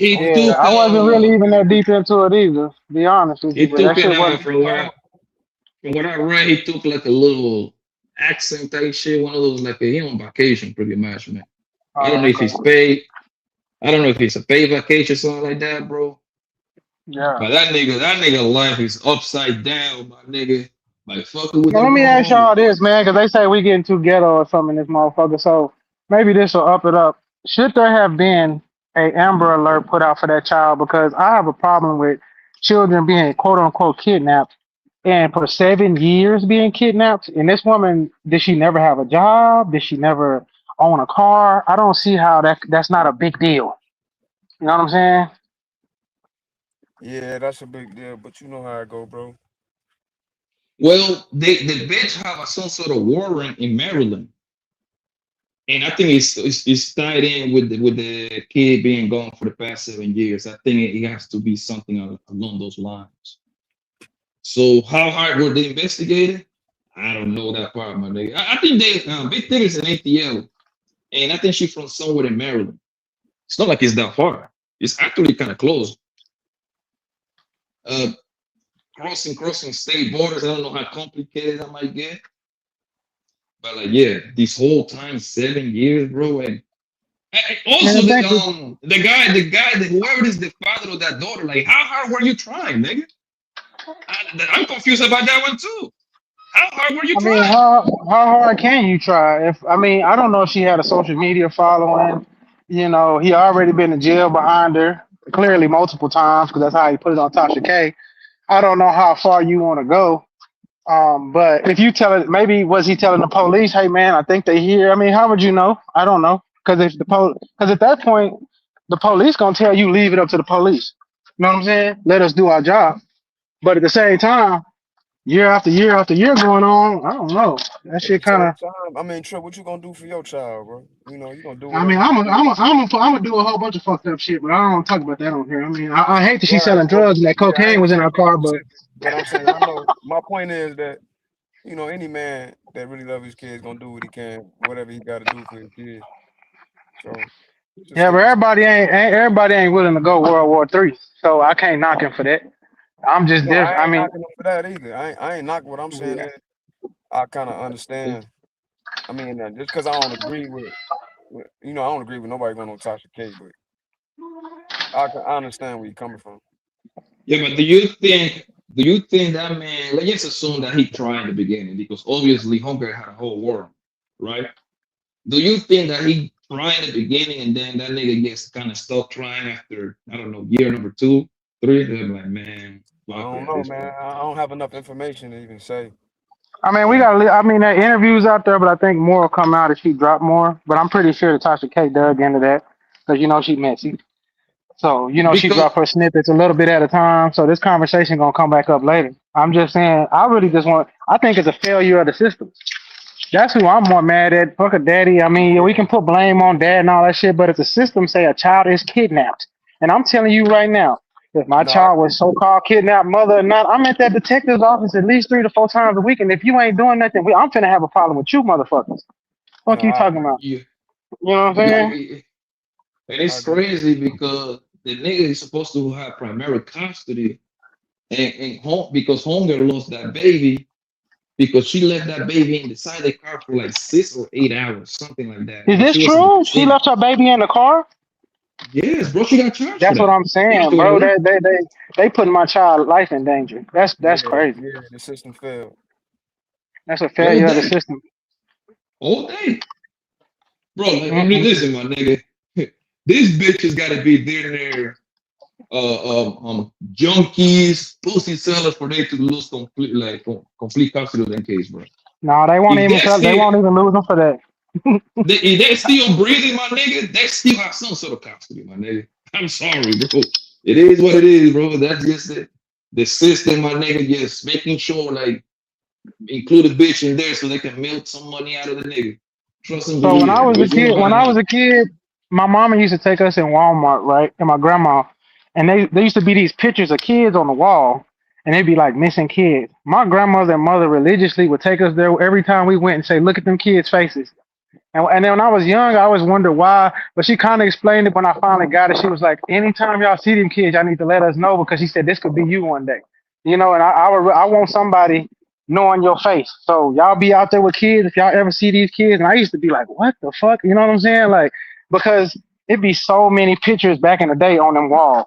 I wasn't really even that deep into it either, to be honest with you. He took it from what I read, he took like a little accent type shit, one of those like he on vacation pretty much, man. I don't know if he's paid. I don't know if it's a paid vacation or something like that, bro. Yeah. But that nigga life is upside down, my nigga. Like fucking with. Well, let me ask y'all this, man, because they say we getting too ghetto or something in this motherfucker. So maybe this will up it up. Should there have been a Amber Alert put out for that child? Because I have a problem with children being quote unquote kidnapped, and for 7 years being kidnapped. And this woman, did she never have a job? Did she never own a car? I don't see how that's not a big deal. You know what I'm saying? Yeah, that's a big deal, but you know how it go, bro. Well, the bitch have some sort of warrant in Maryland, and I think it's tied in with the kid being gone for the past 7 years. I think it has to be something along those lines. So how hard were they investigated? I don't know that part, my nigga. I think they Big Tigger's an ATL, and I think she's from somewhere in Maryland. It's not like it's that far. It's actually kind of close. Crossing state borders. I don't know how complicated that might get, but like, yeah, this whole time, 7 years, bro. And also the guy, whoever is the father of that daughter, like, how hard were you trying, nigga? I'm confused about that one too. How hard were you trying? I mean, how hard can you try? I don't know if she had a social media following. You know, he already been in jail behind her, clearly multiple times, because that's how he put it on Tasha K. I don't know how far you want to go. But if you tell it, maybe was he telling the police, hey man, I think they here. I mean, how would you know? I don't know. Because at that point, the police gonna tell you leave it up to the police. You know what I'm saying? Let us do our job. But at the same time, year after year after year going on, I don't know. That shit kind of. I mean, Trip, what you gonna do for your child, bro? You know, you gonna do. I mean, I'm gonna do a whole bunch of fucked up shit, but I don't want to talk about that on here. I mean, I hate that she's selling drugs and that cocaine was in her car, but. But I'm saying, I know my point is that, you know, any man that really loves his kids gonna do what he can, whatever he got to do for his kids. So. Yeah, but everybody ain't willing to go World War III, so I can't knock him for that. I'm just different. I mean, knocking him for that either. I ain't knocking what I'm saying. Is I kind of understand. I mean, just because I don't agree with, you know, I don't agree with nobody going on Tasha K, but I understand where you're coming from. Yeah, but do you think that man? Let's just assume that he tried in the beginning, because obviously Hunger had a whole war, right? Do you think that he tried in the beginning and then that nigga gets kind of stuck trying after, I don't know, year number 2, 3? They're like, man, I don't know, man. I don't have enough information to even say. I mean, there are interviews out there, but I think more will come out if she dropped more. But I'm pretty sure that Tasha K dug into that because, you know, she messy. So, you know, she dropped her snippets a little bit at a time. So this conversation going to come back up later. I'm just saying, I think it's a failure of the system. That's who I'm more mad at. Fuck a daddy. I mean, we can put blame on dad and all that shit, but if the system say a child is kidnapped, and I'm telling you right now, if my child was so-called kidnapped, mother or not, I'm at that detective's office at least 3 to 4 times a week, and if you ain't doing nothing, I'm finna have a problem with you motherfuckers. What you talking about? You know what I'm saying? And it's crazy because the nigga is supposed to have primary custody, and home because Hunger lost that baby. because she left that baby inside the car for like 6 or 8 hours, something like that. Is And this she was true? She left her baby in the car? yes, bro. She got charged for That's what that. I'm saying, Doing bro. it right. They putting my child's life in danger. That's Yeah, crazy. yeah, the system failed. That's a All failure of the day, system. all day, bro. I mean, Mm-mm. listen, my nigga. This bitch has got to be there. Junkies, pussy sellers for they to lose complete custody of that case, bro. No, they won't If even they sell. They still won't even lose them for that. if they still breathing, my nigga, they still have some sort of custody, my nigga. I'm sorry, bro. It is what it is, bro. That's just it. The system, my nigga, just making sure like include a bitch in there so they can milk some money out of the nigga. Trust and So when believe I it, was bro. a If you know kid, how when to I was handle a kid, my mama used to take us in Walmart, right? And my grandma, and they used to be these pictures of kids on the wall, and they'd be like missing kids. My grandmother and mother religiously would take us there every time we went and say, "Look at them kids' faces." And then when I was young, I always wondered why, but she kind of explained it when I finally got it. She was like, "Anytime y'all see them kids, y'all need to let us know because she said this could be you one day, you know." And I want somebody knowing your face. So y'all be out there with kids if y'all ever see these kids. And I used to be like, "What the fuck?" You know what I'm saying? Like because it'd be so many pictures back in the day on them walls,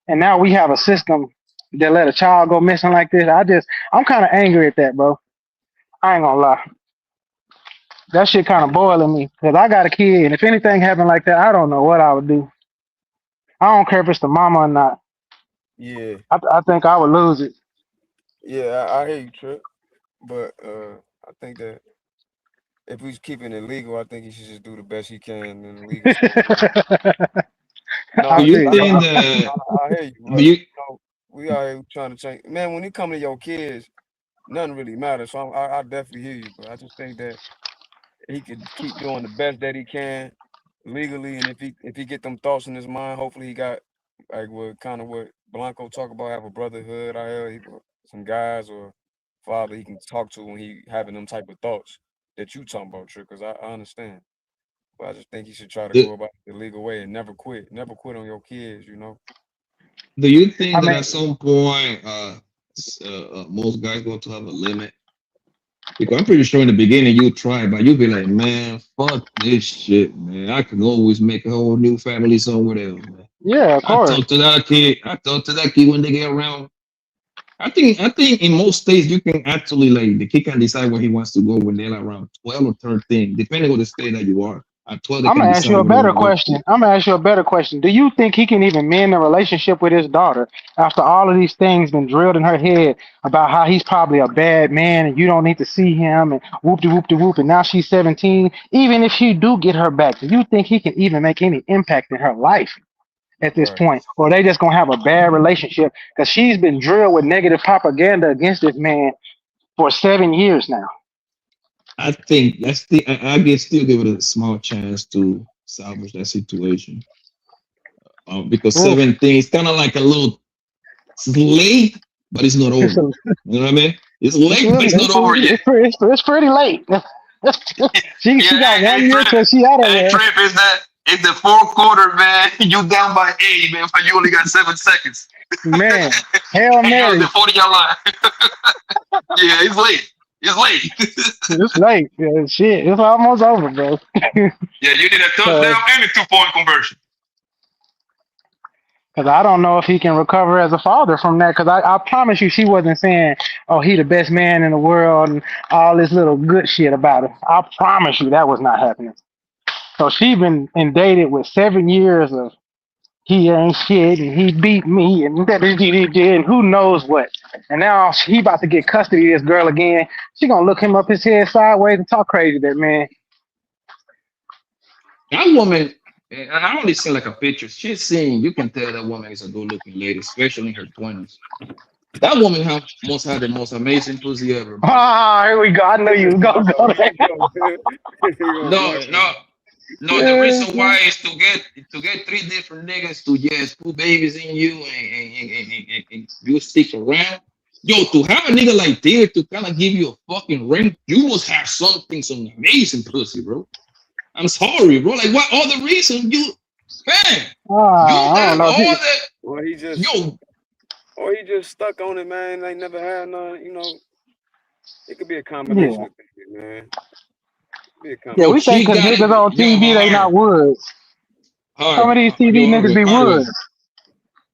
and now we have a system that let a child go missing like this. I'm kind of angry at that, bro. I ain't gonna lie. That shit kind of boiling me because I got a kid, and if anything happened like that, I don't know what I would do. I don't care if it's the mama or not. Yeah, I think I would lose it. yeah, I hear you, Trip. But I think that if he's keeping it legal, I think he should just do the best he can in the legal system. do I No, feel you 'cause you. think that I hear you, do but you we out here trying to change. Man, when it come to your kids, nothing really matters. So I definitely hear you, but I just think that he could keep doing the best that he can legally, and if he get them thoughts in his mind, hopefully he got like what Blanco talk about, have a brotherhood out here, some guys or father he can talk to when he having them type of thoughts that you talking about, Trick. Because I understand, but I just think he should try to do, go about it the legal way and never quit on your kids. You know. do you think I that mean, at some point most guys going to have a limit? Because I'm pretty sure in the beginning you try, but you'll be like, man, fuck this shit, man. I can always make a whole new family somewhere else, man. yeah, of course. I talk to that kid when they get around. I think in most states you can actually like the kid can decide where he wants to go when they're around 12 or 13, depending on the state that you are. At 12 they I'm can gonna ask decide you a where they better want to go. question. I'm gonna ask you a better question. Do you think he can even mend a relationship with his daughter after all of these things been drilled in her head about how he's probably a bad man and you don't need to see him and whoop de whoop de whoop and now she's 17? Even if you do get her back, do you think he can even make any impact in her life at this Right. point? Or are they just gonna have a bad relationship? Because she's been drilled with negative propaganda against this man for 7 years now. I think I can still give it a small chance to salvage that situation. Because Oof. 17 is kind of like a little it's late, but it's not It's, over. a, You know what I mean? It's it's late, but really it's not over yet. it's pretty late. Yeah, She got hey, 1 year till she out of there. Trip is that it's the fourth quarter, man. You down by 8, man, but you only got 7 seconds. Man, Hail And you're on the Mary. 40-yard line. Yeah, it's late. It's late. It's late. Yeah, shit, it's almost over, bro. Yeah, you did a Because touchdown and a 2-point conversion. I don't know if he can recover as a father from that. Because I promise you, she wasn't saying, "Oh, he the best man in the world" and all this little good shit about it. I promise you, that was not happening. So she been dated with 7 years of he ain't shit and he beat me and and who knows what. And now he about to get custody of this girl again. She gonna look him up his head sideways and talk crazy to that man. That woman, I only seen like a picture. She's seeing, you can tell that woman is a good looking lady, especially in her 20s. That woman must have the most amazing pussy ever, bro. Ah, here we go. I knew you was gonna go there. No, no, no. The reason why is to get 3 different niggas to just put babies in you and you stick around. Yo, to have a nigga like this to kind of give you a fucking ring, you must have some amazing pussy, bro. I'm sorry, bro. Like, what other reason man, you I don't have know. all that, Well, yo, he just stuck on it, man. They never had none, you know. It could be a combination of things, man. Yeah, we think because niggas on TV they not woods. Some of these TV niggas be woods.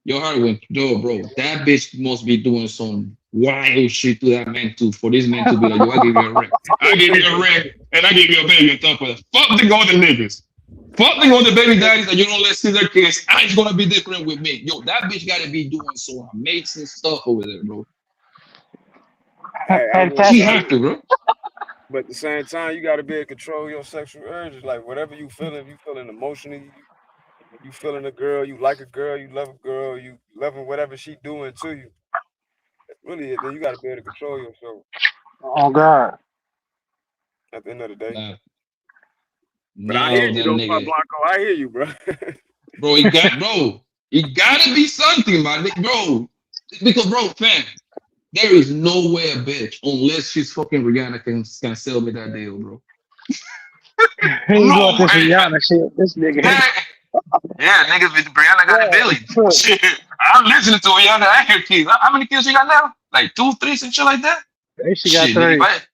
Yo, Hardwin, yo, bro, that bitch must be doing some wild shit to that man too. For this man to be like, yo, I give you a ring. I give you a ring, and I give you a baby on top of it. Fuck the other niggas. Fuck the other baby daddies that you don't let see their kids. I ain't gonna be different with me. Yo, that bitch gotta be doing some amazing stuff over there, bro. She have to, bro. But at the same time, you gotta be able to control your sexual urges. Like whatever you feeling, you feeling emotionally. You feeling a girl, you like a girl, you love a girl, you loving whatever she doing to you. Really, then you gotta be able to control yourself. Oh God. At the end of the day. But No, I hear you that though, nigga. Blanco. I hear you, bro. Bro, it gotta be something, man, bro. Because, bro, fam, there is no way a bitch, unless she's fucking Rihanna, can sell me that deal, bro. He going to Rihanna shit. This nigga. Yeah, niggas with Brianna got a billion. Shit, I'm listening to Rihanna. I hear kids. How many kids she got now? Like 2, 3, and shit like that. She got shit, 3. Nigga,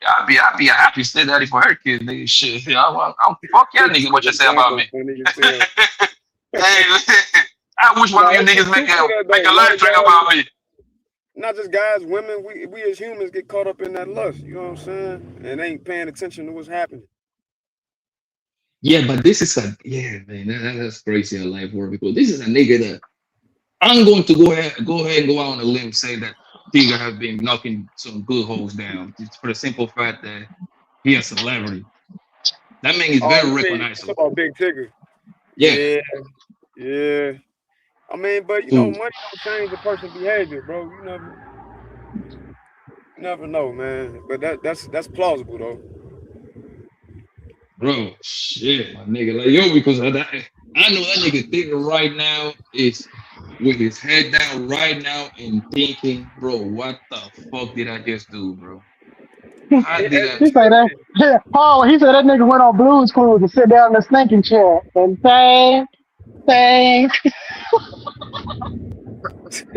I'll be a happy stepdaddy for her kids, nigga. Shit, I'll fuck y'all niggas. What you say about me? Hey, I wish one of you niggas make a live track about me. Not just guys, women. We as humans get caught up in that lust. You know what I'm saying? And ain't paying attention to what's happening. Yeah, but this is man, that's crazy how life works, because this is a nigga that I'm going to go ahead and go out on a limb and say that Tigger has been knocking some good holes down. It's for the simple fact that he a celebrity. That man is very recognizable. About Big Tigger. Yeah. Yeah. I mean, but you know, money don't change a person's behavior, bro. You never know, man. But that's plausible though. Bro, shit, my nigga. Like, yo, because of that, I know that nigga Tigger right now is with his head down right now and thinking, bro, what the fuck did I just do, bro? How did I? He say that. Yeah, Paul. He said that nigga went on Blues Clues to sit down in the stinking chair and bang. Yo,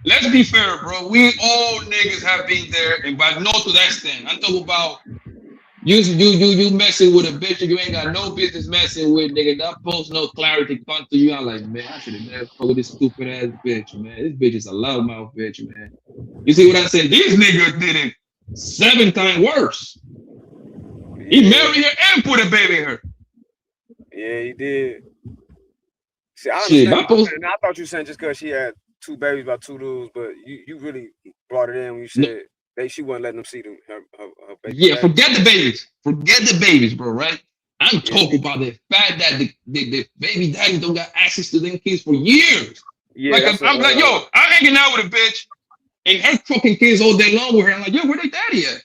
let's be fair, bro. We all niggas have been there, and but not to that extent. I'm talking about you messing with a bitch you ain't got no business messing with, nigga. That post no clarity come to you. I'm like, man, I should have never fucked with this stupid ass bitch, man. This bitch is a loudmouth bitch, man. You see what I said? These niggas did it 7 times worse. He married her and put a baby in her. Yeah, he did. See, I understand. I thought you were saying just because she had 2 babies by 2 dudes, but you really brought it in when you said she wasn't letting them see them her baby. Yeah, forget the babies. Forget the babies, bro, right? I'm talking about the fact that the baby daddy don't got access to them kids for years. Yeah, like I'm like, yo, I'm hanging out with a bitch and her fucking kids all day long with her. I'm like, yo, where they daddy at?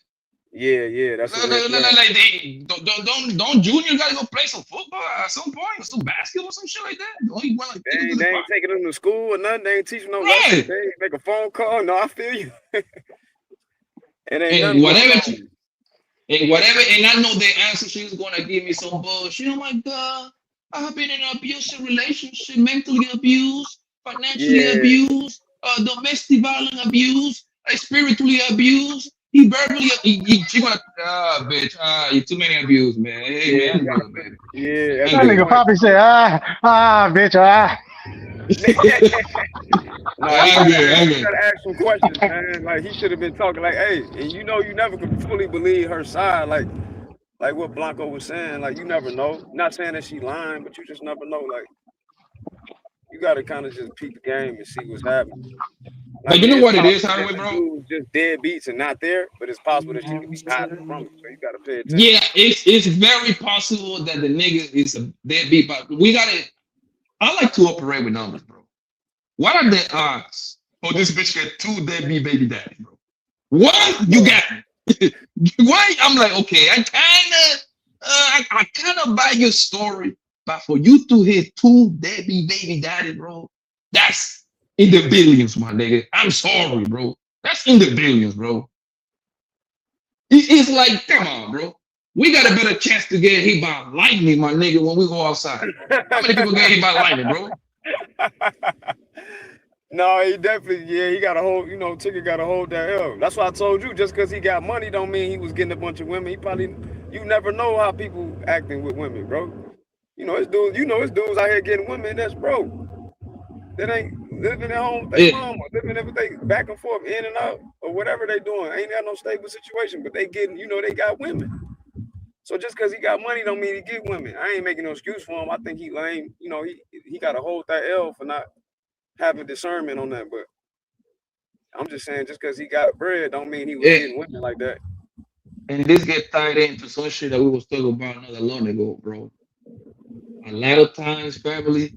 Yeah, that's don't Junior gotta go play some football at some point, some basketball, some shit like that. They ain't taking them to school or nothing. They ain't teaching no lessons. They ain't make a phone call. No, I feel you. And whatever, and I know the answer she's gonna give me some bullshit. Oh my God, I have been in an abusive relationship, mentally abused, financially abused, domestic violence abuse, spiritually abused. He verbally, she gonna, bitch, you too many abuse, man. Hey, man, I'm good, baby. Yeah, that nigga probably said, bitch, I'm good. You gotta ask some questions, man. Like he should have been talking like, hey, and you know, you never could fully believe her side, like what Blanco was saying. Like you never know. Not saying that she lying, but you just never know. Like you gotta kind of just peek the game and see what's happening. Like, you know what it is, Highway, bro? Just deadbeats and not there, but it's possible that she could be hiding from it. So you gotta pay attention. Yeah, it's very possible that the nigga is a deadbeat, but I like to operate with numbers, bro. What are the odds for this bitch get 2 deadbeat baby daddy, bro? What you got? Why? I'm like, okay, I kind of buy your story, but for you to hit 2 deadbeat baby daddy, bro, that's in the billions, my nigga. I'm sorry, bro. That's in the billions, bro. It's like, come on, bro. We got a better chance to get hit by lightning, my nigga, when we go outside. How many people get hit by lightning, bro? No, he definitely, he got to hold, Tigger got to hold that L. That's why I told you, just because he got money don't mean he was getting a bunch of women. He probably, you never know how people acting with women, bro. It's dudes out here getting women that's broke. That ain't living at home with their mama, living with they back and forth, in and out, or whatever they doing. Ain't got no stable situation, but they getting, they got women. So just because he got money don't mean he get women. I ain't making no excuse for him. I think he lame. He got to hold that L for not having discernment on that, but I'm just saying, just because he got bread, don't mean he was getting women like that. And this get tied into some shit that we was talking about not long ago, bro. A lot of times, family,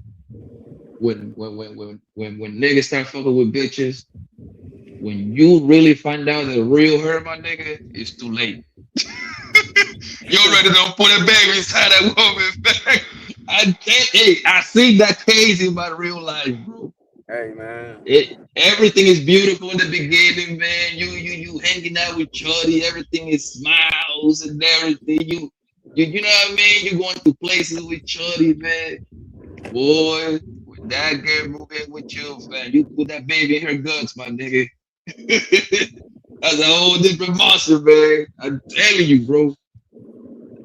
when niggas start fucking with bitches, when you really find out the real her, my nigga, it's too late. You already done put a baby inside that woman. I see that case in my real life, bro. Hey, man. Everything is beautiful in the beginning, man. You hanging out with Shorty, everything is smiles and everything. You know what I mean? You going to places with Shorty, man. Boy, when that girl move in with you, man, you put that baby in her guts, my nigga. That's a whole different monster, man. I'm telling you, bro.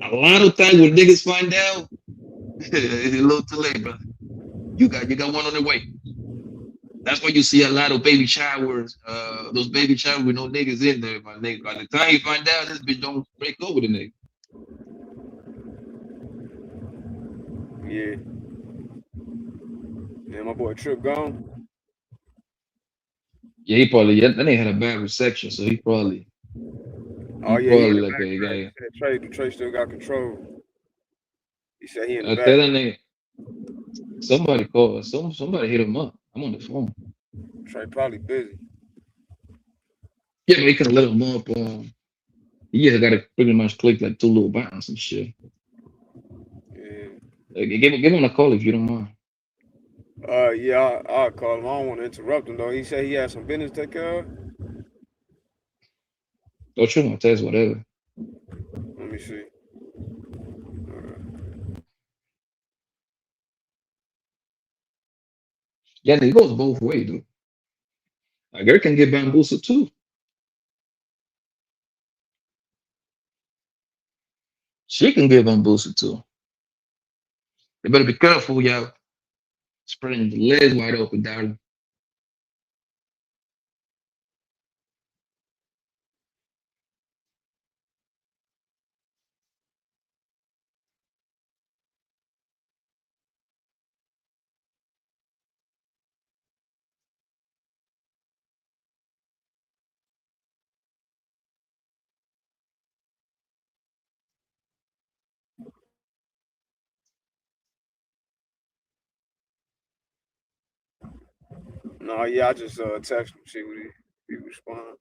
A lot of times when niggas find out, it's a little too late, bro. You got one on the way. That's why you see a lot of baby showers. Those baby showers with no niggas in there, my nigga. By the time you find out, this bitch don't break over the nigga. Yeah. Yeah, my boy Trip gone. Yeah, he probably that nigga had a bad reception, so he probably. Oh yeah, probably like a guy. Trey still got control. He said he in the I back. tell that nigga. Somebody called. Somebody hit him up. I'm on the phone. Trey probably busy. Yeah, but he could have let him up. He just got to pretty much click like 2 little buttons and shit. Yeah. Give him a call if you don't mind. Yeah, I'll call him. I don't want to interrupt him though. He said he had some business to take care of. Don't shoot my text, whatever. Let me see. Yeah, it goes both ways, dude. A girl can get bamboozled too. She can get bamboozled too. You better be careful, y'all. Spreading the legs wide open, darling. No, yeah, I just text him, see what he respond.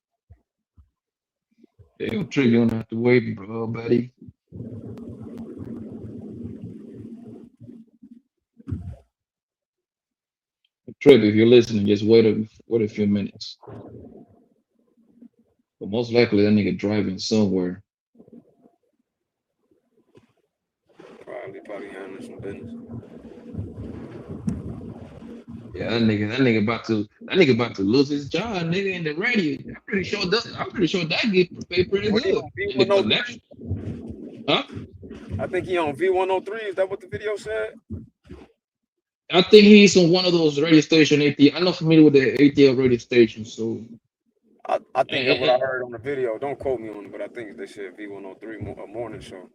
They don't trick you, don't have to wait, bro, buddy. Trip, if you're listening, just wait a few minutes. But most likely that nigga driving somewhere. Probably handling some business. Yeah, that nigga about to lose his job, nigga, in the radio. I'm pretty sure that get paid pretty good. In the connection. Huh? I think he on V103. Is that what the video said? I think he's on one of those radio station ATL. I'm not familiar with the ATL radio station, so I think that's what I heard on the video. Don't quote me on it, but I think they said V103 a morning show.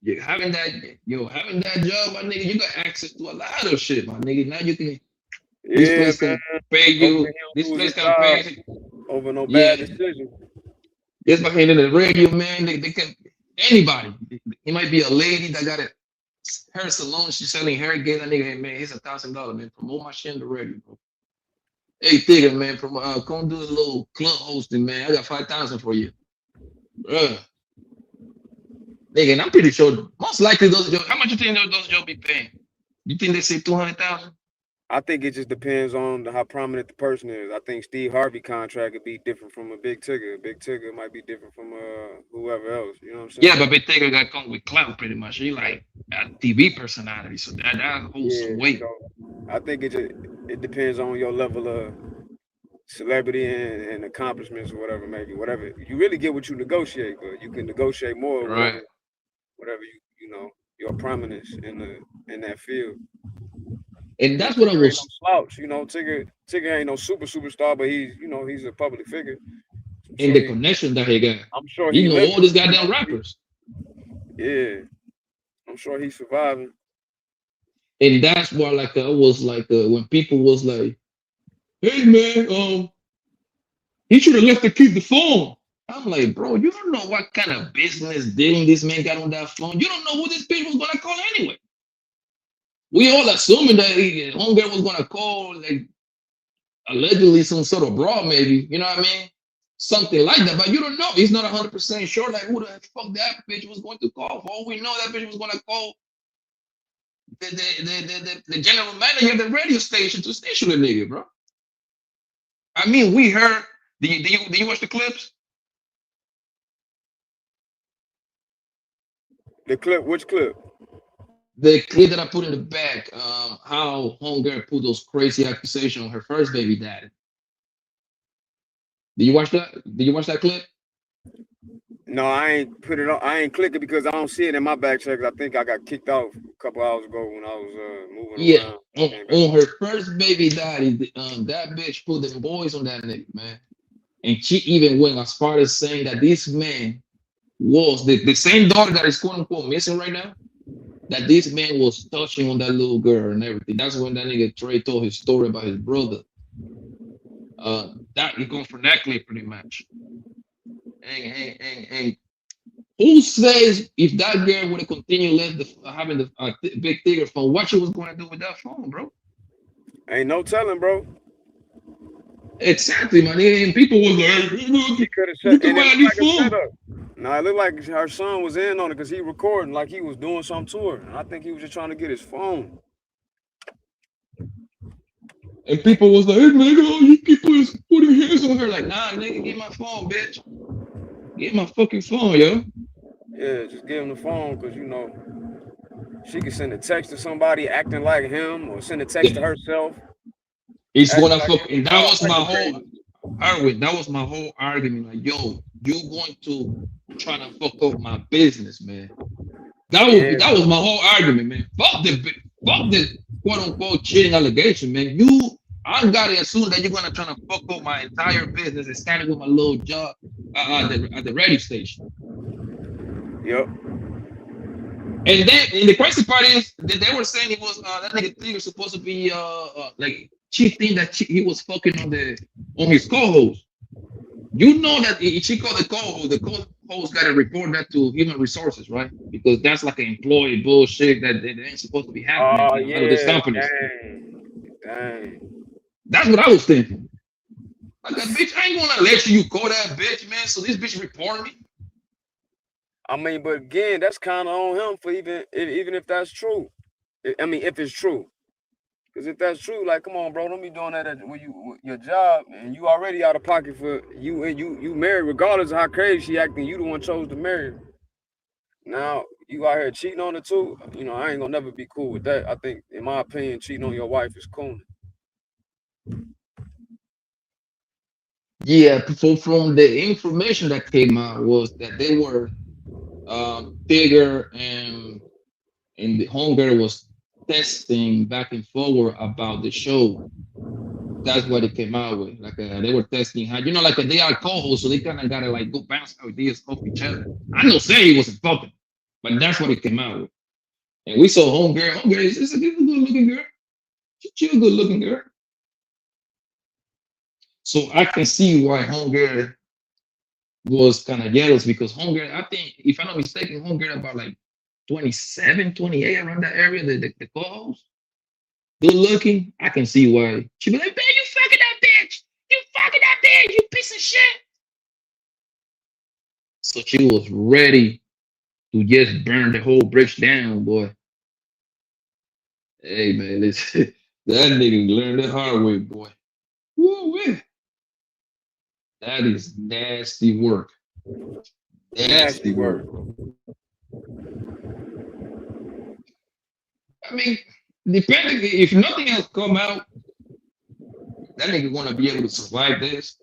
Yeah, having that job, my nigga, you got access to a lot of shit, my nigga. Now you can this place can pay you. This place can pay over no bad decision. Just by hitting the radio, man, they can anybody. It might be a lady that got a hair salon. She's selling hair. Get that nigga, hey man, here's $1,000, man. Promote my shit in the radio, bro. Hey, Tigger, man, come do a little club hosting, man. I got 5,000 for you, bruh. Nigga, and I'm pretty sure most likely those jobs. How much you think those jobs be paying? You think they say 200,000? I think it just depends on how prominent the person is. I think Steve Harvey contract would be different from a Big Tigger. Big Tigger might be different from whoever else. You know what I'm saying? Yeah, but Big Tigger got come with clout pretty much. He like a TV personality, so that holds some weight. So I think it depends on your level of celebrity and accomplishments or whatever, maybe whatever. You really get what you negotiate, but you can negotiate more Right. whatever you know your prominence in that field. And that's what I Tigger ain't no was. slouch, you know. Tigger ain't no superstar, but he's a public figure. And the connection that he got. I'm sure You he know living. all these goddamn rappers. Yeah, I'm sure he's surviving. And that's why, like, I was like, when people was like, "Hey man, he should have left to keep the phone." I'm like, bro, you don't know what kind of business dealing this man got on that phone. You don't know who this bitch was gonna call anyway. We all assuming that homegirl was gonna call, like, allegedly some sort of broad, maybe. You know what I mean? Something like that, but you don't know. He's not 100% sure, like, who the fuck that bitch was going to call. For all we know, that bitch was gonna call the general manager of the radio station to station the nigga, bro. I mean, we heard. Do you watch the clips? The clip, which clip? The clip that I put in the back, how homegirl put those crazy accusations on her first baby daddy. Did you watch that? Did you watch that clip? No, I ain't put it on. I ain't click it because I don't see it in my back check. I think I got kicked out a couple hours ago when I was moving Yeah, around. on her first baby daddy, that bitch put them boys on that nigga, man. And she even went as far as saying that this man was the same daughter that is quote unquote missing right now. That this man was touching on that little girl and everything. That's when that nigga Trey told his story about his brother. That he going for that clip pretty much. And who says if that girl would have continued having the big Tigger phone, what she was going to do with that phone, bro? Ain't no telling, bro. Exactly, man. And people was like, He could have you said, can and it buy looked this like a phone. setup. Nah, it looked like her son was in on it because he recording like he was doing something to her. And I think he was just trying to get his phone. And people was like, hey, nigga, you keep putting hands on her. Like, nah, nigga, get my phone, bitch. Get my fucking phone, yo. Yeah, just give him the phone because, you know, she could send a text to somebody acting like him or send a text to herself. It's acting gonna like fuck. him. And that All was type my of whole, crazy. Arwin, that was my whole argument. Like, yo, you going to try to fuck up my business, man. That was my whole argument, man. Fuck the quote unquote cheating allegation, man. I gotta assume that you're gonna try to fuck up my entire business and starting with my little job at the radio station. Yep. And then and the crazy part is that they were saying it was that nigga Tigger supposed to be like cheating that he was fucking on his co-host. You know that if she called the co-host got to report that to human resources, right? Because that's like an employee bullshit that ain't supposed to be happening. Oh, None of these yeah. companies. Dang. That's what I was thinking. Like, that bitch, I ain't gonna let you call that bitch, man. So this bitch report me. I mean, but again, that's kind of on him for even if that's true. I mean, if it's true. Because if that's true, like, come on, bro, don't be doing that when your job and you already out of pocket for you and you married, regardless of how crazy she acting. You the one chose to marry her. Now you out here cheating on her too. You know, I ain't gonna never be cool with that. I think, in my opinion, cheating on your wife is cool. Yeah, from the information that came out was that they were Tigger and the homegirl was testing back and forward about the show. That's what it came out with. Like they were testing how, like they are co-hosts, so they kind of gotta like go bounce ideas off each other. I know say he wasn't fucking, but that's what it came out with. And we saw homegirl. Homegirl is a good looking girl. She's a good looking girl. So I can see why homegirl was kind of jealous because homegirl, I think, if I'm not mistaken, homegirl about like 27, 28 around that area, the co-host. Good looking, I can see why. She'd be like, man, you fucking that bitch. You fucking that bitch, you piece of shit. So she was ready to just burn the whole bridge down, boy. Hey, man, listen, that nigga learned the hard way, boy. Woo-wee. That is nasty work. Nasty work. I mean, Depending, if nothing else come out, that nigga gonna be able to survive this.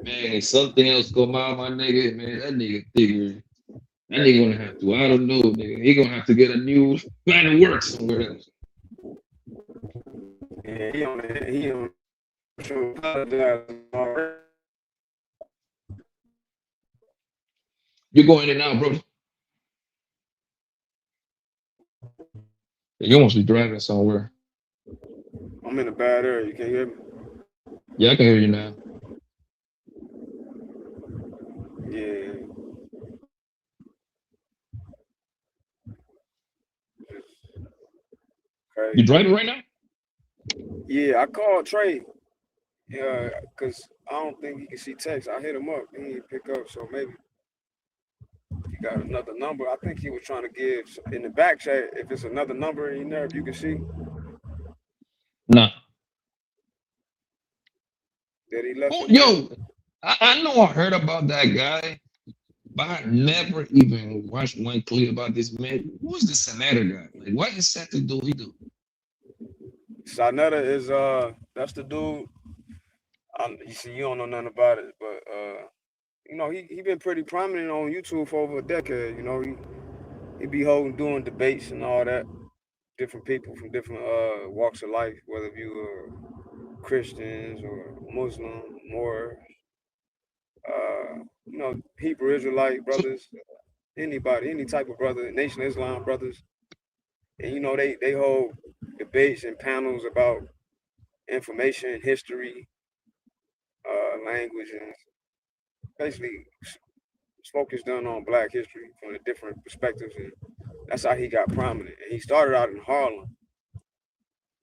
Man, if something else come out, my nigga, man, that nigga Tigger, that nigga gonna have to, I don't know, nigga. He gonna have to get a new line of work somewhere else. Yeah, he on sure already. You're going in now, bro. You must be driving somewhere. I'm in a bad area. You can't hear me? Yeah, I can hear you now. Yeah. Crazy. You driving right now? Yeah, I called Trey. Yeah, because I don't think he can see text. I hit him up. He didn't pick up, so maybe he got another number. I think he was trying to give in the back chat if it's another number in there, if you can see. Nah. That he left. Oh, yo, I know I heard about that guy, but I never even watched one clip about this man. Who's the senator guy? Like, what is that to do? He do? Sanetta is that's the dude. You see, you don't know nothing about it, but you know, he been pretty prominent on YouTube for over a decade. You know, he be doing debates and all that. Different people from different walks of life, whether you are Christians or Muslim or you know, Hebrew Israelite brothers, anybody, any type of brother, Nation of Islam brothers. And you know, they hold debates and panels about information, history, language, and basically focused done on Black history from the different perspectives, and that's how he got prominent. And he started out in Harlem.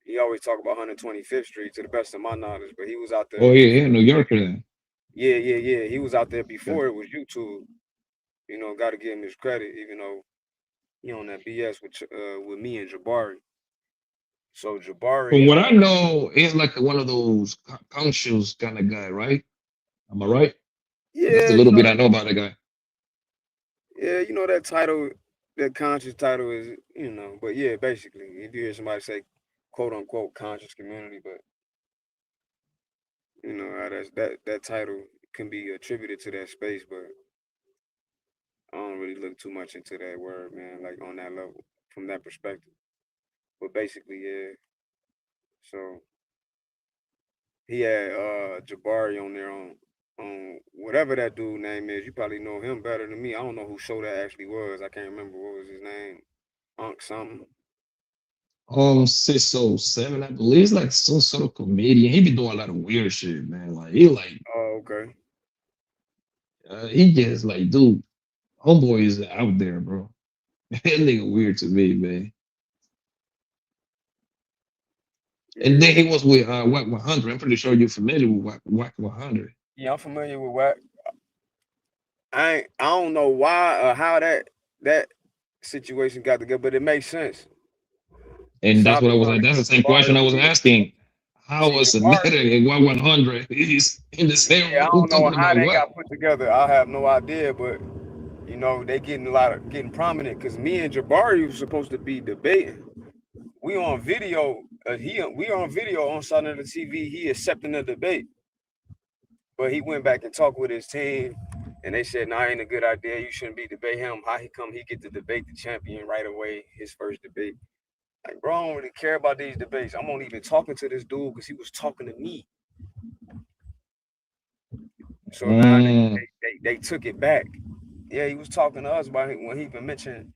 He always talk about 125th Street, to the best of my knowledge, but he was out there. Oh yeah, New Yorker then. Yeah. He was out there before it was YouTube. You know, got to give him his credit, even though he on that BS with me and Jabari. So Jabari. From what I know, he's like one of those conscious kind of guy, right? Am I right? Yeah, that's a little bit I know about the guy. Yeah, you know that title, that conscious title is, you know, but yeah, basically, if you hear somebody say quote unquote conscious community, but you know how that title can be attributed to that space, but I don't really look too much into that word, man, like on that level, from that perspective. But basically, yeah. So he had Jabari on there on whatever that dude name is. You probably know him better than me. I don't know who show that actually was. I can't remember what was his name. Unc something. 607, I believe. He's like some sort of comedian. He be doing a lot of weird shit, man. Like he like. Oh, okay. He just like, dude, homeboy is out there, bro. That nigga weird to me, man. And then he was with Wack 100. I'm pretty sure you're familiar with Wack 100. Yeah, I'm familiar with Wack. I don't know why or how that situation got together, but it makes sense. And that's what I was like. That's the same question I was asking. How was Senator and Wack 100 is in the same room? I don't know how they what? got put together. I have no idea, but you know, they getting prominent because me and Jabari was supposed to be debating. We on video. We on video on Senator TV. He accepting the debate, but he went back and talked with his team, and they said, "Nah, ain't a good idea. You shouldn't be debating him. How he get to debate the champion right away? His first debate." Like, bro, I don't really care about these debates. I'm not even talking to this dude because he was talking to me. So now they took it back. Yeah, he was talking to us about it when he even mentioned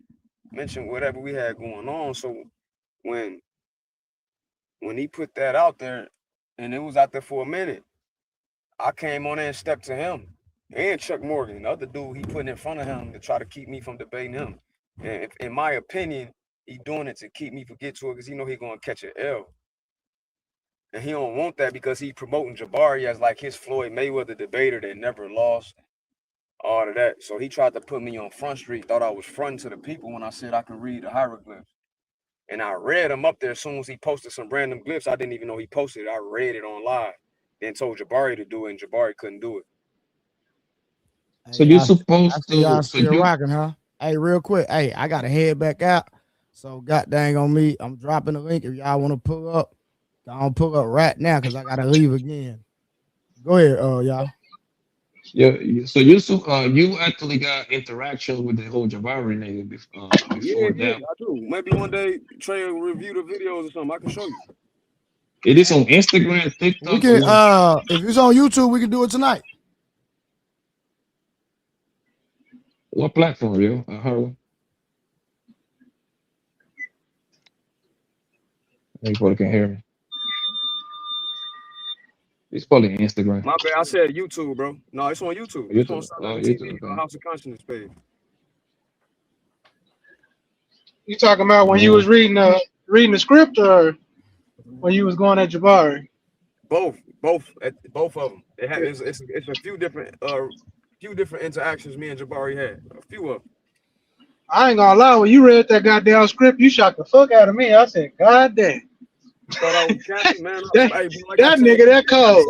whatever we had going on. So when he put that out there, and it was out there for a minute, I came on there and stepped to him and Chuck Morgan, the other dude he put in front of him to try to keep me from debating him. And in my opinion, he doing it to keep me from get to it because he know he gonna catch an L. And he don't want that because he promoting Jabari as like his Floyd Mayweather debater that never lost. All of that. So he tried to put me on Front Street, thought I was fronting to the people when I said I could read the hieroglyphs. And I read them up there as soon as he posted some random glyphs. I didn't even know he posted it. I read it on live. Then told Jabari to do it, and Jabari couldn't do it. So you're supposed to. Y'all still rocking, huh? Hey, real quick. Hey, I gotta head back out. So god dang on me, I'm dropping the link. If y'all want to pull up, I'll pull up right now because I gotta leave again. Go ahead, y'all. Yeah, so you actually got interactions with the whole Jabari nigga before Yeah, that. I do. Maybe one day Trey will review the videos or something. I can show you. It is on Instagram, TikTok. We can if it's on YouTube, we can do it tonight. What platform, yo? Harlem? You probably can hear me. It's probably Instagram. My bad. I said YouTube, bro. No, it's on YouTube. It's on YouTube, TV, House of Consciousness page. You talking about when you was reading the script or when you was going at Jabari? Both of them. It's a few different interactions me and Jabari had. A few of them. I ain't gonna lie, when you read that goddamn script, you shocked the fuck out of me. I said, God damn. Thought I was capping, man. that nigga, that cold.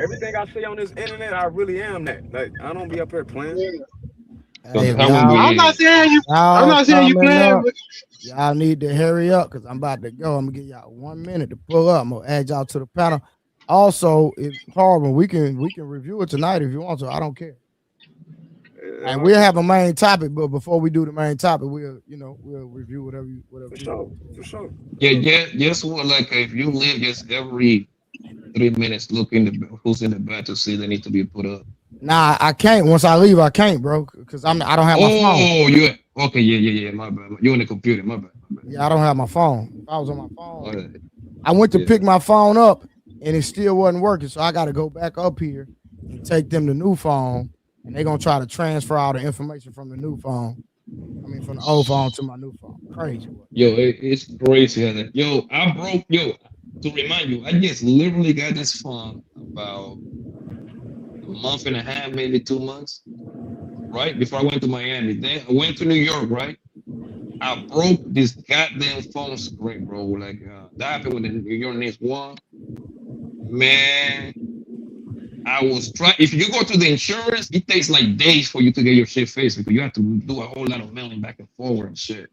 Everything I say on this internet, I really am that. Like, I don't be up here playing. Hey, I'm not saying you playing. Y'all need to hurry up because I'm about to go. I'm gonna give y'all 1 minute to pull up. I'm gonna add y'all to the panel. Also, it's horrible. We can review it tonight if you want to. I don't care. And we'll have a main topic, but before we do the main topic, we'll review whatever. For sure. Yeah. Just what, like, if you live just every 3 minutes, look in the who's in the bed to see they need to be put up. Nah, I can't. Once I leave, I can't, bro, because I don't have my phone. Oh, you okay? Yeah. My bad. You on the computer? My bad. Yeah, I don't have my phone. If I was on my phone, I went to pick my phone up, and it still wasn't working. So I got to go back up here and take them the new phone. And they're going to try to transfer all the information from the new phone. I mean, from the old phone to my new phone. Crazy. Yo, it's crazy. Yo, to remind you, I just literally got this phone about a month and a half, maybe 2 months, right? Before I went to Miami. Then I went to New York, right? I broke this goddamn phone screen, bro. Like, that happened when the New York Knicks won. Man. I was trying. If you go to the insurance, it takes like days for you to get your shit fixed because you have to do a whole lot of mailing back and forward and shit.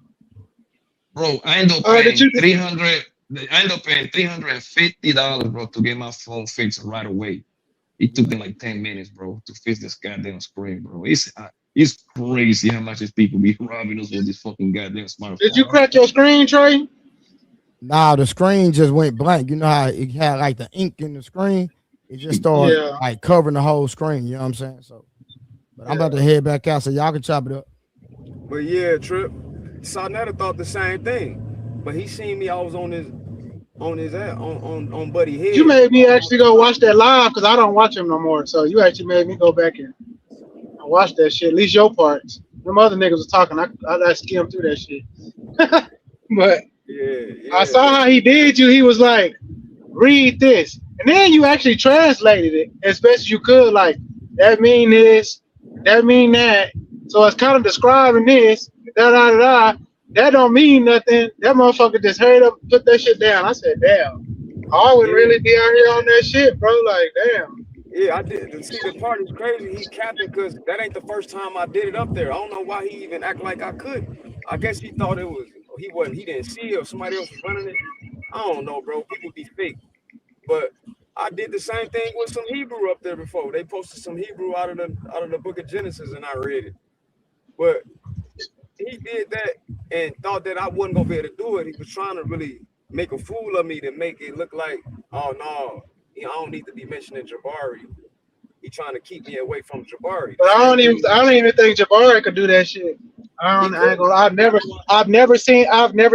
Bro, I end up paying $300. I end up paying $350, bro, to get my phone fixed right away. It took them like 10 minutes, bro, to fix this goddamn screen, bro. It's crazy how much these people be robbing us with this fucking goddamn smartphone. Did you crack your screen, Trey? Nah, the screen just went blank. You know how it had like the ink in the screen? It just started like covering the whole screen, you know what I'm saying? So, but I'm about to head back out so y'all can chop it up. But yeah, Trip, Sarnetta thought the same thing, but he seen me. I was on Buddy Head. You made me actually go watch that live because I don't watch him no more. So you actually made me go back and watch that shit. At least your parts. Them other niggas was talking. I skimmed through that shit. But yeah, I saw how he did you. He was like, read this. And then you actually translated it as best as you could, like, that mean this, that mean that. So it's kind of describing this, da-da-da-da. That don't mean nothing. That motherfucker just hurried up and put that shit down. I said, damn. I would really be out here on that shit, bro. Like, damn. Yeah, I did. See, the part is crazy. He capping because that ain't the first time I did it up there. I don't know why he even act like I could. I guess he thought it was, he didn't see it or somebody else was running it. I don't know, bro. People be fake. But I did the same thing with some Hebrew up there before. They posted some Hebrew out of the book of Genesis and I read it. But he did that and thought that I wasn't gonna be able to do it. He was trying to really make a fool of me to make it look like, oh no, I don't need to be mentioning Jabari. He trying to keep me away from Jabari. But I don't even think Jabari could do that shit. I've never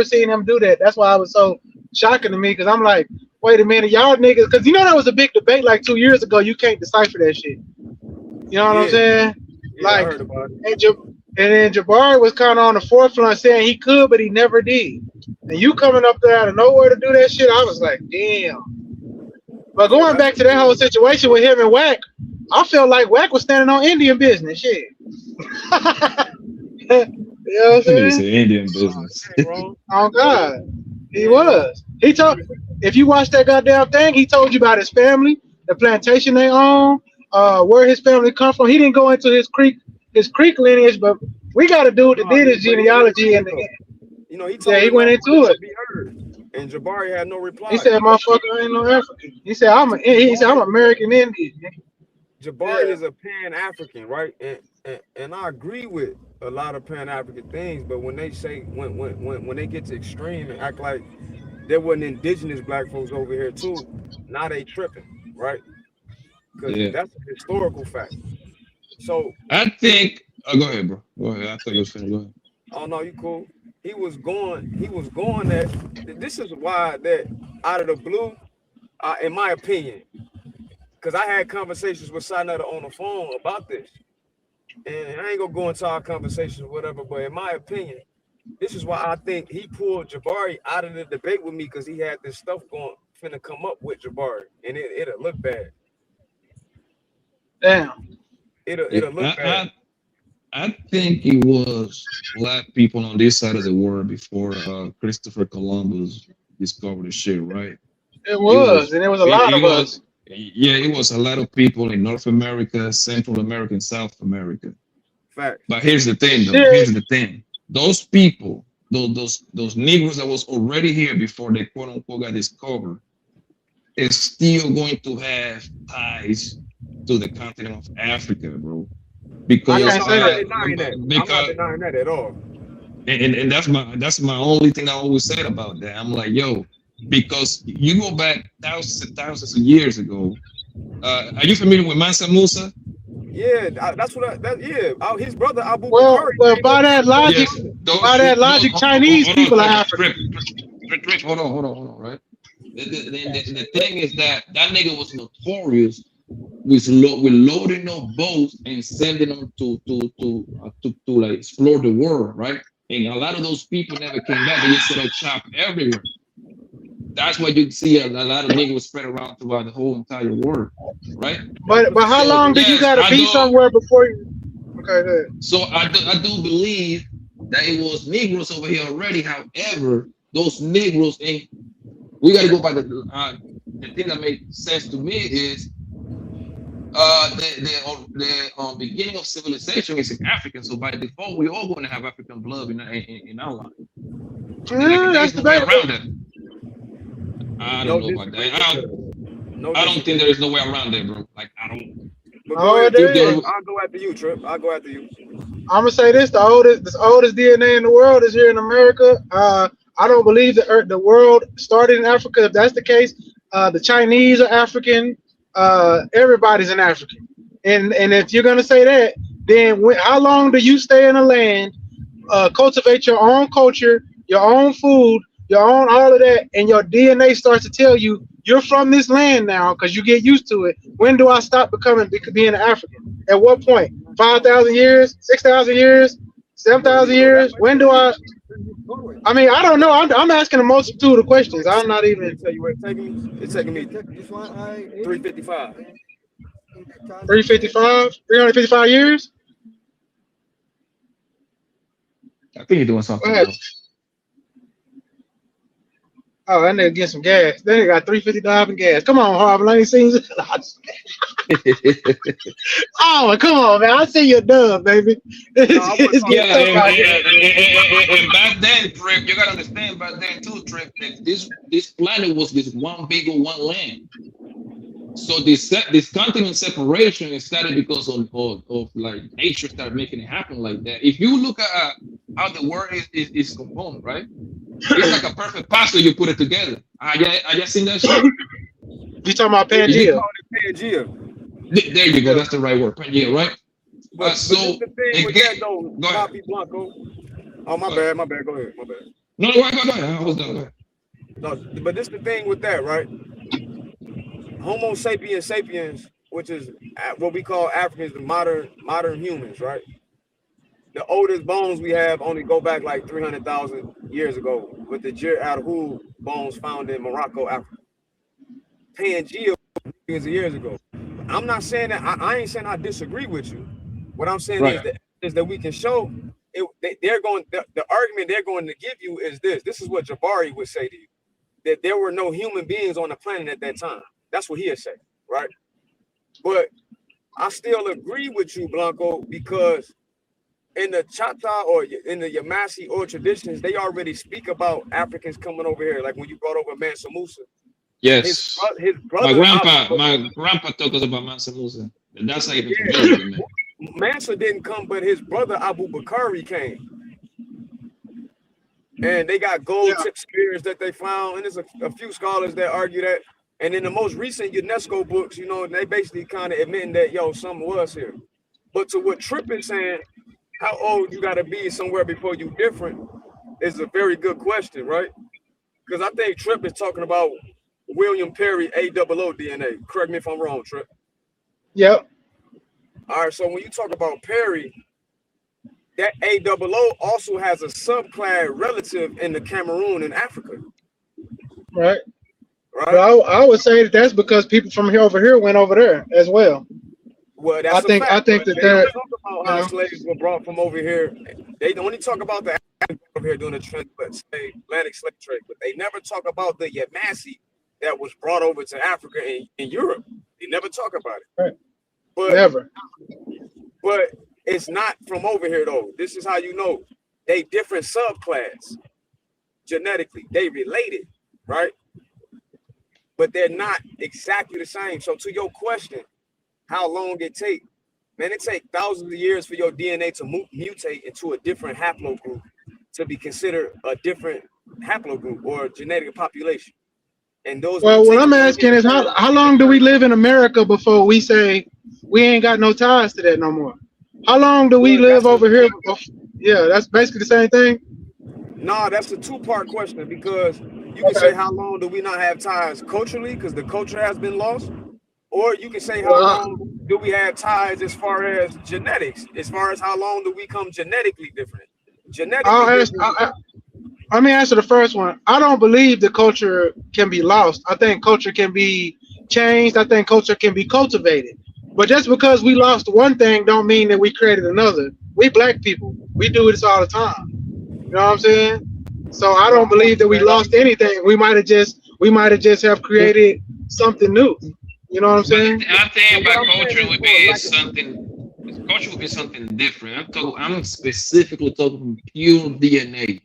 seen him do that. That's why I was so shocking to me because I'm like, wait a minute, y'all niggas, because you know that was a big debate like 2 years ago. You can't decipher that shit. You know what I'm saying? Yeah, like, I heard about it. And then Jabari was kind of on the forefront saying he could, but he never did. And you coming up there out of nowhere to do that shit, I was like, damn. But going back to that whole situation with him and Wack, I felt like Wack was standing on Indian business. Shit. You know what I'm saying? It's Indian business. Oh God, he was. He told. If you watch that goddamn thing, he told you about his family, the plantation they own, where his family come from. He didn't go into his creek lineage, but we got a dude that did his genealogy and You know, he told he him went not into to it. be heard, and Jabari had no reply. He said, "Motherfucker ain't no African." He said, "I'm American Indian." Jabari Yeah. is a Pan-African, right? And I agree with a lot of Pan-African things, but when they say when they get to extreme and act like there wasn't indigenous black folks over here too, now they tripping, right? Because Yeah. that's a historical fact. So I think. Oh, go ahead, bro. Go ahead. I thought you was finished. Go ahead. oh no, you cool. He was going that this is why that out of the blue, in my opinion, because I had conversations with Sinetta on the phone about this. And I ain't gonna go into our conversations or whatever, but in my opinion, this is why I think he pulled Jabari out of the debate with me, because he had this stuff finna come up with Jabari, and it'll look bad. Damn. It'll look bad. I think it was black people on this side of the world before Christopher Columbus discovered the shit, right? It was, and there was a lot of us. Yeah, it was a lot of people in North America, Central America, and South America. Fact. But here's the thing, though. Here's the thing. Those people, those Negroes that was already here before they quote unquote got discovered, is still going to have ties to the continent of Africa, bro. Because I'm not denying that at all. And that's my only thing I always said about that. I'm like, yo, because you go back thousands and thousands of years ago. Are you familiar with Mansa Musa? Yeah, that's what. His brother Abu Well, Bakari. by that logic, Chinese people are African. Hold on, right? The thing is that nigga was notorious with loading up boats and sending them to like explore the world, right? And a lot of those people never came back. They just set up shop everywhere. That's why you see a lot of niggas spread around throughout the whole entire world, right? But how long did you gotta be somewhere before you? Okay, good. So I do believe that it was Negroes over here already. However, those Negroes, and we got to go by the thing that makes sense to me is the beginning of civilization is African. So by default, we all going to have African blood in our line. There's no way around that. I don't know about that. I don't think there is no way around that, bro. Like I don't. I'll go after you, Trip. I'll go after you. I'm gonna say this: the oldest DNA in the world is here in America. I don't believe the world started in Africa. If that's the case, the Chinese are African. Everybody's an African. And if you're gonna say that, then how long do you stay in a land, cultivate your own culture, your own food, your own all of that, and your DNA starts to tell you you're from this land now because you get used to it. When do I stop being an African? At what point? 5,000 years? 6,000 years? 7,000 years? When do I? I mean, I don't know. I'm asking a multitude of questions. I'm not even. Tell you where it's taking me. It's taking me 355. 355? 355 years? I think you're doing something else. Oh, that nigga get some gas. That nigga got $3.50 in gas. Come on, Harvard. I ain't seen this. Oh, come on, man. I see you're done, baby. And back then, Trip, you gotta understand back then too, Trip, that this planet was this one big one land. So this continent separation started because of like nature started making it happen like that. If you look at how the world is component, right? It's like a perfect pasta. You put it together. I just seen that shit. You talking about Pangea? Pangea. There you go. That's the right word, Pangea, right? But so the thing with that though, Papi Blanco. Oh, my bad. Go ahead. My bad. No, go ahead. I was done. Go ahead. No, but this the thing with that, right? Homo sapiens sapiens, which is what we call Africans, the modern humans, right? The oldest bones we have only go back like 300,000 years ago with the Jir Adhu bones found in Morocco, Africa. Pangea years ago. I'm not saying that I ain't saying I disagree with you. What I'm saying is that we can show the argument they're going to give you is this. This is what Jabari would say to you, that there were no human beings on the planet at that time. That's what he'd say, right? But I still agree with you, Blanco, because in the Chata or in the Yamasi or traditions, they already speak about Africans coming over here. Like when you brought over Mansa Musa. Yes. His brother. My grandpa talked us about Mansa Musa. And that's not even familiar, man. Mansa didn't come, but his brother Abu Bakari came. And they got gold tip spears that they found. And there's a few scholars that argue that. And in the most recent UNESCO books, you know, they basically kind of admitting that, yo, something was here. But to what Tripp is saying, how old you got to be somewhere before you different is a very good question, right? Because I think Tripp is talking about William Perry AOO DNA. Correct me if I'm wrong, Tripp. Yep. All right, so when you talk about Perry, that AOO also has a subclad relative in the Cameroon in Africa. Right. But I would say that that's because people from here over here went over there as well. Well, that's I think that they don't talk about how slaves were brought from over here. They only talk about the Africans over here doing the Atlantic slave trade, but they never talk about the Yamasi that was brought over to Africa in Europe. They never talk about it. Right. But never. But it's not from over here though. This is how you know they different subclass genetically. They related, right? But they're not exactly the same. So to your question, how long it take? Man, it take thousands of years for your DNA to mutate into a different haplogroup to be considered a different haplogroup or genetic population. And those. Well, what I'm asking is how long do we live in America before we say we ain't got no ties to that no more? How long do we live over here? Yeah, that's basically the same thing. No, that's a two-part question because you can say how long do we not have ties culturally because the culture has been lost, or you can say how long do we have ties as far as genetics, as far as how long do we come genetically different. Let me answer the first one. I don't believe the culture can be lost. I think culture can be changed. I think culture can be cultivated. But just because we lost one thing don't mean that we created another. We black people, we do this all the time. You know what I'm saying? So I don't believe that we lost anything. We might have just have created something new. You know what I'm saying? I think about culture would be something. Culture would be something different. I'm specifically talking from pure DNA,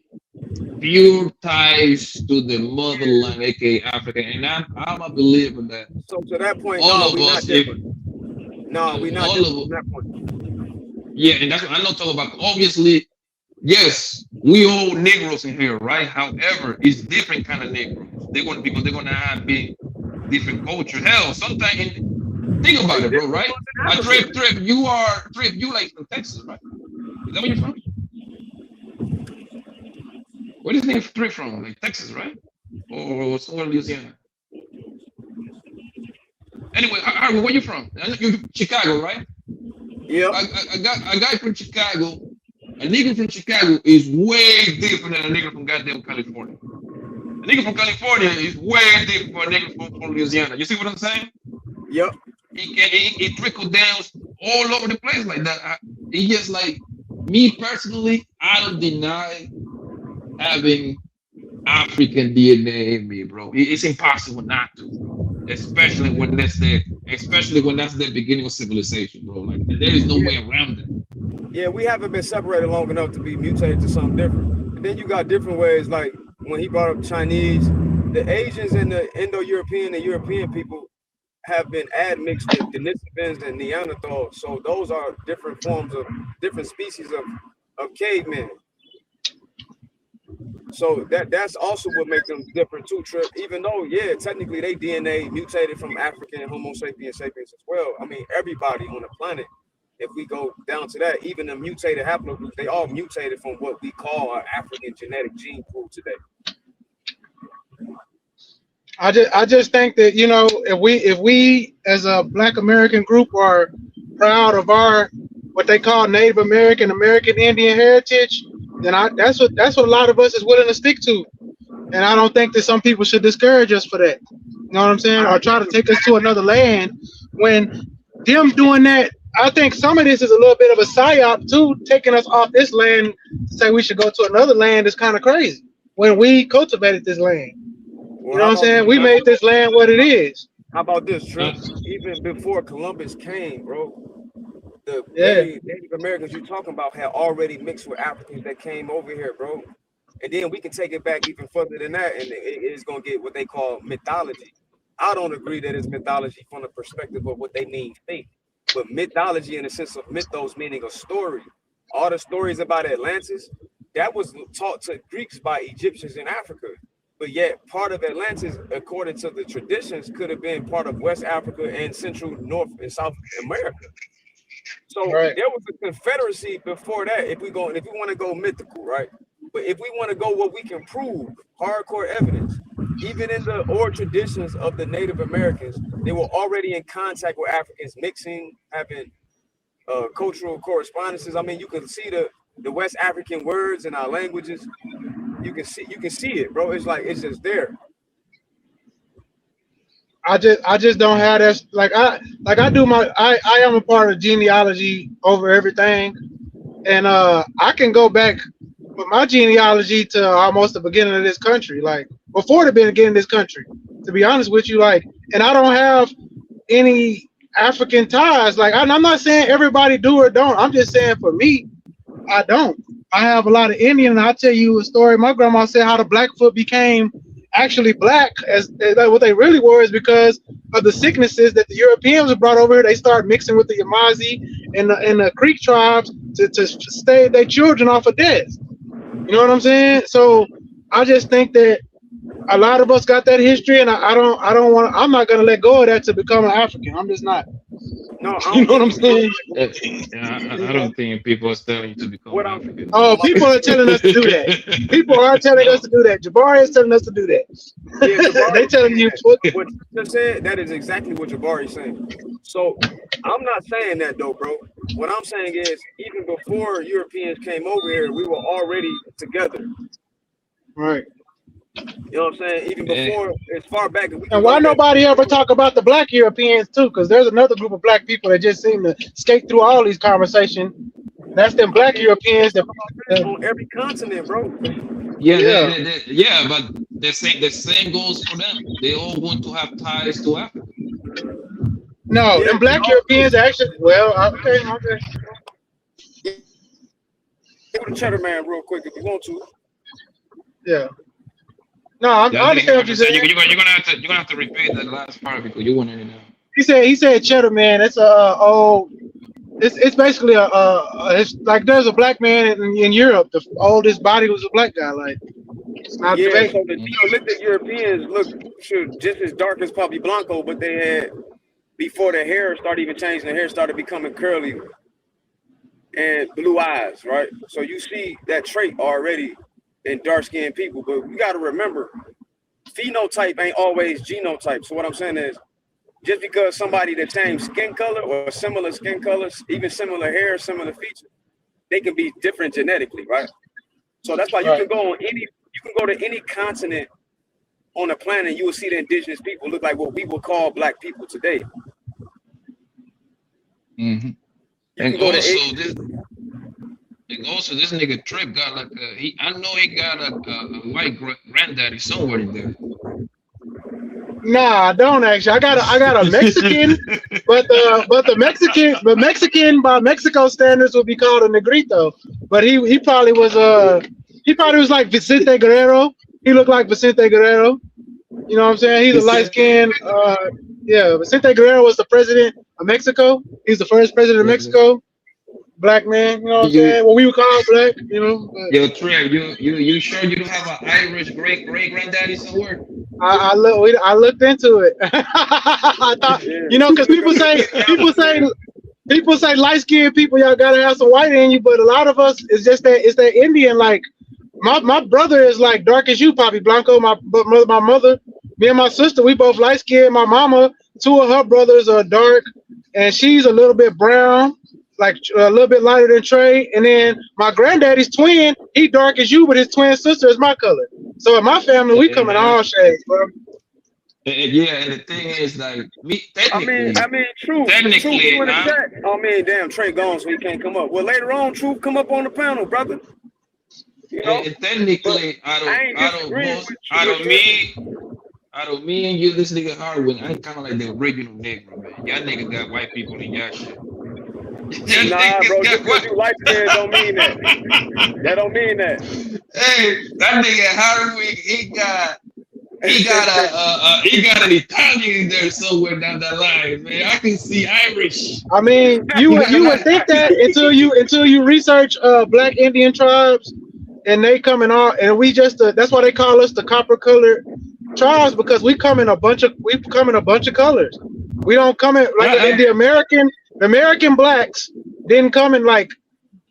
pure ties to the motherland, aka Africa, and I'm a believer that. So to that point, all of us, we're not different from that point. Yeah, and that's what I'm not talking about. Obviously, yes, we all Negroes in here, right? However, it's different kind of Negroes. They're gonna have be different culture. Hell, sometimes think about it, bro, right? Trip, you like from Texas, right? Is that where you're from? Where is name Trip from? Like Texas, right? Or somewhere in Louisiana? Anyway, where you from? You're Chicago, right? Yeah. A guy from Chicago, a nigga from Chicago is way different than a nigga from goddamn California. A nigga from California is way different from a nigga from Louisiana. You see what I'm saying? Yep. It trickle down all over the place like that. It's just like me personally, I don't deny having African DNA in me, bro. It's impossible not to, bro. Especially when that's the beginning of civilization, bro. Like there is no way around it. Yeah, we haven't been separated long enough to be mutated to something different. And then you got different ways, like when he brought up Chinese, the Asians and the Indo-European and European people have been admixed with Denisovans and Neanderthals. So those are different forms of different species of cavemen. So that's also what makes them different too, Trip. Even though, yeah, technically they DNA mutated from African Homo sapiens sapiens as well. I mean, everybody on the planet, if we go down to that, even the mutated haplogroups, they all mutated from what we call our African genetic gene pool today. I just think that, you know, if we as a Black American group are proud of our what they call Native American Indian heritage, then that's what a lot of us is willing to stick to. And I don't think that some people should discourage us for that. You know what I'm saying? Or try to take us to another land when them doing that. I think some of this is a little bit of a psyop too, taking us off this land to say we should go to another land is kind of crazy when we cultivated this land. You know what I'm saying? We made this land what it is. How about this, Trip? Even before Columbus came, bro, the very Native Americans you're talking about had already mixed with Africans that came over here, bro. And then we can take it back even further than that, and it's gonna get what they call mythology. I don't agree that it's mythology from the perspective of what they mean faith, but mythology in the sense of mythos meaning a story. All the stories about Atlantis, that was taught to Greeks by Egyptians in Africa. But yet part of Atlantis, according to the traditions, could have been part of West Africa and Central, North, and South America. So there was a confederacy before that. If we want to go mythical, right? But if we want to go what we can prove, hardcore evidence, even in the oral traditions of the Native Americans, they were already in contact with Africans, mixing, having cultural correspondences. I mean, you can see the West African words in our languages. You can see it, bro. It's like it's just there. I just don't have that. I do I am a part of genealogy over everything, and I can go back with my genealogy to almost the beginning of this country, like before the beginning of this country. To be honest with you, like, and I don't have any African ties. Like, I'm not saying everybody do or don't. I'm just saying for me, I don't. I have a lot of Indian, and I'll tell you a story. My grandma said how the Blackfoot became actually black, as what they really were, is because of the sicknesses that the Europeans brought over here. They started mixing with the Yamazi and the Creek tribes to stay their children off of death. You know what I'm saying? So I just think that a lot of us got that history, and I'm not gonna let go of that to become an African. I'm just not. No, you know what I'm saying? I don't think people are telling you to become African. Oh, people are telling us to do that. People are telling us to do that. Jabari is telling us to do that. Yeah, they telling you what you just said. That is exactly what Jabari is saying. So I'm not saying that though, bro. What I'm saying is, even before Europeans came over here, we were already together. Right. You know what I'm saying? Even before, as far back as we can And why go back. nobody ever talk about the black Europeans too? Because there's another group of black people that just seem to skate through all these conversations. That's them black Europeans that on every continent, bro. Yeah, but the same goes for them. They all want to have ties to Africa. No, them black Europeans actually. Well, okay. Go to Cheddar Man real quick if you want to. Yeah. No, I understand what you're saying. You're gonna have to repeat that last part because you want to know. He said Cheddar Man. It's it's basically it's like there's a black man in Europe. The oldest body was a black guy. Like, it's not Yeah, so the Neolithic Europeans look just as dark as Papi Blanco, but they had, before the hair started even changing, the hair started becoming curly and blue eyes, right? So you see that trait already in dark-skinned people, but we got to remember, phenotype ain't always genotype. So what I'm saying is, just because somebody the same skin color or similar skin colors, even similar hair, similar features, they can be different genetically, right? So that's why you can go to any continent on the planet, you will see the indigenous people look like what we would call black people today. Mm-hmm. And also, this nigga Trip got like I know he got a white granddaddy somewhere in there. Nah, I don't actually. I got a Mexican, but the Mexican by Mexico standards would be called a negrito. But he probably was like Vicente Guerrero. He looked like Vicente Guerrero. You know what I'm saying? He's a light skinned. Vicente Guerrero was the president of Mexico. He's the first president of Mexico. Black man, you know what I'm saying? What we would call black, you know. Yo, Trey, you sure you don't have an Irish great granddaddy somewhere? I looked into it. I thought, you know, because people say light skinned people, y'all gotta have some white in you, but a lot of us it's that Indian. Like my brother is like dark as you, Papi Blanco. My mother, me and my sister, we both light skinned. My mama, two of her brothers are dark, and she's a little bit brown. Like a little bit lighter than Trey, and then my granddaddy's twin, he dark as you, but his twin sister is my color. So in my family, we come in all shades, bro. And the thing is, like, technically, I mean, Truth. Technically, oh man, damn, Trey gone, so he can't come up. Well, later on, Truth come up on the panel, brother. You know, and technically, out of me and you, this nigga Hardwin, I'm kind of like the original Negro, man. Y'all niggas got white people in y'all shit. Nah, bro, just because you light skinned don't mean that. That don't mean that. Hey, that nigga Hardwick, he got an Italian in there somewhere down that line, man. I can see Irish. I mean, you would think that until you research Black Indian tribes, and they come in all, and we just that's why they call us the copper colored tribes, because we come in a bunch of colors. We don't come in like the American blacks didn't come in like.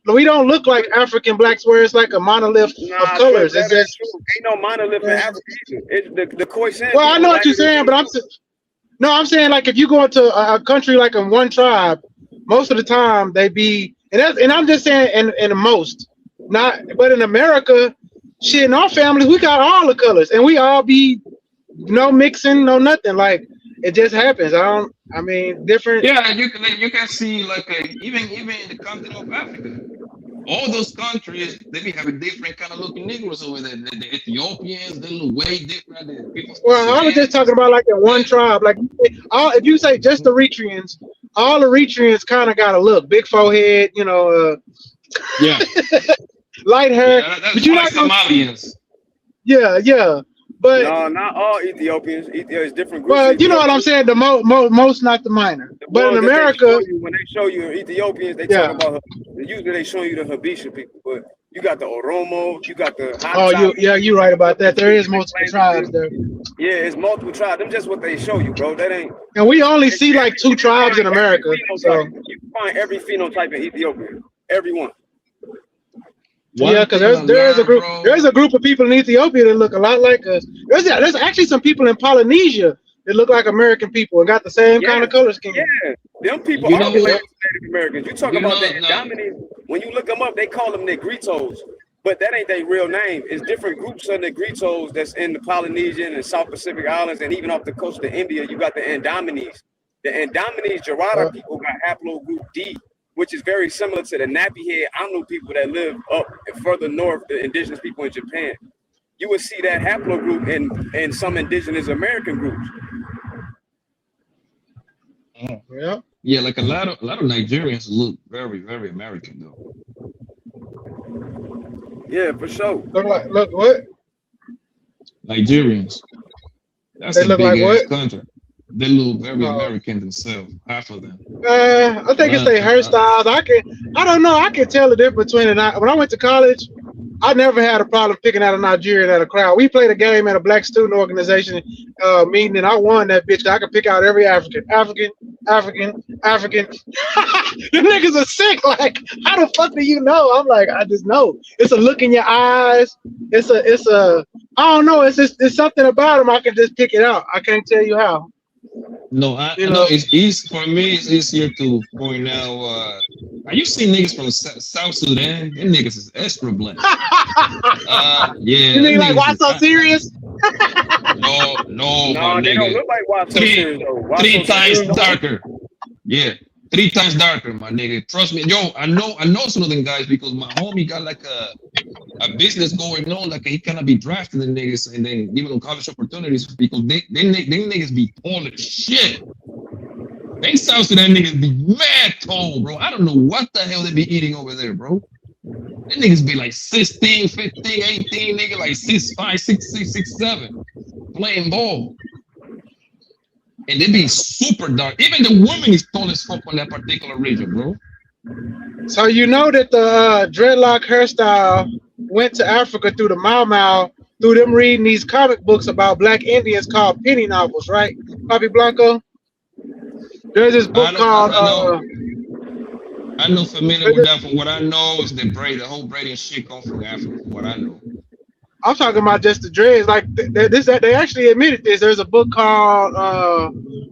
We don't look like African blacks where it's like a monolith of colors. It's just ain't no monolith in Africa either. It's the Khoisan. Well, I know what you're saying, but I'm saying like if you go into a country like in one tribe, most of the time they be and I'm just saying in most, not but in America, shit, in our families we got all the colors and we all be no mixing, no nothing. Like it just happens. I mean different. Yeah, you can see like even in the continent of Africa. All those countries, they be having different kind of looking Negroes over there. The Ethiopians, they look way different. The people. Well, I was just talking about like in one tribe. Like, if you say just the Eritreans, all the Eritreans kind of got a look, big forehead, Yeah. light hair. Yeah, that's but you like Somalians. Yeah. But no, not all Ethiopians. It's different groups. Well, you know what I'm saying. The most, not the minor. But in America, when they show you Ethiopians, they talk about. Usually they show you the Habesha people, but you got the Oromo, you got the. you're right about that. There is multiple tribes there. Yeah, it's multiple tribes. Them just what they show you, bro. That ain't. And we only see like 2 tribes in America. So you can find every phenotype in Ethiopia, every one. Yeah, because there's a group of people in Ethiopia that look a lot like us. There's actually some people in Polynesia that look like American people and got the same kind of color scheme. Yeah, them people are Native Americans. You talk about that Indominus. When you look them up, they call them Negritos, but that ain't their real name. It's different groups of Negritos that's in the Polynesian and South Pacific Islands, and even off the coast of India, you got the Indominus. The Indominus Jarada people got haplogroup D, which is very similar to the nappy head Anu people that live up further north, the indigenous people in Japan. You would see that haplogroup in some indigenous American groups. Yeah, like a lot of Nigerians look very, very American though. Yeah, for sure. Look what? Nigerians. That's they a look big like ass what? country. They look very American themselves, half of them. I think it's their hairstyles. I don't know. I can tell the difference between when I went to college, I never had a problem picking out a Nigerian at a crowd. We played a game at a black student organization meeting, and I won that bitch. I could pick out every African. Them niggas are sick. Like, how the fuck do you know? I'm like, I just know. It's a look in your eyes. It's a I don't know. It's something about them. I can just pick it out. I can't tell you how. No, I know it's easy for me. It's easier to point out. You see niggas from South Sudan? Them niggas is extra black. Yeah. You mean like why so serious? No, my they nigga. don't look like why so serious though. Three times darker. Yeah, 3 times darker, my nigga. Trust me. Yo, I know some of them guys because my homie got like a business going on. Like he cannot be drafting the niggas and then giving them college opportunities because they niggas be tall as shit. They South Sudan niggas be mad tall, bro. I don't know what the hell they be eating over there, bro. They niggas be like 16, 15, 18, nigga, like 6'5", 6'6", 6'7", playing ball. And they be super dark. Even the woman is tall as fuck on that particular region, bro. So you know that the dreadlock hairstyle went to Africa through the Mau Mau, through them reading these comic books about black Indians called penny novels, right, Papi Blanco? There's this book called. I'm not familiar with that. From what I know, is the whole braiding shit comes from Africa. From what I know. I'm talking about just the dreads. Like they actually admitted this. There's a book called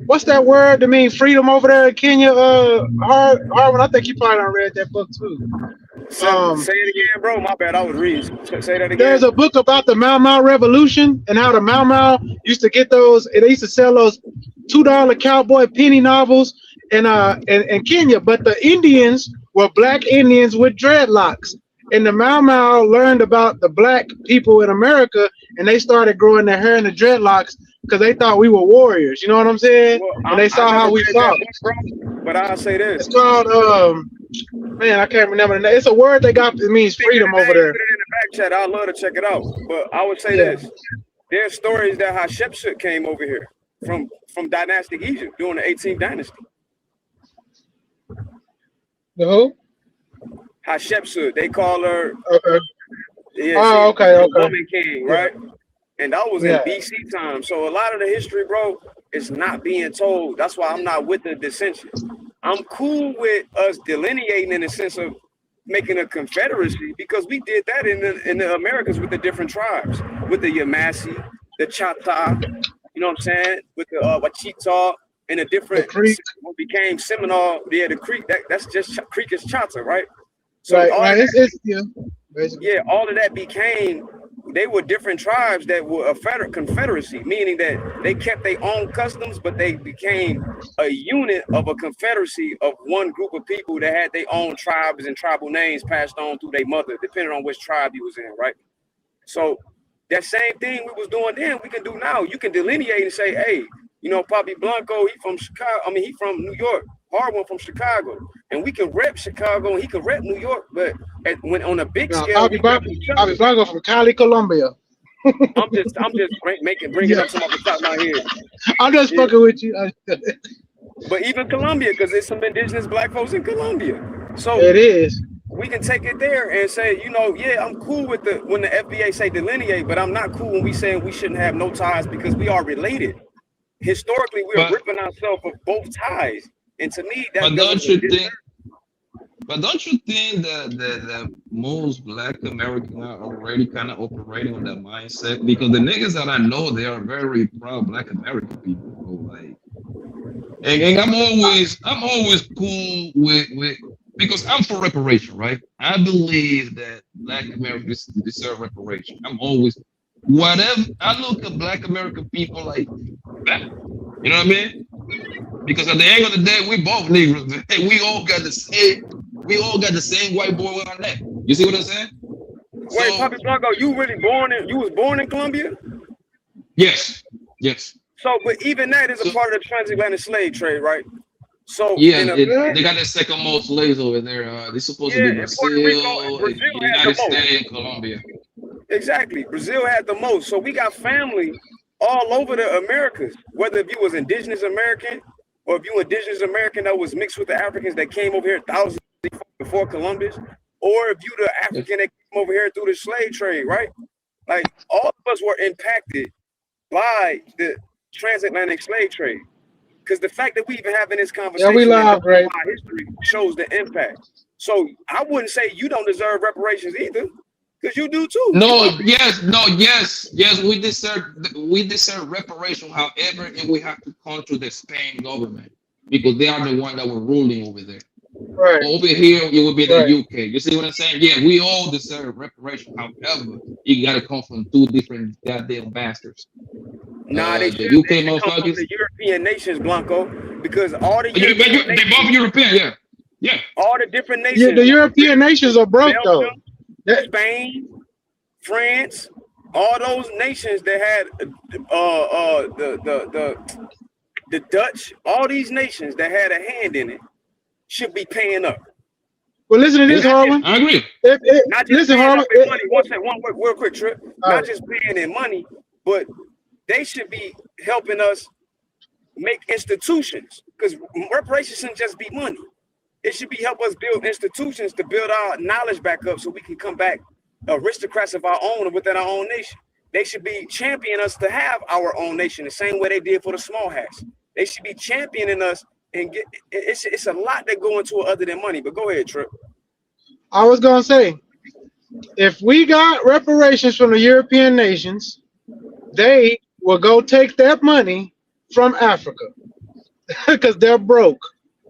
what's that word to mean freedom over there in Kenya? Harvin, I think you probably done read that book too. Say it again, bro. My bad. I was reading. Say that again. There's a book about the Mau Mau Revolution and how the Mau Mau used to get those. And they used to sell those $2 cowboy penny novels in Kenya. But the Indians were black Indians with dreadlocks. And the Mau Mau learned about the black people in America, and they started growing their hair in the dreadlocks because they thought we were warriors. You know what I'm saying? Well, And they saw how we fought. But I'll say this. It's called man, I can't remember the name. It's a word they got. It means freedom over there. Put it in the back chat. I'd love to check it out. But I would say this: there's stories that Hatshepsut came over here from dynastic Egypt during the 18th dynasty. The who? Hatshepsut. They call her. Okay. Yeah, oh, okay. the Okay. woman king, right? And that was in Yeah. BC time. So a lot of the history, bro, is not being told. That's why I'm not with the dissension. I'm cool with us delineating in the sense of making a confederacy because we did that in the Americas with the different tribes, with the Yamasee, the Chata, you know what I'm saying, with the Wachita, and the different what became Seminole. Yeah, the Creek. That's just Creek is Chata, right? So Right. all Right. of that, Basically. yeah, all of that became. They were different tribes that were a confederacy, meaning that they kept their own customs, but they became a unit of a confederacy of one group of people that had their own tribes and tribal names passed on through their mother, depending on which tribe you was in, right? So that same thing we was doing then, we can do now. You can delineate and say, hey, you know, Papi Blanco, he from Chicago. I mean, he from New York. Hardwell from Chicago, and we can rep Chicago, and he can rep New York. But when on a big scale, Papi Blanco from Cali, Colombia. I'm just bringing up some off the top of my head. I'm just fucking with you. But even Colombia, because there's some indigenous black folks in Colombia. So it is. We can take it there and say, you know, yeah, I'm cool with when the FBA say delineate, but I'm not cool when we say we shouldn't have no ties because we are related. Historically, we're ripping ourselves of both ties. And to me, that don't you think that most Black Americans are already kind of operating on that mindset? Because the niggas that I know, they are very proud Black American people. Bro. Like, and I'm always cool with because I'm for reparation, right? I believe that Black Americans deserve reparation. I'm always whatever. I look at Black American people like that. You know what I mean? Because at the end of the day, we both Negroes. We all got the same white boy on our neck. You see what I'm saying? Wait, Papi Blanco, you was born in Colombia? Yes. So, but even that is a part of the transatlantic slave trade, right? So yeah, they got the second most slaves over there. They're supposed to be Brazil, United States, and Colombia. Exactly, Brazil had the most. So we got family all over the Americas. Whether if you was indigenous American or if you indigenous American that was mixed with the Africans that came over here thousands before Columbus, or if you the African that came over here through the slave trade, right? Like all of us were impacted by the transatlantic slave trade. Because the fact that we even having this conversation we live, right? History shows the impact. So I wouldn't say you don't deserve reparations either, because you do too. Yes, we deserve reparation. However, and we have to come to the Spain government because they are the one that were ruling over there. Right. Over here, it would be the UK. You see what I'm saying? Yeah, we all deserve reparation. However, you got to come from two different goddamn bastards. Nah, they the should UK come from motherfuckers. the European nations, Blanco, because all the They both European, yeah. All the different nations. Yeah, the European nations are broke though. Spain, France, all those nations that had the Dutch, all these nations that had a hand in it should be paying up. Well, listen to this, Harlan. I agree. Not just paying up in money. One real quick trip. Not just paying in money, but they should be helping us make institutions, because reparations shouldn't just be money. It should be help us build institutions to build our knowledge back up so we can come back aristocrats of our own within our own nation. They should be championing us to have our own nation the same way they did for the small hats. They should be championing us and get it's a lot that go into it other than money. But go ahead, Trip. I was gonna say, if we got reparations from the European nations, they will go take that money from Africa because they're broke.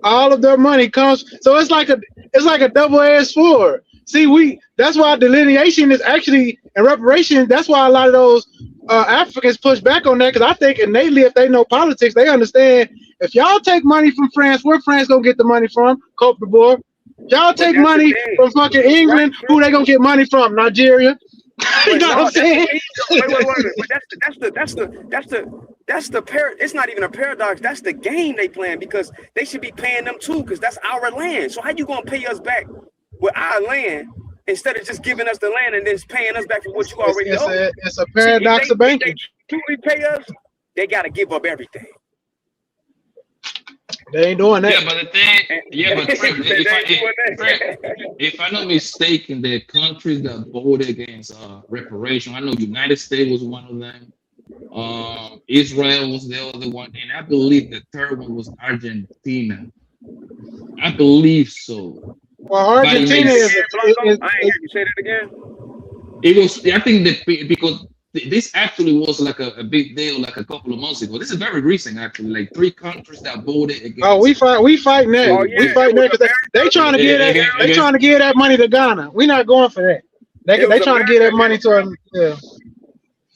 All of their money comes, so it's like a double-edged sword. See, that's why delineation is actually and reparation. That's why a lot of those Africans push back on that, because I think innately, if they know politics, they understand if y'all take money from France, where France gonna get the money from? Cote d'Ivoire. Y'all take money from fucking England, who they gonna get money from? Nigeria. You know what I'm saying? Wait. But that's the it's not even a paradox. That's the game they playing, because they should be paying them too, because that's our land. So how you gonna pay us back with our land instead of just giving us the land and then paying us back for what you already owe? It's a paradox of banking. If they truly pay us, they gotta give up everything. They ain't doing that. Yeah, but the thing, if I'm not mistaken, the countries that voted against reparation, I know United States was one of them. Israel was the other one, and I believe the third one was Argentina. I believe so. Well, Argentina is. I ain't hear you say that again. It was. I think that because this actually was like a big deal, like a couple of months ago. This is very recent, actually. Like 3 countries that voted against. Oh, we fighting that. Oh, yeah. We fighting that because they trying to give that. They trying to give that money to Ghana. We not going for that. They trying to give that money to us. Yeah.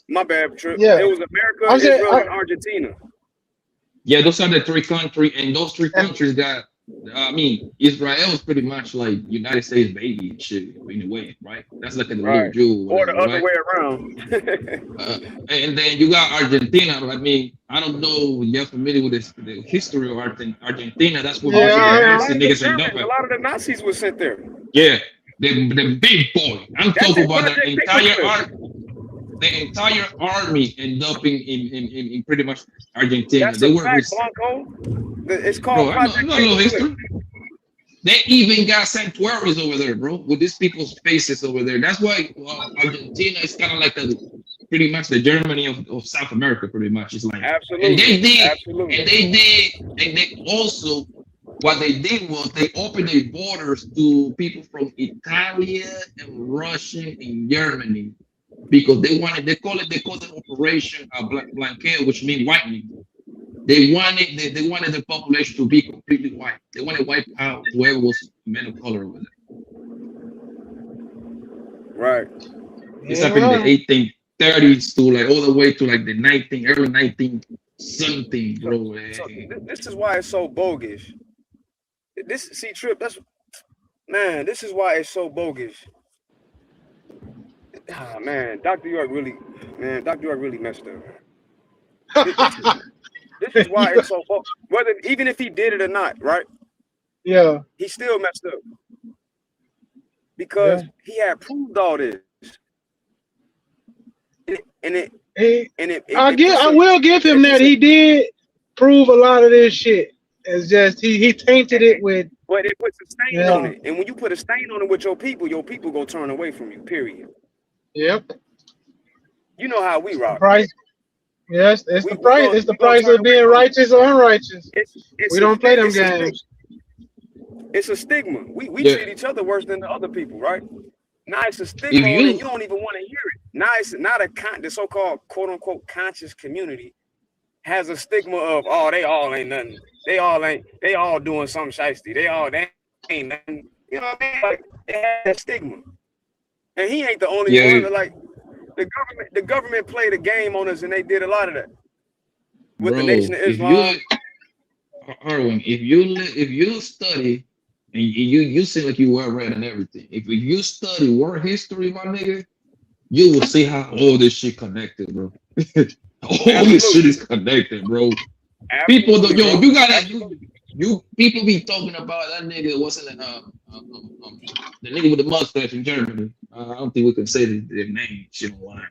My bad, Trip. Yeah. It was America, Israel, and Argentina. Yeah, those are the 3 countries, and those 3 countries got. I mean, Israel is pretty much like United States baby and shit in a way, right? That's like a little jewel, or the other right? way around. And then you got Argentina. I mean, I don't know if you're familiar with the history of Argentina. That's where niggas end up at. A lot of the Nazis were sent there. Yeah, the big boy. I'm talking about the entire army ended up in pretty much Argentina. That's a fact, Blanco. It's called Project history. They even got sanctuaries over there, bro, with these people's faces over there. That's why Argentina is kind of like pretty much the Germany of South America, pretty much. It's like absolutely, and they did, absolutely. and they also what they did was they opened their borders to people from Italy and Russia and Germany because they call it Operation Blanqueo, which means whitening. They wanted the population to be completely white. They wanted to wipe out whoever was men of color with it. Right. It's happened in the 1830s to like all the way to like the early 19 something, bro. So this is why it's so bogus. Trip. This is why it's so bogus. Ah, man, Dr. York really messed up. This is why it's so bogus. Even if he did it or not, right? Yeah. He still messed up. Because he had proved all this. I will give him that. He did prove a lot of this shit. It's just he tainted it with. But it puts a stain on it. And when you put a stain on it with your people gonna turn away from you, period. Yep. You know how we rock. Price. Yes, it's the price. It's the price of being righteous or unrighteous. We don't play them games. It's a stigma. We treat each other worse than the other people, right? Now it's a stigma, and you don't even want to hear it. Now it's not the so-called quote unquote conscious community has a stigma of they all ain't nothing. They all doing something shiesty. They ain't nothing. You know what I mean? Like they have that stigma, and he ain't the only one. Like the government played a game on us, and they did a lot of that with the Nation of Islam. If you study and you seem like you well read and everything, if you study world history, my nigga, you will see how all this shit connected, bro. All this shit is connected, bro. People, people be talking about that nigga wasn't the nigga with the mustache in Germany. I don't think we can say their name. Shit online.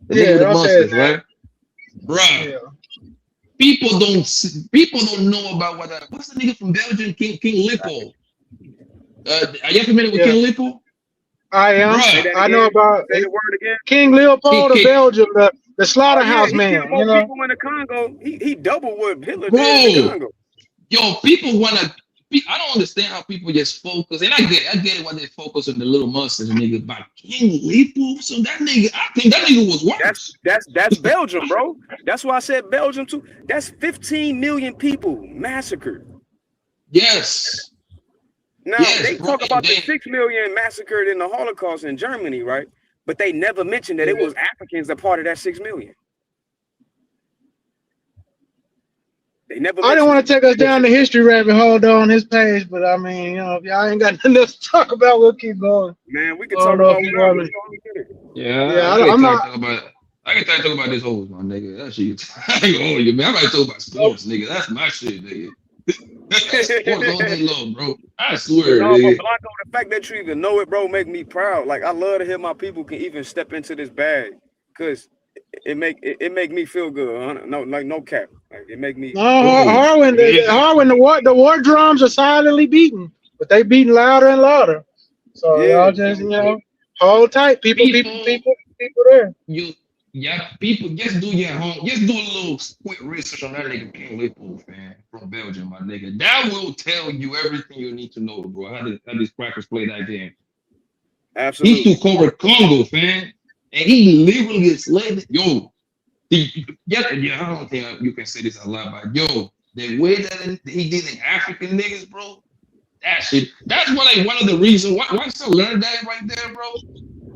The nigga with the mustache, right, bro? Yeah. People don't know about what's the nigga from Belgium, King Lippo. Are you familiar with King Lippo? I am. Bruh. I know about King Leopold of Belgium, the slaughterhouse man. You know, people in the Congo, he double what Hitler did in the Congo. Yo, people wanna. I don't understand how people just focus, and I get it why they focus on the little mustache nigga. But King Lippo, so that nigga, I think that nigga was worse. That's Belgium, bro. That's why I said Belgium too. That's 15 million people massacred. Yes. Now they talk about the 6 million massacred in the Holocaust in Germany, right? But they never mentioned that it was Africans that part of that 6 million. They never. I didn't want to take us down the history rabbit hole though on his page, but I mean, you know, if y'all ain't got nothing else to talk about, we'll keep going. Man, we can I talk don't know about if you whatever. want to. Yeah, Yeah, I I'm can not. talk about. I can talk about this hoes, my nigga. That shit. I ain't gonna hold you, man. I might talk about sports, nigga. That's my shit, nigga. Sports all day long, bro. I swear, No, but nigga. Blanco, the fact that you even know it, bro, make me proud. Like I love to hear my people can even step into this bag, cause it make me feel good. Huh? No, like no cap. Like it make me. No, Harwin, the war drums are silently beating, but they beating louder and louder. So Yeah. y'all just, you know, hold tight. People there. People, just do your home. Just do a little quick research on that nigga King Leopold, man, from Belgium, my nigga. That will tell you everything you need to know, bro. How these crackers play that game. Absolutely. He took over Congo, fam, and he literally enslaved. Yo, I don't think you can say this a lot, but yo, the way that he did in African niggas, bro, that shit. That's what one of the reasons why I still learned that right there, bro.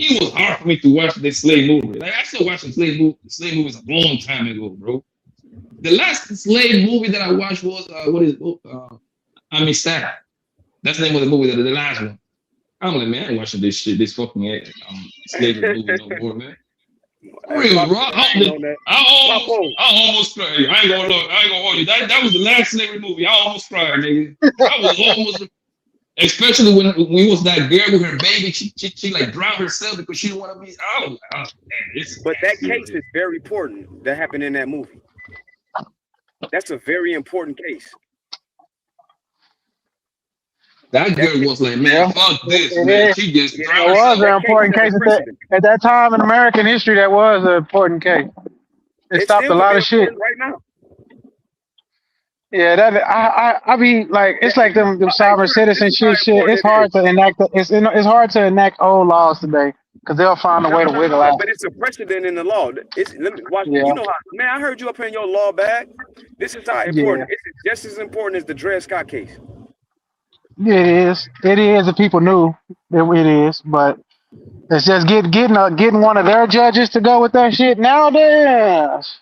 It was hard for me to watch this slave movie. Like I still watching slave movies a long time ago, bro. The last slave movie that I watched was Amistad. That's the name of the movie. The last one. I'm like, man, I ain't watching this shit. This fucking slavery movie no more, man. For real, bro. I almost cried. I ain't gonna hold you. That was the last slavery movie. I almost cried, nigga. I was almost. Especially when we was that girl with her baby, she like drowned herself because she didn't want to be. Oh man, But that case is very important that happened in that movie. That's a very important case. That girl was like, man, fuck this, man. She just drowned It was herself. an important case at that time in American history. That was an important case. It stopped a lot of shit. Right now. Yeah, I be like, it's like them sovereign citizenship shit. It's hard to enact. It's hard to enact old laws today because they'll find a way to wiggle out. But it's a precedent in the law. Let me watch. Yeah. You know how, man. I heard you up in your law bag. This is how important. Yeah. It's just as important as the Dred Scott case. It is. It is. If people knew it is, but it's just getting one of their judges to go with that shit nowadays.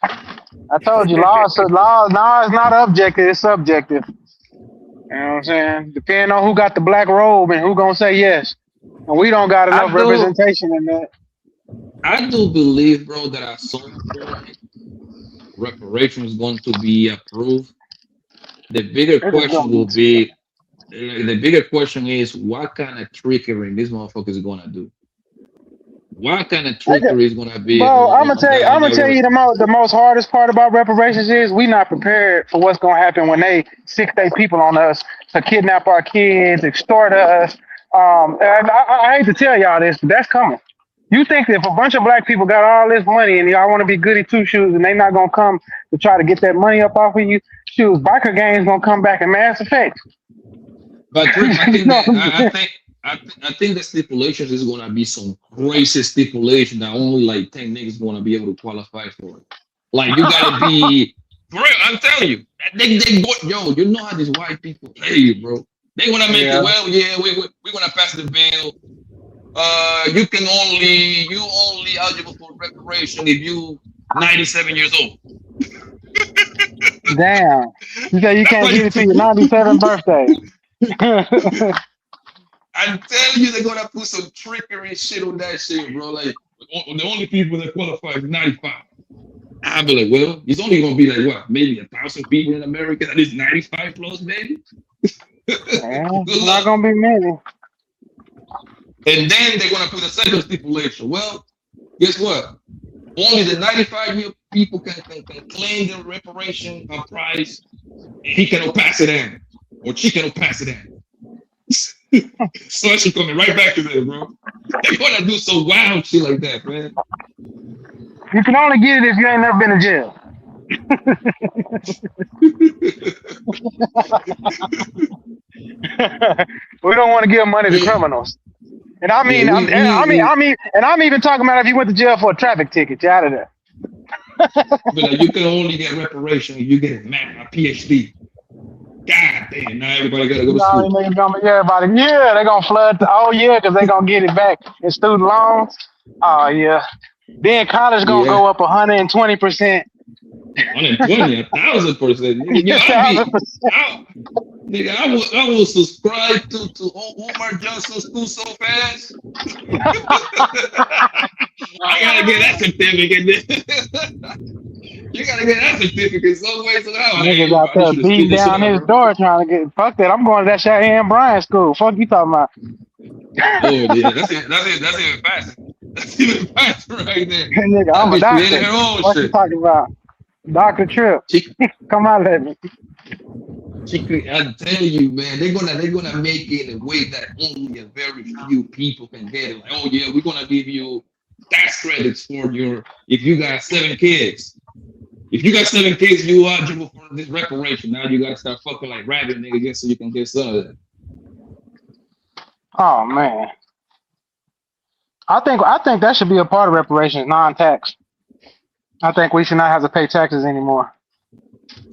I told you, law is not objective, it's subjective. You know what I'm saying? Depending on who got the black robe and who gonna say yes. And we don't got enough representation in that. I do believe, bro, that at some point reparations is going to be approved. The bigger question will be, the bigger question is, what kind of trickery this motherfucker is gonna do? What kind of trickery is gonna be? Bro, I'm gonna tell you the most hardest part about reparations is we not prepared for what's gonna happen when they sick their people on us to kidnap our kids, extort us. And I hate to tell y'all this, but that's coming. You think that if a bunch of black people got all this money and y'all want to be goody two shoes and they not gonna come to try to get that money up off of you, shoes, biker gangs gonna come back in mass effect. But I think the stipulations is gonna be some crazy stipulation that only like 10 niggas gonna be able to qualify for it. Like you gotta be for real. I'm telling you, you know how these white people play, bro. They wanna make it. Well, yeah, we're gonna pass the bill. You only eligible for reparation if you 97 years old. Damn, you say you can't get it to your 97th birthday. I'm telling you, they're gonna put some trickery shit on that shit, bro. Like the only people that qualify is 95. I'll be like, well, it's only gonna be like what, maybe 1,000 people in America that is 95 plus, maybe. It's not gonna be many. And then they're gonna put a second stipulation. Well, guess what? Only the 95-year people can claim the reparation price, and he cannot pass it in, or she cannot pass it in. So she's coming right back to them, bro. They're gonna do some wild shit like that, man. You can only get it if you ain't never been to jail. We don't want to give money to criminals. And I'm even talking about if you went to jail for a traffic ticket, you're out of there. But like, you can only get reparation if you get a PhD. God damn, now everybody gotta go to school. They're gonna flood because they're gonna get it back in student loans. Oh yeah. Then college gonna go up 120%. 120, 1,000%. Nigga, I will subscribe to Omar Johnson's school so fast. I gotta get that certificate. You gotta get that certificate some way somehow. Niggas out there beating down his door trying to get. Fuck that! I'm going to that Cheyenne Bryan school. Fuck you talking about? Oh yeah, that's even faster. That's even faster right there. Nigga, I'm a doctor. What you talking about? Dr. Tripp. Come out at me. I tell you, man, they're gonna make it in a way that only a very few people can get it. Like, oh yeah, we're gonna give you tax credits for if you got 7 kids. If you got 7 kids, you are eligible for this reparation. Now you gotta start fucking like rabbit nigga just so you can get some of that. Oh man. I think that should be a part of reparations, non-tax. I think we should not have to pay taxes anymore.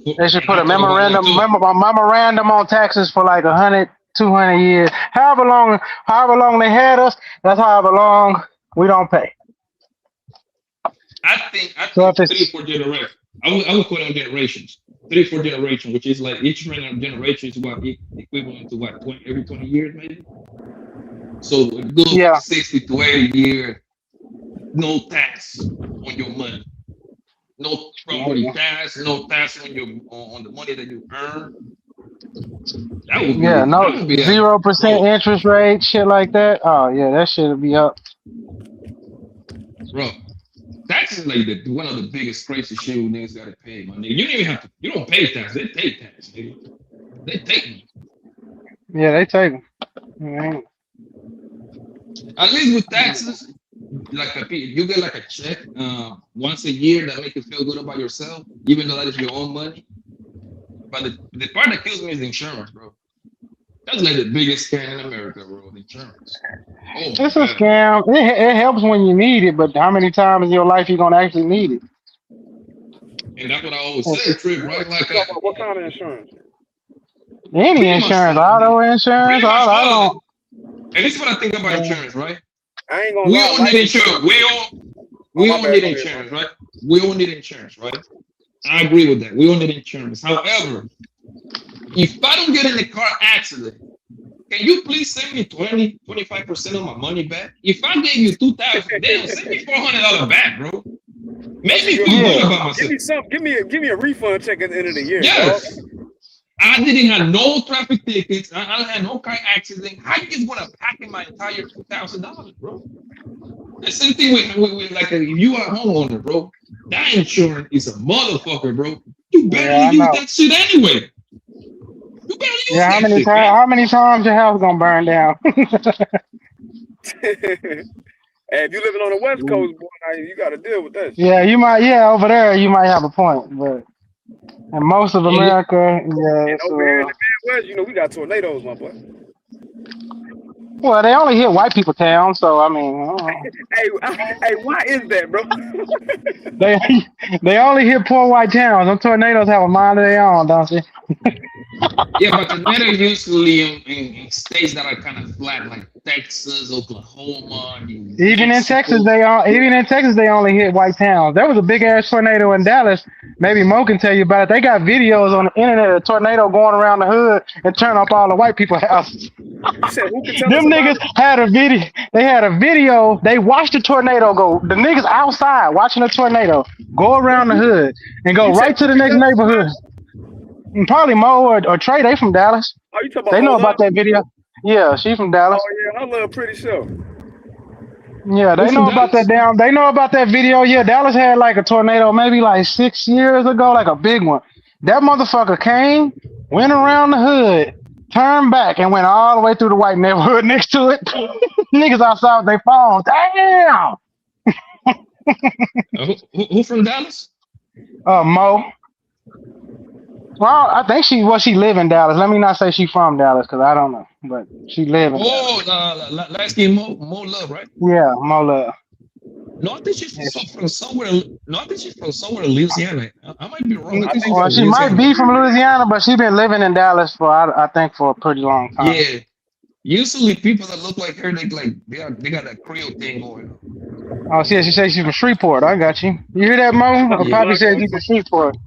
They should put a memorandum on taxes for like 100, 200 years. However long they had us, that's however long we don't pay. I think 3 or 4 generations. I would call them generations. 3 or 4 generations, which is like each generation is equivalent to every 20 years maybe. So a good 60 to 80 years, no tax on your money. No property tax, no tax on the money that you earn. That would be, no 0% interest rate, shit like that. Oh yeah, that shit would be up. Bro, tax is like one of the biggest crazy shit niggas gotta pay, my nigga. You don't even have to. You don't pay tax. They take tax, nigga. They take them. Yeah, they take them. Mm-hmm. At least with taxes, like you get like a check once a year that makes you feel good about yourself, even though that is your own money. But the part that kills me is insurance, bro. That's like the biggest scam in America, bro. Insurance. It's a scam. It helps when you need it, but how many times in your life you gonna actually need it? And that's what I always say, Trip, right? Like what kind of insurance? Any insurance, auto insurance, all. And this is what I think about insurance, right? I ain't gonna we all need insurance. We all need insurance, right? We all need insurance, right? I agree with that. We all need insurance. However, if I don't get in a car accident, can you please send me 25% of my money back? If I gave you $2,000, damn, send me $400 back, bro. Make me feel good about myself. Give me a refund check at the end of the year. Yes. Dog. I didn't have no traffic tickets. I had no car accident. How you just want to pack in my entire $2,000, bro? The same thing with like if you are a homeowner, bro. That insurance is a motherfucker, bro. You better use that shit anyway. You better use that shit. How many times your house gonna burn down? Hey, if you living on the West Coast, boy, you got to deal with that shit. Yeah, you might. Yeah, over there you might have a point, but in most of America, and over here in the Midwest, we got tornadoes, my boy. Well, they only hit white people town, so I mean. Hey, why is that, bro? they only hit poor white towns. Them tornadoes have a mind of their own, don't they? Yeah, but tornadoes usually in states that are kind of flat, like Texas, Oklahoma. Even in Texas, they only hit white towns. There was a big ass tornado in Dallas. Maybe Mo can tell you about it. They got videos on the internet of a tornado going around the hood and turn up all the white people's houses. Them niggas had a video. They had a video. They watched the tornado go. The niggas outside watching the tornado go around the hood and go right to the next neighborhood. And probably Mo or Trey. They from Dallas. Oh, you talking about? They know about that video. Yeah, she from Dallas. Oh yeah, I love Pretty Sure. Yeah, they know about that They know about that video. Yeah, Dallas had like a tornado maybe like 6 years ago, like a big one. That motherfucker came, went around the hood, turned back, and went all the way through the white neighborhood next to it. Niggas outside with their phones. Damn. Who from Dallas? Mo. Well, I think she live in Dallas. Let me not say she from Dallas because I don't know, but she live in Dallas. Last name Mo Love, right? Yeah, Mo Love. No, I think she's from somewhere. No, I think she's from somewhere in Louisiana. I might be wrong. Well, she might be from Louisiana, but she's been living in Dallas for I think for a pretty long time. Usually people that look like her, they got that Creole thing going on. Oh, she said she's from Shreveport. I got you. You hear that, Mo? Or Poppy said she's from Shreveport.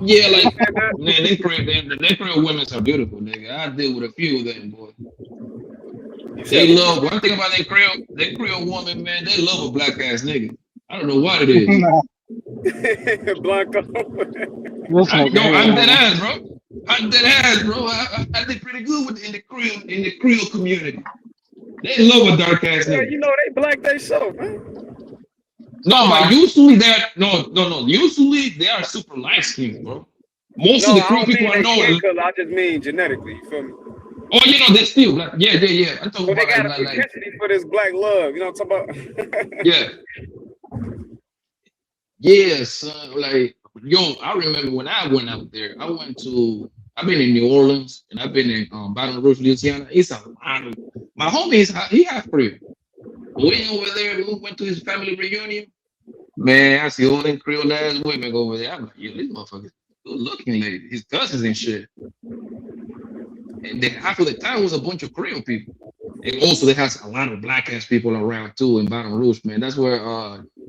Yeah, like man, they Creole women are beautiful, nigga. I deal with a few of them, boy. They love one thing about that Creole woman, man. They love a black ass nigga. I don't know what it is. Blanco. I'm dead ass, bro. I'm dead ass, bro. I did pretty good in the Creole community. They love a dark ass Yeah, nigga. you know they black they so, man. No, but usually usually they are super light skinned, bro. Most of the Creole people I know. I just mean genetically. You feel me? Oh, they're still black. Yeah. I'm talking So they about got a propensity for this black love. You know what I'm talking about? Yeah. Yeah, son. Like, I remember when I went out there. I've been in New Orleans and I've been in Baton Rouge, Louisiana. It's a lot of my homie. He half Creole. We over there. We went to his family reunion. Man, I see all them Creole ass women go over there. I'm like, yo, this motherfucker good looking lady. His cousins and shit. And then half of the time was a bunch of Creole people. And also they has a lot of black ass people around too in Baton Rouge, man. That's where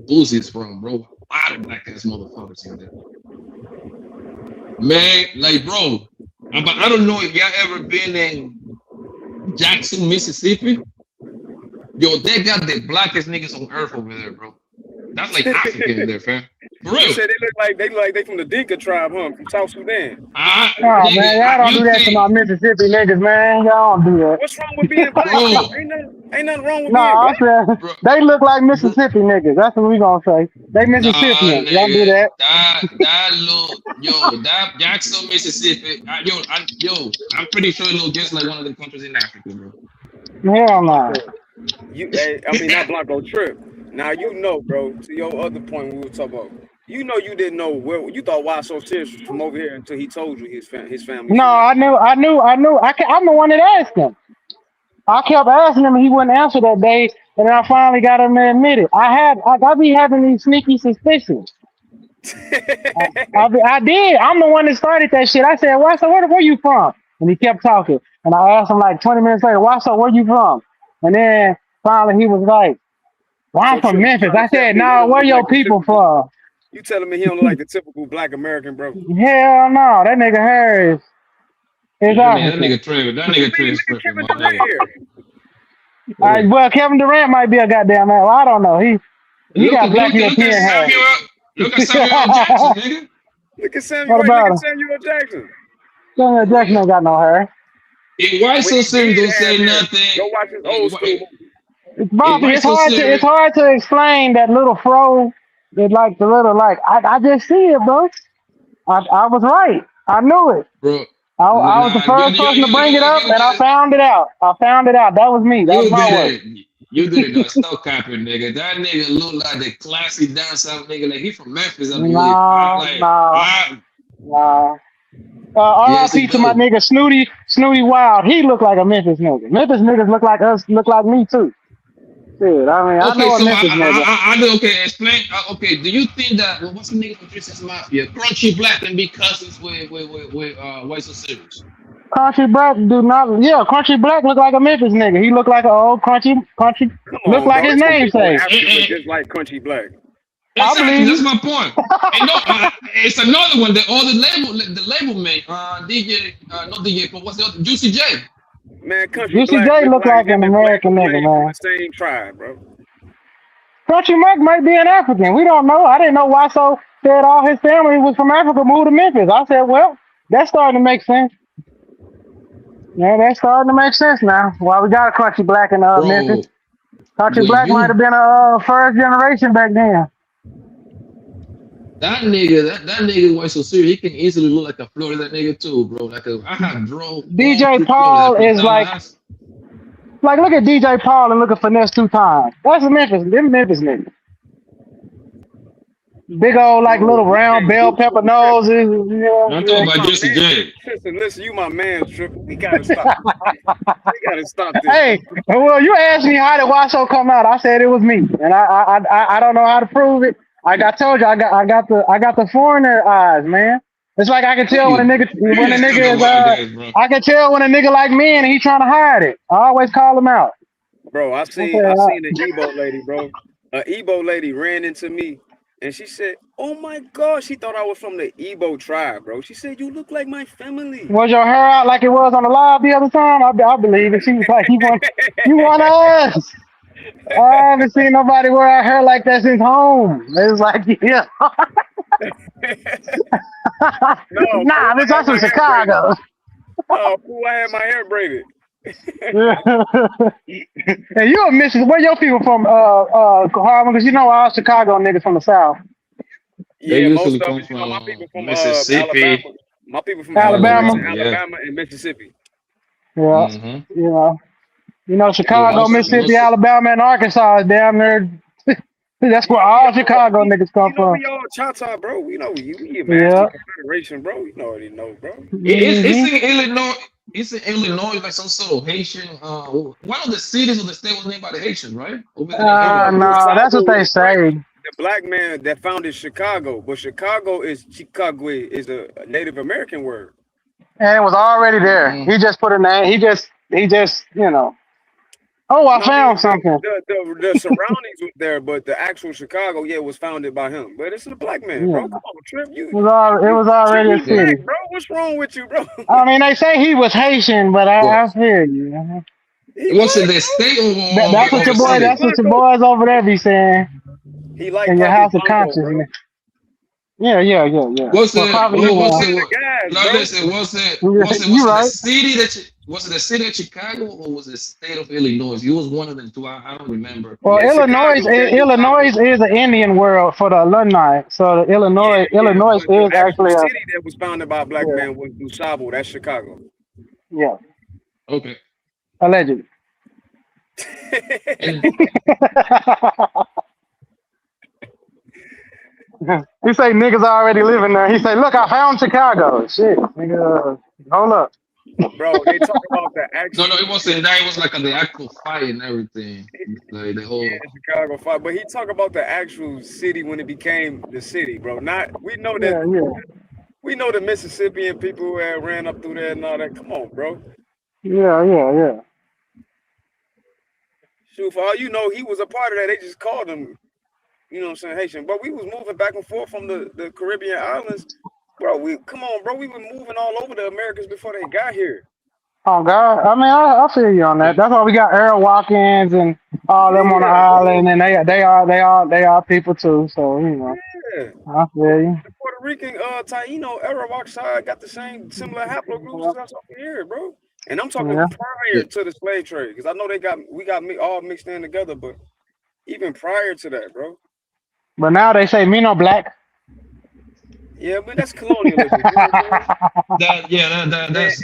Boozy is from, bro. A lot of black ass motherfuckers in there. Man, like, bro, I don't know if y'all ever been in Jackson, Mississippi. Yo, they got the blackest niggas on earth over there, bro. That's like African in there, fam. For real. You said they look like they from the Dinka tribe, huh? From South Sudan. Man, y'all don't do that to my Mississippi niggas, man. Y'all don't do that. What's wrong with being black? Ain't nothing wrong with being I black. said they look like Mississippi niggas. That's what we gonna say. They Mississippians. Y'all do that. That Jackson, Mississippi. I'm pretty sure it looks just like one of the countries in Africa, bro. Hell no. That Blanco trip. Now you know, bro. To your other point, we were talking about. You know, you didn't know where you thought why so serious was from over here until he told you his family. No, I knew. I'm the one that asked him. I kept asking him, and he wouldn't answer that day. And then I finally got him to admit it. I be having these sneaky suspicions. I did. I'm the one that started that shit. I said, "Why? So where you from?" And he kept talking. And I asked him like 20 minutes later, "Why? So where you from?" And then finally he was like, "Well, I'm from Memphis." I said, "No, where your people from?" You telling me he don't look like the typical black American, bro? Hell no, that nigga hair is That nigga Trevor. Well, Kevin Durant might be a goddamn man. Well, I don't know. He got black European hair. Look at Samuel Jackson, nigga. Look at Samuel Jackson. Samuel Jackson ain't got no hair. If White So Serious don't say nothing, go watch his old school. Bobby, it's hard to explain that little fro. It's like the little I just see it, bro. I was right. I knew it. Bro. I was the first person to bring it up, and I found it out. That was me. That was my work. You did it, though. Stop capping, nigga. That nigga look like the classy down south nigga. Like he from Memphis, I believe. Nah. R.I.P. to my nigga Snooty Wild. He looked like a Memphis nigga. Memphis niggas look like us. Look like me too. Dude, I mean, I know a Memphis nigga. Okay, explain. Okay, do you think that what's the nigga from Tristan Mafia? Crunchy Black can be cousins with White So Serious? Crunchy Black do not. Yeah, Crunchy Black look like a Memphis nigga. He look like an old Crunchy. Look like his namesake. Just like Crunchy Black. Exactly, that's my point. And it's another one. The label mate, DJ, not DJ, but what's the other? Juicy J. Man, Juicy J look like an American nigga, man. Same tribe, bro. Crunchy Black might be an African. We don't know. I didn't know why so said all his family was from Africa, moved to Memphis. I said, well, that's starting to make sense. Yeah, that's starting to make sense now. Well, we got a Crunchy Black in Memphis. Crunchy Black might have been a first generation back then. That nigga White So Serious, he can easily look like a Florida nigga too, bro. I have drove. DJ Paul is like look at DJ Paul and look at Finesse 2 times. That's a Memphis nigga. Big old little round bell pepper noses. I'm talking about Juicy J. Listen, you my man, Triple. We gotta stop. We gotta stop this. Hey, well, you asked me how did Washo come out. I said it was me, and I don't know how to prove it. I told you I got the foreigner eyes, man. It's like I can tell when a nigga still is got wild ass, bro. I can tell when a nigga like me and he trying to hide it. I always call him out. Bro, I seen an Igbo lady, bro. An Igbo lady ran into me and she said, "Oh my God," she thought I was from the Igbo tribe, bro. She said, "You look like my family." Was your hair out like it was on the live the other time? I believe it. She was like, you want us? I haven't seen nobody wear our hair like that since home. It was like, yeah. No, Nah, bitch, I'm from Chicago. Oh, fool, I had my hair braided. And you a Michigan? Where your people from? Harlem? Because you know all Chicago niggas from the South. They Yeah, most usually of come it. You know, my people from Mississippi. Alabama. My people from Alabama. Alabama and Mississippi. Yeah, Mm-hmm. you know, Yeah, Chicago, Mississippi, Alabama, and Arkansas is damn near. That's where all Chicago niggas come from. We all Choctaw, bro. We know we Yeah. Master Confederation, bro. You already know, bro. It's in Illinois. It's in Illinois, like some sort of Haitian. One of the cities of the state was named by the Haitians, right? Over there. No, that's what they say. The black man that founded Chicago, but Chicago is Chicago is a Native American word. And it was already there. He just put a name. He just, you know. Oh, I found something. The surroundings was there, but the actual Chicago, was founded by him. But it's a black man, bro. Come on, Trip. It was already a city. Bro, what's wrong with you, bro? I mean, they say he was Haitian, but I feel you. What's in the state? That's what your boy. That's what your boys over there be saying. He like in your house of Blanco, consciousness. Yeah. What's Well, was it the city of Chicago or was it the state of Illinois? It was one of them two. I don't remember. Well, Illinois is an Indian world for the alumni. So the Illinois is actually a city that was founded by a black man was Dusabo. That's Chicago. Yeah. Okay. Allegedly. He say niggas already living there. He say, look, I found Chicago. Shit, nigga, hold up. Bro, they talk about the actual. No, it wasn't that. It was like the actual fire and everything. Like the whole Chicago fire. But he talk about the actual city when it became the city, bro. We know that. Yeah. We know the Mississippian people who had ran up through there and all that. Come on, bro. Yeah. Shoot, for all you know, he was a part of that. They just called him, you know what I'm saying, Haitian. But we was moving back and forth from the Caribbean islands. Bro, we were moving all over the Americas before they got here. Oh God, I mean, I feel you on that. That's why we got Earl Watkins and all them on the island, and they are people too. So you know, I feel you. The Puerto Rican Taino Arawak side got the similar haplogroups as us over here, bro. And I'm talking prior to the slave trade, because I know we got all mixed in together, but even prior to that, bro. But now they say me no black. Yeah, but that's colonialism. that's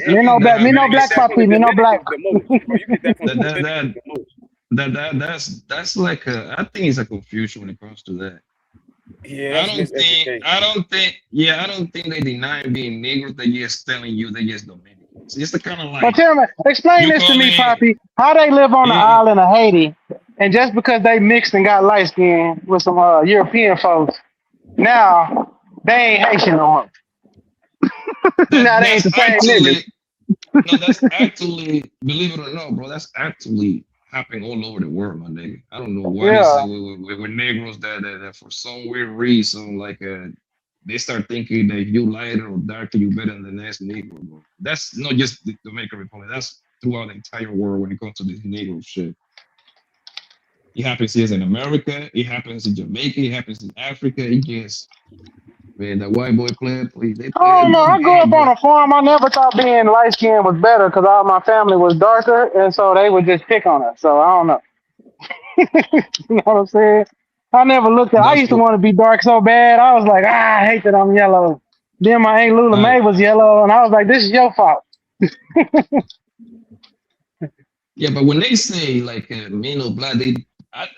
me no black puppy, me no black. That's like I think it's a confusion when it comes to that. Yeah, I don't think they deny being Negroes. They just telling you they just Dominicans. It's the kind of like. But tell me, explain this to me, Poppy. How they live on the island of Haiti, and just because they mixed and got light skin with some European folks, now they ain't Haitian no more. Now they ain't the same niggas. No, that's actually, believe it or not, bro, that's actually happening all over the world, my nigga. I don't know why with Negroes that for some weird reason, like they start thinking that if you lighter or darker, you better than the next Negro, bro. That's not just the Dominican Republic. That's throughout the entire world when it comes to this Negro shit. It happens here in America. It happens in Jamaica. It happens in Africa. It just, man, that white boy playing, please. Oh no, I grew up on a farm. I never thought being light skinned was better because all my family was darker, and so they would just pick on us. So I don't know. You know what I'm saying? I never looked at. I used to want to be dark so bad. I was like, I hate that I'm yellow. Then my Aunt Lula Mae was yellow, and I was like, this is your fault. Yeah, but when they say like men or black,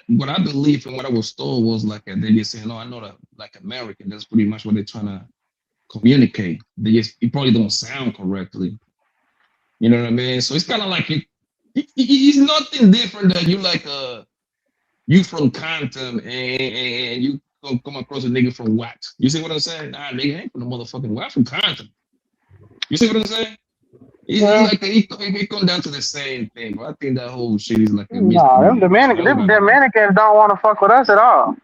what I believe and what I was told was like they just saying, "No, I'm not like American." That's pretty much what they're trying to communicate. It probably don't sound correctly. You know what I mean? So it's kind of like it's nothing different that you like you from Compton and you come across a nigga from Wax. You see what I'm saying? Nah, nigga ain't from the motherfucking Wax, from Compton. You see what I'm saying? He come down to the same thing, bro. I think that whole shit is like a Nah, them Dominicans don't want to fuck with us at all.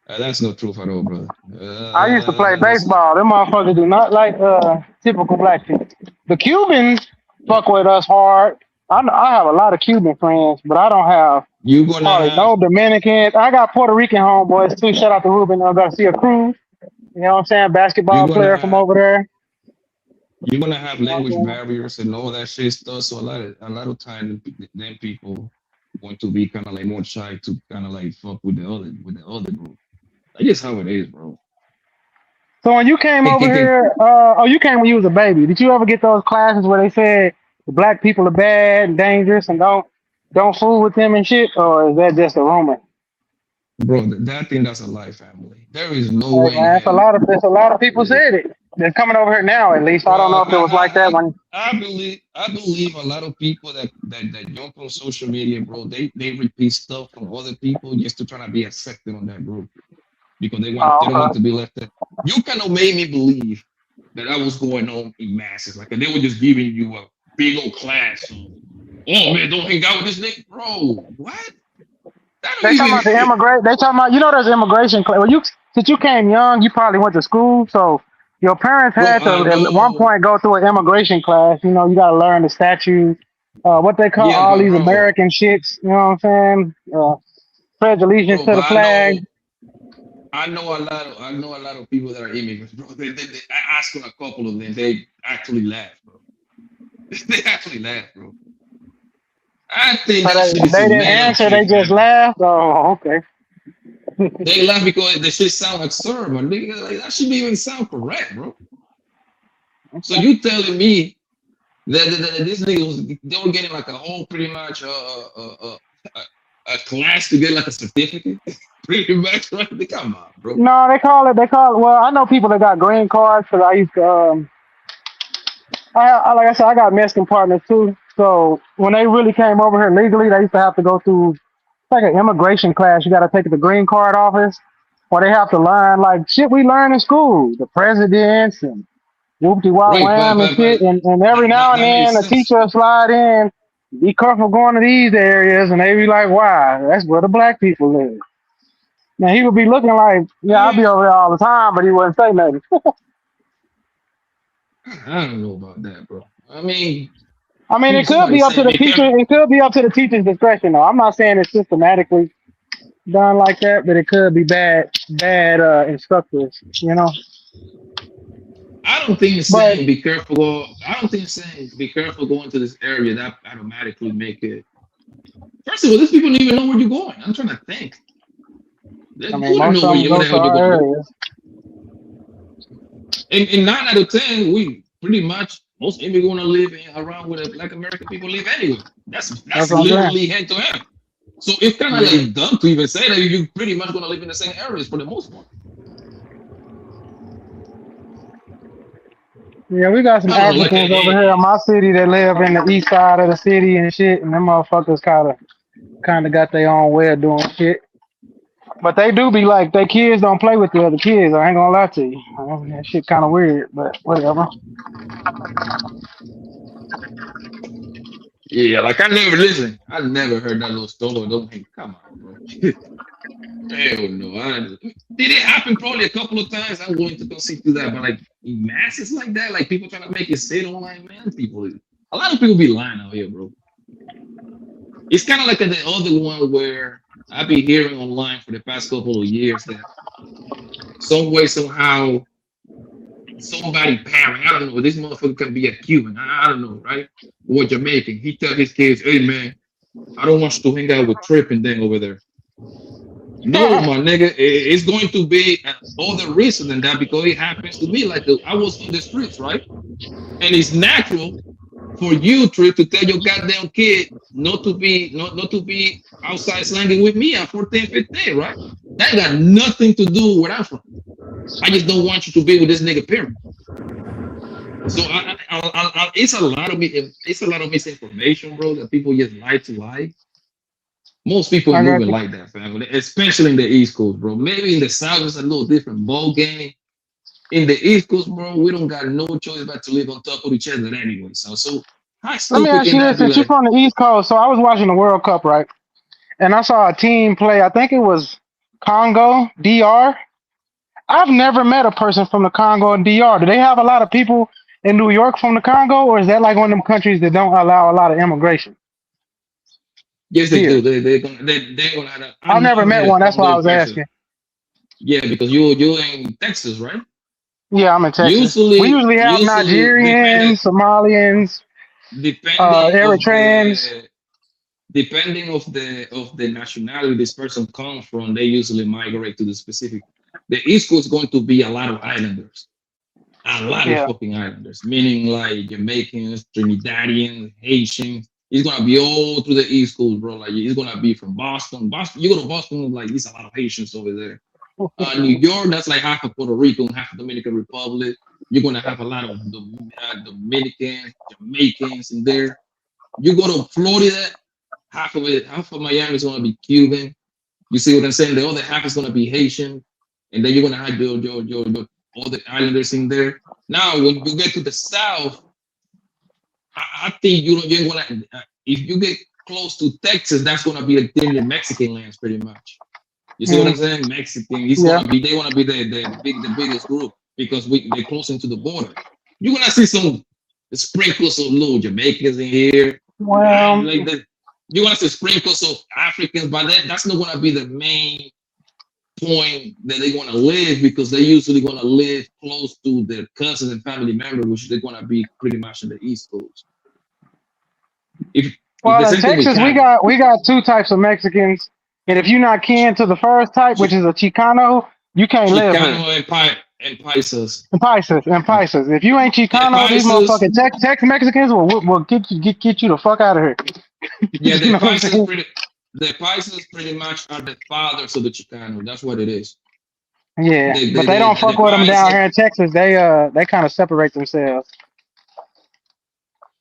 That's not true at all, brother. I used to play baseball. Them motherfuckers do not like typical black people. The Cubans fuck with us hard. I have a lot of Cuban friends, but I don't have no Dominicans. I got Puerto Rican homeboys too. Shout out to Ruben Garcia Cruz. You know what I'm saying? Basketball player from over there. You're gonna have language barriers and all that shit stuff. So a lot of times, then people going to be kind of like more shy to kind of like fuck with the other group. That's just how it is, bro. So when you came over here, you came when you was a baby. Did you ever get those classes where they said the black people are bad and dangerous and don't fool with them and shit, or is that just a rumor? Bro, that thing, that's a lie, family. There is no way. Man, it's a lot of people said it. They're coming over here now, at least. I don't know if it was like that when. I believe a lot of people that jump on social media, bro, they repeat stuff from other people just to try to be accepted on that group because they don't want to be left out. You kind of made me believe that I was going on in masses, like, and they were just giving you a big old class. So, oh man, don't hang out with this nigga, bro. What? They talking about the immigrant. They talking about, there's immigration class. Well, since you came young, you probably went to school, so your parents had to at one point go through an immigration class. You know, you got to learn the statute, what they call all these American shits. You know what I'm saying? Pledge allegiance to the flag. I know a lot of people that are immigrants, bro. I asked them a couple of them. They actually laugh, bro. They actually laugh, bro. I think they didn't answer. They just laughed. Oh, okay. They laugh because the shit sound absurd, but nigga, like, that shouldn't even sound correct, bro. So you telling me that this nigga they were getting like a whole pretty much a class to get like a certificate, pretty much, right? Come on, bro. No, they call it. Well, I know people that got green cards because I used to. Like I said, I got Mexican partners too. So when they really came over here legally, they used to have to go through like an immigration class. You got to take it to the green card office, or they have to learn like shit we learn in school, the presidents and whoopty wham and shit. And every now and then, a teacher will slide in. Be careful going to these areas, and they be like, "Why? That's where the black people live." Now he would be looking like, "Yeah, I'll be over there all the time," but he wouldn't say nothing. I don't know about that, bro. I mean, it could be up to the teacher. It could be up to the teacher's discretion, though. I'm not saying it's systematically done like that, but it could be bad instructors. You know. I don't think it's saying be careful. I don't think it's saying be careful going to this area that automatically make it. First of all, these people don't even know where you're going. I'm trying to think. Most of them go to our areas. In 9 out of 10, we pretty much most people going to live around where the Black American people live anyway. That's literally hand to hand. So it's kind of like dumb to even say that you're pretty much going to live in the same areas for the most part. Yeah, we got some Africans over here in my city that live in the east side of the city and shit, and them motherfuckers kind of got their own way of doing shit. But they do be like, their kids don't play with the other kids. I ain't gonna lie to you. That shit kind of weird, but whatever. Yeah, like I never heard that little story. Come on, bro. Hell no. Did it happen probably a couple of times? I'm going to go see through that, but like in masses like that, like people trying to make it sit online, man. A lot of people be lying out here, bro. It's kind of like the other one where I've been hearing online for the past couple of years that some way, somehow, somebody parent, I don't know, this motherfucker can be a Cuban, I don't know, right? Or Jamaican. He tell his kids, hey man, I don't want you to hang out with Trip and then over there. No, my nigga, it's going to be other reason than that because it happens to me. Like I was on the streets, right? And it's natural for you, Trip, to tell your goddamn kid not to be outside slanging with me at 14, 15, right? That got nothing to do with where I'm from. I just don't want you to be with this nigga, period. So it's a lot of misinformation, bro, that people just lie. Most people I are got moving you. like that, family, especially in the East Coast, bro. Maybe in the South it's a little different ball game. In the East Coast, bro, we don't got no choice but to live on top of each other anyway. So how Let me stupid ask can you that this: be? since you're Like, from the East Coast, so I was watching the World Cup, right? And I saw a team play. I think it was Congo, DR. I've never met a person from the Congo and DR. Do they have a lot of people in New York from the Congo, or is that like one of them countries that don't allow a lot of immigration? yes, they Here, do. They're gonna have. I I've never never met met a one. That's why I Congo was person. asking. Yeah, because you're in Texas, right? Yeah, I'm in Texas. We Usually, usually have usually Nigerians, Somalians, depending of Eritreans. the nationality this person comes from, they usually migrate to the specific. The East Coast is going to be a lot of islanders, a lot of Yeah. fucking islanders, meaning like Jamaicans, Trinidadians, Haitians. It's gonna be all through the East Coast, bro. Like it's gonna be from Boston. You go to Boston, like there's a lot of Haitians over there. New York, that's like half of Puerto Rico and half of Dominican Republic. You're gonna have a lot of Dominicans, Jamaicans in there. You go to Florida, half of Miami is gonna be Cuban. You see what I'm saying? The other half is gonna be Haitian, and then you're gonna have your other islanders in there. Now, when you get to the South, I think you're gonna if you get close to Texas, that's gonna be like the Mexican lands pretty much. You see what I'm saying? Mexican, Yeah. they wanna be the biggest group because they're close into the border. You're gonna see some sprinkles of little Jamaicans in here. Well, Like that. You're gonna see sprinkles of Africans, but that's not gonna be the main point that they're gonna live because they're usually gonna live close to their cousins and family members, which they're gonna be pretty much in the East Coast. If well, the in same thing with Texas, Canada. we got two types of Mexicans, and if you're not kin to the first type, which is a Chicano, you can't live here. Chicano and Paisas. And Paisas. If you ain't Chicano, these Paisas, motherfucking Tex Mexicans will get you the fuck out of here. yeah, You know what I'm saying? the Paisas pretty much are the fathers of the Chicano. That's what it is. Yeah, but they don't fuck The with them down Paisas, here in Texas. They kind of separate themselves.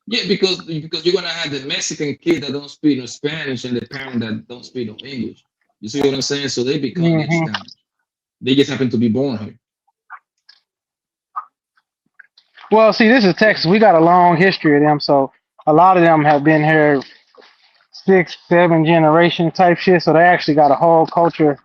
yeah, because you're gonna have the Mexican kid that don't speak no Spanish and the parent that don't speak no English. You see what I'm saying? So they become the Mm-hmm. Chicanos. They just happen to be born here. Well, see, this is Texas. We got a long history of them, so a lot of them have been here 6, 7 generation type shit. So they actually got a whole culture.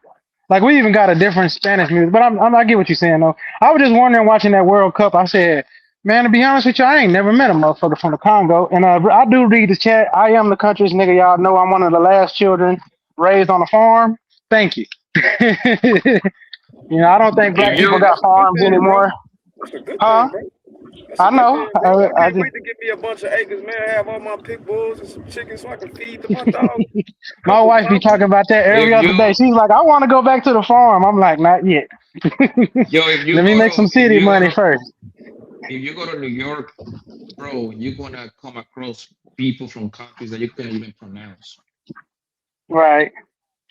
Like we even got a different Spanish music. But I get what you're saying though. I was just wondering watching that World Cup. I said, man, to be honest with you, I ain't never met a motherfucker from the Congo. And I do read the chat. I am the country's nigga. Y'all know I'm one of the last children raised on a farm. Thank you. You know, I don't think black people got farms anymore. That's a good Huh? thing, bro. I know. I I can't wait to get me a bunch of acres, man. Have all my pit bulls and some chickens so I can feed to my dogs. My wife be talking about that every other day. She's like, I want to go back to the farm. I'm like, not yet. Let me make some city money first. If you go to New York, bro, you're gonna come across people from countries that you can't even pronounce. Right.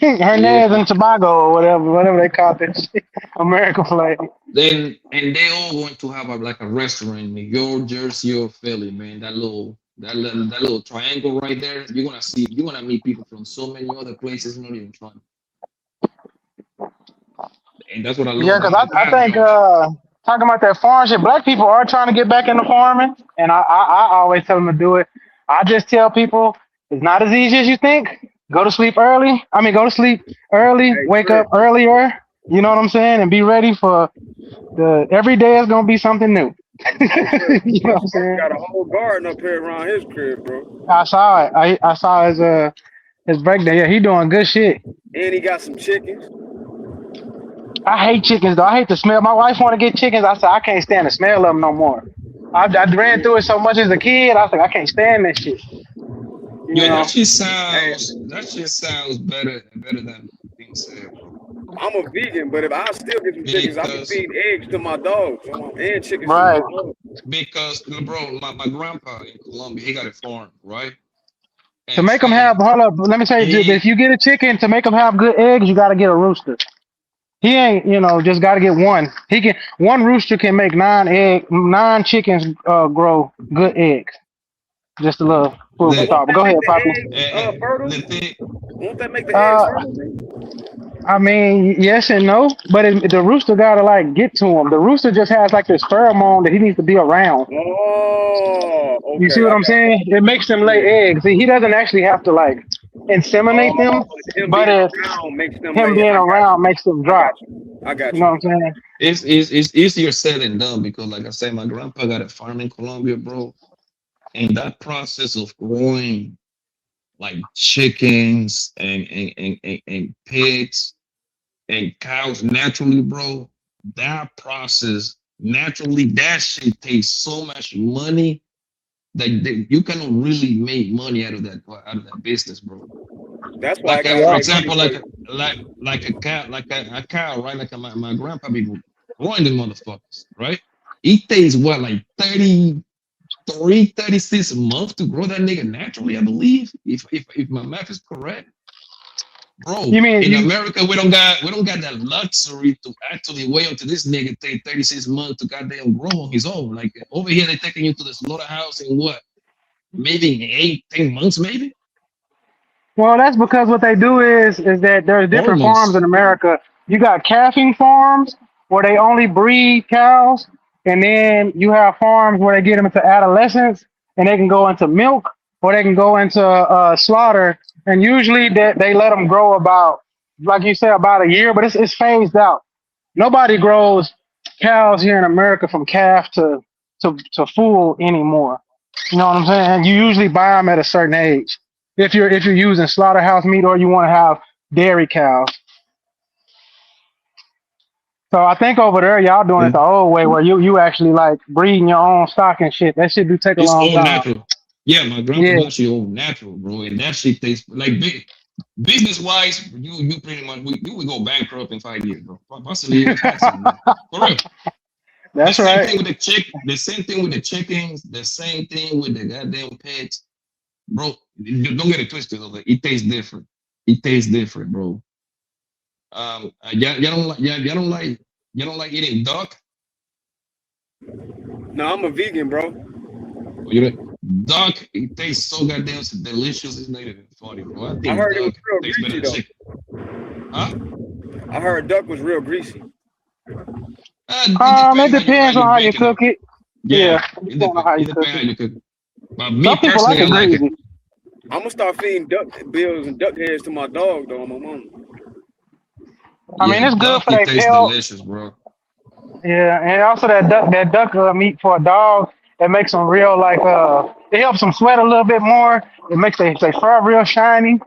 Hernandez and Tobago or whatever they call it. American flag. Then and they all going to have like a restaurant in New York, Jersey, or Philly, man. That little triangle right there. You're gonna meet people from so many other places, not even fun. And that's what I love. Yeah, because I think talking about that farm shit, black people are trying to get back into farming, and I always tell them to do it. I just tell people it's not as easy as you think. Go to sleep early. Go to sleep early, wake up earlier. You know what I'm saying? And be ready for every day is gonna be something new. You know what I'm saying? Got a whole garden up here around his crib, bro. I saw it. I saw his birthday. Yeah, he doing good shit. And he got some chickens. I hate chickens though. I hate the smell. My wife want to get chickens. I said I can't stand the smell of them no more. I ran through it so much as a kid. I was like, I can't stand that shit. That just sounds better than being said, bro. I'm a vegan, but if I still get some chickens, I can feed eggs to my dogs and chickens right. to my dogs. Because, bro, my grandpa in Colombia, he got a farm, right? To make them have, hold up, let me tell you, if you get a chicken, to make them have good eggs, you got to get a rooster. He ain't, just got to get one. One rooster can make 9 chickens grow good eggs. Just a little food for thought. But go ahead, Poppy. Won't that make the eggs fertile? I mean, yes and no, but the rooster gotta like get to him. The rooster just has like this pheromone that he needs to be around. Oh, okay. You see what I'm saying? It makes them lay eggs. He doesn't actually have to like inseminate them, but him being around makes them drop. I got You know what I'm saying? It's easier said than done because, like I said, my grandpa got a farm in Colombia, bro, and that process of growing like chickens and pigs and cows naturally, bro, that process naturally, that shit takes so much money that you cannot really make money out of that business, bro. That's why Like for example, like a cow, a cow, right? Like my grandpa be growing them motherfuckers, right? It takes what, like 36 months to grow that nigga naturally, I believe, if my math is correct. Bro, in America, we don't got that luxury to actually wait until this nigga take 36 months to goddamn grow on his own. Like over here, they taking you to the slaughterhouse in what, maybe 10 months, maybe. Well, that's because what they do is that there's different farms in America. You got calving farms where they only breed cows, and then you have farms where they get them into adolescence and they can go into milk or they can go into slaughter. And usually they let them grow about, like you said, about a year, but it's phased out. Nobody grows cows here in America from calf to full anymore. You know what I'm saying? You usually buy them at a certain age. If you're using slaughterhouse meat or you want to have dairy cows. So I think over there y'all doing it the old way where you actually like breeding your own stock and shit. That shit do take a long time. Natural. Yeah, my grandpa actually all natural, bro, and that shit tastes like business wise. You pretty much you would go bankrupt in 5 years, bro. Possibly, for real. That's the same right. thing with the same thing with the chickens. The same thing with the goddamn pets, bro. Don't get it twisted. Though. It tastes different. It tastes different, bro. Y'all don't like eating duck. No, I'm a vegan, bro. Duck, it tastes so goddamn delicious. It's not even funny, bro. I think I heard it was duck real tastes better greasy than though. chicken. Huh? I heard duck was real greasy. It depends on how you cook it. Yeah, it depends on how you cook it. But me Some people like personally, it greasy. I'm gonna start feeding duck bills and duck heads to my dog though. My mom. I mean, it's good for their tastes health. delicious, bro. Yeah, and also that duck meat for a dog, it makes them real like it helps them sweat a little bit more. It makes their fur real shiny,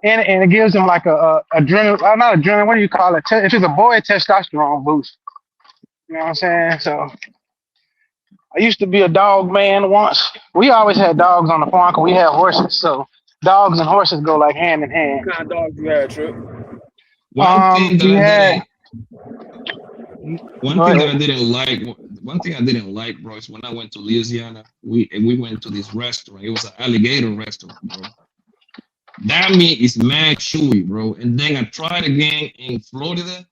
and it gives them like a adrenaline, not adrenaline. What do you call it? If it's a boy, testosterone boost. You know what I'm saying? So I used to be a dog man once. We always had dogs on the farm because we had horses. So dogs and horses go like hand in hand. What kind of dogs you had, Trip? One thing I didn't like, bro, is when I went to Louisiana. We went to this restaurant. It was an alligator restaurant, bro. That meat is mad chewy, bro. And then I tried again in Florida.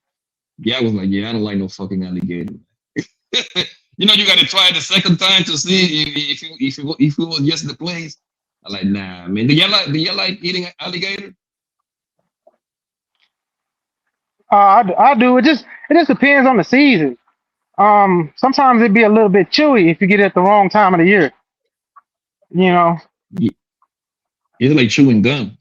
Yeah, I was like, I don't like no fucking alligator. You got to try it the second time to see if it was just the place. I'm like, nah, man. Do y'all like eating alligator? I do. It just depends on the season. Sometimes it'd be a little bit chewy if you get it at the wrong time of the year. You know. It's like chewing gum.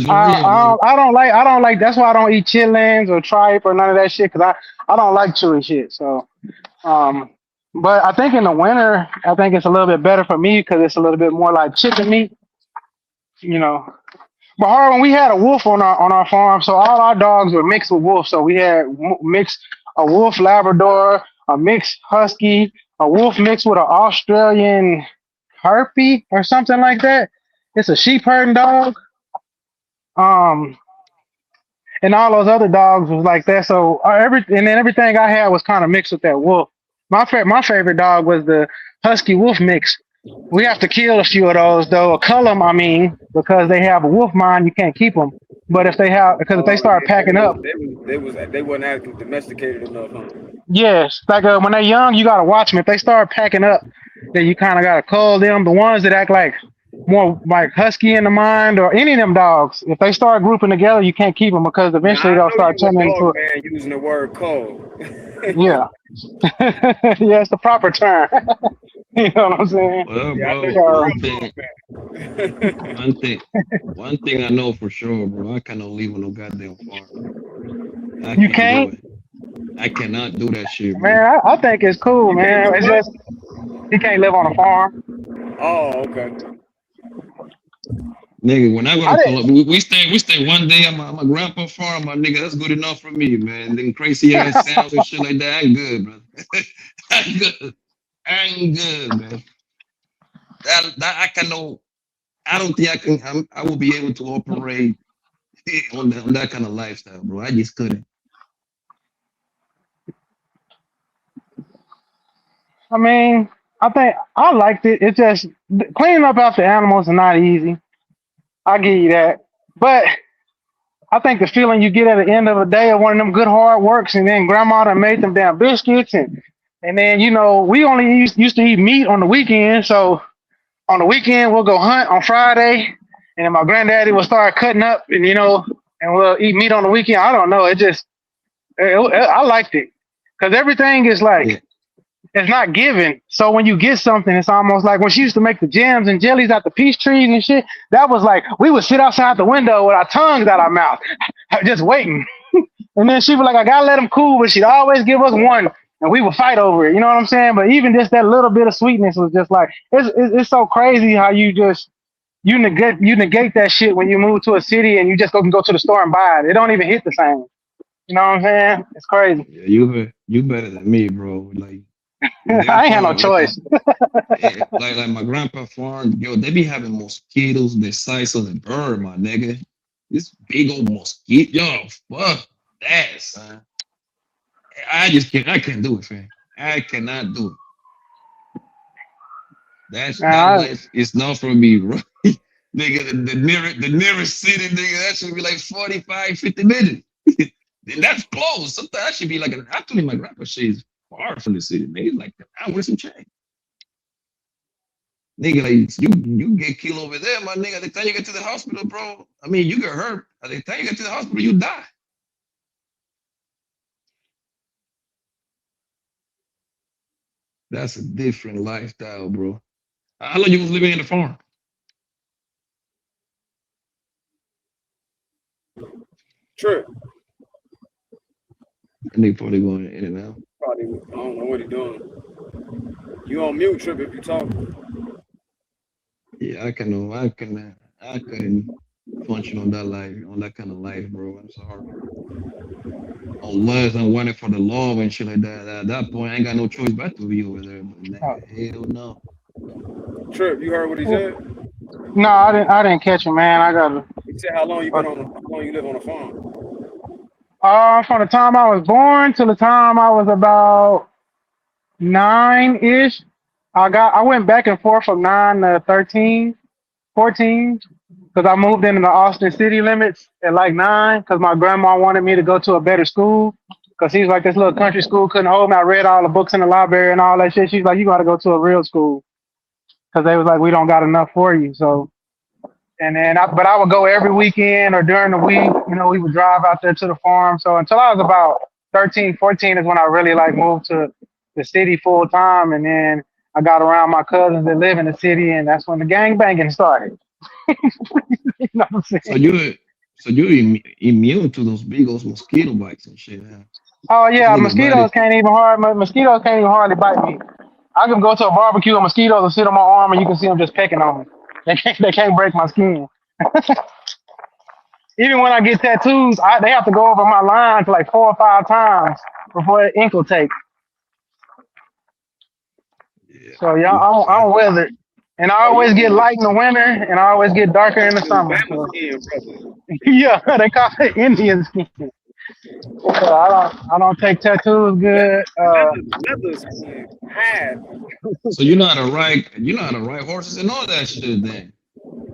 I don't like. That's why I don't eat chitlins or tripe or none of that shit because I don't like chewy shit. So, but I think in the winter I think it's a little bit better for me because it's a little bit more like chicken meat. You know. But Harlan, we had a wolf on our farm, so all our dogs were mixed with wolves. So we had a wolf Labrador, a mixed husky, a wolf mixed with an Australian harpy or something like that. It's a sheep herding dog. And all those other dogs was like that. So everything I had was kind of mixed with that wolf. My favorite dog was the husky wolf mix. We have to kill a few of those though, or cull them. I mean, because they have a wolf mind, you can't keep them. But if they start packing up, they wasn't actually domesticated enough. Huh? Yes, like when they're young, you gotta watch them. If they start packing up, then you kind of gotta cull them. The ones that act like more like husky in the mind, or any of them dogs, if they start grouping together, you can't keep them because eventually Now, I they'll know start you a turning into dog man using the word cold. yeah. Yeah, it's the proper term. You know what I'm saying? Well, Yeah, I know bro, you a So, real dog man. one thing I know for sure, bro. I cannot live on no goddamn farm, bro. I you can't do can't, it. I cannot do that shit, bro. man. I think it's cool, You can't man. do It's what? just you can't live on a farm. Oh, okay. Nigga, when I go I to didn't. Columbia, we stay one day at my grandpa farm, my nigga. That's good enough for me, man. Them crazy ass sounds and shit like that, I'm good, bro. I'm good. I'm good, man. That I can know. I don't think I can. I will be able to operate on that kind of lifestyle, bro. I just couldn't. I mean, I think I liked it. It's just cleaning up after animals is not easy. I give you that, but I think the feeling you get at the end of the day of one of them good hard works, and then grandma done made them damn biscuits, and then we only used to eat meat on the weekend, so on the weekend we'll go hunt on Friday, and then my granddaddy will start cutting up, and we'll eat meat on the weekend. I don't know, I liked it because everything is like it's not given. So when you get something, it's almost like when she used to make the jams and jellies out the peach trees and shit. That was like we would sit outside the window with our tongues out our mouth, just waiting. And then she was like, "I gotta let them cool," but she'd always give us one, and we would fight over it. You know what I'm saying? But even just that little bit of sweetness was just like it's so crazy how you negate that shit when you move to a city and you just can go to the store and buy it. It don't even hit the same. You know what I'm saying? It's crazy. Yeah, you better than me, bro. Like I ain't had no choice. like my grandpa farm, yo, they be having mosquitoes the size of the bird, my nigga. This big old mosquito, yo, fuck that, son. I can't do it, fam. I cannot do it. That Nah, life is not for me, bro. Nigga, the nearest city, nigga, that should be like 45, 50 minutes. Then that's close. Sometimes that should be like actually my grandpa stays far from the city, man. He's like an hour and some change. Nigga, like you get killed over there, my nigga. At the time you get to the hospital, bro. I mean, you get hurt. At the time you get to the hospital, you die. That's a different lifestyle, bro. How long you was living in the farm? Trip. And they probably going in and out. Probably, I don't know what he doing. You on mute, Trip, if you talk. Yeah, I couldn't function on that kind of life, bro. I'm sorry. Unless I'm wanting for the law and shit like that. At that point, I ain't got no choice but to be over there. But nigga, hell no. Trip, you heard what he said? no, I didn't catch it, man. I gotta. He said how long you live on the farm? From the time I was born till the time I was about 9-ish. I went back and forth from 9 to 13, 14, because I moved into the Austin city limits at like 9 because my grandma wanted me to go to a better school because he's like, this little country school couldn't hold me. I read all the books in the library and all that shit. She's like, you got to go to a real school because they was like, we don't got enough for you. So, but I would go every weekend or during the week, we would drive out there to the farm. So until I was about 13, 14 is when I really like moved to the city full time. And then I got around my cousins that live in the city, and that's when the gang banging started. You know what I'm saying? So you're immune to those big old mosquito bites and shit, man. Oh yeah, mosquitoes can't even hardly bite me. I can go to a barbecue and mosquitoes will sit on my arm and you can see them just pecking on me. They can't break my skin. Even when I get tattoos, they have to go over my lines like 4 or 5 times before the ink will take. Yeah, so yeah, I'm weathered. And I always get light in the winter and I always get darker in the summer. So. Yeah, they call it Indian skin. I don't take tattoos good. So you know how to ride horses and all that shit then.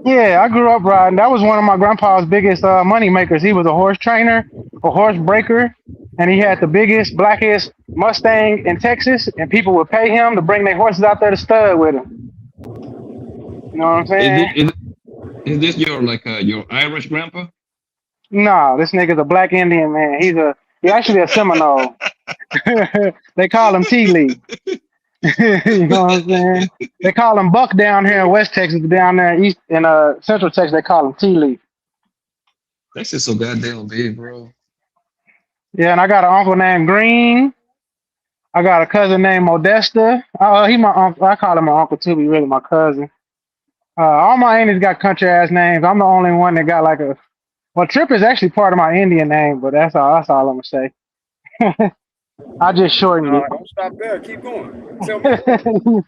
Yeah, I grew up riding. That was one of my grandpa's biggest money makers. He was a horse trainer, a horse breaker, and he had the biggest, blackest Mustang in Texas, and people would pay him to bring their horses out there to stud with him. You know what I'm saying? Is this your your Irish grandpa? No, this nigga's a black Indian man. He's actually a Seminole. They call him Tea Leaf. You know what I'm saying? They call him Buck down here in West Texas, but down there in Central Texas, they call him Tea Leaf. That's just so goddamn big, bro. Yeah, and I got an uncle named Green. I got a cousin named Modesta. He my uncle. I call him my uncle too. He really my cousin. All my aunties got country ass names. I'm the only one that got like a. Well, Trip is actually part of my Indian name, but that's all I'm gonna say. I just shortened it. Don't stop there. Keep going. Tell me.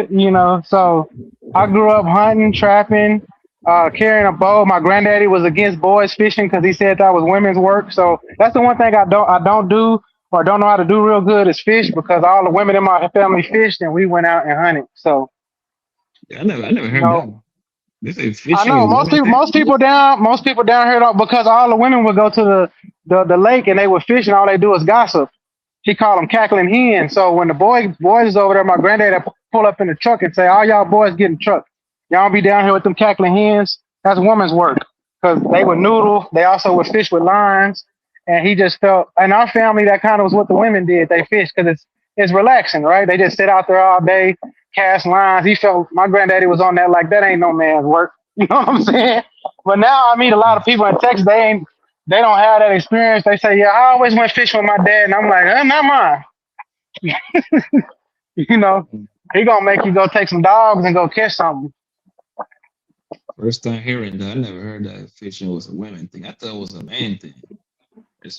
You know, so I grew up hunting, trapping, carrying a bow. My granddaddy was against boys fishing because he said that was women's work. So that's the one thing I don't do or don't know how to do real good is fish, because all the women in my family fished and we went out and hunted. So yeah, I never heard that. They say fishing. I know most people down here because all the women would go to the lake and they would fish and all they do is gossip. He called them cackling hens. So when the boys is over there, my granddad pull up in the truck and say, "All y'all boys get in the truck. Y'all be down here with them cackling hens. That's woman's work." Because they would noodle. They also would fish with lines. And he just felt, in our family, that kind of was what the women did. They fished because it's relaxing, right? They just sit out there all day, cast lines. He felt my granddaddy was on that like that ain't no man's work. You know what I'm saying? But now I meet a lot of people in Texas. They don't have that experience. They say, "Yeah, I always went fishing with my dad," and I'm like, "Not mine." You know, he gonna make you go take some dogs and go catch something. First time hearing that. I never heard that fishing was a women thing. I thought it was a man thing.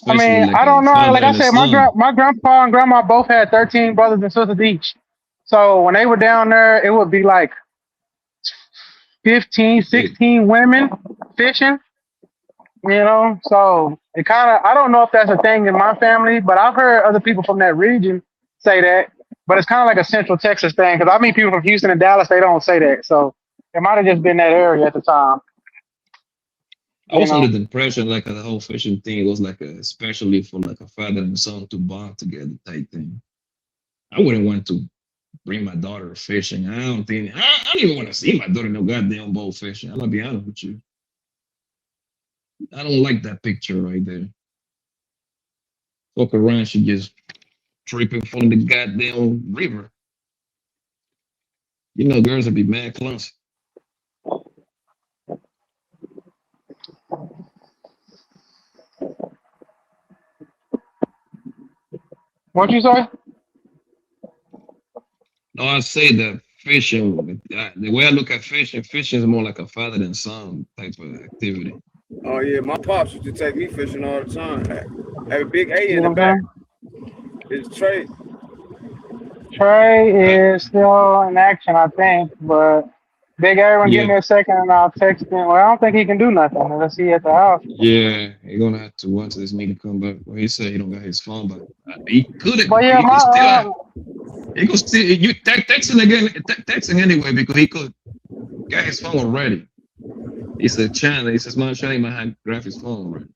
I mean, I don't know. Like I said, my grandpa and grandma both had 13 brothers and sisters each. So when they were down there, it would be like 15, 16 women fishing. You know, so it kind of, I don't know if that's a thing in my family, but I've heard other people from that region say that. But it's kind of like a Central Texas thing, because I meet people from Houston and Dallas, they don't say that. So it might have just been that area at the time. I was under the impression like the whole fishing thing was like especially for like a father and son to bond together type thing. I wouldn't want to bring my daughter fishing. I don't even want to see my daughter no goddamn boat fishing. I'm gonna be honest with you. I don't like that picture right there. Fuck around, she just tripping from the goddamn river. You know, girls would be mad clumsy. What'd you say? No, I say that fishing, the way I look at fishing is more like a father and son type of activity. Oh yeah, my pops used to take me fishing all the time. Have a big A in the back. It's Trey. Trey is still in action, I think, but Big Aaron, give me a second and I'll text him. Well, I don't think he can do nothing unless he at the house. Yeah, he's gonna have to wait till this meeting come back. Well, he said he don't got his phone, but he could. But yeah, he could still you texting again, texting anyway because he could got his phone already. He said, "Chan," he says, "My Chan might have grabbed his phone already."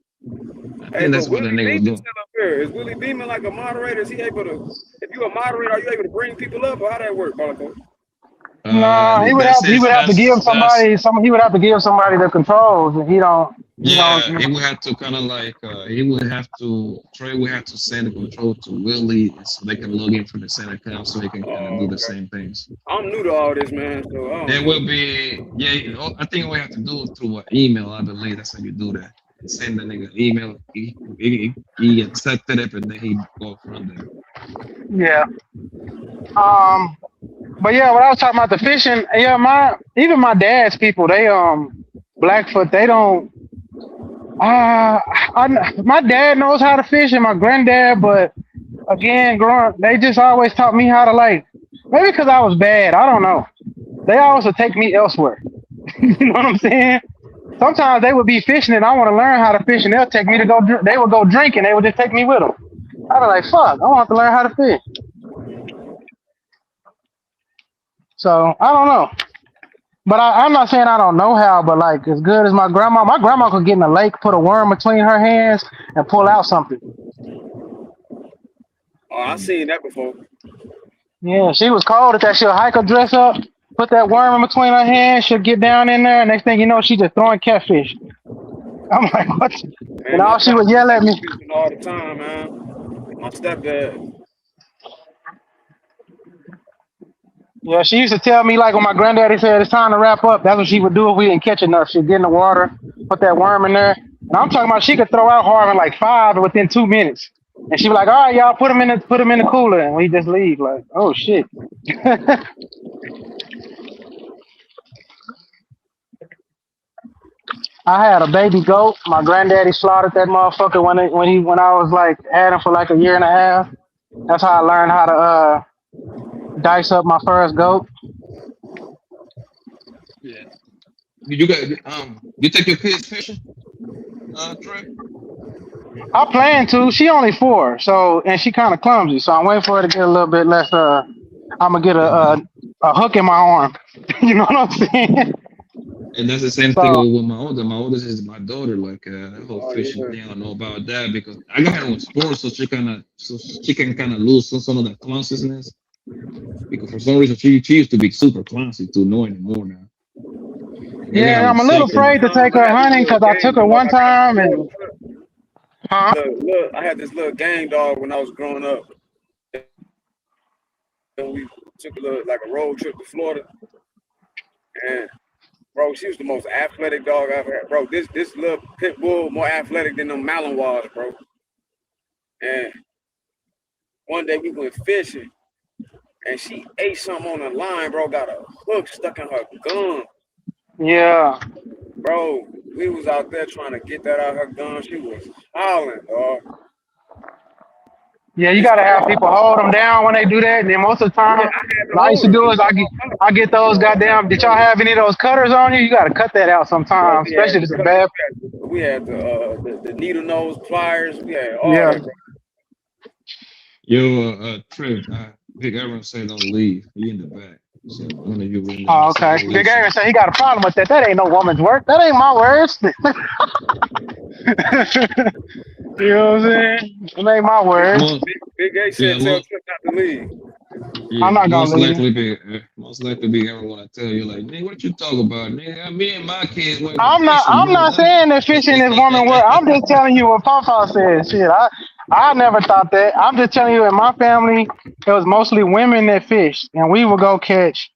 I think that's what the nigga was doing. Is Willie Beeman like a moderator? Is he able to? If you a moderator, are you able to bring people up, or how that work, Barco? No, he would have to give somebody the controls, and he don't. He would have to kind of like Trey would have to send the control to Willie so they can log in from the same account so he can kind of do the same things. I'm new to all this, man. So there will be I think we have to do it through an email. I believe that's how you do that. Send the nigga email. He accepted it, and then he go from there. Yeah. But yeah, when I was talking about the fishing, yeah, my dad's people, they Blackfoot, they don't. My dad knows how to fish and my granddad, but again, they just always taught me how to maybe because I was bad, I don't know. They always would take me elsewhere. You know what I'm saying? Sometimes they would be fishing and I want to learn how to fish and they'll take me to go. They would go drinking. They would just take me with them. I'd be like, fuck, I want to learn how to fish. So I don't know. But I'm not saying I don't know how, but like as good as my grandma could get in the lake, put a worm between her hands and pull out something. Oh, I've seen that before. Yeah, she was cold at that. She'll hike her dress up put that worm in between her hands. She'll get down in there. Next thing you know, she just throwing catfish. I'm like, what? Man, And all she would yell at me. all the time, man. My stepdad. Yeah, she used to tell me like when my granddaddy said it's time to wrap up. That's what she would do if we didn't catch enough. She'd get in the water, put that worm in there. And I'm talking about she could throw out Harvin like 5 within 2 minutes. And she'd be like, all right, y'all, put him in the cooler. And we just leave like, oh shit. I had a baby goat. My granddaddy slaughtered that motherfucker when I was like had him for like a year and a half. That's how I learned how to dice up my first goat. Yeah. You got you take your kids fishing, Trey? I plan to. She only 4, and she kind of clumsy. So I'm waiting for her to get a little bit less. I'm gonna get a hook in my arm. You know what I'm saying? And that's the same thing with my older. My oldest is my daughter. Like that whole fishing thing, I don't know about that because I got her on sports, so she can kind of lose some of that clumsiness. Because for some reason she used to be super clumsy to know anymore now. Yeah, I'm a little afraid to take her hunting because I took her one time and. Huh? Look, I had this little gang dog when I was growing up. And we took a road trip to Florida. And bro, she was the most athletic dog I've ever had. Bro, this little pit bull more athletic than them Malinois, bro. And one day we went fishing and she ate something on the line, bro, got a hook stuck in her gum. Yeah. Bro, we was out there trying to get that out of her gum. She was howling, dog. Yeah, you gotta have people hold them down when they do that. And then most of the time, what I used to do is I get those goddamn. Did y'all have any of those cutters on you? You gotta cut that out sometimes, especially if it's a bad. We had the needle nose pliers. We had all that, bro. Yo, Trey, Big Aaron said don't leave. He in the back. So one of you in Oh, okay. Big Aaron said he got a problem with that. That ain't no woman's work. That ain't my words. You know what I'm saying? It ain't my words. Big A said tell Trip not to leave. Yeah, I'm not gonna leave. Most likely be Aaron want to tell you like, nigga, what you talk about, nigga? Me and my kids went. I'm not saying that fishing is woman work. I'm just telling you what Papa said. Shit, I never thought that. I'm just telling you in my family, it was mostly women that fished, and we would go catch.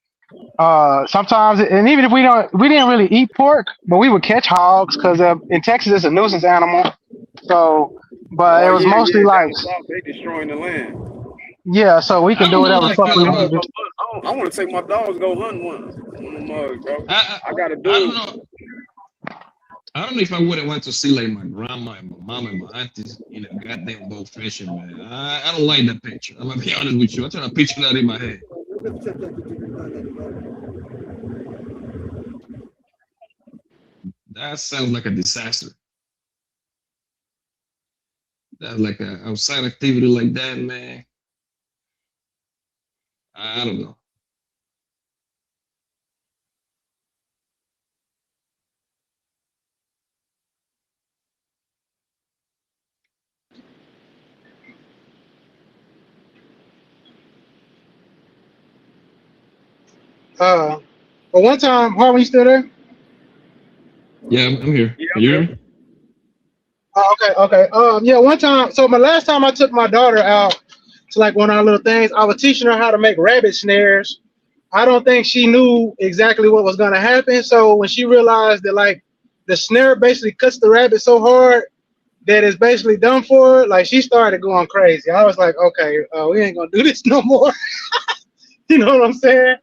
Sometimes, and even if we didn't really eat pork, but we would catch hogs because in Texas it's a nuisance animal. So, but it was mostly like they destroying the land. Yeah, so we can do whatever the fuck we want to do. I want to take my dogs to go hunt one of them mugs, bro. I got to do. I don't know if I would have went to see like my grandma and my mom and my aunties in a goddamn boat fishing, man. I don't like that picture. I'm gonna be honest with you. I'm trying to picture that in my head. That sounds like a disaster. That's like an outside activity like that, man. I don't know. But one time, Harvey, you still there? Yeah, I'm here. Can you hear me? Okay. Yeah, one time. So my last time I took my daughter out to like one of our little things, I was teaching her how to make rabbit snares. I don't think she knew exactly what was gonna happen. So when she realized that like the snare basically cuts the rabbit so hard that it's basically done for her, like she started going crazy. I was like, okay, we ain't gonna do this no more. You know what I'm saying?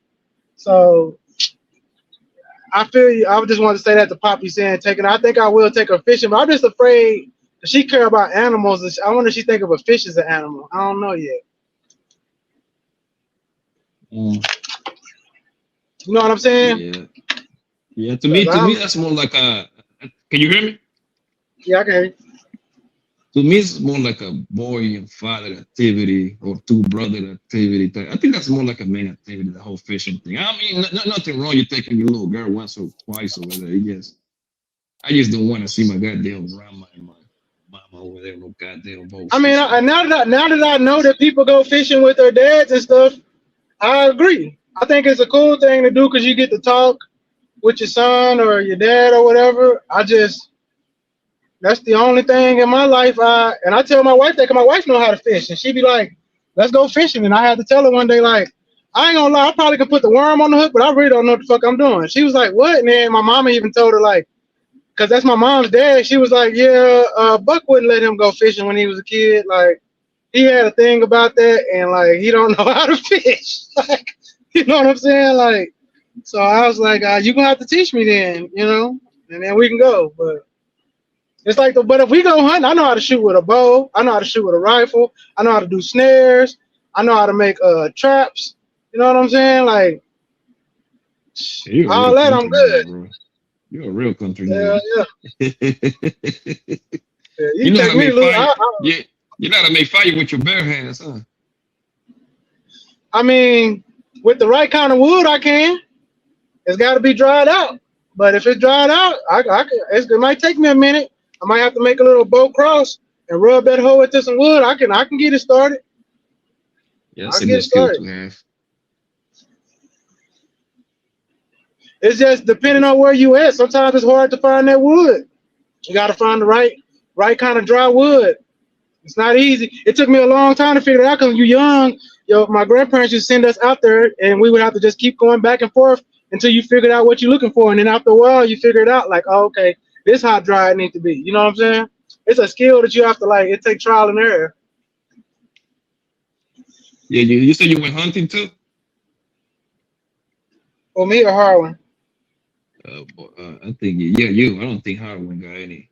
So I feel you. I just wanted to say that to Poppy saying taking. I think I will take her fishing, but I'm just afraid that she care about animals. I wonder if she think of a fish as an animal. I don't know yet. You know what I'm saying? Yeah. To me, that's more like a. Can you hear me? Yeah, I can hear you. To me, it's more like a boy and father activity or two brother activity. I think that's more like a main activity, the whole fishing thing. I mean, nothing wrong. You're taking your little girl once or twice or whatever. I just don't want to see my goddamn grandma and my mama over there no goddamn boat. I mean, now that I know that people go fishing with their dads and stuff, I agree. I think it's a cool thing to do because you get to talk with your son or your dad or whatever. That's the only thing in my life. And I tell my wife that 'cause my wife know how to fish, and she be like, "Let's go fishing." And I had to tell her one day, like, I ain't gonna lie, I probably could put the worm on the hook, but I really don't know what the fuck I'm doing. She was like, "What?" And then my mama even told her, like, because that's my mom's dad. She was like, "Yeah, Buck wouldn't let him go fishing when he was a kid. Like, he had a thing about that, and like, he don't know how to fish. Like, you know what I'm saying? Like, so I was like, you gonna have to teach me then, you know, and then we can go." But it's like, but if we go hunting, I know how to shoot with a bow. I know how to shoot with a rifle. I know how to do snares. I know how to make traps. You know what I'm saying? Like, Yeah, all that, I'm good. Bro. You're a real country Yeah, nigga. Yeah, You know how to make fire. yeah. You know how to make fire with your bare hands, huh? I mean, with the right kind of wood, I can. It's got to be dried out. But if it's dried out, I can. It might take me a minute. I might have to make a little bow cross and rub that hole into some wood. I can get it started. Yeah, that's a good skill to have. It's just depending on where you at. Sometimes it's hard to find that wood. You got to find the right kind of dry wood. It's not easy. It took me a long time to figure it out because when you're young, my grandparents used to send us out there, and we would have to just keep going back and forth until you figured out what you're looking for. And then after a while, you figure it out, like, oh, okay, this how dry it needs to be. You know what I'm saying? It's a skill that you have to, like, it takes trial and error. Yeah, you said you went hunting too? Or me or Harlan? I think you. I don't think Harlan got any.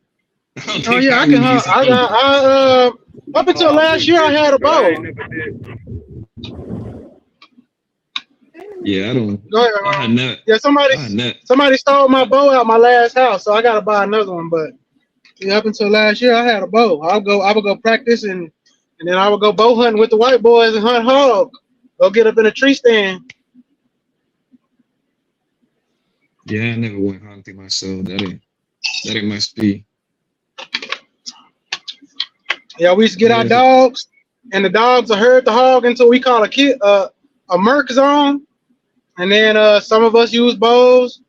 Oh yeah, I can hunt. Up until last year, I had a bow. Yeah, I don't. Go ahead, Harlan. Yeah, somebody stole my bow out my last house, so I gotta buy another one. But yeah, up until last year, I had a bow. I would go practice and then I would go bow hunting with the white boys and hunt hog. Go get up in a tree stand. Yeah, I never went hunting myself. That ain't my speed. Yeah, we used to get our dogs, and the dogs will herd the hog into what we call a merc zone. And then some of us use bows.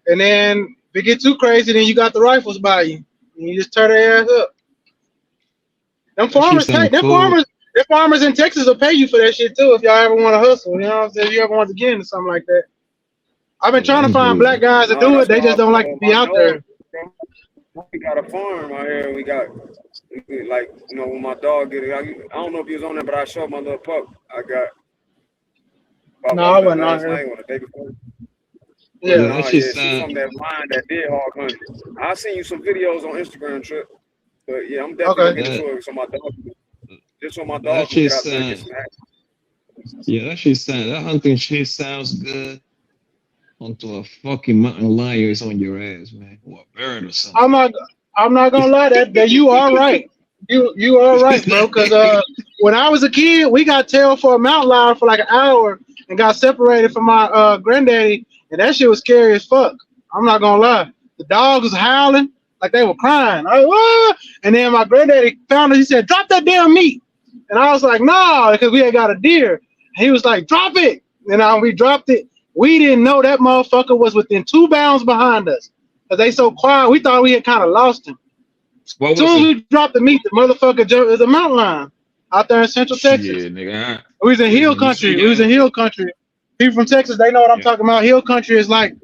And then if it get too crazy, then you got the rifles by you. And you just turn their ass up. Them farmers in Texas will pay you for that shit too if y'all ever want to hustle. You know what I'm saying? If you ever want to get into something like that. I've been trying to find black guys to do it. They just don't like to be out there. We got a farm out here. We got, like, you know, when my dog get it, I don't know if he was on there, but I showed my little pup. I got. No, I wasn't on here. On the day before. Yeah, she's from that line that did hog hunting. I seen you some videos on Instagram, Trip. But yeah, I'm definitely looking into it. So my dog, just so my dog can get out there and get some action. Yeah, that hunting shit sounds good. Until a fucking mountain lion is on your ass, man, or a bird or something. I'm not gonna lie, that you are right. You are right, bro. Because when I was a kid, we got tailed for a mountain lion for like an hour and got separated from my granddaddy, and that shit was scary as fuck. I'm not gonna lie. The dogs was howling like they were crying. And then my granddaddy found it. He said, "Drop that damn meat," and I was like, "No," because we had got a deer. And he was like, "Drop it," and we dropped it. We didn't know that motherfucker was within 2 bounds behind us. Because they so quiet, we thought we had kind of lost him. As soon as we dropped the meat, the motherfucker jumped as a mountain lion out there in Central Texas. Yeah, nigga. We was in hill country. People from Texas, they know what I'm talking about. Hill country is like,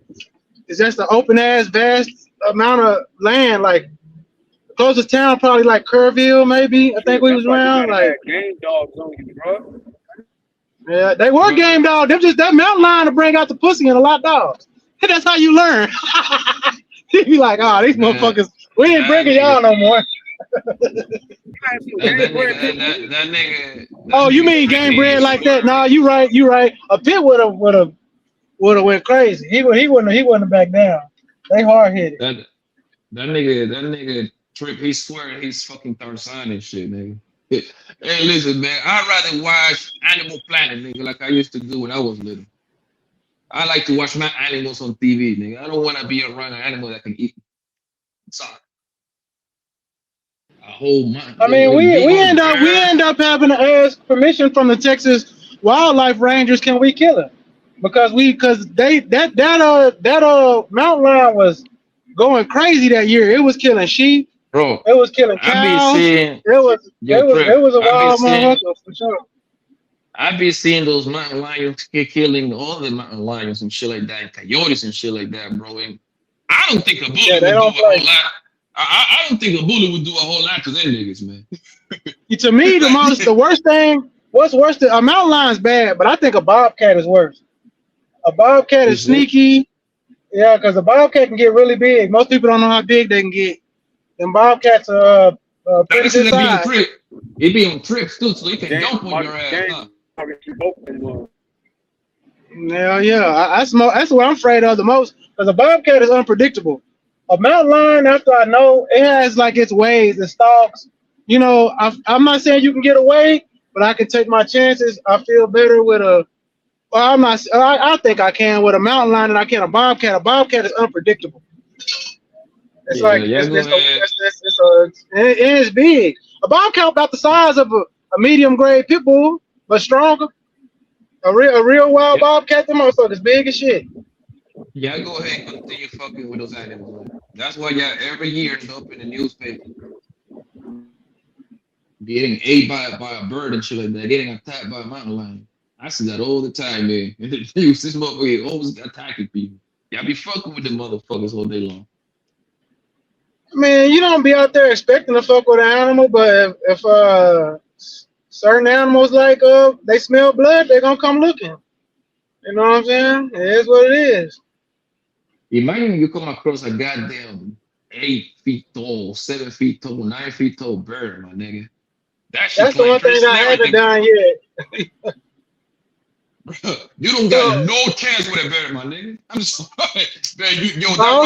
it's just an open ass, vast amount of land. Like, the closest town probably like Kerrville, maybe. I think we was around. Like, game dogs on you, bro. Yeah, they were game dogs. They're just that mountain lion to bring out the pussy and a lot of dogs. That's how you learn. You be like, oh, these motherfuckers, we ain't bringing y'all no more. That nigga. Oh, you mean game bred like that? No, you right. A pit would have went crazy. He wouldn't back down. They hard headed. That nigga Trip. He's swearing he's fucking Tarzan and shit, nigga. Hey, listen, man. I'd rather watch Animal Planet, nigga, like I used to do when I was little. I like to watch my animals on TV, nigga. I don't want to be around an animal that can eat. Sorry. A whole month. I mean, we end up having to ask permission from the Texas wildlife rangers. Can we kill it? because that mountain lion was going crazy that year. It was killing sheep. Bro, It was killing I be cows. seeing It was a I be wild seeing motherfucker for sure. I be seeing those mountain lions killing all the mountain lions and shit like that, and coyotes and shit like that, bro. And I don't think a bully Yeah, would they do a don't whole play. lot. I don't think a bully would do a whole lot to them niggas, man. To me, the worst thing. What's worse than a mountain lion's bad, but I think a bobcat is worse. A bobcat is sneaky. Yeah, because a bobcat can get really big. Most people don't know how big they can get. And bobcats are pretty Listen, good they be on size. trip. It be on trips too, so you can dump on your ass. Huh? Yeah. That's what I'm afraid of the most. Because a bobcat is unpredictable. A mountain lion, after I know, it has like its ways and stalks. You know, I'm not saying you can get away, but I can take my chances. I feel better with a. Well, I'm not. I think I can with a mountain lion than I can a bobcat. A bobcat is unpredictable. It's Yeah, like yeah, go ahead. it's big. A bobcat about the size of a medium grade pit bull, but stronger. A real wild bobcat, them motherfuckers big as shit. Yeah, go ahead and continue fucking with those animals. Man. That's why y'all every year end up in the newspaper getting ate by a bird and shit like that, getting attacked by a mountain lion. I see that all the time, man. This motherfucker always attacking people. Y'all be fucking with the motherfuckers all day long. Man, you don't be out there expecting to fuck with an animal, but if certain animals like they smell blood, they're gonna come looking. You know what I'm saying? It is what it is. Imagine you come across a goddamn 8 feet tall, 7 feet tall, 9 feet tall bird, my nigga. That's the one thing I haven't done yet. You don't got no chance with a bird, my nigga. I'm sorry. Man, I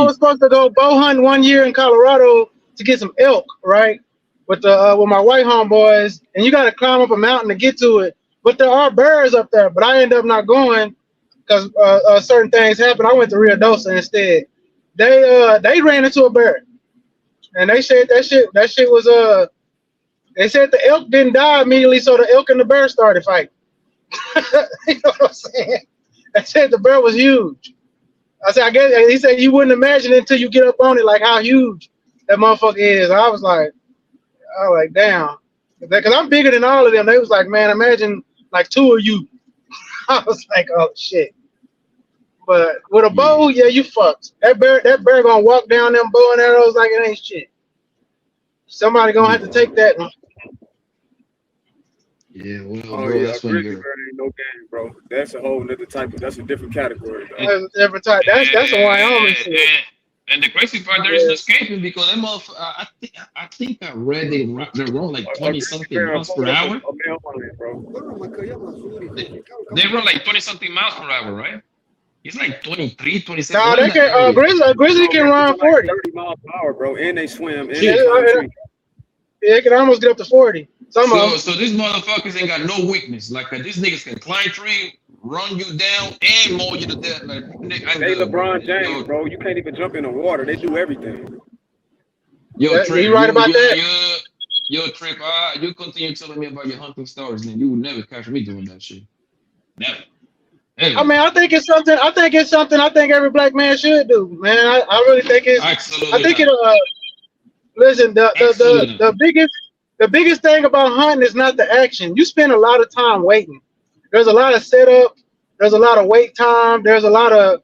was supposed to go bow hunting one year in Colorado to get some elk, right? With my white homeboys, and you got to climb up a mountain to get to it. But there are bears up there, but I ended up not going because certain things happened. I went to Rio Dosa instead. They ran into a bear, and they said that shit was They said the elk didn't die immediately, so the elk and the bear started fighting. You know what I'm saying? They said the bear was huge. I said, I guess he said you wouldn't imagine it until you get up on it, like how huge that motherfucker is. I was like, damn, because I'm bigger than all of them. They was like, man, imagine like two of you. I was like, oh shit. But with a bow, yeah, you fucked. That bear gonna walk down them bow and arrows like it ain't shit. Somebody gonna have to take that one. Yeah, well, Oh bro, yeah, that's when grizzly you're. bear ain't no game, bro. That's a whole nother type of. That's a different category, though. That's a different type. That's a Wyoming shit. And the crazy part, there is no escaping because that motherfucker. I think I read they run like 20 something miles per hour. They run like 20 something miles per hour, right? It's like 23, 27. No, they can. Grizzly can run 40. 30 miles per hour, bro. And they swim. And Yeah, they climb trees. they can almost get up to 40. So these motherfuckers ain't got no weakness. Like these niggas can climb tree, run you down, and mow you to death. Like They LeBron James, bro. You can't even jump in the water. They do everything. Yo, Trip, you right about that? Yo, Trip, you continue telling me about your hunting stories, then you will never catch me doing that shit. Never. Anyway. I mean, I think it's something. I think every black man should do, man. I really think it's. Absolutely. I think it. Listen, the biggest thing about hunting is not the action. You spend a lot of time waiting. There's a lot of setup. There's a lot of wait time. There's a lot of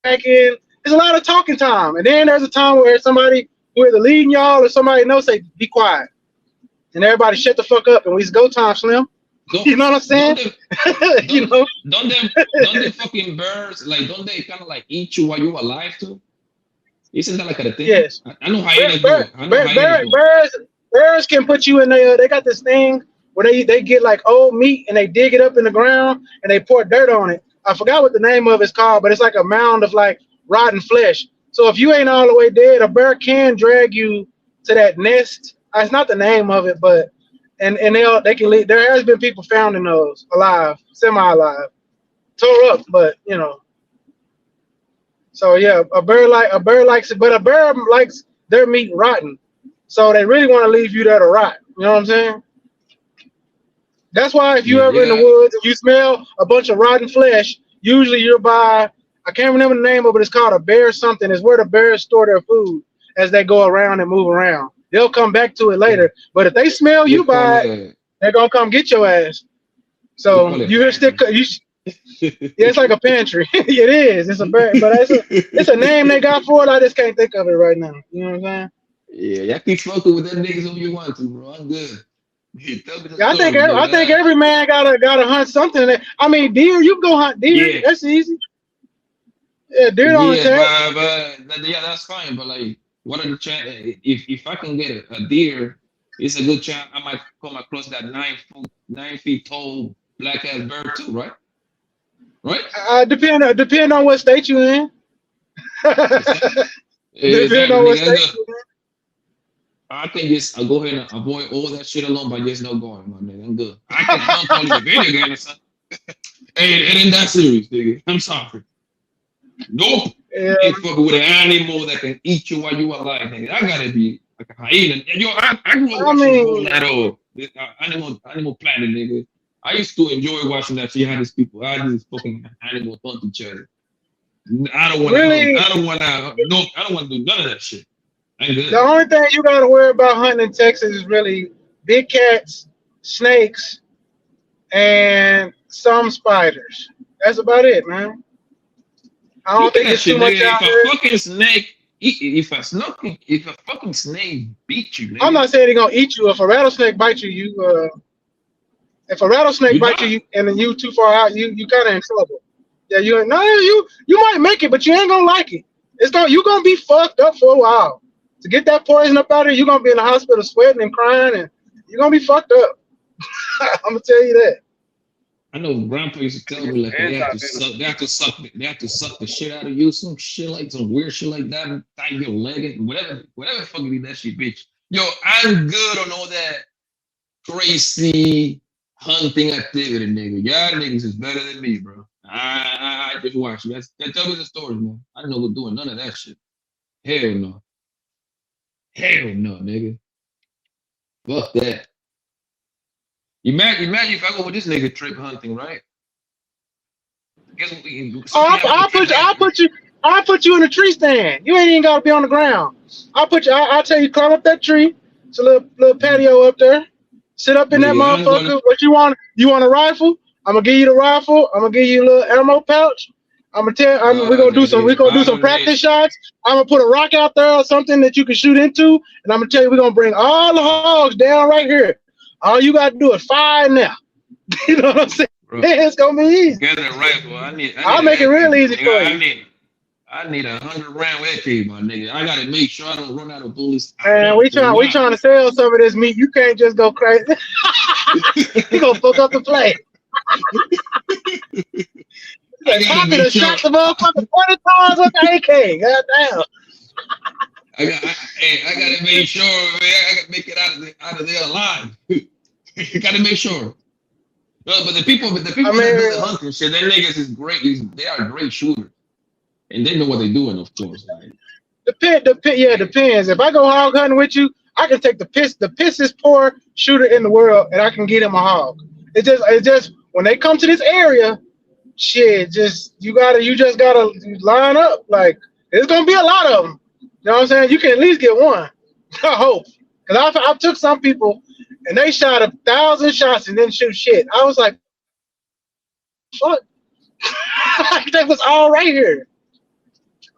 there's a lot of talking time, and then there's a time where somebody who either leading y'all or somebody else say, "Be quiet," and everybody shut the fuck up, and we go time, Slim. You know what I'm saying? You know? Don't them fucking birds don't they kind of like eat you while you're alive too? Isn't that like a thing? Yes. I know hyenas do it. Birds can put you in there. They got this thing where they get like old meat and they dig it up in the ground and they pour dirt on it. I forgot what the name of it's called, but it's like a mound of like rotten flesh. So if you ain't all the way dead, a bear can drag you to that nest. It's not the name of it, but and they can leave. There has been people found in those alive, semi-alive, tore up, but you know. So yeah, a bear likes it, but a bear likes their meat rotten. So they really want to leave you there to rot. You know what I'm saying? That's why if you Yeah, ever in the woods and you smell a bunch of rotten flesh, usually you're by, I can't remember the name of it, it's called a bear something. It's where the bears store their food as they go around and move around. They'll come back to it later. But if they smell we you call by it, it they're gonna come get your ass. we So call it you hear stick yeah, it's like a pantry. It is. It's a bear, but it's a name they got for it. I just can't think of it right now. You know what I'm saying? Yeah, y'all keep fucking with them niggas who you want to, bro. I'm good. Yeah, tell me the Yeah, story, I nigga. think every man gotta hunt something. I mean, deer, you can go hunt deer. Yeah, That's easy. Yeah, deer don't yeah, attack. yeah, that's fine. But like, what are the chances? If I can get a deer, it's a good chance I might come across that 9 feet tall black ass bird too, right? Right? Depend on what state you in. Depend Exactly, on what nigga. state you in. I can just I'll go ahead and avoid all that shit alone by just no going, my nigga. I'm good. I can hunt all the video game or something. Hey, it ain't that serious, nigga. I'm sorry. Nope. Yeah. Ain't fucking with an animal that can eat you while you alive, nigga. I gotta be like a hyena. Yo, I grew up I watching the whole mean, Animal Planet, nigga. I used to enjoy watching that shit. How these people, how these fucking animals hunt each other. I don't want to really, hunt. I don't want to do none of that shit. I'm good. the only thing you gotta worry about hunting in Texas is really big cats, snakes, and some spiders. That's about it, man. I don't Look at think that it's shit, too much nigga. out If a there. fucking snake, if a fucking snake beat you, I'm nigga, not saying they're gonna eat you. If a rattlesnake bites you, if a rattlesnake you bites die. you and then you too far out, you kind of in trouble. Yeah, you might make it, but you ain't gonna like it. You gonna be fucked up for a while. To get that poison up out of you, you're gonna be in the hospital sweating and crying, and you're gonna be fucked up. I'm gonna tell you that. I know grandpa used to tell me like they have to suck the shit out of you, some weird shit like that, tie your leg and whatever fucking that shit, bitch. Yo, I'm good on all that crazy hunting activity, nigga. Y'all niggas is better than me, bro. I just watch you. Tell me the story, man. I don't know what's doing none of that shit. Hell no. Hell no, nigga. Fuck that. Imagine if I go with this nigga trip hunting, right? Guess what? I'll put you in a tree stand. You ain't even gotta be on the ground. I'll tell you, climb up that tree. It's a little patio up there. Sit up in that Nigga, I'm motherfucker. gonna. What you want? You want a rifle? I'm gonna give you the rifle. I'm gonna give you a little ammo pouch. We're gonna do some. We're Nigga, gonna do I some don't need. practice shots. I'm gonna put a rock out there or something that you can shoot into, and I'm gonna tell you we're gonna bring all the hogs down right here. All you gotta do is fire now. You know what I'm saying? Bro, It's gonna be easy. get a rifle. I'll make it real easy for Nigga, you. I need 100 round AK, my nigga. I gotta make sure I don't run out of bullets. Man, we trying to sell some of this meat. You can't just go crazy. You gonna fuck up the play. Happy to shot the motherfucker 20 times with the AK. Goddamn. I gotta make sure, man. I gotta make it out of there alive. You gotta make sure. No, but the people that do the hunting shit, they niggas is great. They are great shooters, and they know what they're doing, of course. Like, Depends. If I go hog hunting with you, I can take the pissest poor shooter in the world, and I can get him a hog. It's just when they come to this area, shit, you just gotta line up. Like, there's gonna be a lot of them. You know what I'm saying? You can at least get one. I hope. Because I took some people and they shot 1,000 shots and didn't shoot shit. I was like, fuck. That was all right here.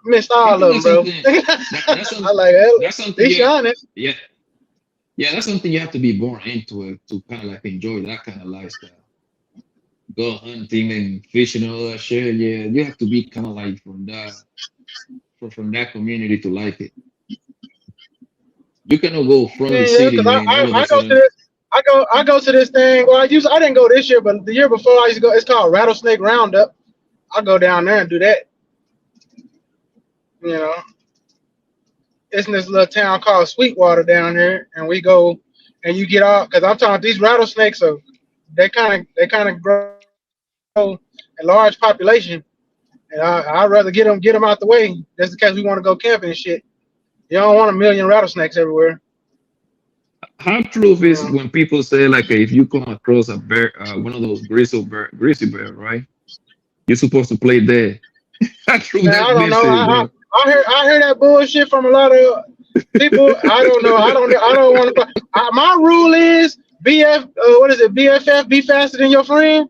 Missed all of them, bro. that's something. Yeah, that's something you have to be born into it to kind of like enjoy that kind of lifestyle. Go hunting and fishing and all that shit. Yeah, you have to be kind of like from that community to like it. You cannot go from the city, man. I go to this thing. Well, I didn't go this year, but the year before I used to go. It's called Rattlesnake Roundup. I go down there and do that. You know, it's in this little town called Sweetwater down here, and we go and you get out because I'm talking these rattlesnakes they kind of grow in large population, and I'd rather get them out the way just in case we want to go camping and shit. You don't want 1 million rattlesnakes everywhere. how true is when people say like if you come across a bear, one of those grizzly bear, right? You're supposed to play dead. How true Man, that I don't bitch know. is, bro. I hear that bullshit from a lot of people. I don't know. I don't want to. My rule is BF. What is it? BFF. Be faster than your friend.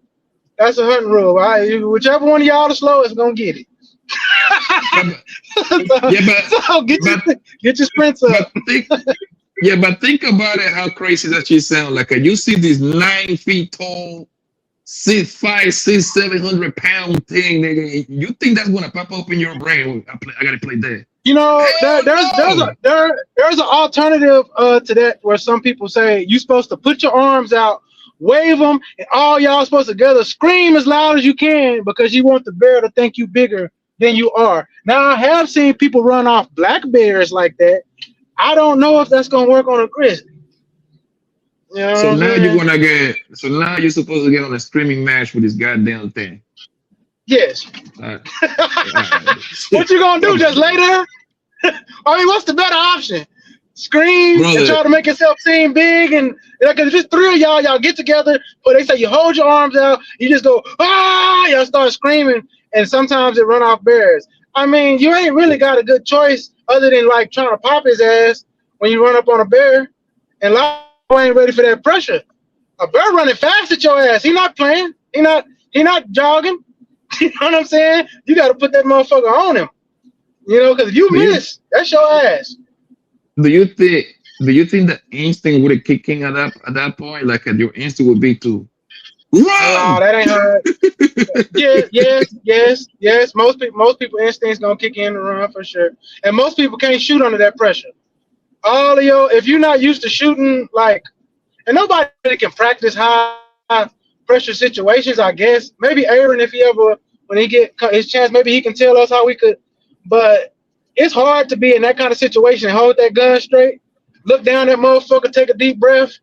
That's a hunting rule. Whichever one of y'all the slowest gonna get it. So get your sprints up. But think about it. How crazy that she sound. Like you see this 9 feet tall, 6'5", 600, 700-pound thing, nigga. You think that's gonna pop up in your brain? I gotta play that. You know, there's an alternative to that where some people say you're supposed to put your arms out, wave them, and all y'all supposed to together scream as loud as you can because you want the bear to think you bigger than you are. Now, I have seen people run off black bears like that. I don't know if that's gonna work on a grizzly. You know So now you're saying? gonna get. So now you're supposed to get on a screaming match with this goddamn thing. Yes. What you gonna do? Just lay there? I mean, what's the better option? Scream and try to make yourself seem big, and like if it's three of y'all get together, or they say you hold your arms out, you just go y'all start screaming, and sometimes it run off bears. I mean, you ain't really got a good choice other than like trying to pop his ass when you run up on a bear, and like ain't ready for that pressure. A bear running fast at your ass. He not playing. He not jogging. You know what I'm saying? You got to put that motherfucker on him. You know, because if you miss, that's your ass. Do you think the instinct would kick in at that point? Like your instinct would be to run? No, that ain't hard. yes. Most people instincts gonna kick in and run for sure. And most people can't shoot under that pressure. All of if you're not used to shooting, like, and nobody really can practice high pressure situations, I guess. Maybe Aaron, if he ever, when he get his chance, maybe he can tell us how we could. But it's hard to be in that kind of situation and hold that gun straight, look down that motherfucker, take a deep breath,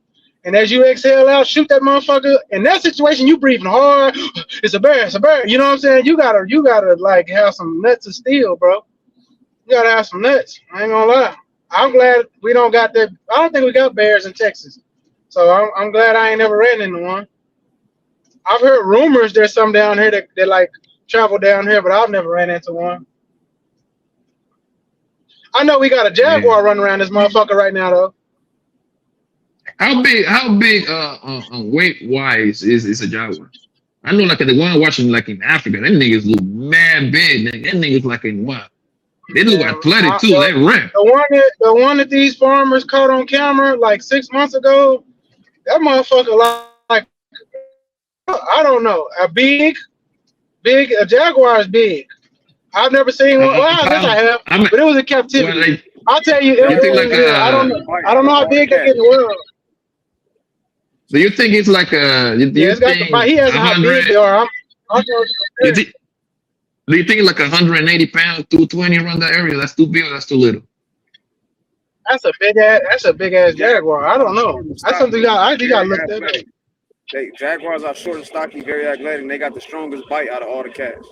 and as you exhale out, shoot that motherfucker. In that situation, you breathing hard. It's a bear. It's a bear. You know what I'm saying? You gotta like have some nuts of steel, bro. You gotta have some nuts. I ain't gonna lie. I'm glad we don't got that. I don't think we got bears in Texas, so I'm glad I ain't never ran into one. I've heard rumors there's some down here that like travel down here, but I've never ran into one. I know we got a jaguar running around this motherfucker right now, though. How big weight wise is a jaguar? I know like the one watching like in Africa, them niggas look mad big. Them niggas like in what? They look athletic too. They rip. The one that these farmers caught on camera like 6 months ago, that motherfucker like I don't know, a jaguar is big. I've never seen one. Well, I guess I have, but it was in captivity. Well, like, I'll tell you, I don't know how big they get in the world. Do you think it's like a? He has how big they are. Do you think like 180 pounds, 220 around that area? That's too big or that's too little? That's a big ass jaguar. I don't know. That's something I think I looked at. Jaguars are short and stocky, very athletic, and they got the strongest bite out of all the cats.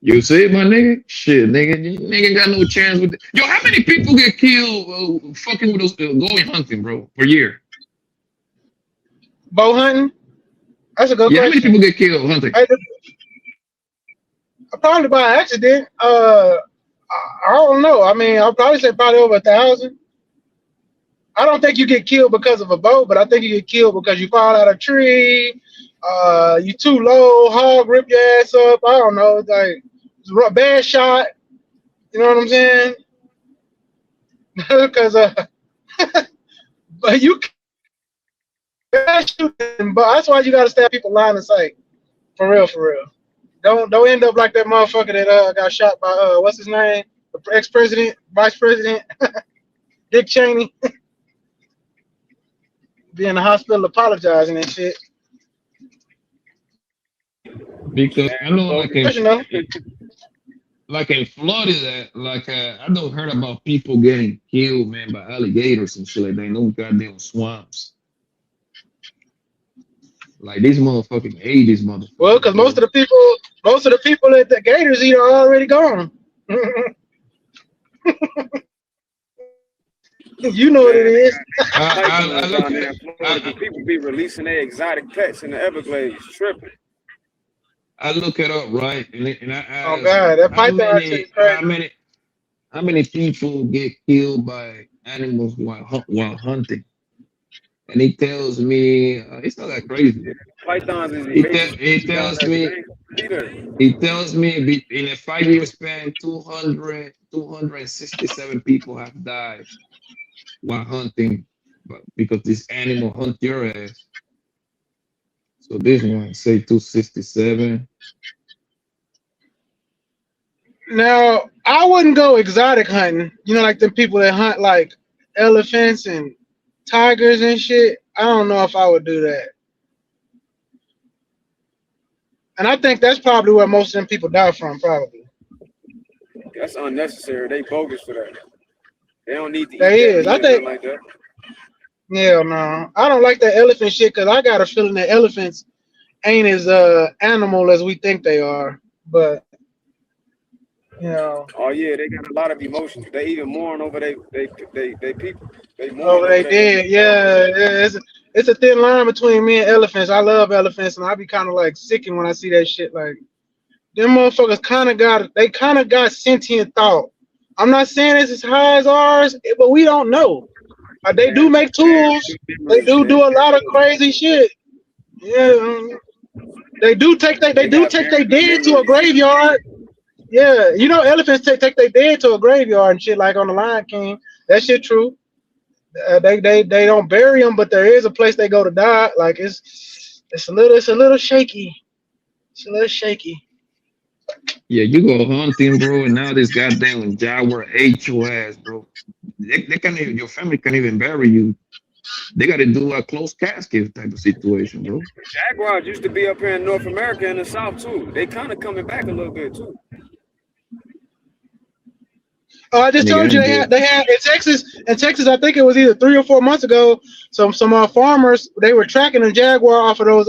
You see, my nigga? Shit, nigga got no chance with it. Yo, how many people get killed fucking with those going hunting, bro, per year? Bow hunting? That's a good question. How many people get killed hunting? Probably by accident. I don't know. I mean, I'll probably say probably over 1,000. I don't think you get killed because of a bow, but I think you get killed because you fall out of a tree. You too low, hog rip your ass up. I don't know. It's like a bad shot. You know what I'm saying? Because but you can't shoot them, but that's why you gotta stab people line of sight. For real. Don't end up like that motherfucker that got shot by what's his name? The ex-president, vice president, Dick Cheney. Be in the hospital apologizing and shit. Because I know like in Florida, like I don't heard about people getting killed, man, by alligators and shit like that. No goddamn swamps. Like these motherfucking ate these motherfuckers. Well, because most of the people that the gators eat are already gone. You know what it is. Pythons down there in Florida, 'cause people be releasing their exotic pets in the Everglades, tripping. I look it up, right? And I Oh ask God, that python shit is crazy. how many people get killed by animals while hunting? And he tells me it's not that crazy. Pythons is He tells me in a 5-year span, 267 people have died while hunting, but because this animal hunt your ass. So this one say 267. Now, I wouldn't go exotic hunting. You know, like the people that hunt like elephants and tigers and shit. I don't know if I would do that. And I think that's probably where most of them people die from, probably. That's unnecessary. They bogus for that. They don't need to eat There that is. meat I or think. nothing like that. Yeah, no. I don't like that elephant shit because I got a feeling that elephants ain't as animal as we think they are. But you know, Oh yeah, they got a lot of emotions. They even mourn over they people. They mourn oh, over they their did. Yeah, yeah. It's a thin line between me and elephants. I love elephants, and I be kind of like sickened when I see that shit. Like them motherfuckers kind of got sentient thought. I'm not saying it's as high as ours, but we don't know. They do make tools. They do a lot of crazy shit. Yeah, they do take their dead to a graveyard. Yeah, you know elephants take their dead to a graveyard and shit like on the Lion King. That shit true. They don't bury them, but there is a place they go to die. Like it's a little shaky. It's a little shaky. Yeah, you go hunting, bro, and now this goddamn jaguar ate your ass, bro. They can't even, your family can't even bury you. They got to do a closed casket type of situation, bro. Jaguars used to be up here in North America and the South too. They kind of coming back a little bit too. I just told you they had in Texas. In Texas, I think it was either 3 or 4 months ago. Some farmers they were tracking a jaguar off of those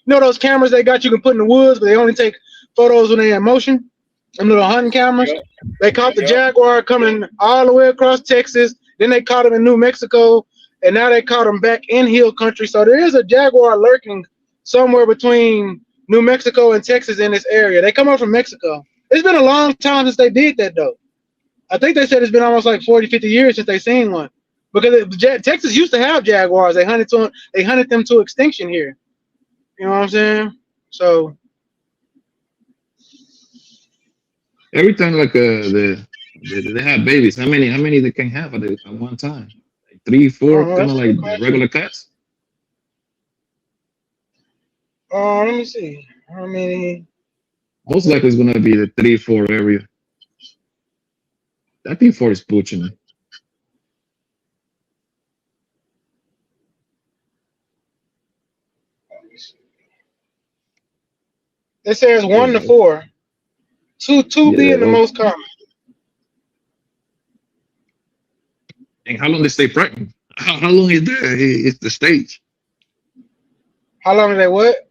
those cameras they got you can put in the woods, but they only take photos when they're in motion. Them little hunting cameras. Yep. They caught the jaguar coming all the way across Texas. Then they caught him in New Mexico, and now they caught him back in hill country. So there is a jaguar lurking somewhere between New Mexico and Texas in this area. They come up from Mexico. It's been a long time since they did that though. I think they said it's been almost like 40, 50 years since they seen one. Because Texas used to have jaguars. They hunted them to extinction here. You know what I'm saying? So every time like they have babies, how many they can have at one time? Like 3, 4, kind of like regular cats. Let me see. How many? Most likely it's gonna be the 3, 4 area. I think 4 is poaching. It says 1 to 4. Two being the most common. And how long they stay pregnant? How long is there? It's the stage. How long are they what?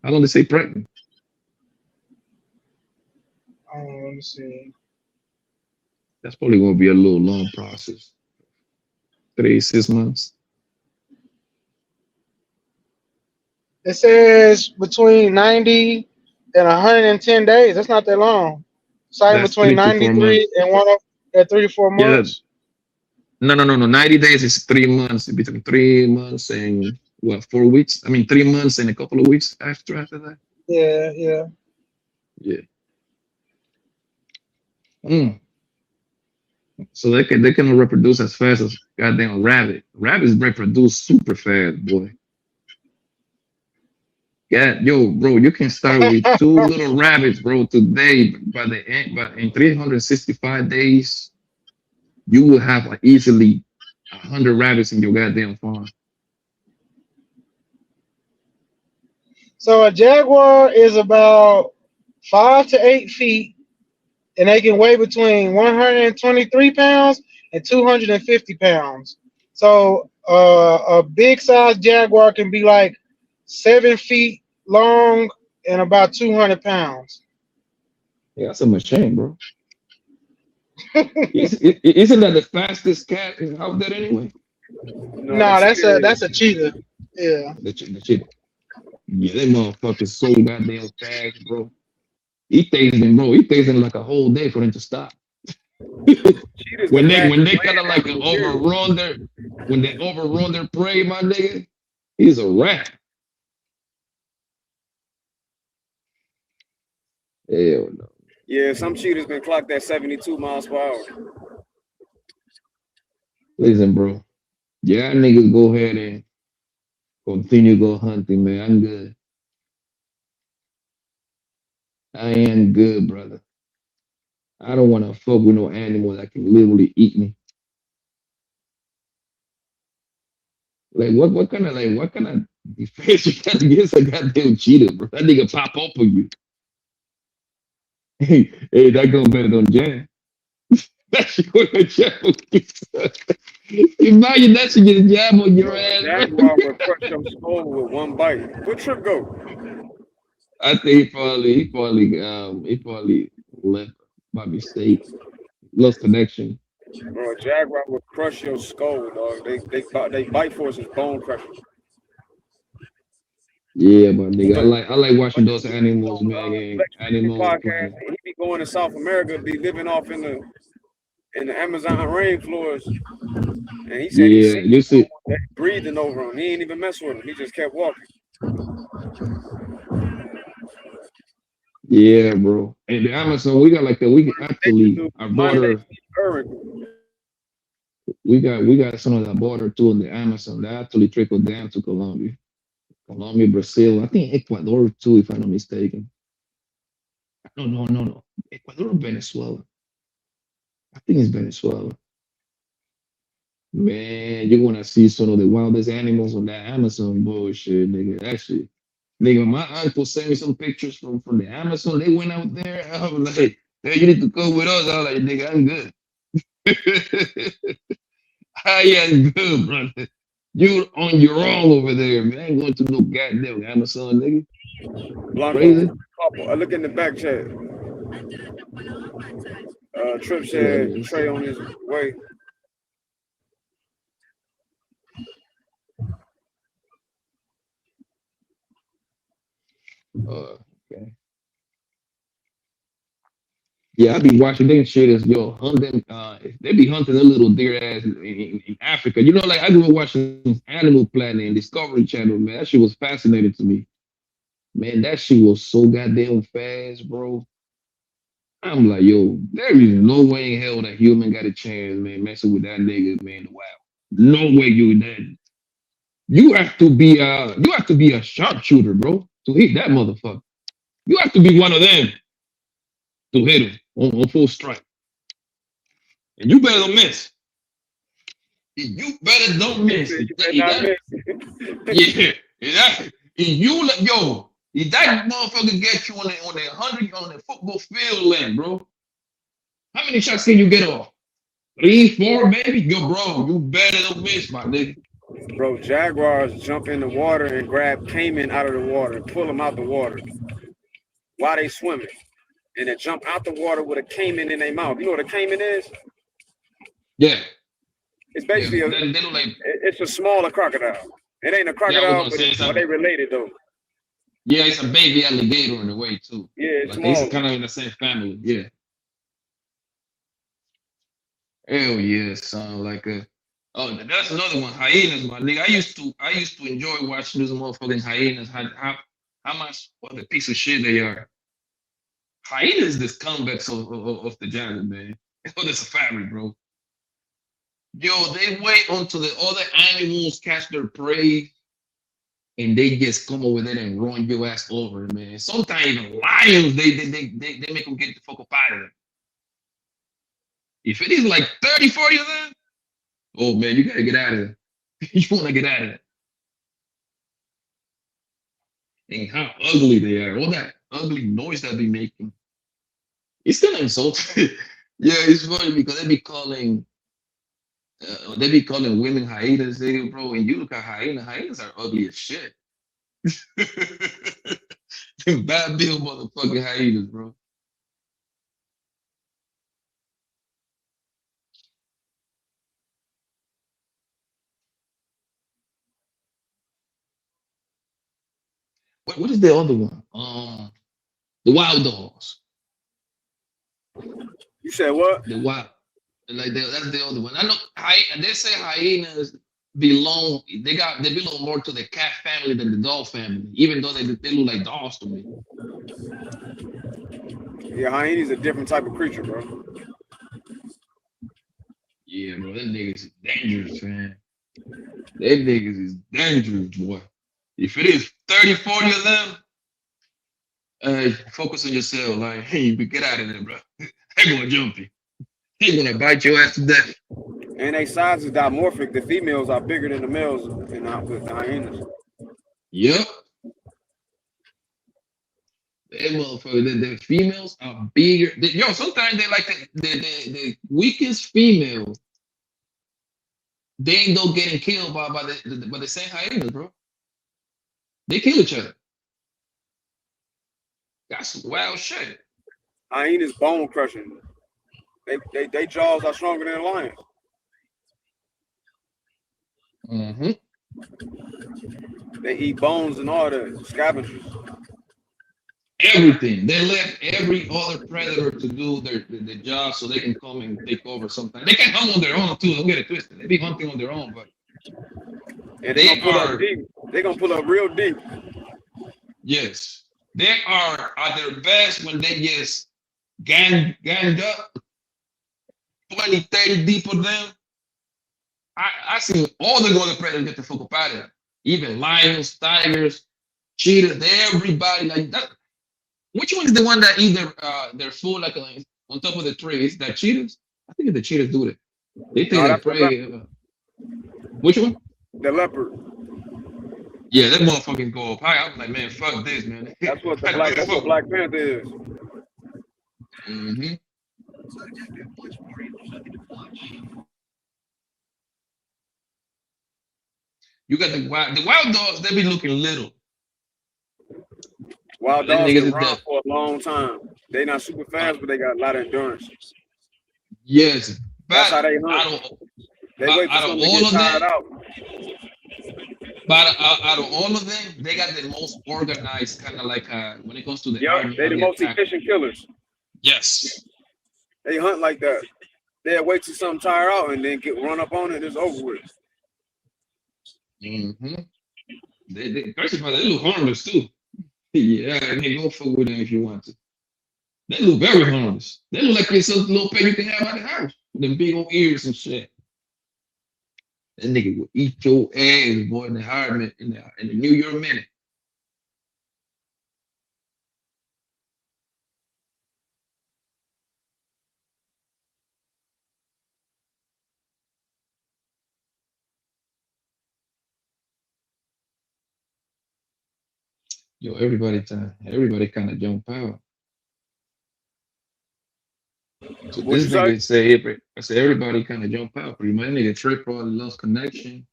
How long they stay pregnant? Let me see. That's probably gonna be a little long process. 3, 6 months. It says between 90 and 110 days. That's not that long. Something between 93 and 3 to 4 months. No. 90 days is 3 months. Between 3 months and 4 weeks. I mean 3 months and a couple of weeks after that. Yeah. So they can reproduce as fast as goddamn rabbit. Rabbits reproduce super fast, boy. Yeah, yo, bro, you can start with 2 little rabbits, bro, today. By the end, but in 365 days, you will have easily 100 rabbits in your goddamn farm. So a jaguar is about 5 to 8 feet, and they can weigh between 123 pounds and 250 pounds. So a big size jaguar can be like 7 feet long and about 200 pounds. Yeah, that's a machine, bro. Isn't that the fastest cat out there anyway? No, the No, cheetah that's is. a cheetah. Yeah. The shit. Yeah, that motherfucker's so goddamn fast, bro. He stays in like a whole day for him to stop. Cheetah's the When fastest they kind land of like animal, period. when they overrun their prey, my nigga, he's a rat. Hell no. Yeah, some cheetahs been clocked at 72 miles per hour. Listen, bro. Yeah, niggas go ahead and continue go hunting, man. I'm good. I am good, brother. I don't want to fuck with no animal that can literally eat me. Like what kind of defense you got against a goddamn cheetah, bro? That nigga pop up on you. Hey, that go better than jam. That shit gonna jam on you. Imagine that shit get jam on your Bro, a ass, bro. jaguar would crush your skull with one bite. Where Trip go? I think he probably left by mistake. Lost connection. Bro, a jaguar would crush your skull, dog. They bite force is bone crushing. Yeah, my nigga. But I like watching those he be animals, on man. And Flex Freedom Animal podcast, Planet. and he be going to South America, be living off in the Amazon rainforest. And he said he Yeah, seen you see. that breathing over him. He ain't even mess with him. He just kept walking. Yeah, bro. And the Amazon, we got like that. We can actually our Mine border. We got some of that border too in the Amazon that actually trickle down to Colombia, Brazil. I think Ecuador too, if I'm not mistaken. No. Ecuador, or Venezuela. I think it's Venezuela. Man, you're gonna see some of the wildest animals on that Amazon bullshit, nigga. That shit. Nigga, my uncle sent me some pictures from the Amazon. They went out there. I was like, hey, you need to go with us. I was like, nigga, I'm good. I am good, brother. You on your own over there, man. I ain't going to no goddamn Amazon, nigga. Blanco, Crazy. I look in the back chat. Trip Yeah, let said me Trey see. on his way. Okay. Yeah, I be watching them shit as hunting. They be hunting a little deer ass in Africa. You know, like I grew up watching Animal Planet and Discovery Channel, man. That shit was fascinating to me. Man, that shit was so goddamn fast, bro. I'm like, yo, there is no way in hell that human got a chance, man, messing with that nigga, man. Wow. No way you that. You have to be a sharpshooter, bro, to hit that motherfucker. You have to be one of them to hit him on full strike. And you better don't miss. You better don't He miss. said you better not miss. Yeah. If you let if that motherfucker get you on the football field land, bro. How many shots can you get off? 3, 4, maybe? Yo, bro, you better don't miss, my nigga. Bro, jaguars jump in the water and grab caiman out of the water and pull them out the water while they swimming. And then jump out the water with a caiman in their mouth. You know what a caiman is? Yeah. It's basically They look like it's a smaller crocodile. It ain't a I was crocodile, gonna but say are they related though? Yeah, it's a baby alligator in a way too. Yeah, it's Like it's small. kind of in the same family. Yeah. Hell yeah, son. That's another one. Hyenas, my nigga. I used to enjoy watching those motherfucking hyenas. How much what a piece of shit they are. Hyenas the scumbags of the jungle, man. Oh, that's a family, bro. Yo, they wait until the other animals catch their prey and they just come over there and run your ass over, man. Sometimes even lions, they make them get the fuck up out of there. If it is like 30, 40 of them, oh man, you gotta get out of there. You wanna get out of there. And how ugly they are. All that ugly noise that be making. It's kind of insulting. Yeah, it's funny because they be calling women hyenas, bro. And you look at hyenas are ugly as shit. Bad bill motherfucking hyenas, bro. what is the other one? The wild dogs. You said what? The wild, that's the other one. I know. They say hyenas they belong more to the cat family than the dog family, even though they look like dogs to me. Yeah, hyena's a different type of creature, bro. Yeah, bro, that niggas is dangerous, man. That niggas is dangerous, boy. If it is 30, 40 of them, focus on yourself. Like, hey, but get out of there, bro. They're gonna jump you. They're gonna bite your ass to death. And they size is dimorphic. The females are bigger than the males with the hyenas. Yep. That motherfucker, the females are bigger. Sometimes they like the weakest female. They ain't though getting killed by the same hyenas, bro. They kill each other. That's some wild shit. Hyenas bone crushing. They jaws are stronger than a lion. Mm-hmm. They eat bones and all that, scavengers. Everything. They let every other predator to do their job so they can come and take over sometimes. They can hunt on their own too. Don't get it twisted. They be hunting on their own, but and they gonna pull up deep. They gonna pull up real deep. Yes. They are at their best when they just ganged up 20, 30 deep of them. I seen all the other predators get the fuck up out of there. Even lions, tigers, cheetahs, everybody like that. Which one is the one that eat their food like on top of the tree? Is that cheetahs? I think the cheetahs do that. They take their prey. Which one? The leopard. Yeah, that motherfucking go up high. I'm like, man, fuck this, man. That's what Black Panther is. Mm-hmm. You got the wild dogs. They be looking little. Wild dogs can run for a long time. They not super fast, but they got a lot of endurance. Yes, that's how they hunt. They wait for something to get tired out. But out of all of them, they got the most organized, kind of like when it comes to the army. They the most efficient killers. Yes. They hunt like that. They'll wait till something tire out and then run up on it and it's over with. Mm-hmm. First of all, they look harmless too. Yeah, and they go fuck with them if you want to. They look very harmless. They look like it's a little pet you can have out the house. With them big old ears and shit. That nigga will eat your ass, boy, in the heart in the New Year minute. Yo, everybody kind of jump out. So this nigga say everybody kind of jump out. Pretty much, nigga trip probably lost connection.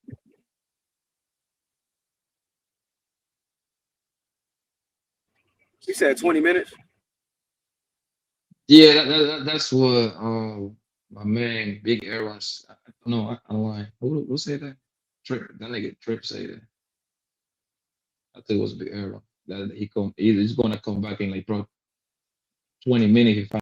He said 20 minutes. Yeah, that's what my man Big Aaron's. No, I lied. Who said that? Trip. That nigga Trip say that. I think it was Big Aaron. That he's gonna come back in like 20 minutes. If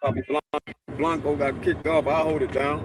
Bobby Blanco got kicked off. I'll hold it down.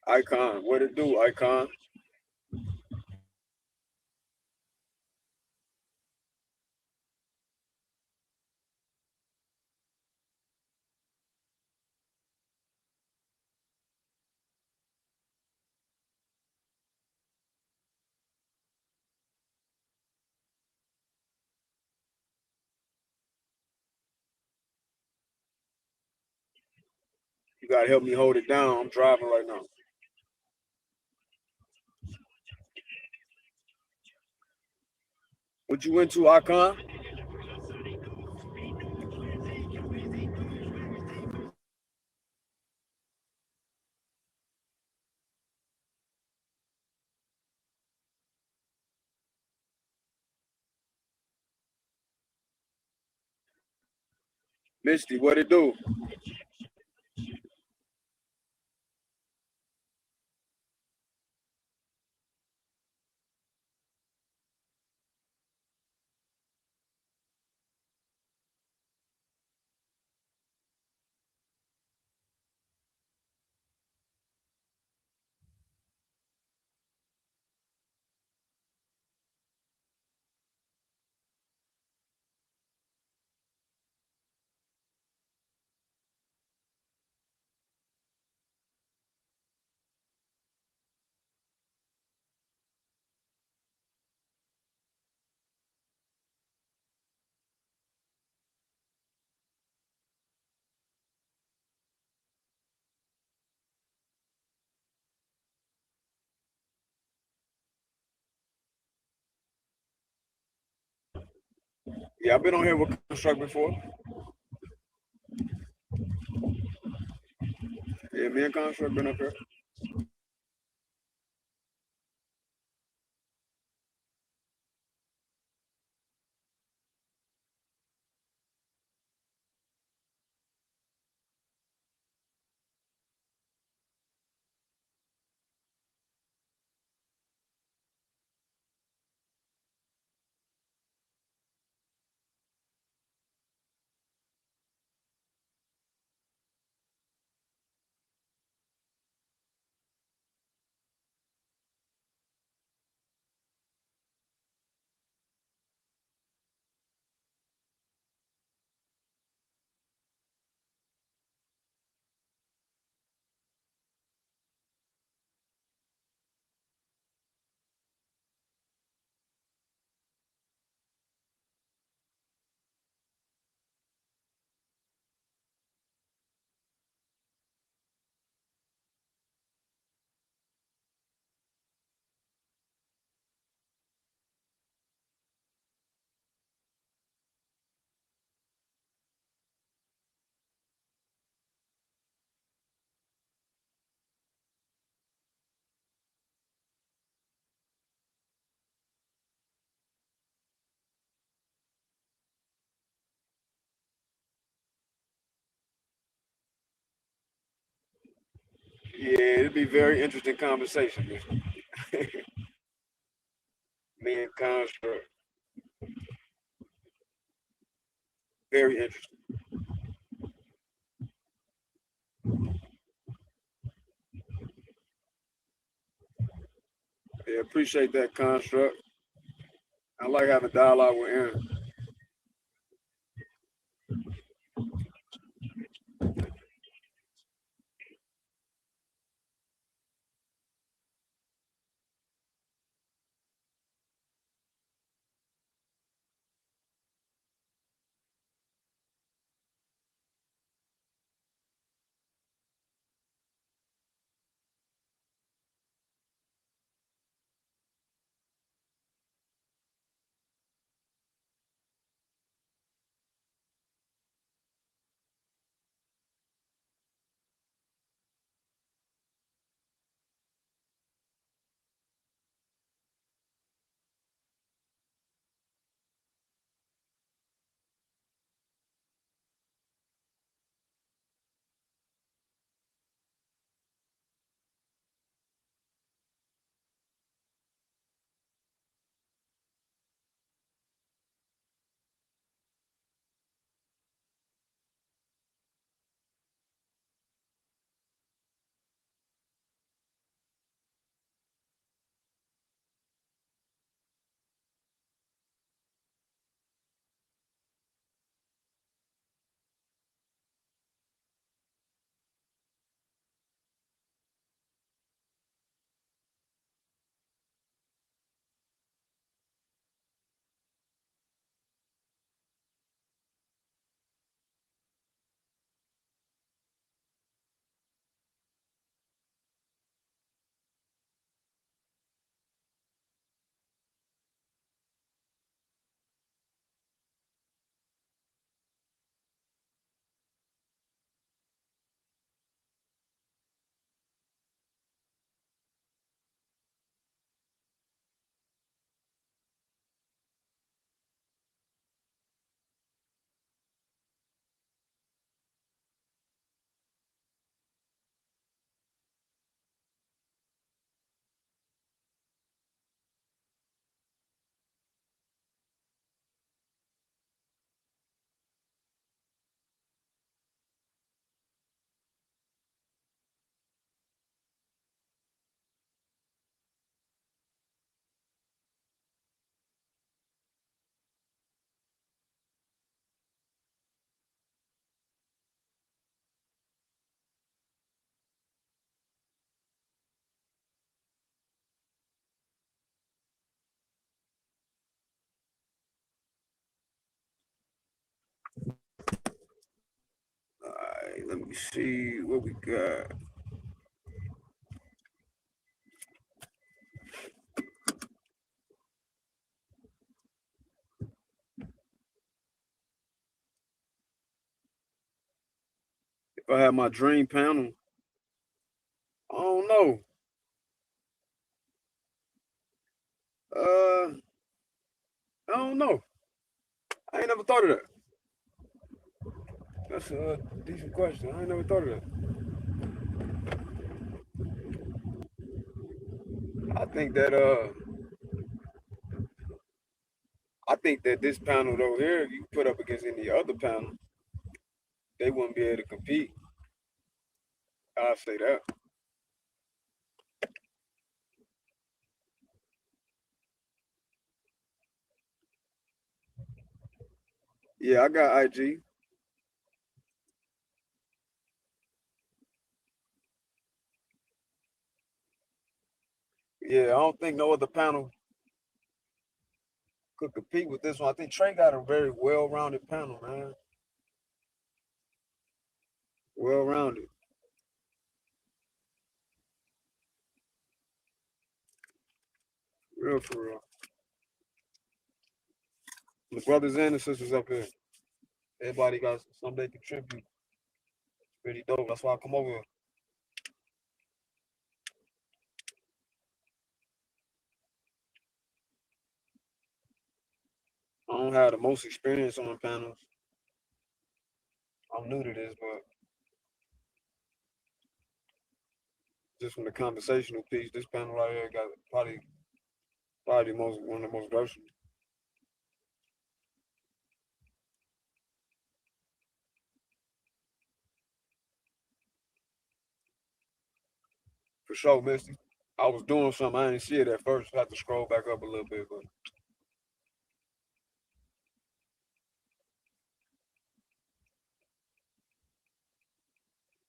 Icon, what it do, Icon? You gotta help me hold it down. I'm driving right now. What you into, Icon? Misty, what it do? Yeah, I've been on here with Construct before. Yeah, me and Construct been up here. Yeah, it'd be very interesting conversation. Me and Construct. Very interesting. Yeah, appreciate that, Construct. I like having dialogue with Aaron. All right, let me see what we got. If I had my dream panel, don't know. I don't know. I ain't never thought of that. That's a decent question. I ain't never thought of that. I think that this panel over here, you put up against any other panel, they wouldn't be able to compete. I'll say that. Yeah, I got IG. Yeah, I don't think no other panel could compete with this one. I think Trey got a very well-rounded panel, man. Well-rounded. Real for real. The brothers and the sisters up here. Everybody got something they contribute. It's pretty dope. That's why I come over here. I don't have the most experience on panels. I'm new to this, but just from the conversational piece, this panel right here got probably one of the most versatile. For sure, Misty. I was doing something, I didn't see it at first. I had to scroll back up a little bit, but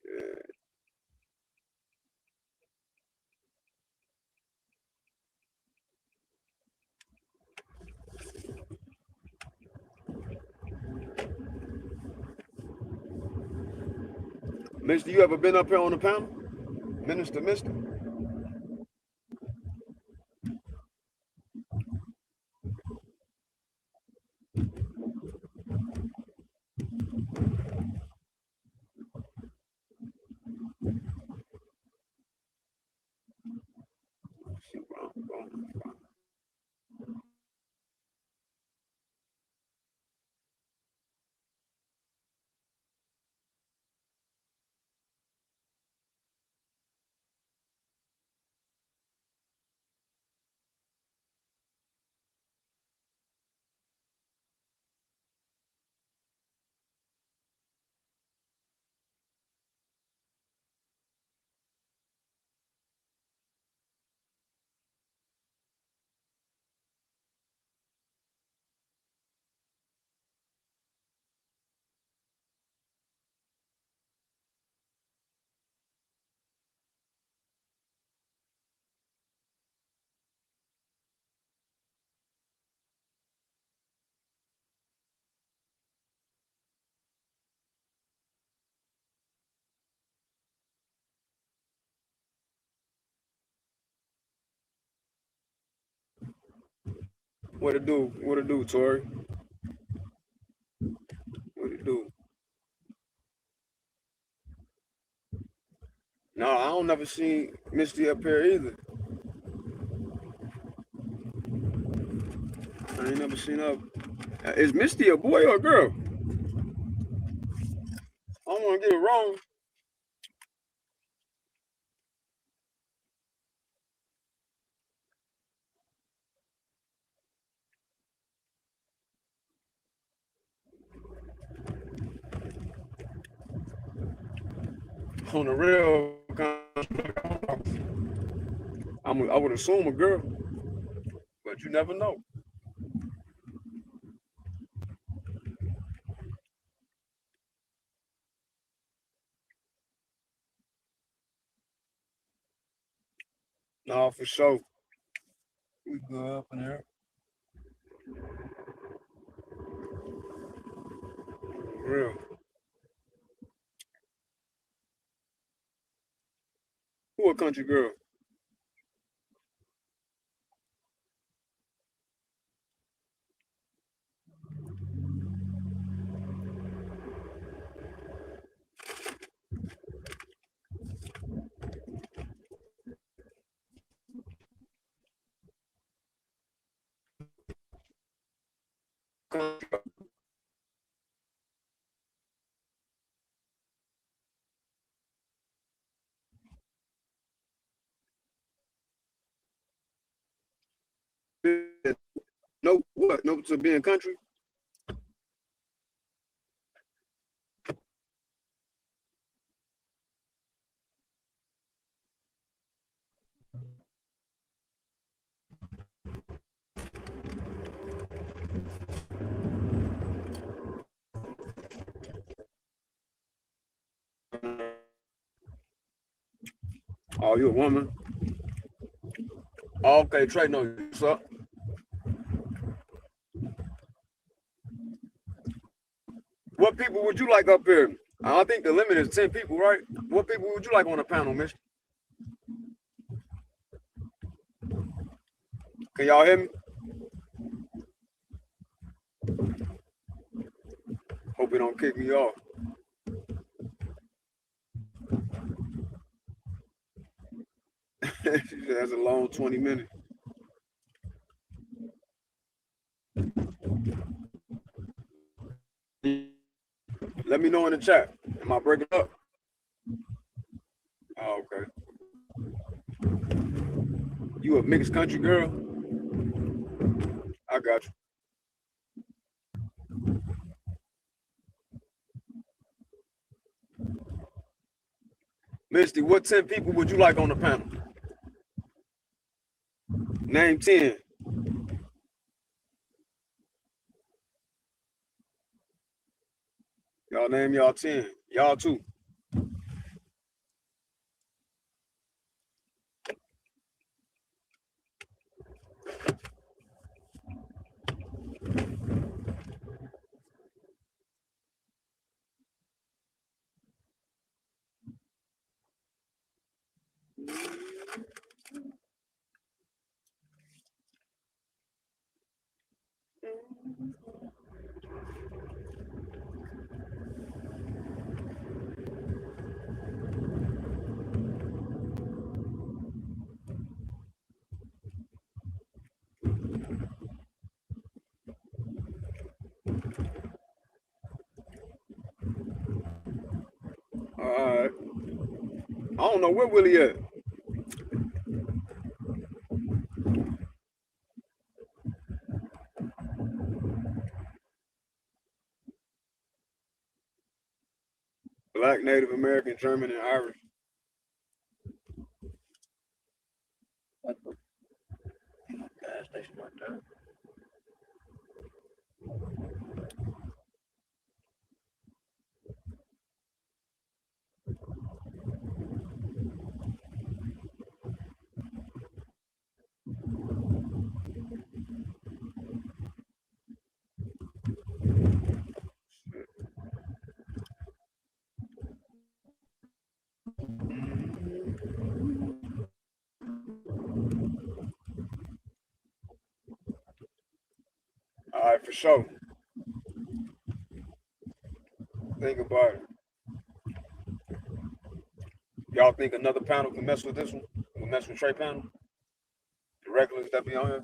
yeah. Misty, you ever been up here on the panel? Minister Misty? What it do? What it do, Tori? What it do? No, I don't never see Misty up here either. I ain't never seen her. Is Misty a boy or a girl? I don't want to get it wrong. On the real, I would assume a girl, but you never know. No, for sure. We good up in there. Real. Who a country girl? country. No, what? No, to being country. Oh, you a woman? Oh, okay, Trey, no, what's up? What people would you like up here? I think the limit is 10 people, right? What people would you like on the panel, mister? Can y'all hear me? Hope it don't kick me off. That's a long 20 minutes. Let me know in the chat. Am I breaking up? Oh, okay. You a mixed country girl? I got you. Misty, what 10 people would you like on the panel? Name 10. Y'all name y'all 10. Y'all too. All right. I don't know where Willie at. Black, Native American, German, and Irish. Gas station right there. All right, for sure. Think about it. Y'all think another panel can mess with this one? Can mess with Trey panel? The regulars that be on here?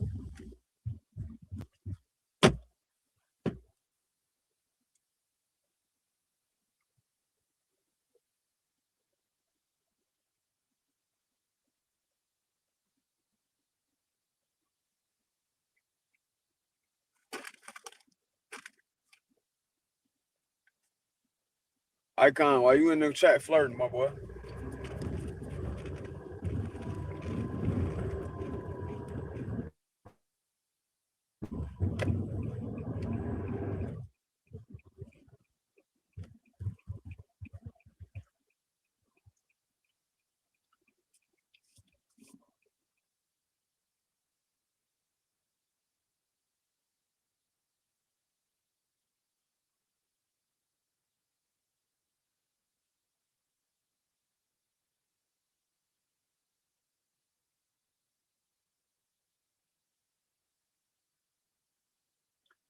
Icon, why you in the chat flirting, my boy?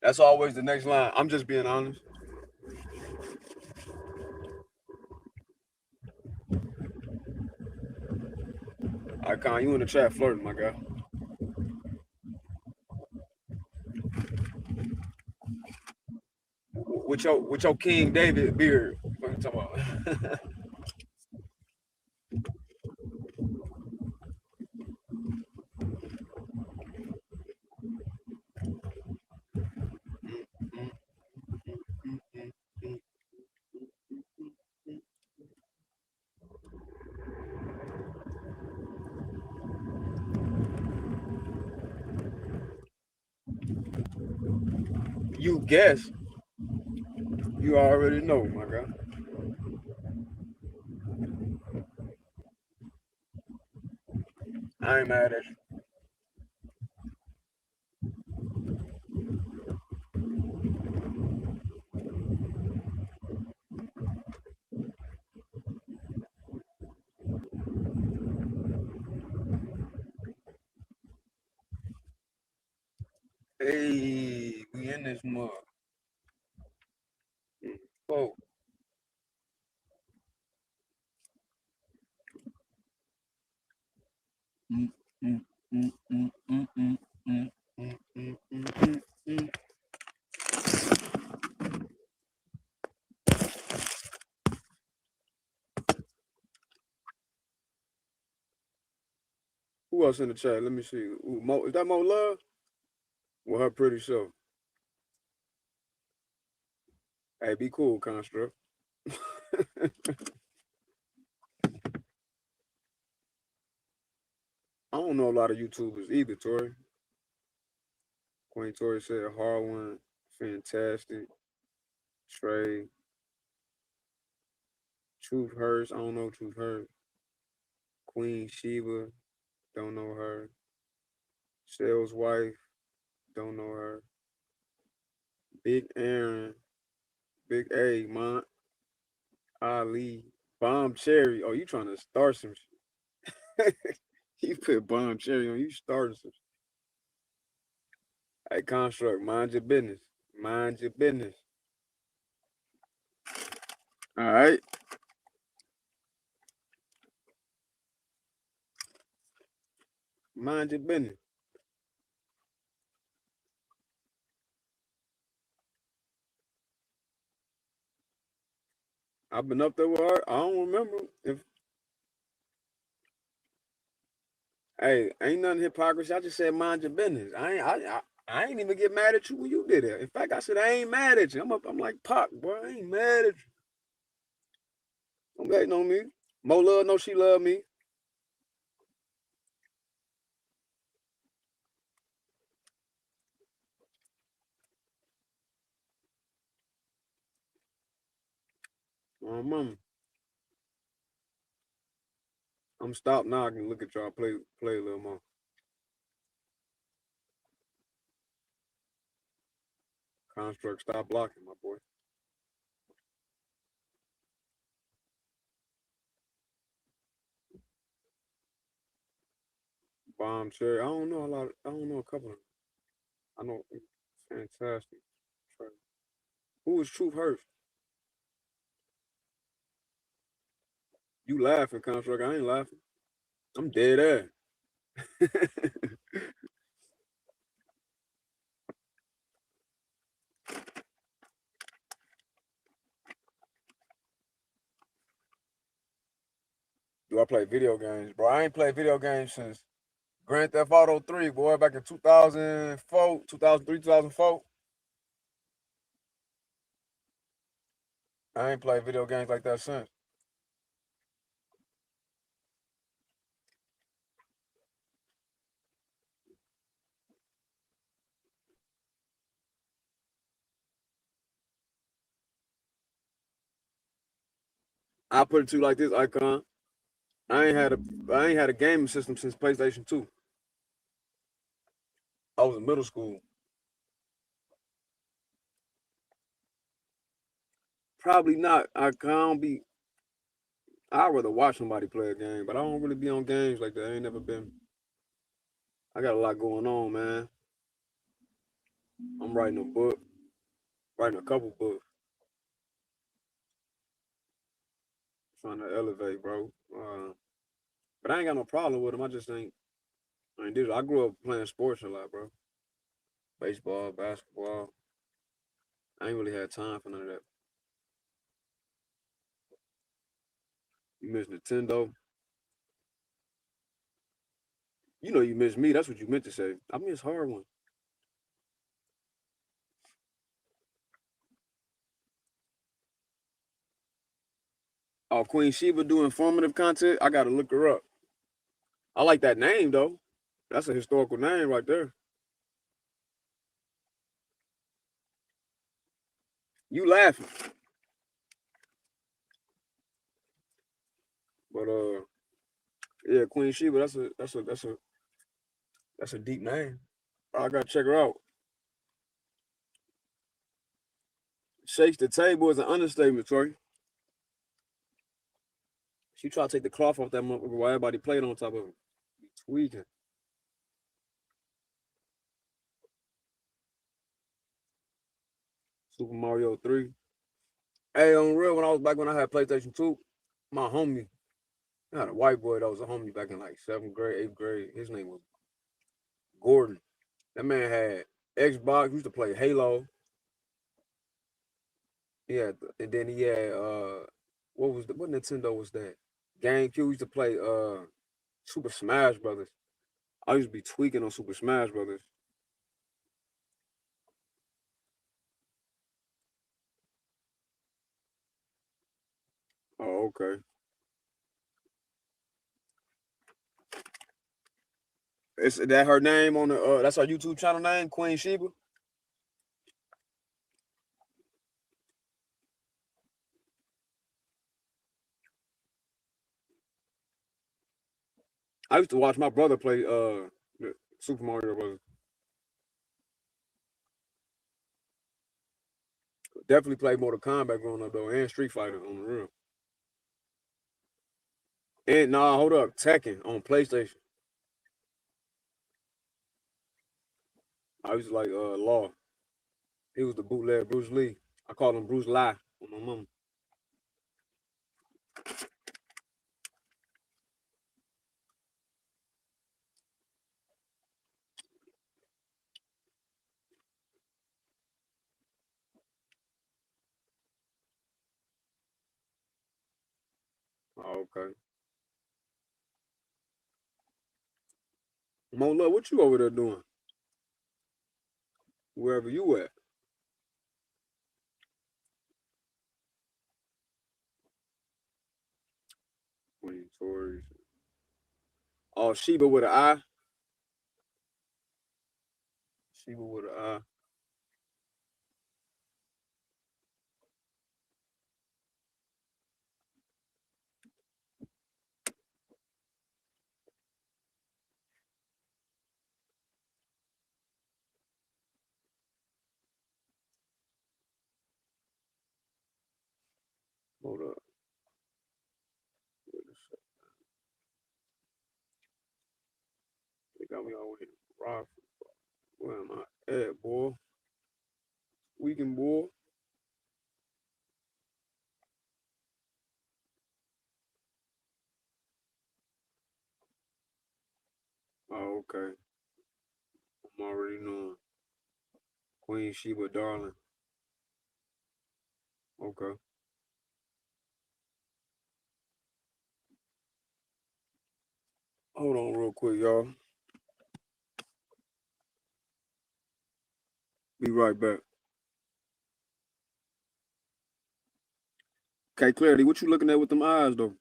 That's always the next line. I'm just being honest. Icon, you in the chat flirting, my guy. with your King David beard. What you talking about? You guess. You already know, my guy. I ain't mad at you. Hey, we in this mug. Whoa. Who else in the chat? Let me see. Ooh, Mo, is that Mo Love? Well, her pretty self. Hey, be cool, Construct. I don't know a lot of YouTubers either, Tori. Queen Tori said Harwin, fantastic. Trey. Truth Hurst, I don't know Truth Hurst. Queen Sheba, don't know her. Shell's wife, don't know her. Big Aaron, Big A, Mont, Ali, Bomb Cherry. Oh, you trying to start some shit. You put Bomb Cherry on, you starting some shit. Hey, Construct, mind your business. Mind your business. All right. Mind your business. I've been up there with her. I don't remember if. Hey, ain't nothing hypocrisy. I just said mind your business. I ain't even get mad at you when you did it. In fact, I said I ain't mad at you. I'm like Pac, boy. I ain't mad at you. Don't hate on me. Mo Love know she love me. Mama. I'm stopped now. I can look at y'all play a little more. Construct, stop blocking, my boy. Bomb Cherry. I don't know a lot. I don't know a couple of them. I know fantastic. Who is Truth Hurst? You laughing, Construct. I ain't laughing. I'm dead ass. Do I play video games? Bro, I ain't played video games since Grand Theft Auto 3, boy, back in 2004, 2003, 2004. I ain't played video games like that since. I put it to you like this, Icon. I ain't had a gaming system since PlayStation 2. I was in middle school. Probably not. I'd rather watch somebody play a game, but I don't really be on games like that. I ain't never been. I got a lot going on, man. I'm writing a book, writing a couple books. Trying to elevate, bro. But I ain't got no problem with them. I just ain't. I grew up playing sports a lot, bro. Baseball, basketball. I ain't really had time for none of that. You missed Nintendo. You know you missed me. That's what you meant to say. I miss hard one. Oh, Queen Sheba do informative content. I gotta look her up. I like that name though. That's a historical name right there. You laughing. But yeah, Queen Sheba, that's a deep name. I gotta check her out. Shakes the table is an understatement, Troy. She tried to take the cloth off that motherfucker while everybody played on top of it. Tweaking. Super Mario 3. Hey, on real, when I had PlayStation 2, my homie, I had a white boy that was a homie back in like 7th grade, 8th grade. His name was Gordon. That man had Xbox, used to play Halo. Yeah, and then he had what Nintendo was that? GameCube used to play Super Smash Brothers. I used to be tweaking on Super Smash Brothers. Oh, okay. Is that her name on the that's her YouTube channel name, Queen Sheba? I used to watch my brother play Super Mario Brothers. Definitely played Mortal Kombat growing up though, and Street Fighter on the real. And nah, hold up, Tekken on PlayStation. I used to like Law. He was the bootleg Bruce Lee. I called him Bruce Lie on my mom. Oh, okay. Mo Love, what you over there doing? Wherever you at. Queen Tories. Oh, Sheba with an I. Sheba with an I. Hold up. Wait a second. They got me all the way to Rockford. Where am I at, boy? Weekend, boy. Oh, okay. I'm already knowing. Queen Sheba, darling. Okay. Hold on real quick, y'all. Be right back. Okay, Clarity, what you looking at with them eyes, though?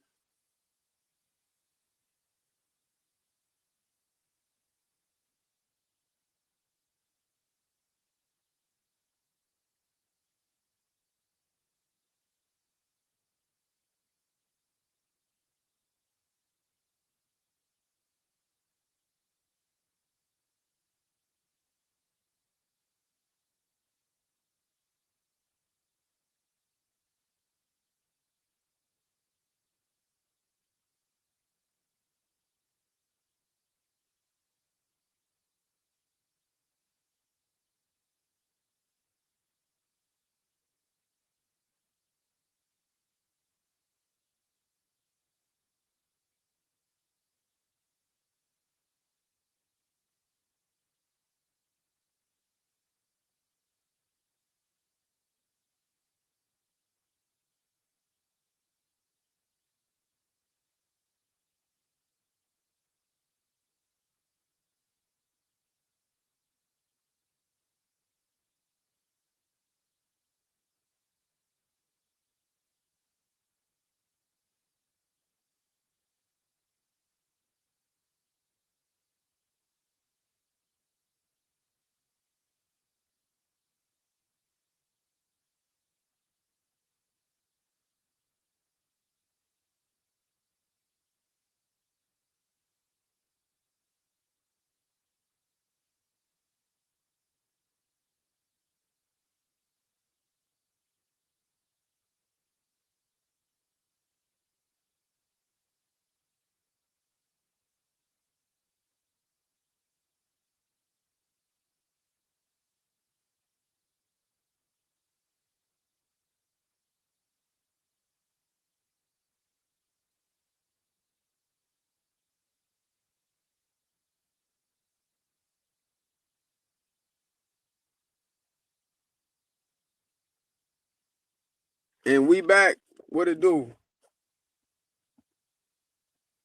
And we back. What it do?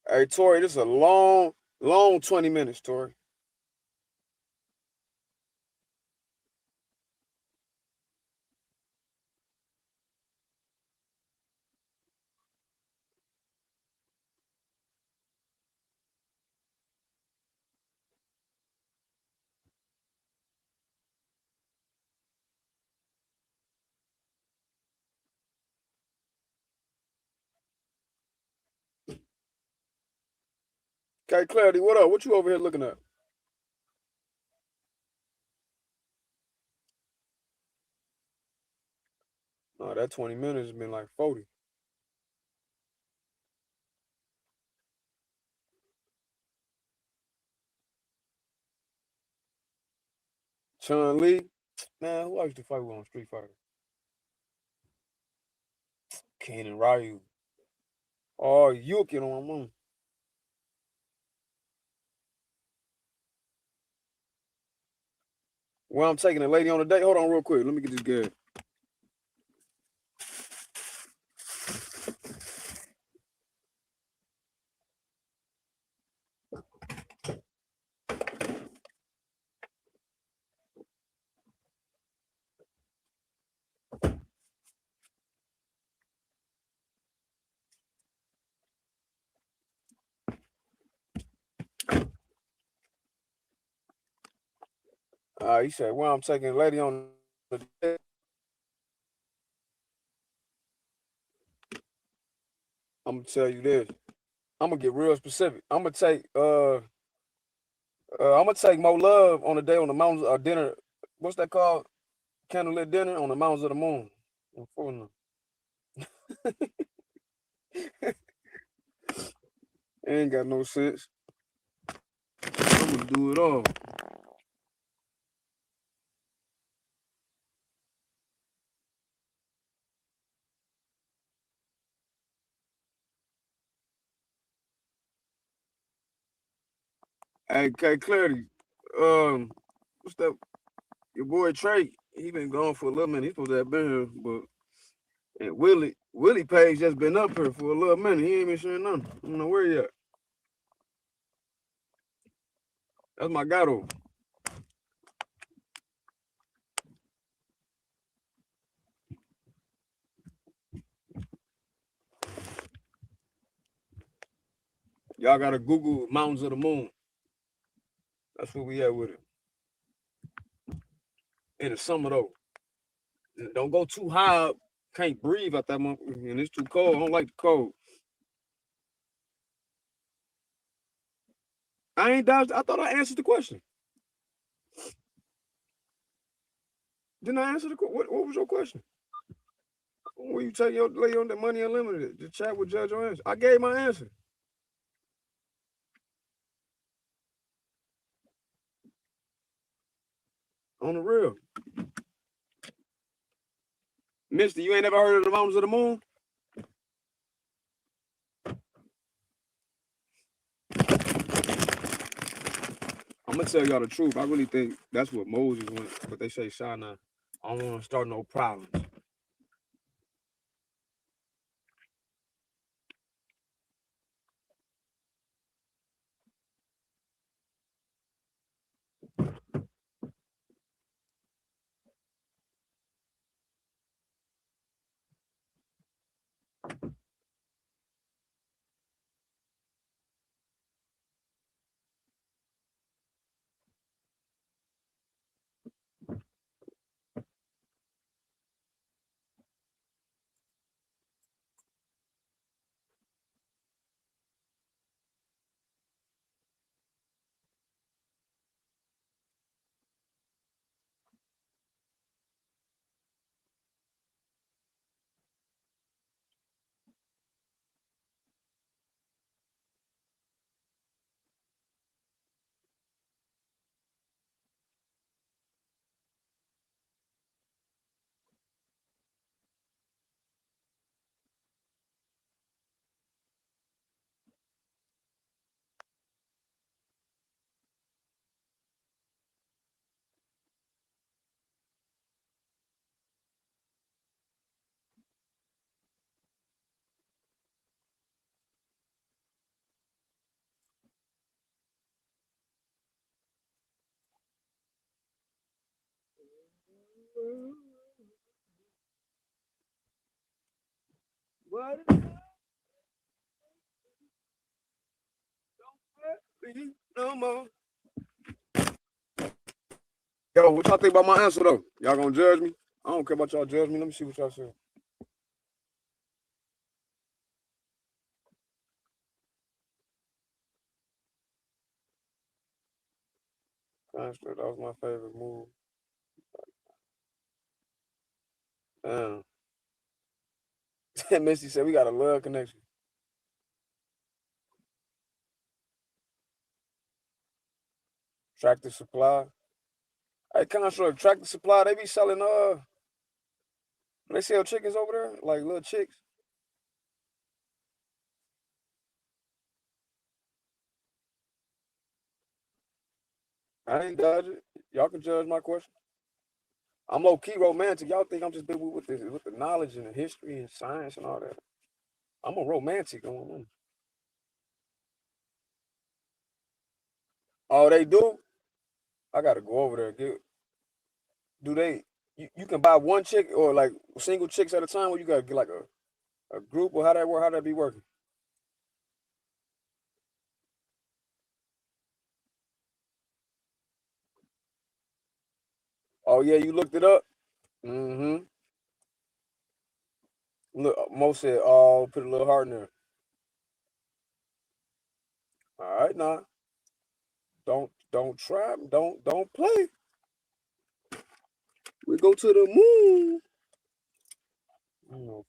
Hey, Tori, this is a long 20 minutes, Tori. Okay, Clarity, what up? What you over here looking at? Oh, that 20 minutes has been like 40. Chun Li, man, who I used to fight with on Street Fighter? Ken and Ryu. Oh, Yuki on my mom. Well, I'm taking a lady on a date. Hold on real quick. Let me get this good. He said, well, I'm taking a lady on the date. I'm gonna tell you this. I'm gonna get real specific. I'm gonna take Mo Love on a day on the mountains dinner. What's that called? Candlelit dinner on the mountains of the moon. Ain't got no sense. I'm gonna do it all. Hey, Clarity. What's that? Your boy Trey, he been gone for a little minute. He supposed to have been here, but and Willie Page just been up here for a little minute. He ain't been saying nothing. I don't know where he at. That's my gato. Y'all gotta Google Mountains of the Moon. That's where we at with it. In the summer though. Don't go too high up. Can't breathe out that motherfucker. And it's too cold. I don't like the cold. I ain't dodged. I thought I answered the question. Didn't I answer the question? What was your question? When you take your lay on the Money Unlimited to chat with Judge on answer. I gave my answer. On the real. Mister, you ain't never heard of the Mountains of the Moon? I'm gonna tell y'all the truth. I really think that's what Moses went, but they say Sinai. I don't want to start no problems. What? No more. Yo, what y'all think about my answer though? Y'all gonna judge me? I don't care about y'all judge me. Let me see what y'all say. That was my favorite move. Damn. Missy said we got a love connection. Tractor Supply. Hey, Construct, Tractor Supply, they be selling they sell chickens over there, like little chicks. I ain't judge it. Y'all can judge my question. I'm low key romantic. Y'all think I'm just big with the knowledge and the history and science and all that. I'm a romantic. Oh, they do? I gotta go over there. Do they? You can buy one chick or like single chicks at a time, or you gotta get like a group, or how that work? How that be working? Oh yeah, you looked it up. Mm-hmm. Look, Mo said, "Oh, put a little heart in there." All right, now. Don't try. Don't play. We go to the moon. Oh.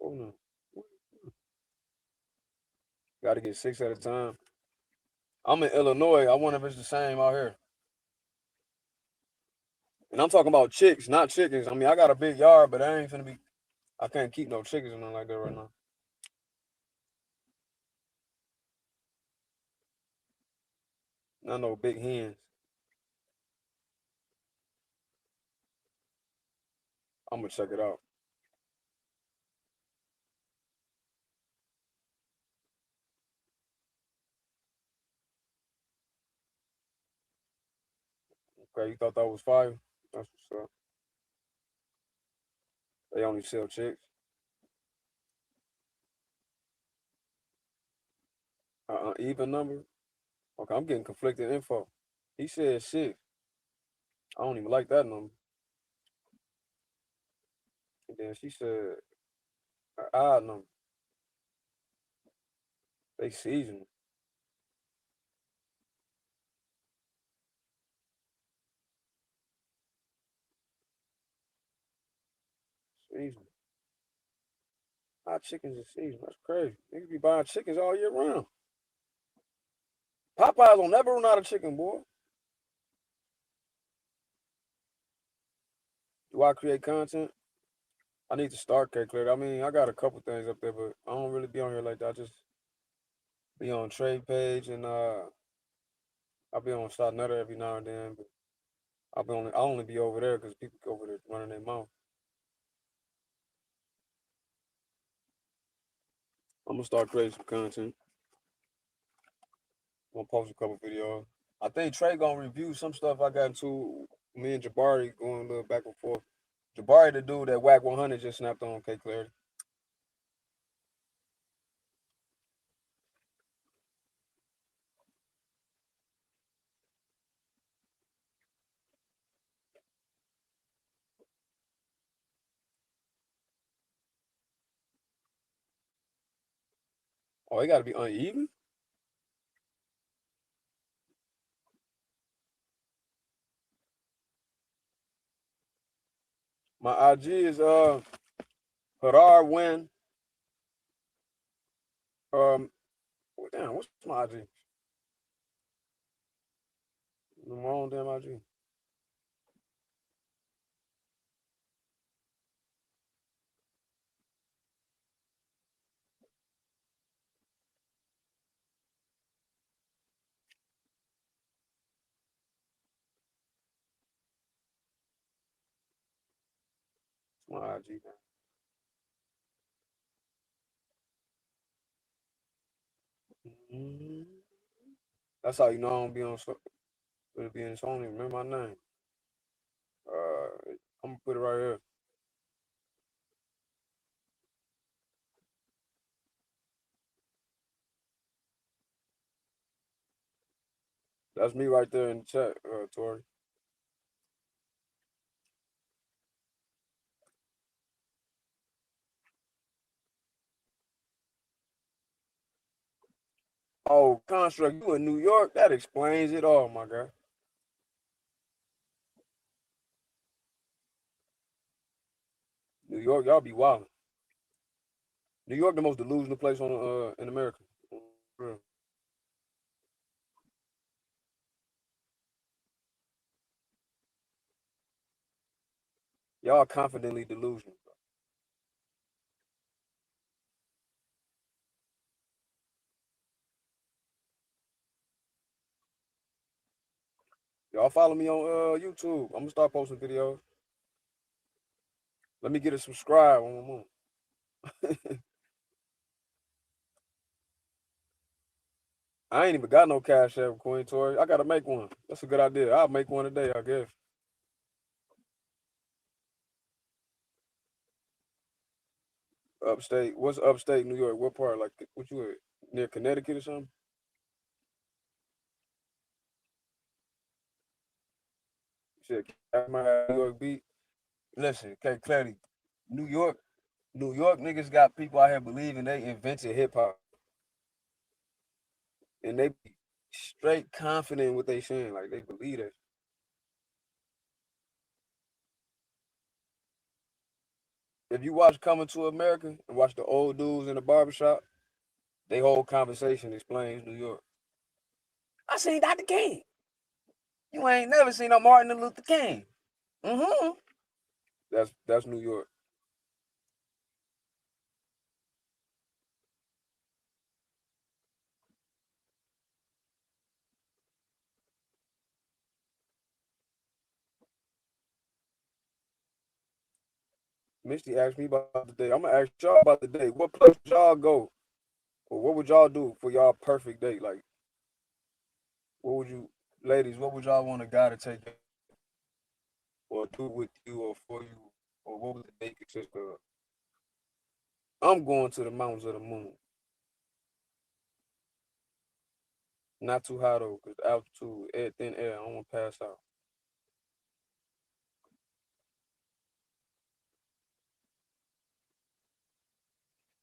Oh no. Got to get 6 at a time. I'm in Illinois. I wonder if it's the same out here. And I'm talking about chicks, not chickens. I mean, I got a big yard, but I ain't finna be. I can't keep no chickens or nothing like that right now. Not no big hens. I'm gonna check it out. Okay, you thought that was fire? That's what's up. They only sell chicks. Even number. Okay, I'm getting conflicted info. He said 6. I don't even like that number. And then she said an odd number. They seasonal. Seasonal. Hot chickens is seasonal. That's crazy. Niggas be buying chickens all year round. Popeyes don't never run out of chicken, boy. Do I create content? I need to start, K-Clear. I mean, I got a couple things up there, but I don't really be on here like that. I just be on trade page and I'll be on Shot Nutter every now and then, but I only be over there because people go over there running their mouth. I'm gonna start creating some content. I'm gonna post a couple videos. I think Trey gonna review some stuff I got into. Me and Jabari going a little back and forth. Jabari, the dude that Whack 100 just snapped on K Clarity. Oh, it gotta be uneven? My IG is Harar Win. Damn, what's my IG? My own damn IG. My IG, man. That's how you know I don't be on. It'll be in Sony. Remember my name. I'm gonna put it right here. That's me right there in the chat, Tori. Oh, Construct, you in New York? That explains it all, my guy. New York, y'all be wildin'. New York, the most delusional place on in America. Y'all confidently delusional. Y'all follow me on YouTube. I'm gonna start posting videos. Let me get a subscribe on my mom. I ain't even got no Cash App, Queen Tori. I gotta make one. That's a good idea. I'll make one today, I guess. Upstate. What's upstate New York? What part? Like, what you at? Near Connecticut or something? Shit, I might have New York beat. Listen, okay, clarity. New York niggas got people out here believing they invented hip hop. And they be straight confident in what they saying. Like, they believe that. If you watch Coming to America and watch the old dudes in the barbershop, they whole conversation explains New York. I seen Dr. King. You ain't never seen no Martin Luther King. Mm-hmm. That's New York. Misty asked me about the day. I'm gonna ask y'all about the day. What place would y'all go? Or what would y'all do for y'all perfect date? Like, what would you, ladies, what would y'all want a guy to take or do with you or for you? Or what would the date consist of? I'm going to the mountains of the moon. Not too high though, because altitude, thin air, I don't want to pass out.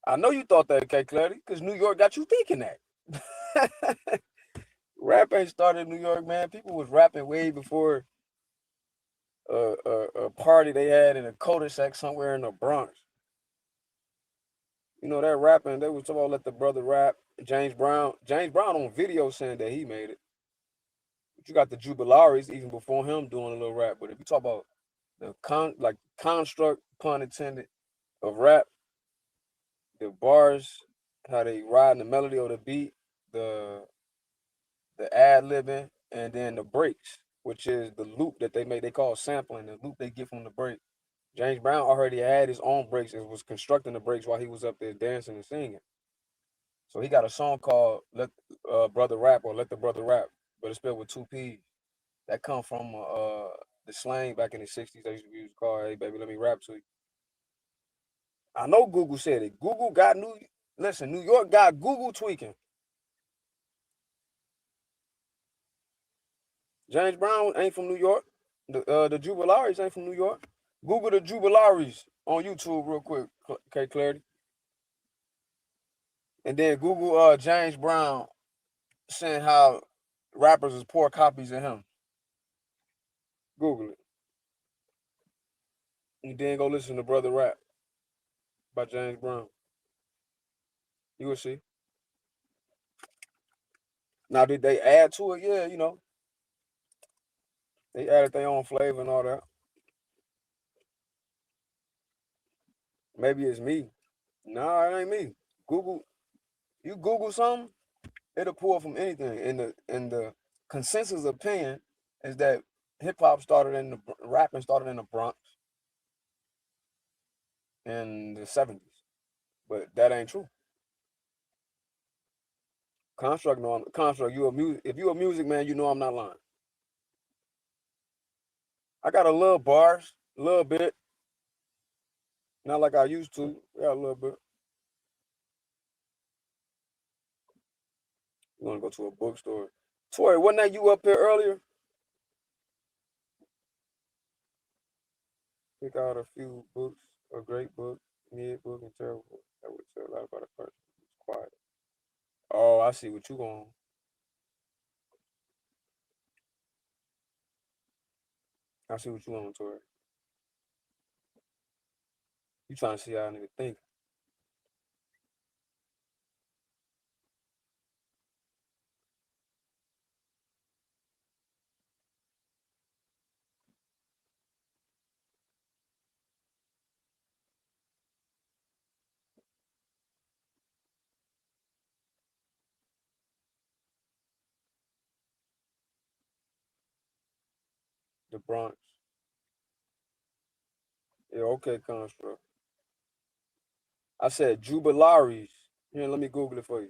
I know you thought that, K Clarity, because New York got you thinking that. Rap ain't started in New York, man. People was rapping way before a party they had in a cul-de-sac somewhere in the Bronx. You know, that rapping, they was talking about let the brother rap. James Brown on video saying that he made it. But you got the Jubilaries even before him doing a little rap. But if you talk about the construct, pun intended, of rap, the bars, how they ride in the melody or the beat, the ad-libbing, and then the breaks, which is the loop that they make. They call sampling, the loop they get from the break. James Brown already had his own breaks and was constructing the breaks while he was up there dancing and singing. So he got a song called "Let Brother Rap" or "Let the Brother Rap," but it's spelled with 2 P's. That come from the slang back in the '60s. They used to use call, "Hey baby, let me rap to you." I know Google said it. Google got New York got Google tweaking. James Brown ain't from New York. The Jubilaries ain't from New York. Google the Jubilaries on YouTube real quick, K Clarity. And then Google James Brown saying how rappers is poor copies of him. Google it. And then go listen to Brother Rap by James Brown. You will see. Now, did they add to it? Yeah, you know. They added their own flavor and all that. Maybe it's me. Nah, it ain't me. You Google something, it'll pull from anything. And the consensus opinion is that hip hop rapping started in the Bronx in the 70s. But that ain't true. Construct, no, Construct. You a music? If you a music man, you know I'm not lying. I got a little bars, a little bit, not like I used to. Got a little bit. You want to go to a bookstore? Tori, wasn't that you up here earlier? Pick out a few books, a great book, mid book, and terrible book. That would say a lot about a person. It's quiet. Oh, I see what you going. I see what you on, Tori. You trying to see how I nigga think. The Bronx. Yeah, okay, Construct. I said Jubilaries. Here, let me Google it for you.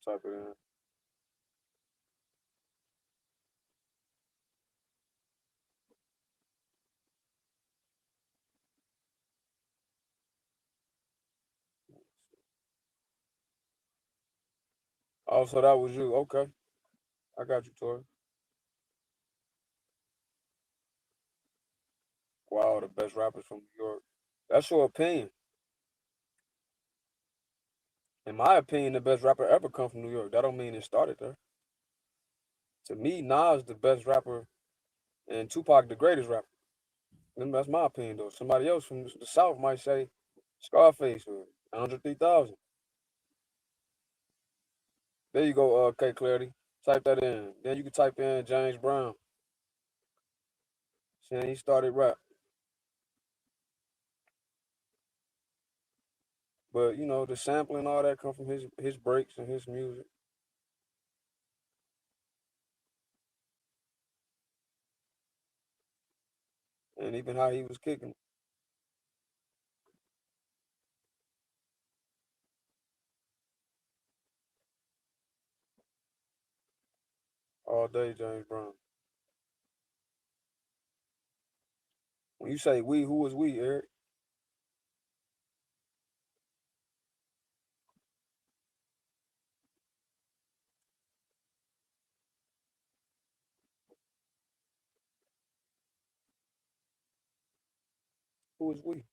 Type it in. Oh, so that was you. Okay. I got you, Tori. Wow, the best rappers from New York. That's your opinion. In my opinion, the best rapper ever come from New York. That don't mean it started there. To me, Nas the best rapper and Tupac the greatest rapper. And that's my opinion, though. Somebody else from the South might say Scarface or Andre 3000. There you go, K Clarity. Type that in. Then you can type in James Brown. Saying he started rap. But you know, the sampling and all that come from his breaks and his music. And even how he was kicking. All day, James Brown. When you say we, who is we, Eric? Who is we?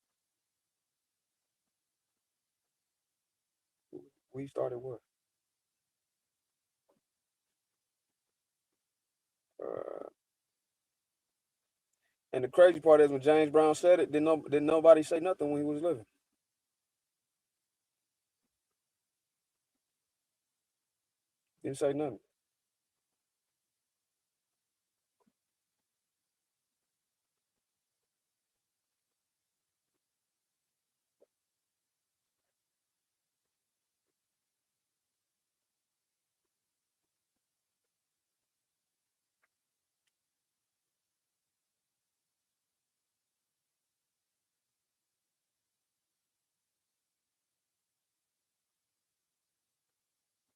We started what? And the crazy part is when James Brown said it, didn't nobody say nothing when he was living. Didn't say nothing.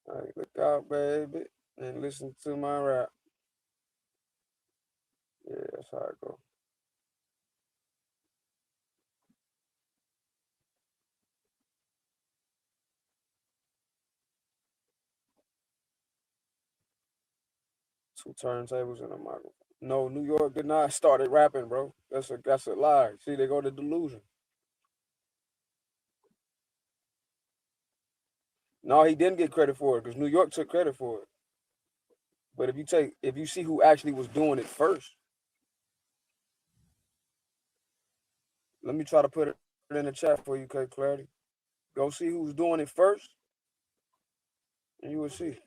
All right, look out, baby, and listen to my rap. Yeah, that's how it go. Two turntables and a microphone. No, New York did not started rapping, bro. That's a lie. See, they go to delusion. No, he didn't get credit for it because New York took credit for it. But if you see who actually was doing it first, let me try to put it in the chat for you, K Clarity. Go see who's doing it first, and you will see.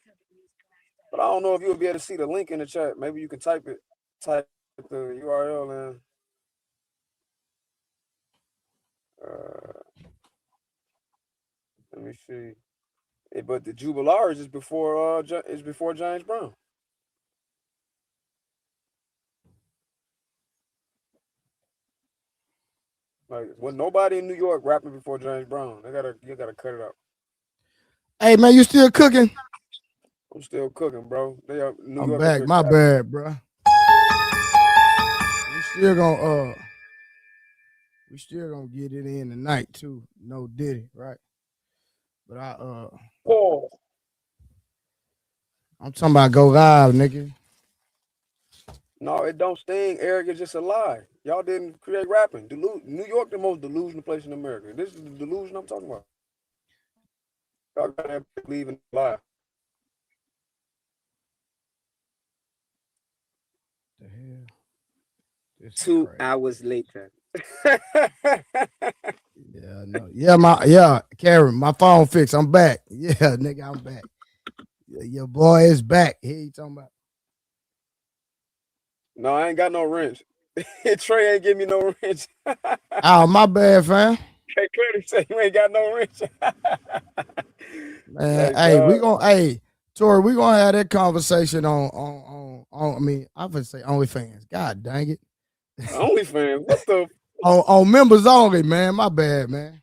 But I don't know if you'll be able to see the link in the chat. Maybe you can type the URL in. Let me see. But the Jubilars is before James Brown. Like, when nobody in New York rapping before James Brown, you gotta cut it out. Hey man, you still cooking? I'm still cooking, bro. New I'm York back. My bad, bro. We still gonna get it in tonight too. No Diddy, right? But I'm talking about go live, nigga. No, it don't sting. Eric is just a lie. Y'all didn't create rapping. New York, the most delusional place in America. This is the delusion I'm talking about. Y'all gotta believe in lie. The hell? 2 hours later. Yeah, no. Karen, my phone fixed. I'm back. Yeah, nigga, I'm back. Your boy is back. Here you talking about? No, I ain't got no wrench. Trey ain't give me no wrench. Oh, my bad, fam. Hey, clearly say you ain't got no wrench. Man, hey, Tori, we gonna have that conversation on I mean, I would say OnlyFans. God dang it. OnlyFans? What the? on members only, man. My bad, man.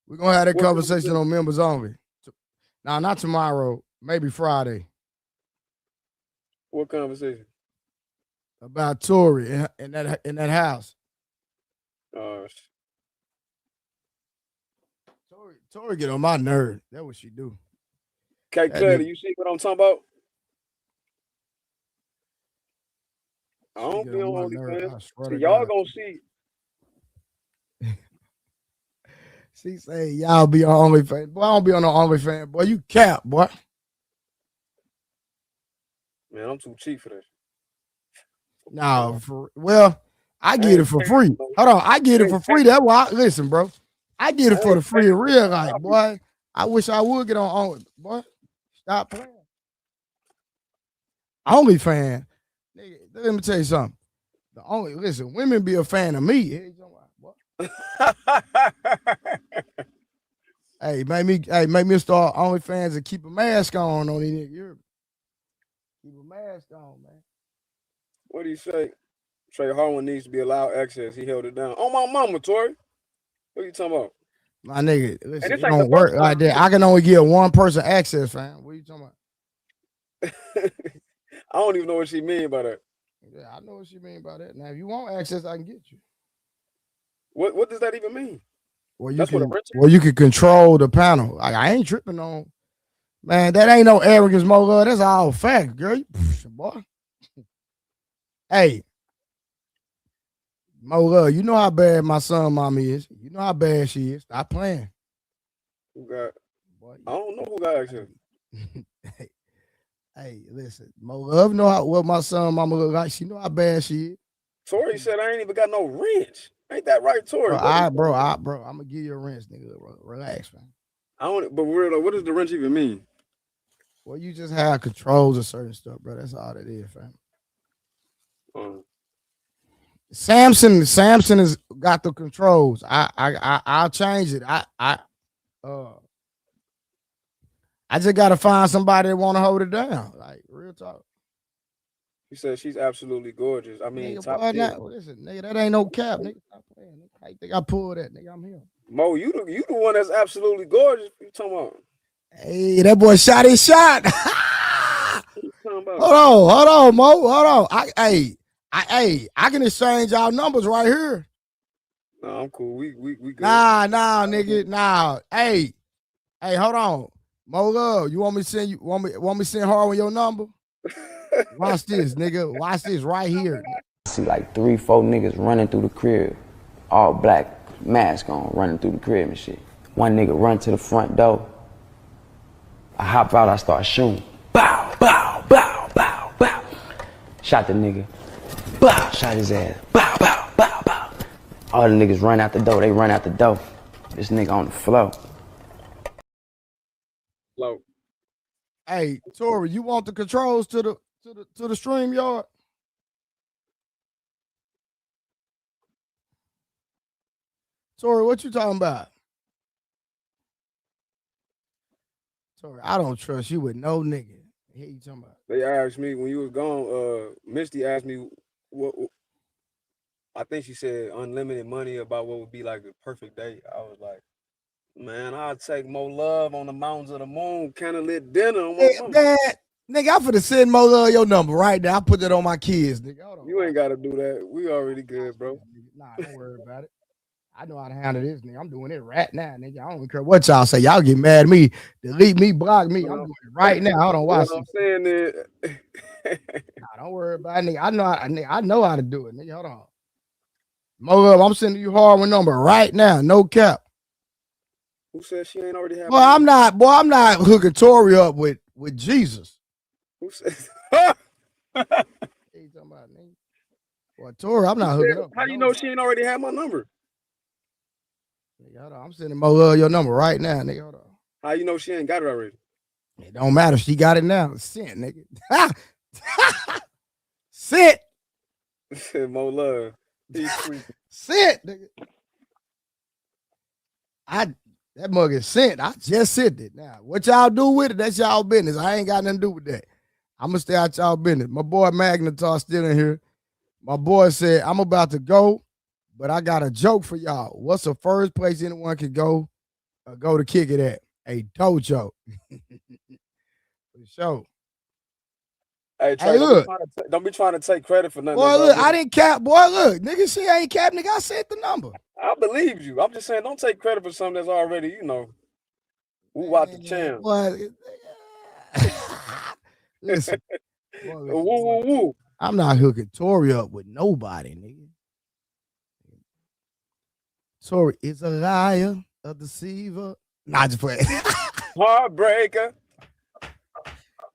We're gonna have that conversation on members only. Now, not tomorrow, maybe Friday. What conversation? About Tori in that house. Tori get on my nerve. That's what she do. Okay, Claire, you see what I'm talking about? I don't be on OnlyFans. So y'all gonna see. She say y'all be on OnlyFans. Boy, I don't be on no OnlyFans. Boy, you cap, boy. Man, I'm too cheap for this. No, I get it for free. Hold on, I get it for free. That's why. Listen, bro, I get it for the free in real life, boy. I wish I would get on boy. Stop playing. OnlyFans, nigga. Let me tell you something. Listen, women be a fan of me. Hey, make me start OnlyFans and keep a mask on these niggas. Keep a mask on, man. What do you say? Trey Harwin needs to be allowed access. He held it down. On my mama, Tori. What are you talking about? My nigga, listen, it don't work like that. I can only give one person access, fam. What are you talking about? I don't even know what she mean by that. Yeah, I know what she mean by that. Now, if you want access, I can get you. What does that even mean? Well, you can control the panel. I ain't tripping on. Man, that ain't no arrogance, Mo. That's all fact, girl. Boy. Hey, Mo, you know how bad my son mommy is. You know how bad she is. Stop playing. I don't know who got access. Hey, listen, Mo Love know what my son mama look like. She know how bad she is. Tori said I ain't even got no wrench. Ain't that right, Tori? Bro, I'm gonna give you a wrench, nigga. Relax, man. But what does the wrench even mean? Well, you just have controls of certain stuff, bro. That's all it is, fam. Samson has got the controls. I'll change it. I just gotta find somebody that want to hold it down. Like real talk. He said she's absolutely gorgeous. I mean, nigga, top boy, 10. Listen, nigga, that ain't no cap, nigga. Stop playing. Nigga. How you think I pulled that, nigga? I'm here. Mo, you the one that's absolutely gorgeous. What you talking about? Hey, that boy shot his shot. Hold on, Mo. Hold on. I can exchange our numbers right here. No, I'm cool. We good. Nah, nigga. Nah. Hey, hold on. Mo Love, you want me to send you want me to send Harwin your number? Watch this, nigga. Watch this right here. I see like 3-4 niggas running through the crib, all black, mask on, running through the crib and shit. One nigga run to the front door. I hop out, I start shooting. Bow, bow, bow, bow, bow. Shot the nigga. Bow, shot his ass. Bow, bow, bow, bow. All the niggas run out the door. They run out the door. This nigga on the floor. Flow. Hey, Tori, you want the controls to the stream yard? Tori, what you talking about? Tori, I don't trust you with no nigga. What you talking about? They asked me when you was gone. Misty asked me what. I think she said unlimited money about what would be like a perfect day. I was like, man, I'll take more love on the mountains of the moon, candlelit dinner on my mama. Man, nigga, I'm finna send Mo Love your number right now. I put that on my kids, nigga. Hold on. You ain't gotta do that. We already good, bro. Nah, don't worry about it. I know how to handle this, nigga. I'm doing it right now, nigga. I don't care what y'all say. Y'all get mad at me, delete me, block me. I'm doing it right now. Hold on, watch what I'm saying is, nah, don't worry about it, nigga. I know how to do it, nigga. Hold on. Mo Love, I'm sending you Harwin number right now. No cap. Who said she ain't already had? Well, I'm not hooking Tori up with Jesus. Who said? What you talking about, nigga? Well, Tori, I'm not hooking up. How you know she ain't already had my number? Nigga, hold on. I'm sending Mo Love your number right now, nigga. Hold on. How you know she ain't got it already? It don't matter. She got it now. Sent, nigga. Sent. Mo Love. Sent, nigga. That mug is sent. I just sent it. Now, what y'all do with it, that's y'all business. I ain't got nothing to do with that. I'm going to stay out y'all business. My boy Magnetar still in here. My boy said, I'm about to go, but I got a joke for y'all. What's the first place anyone can go to kick it at? A dojo. For sure. Hey, Trey, look. Don't be trying to take credit for nothing. Boy, look, I didn't cap. Boy, look. Nigga, she ain't cap. Nigga, I sent the number. I believe you. I'm just saying, don't take credit for something that's already, woo out the champ. Listen. Woo, woo, woo. I'm not hooking Tori up with nobody, nigga. Tori is a liar, a deceiver. Nah, just play. Heartbreaker.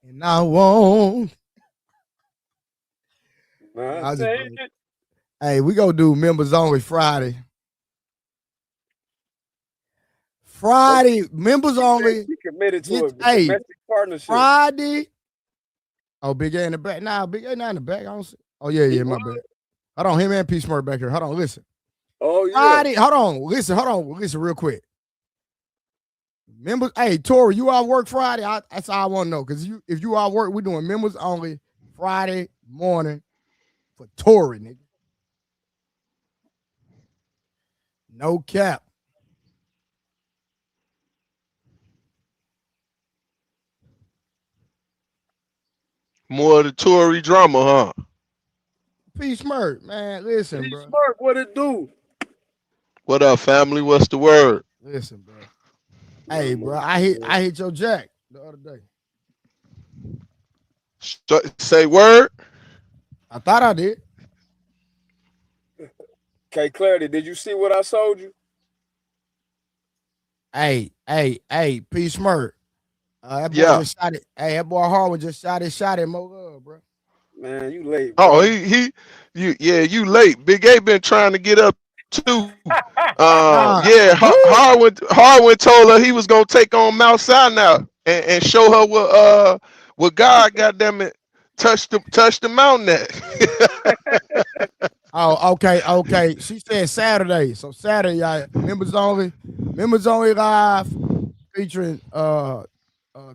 And I won't. Hey, we gonna do members only Friday. Members only. We committed to a domestic partnership. Friday. Oh, Big A in the back. Nah, Big A not in the back. I don't see. Oh, yeah, my bad. Hold on, him and P Smart back here. Hold on, listen. Oh, yeah. Friday. Hold on, listen real quick. Members, hey, Tori, you out work Friday? That's all I want to know. Because if you out work, we're doing members only Friday morning for Tori, nigga. No cap. More of the Tory drama, huh? P Smart, man, listen, P bro. Smart, what it do? What up, family? What's the word? Listen, bro. Hey, bro, I hit your jack the other day. Say word? I thought I did. K Clarity, did you see what I sold you? Hey, P Smart. That boy just shot it. Hey, that boy Harwin just shot it, Mo Love, bro. Man, you late. Bro. Oh, you late. Big A been trying to get up too. Harwin told her he was gonna take on Mount Sinai and show her what God, goddamn it, touched the mountain at. Oh, okay. She said Saturday. So Saturday, y'all, members only live featuring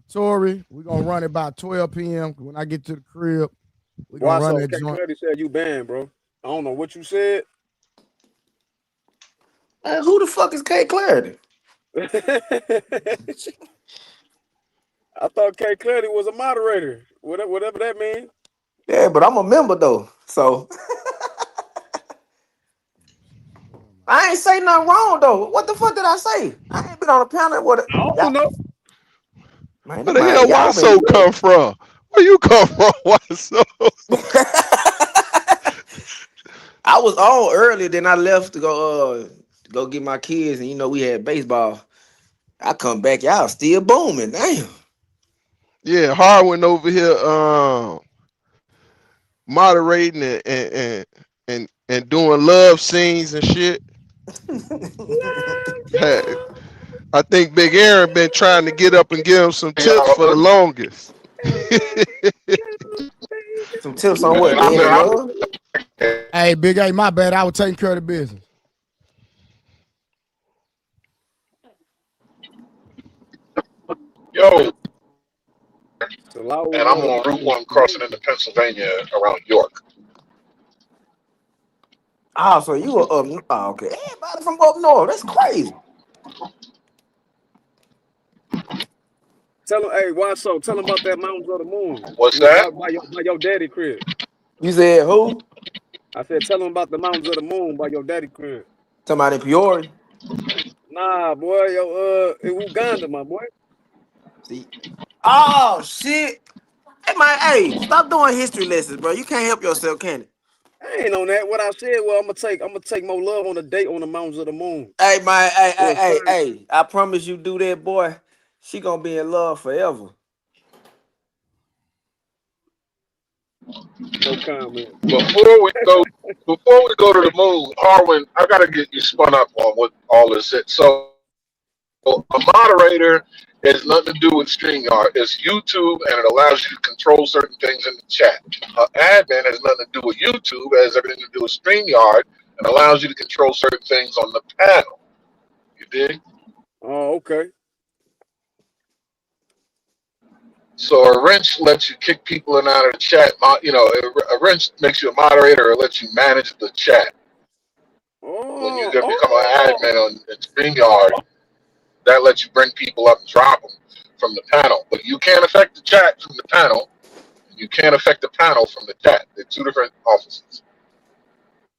Tori. We're gonna run it about 12 p.m. When I get to the crib. We're gonna run that joint. Clarity said you banned, bro. I don't know what you said. Man, who the fuck is K Clarity? I thought K Clarity was a moderator. Whatever that means. Yeah, but I'm a member though. So I ain't say nothing wrong though. What the fuck did I say? I ain't been on a panel with I don't know. Man, where the hell Wasso come from? Where you come from, Wasso? I was on earlier, then I left to go get my kids, and we had baseball. I come back, y'all still booming. Damn. Yeah, Harwin over here moderating and doing love scenes and shit. I think Big Aaron been trying to get up and give him some tips for the longest. Some tips on what? Being in love? Hey, Big A, my bad. I was taking care of the business. Yo, So Lyle and I'm on Route 1 crossing into Pennsylvania around York. Ah, so you were up. Oh, okay. Everybody from up north. That's crazy. Tell him, hey, why so? Tell him about that Mountains of the Moon. What's that? By your daddy crib. You said who? I said, tell him about the Mountains of the Moon by your daddy crib. Talking about in Peoria? Nah, boy, in Uganda, my boy. See? Oh shit! Hey man, hey, stop doing history lessons, bro. You can't help yourself, can it? I ain't on that. What I said, well, I'm gonna take more love on a date on the Mountains of the Moon. Hey man, hey! I promise you, do that, boy. She gonna be in love forever. No comment. Before we go to the moon, Harwin, I gotta get you spun up on what all this is. So a moderator has nothing to do with StreamYard. It's YouTube, and it allows you to control certain things in the chat. Admin has nothing to do with YouTube. It has everything to do with StreamYard, and allows you to control certain things on the panel. You dig? Oh, okay. So a wrench lets you kick people in and out of the chat. You know, a wrench makes you a moderator or lets you manage the chat. When you become an admin on StreamYard, that lets you bring people up and drop them from the panel. But you can't affect the chat from the panel. You can't affect the panel from the chat. They're two different offices.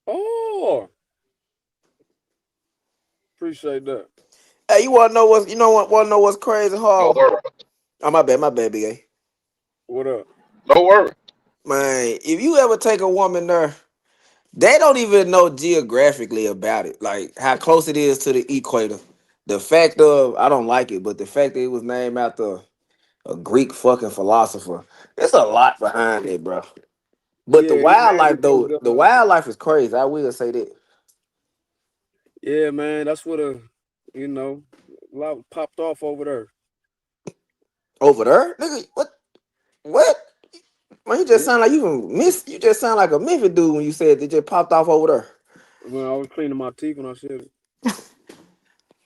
Oh, appreciate that. Hey, you wanna know what's crazy, Hall? Oh, my bad, Big A. What up? No worry. Man, if you ever take a woman there, they don't even know geographically about it, like how close it is to the equator. The fact of, I don't like it, but the fact that it was named after a Greek fucking philosopher, there's a lot behind it, bro. But the Yeah, he named wildlife, it though, after, the wildlife is crazy. I will say that. yeah, man, that's what a lot popped off over there. Over there, nigga, what? Man, you just sound like you just sound like a Memphis dude when you said it just popped off over there. When I was cleaning my teeth when I said it.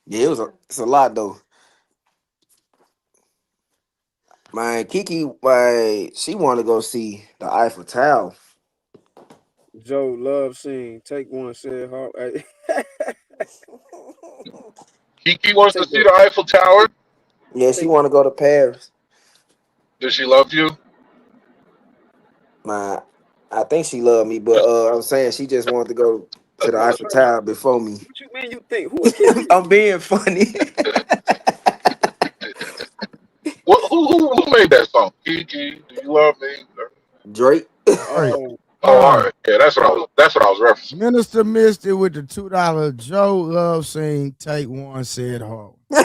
Yeah, it's a lot though. Man, Kiki, she want to go see the Eiffel Tower. Joe love scene. Take one, said Hart. Kiki wants to see the Eiffel Tower. Yeah, she want to go to Paris. Does she love you? Man, I think she loved me, but I'm saying she just wanted to go to the Eiffel Tower before me. What you mean? You think who is Kiki? I'm being funny. Who made that song? Kiki, do you love me? Drake. Oh, all right. Yeah, that's what I was referencing. Minister Misty with the $2 Joe Love Sing. Take one, said Hall. I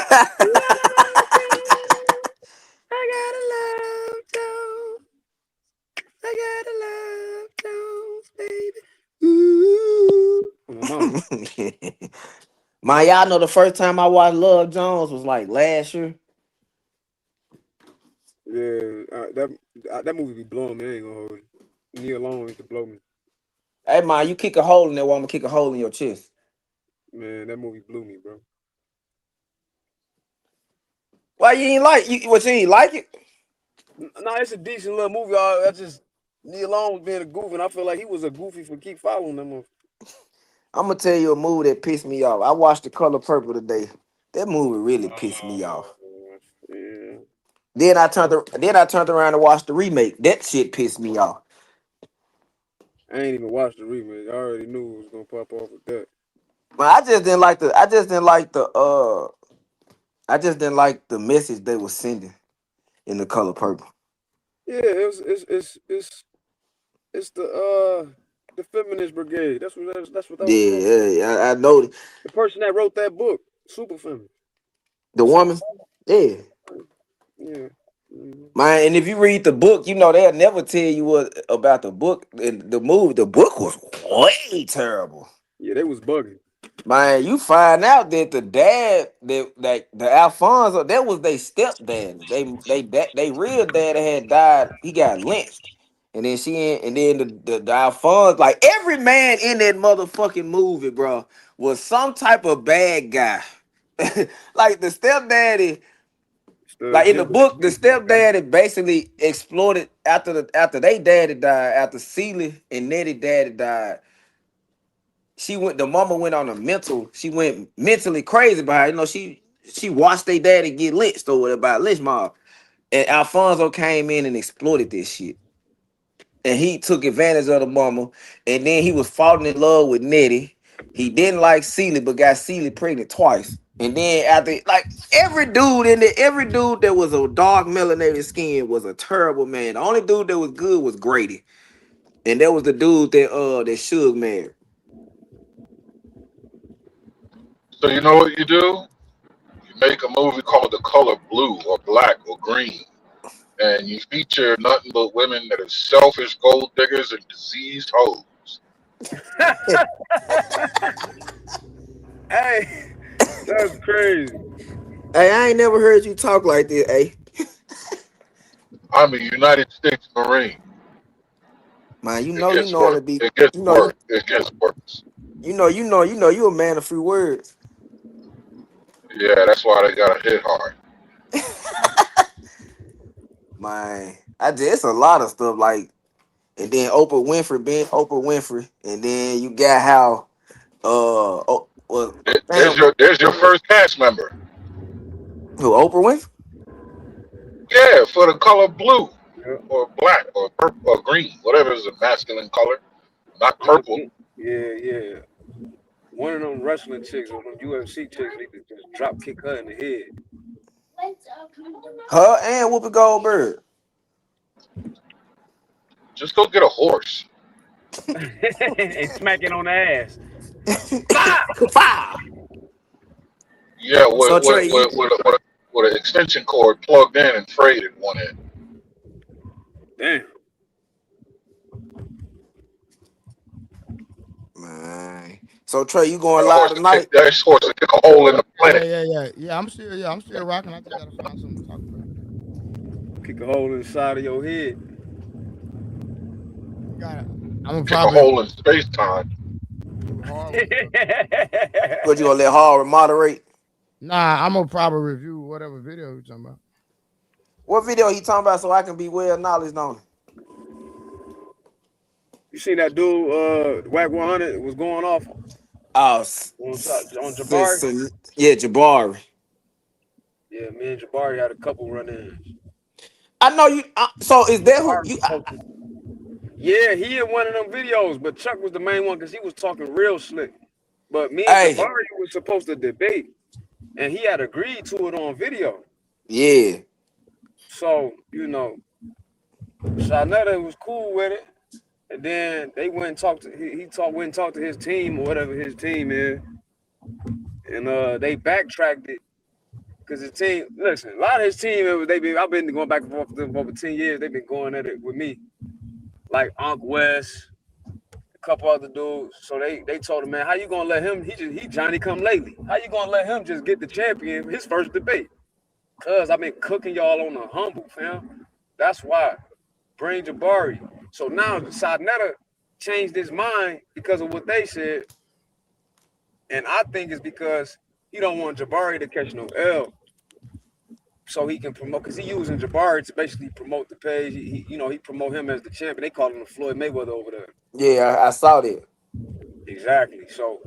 gotta love Joe. I gotta love Jones, baby. Ooh. Man, y'all know the first time I watched Love Jones was like last year. Yeah, that movie be blowing me. I ain't gonna hold you. Neil Long used to blow me. Hey man, you kick a hole in that woman, kick a hole in your chest. Man, that movie blew me, bro. Why you ain't like you ain't like it? No, it's a decent little movie. I just Neil Long was being a goofy, and I feel like he was a goofy for keep following them. I'm gonna tell you a movie that pissed me off. I watched The Color Purple today. That movie really pissed me off. Yeah. Then I turned around and watched the remake. That shit pissed me off. I ain't even watched the remake. I already knew it was gonna pop off with that. Well, I just didn't like the message they were sending in The Color Purple. Yeah, it's the feminist brigade. That's what that was. Yeah, I know. The person that wrote that book, super feminist. The woman, yeah. Yeah. Man, and if you read the book, you know they'll never tell you what about the book and the movie. The book was way terrible. Yeah, they was bugging. Man, you find out that the dad, that the Alfonso, that was their stepdad. They real dad had died. He got lynched, and then the Alfonso, like every man in that motherfucking movie, bro, was some type of bad guy. Like the stepdaddy, like in the book, the stepdaddy basically exploded after they daddy died, after Celie and Nettie daddy died. The mama went on she went mentally crazy by her. You know, she watched their daddy get lynched or whatever by a lynch mob. And Alfonso came in and exploited this shit. And he took advantage of the mama. And then he was falling in love with Nettie. He didn't like Celie, but got Celie pregnant twice. And then after, like, every dude that was a dark melanated skin was a terrible man. The only dude that was good was Grady. And that was the dude that Suge married. So you know what you do? You make a movie called The Color Blue or Black or Green, and you feature nothing but women that are selfish gold diggers and diseased hoes. Hey, that's crazy. Hey, I ain't never heard you talk like this, hey. I'm a United States Marine. Man, you know how to be. It gets worse. It gets worse. You know, you a man of few words. Yeah, that's why they gotta hit hard. Man, it's a lot of stuff like, and then Oprah Winfrey being Oprah Winfrey, and then you got how there's your first cast member. Who, Oprah Winfrey? Yeah, for The Color Blue or Black or purple or green, whatever is a masculine color, not purple. Yeah. One of them wrestling chicks or them UFC chicks need to just drop kick her in the head. Her and Whoopi Goldberg. Just go get a horse. And smack it on the ass. Yeah, with an extension cord plugged in and frayed at one end. Damn. Man. So Trey, you going live tonight? That horse to kick a hole in the planet. Yeah. I'm still rocking. I just gotta find something to talk about. Kick a hole inside of your head. I'm kick a hole in space time. What, you gonna let Hall moderate? Nah, I'm gonna probably review whatever video you're talking about. What video he talking about so I can be well knowledge on it? You seen that dude, Whack 100 was going off? On Jabari? Yeah, Jabari. Yeah, me and Jabari had a couple run-ins. I know you. So is that who you? Yeah, he in one of them videos, but Chuck was the main one because he was talking real slick. But me and Jabari was supposed to debate, and he had agreed to it on video. Yeah. So, you know, Shanetta was cool with it. And then they went and talked to went and talked to his team or whatever his team is. And they backtracked it. Because his team, listen, a lot of his team, I've been going back and forth with them for over 10 years. They've been going at it with me. Like Unc West, a couple other dudes. So they told him, man, how you gonna let him? He Johnny come lately. How you gonna let him just get the champion his first debate? Cause I've been cooking y'all on the humble, fam. That's why. Bring Jabari. So now Sadnetta changed his mind because of what they said. And I think it's because he don't want Jabari to catch no L. So he can promote, because he using Jabari to basically promote the page. He promote him as the champion. They call him the Floyd Mayweather over there. Yeah, I saw that. Exactly. So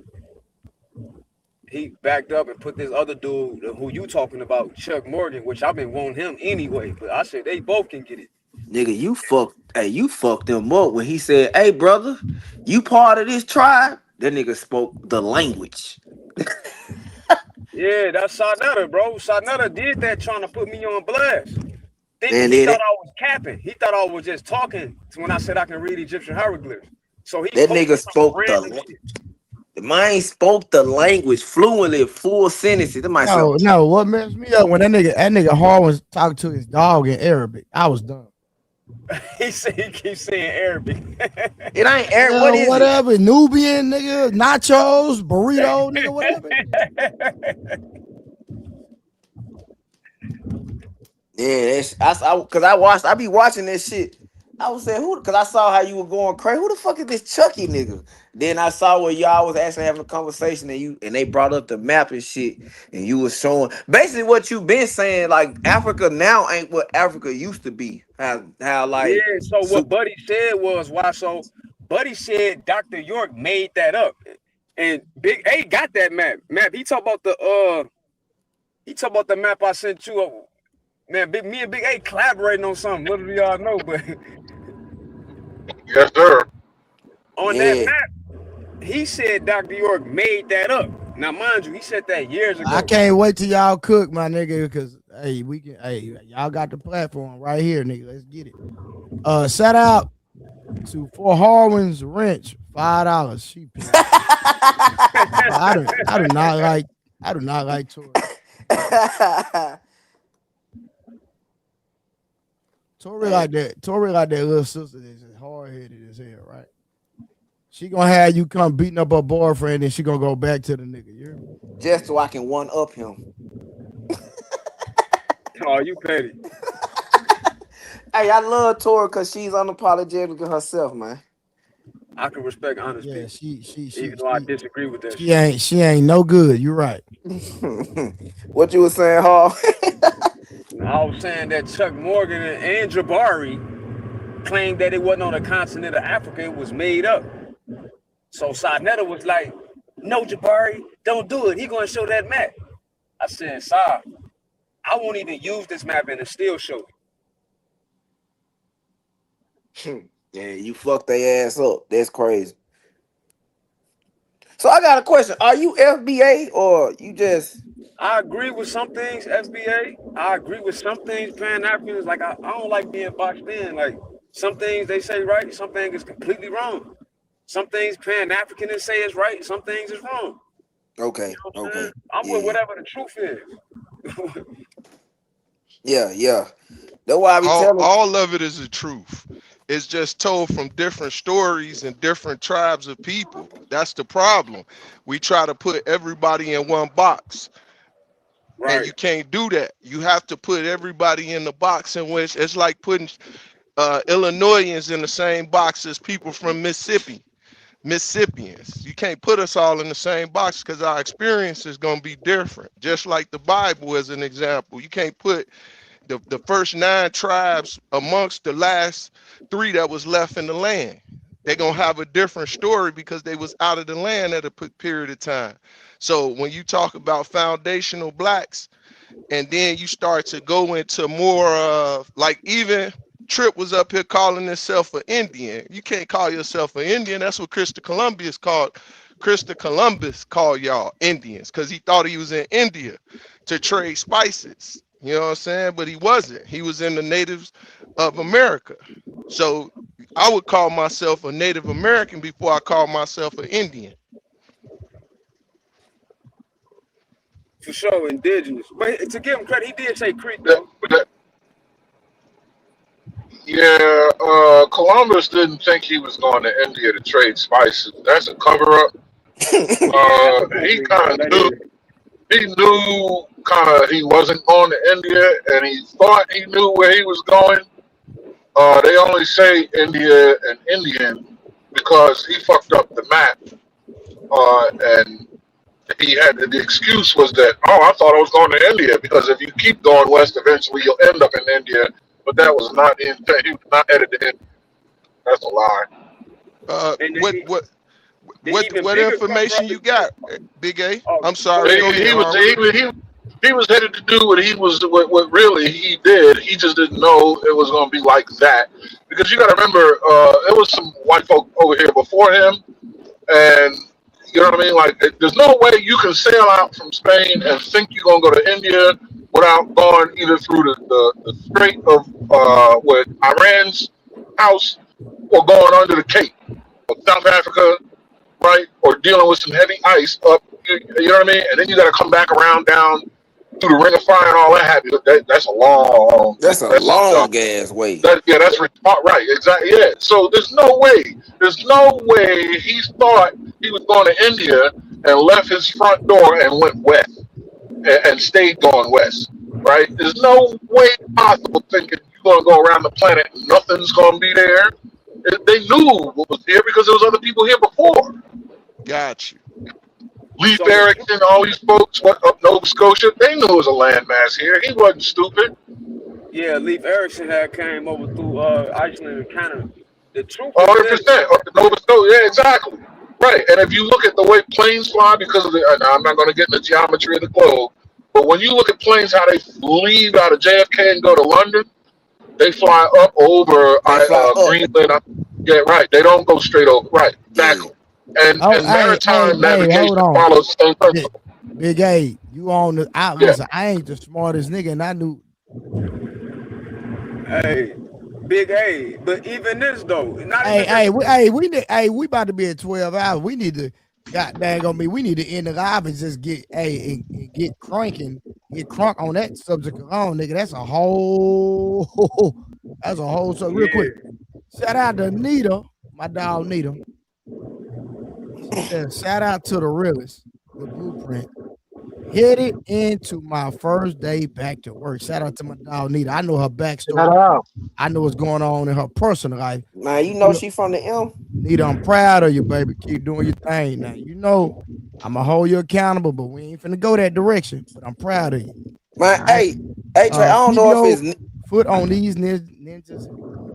he backed up and put this other dude who you talking about, Chuck Morgan, which I've been wanting him anyway. But I said they both can get it. Nigga, you fucked him up when he said, "Hey, brother, you part of this tribe?" That nigga spoke the language. Yeah, that's Sadnetta, bro. Sadnetta did that trying to put me on blast. He thought I was capping. He thought I was just talking when I said I can read Egyptian hieroglyphs. So that nigga spoke the man spoke the language fluently, full sentences. No, what messed me up when that nigga Hall was talking to his dog in Arabic. I was done. He said he keeps saying Arabic. It ain't Arabic. What is whatever. Nubian, nigga. Nachos, burrito, nigga, whatever. Yeah, I be watching this shit. I was saying because I saw how you were going crazy. Who the fuck is this Chucky nigga? Then I saw where y'all was actually having a conversation and they brought up the map and shit, and you was showing basically what you been saying, like Africa now ain't what Africa used to be. How like so what Buddy said was why so Buddy said Dr. York made that up. And Big A got that map. He talked about the map I sent you. Man, me and Big A collaborating on something. What do y'all know? But yes, sir. On that map, he said Dr. York made that up. Now, mind you, he said that years ago. I can't wait till y'all cook, my nigga, because y'all got the platform right here, nigga. Let's get it. Shout out to For Harwin's Wrench, $5. She paid. I do not like Tori. Tori like that little sister that's hard-headed as hell, right? She gonna have you come beating up her boyfriend, and she gonna go back to the nigga. Just so I can one up him. Oh, you petty. Hey, I love Tori because she's unapologetic herself, man. I can respect honesty. Yeah, she even though I disagree with that. She ain't no good. You're right. What you was saying, Hall? I was saying that Chuck Morgan and Jabari claimed that it wasn't on the continent of Africa, it was made up. So Sarnetta was like, no, Jabari, don't do it. He gonna show that map. I said, Sar, I won't even use this map and it still show it. Yeah, you fucked their ass up. That's crazy. So I got a question. Are you FBA or you just... I agree with some things, FBA. I agree with some things, Pan-Africans. Like, I don't like being boxed in. Like, some things they say right, some things is completely wrong. Some things Pan-Africanists say is right, some things is wrong. Okay, you know okay. I'm with whatever the truth is. Yeah. That's why I be telling all of it is the truth. It's just told from different stories and different tribes of people. That's the problem. We try to put everybody in one box. Right. And you can't do that. You have to put everybody in the box in which it's like putting Illinoisans in the same box as people from Mississippians. You can't put us all in the same box because our experience is going to be different. Just like the Bible as an example. You can't put the first 9 tribes amongst the last 3 that was left in the land. They're going to have a different story because they was out of the land at a period of time. So when you talk about foundational blacks, and then you start to go into more like even Tripp was up here calling himself an Indian. You can't call yourself an Indian. That's what Christopher Columbus called. Christopher Columbus called y'all Indians because he thought he was in India to trade spices. You know what I'm saying? But he wasn't. He was in the natives of America. So I would call myself a Native American before I call myself an Indian. For sure, indigenous. But to give him credit, he did say Creek though. Yeah, Columbus didn't think he was going to India to trade spices. That's a cover-up. He kind of knew. He knew he wasn't going to India, and he thought he knew where he was going. They only say India and Indian because he fucked up the map, and he had the excuse was that, I thought I was going to India because if you keep going west, eventually you'll end up in India. But that was not he was not headed to India. That's a lie. What information you got, Big A? I'm sorry. He was headed to do what really he did. He just didn't know it was going to be like that. Because you got to remember, there was some white folk over here before him, and you know what I mean? Like, there's no way you can sail out from Spain and think you're going to go to India without going either through the Strait of with Iran's house or going under the Cape of South Africa, right? Or dealing with some heavy ice up, you know what I mean? And then you got to come back around down through the ring of fire and all that happened. That's a long. That's a long ass way. That's right. Exactly. Yeah. So there's no way he thought he was going to India and left his front door and went west and stayed going west. Right? There's no way possible thinking you're going to go around the planet and nothing's going to be there. They knew what was here because there was other people here before. Got you. Leif Erikson, all these folks up Nova Scotia, they knew it was a landmass here. He wasn't stupid. Yeah, Leif Erikson had came over through Iceland and Canada. The truth 100%. Up to Nova Scotia, yeah, exactly. Right. And if you look at the way planes fly, because of I'm not going to get in the geometry of the globe, but when you look at planes, how they leave out of JFK and go to London, they fly up over Greenland. Yeah, right. They don't go straight over. Right. Exactly. And maritime navigation follows the same principle. Big A, you on the listen, I ain't the smartest nigga, and I knew. Hey, Big A, but even this though, we about to be at 12 hours. We need to we need to end the live and just get and get cranking, get crunk on that subject alone, nigga. That's a whole so real quick. Shout out to Nita, my dog Nita. She said, shout out to the realest, the blueprint. Headed into my first day back to work. Shout out to my dog Nita. I know her backstory. I know what's going on in her personal life. Man, you know she from the M. Nita, I'm proud of you, baby. Keep doing your thing. Now, you know I'm going to hold you accountable, but we ain't finna go that direction. But I'm proud of you. Man, hey, Trey, I don't know if it's foot on these ninjas'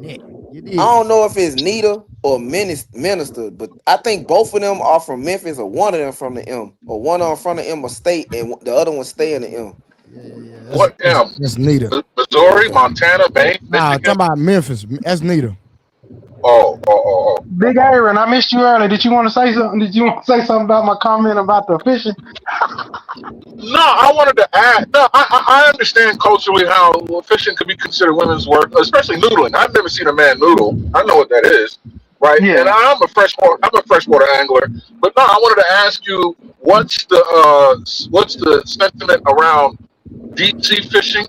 neck. I don't know if it's Nita or Minister, but I think both of them are from Memphis, or one of them from the M, or one of them from the M state, and the other one stay in the M. Yeah. What M? That's Nita. Missouri, Montana, Maine. Nah, talking about Memphis. That's Nita. Oh. Big Aaron, I missed you earlier. Did you want to say something? Did you want to say something about my comment about the fishing? No, I wanted to add. No, I understand culturally how fishing could be considered women's work, especially noodling. I've never seen a man noodle. I know what that is, right? Yeah. And I'm a freshwater angler. But no, I wanted to ask you, what's the sentiment around deep sea fishing?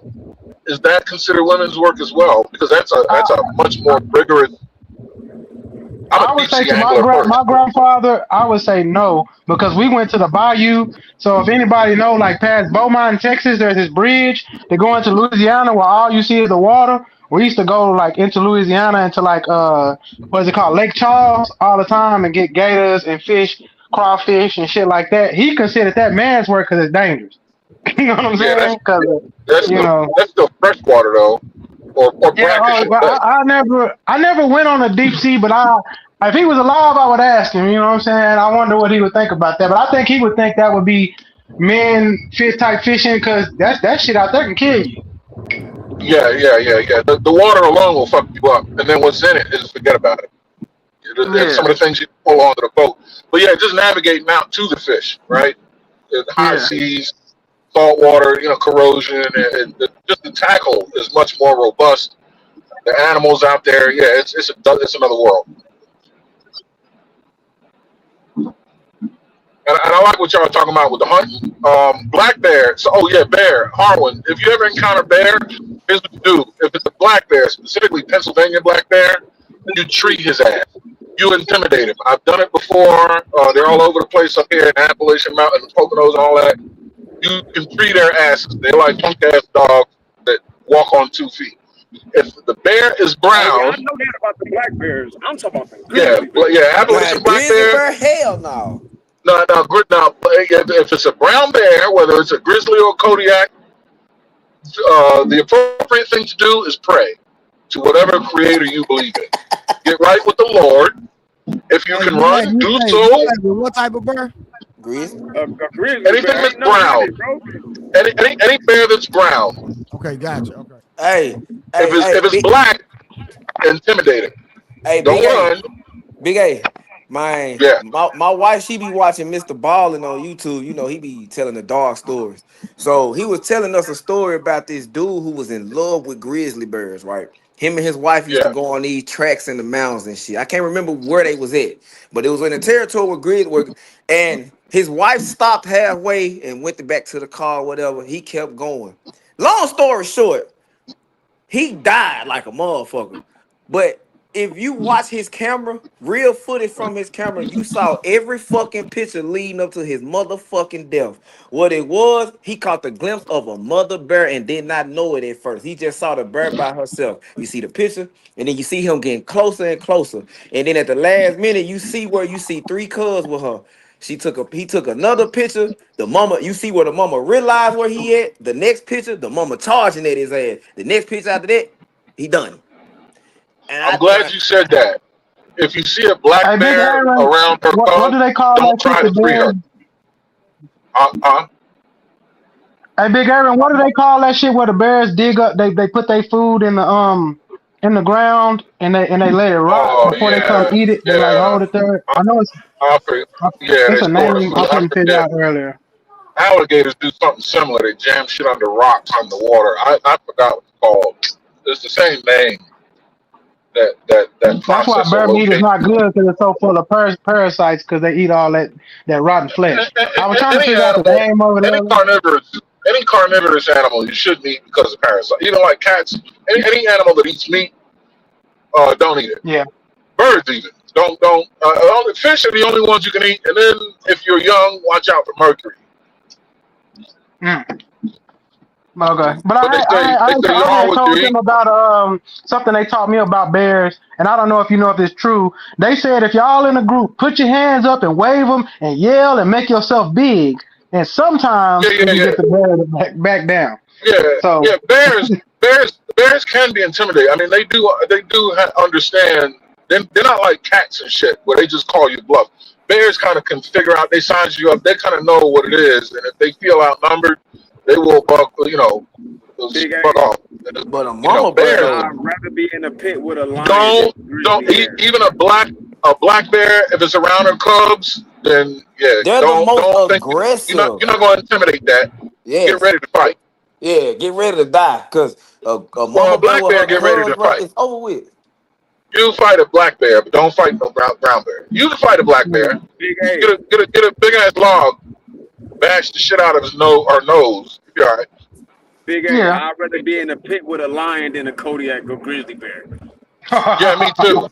Is that considered women's work as well? Because that's a much more rigorous. I would say to my grandfather, I would say no, because we went to the bayou. So if anybody know, like past Beaumont, Texas, there's this bridge to go into Louisiana where all you see is the water. We used to go like into Louisiana into like what is it called, Lake Charles, all the time and get gators and fish, crawfish and shit like that. He considered that man's work because it's dangerous. You know what I'm saying? That's still freshwater though. Or brackish. I never went on a deep sea, but if he was alive, I would ask him. You know what I'm saying? I wonder what he would think about that. But I think he would think that would be men fish type fishing, because that shit out there can kill you. Yeah. The water alone will fuck you up, and then what's in it is forget about it. Some of the things you pull onto the boat, but yeah, just navigating out to the fish, right? The high seas. Salt water, corrosion, and just the tackle is much more robust. The animals out there, it's another world. And I like what y'all are talking about with the hunting. Black bear. So, bear, Harwin. If you ever encounter bear, here's what you do. If it's a black bear, specifically Pennsylvania black bear, you treat his ass. You intimidate him. I've done it before. They're all over the place up here in Appalachian Mountain, Poconos, and all that. You can treat their asses. They're like punk-ass dogs that walk on 2 feet. If the bear is brown... I know that about the black bears. I'm talking about the Appalachian black bear. Hell no. No. If it's a brown bear, whether it's a grizzly or a Kodiak, the appropriate thing to do is pray to whatever creator you believe in. Get right with the Lord. If you can run, do so. What type of bear? Grizzly. Anything that's brown. Any bear that's brown. Okay, gotcha. Okay. Hey, if it's black, intimidate it. Hey, don't run. Big A. My wife, she be watching Mr. Ballin on YouTube. He be telling the dog stories. So he was telling us a story about this dude who was in love with grizzly bears, right? Him and his wife used to go on these tracks in the mountains and shit. I can't remember where they was at, but it was in a territory where And his wife stopped halfway and went back to the car, whatever. He kept going. Long story short, he died like a motherfucker. But if you watch his camera, real footage from his camera, you saw every fucking picture leading up to his motherfucking death. What it was, he caught the glimpse of a mother bear and did not know it at first. He just saw the bear by herself. You see the picture, and then you see him getting closer and closer. And then at the last minute, you see where you see 3 cubs with her. He took another picture. The mama, you see where the mama realized where he at. The next picture, the mama charging at his ass. The next picture after that, he done. And I'm glad you said that. If you see a black bear around her what do they call don't that shit? try to free her. Hey, Big Aaron, what do they call that shit where the bears dig up? They put their food in the ground and they let it rot before they come eat it. They like hold it there. I know it's They a name I couldn't figure out earlier. Alligators do something similar. They jam shit under rocks in the water. I forgot what it's called. It's the same name. That That's why process bear of meat is locating. not good because it's so full of parasites because they eat all that rotten flesh. I was trying to figure out the name over there. Any carnivorous animal you shouldn't eat because of parasites. Even like cats, any animal that eats meat, don't eat it. Yeah. Birds even. Don't. Only fish are the only ones you can eat. And then if you're young, watch out for mercury. Okay, but I had told them about something they taught me about bears, and I don't know if you know if it's true. They said if y'all in a group, put your hands up and wave them and yell and make yourself big, and sometimes you can get the bear back down. Bears can be intimidating. I mean, they do understand. They're not like cats and shit where they just call you bluff. Bears kind of can figure out. They size you up. They kind of know what it is, and if they feel outnumbered, they will buck. Buck off. But a mama bear, I'd rather be in a pit with a lion. Don't even a black bear. If it's around her cubs, then they're the most aggressive. You're not going to intimidate that. Yes. Get ready to fight. Yeah, get ready to die because a mama black bear get ready to fight. It's over with. You fight a black bear, but don't fight no brown bear. You can fight a black bear. Get a big ass log, bash the shit out of his nose. You're all right. Big A, I'd rather be in a pit with a lion than a Kodiak or grizzly bear. Yeah, me too.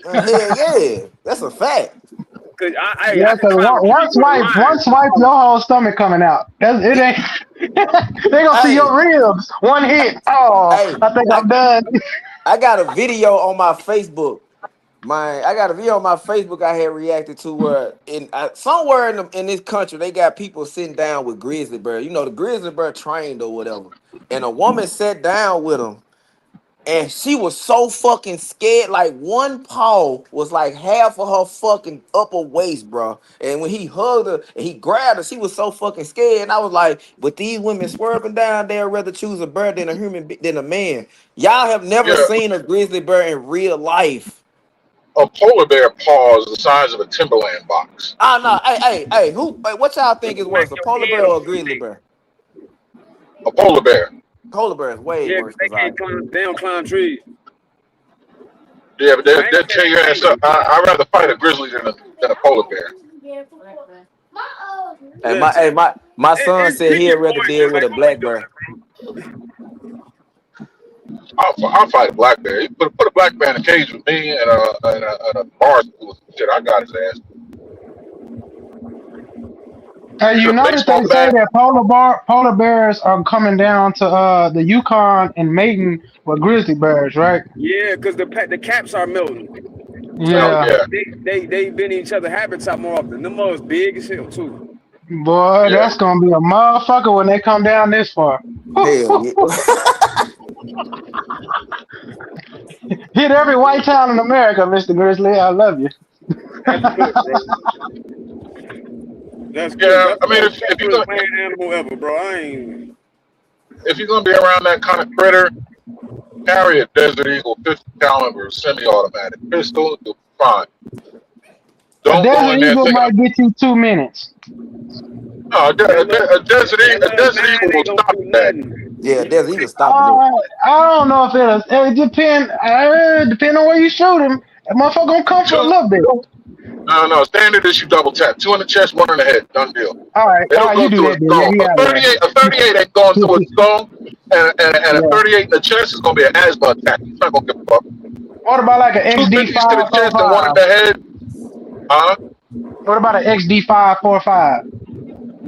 Yeah, that's a fact. Cause one swipe, your whole stomach coming out. It ain't. They gonna see your ribs. One hit. Oh, I think I'm done. I got a video on my Facebook. I had reacted to where somewhere in this country they got people sitting down with grizzly bear. You know, the grizzly bear trained or whatever. And a woman sat down with him, and she was so fucking scared. Like one paw was like half of her fucking upper waist, bro. And when he hugged her and he grabbed her, she was so fucking scared. And I was like, with these women swerving down, they'd rather choose a bear than a man. Y'all have never seen a grizzly bear in real life. A polar bear paw is the size of a Timberland box. No, hey, what y'all think is worse, a polar bear or a grizzly bear? A polar bear. Polar bear is way worse. They don't climb trees. Yeah, but they'll tear your ass up. I'd rather fight a grizzly than a polar bear. Hey, my son said he'd rather deal with a black bear. I'll fight a black bear. Put a black bear in a cage with me and a bar stool. Shit, I got his ass. Hey, you notice they say that polar bears are coming down to the Yukon and mating with grizzly bears, right? Yeah, because the caps are melting. Yeah. So they been in each other's habitat more often. Them mother's big as hell too. Boy, that's gonna be a motherfucker when they come down this far. Hell yeah. Hit every white town in America, Mr. Grizzly. I love you. That's good, yeah, bro. I mean, if you're gonna animal ever, bro, if you're gonna be around that kind of critter, carry a Desert Eagle 50 caliber semi-automatic pistol. You'll be fine. A Desert Eagle might get you 2 minutes. No, a Desert Eagle will stop that. Yeah, Desert Eagle stop it. I don't know if it depends on where you shoot him. That motherfucker gonna come for a little bit. No. Standard is you double tap. 2 in the chest, 1 in the head. Done deal. All right, They don't you go do through a that, then. Yeah, skull. we out there. A 38 ain't going through a skull, and a Yeah. 38 in the chest is gonna be an asthma attack. He's not gonna give a fuck. What about like an 2 XD 50s to the chest and 1 in 545? the head. What about an XD 545?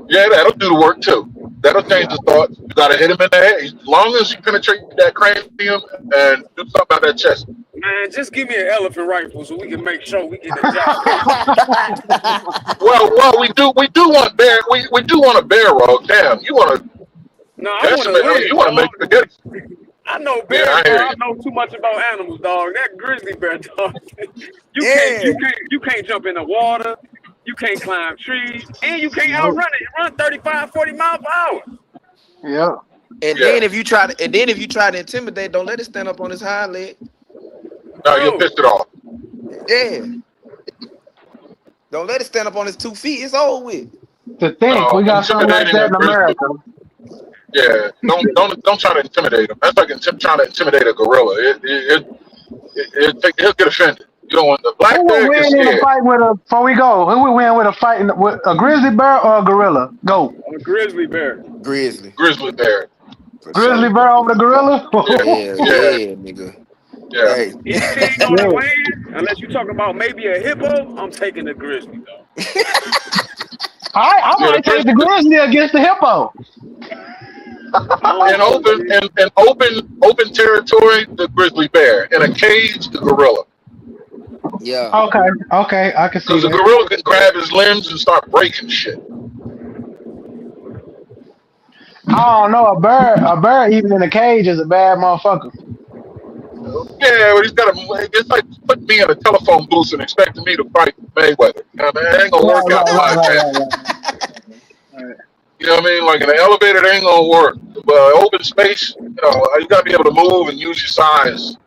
Yeah, that'll do the work too. That'll change the thoughts. You gotta hit him in the head. As long as you penetrate that cranium and do something about that chest. Man, just give me an elephant rifle so we can make sure we get the job. Well, we do want bear. We do want a bear rug. Damn, you want to? No, I want to live. You want to make spaghetti? I know bears. Yeah, I know too much about animals, dog. That grizzly bear, dog. You can't jump in the water. You can't climb trees, and you can't outrun it. You run 35, 40 miles per hour. Yeah. And then if you try to intimidate, don't let it stand up on his hind leg. No, you'll piss it off. Yeah. Don't let it stand up on his 2 feet. It's over with. To think we got something like that in America. Yeah, don't try to intimidate him. That's like trying to intimidate a gorilla. He'll get offended. You don't want the black Who bear. would win in a fight with a? Before we go, who would win with a fight with a grizzly bear or a gorilla? Go. A grizzly bear. Grizzly bear. Grizzly bear over the gorilla? Yeah, nigga. Yeah. Hey. Anything on the land, unless you talk about maybe a hippo, I'm taking the grizzly, though. I might take the grizzly against the hippo. In open territory, the grizzly bear. In a cage, the gorilla. Yeah. Okay, I can see Because the that. gorilla can grab his limbs and start breaking shit. I don't know, a bear even in a cage is a bad motherfucker. Yeah, but he's got to. It's like putting me in a telephone booth and expecting me to fight Mayweather. You know what I mean? It ain't gonna work out like that. You know what I mean? Like in an elevator, it ain't gonna work. But open space, you gotta be able to move and use your size.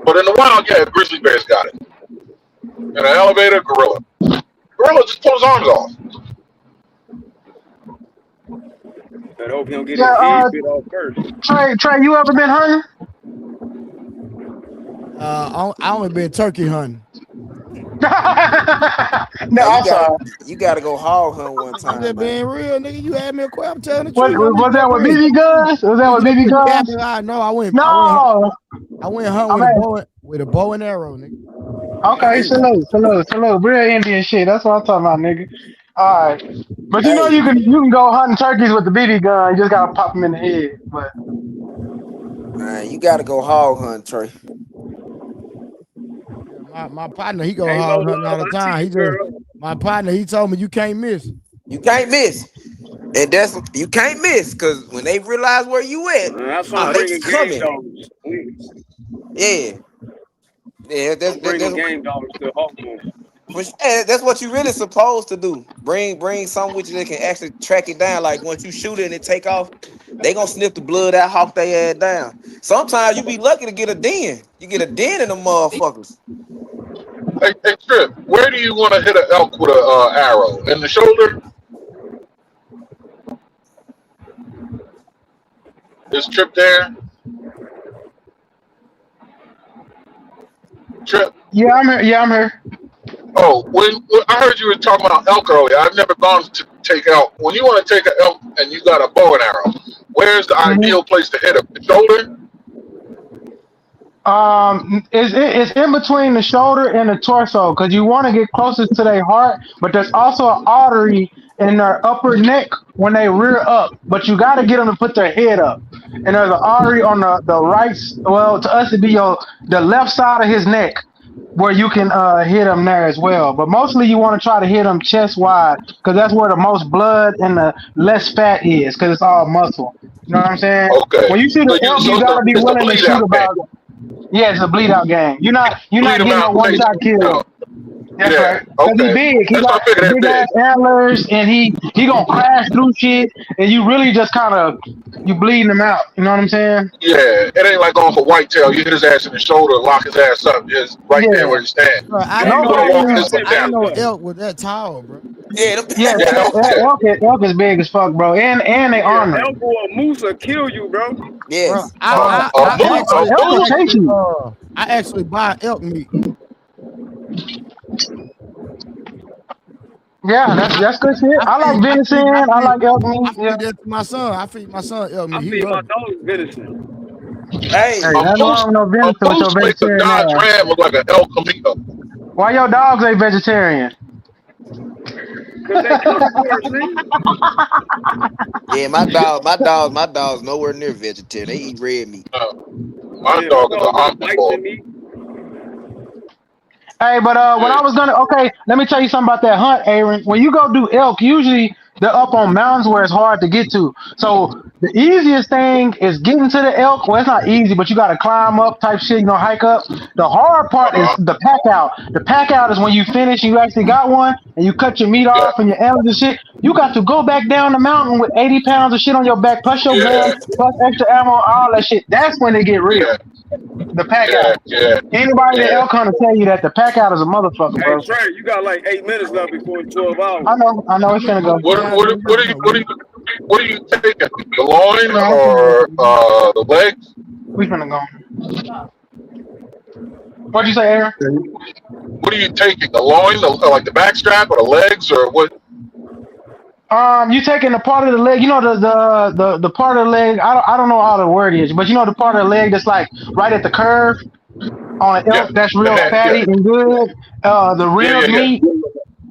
But in the wild, yeah, grizzly bear's got it. In an elevator, gorilla. Gorilla just pull his arms off. I hope he don't get his head bit off first. Trey, you ever been hunting? I only been turkey hunting. You gotta go hog hunt one time. I'm just being real, nigga. You had me a question. I'm telling the Was truth. that with BB guns? Was that with BB guns? Yeah, I know. I went hunting with a bow and arrow, nigga. Okay, salute. Real Indian shit. That's what I'm talking about, nigga. All right, but you know you can go hunting turkeys with the BB gun. You just gotta pop them in the head. But you gotta go hog hunt, Trey. My partner, he go hog hunting all the time. My partner, he told me you can't miss. You can't miss. And you can't miss because when they realize where you at, they keep coming. Yeah, that's game dogs to hog hunt. That's what you really supposed to do. Bring something with you that can actually track it down. Like once you shoot it and it take off, they gonna sniff the blood out, hawk their ass down. Sometimes you be lucky to get a den. You get a den in them motherfuckers. Hey, Trip, where do you want to hit an elk with an arrow? In the shoulder? Is Trip there? Trip? Yeah, I'm here. Oh, when I heard you were talking about elk earlier, I've never gone to take elk. When you want to take an elk and you got a bow and arrow, where's the ideal place to hit it? The shoulder? It's in between the shoulder and the torso because you want to get closest to their heart, but there's also an artery in their upper neck when they rear up, but you got to get them to put their head up. And there's an artery on the right, well, to us it'd be the left side of his neck where you can hit them there as well. But mostly you want to try to hit them chest wide because that's where the most blood and the less fat is because it's all muscle. You know what I'm saying? Okay. When you shoot an elk, you got to be willing to shoot about... Yeah, it's a bleed out game. You're not getting a one shot kill. That's right. Cause he's big. He got big ass antlers, and he gonna crash through shit, and you really just kind of bleeding him out. You know what I'm saying? Yeah, it ain't like going for whitetail. You hit his ass in the shoulder, lock his ass up, just there where he stands. Bro, I didn't know elk was that tall, bro. Elk is big as fuck, bro, and they armor. Elk or a moose will kill you, bro. Yes. I actually buy elk meat. Yeah, that's good shit. I like venison. I like elk meat. I feed that to my son. I feed my son elk meat. He feed my love it. dog venison. Hey, Hey, nothing wrong with no venison with your makes a vegetarian Dodge ass. Ram look like an El Camino. Why your dogs ain't vegetarian? Yeah, my dog's nowhere near vegetarian. They eat red meat. My dog is an omnivore. Hey, but when I was let me tell you something about that hunt, Aaron. When you go do elk, usually they're up on mountains where it's hard to get to. So the easiest thing is getting to the elk. Well, it's not easy, but you got to climb up type shit, hike up. The hard part is the pack out. The pack out is when you finish, you actually got one, and you cut your meat off and your antlers and shit. You got to go back down the mountain with 80 pounds of shit on your back, plus your gun, plus extra ammo, all that shit. That's when they get real. The pack out. Anybody that elk hunter tell you that the pack out is a motherfucker, bro. Hey Trey, you got like 8 minutes left before 12 hours. I know it's gonna go. What are you taking? The loin or the legs? We finna go. What'd you say, Aaron? What are you taking? The loin, like the back strap, or the legs, or what? You taking the part of the leg, the part of the leg. I don't know how the word is, but the part of the leg that's like right at the curve on an elk that's real fatty and good.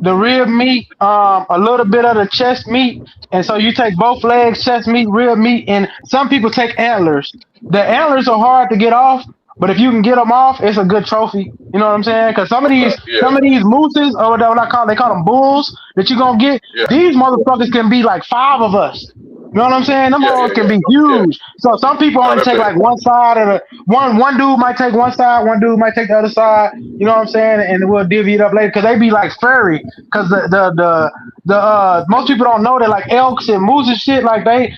The rib meat, a little bit of the chest meat, and so you take both legs, chest meat, rib meat, and some people take antlers. The antlers are hard to get off, but if you can get them off, it's a good trophy. You know what I'm saying? Because some of these mooses, or what they call them bulls that you're gonna get. These motherfuckers can be like 5 of us. You know what I'm saying? Them hoes can be huge. So some people only take like one side of the one dude might take one side, one dude might take the other side. You know what I'm saying? And we'll divvy it up later because they be like furry. Because the most people don't know that like elks and moose and shit, like they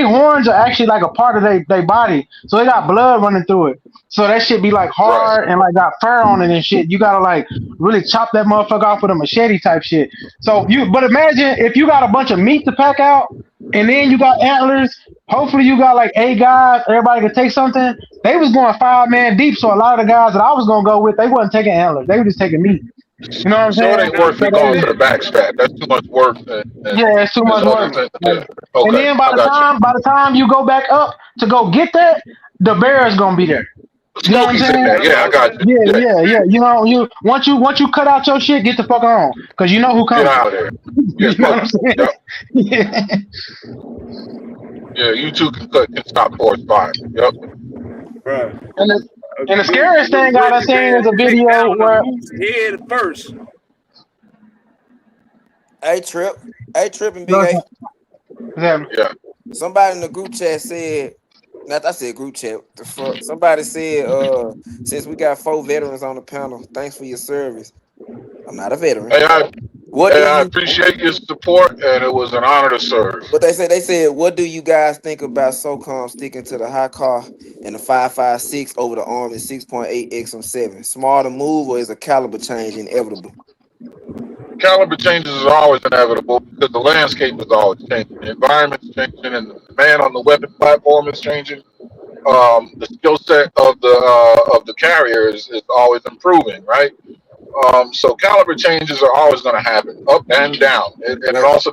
horns are actually like a part of their body. So they got blood running through it. So that shit be like hard and like got fur on it and shit. You gotta like really chop that motherfucker off with a machete type shit. But imagine if you got a bunch of meat to pack out and then you got antlers. Hopefully you got like 8 guys, everybody could take something. They was going 5-man deep, so a lot of the guys that I was gonna go with, they wasn't taking antlers. They were just taking meat. You know what I'm saying? So it ain't worth me going to the back strap. That's too much work. Yeah, it's too much work. Okay, And then by the time you go back up to go get that, the bear is gonna be there. You know what I'm saying? Yeah, I got you. Yeah. Once you cut out your shit, get the fuck on, because you know who comes. Get out of there. You know what I'm saying? Yeah, you two can stop forest fire. Yep. Right. And the scariest thing I done seen is a video where head first. Hey Trip and Big A. Yeah. Somebody in the group chat said, not I said group chat. Somebody said, since we got 4 veterans on the panel, thanks for your service. I'm not a veteran. Hey, I appreciate your support, and it was an honor to serve. But they said, what do you guys think about SOCOM sticking to the high car and the 5.56 over the Army 6.8 XM7? Smarter move, or is a caliber change inevitable? Caliber changes are always inevitable because the landscape is always changing. The environment's changing, and the demand on the weapon platform is changing. The skill set of the carrier is always improving, right? So caliber changes are always going to happen, up and down, and it also